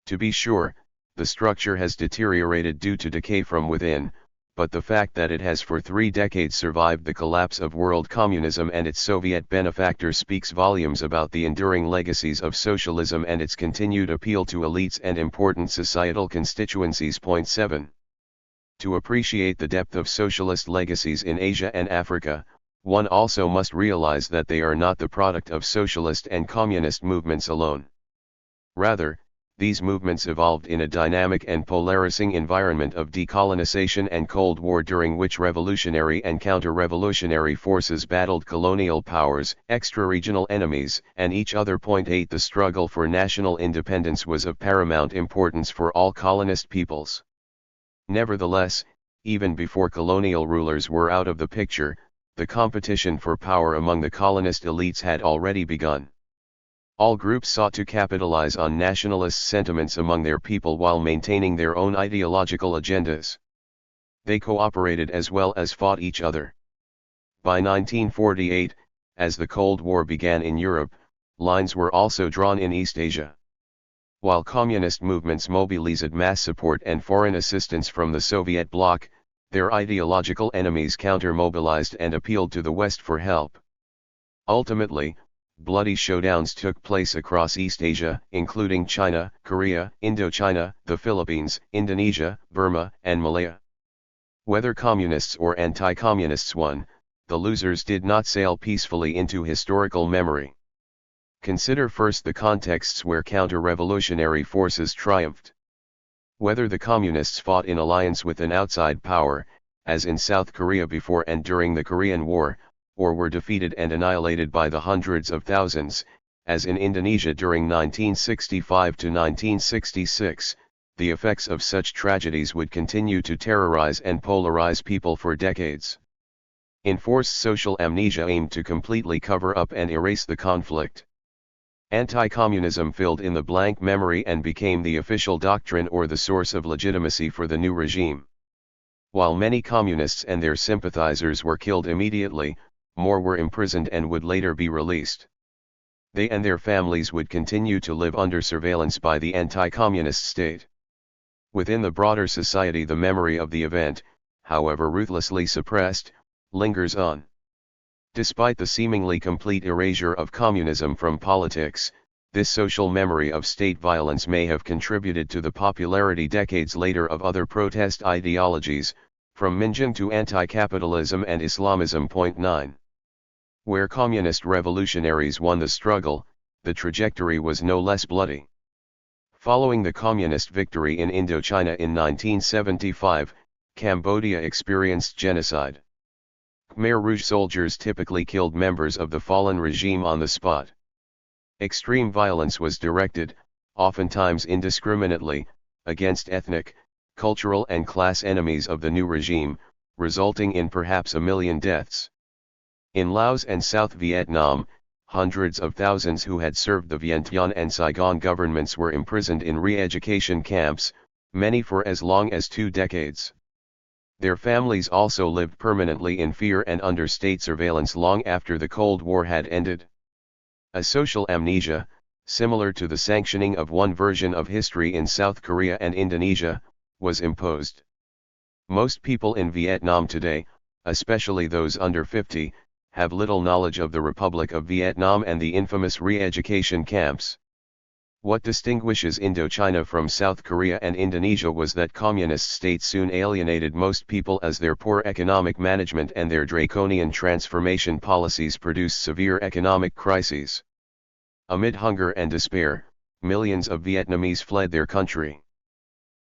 Speaker 1: To be sure, the structure has deteriorated due to decay from within, but the fact that it has for 3 decades survived the collapse of world communism and its Soviet benefactor speaks volumes about the enduring legacies of socialism and its continued appeal to elites and important societal constituencies. Point 7. To appreciate the depth of socialist legacies in Asia and Africa, one also must realize that they are not the product of socialist and communist movements alone. Rather, these movements evolved in a dynamic and polarizing environment of decolonization and Cold War during which revolutionary and counter-revolutionary forces battled colonial powers, extra-regional enemies, and each other. 8. The struggle for national independence was of paramount importance for all colonist peoples. Nevertheless, even before colonial rulers were out of the picture, the competition for power among the colonist elites had already begun. All groups sought to capitalize on nationalist sentiments among their people while maintaining their own ideological agendas. They cooperated as well as fought each other. By 1948, as the Cold War began in Europe, lines were also drawn in East Asia. While communist movements mobilized mass support and foreign assistance from the Soviet bloc, their ideological enemies counter-mobilized and appealed to the West for help. Ultimately, bloody showdowns took place across East Asia, including China, Korea, Indochina, the Philippines, Indonesia, Burma, and Malaya. Whether communists or anti-communists won, the losers did not sail peacefully into historical memory. Consider first the contexts where counter-revolutionary forces triumphed. Whether the communists fought in alliance with an outside power, as in South Korea before and during the Korean War, or were defeated and annihilated by the hundreds of thousands, as in Indonesia during 1965 to 1966, the effects of such tragedies would continue to terrorize and polarize people for decades. Enforced social amnesia aimed to completely cover up and erase the conflict. Anti-communism filled in the blank memory and became the official doctrine or the source of legitimacy for the new regime. While many communists and their sympathizers were killed immediately, more were imprisoned and would later be released. They and their families would continue to live under surveillance by the anti-communist state. Within the broader society, the memory of the event, however ruthlessly suppressed, lingers on. Despite the seemingly complete erasure of communism from politics, this social memory of state violence may have contributed to the popularity decades later of other protest ideologies, from Minjin to anti-capitalism and Islamism. 9. Where communist revolutionaries won the struggle, the trajectory was no less bloody. Following the communist victory in Indochina in 1975, Cambodia experienced genocide. Khmer Rouge soldiers typically killed members of the fallen regime on the spot. Extreme violence was directed, oftentimes indiscriminately, against ethnic, cultural and class enemies of the new regime, resulting in perhaps 1 million deaths. In Laos and South Vietnam, hundreds of thousands who had served the Vientiane and Saigon governments were imprisoned in re-education camps, many for as long as 2 decades. Their families also lived permanently in fear and under state surveillance long after the Cold War had ended. A social amnesia, similar to the sanctioning of one version of history in South Korea and Indonesia, was imposed. Most people in Vietnam today, especially those under 50, have little knowledge of the Republic of Vietnam and the infamous re-education camps. What distinguishes Indochina from South Korea and Indonesia was that communist states soon alienated most people as their poor economic management and their draconian transformation policies produced severe economic crises. Amid hunger and despair, millions of Vietnamese fled their country.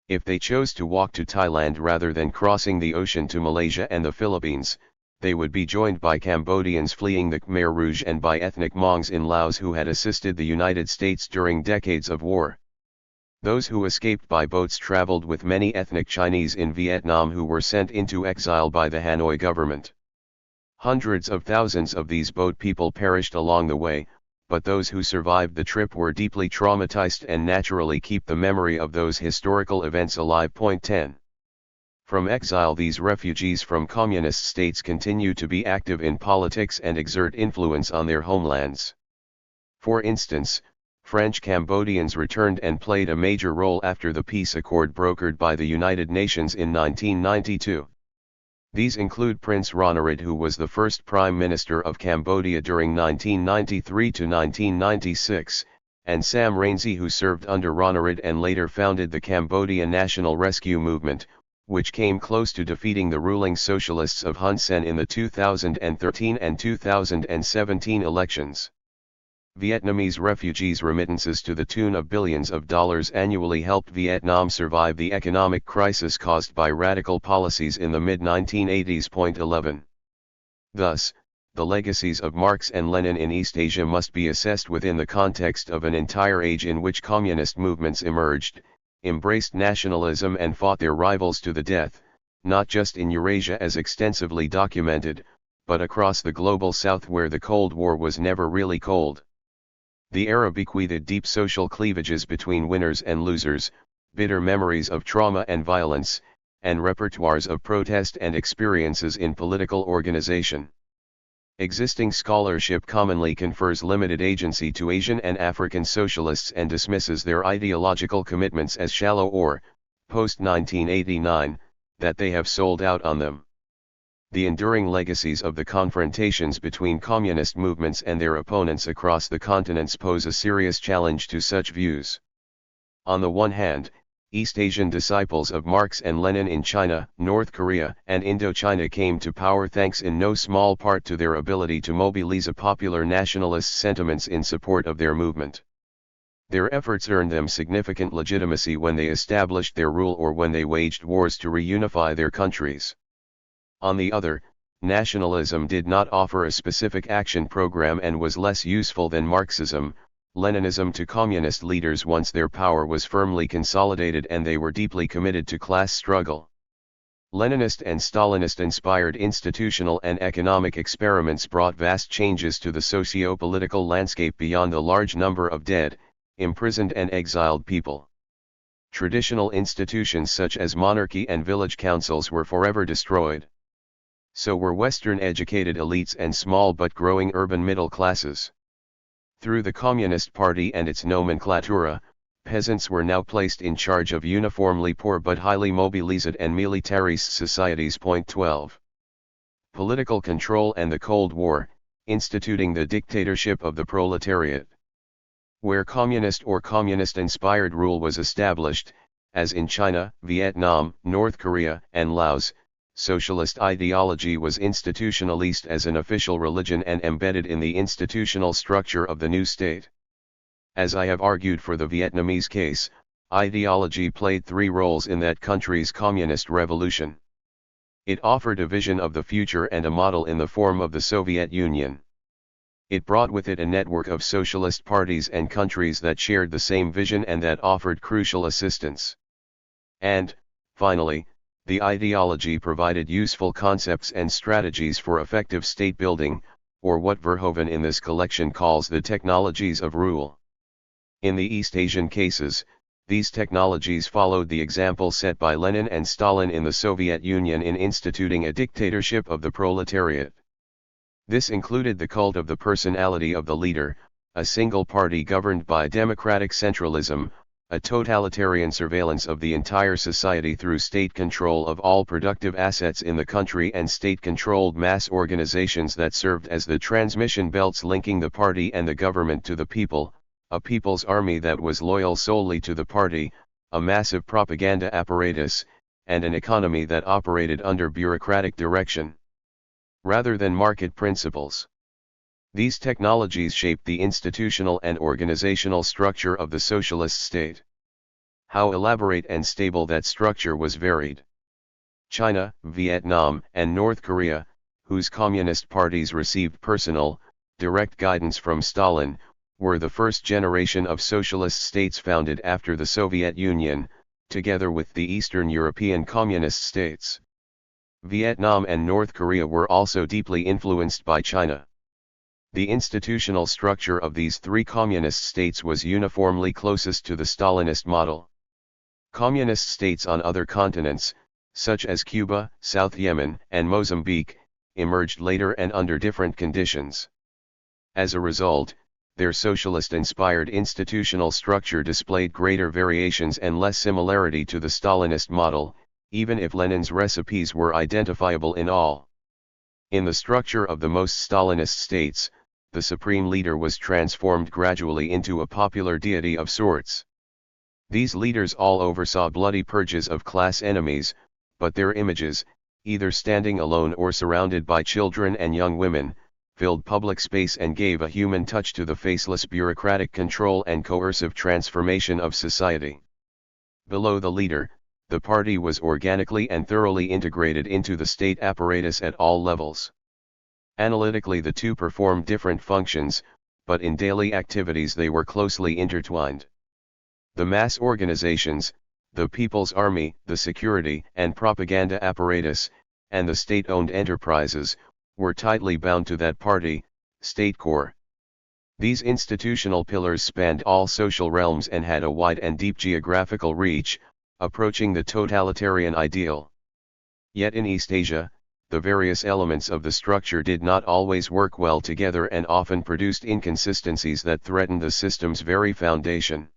Speaker 1: If they chose to walk to Thailand rather than crossing the ocean to Malaysia and the Philippines, they would be joined by Cambodians fleeing the Khmer Rouge and by ethnic Mongs in Laos who had assisted the United States during decades of war. Those who escaped by boats traveled with many ethnic Chinese in Vietnam who were sent into exile by the Hanoi government. Hundreds of thousands of these boat people perished along the way, but those who survived the trip were deeply traumatized and naturally keep the memory of those historical events alive. 10. From exile, these refugees from communist states continue to be active in politics and exert influence on their homelands. For instance, French Cambodians returned and played a major role after the peace accord brokered by the United Nations in 1992. These include Prince Ranariddh, who was the first Prime Minister of Cambodia during 1993 to 1996, and Sam Rainsy, who served under Ranariddh and later founded the Cambodia National Rescue Movement, which came close to defeating the ruling socialists of Hun Sen in the 2013 and 2017 elections. Vietnamese refugees' remittances to the tune of billions of dollars annually helped Vietnam survive the economic crisis caused by radical policies in the mid-1980s. 11. Thus, the legacies of Marx and Lenin in East Asia must be assessed within the context of an entire age in which communist movements emerged, embraced nationalism and fought their rivals to the death, not just in Eurasia as extensively documented, but across the global South where the Cold War was never really cold. The era bequeathed deep social cleavages between winners and losers, bitter memories of trauma and violence, and repertoires of protest and experiences in political organization. Existing scholarship commonly confers limited agency to Asian and African socialists and dismisses their ideological commitments as shallow or, post-1989, that they have sold out on them. The enduring legacies of the confrontations between communist movements and their opponents across the continents pose a serious challenge to such views. On the one hand, East Asian disciples of Marx and Lenin in China, North Korea, and Indochina came to power thanks in no small part to their ability to mobilize popular nationalist sentiments in support of their movement. Their efforts earned them significant legitimacy when they established their rule or when they waged wars to reunify their countries. On the other, nationalism did not offer a specific action program and was less useful than Marxism, Leninism to communist leaders once their power was firmly consolidated and they were deeply committed to class struggle. Leninist and Stalinist-inspired institutional and economic experiments brought vast changes to the socio-political landscape beyond the large number of dead, imprisoned and exiled people. Traditional institutions such as monarchy and village councils were forever destroyed. So were Western-educated elites and small but growing urban middle classes. Through the Communist Party and its nomenclatura, peasants were now placed in charge of uniformly poor but highly mobilized and militarist societies. 12. Political control and the Cold War, instituting the dictatorship of the proletariat. Where communist or communist-inspired rule was established, as in China, Vietnam, North Korea, and Laos, socialist ideology was institutionalized as an official religion and embedded in the institutional structure of the new state. As I have argued for the Vietnamese case, ideology played three roles in that country's communist revolution. It offered a vision of the future and a model in the form of the Soviet Union. It brought with it a network of socialist parties and countries that shared the same vision and that offered crucial assistance. And, finally, the ideology provided useful concepts and strategies for effective state building, or what Verhoeven in this collection calls the technologies of rule. In the East Asian cases, these technologies followed the example set by Lenin and Stalin in the Soviet Union in instituting a dictatorship of the proletariat. This included the cult of the personality of the leader, a single party governed by democratic centralism, a totalitarian surveillance of the entire society through state control of all productive assets in the country and state-controlled mass organizations that served as the transmission belts linking the party and the government to the people, a people's army that was loyal solely to the party, a massive propaganda apparatus, and an economy that operated under bureaucratic direction, rather than market principles. These technologies shaped the institutional and organizational structure of the socialist state. How elaborate and stable that structure was varied. China, Vietnam, and North Korea, whose communist parties received personal, direct guidance from Stalin, were the first generation of socialist states founded after the Soviet Union, together with the Eastern European communist states. Vietnam and North Korea were also deeply influenced by China. The institutional structure of these three communist states was uniformly closest to the Stalinist model. Communist states on other continents, such as Cuba, South Yemen, and Mozambique, emerged later and under different conditions. As a result, their socialist-inspired institutional structure displayed greater variations and less similarity to the Stalinist model, even if Lenin's recipes were identifiable in all. In the structure of the most Stalinist states, the supreme leader was transformed gradually into a popular deity of sorts. These leaders all oversaw bloody purges of class enemies, but their images, either standing alone or surrounded by children and young women, filled public space and gave a human touch to the faceless bureaucratic control and coercive transformation of society. Below the leader, the party was organically and thoroughly integrated into the state apparatus at all levels. Analytically, the two performed different functions, but in daily activities they were closely intertwined. The mass organizations, the People's Army, the security and propaganda apparatus, and the state-owned enterprises, were tightly bound to that party, state core. These institutional pillars spanned all social realms and had a wide and deep geographical reach, approaching the totalitarian ideal. Yet in East Asia, the various elements of the structure did not always work well together and often produced inconsistencies that threatened the system's very foundation.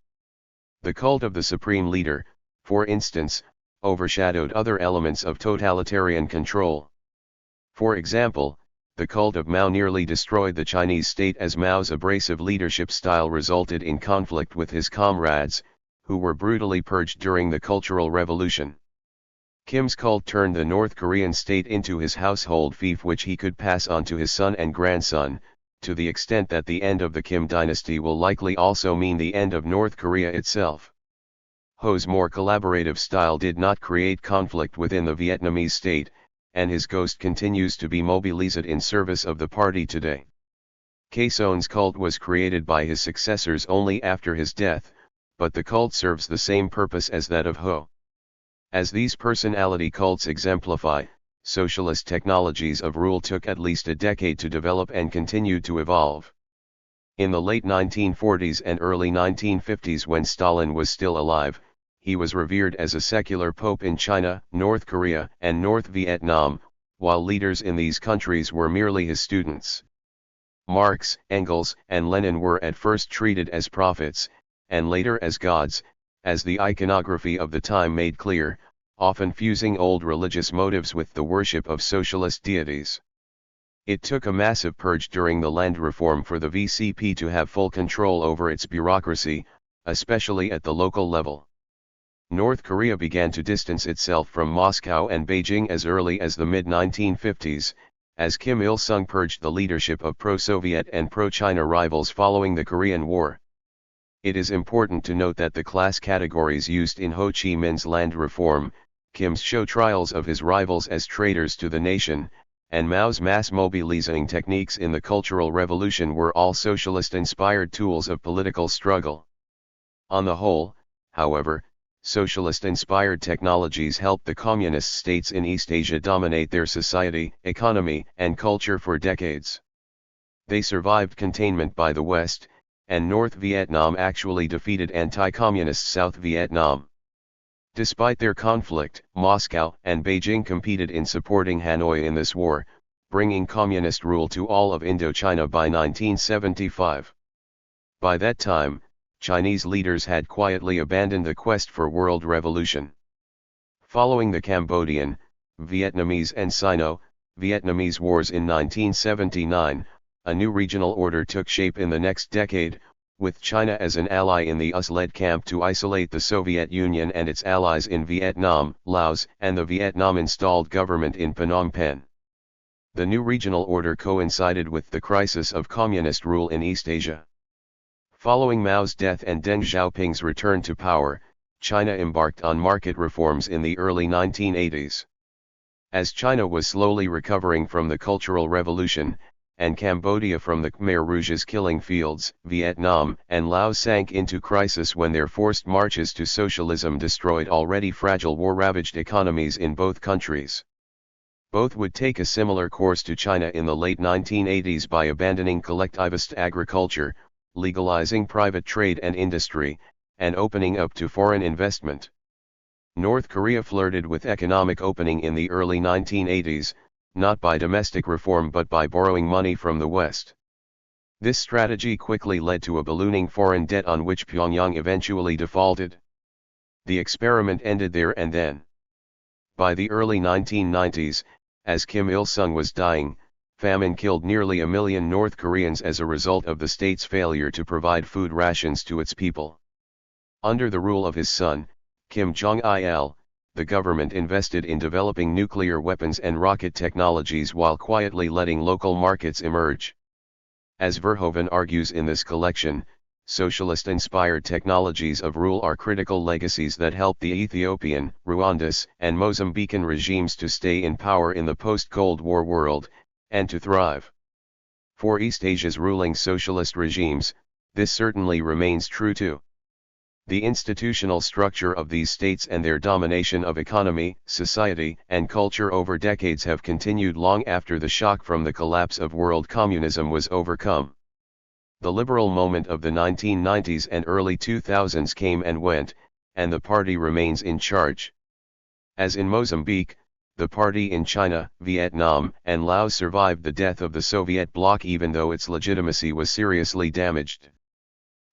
Speaker 1: The cult of the supreme leader, for instance, overshadowed other elements of totalitarian control. For example, the cult of Mao nearly destroyed the Chinese state as Mao's abrasive leadership style resulted in conflict with his comrades, who were brutally purged during the Cultural Revolution. Kim's cult turned the North Korean state into his household fief which he could pass on to his son and grandson, to the extent that the end of the Kim dynasty will likely also mean the end of North Korea itself. Ho's more collaborative style did not create conflict within the Vietnamese state, and his ghost continues to be mobilized in service of the party today. Kaeson's cult was created by his successors only after his death, but the cult serves the same purpose as that of Ho. As these personality cults exemplify, socialist technologies of rule took at least a decade to develop and continued to evolve. In the late 1940s and early 1950s, when Stalin was still alive, he was revered as a secular pope in China, North Korea, and North Vietnam, while leaders in these countries were merely his students. Marx, Engels, and Lenin were at first treated as prophets, and later as gods, as the iconography of the time made clear, often fusing old religious motives with the worship of socialist deities. It took a massive purge during the land reform for the VCP to have full control over its bureaucracy, especially at the local level. North Korea began to distance itself from Moscow and Beijing as early as the mid-1950s, as Kim Il-sung purged the leadership of pro-Soviet and pro-China rivals following the Korean War. It is important to note that the class categories used in Ho Chi Minh's land reform, Kim's show trials of his rivals as traitors to the nation, and Mao's mass mobilizing techniques in the Cultural Revolution were all socialist-inspired tools of political struggle. On the whole, however, socialist-inspired technologies helped the communist states in East Asia dominate their society, economy, and culture for decades. They survived containment by the West, and North Vietnam actually defeated anti-communist South Vietnam. Despite their conflict, Moscow and Beijing competed in supporting Hanoi in this war, bringing communist rule to all of Indochina by 1975. By that time, Chinese leaders had quietly abandoned the quest for world revolution. Following the Cambodian, Vietnamese and Sino-Vietnamese wars in 1979, a new regional order took shape in the next decade, with China as an ally in the US-led camp to isolate the Soviet Union and its allies in Vietnam, Laos, and the Vietnam-installed government in Phnom Penh. The new regional order coincided with the crisis of communist rule in East Asia. Following Mao's death and Deng Xiaoping's return to power, China embarked on market reforms in the early 1980s. As China was slowly recovering from the Cultural Revolution, and Cambodia from the Khmer Rouge's killing fields, Vietnam and Laos sank into crisis when their forced marches to socialism destroyed already fragile war-ravaged economies in both countries. Both would take a similar course to China in the late 1980s by abandoning collectivist agriculture, legalizing private trade and industry, and opening up to foreign investment. North Korea flirted with economic opening in the early 1980s, not by domestic reform but by borrowing money from the West. This strategy quickly led to a ballooning foreign debt on which Pyongyang eventually defaulted. The experiment ended there and then. By the early 1990s, as Kim Il-sung was dying, famine killed nearly 1 million North Koreans as a result of the state's failure to provide food rations to its people. Under the rule of his son, Kim Jong-il, the government invested in developing nuclear weapons and rocket technologies while quietly letting local markets emerge. As Verhoeven argues in this collection, socialist-inspired technologies of rule are critical legacies that help the Ethiopian, Rwandan, and Mozambican regimes to stay in power in the post-Cold War world, and to thrive. For East Asia's ruling socialist regimes, this certainly remains true too. The institutional structure of these states and their domination of economy, society, and culture over decades have continued long after the shock from the collapse of world communism was overcome. The liberal moment of the 1990s and early 2000s came and went, and the party remains in charge. As in Mozambique, the party in China, Vietnam, and Laos survived the death of the Soviet bloc even though its legitimacy was seriously damaged.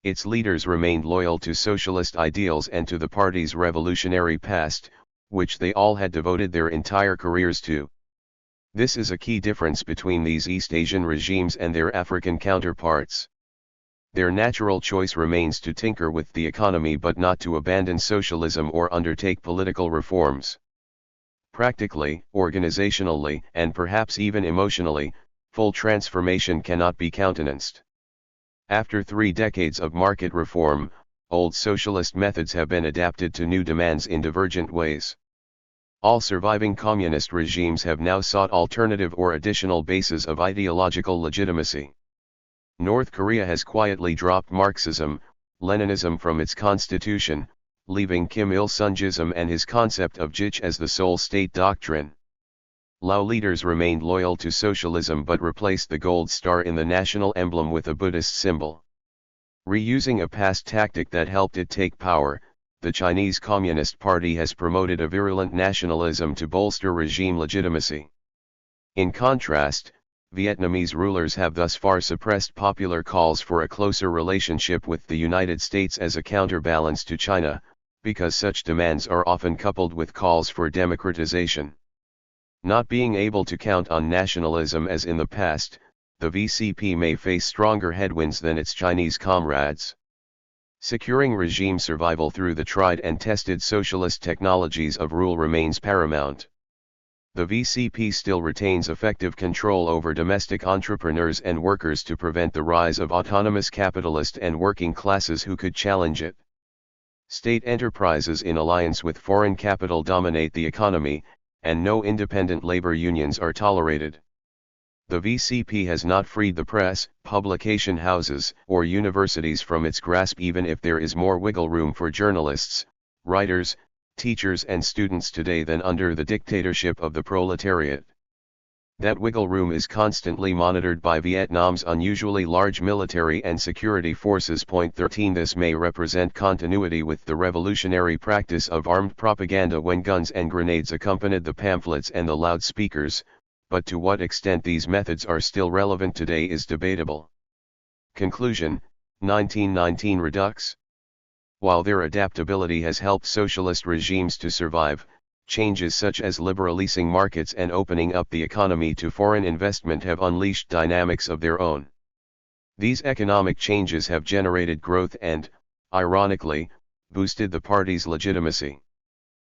Speaker 1: Its leaders remained loyal to socialist ideals and to the party's revolutionary past, which they all had devoted their entire careers to. This is a key difference between these East Asian regimes and their African counterparts. Their natural choice remains to tinker with the economy but not to abandon socialism or undertake political reforms. Practically, organizationally, and perhaps even emotionally, full transformation cannot be countenanced. After 3 decades of market reform, old socialist methods have been adapted to new demands in divergent ways. All surviving communist regimes have now sought alternative or additional bases of ideological legitimacy. North Korea has quietly dropped Marxism, Leninism from its constitution, leaving Kim Il-sungism and his concept of Jich as the sole state doctrine. Lao leaders remained loyal to socialism but replaced the gold star in the national emblem with a Buddhist symbol. Reusing a past tactic that helped it take power, the Chinese Communist Party has promoted a virulent nationalism to bolster regime legitimacy. In contrast, Vietnamese rulers have thus far suppressed popular calls for a closer relationship with the United States as a counterbalance to China, because such demands are often coupled with calls for democratization. Not being able to count on nationalism as in the past, the VCP may face stronger headwinds than its Chinese comrades. Securing regime survival through the tried and tested socialist technologies of rule remains paramount. The VCP still retains effective control over domestic entrepreneurs and workers to prevent the rise of autonomous capitalist and working classes who could challenge it. State enterprises in alliance with foreign capital dominate the economy, and no independent labor unions are tolerated. The VCP has not freed the press, publication houses, or universities from its grasp even if there is more wiggle room for journalists, writers, teachers and students today than under the dictatorship of the proletariat. That wiggle room is constantly monitored by Vietnam's unusually large military and security forces. Point 13 This may represent continuity with the revolutionary practice of armed propaganda when guns and grenades accompanied the pamphlets and the loudspeakers, but to what extent these methods are still relevant today is debatable. Conclusion: 1919 Redux. While their adaptability has helped socialist regimes to survive, changes such as liberalizing markets and opening up the economy to foreign investment have unleashed dynamics of their own. These economic changes have generated growth and, ironically, boosted the party's legitimacy.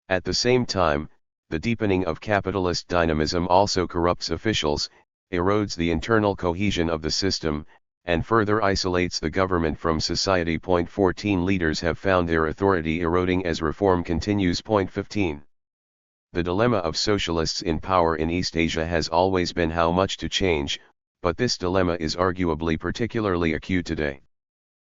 Speaker 1: At the same time, the deepening of capitalist dynamism also corrupts officials, erodes the internal cohesion of the system, and further isolates the government from society. Point 14 Leaders have found their authority eroding as reform continues. Point 15 The dilemma of socialists in power in East Asia has always been how much to change, but this dilemma is arguably particularly acute today.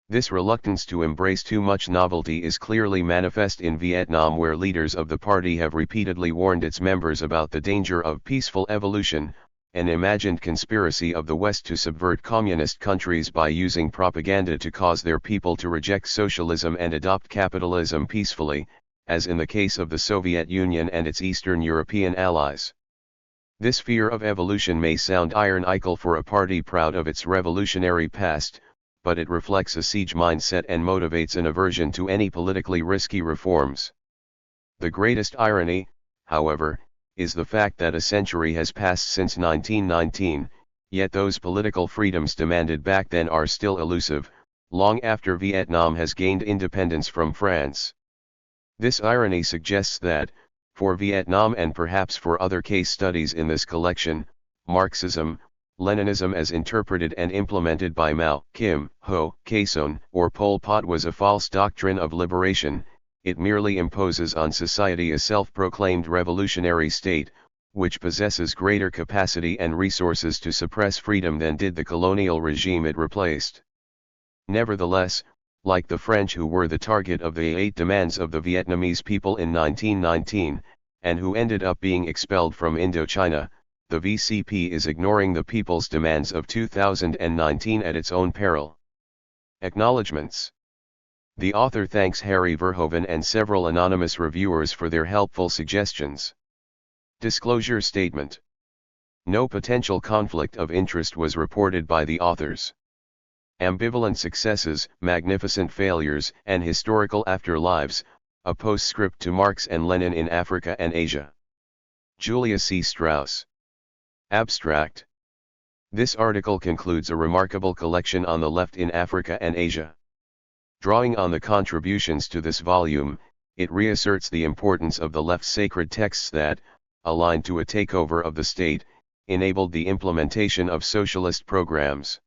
Speaker 1: This reluctance to embrace too much novelty is clearly manifest in Vietnam, where leaders of the party have repeatedly warned its members about the danger of peaceful evolution, an imagined conspiracy of the West to subvert communist countries by using propaganda to cause their people to reject socialism and adopt capitalism peacefully, as in the case of the Soviet Union and its Eastern European allies. This fear of evolution may sound ironical for a party proud of its revolutionary past, but it reflects a siege mindset and motivates an aversion to any politically risky reforms. The greatest irony, however, is the fact that a century has passed since 1919, yet those political freedoms demanded back then are still elusive, long after Vietnam has gained independence from France. This irony suggests that, for Vietnam and perhaps for other case studies in this collection, Marxism, Leninism as interpreted and implemented by Mao, Kim, Ho, Khe-son, or Pol Pot was a false doctrine of liberation. It merely imposes on society a self-proclaimed revolutionary state, which possesses greater capacity and resources to suppress freedom than did the colonial regime it replaced. Nevertheless, like the French who were the target of the 8 demands of the Vietnamese people in 1919, and who ended up being expelled from Indochina, the VCP is ignoring the people's demands of 2019 at its own peril. Acknowledgements. The author thanks Harry Verhoeven and several anonymous reviewers for their helpful suggestions. Disclosure statement. No potential conflict of interest was reported by the authors. Ambivalent Successes, Magnificent Failures, and Historical Afterlives, a postscript to Marx and Lenin in Africa and Asia. Julia C. Strauss. Abstract. This article concludes a remarkable collection on the left in Africa and Asia. Drawing on the contributions to this volume, it reasserts the importance of the left's sacred texts that, aligned to a takeover of the state, enabled the implementation of socialist programs.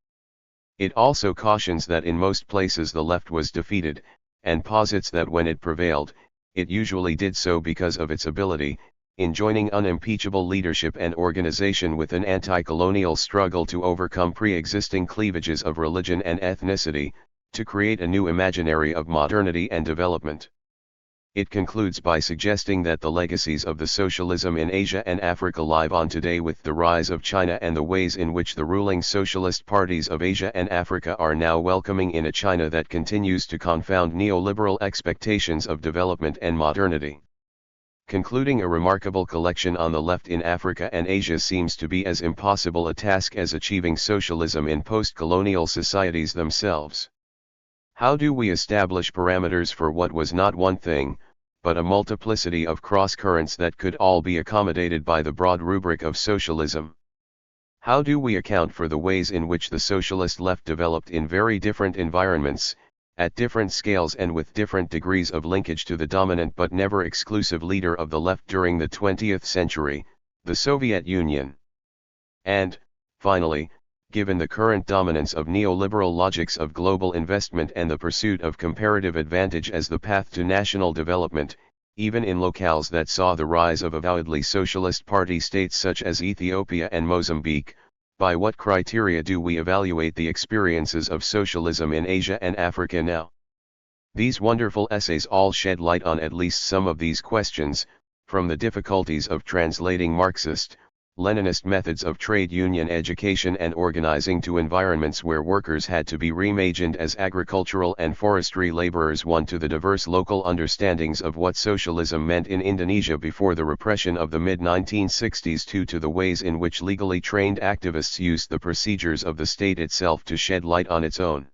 Speaker 1: It also cautions that in most places the left was defeated, and posits that when it prevailed, it usually did so because of its ability, in joining unimpeachable leadership and organization with an anti-colonial struggle to overcome pre-existing cleavages of religion and ethnicity, to create a new imaginary of modernity and development. It concludes by suggesting that the legacies of the socialism in Asia and Africa live on today with the rise of China and the ways in which the ruling socialist parties of Asia and Africa are now welcoming in a China that continues to confound neoliberal expectations of development and modernity. Concluding a remarkable collection on the left in Africa and Asia seems to be as impossible a task as achieving socialism in post-colonial societies themselves. How do we establish parameters for what was not one thing, but a multiplicity of cross-currents that could all be accommodated by the broad rubric of socialism? How do we account for the ways in which the socialist left developed in very different environments, at different scales and with different degrees of linkage to the dominant but never exclusive leader of the left during the 20th century, the Soviet Union? And, finally, given the current dominance of neoliberal logics of global investment and the pursuit of comparative advantage as the path to national development, even in locales that saw the rise of avowedly socialist party states such as Ethiopia and Mozambique, by what criteria do we evaluate the experiences of socialism in Asia and Africa now? These wonderful essays all shed light on at least some of these questions, from the difficulties of translating Marxist, Leninist methods of trade union education and organizing to environments where workers had to be reimagined as agricultural and forestry laborers, one to the diverse local understandings of what socialism meant in Indonesia before the repression of the mid-1960s, to the ways in which legally trained activists used the procedures of the state itself to shed light on its own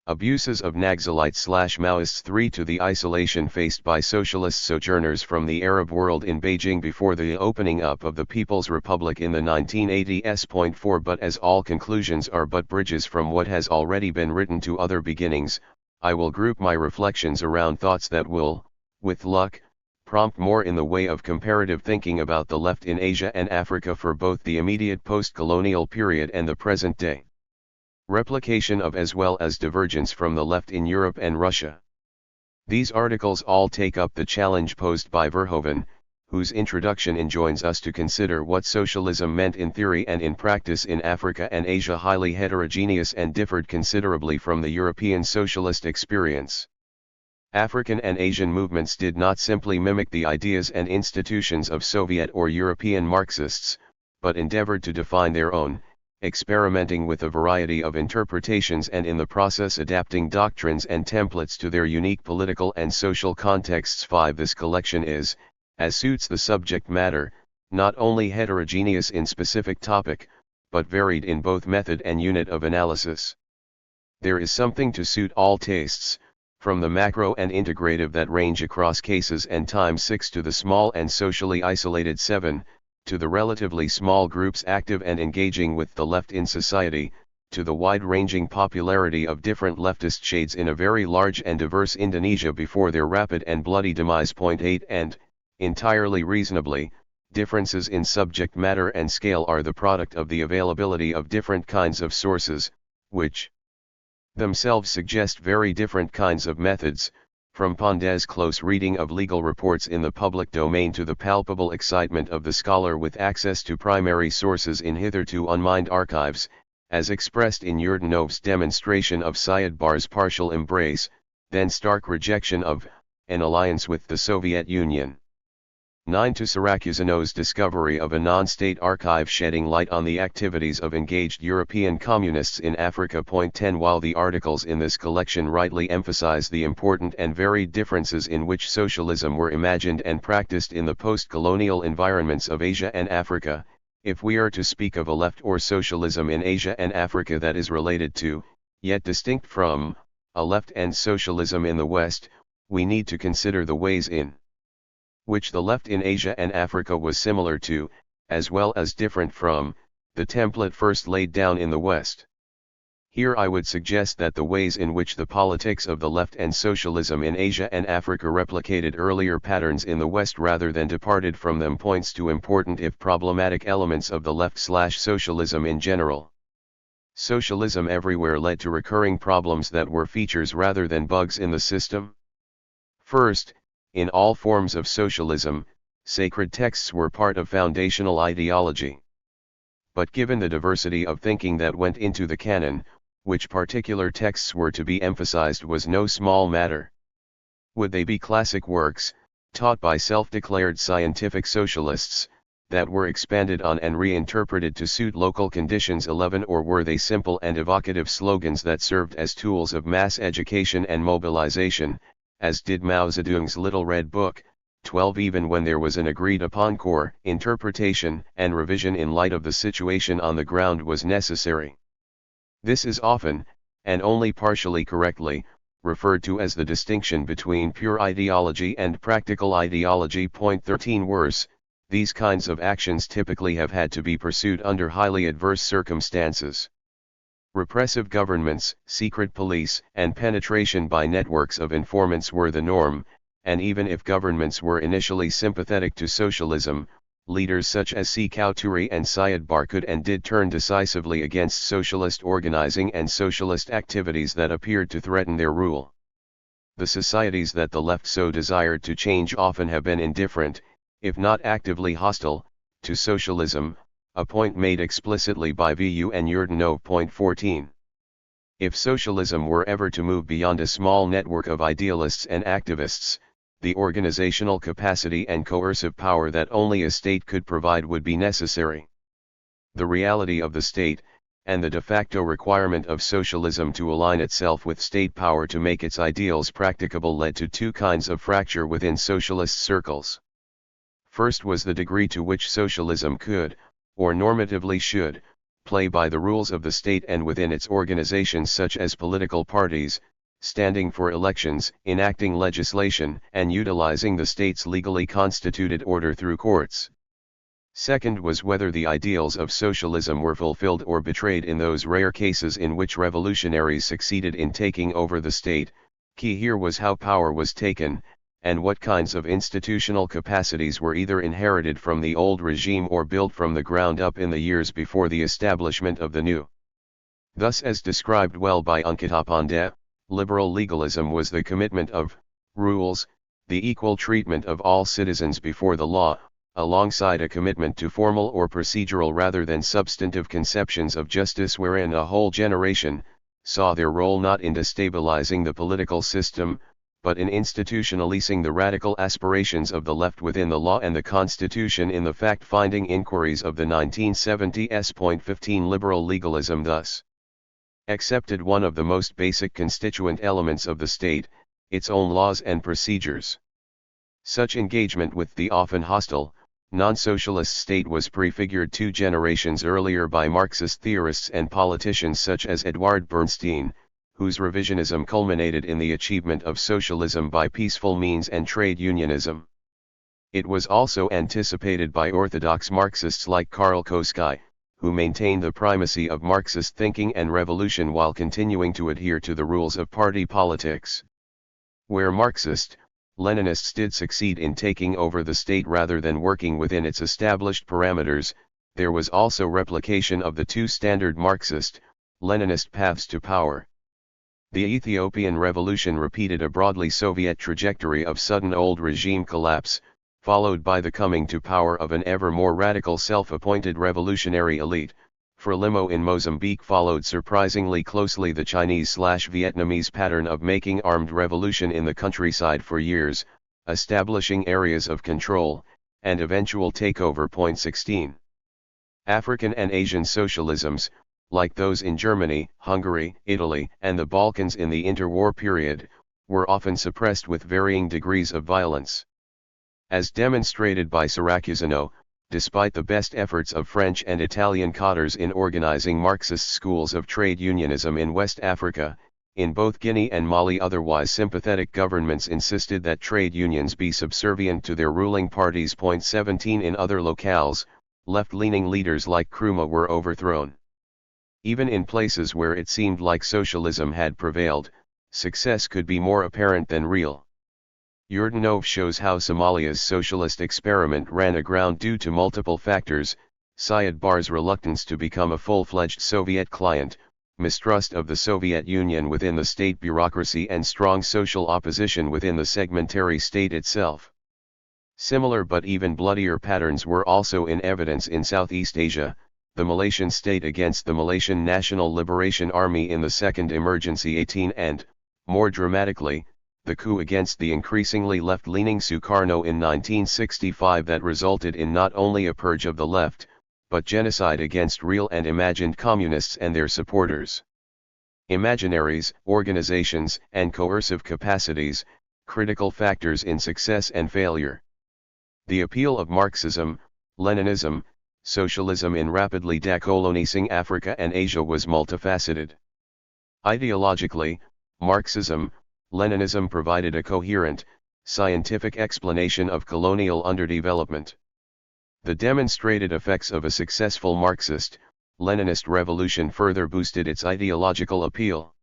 Speaker 1: abuses of Naxalites/Maoists, 3 to the isolation faced by socialist sojourners from the Arab world in Beijing before the opening up of the People's Republic in the 1980s. 4 But as all conclusions are but bridges from what has already been written to other beginnings, I will group my reflections around thoughts that will, with luck, prompt more in the way of comparative thinking about the left in Asia and Africa for both the immediate post-colonial period and the present day. Replication of as well as divergence from the left in Europe and Russia. These articles all take up the challenge posed by Verhoeven, whose introduction enjoins us to consider what socialism meant in theory and in practice in Africa and Asia, highly heterogeneous and differed considerably from the European socialist experience. African and Asian movements did not simply mimic the ideas and institutions of Soviet or European Marxists, but endeavored to define their own, experimenting with a variety of interpretations and in the process adapting doctrines and templates to their unique political and social contexts. 5. This collection is, as suits the subject matter, not only heterogeneous in specific topic, but varied in both method and unit of analysis. There is something to suit all tastes, from the macro and integrative that range across cases and time. 6. To the small and socially isolated. 7. To the relatively small groups active and engaging with the left in society, to the wide-ranging popularity of different leftist shades in a very large and diverse Indonesia before their rapid and bloody demise. 8. And, entirely reasonably, differences in subject matter and scale are the product of the availability of different kinds of sources, which themselves suggest very different kinds of methods, from Pond's close reading of legal reports in the public domain to the palpable excitement of the scholar with access to primary sources in hitherto unmined archives, as expressed in Yurdanov's demonstration of Syed Barr's partial embrace, then stark rejection of an alliance with the Soviet Union. 9. To Siracusano's discovery of a non-state archive shedding light on the activities of engaged European communists in Africa. 10. While the articles in this collection rightly emphasize the important and varied differences in which socialism were imagined and practiced in the post-colonial environments of Asia and Africa, if we are to speak of a left or socialism in Asia and Africa that is related to, yet distinct from, a left and socialism in the West, we need to consider the ways in which the left in Asia and Africa was similar to, as well as different from, the template first laid down in the West. Here I would suggest that the ways in which the politics of the left and socialism in Asia and Africa replicated earlier patterns in the West rather than departed from them points to important if problematic elements of the left/socialism in general. Socialism everywhere led to recurring problems that were features rather than bugs in the system. First, in all forms of socialism, sacred texts were part of foundational ideology. But given the diversity of thinking that went into the canon, which particular texts were to be emphasized was no small matter. Would they be classic works, taught by self-declared scientific socialists, that were expanded on and reinterpreted to suit local conditions? 11. Or were they simple and evocative slogans that served as tools of mass education and mobilization, as did Mao Zedong's Little Red Book? 12. Even when there was an agreed-upon core interpretation and revision in light of the situation on the ground was necessary. This is often, and only partially correctly, referred to as the distinction between pure ideology and practical ideology. 13. Worse, these kinds of actions typically have had to be pursued under highly adverse circumstances. Repressive governments, secret police, and penetration by networks of informants were the norm, and even if governments were initially sympathetic to socialism, leaders such as Sékou Touré and Syed Barr could and did turn decisively against socialist organizing and socialist activities that appeared to threaten their rule. The societies that the left so desired to change often have been indifferent, if not actively hostile, to socialism, a point made explicitly by Vu and Yurdanov. 14. If socialism were ever to move beyond a small network of idealists and activists, the organizational capacity and coercive power that only a state could provide would be necessary. The reality of the state, and the de facto requirement of socialism to align itself with state power to make its ideals practicable led to two kinds of fracture within socialist circles. First was the degree to which socialism could, or normatively should, play by the rules of the state and within its organizations such as political parties, standing for elections, enacting legislation, and utilizing the state's legally constituted order through courts. Second was whether the ideals of socialism were fulfilled or betrayed in those rare cases in which revolutionaries succeeded in taking over the state. Key here was how power was taken, and what kinds of institutional capacities were either inherited from the old regime or built from the ground up in the years before the establishment of the new. Thus, as described well by Ankita Pandey, liberal legalism was the commitment of rules, the equal treatment of all citizens before the law, alongside a commitment to formal or procedural rather than substantive conceptions of justice wherein a whole generation saw their role not in destabilizing the political system, but in institutionalizing the radical aspirations of the left within the law and the Constitution in the fact-finding inquiries of the 1970s. 15 Liberal legalism thus accepted one of the most basic constituent elements of the state, its own laws and procedures. Such engagement with the often hostile, non-socialist state was prefigured 2 generations earlier by Marxist theorists and politicians such as Edward Bernstein, whose revisionism culminated in the achievement of socialism by peaceful means and trade unionism. It was also anticipated by orthodox Marxists like Karl Kautsky, who maintained the primacy of Marxist thinking and revolution while continuing to adhere to the rules of party politics. Where Marxist, Leninists did succeed in taking over the state rather than working within its established parameters, there was also replication of the 2 standard Marxist, Leninist paths to power. The Ethiopian Revolution repeated a broadly Soviet trajectory of sudden old regime collapse, followed by the coming to power of an ever more radical self-appointed revolutionary elite. Frelimo in Mozambique followed surprisingly closely the Chinese/Vietnamese pattern of making armed revolution in the countryside for years, establishing areas of control, and eventual takeover. 16. African and Asian socialisms, like those in Germany, Hungary, Italy, and the Balkans in the interwar period, were often suppressed with varying degrees of violence. As demonstrated by Siracusano, despite the best efforts of French and Italian cadres in organizing Marxist schools of trade unionism in West Africa, in both Guinea and Mali otherwise sympathetic governments insisted that trade unions be subservient to their ruling parties. 17 In other locales, left-leaning leaders like Nkrumah were overthrown. Even in places where it seemed like socialism had prevailed, success could be more apparent than real. Yurdanov shows how Somalia's socialist experiment ran aground due to multiple factors: Syed Barre's reluctance to become a full-fledged Soviet client, mistrust of the Soviet Union within the state bureaucracy, and strong social opposition within the segmentary state itself. Similar but even bloodier patterns were also in evidence in Southeast Asia, the Malaysian state against the Malaysian National Liberation Army in the Second Emergency 18 and, more dramatically, the coup against the increasingly left-leaning Sukarno in 1965 that resulted in not only a purge of the left, but genocide against real and imagined communists and their supporters. Imaginaries, organizations, and coercive capacities, critical factors in success and failure. The appeal of Marxism, Leninism, socialism in rapidly decolonizing Africa and Asia was multifaceted. Ideologically, Marxism, Leninism provided a coherent, scientific explanation of colonial underdevelopment. The demonstrated effects of a successful Marxist, Leninist revolution further boosted its ideological appeal.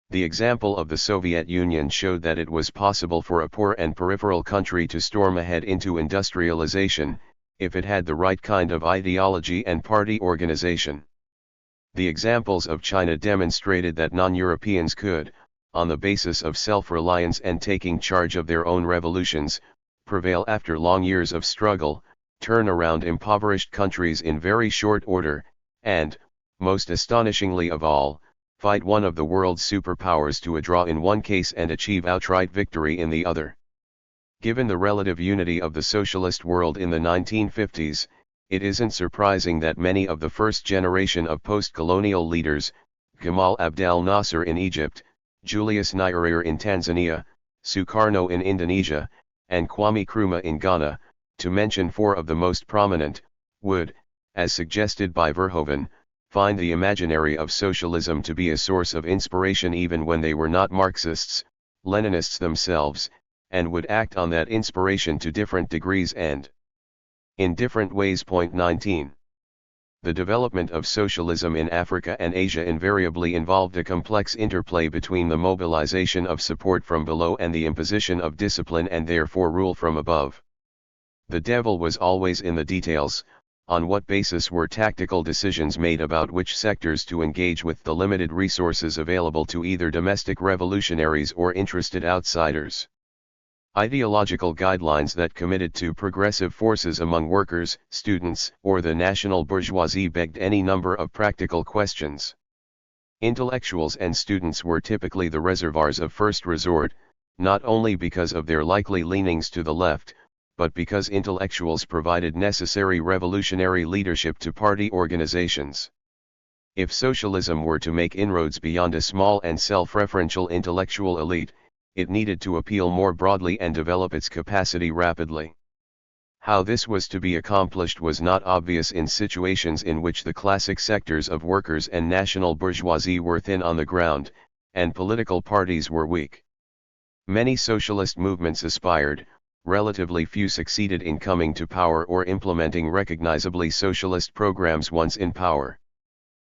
Speaker 1: The example of the Soviet Union showed that it was possible for a poor and peripheral country to storm ahead into industrialization, if it had the right kind of ideology and party organization. The examples of China demonstrated that non-Europeans could, on the basis of self-reliance and taking charge of their own revolutions, prevail after long years of struggle, turn around impoverished countries in very short order, and, most astonishingly of all, fight one of the world's superpowers to a draw in one case and achieve outright victory in the other. Given the relative unity of the socialist world in the 1950s, it isn't surprising that many of the first generation of post-colonial leaders, Gamal Abdel Nasser in Egypt, Julius Nyerere in Tanzania, Sukarno in Indonesia, and Kwame Nkrumah in Ghana, to mention 4 of the most prominent, would, as suggested by Verhoeven, find the imaginary of socialism to be a source of inspiration even when they were not Marxists, Leninists themselves, and would act on that inspiration to different degrees and in different ways. 19. The development of socialism in Africa and Asia invariably involved a complex interplay between the mobilization of support from below and the imposition of discipline and therefore rule from above. The devil was always in the details. On what basis were tactical decisions made about which sectors to engage with the limited resources available to either domestic revolutionaries or interested outsiders? Ideological guidelines that committed to progressive forces among workers, students, or the national bourgeoisie begged any number of practical questions. Intellectuals and students were typically the reservoirs of first resort, not only because of their likely leanings to the left, but because intellectuals provided necessary revolutionary leadership to party organizations. If socialism were to make inroads beyond a small and self-referential intellectual elite, it needed to appeal more broadly and develop its capacity rapidly. How this was to be accomplished was not obvious in situations in which the classic sectors of workers and national bourgeoisie were thin on the ground, and political parties were weak. Many socialist movements aspired, relatively few succeeded in coming to power or implementing recognizably socialist programs once in power.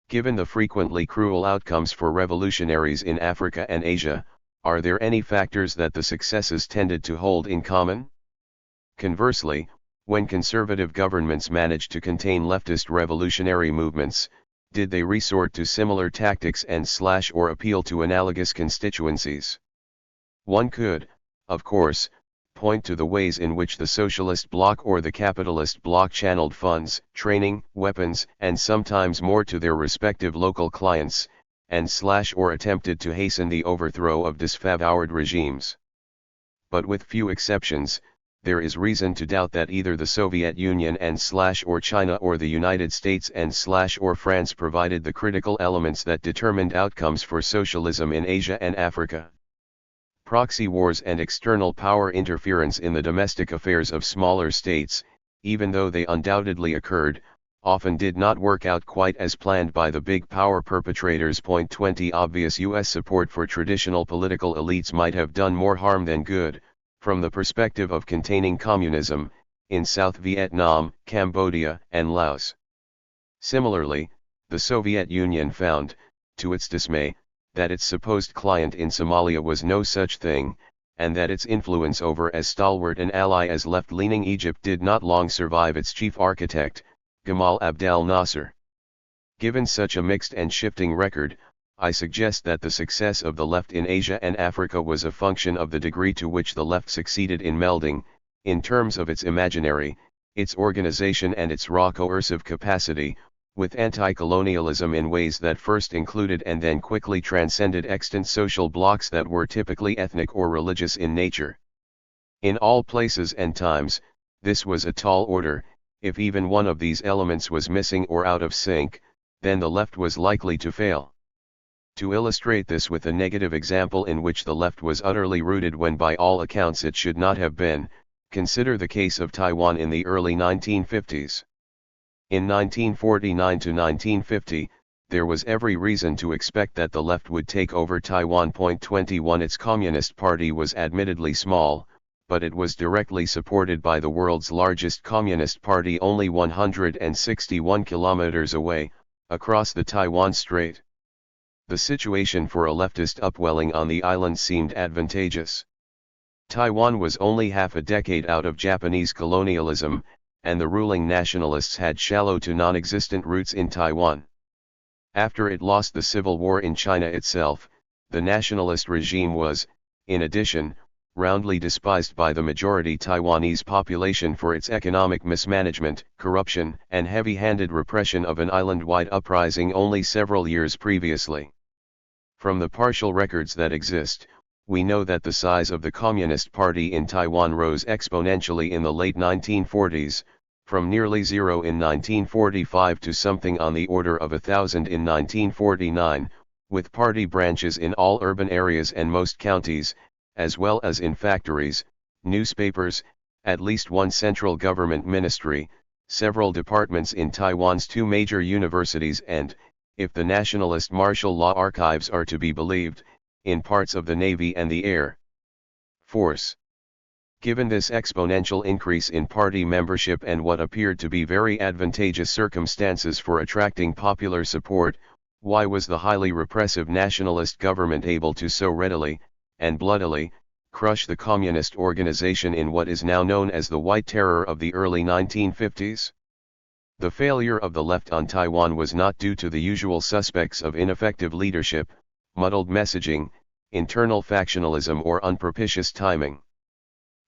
Speaker 1: Given the frequently cruel outcomes for revolutionaries in Africa and Asia, are there any factors that the successes tended to hold in common? Conversely, when conservative governments managed to contain leftist revolutionary movements, did they resort to similar tactics and or appeal to analogous constituencies? One could, of course, point to the ways in which the socialist bloc or the capitalist bloc channeled funds, training, weapons, and sometimes more to their respective local clients, and or attempted to hasten the overthrow of disfavored regimes. But with few exceptions, there is reason to doubt that either the Soviet Union and or China or the United States and or France provided the critical elements that determined outcomes for socialism in Asia and Africa. Proxy wars and external power interference in the domestic affairs of smaller states, even though they undoubtedly occurred, often did not work out quite as planned by the big power perpetrators. 20 Obvious U.S. support for traditional political elites might have done more harm than good, from the perspective of containing communism, in South Vietnam, Cambodia, and Laos. Similarly, the Soviet Union found, to its dismay, that its supposed client in Somalia was no such thing, and that its influence over as stalwart an ally as left-leaning Egypt did not long survive its chief architect, Gamal Abdel Nasser. Given such a mixed and shifting record, I suggest that the success of the left in Asia and Africa was a function of the degree to which the left succeeded in melding, in terms of its imaginary, its organization and its raw coercive capacity, with anti-colonialism in ways that first included and then quickly transcended extant social blocs that were typically ethnic or religious in nature. In all places and times, this was a tall order. If even one of these elements was missing or out of sync, then the left was likely to fail. To illustrate this with a negative example in which the left was utterly rooted when by all accounts it should not have been, consider the case of Taiwan in the early 1950s. In 1949 to 1950, there was every reason to expect that the left would take over Taiwan. 21 Its Communist Party was admittedly small, but it was directly supported by the world's largest Communist Party only 161 kilometers away, across the Taiwan Strait. The situation for a leftist upwelling on the island seemed advantageous. Taiwan was only half a decade out of Japanese colonialism, and the ruling nationalists had shallow to non-existent roots in Taiwan. After it lost the civil war in China itself, the nationalist regime was, in addition, roundly despised by the majority Taiwanese population for its economic mismanagement, corruption, and heavy-handed repression of an island-wide uprising only several years previously. From the partial records that exist, we know that the size of the Communist Party in Taiwan rose exponentially in the late 1940s, from nearly zero in 1945 to something on the order of 1,000 in 1949, with party branches in all urban areas and most counties, as well as in factories, newspapers, at least one central government ministry, several departments in Taiwan's two major universities and, if the nationalist martial law archives are to be believed, in parts of the Navy and the Air Force. Given this exponential increase in party membership and what appeared to be very advantageous circumstances for attracting popular support, why was the highly repressive nationalist government able to so readily, and bloodily, crush the communist organization in what is now known as the White Terror of the early 1950s? The failure of the left on Taiwan was not due to the usual suspects of ineffective leadership, muddled messaging, internal factionalism or unpropitious timing.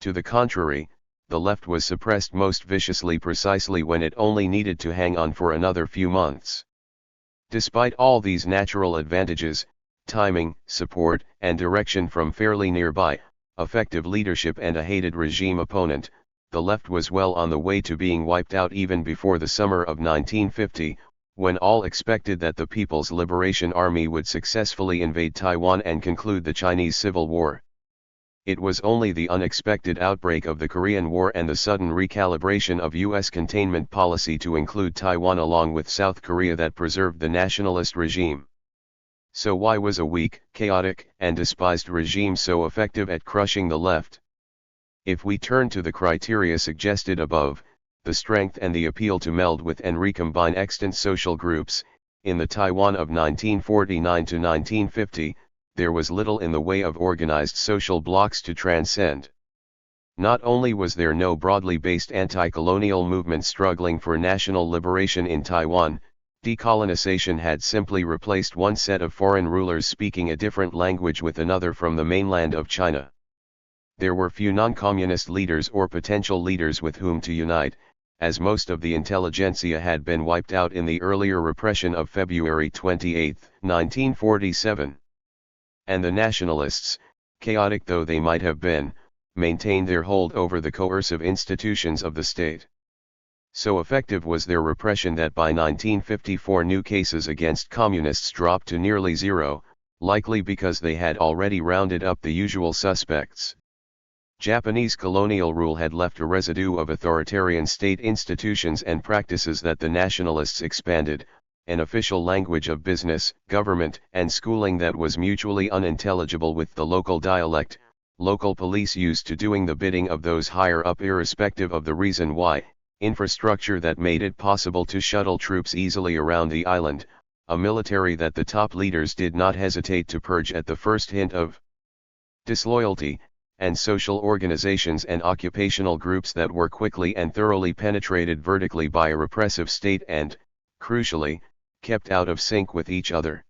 Speaker 1: To the contrary, the left was suppressed most viciously precisely when it only needed to hang on for another few months. Despite all these natural advantages, timing, support, and direction from fairly nearby, effective leadership and a hated regime opponent, the left was well on the way to being wiped out even before the summer of 1950, when all expected that the People's Liberation Army would successfully invade Taiwan and conclude the Chinese Civil War. It was only the unexpected outbreak of the Korean War and the sudden recalibration of U.S. containment policy to include Taiwan along with South Korea that preserved the nationalist regime. So why was a weak, chaotic, and despised regime so effective at crushing the left? If we turn to the criteria suggested above, the strength and the appeal to meld with and recombine extant social groups, in the Taiwan of 1949 to 1950, there was little in the way of organized social blocs to transcend. Not only was there no broadly based anti-colonial movement struggling for national liberation in Taiwan, decolonization had simply replaced one set of foreign rulers speaking a different language with another from the mainland of China. There were few non-communist leaders or potential leaders with whom to unite, as most of the intelligentsia had been wiped out in the earlier repression of February 28, 1947. And the nationalists, chaotic though they might have been, maintained their hold over the coercive institutions of the state. So effective was their repression that by 1954 new cases against communists dropped to nearly zero, likely because they had already rounded up the usual suspects. Japanese colonial rule had left a residue of authoritarian state institutions and practices that the nationalists expanded, an official language of business, government, and schooling that was mutually unintelligible with the local dialect, local police used to doing the bidding of those higher up irrespective of the reason why, infrastructure that made it possible to shuttle troops easily around the island, a military that the top leaders did not hesitate to purge at the first hint of disloyalty, and social organizations and occupational groups that were quickly and thoroughly penetrated vertically by a repressive state and, crucially, kept out of sync with each other.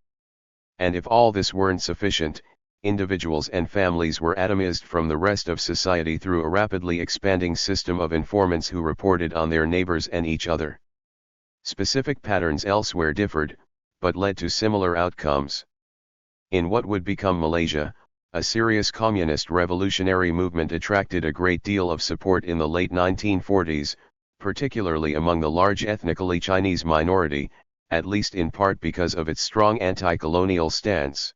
Speaker 1: And if all this weren't sufficient, individuals and families were atomized from the rest of society through a rapidly expanding system of informants who reported on their neighbors and each other. Specific patterns elsewhere differed, but led to similar outcomes. In what would become Malaysia, a serious communist revolutionary movement attracted a great deal of support in the late 1940s, particularly among the large ethnically Chinese minority, at least in part because of its strong anti-colonial stance.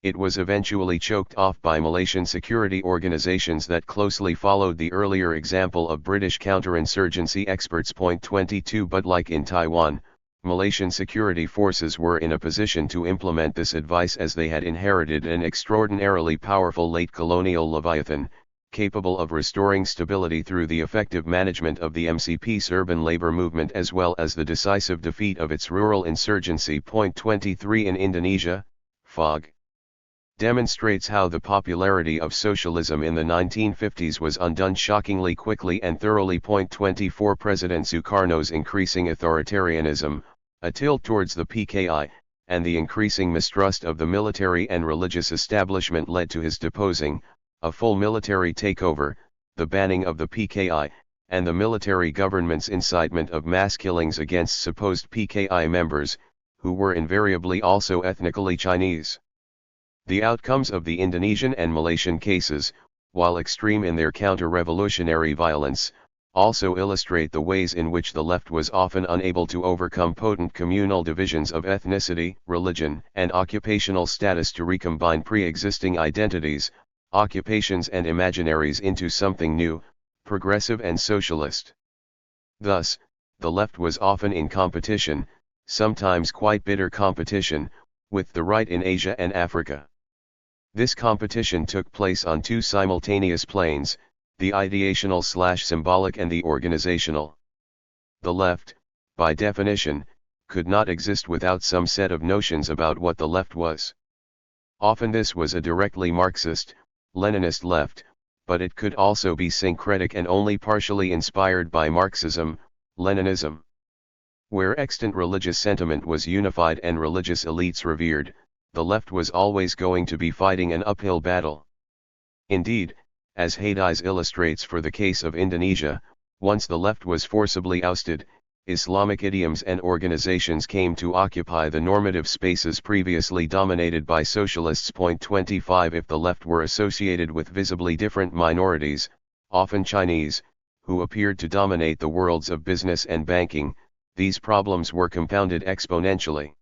Speaker 1: It was eventually choked off by Malaysian security organizations that closely followed the earlier example of British counterinsurgency experts. Point 22. But like in Taiwan, Malaysian security forces were in a position to implement this advice as they had inherited an extraordinarily powerful late colonial leviathan, capable of restoring stability through the effective management of the MCP's urban labor movement as well as the decisive defeat of its rural insurgency. Point 23. In Indonesia, FOG demonstrates how the popularity of socialism in the 1950s was undone shockingly quickly and thoroughly. Point 24. President Sukarno's increasing authoritarianism, a tilt towards the PKI, and the increasing mistrust of the military and religious establishment led to his deposing, a full military takeover, the banning of the PKI, and the military government's incitement of mass killings against supposed PKI members, who were invariably also ethnically Chinese. The outcomes of the Indonesian and Malaysian cases, while extreme in their counter-revolutionary violence, also illustrate the ways in which the left was often unable to overcome potent communal divisions of ethnicity, religion, and occupational status to recombine pre-existing identities, occupations and imaginaries into something new, progressive and socialist. Thus, the left was often in competition, sometimes quite bitter competition, with the right in Asia and Africa. This competition took place on two simultaneous planes, the ideational/symbolic and the organizational. The left, by definition, could not exist without some set of notions about what the left was. Often this was a directly Marxist, Leninist left, but it could also be syncretic and only partially inspired by Marxism, Leninism. Where extant religious sentiment was unified and religious elites revered, the left was always going to be fighting an uphill battle. Indeed, as Hades illustrates for the case of Indonesia, once the left was forcibly ousted, Islamic idioms and organizations came to occupy the normative spaces previously dominated by socialists. 25 If the left were associated with visibly different minorities, often Chinese, who appeared to dominate the worlds of business and banking, these problems were compounded exponentially.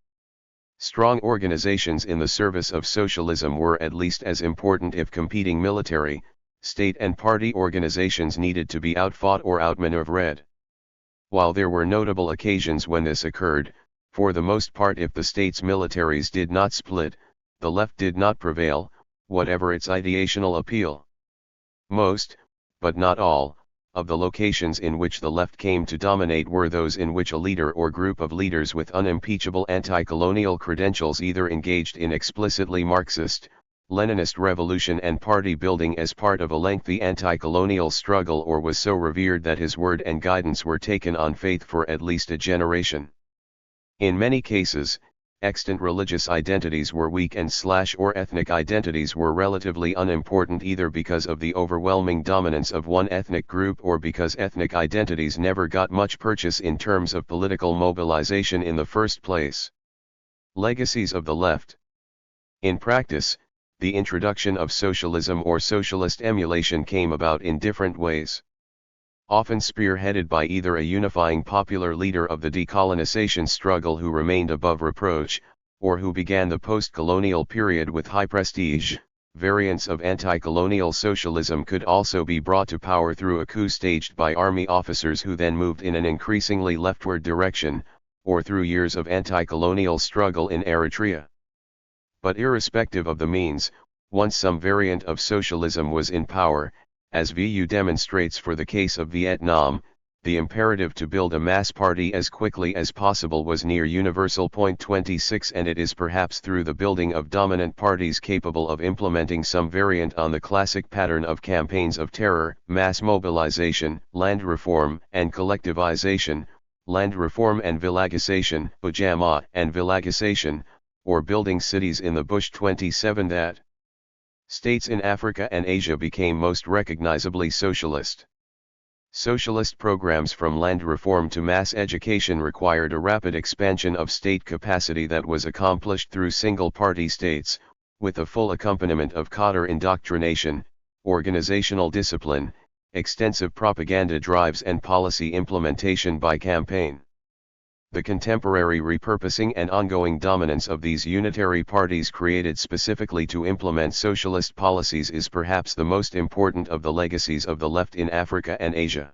Speaker 1: Strong organizations in the service of socialism were at least as important if competing military, state and party organizations needed to be outfought or outmaneuvered. While there were notable occasions when this occurred, for the most part if the state's militaries did not split, the left did not prevail, whatever its ideational appeal. Most, but not all, of the locations in which the left came to dominate were those in which a leader or group of leaders with unimpeachable anti-colonial credentials either engaged in explicitly Marxist, Leninist revolution and party building as part of a lengthy anti-colonial struggle or was so revered that his word and guidance were taken on faith for at least a generation. In many cases, extant religious identities were weak or ethnic identities were relatively unimportant either because of the overwhelming dominance of one ethnic group or because ethnic identities never got much purchase in terms of political mobilization in the first place. Legacies of the left. In practice, the introduction of socialism or socialist emulation came about in different ways. Often spearheaded by either a unifying popular leader of the decolonization struggle who remained above reproach, or who began the post-colonial period with high prestige, variants of anti-colonial socialism could also be brought to power through a coup staged by army officers who then moved in an increasingly leftward direction, or through years of anti-colonial struggle in Eritrea. But irrespective of the means, once some variant of socialism was in power, as VU demonstrates for the case of Vietnam, the imperative to build a mass party as quickly as possible was near universal. 26 And it is perhaps through the building of dominant parties capable of implementing some variant on the classic pattern of campaigns of terror, mass mobilization, land reform and collectivization, land reform and villagization, Ujamaa and villagization, or building cities in the bush. 27 That states in Africa and Asia became most recognizably socialist. Socialist programs from land reform to mass education required a rapid expansion of state capacity that was accomplished through single-party states, with the full accompaniment of cadre indoctrination, organizational discipline, extensive propaganda drives and policy implementation by campaign. The contemporary repurposing and ongoing dominance of these unitary parties created specifically to implement socialist policies is perhaps the most important of the legacies of the left in Africa and Asia.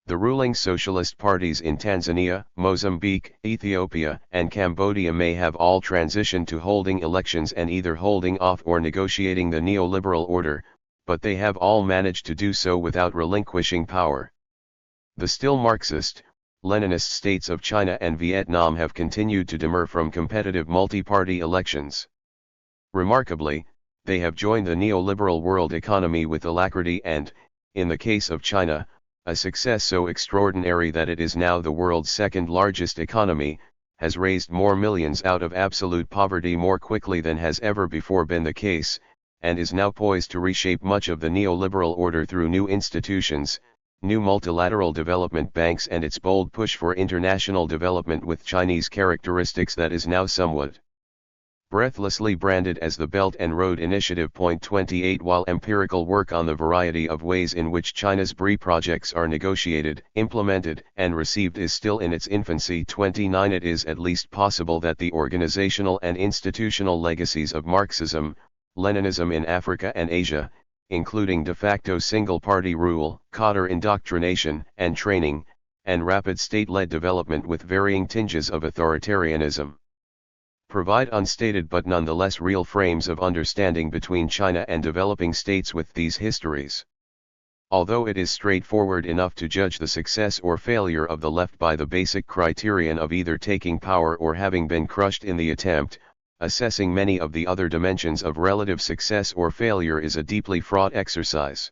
Speaker 1: The ruling socialist parties in Tanzania, Mozambique, Ethiopia, and Cambodia may have all transitioned to holding elections and either holding off or negotiating the neoliberal order, but they have all managed to do so without relinquishing power. The still Marxist, Leninist states of China and Vietnam have continued to demur from competitive multi-party elections. Remarkably, they have joined the neoliberal world economy with alacrity and, in the case of China, a success so extraordinary that it is now the world's second largest economy, has raised more millions out of absolute poverty more quickly than has ever before been the case, and is now poised to reshape much of the neoliberal order through new institutions, new multilateral development banks and its bold push for international development with Chinese characteristics that is now somewhat breathlessly branded as the Belt and Road Initiative. 28 While empirical work on the variety of ways in which China's BRI projects are negotiated, implemented, and received is still in its infancy. 29 It is at least possible that the organizational and institutional legacies of Marxism, Leninism in Africa and Asia, including de facto single-party rule, cadre indoctrination and training, and rapid state-led development with varying tinges of authoritarianism, provide unstated but nonetheless real frames of understanding between China and developing states with these histories. Although it is straightforward enough to judge the success or failure of the left by the basic criterion of either taking power or having been crushed in the attempt, assessing many of the other dimensions of relative success or failure is a deeply fraught exercise.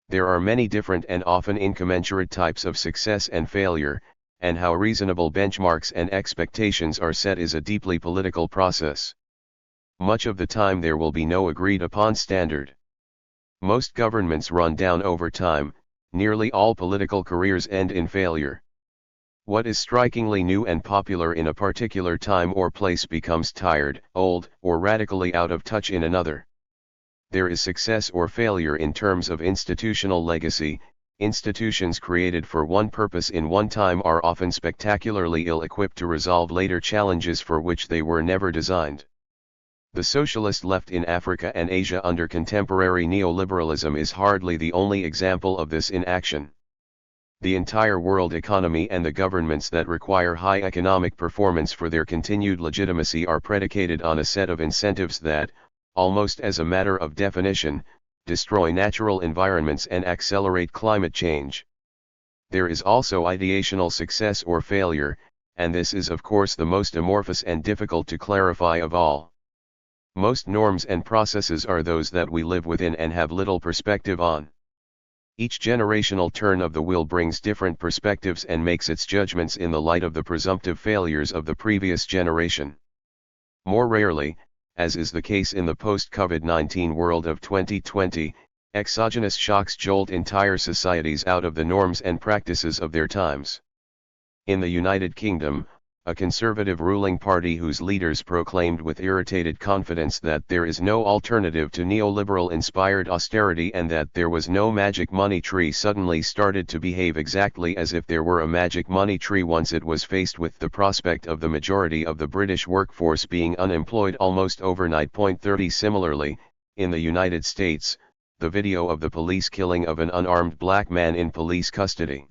Speaker 1: There are many different and often incommensurate types of success and failure, and how reasonable benchmarks and expectations are set is a deeply political process. Much of the time there will be no agreed upon standard. Most governments run down over time, nearly all political careers end in failure. What is strikingly new and popular in a particular time or place becomes tired, old, or radically out of touch in another. There is success or failure in terms of institutional legacy. Institutions created for one purpose in one time are often spectacularly ill-equipped to resolve later challenges for which they were never designed. The socialist left in Africa and Asia under contemporary neoliberalism is hardly the only example of this in action. The entire world economy and the governments that require high economic performance for their continued legitimacy are predicated on a set of incentives that, almost as a matter of definition, destroy natural environments and accelerate climate change. There is also ideational success or failure, and this is of course the most amorphous and difficult to clarify of all. Most norms and processes are those that we live within and have little perspective on. Each generational turn of the wheel brings different perspectives and makes its judgments in the light of the presumptive failures of the previous generation. More rarely, as is the case in the post-COVID-19 world of 2020, exogenous shocks jolt entire societies out of the norms and practices of their times. In the United Kingdom, a conservative ruling party whose leaders proclaimed with irritated confidence that there is no alternative to neoliberal-inspired austerity and that there was no magic money tree suddenly started to behave exactly as if there were a magic money tree once it was faced with the prospect of the majority of the British workforce being unemployed almost overnight. 30 Similarly, in the United States, the video of the police killing of an unarmed black man in police custody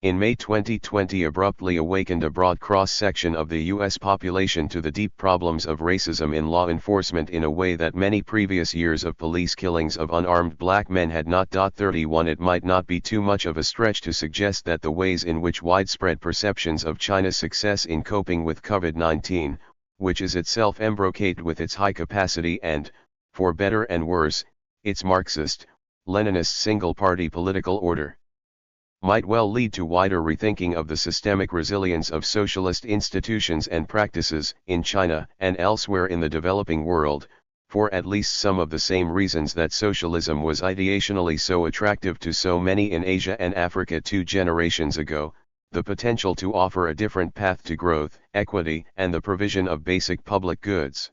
Speaker 1: in May 2020 abruptly awakened a broad cross-section of the U.S. population to the deep problems of racism in law enforcement in a way that many previous years of police killings of unarmed black men had not. 31 It might not be too much of a stretch to suggest that the ways in which widespread perceptions of China's success in coping with COVID-19, which is itself embrocated with its high capacity and, for better and worse, its Marxist, Leninist single-party political order, might well lead to wider rethinking of the systemic resilience of socialist institutions and practices in China and elsewhere in the developing world, for at least some of the same reasons that socialism was ideationally so attractive to so many in Asia and Africa 2 generations ago, the potential to offer a different path to growth, equity, and the provision of basic public goods.